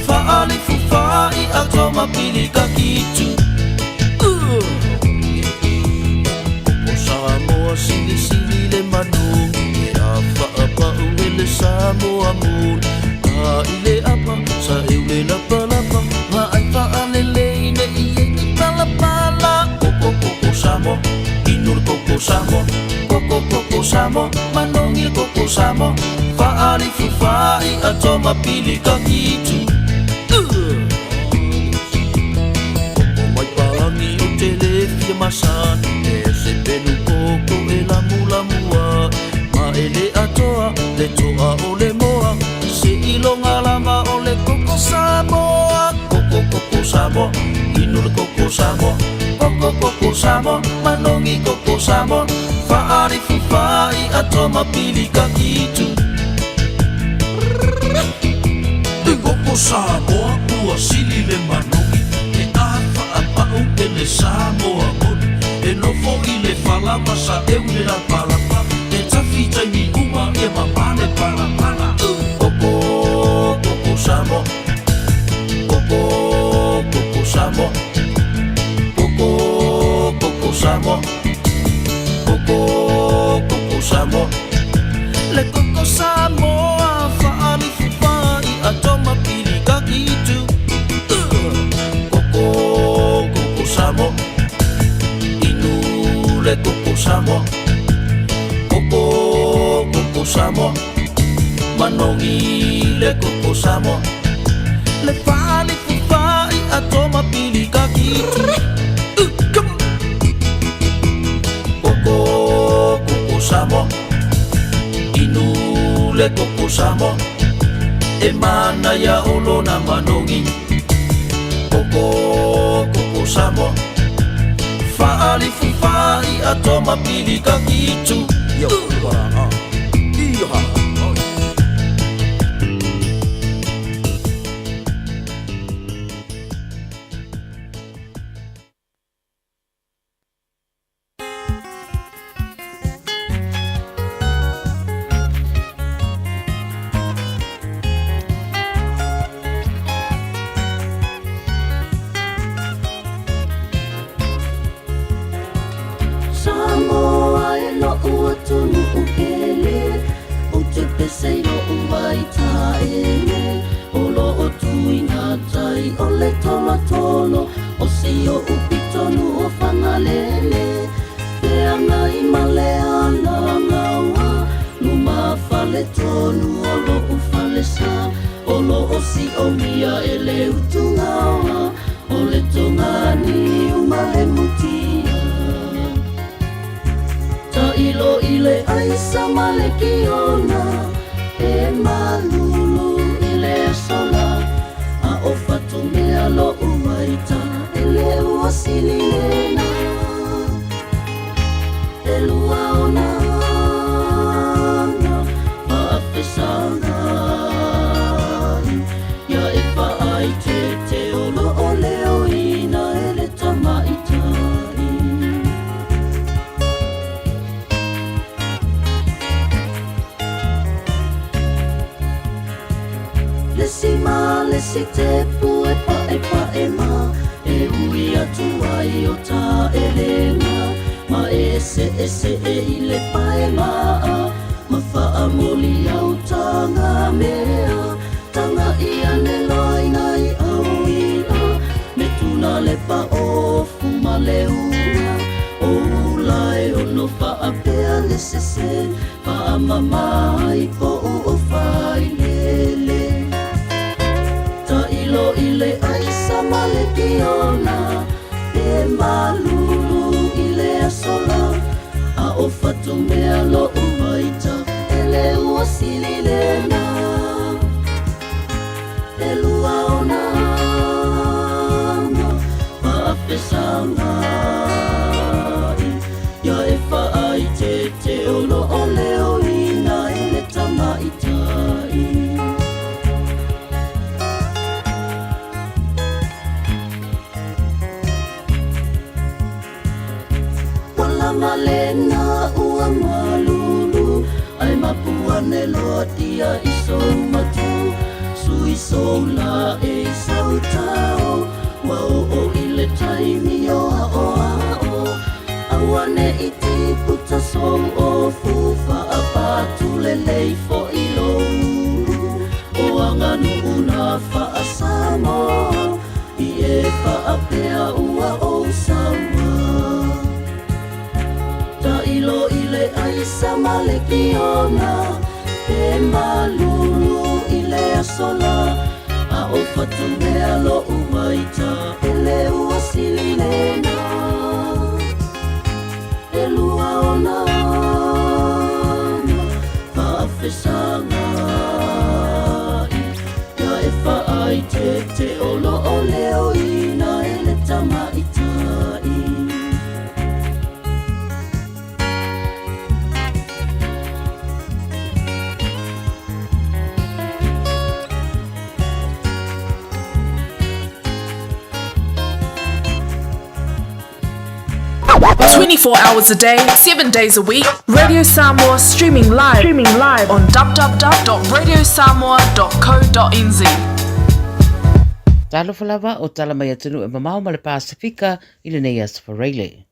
Faali fufai atoma pili kakitu Koko Samoa sili le manongi E afa apa ule Samoa moon A ile apa sa eule lapa Ma ai faale leine iye ki pala Koko Samoa Inul Koko Samoa Koko Samoa Manongi Koko Samoa Faali fufai atoma pili kakitu Mai palangi o telefia masani E se penu koko e lamu-lamua Ma ele atoa, le toa o le moa Se ilonga lama o le Koko Samoa Koko Samoa, inul Koko Samoa Koko Samoa, manongi Koko Samoa Faari fufai atoma pili kakitu Koko Samoa, ua sili le manongi E afa apau e le Samoa moni E nofo I le falama sa eule la palapa E tafita I mi uma e mamane palapala Koko Samoa Koko Samoa Koko Samoa Koko Samoa Le Koko Samoa faali fufai atoma pili kakitu Koko Samoa Inu le Koko Samoa Koko Samoa Manongi le Koko Samoa Le faali fufai atoma pili kakitu Koko Samoa Inu le Koko Samoa e mana ia olo na manongi Koko Samoa Faali fifai atoma pili kakitu Yo, Iha Samoa e lo ua tunu ukele O te pese lo uwai taele O lo o tuina tai o le tolo tolo O si o upi tonu o whangalele Pea ngai maleana ngawa Luma fale tonu o lo ufale sa O lo o si o mia e le utungawa O le tongani umale mutia Ta ilo ile aisa male kiona E malulu ile sola A ofatu mea lo umaita Ele ua sililena E lua ona Maafesanga Ya e ai te olo o leo ina ele tamaitai Lesi te pu e pa e ma E ui atu ai o ta e lenga Ma e se e ile pa e ma Ma faa moli au tanga mea Tanga ia ne loi nai au ina Me tuna le pa o fuma le una O ulai o no faa pea le se Faa mamai po o fai lele Ilo ile aisa male kiona E malulu ile asola A ofatu mea lo umaita Ele ua sililena E lua ona Maafesanga Ya e faai te olo o leo ina ele tamaitai Malena ua malulu Ai mapuane loa tia iso matu Sui sola e sautao Wao o ile taimi o o Awane iti puta song o fufa Apatu lelei fo ilo O anganu una fa asamo I e fa apea ua o sama Ta ilo ile aisa male kiona E malulu ile asola A ofatu mea lo umaita Ele ua sililena E lua ona Faafesanga Ya e faai te olo o leo ina ele tamaitai ...24 hours a day, 7 days a week. Radio Samoa streaming live on www.radiosamoa.co.nz. Talo falava o tala mai atunu e mamau ma le Pasifika i le nei asfareile.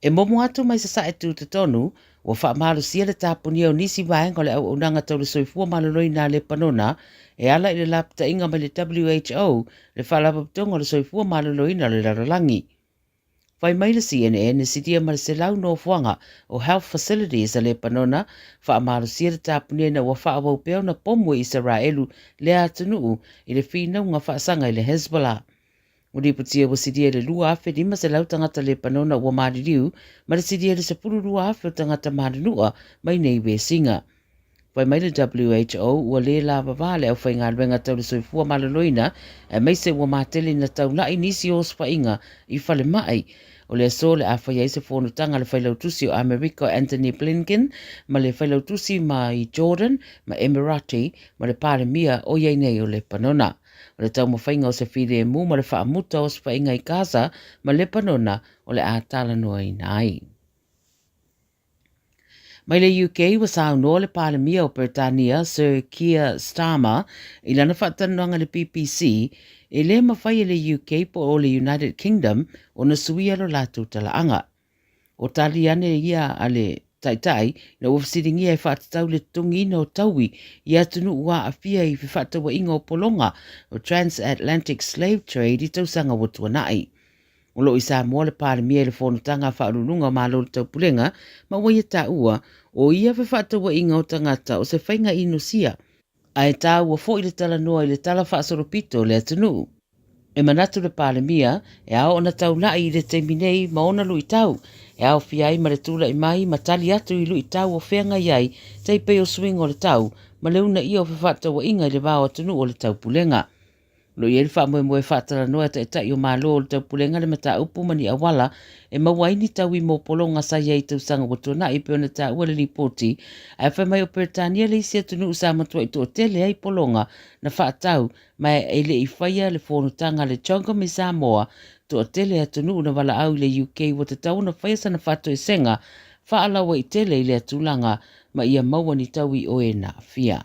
E momo atu mai sa sae tu te tonu, o wha malu sia le tāpuni au nisi vaenga le au unanga tau le soifua maloloi nā le panona, e ala i le lapta inga mai le WHO, le whalapa putonga le soifua maloloi nā le rarangi. Whai mai le CNN e sitia ma le se lau no fuanga o health facilities a le panona, wha malu sia le tāpuni na wa wha awau peo na pomu i Israelu le atunuu i le whina unga whaasanga i le Hezbollah. Uri putia wa sidia le lua afe di ma se lau tangata le panona wa maririu, ma le sidia le sepuru lua afe o tangata marinua mai nei we singa. Whai mai le WHO ua le la wawale au whainga luenga tau le soifua maloloina e mai se ua mātele na tau lai nisi o swainga I whale mai. O le aso le a whai eise whonutanga le whailautusi o Amerika Anthony Blinken ma le whailautusi ma I Jordan ma Emirati ma le pāremia o iei nei o le panona. O le tau mawhainga o se whire mu ma le whaamuta o swainga I Gaza ma le panona o le a tala noa I nai. Mai le UK wa saunoa le pāremia o Britania Sir Keir Starmer I lana whaatanuanga le BBC e le mawhai le UK po o le United Kingdom o na suia lo lātou talaanga. O tali ane ia a le taitai na uafsiringi e whaatatau le tungi no taui I atunu ua a fia I whiwhatawa inga o polonga o Transatlantic Slave Trade I tausanga watuanai. O lo I Samoa le pāremia le whonutanga whaarununga o Malu le taupulenga ma waia tā ua o ia whiwhatawa inga o tangata o se whainga inusia. A e tā ua fo I le tala noa I le tala whaasoropito le atunu. E manatu le pāremia e ao ona tau lai I le teiminei ma ona lui tau. E ao fiai ma le tula I mai ma tali atu I lui tau o whenga iai teipe o swing o le tau ma leuna I o whiwhatawa inga I le vāo atunu o le taupulenga. Lo I elfa moe whaatara noa ta tai o malo o le taupulenga le mata upu mani awala e mawaini tau I mo polonga sa iei tau sanga watuna I peona ta ua le lipoti a whai mai o Britania le isia tunu usa matua I to tele ai polonga na whaatau mai e le I whaia le whonutanga le chonga me Samoa to tele atunu na wala au le UK wa te tau na whaia sana whato I senga whaalawa I tele I le atulanga ma ia maua ni tau I oe na fia.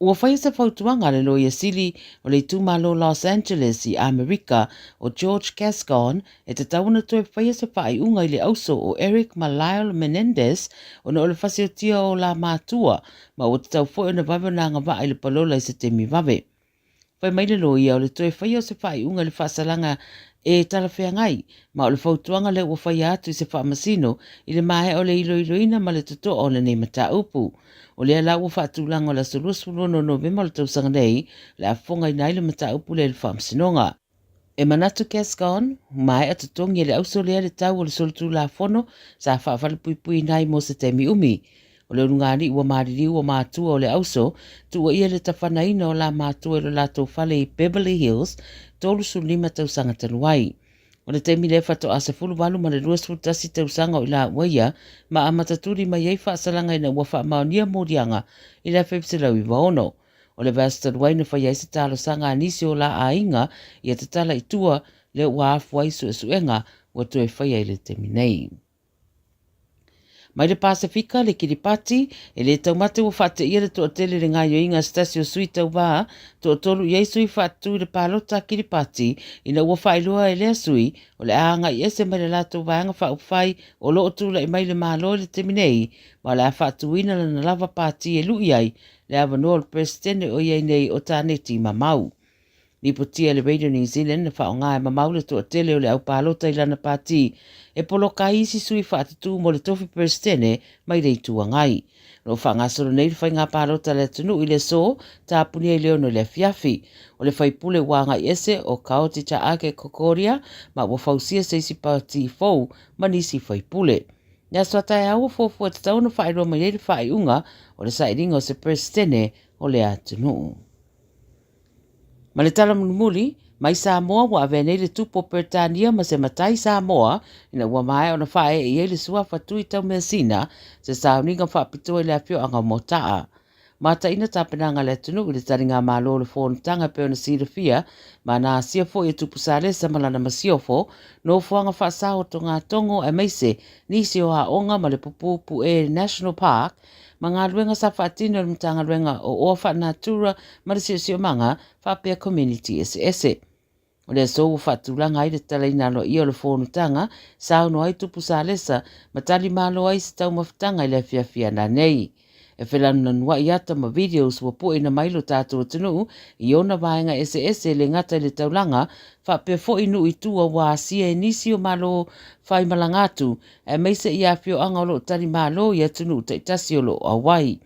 Ua whai sa whautuanga le loia sili o le tūmalo Los Angeles I Amerika o George Gascon e te tauna toe whai sa whai unga I le auso o Eric Malayo Menendez o na ole whasio tia o la mātua ma o te tau fwoi na wawe na ngā wa I le palola I se temi wawe. Whai mai le loia o le toe whai o se whai unga le whasalanga e talawhea ngai ma o le whautuanga le ua whai atu I se whaamasino I le mahe o le iloiloina ma le tuto o le ne mata upu. O le ala ua whaatulanga o la sulusulo no novema le tausanga nei le afonga I nai le mata upu le whaamasinonga. E manatu Gascon, mai atutongi le auso lea le tau o le solutu la fono sa whaafale pui nai mo se temi umi. O le urungani ua maririu o mātua o le auso, tu ua ia le tawhanaina o la mātua lo lātou whale I Beverly Hills, tolu sulima tausanga tanuai. O le temi le whato asa fulu walu ma le ruas futasi tausanga o ila waia, ma a mataturi ma iei whaasalanga ina ua whaamaonia morianga I la whepsilau I waono. O le vasta ruai na whaiaisa talo sanga anisi o la ainga I a tatala I tua le ua afuai suenga ua tue whaia I le temi nei. Mai le Pasifika le Kiripati e le taumate ua whate ia le toa tele le ngaio inga stasio sui tau wā toa tolu iei sui whatu le palota Kiripati ina ua whailua e lea sui o le aanga I ese mai le lato vanga whauwhai o loo tula I mai le malo le teminei ma le a whatu ina le lava pati e lui ai le avanoa le presidente o iei nei o tāneti mamau. Lipotia le Radio New Zealand na whaonga e mamau le toa tele o le au palota I lana pati e poloka isi sui whaatitu mo le tofi presidente mai rei tuangai. No whangasoro nei le whainga palota le tunu I le so tāpuni e leo no le Fiafi o le whaipule wanga ese o kaoti ta ake kokoria ma ua whausia seisi pati fau manisi whaipule. Nia soa Taeao fofu e tatau na whaeroa mai le whaeunga o le sairinga o se presidente o le atunu. Ma le tala munumuli, mai Samoa wa ave nei le tupo Britania ma se matai Samoa ina ua mai ona whae I le sua whatui tau mea sina se sauninga whapitoa I le apio anga motaa. Mata ina tapenanga le tunu I le taringa malo le whonutanga pe ona sirafia ma na siafo I tupu sale sa malana masiofo no fuanga whaasao to ngā tongo e meise nisi o haonga ma le pupupu e National Park ma ngā ruenga sa whaatino le mtanga ruenga o oa natura ma le sio manga whapea community ese. O le so u whaatulanga I le tala ina lo I o le whonutanga sao no ai tupu sa lesa ma tali malo ai se tau mawhitanga I le fiafia na nei. E whelanu na nua I ata ma videos wa po ina mailo tātua tunu I ona vaenga ese le ngata le taulanga whapea fo inu I tua wa asia e nisi o malo whai malangatu e meise I apio anga o lo tari malo I atunu taitasi o lo awai.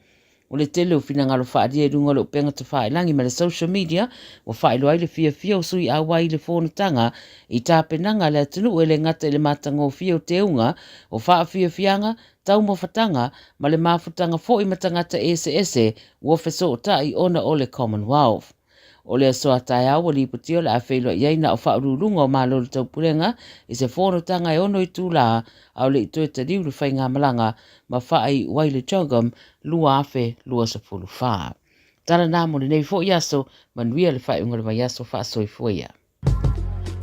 O le tele o fina ngalo whaadia I runga lo penga te whaelangi ma le social media, o whaelo ai le Fiafia o sui Aoauli le whonutanga, I tāpenanga le atunu e le ngata I le matanga o fia o te unga, o Fiafianga, tau mawhatanga, ma le mawhatanga fo I matangata ese, ua wheso o tai ona o le Commonwealth. O le asoa Taeao o liputio le awhailo iei na o whaururunga o Malu le taupurenga, I se whonutanga e ono I tūla, au le itoe te riu le whainga malanga, ma whaai waile jogam, lua afe, lua sa fulu whaa. Tana nā mo le nei fo iaso, manuia le whai unga le mai aso wha soi fuia.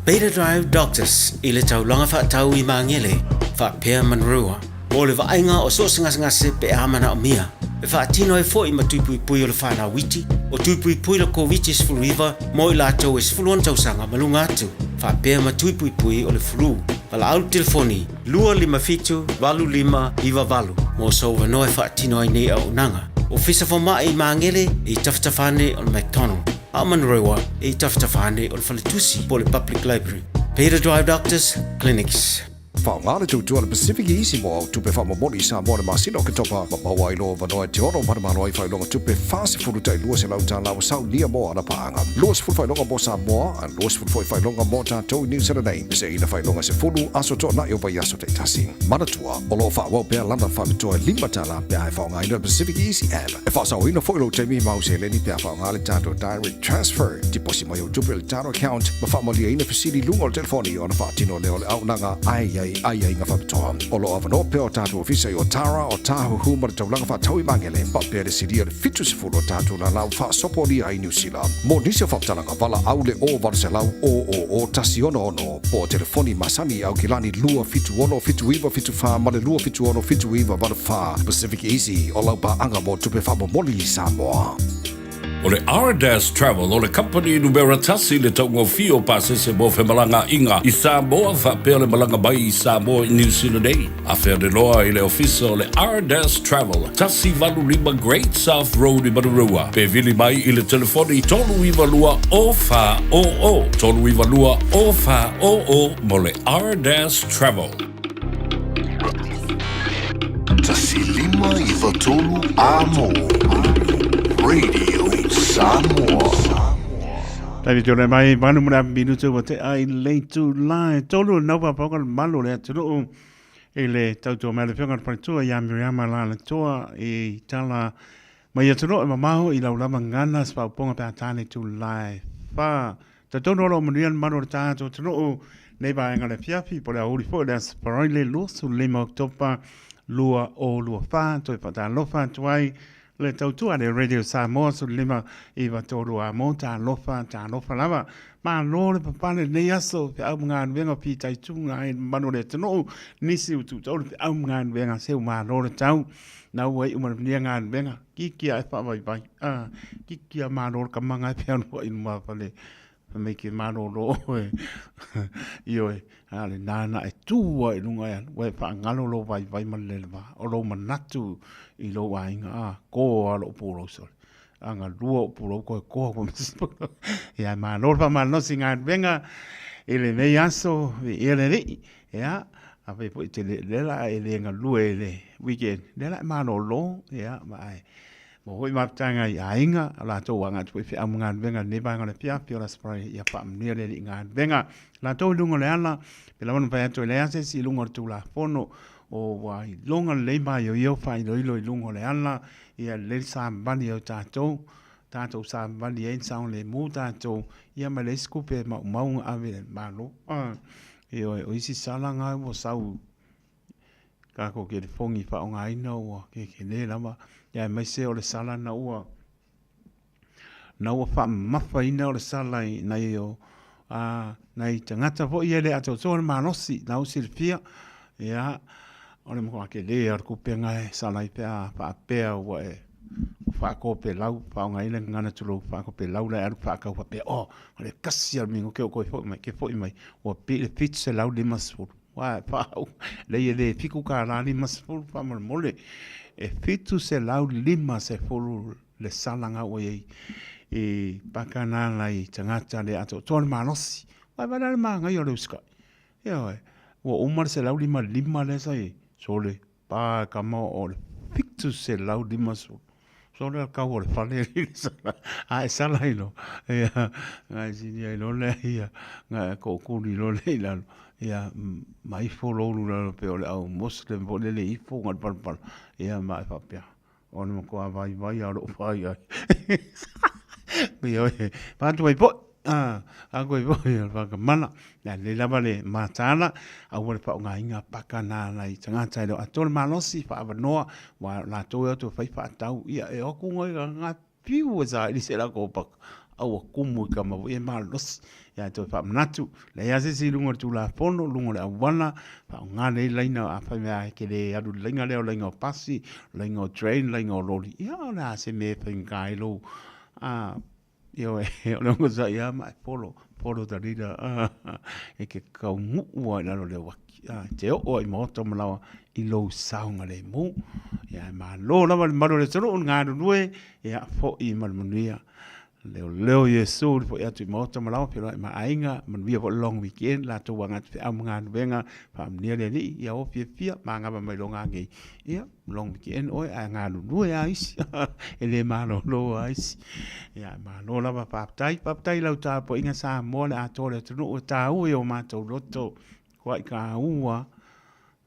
Beta Drive Doctors, I le taulanga wha tau I mangele, wha pēr manrua, mo le vainga o so ngase pe amana o mia, e wha tino e fo I matupui pui o le whana witi, o tupui pui le COVID is flu river, mo I lato is flu on tausanga malunga atu, wha pēr matupui pui o le flu, wala au telefoni, lua lima fitu, walu lima, iwa walu, mo so wanoe wha tino ai nei au nanga, o fisa fo maa I mangele, I taftafane o le McDonald, a manrewa, I taftafane o le Faletusi, po le Public Library. Beta Drive Doctors, Clinics. Whaongale tūtua le Pacific Easy mo au tupe whamamoni Samoa le masino ke topa ma maua I loa wanoe te ono paramano ai whailonga tupe whase furutai lua se lau tā lawa sau nia mo ana paanga. Lua se furu whailonga mo Samoa, an lua se furu whailonga mo tātou New Zealand nei. Se ina whailonga se furu aso tō na iwa yaso te tasi. Manatua, o loa whaawau pēr landa whamitoa lima tāla pēr hai whaonga ina Pacific Easy app. E whaasau ina whailo te mi mau se leni pēr whaongale tātou direct transfer. Tiposi mai o tupe le tātou account, ma whaamalia ina fasili lunga o telefoni o na whaatino leo le aunanga ai ngā whamitoa. O loa wano peo tātou ofisa I o Tara o tāhu huma le taulanga whaatau I mangele. Pa pēr le siria le fitu se furu o tātou la lau whaasopori ai New Zealand. Mo nisi o whaptalanga wala au le o wala se lau o tasi ono po telefoni masani au kilani lua fitu ono fitu iwa fitu wha ma le lua fitu ono fitu iwa wala wha. Pacific Easy o lau pa anga mo tupe wha momoli I Samoa. O le R-Dash Travel, o le company numera tasi le taungo fio pasese mo fe malanga inga I Samoa whapea le malanga bai I Samoa I New Zealand nei. A whea de loa I le ofisa o le R-Dash Travel, tasi valu lima Great South Road I Marurua. Pe vili mai I le telefoni tolu iwa lua o wha o o. Tolu iwa lua o wha o o mo le R-Dash Travel. Tasi lima iwa tolu amo. Radio Samoa. Tavi tōre mai, manu muna minutu wa te ai leitu lai. Tolu naua pākal malu le atunu e le tautua mai le whionga paritua I Amiriama la le toa I tala mai atunu e mamaho I laulama ngana spau ponga pēr tāne tu lai. Wha, ta tono ro manian manu le tātou atunu nei vaenga le Fiafi po le Aoauli fo le asparoile lusu lima oktopa lua o lua wha, toi whata lofa tuai le tautua le Radio Samoa su lima iwa tolu a mo ta lofa lava ma lo le papale nei aso pe au ngan venga pi tai tunga I manu le tano nisi utu tolu pe au ngan venga seu ma lo le tau na wai umar nia ngan venga kiki ai pa vai vai kiki a ma lo ka manga pe anu I ma pale me ke ma lo io ale nana e tua I lunga ya we pa ngalo lo vai vai ma le va o lo manatu I lo wainga ko alo puro sol anga lua puro ko ya ma lo pa ma no singa venga ele nei aso ele ri ya ave po te le la ele nga lue le weekend le la ma no lo ya ma ai mo hoi ma tanga I ainga la to wanga tu fi amunga venga ne ba nga le pia la spray ya pa mne le nga venga la to lungo le ala pe la mo pa to le ase si lungo tu la fono o wai longa le mai yo fai lo lungo le ala ia le sa bani o tato sa bani en sa le mu tato ia ma le skupe ma ave malo io o isi sala nga mo sau ka ko ke fongi fa o ngai no ke ne lama ya mai se o le sala na ua fa mafa ina o le sala na io na I tangata fo ia le ato so ma nosi na usi fia ya ole mo ke le ar ku penga sala I pa pe o e fa ko pe lau fa ngai le ngana tulo fa ko pe lau le ar fa ka pe ole kasi al mingo ke ko fo mai o pe le pitse lau le masu wa fa le fiku ka la ni masu fa mole e fitu se lau lima se fulu le salanga o e pakana lai tangata le ato tol manosi wa bana ma ngai o le uska o umar se lau lima le sai sole pa kama o le fitu se lau lima So le ka o le fale a sala ino ia ngai sini ai lo le ia ngai ko ni lo le ila ia mai fo lo lu pe o le au muslim vo le i fo ngal pal ia mai fa pia on mo ko vai a lo fai ai Pio pa tu po a ko po pa ka mana le lava le matala a o le pa nga inga pakana lai tanga tai do atol malosi fa no wa la to to fai fa tau ia e o ku ngai nga piu za i se la ko pa au kumu ka ma e malos ya to fa natu le ya se si lungo tu la fono lungo le wana fa nga le laina a fa me ke le adu laina le laina pasi laina train laina loli ia na se me fa ngai lo io non cosa ia ma polo da rida e che ka mu wa na le wa te o i moto mala i lo saunga le mu ia ma lo na ma le tro un nga no ia fo i ma munia leo yesu fo ia tu moto mala pero ma ainga man via fo long weekend la to wanga te am nga venga fa mnia le ni ia o fia ma nga ma lo nga ngi ia long weekend o a nga no ia is ele ma lo is ia ma lo la pa tai la ta po inga sa mo la to le tu o ta o yo ma to loto kwa ka ua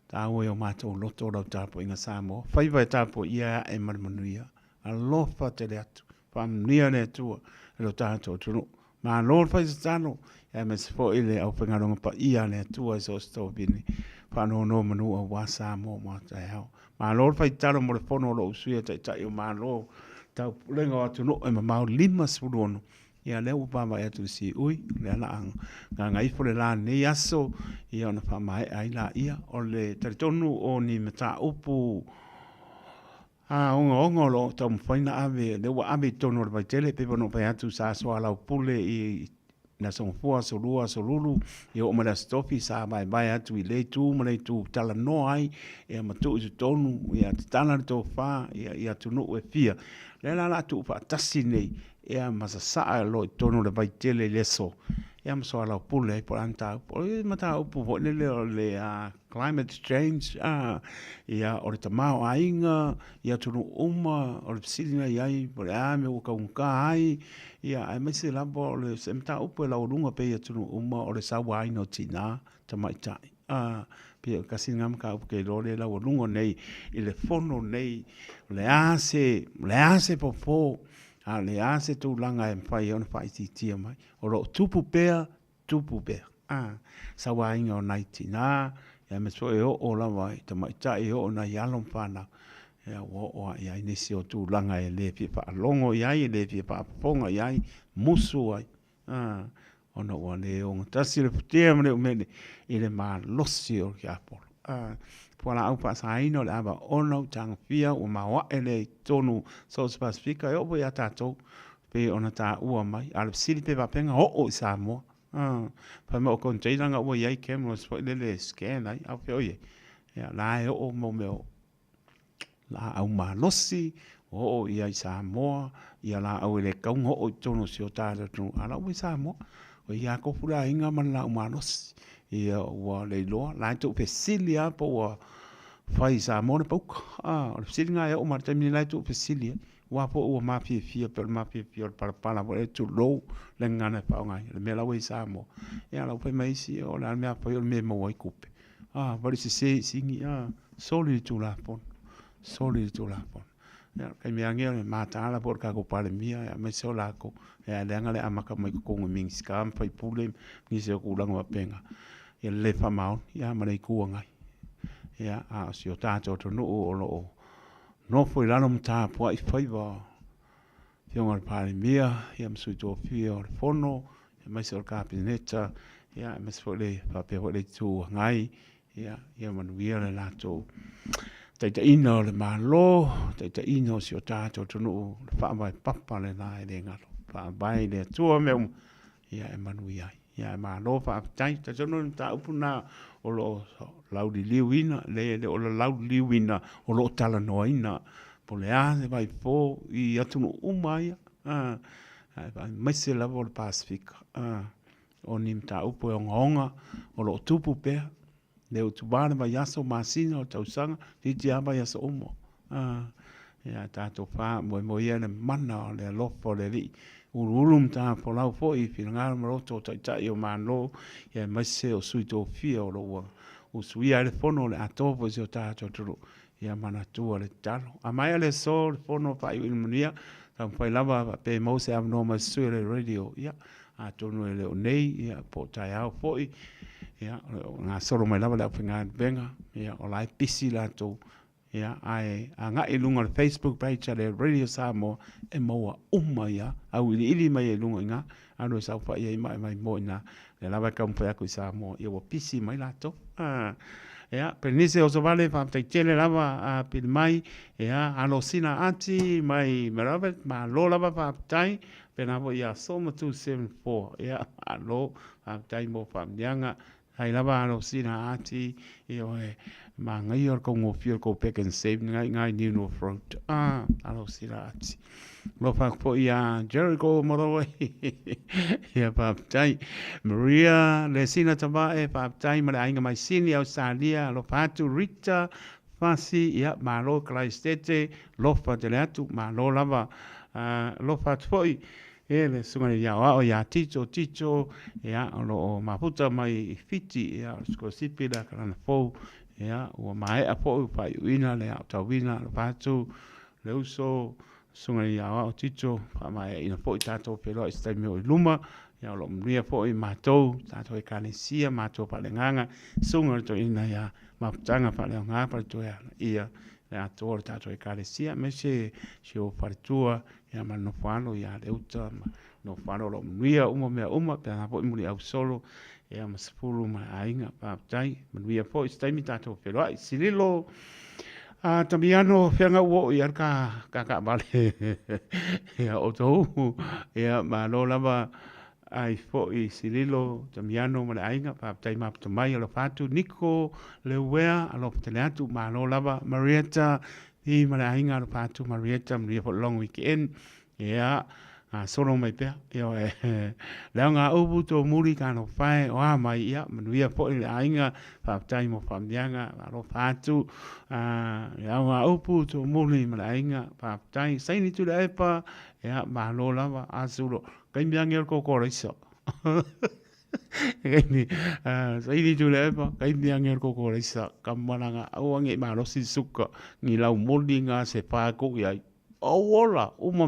ta o yo ma to loto la ta po inga sa mo fai vai ta po ia e ma manuia a lo fa te le atu pam nia ne tu lo tanto tu ma lo fa stano e me se fo ile au penga longa pa ia ne tu so sto bini fa no manu a wasa mo ma Taeao ma lo fa talo mo le fono lo suia tai ma lo ta lenga tu no e ma lima sudono ia le upa ma tu si ui le na nga ngai fo le la ne aso ia na fa mai ai la ia o le tonu o ni mata upu ongo lo tam faina ave le wa ave tono le tele pe no pa atu sa so ala pule i na son fua so lulu e o mala stofi sa mai atu i le tu mala tu tala no ai e ma tu tonu ia tana to fa ia tu no e fia le la tu fa tasine e ma sa lo tono le tele le so e ma so ala pule por anta por mata upu vo le climate change ia o le tamao ainga ia tunu uma o le pisina iai po le ame o kaunka ai ia ai mai se lambo le semta upu la urunga pe ia tunu uma o le sawa aina o tina tamaitai pe kasi ngam ka upu ke role la urunga nei i le fono nei le ase po le ase tu langa e fai on fai titia mai o lo tupu pea sawa aina o naitina ya me so o la vai te mai tai o na yalom pana ya o ya inisi o tu langa e le fi pa longo ya i le fi pa ponga ya musu ai ona o le o tasi le putia me me ile ma losi o ya por por la au pa sai no la ba ona tang fia o ma wa ele tonu so specifica o ya tato pe ona ta u mai al sili pe va penga o Samoa pa mo kon te langa o ye cameras fo le scan ai au pe oye ya la o mo me la au ma losi o ia Samoa ia la au le kaung o tono si o ta tu ala o Samoa o ia ko fura inga man la ma losi ia o le lo la tu pe silia po fai Samoa po o silinga o ma te mi la tu pe silia wa po o ma fia per ma fia para po tu lo le ngana pa ngai le mela we Samoa ia la pe mai si o la me pa o me mo ai kupe vale se singi soli tu la pon ya kai me angel mata ala por ka ko pale mia ya me so la ko ya le ngale amaka mai ko nging skam pai pule ni se ko lang wa penga ya le fa mau ya ma le ku ngai ya si o ta to no o no foi la no ta po ai fai va fiona pale mia ya me su to fio fono ya me so ka pineta ya me so le pa pe le tu ngai ya man via le la to te ino le malo te ino si o tato tonu fa mai papa le na le ngalo fa bai le tua me ia e manuia ia ma lo fa tai te tonu ta upuna o lo laudi liwina le o lo laudi liwina o lo tala noina po le a se vai po i atunu umai mai se la vol pacific o nim ta upo o ngonga o lo tupu pe le o tubana ba yaso masina o tausanga ti ti aba yaso omo ia tātou wha mo ia le mana le lofo le li ulum tā polau fo i whingara maroto tai o mano ia maise o sui tō fia o roa o sui le fono le atopo se o tātou turu ia mana tua le talo a mai le so le fono pa i ilmunia tam pai lava pe mo se abnormal sui le radio ia a tonu le o nei ia po Taeao fo i ia ngā soro mai lava le awhinga benga ia o lai pisi la tō ia ai a nga ilunga le Facebook page le Radio Samoa e maua ia au ili mai e lunga inga anu sa fa ia mai mo ina le lava ka mpa ku Samoa ia wa pisi mai la to ia penise o so vale fa te tele lava a pil mai ia alo sina anti mai meravet ma lo lava fa tai pena vo ia so ma 274 ia alo fa tai mo fa nyanga ai lava alo sina anti io ma ngai or ko ngo fio ko pick and save ngai new no front alo sila ati lo fa po ia Jericho moro ia pa tai Maria le sina taba e pa tai ma ainga mai sini au salia lo fa tu Rita fasi ia ma lo Christete lo fa te atu ma lo lava lo fa foi ele sunga ia o ia ticho ia lo maputa mai fiti ia sko sipila kana fo ia ua mai a po pai uina le au tawina le patu le uso sunga ia o ticho pa mai ina po tato pero este meu luma ia lo mria po i matou tato e kanesia matou pa le nganga sunga to ina ia maputanga pa le nganga pa to ia le ato tato e kanesia me se o partua ia mano fano ia le uta no fano lo mria uma pe na po muri au solo ia masfulu mai ainga pa tai manuia po staimi tato pero ai sililo a tabiano fenga wo ia ka vale ia oto ia malo lava ai fo i sililo tabiano mai ainga pa tai ma to mai lo fatu Nico le wea alo teatu malo lava Marietta i mai ainga lo fatu Marietta mi for long weekend ia solo mai pe io la nga ubu to muri kano fai o mai ia manuia po le ainga fa tai mo famdianga ro fatu la nga ubu to muri mai ainga fa tai sai ni tu le pa ia ma lo lava azulo kai mianga ko ko riso ni sai ni tu le pa kai mianga ko ko riso kamalanga o nge ma lo sisuka ni lau moldinga se pa ko ia ola uma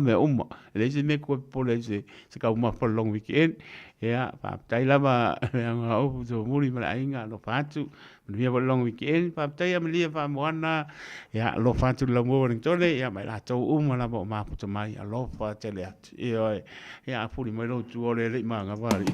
le se me ko pole se ka uma for long weekend ya pa tai lava nga o so muri mala inga lo fatu mi for long weekend pa tai am lia fa moana ya lo fatu la mo ring tole ya mai la to uma la mo ma puto mai a lo fa tele at ya furi mai lo tu ole le manga vali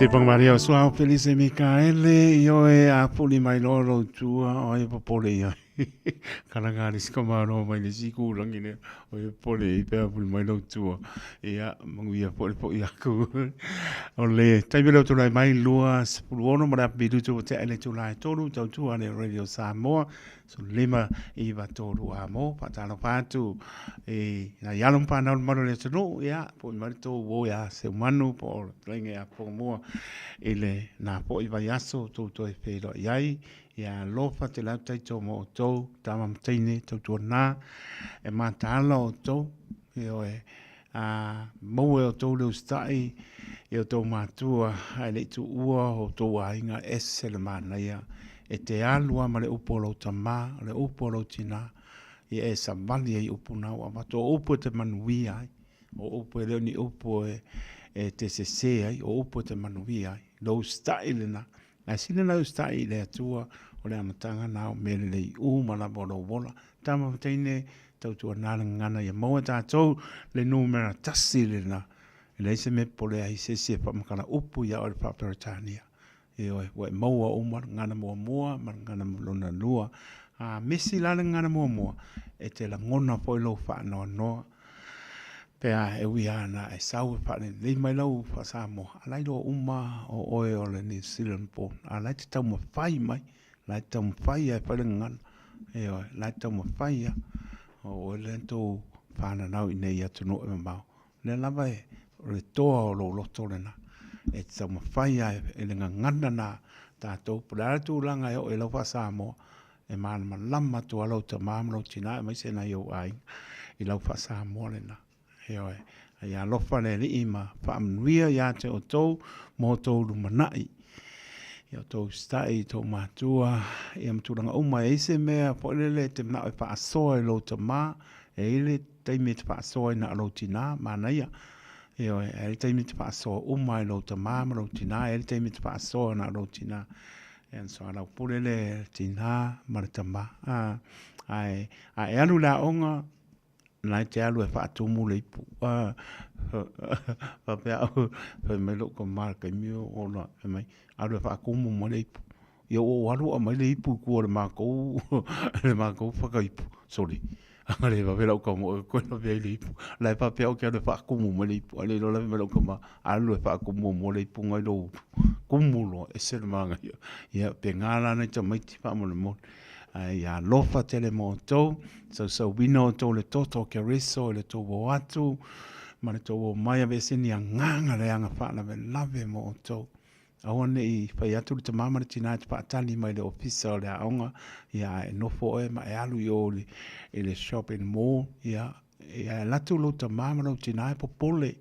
Te pang Maria Suao Felice Micaele, io e a puli mai loro tua, o e popole ia. Kalangani skamaro mai le siku langine, o e pole i pe puli mai loro tua. Ia, manguia pole po ia ku. O le, taimelo tu lai mai lua, sepuluono mara bidu tu te ele tu lai toru, tau tu ane Radio Samoa, so lima i va toru amo, patalo patu, na yalum pa na maro le tunu, ia, po i marito wo ia se manu, po lenge a po mua, ele na po i vai aso, tu to e pelo iai, ia lofa te lau tai tō mo o tau, tama mtaine tau tua nā, e mātala o tau, e oe, mau e o tau leo stai, e o tau mātua, ai le tu ua o tau ainga ese le mānaia, e te alua ma le upo lau tamā, le upo lau tina, e sa vali ai upo nau, a mato upo te manui ai, o upo e leo ni upo e te sese ai, o upo te manui ai, lau stai le na, na sile lau stai le atua, o le amatanga nao mele le u mala bola bola, tama mtaine tau tua nala ngana ia maua tātou, le numera tasi le na, le se me pole ai se se pa makana upu ia o le paperatania, e oi, wai maua umar ngana mua mua, ma ngana lona lua, mesi lana ngana mua mua, e te la ngona po ilo wha noa noa, pea e ui ana e sau e whane, lei mai lau wha Samoa, alai loa uma o oe o le New Zealand po, alai te tau ma whai mai, lai tau ma whai ai whare ngana, e oi, lai tau ma whai a, o oe le tau whana nau i nei atu no e mau, le lava e, le toa o lo loto le na, e tau ma whai ai, e le ngana na, tātou, pulare tu langa e o e lau wha Samoa, e maana ma lama tu alau ta mamalo tina, e mai se na iau ai, i lau wha Samoa le na, e oi, a ia lofa le li ima, wha amnuia ia te o tau, mo tau lumanai, ia tau stai, tau mātua, ia mturanga uma e ise mea, po ele te mnao e wha asoa e lau ta mā, e ele teime te wha asoa e na alau tina, mana ia, e oi, e ele teime te wha asoa uma e lau ta mā, ma lau tina, e ele teime te wha asoa na alau tina, and so alau pulele tina, ma ta mā, ai alu la onga, nai te alu e whaatumu le ipu. Papea au, me loko marka i mio, o na, mai, alu e whaakumu mo le ipu. Ia o alu a mai le ipu kua le mākou whakaipu. Sorry. Le papea lau ka mo, koe na pia le ipu. Lai papea au ke alu e whaakumu mo le ipu. Ale lola me loko ma, alu e whaakumu mo le ipu ngai lo kumulo, e sere manga ia. Ia, pe ngāla nei ta maiti wha mo le mo. Ia lofa tele mo tau, so wino tau le toto ke reso, le tau o atu, ma le tau o mai a vese ni a nganga le anga whaana me lave mo tau. Awane i whai atu le ta mama le tina te paatani mai le ofisa o le aonga, ia e nofo e ma e alu i o le shopping mall, ia e latu lo ta mama le tina e popole,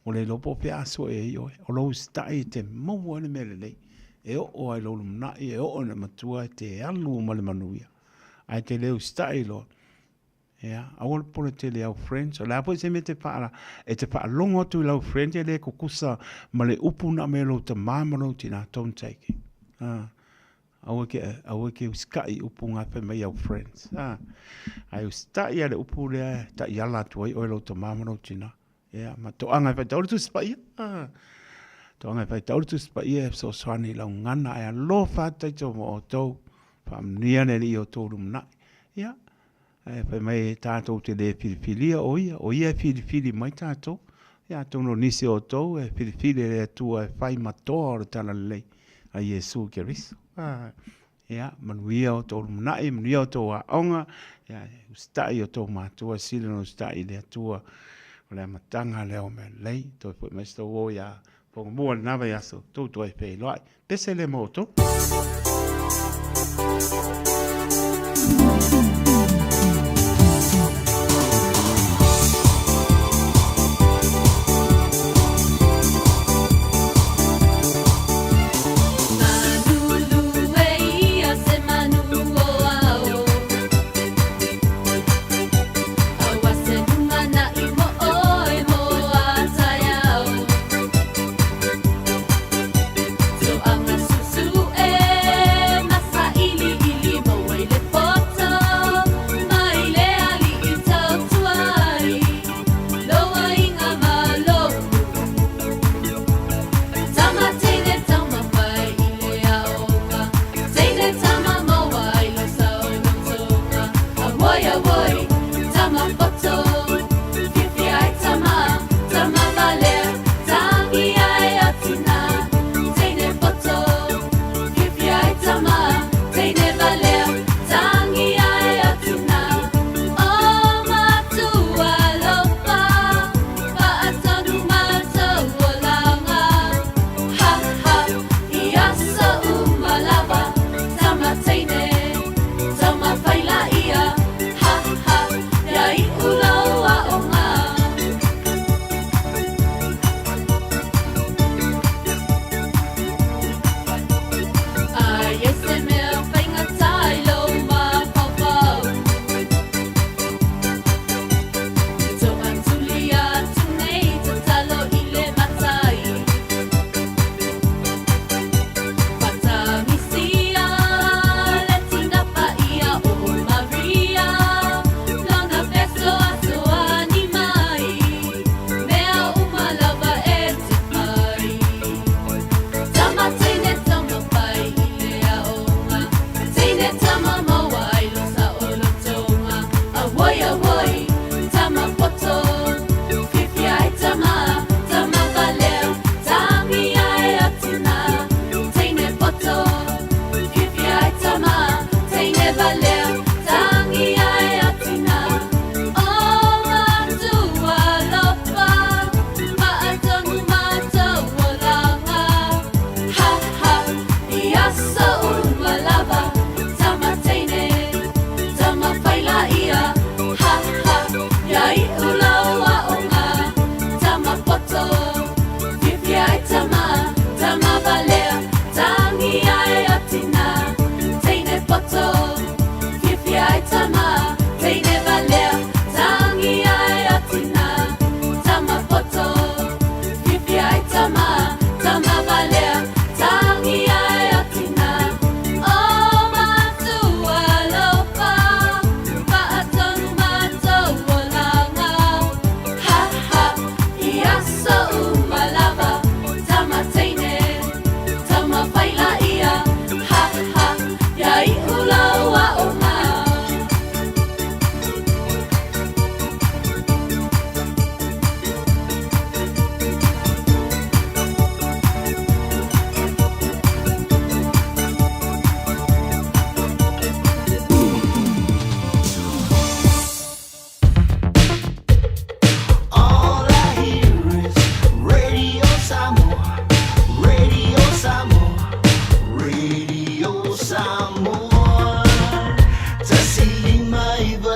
o le lopo pe aso e i oe, o lo stai te mau ane me le lei. E o ai lo lumna e o na matua te alu ma le manuia ai te leo style ya awol pole te leo friends o la po se mete para e te pa longo tu lo friend le ko kusa ma le upu na me lo te mama lo tina don't take awake skai upu nga pe me your friends ai stai ya le upu le ta yala tu o lo te mama lo tina ya ma to anga fa tu spai Tonga fai tau tu spa ia so swani la ngana ai lo fa tai to mo to fam nia ne i o to na ia ai fai mai tato te le filifilia o ia filifili mai tato ia to no nisi o to e filifili le tu ai fai mator tala le a Yesu Kristo ia manuia o to na i manuia o to a onga ia stai o to ma tu sile no stai le tu o le matanga le o me lei to foi mai sto o ia Fofogamua nava yaso, tau toi pei loai. Pese le moto. Susu e masa ili ili mawai le poto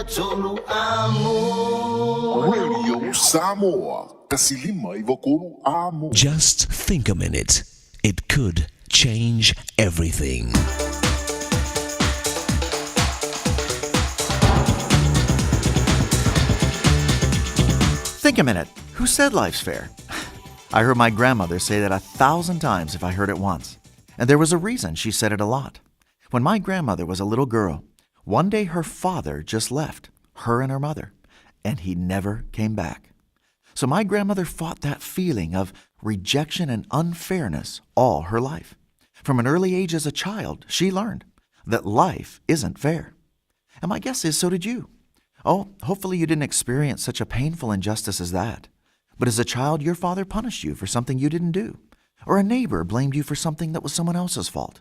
tolu amo. Radio Samoa. Kasilima Ivokuru Amo. Just think a minute. It could change everything. Think a minute. Who said life's fair? I heard my grandmother say that 1,000 times if I heard it once. And there was a reason she said it a lot. When my grandmother was a little girl, one day her father just left, her and her mother, and he never came back. So my grandmother fought that feeling of rejection and unfairness all her life. From an early age as a child, she learned that life isn't fair. And my guess is so did you. Oh, hopefully you didn't experience such a painful injustice as that. But as a child, your father punished you for something you didn't do. Or a neighbor blamed you for something that was someone else's fault.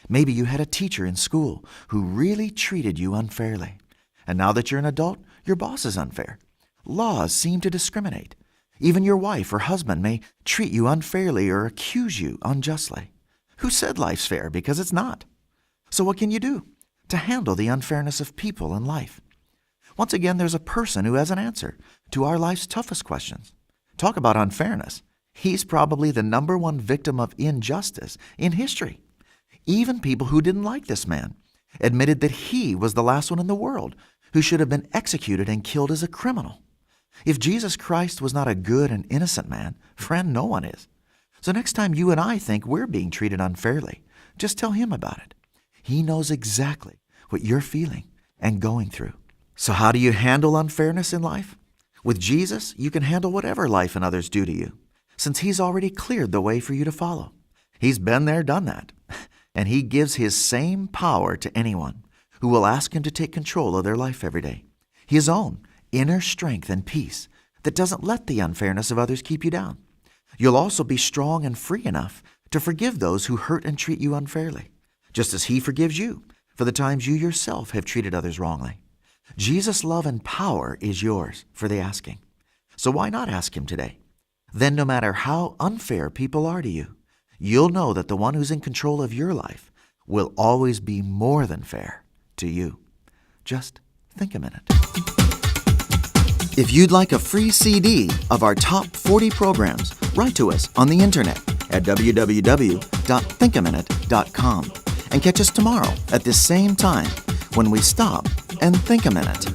Maybe you had a teacher in school who really treated you unfairly. And now that you're an adult, your boss is unfair. Laws seem to discriminate. Even your wife or husband may treat you unfairly or accuse you unjustly. Who said life's fair? Because it's not. So what can you do to handle the unfairness of people in life? Once again, there's a person who has an answer to our life's toughest questions. Talk about unfairness. He's probably the #1 victim of injustice in history. Even people who didn't like this man admitted that he was the last one in the world who should have been executed and killed as a criminal. If Jesus Christ was not a good and innocent man, friend, no one is. So next time you and I think we're being treated unfairly, just tell him about it. He knows exactly what you're feeling and going through. So how do you handle unfairness in life? With Jesus, you can handle whatever life and others do to you, since he's already cleared the way for you to follow. He's been there, done that. And he gives his same power to anyone who will ask him to take control of their life every day. His own inner strength and peace that doesn't let the unfairness of others keep you down. You'll also be strong and free enough to forgive those who hurt and treat you unfairly, just as he forgives you for the times you yourself have treated others wrongly. Jesus' love and power is yours for the asking. So why not ask him today? Then no matter how unfair people are to you, you'll know that the one who's in control of your life will always be more than fair to you. Just think a minute. If you'd like a free CD of our top 40 programs, write to us on the internet at www.thinkaminute.com and catch us tomorrow at this same time when we stop and think a minute.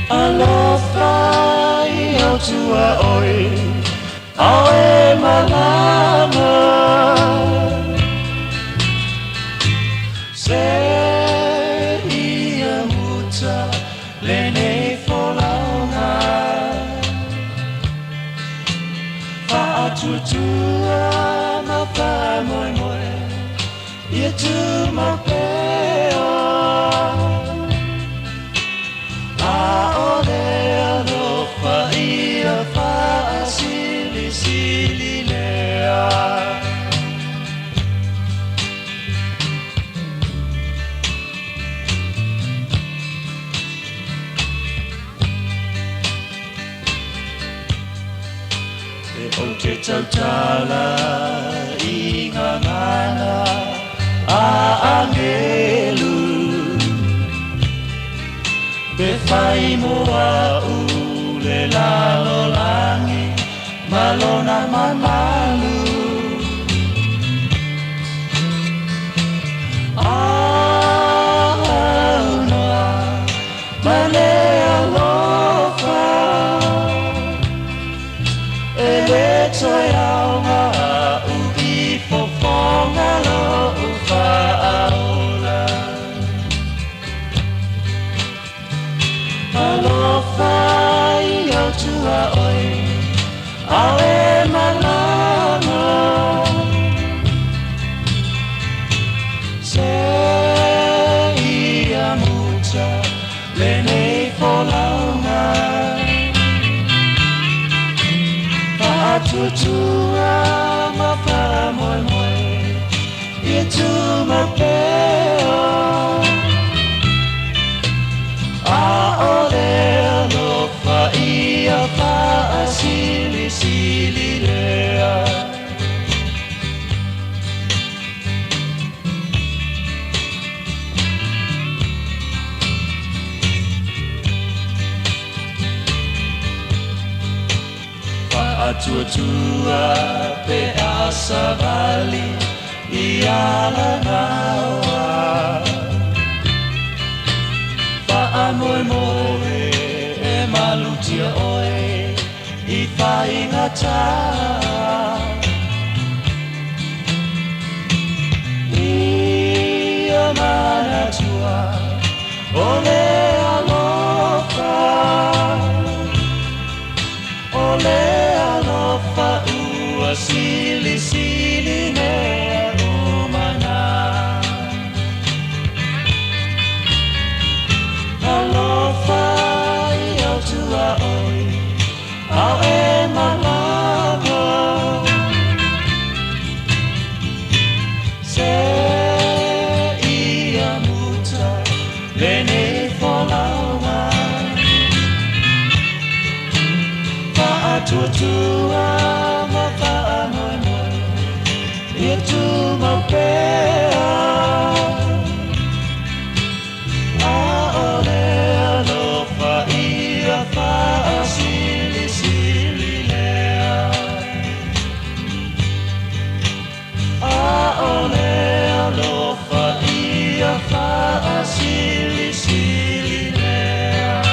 Alofa I autua oi, ae malama. Se ia muta lene folaunga. Fa'atutua mapa moi moi, ia tu mapea. O te tautala I ngā ngana a angelu Be whai moa u le lalo langi Malona mamalu Auna mane alofa Ele toi aunga uki fofonga lo ufa aola Alofa I autua oi awe malama Se ia muta Lenei folaunga Pa'atutua mapa moe moe Ia tu mapeo Aole alofa ia pa'a sili sili lea Tua pe asa vali iala nawa pa amoe moe e malutia oe I whaingata Ia mana tua ole alofa ole alofa ua sili sili mea umana alofa I au tua oi au e malama se ia muta lene folauma Tutua mapa moe moe Ia tu mapea Aole alofa ia fa'a sili sili lea Aole alofa ia fa'a sili sili lea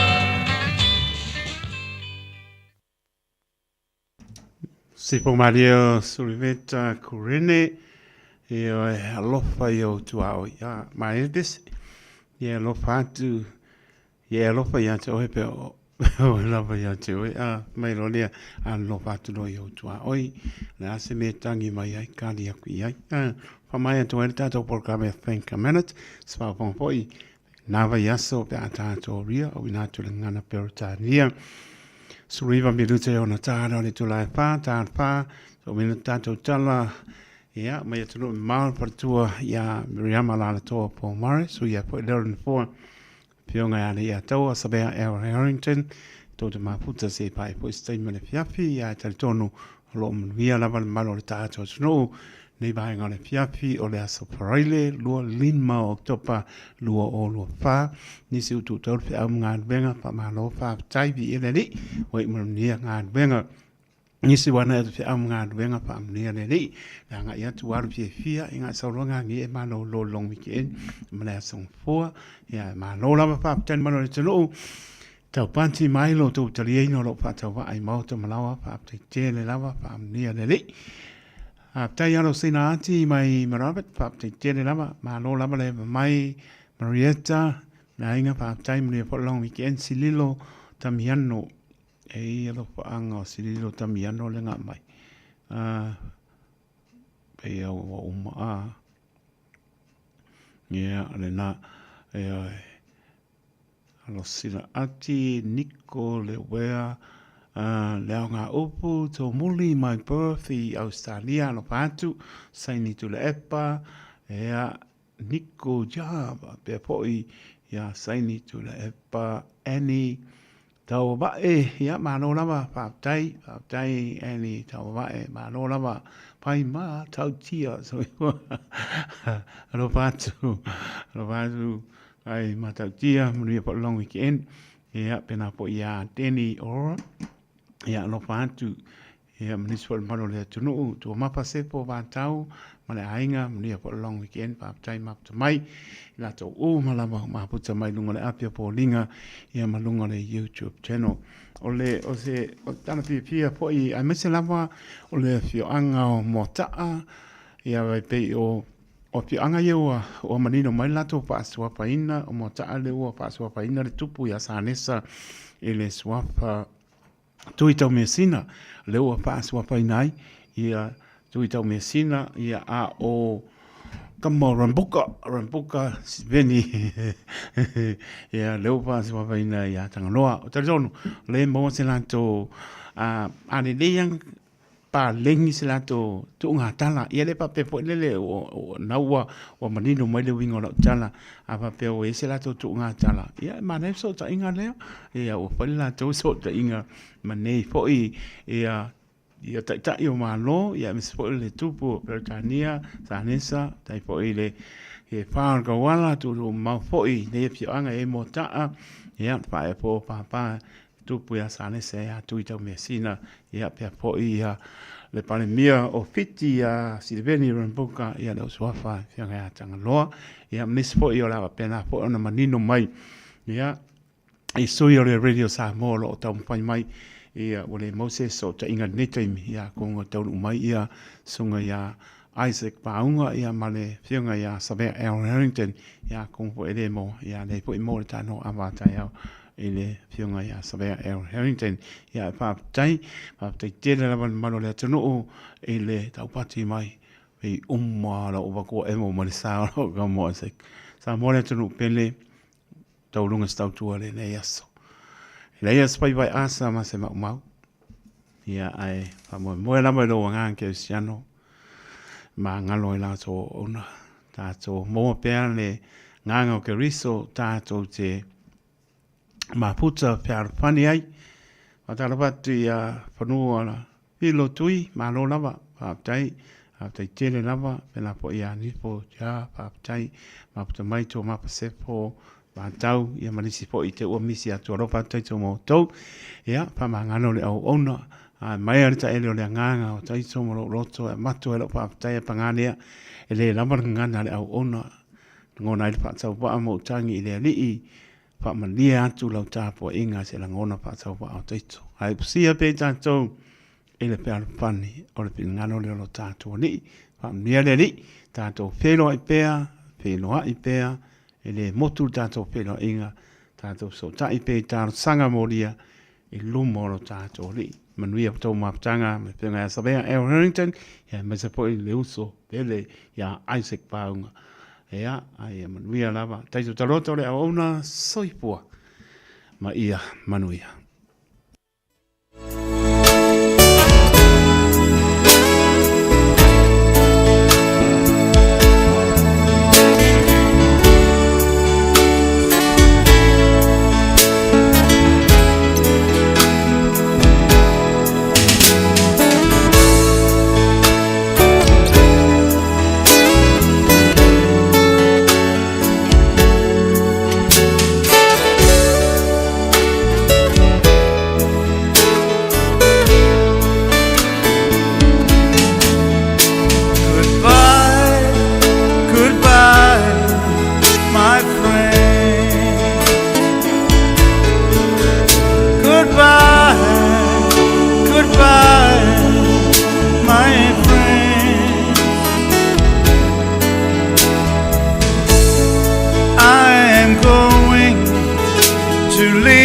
Sipo Mario Suliveta Kurene e alofa I o tuao ia maedes e alofa atu e alofa ia te oe pe o alofa ia te oe mai rolia alofa atu no I o tuao na ase me tangi mai ai kari aku iai whamai atu e tato porkame Think a Minute spa pongpoi nava yaso pe atato ria o inatu le ngana perotania Suriva mirute o na tāra o le tulai pā, tāra pā, so mina tātou tala, ia, mai atunu māu paratua, ia, Miriama la toa Paul Murray, so ia po 11-4, pionga ia ia taua, sabea Aaron Harrington, tō te maputa se pai po statement e Fiafi, ia tari tonu, lo manuia lava le malo le tātou tunu, nei vaenga le Fiafi, o le aso paraile, lua lima o oktopa, lua o lua pā, nisi utu tau pe au ngā venga, pa malo pā taivi ele li, o I manuia ngā venga, nisi wana e pe au ngā venga, pa manuia le li, la ngā ia tu waru pie fia, I ngā sauronga ngi e malo lo long weekend, mana song fua, ia malo lava pā tani malo le tanu, tau panti mai lo tau talieino lo pā tau wa ai mauta malawa, pā tele lava, pa manuia le li, tai alo sina ati mai marabet pap te tere lama ma lo lama le mai Marietta na inga pap tai mri po long weekend sililo tamiano e alo pa anga sililo tamiano le nga mai pe o uma ale na alo sina ati Nico le wea leo ngā upu tō muli my birth I Australia no pātu saini tu le epa ea Nico Java pe poi ia saini tu le epa Annie tau wae ia mano lava pātai Annie tau wae mano lava pai ma tau tia so no pātu ai ma tau tia muni po long weekend ia pena po ia Denny ora ia no fatu ia municipal mano le tunu tu mapa sepo va tau male ainga mnia po long weekend pa time up to mai la to o mala ma puta mai lunga le apia po linga ia malunga le YouTube channel ole o se o tana pia po I mese lava ole fio anga o motaa ia vai pe o pio anga ia o manino mai lato pa swapa ina o motaa le o pa swapa ina le tupu ia sanesa ele swapa tui tau mesina leo pa swapa inai ia tui tau mesina ia a o kamo rambuka veni ia leupa se wapaina ia tanganoa o taritonu le mo se lato ane leang pa lengi se lato tuunga tala ia le pa pepo lele o naua o manino mai le wingo la tala apa pe o se lato tuunga tala ia mane so ta inga le ia o pa lato so ta inga mane fo ia ta o malo ia mis fo le tupu pertania sanesa tai fo le e pa ga wala tu ma fo le pio anga e mota ia pa e po pa tupu ia sanesa ia tu ita mesina ia pe fo ia le pale mia o fiti a Silveni Rambuka ia le swafa fianga tanga loa ia mis fo ia la pena fo ona manino mai ia e so ia le radio Samoa lo tau mai ia ole Moses so ta inga netem ia konga tau mai ia sunga ia Isaac Paunga ia male fianga ia Samoa Harrington ia kongo edemo ia le po mo tano avata ia ele fianga ia Samoa Harrington ia pa tai tele la malo le tano ele tau pati mai e umma la o ko emo mal sa ga mo sek sa mo le tano pele tau lunga stau tu ale ne yaso Leia spai vai asa ma se mau. Ia ai pa mo la mo lo nga ke siano. Ma ngalo ila so ona. Ta so mo pe le nga ke riso ta to te ma puta per fani ai. Ma ta la patu ia panu ala. Ilo tui ma lo lava pa tai. A tai tele lava pe la po ia ni po ja pa tai ma puta mai to ma pa se po ba tau ia manisi po ite o misi atu ro pa tai to mo to ia pa mangano le au ona a mai arta ele le nganga o tai to mo roto e matu ele pa tai pa ngania ele lamar ngana le au ona ngona ile pa tau pa mo tangi ile li pa mania atu lau ta po inga se la ngona pa tau pa tai to ai sia pe ta to ele pe al pani o le ngano le lo ta to ni pa mia le li ta to felo ai pe ele motu tato pelo inga tato so tai pe tar sanga moria e lumo lo tato li manuia to maptanga me penga Samoa Harrington ya me se poi le uso pele ya Isaac Paunga ya ai manuia lava tai to taroto le ona soipua ma ia manuia to leave.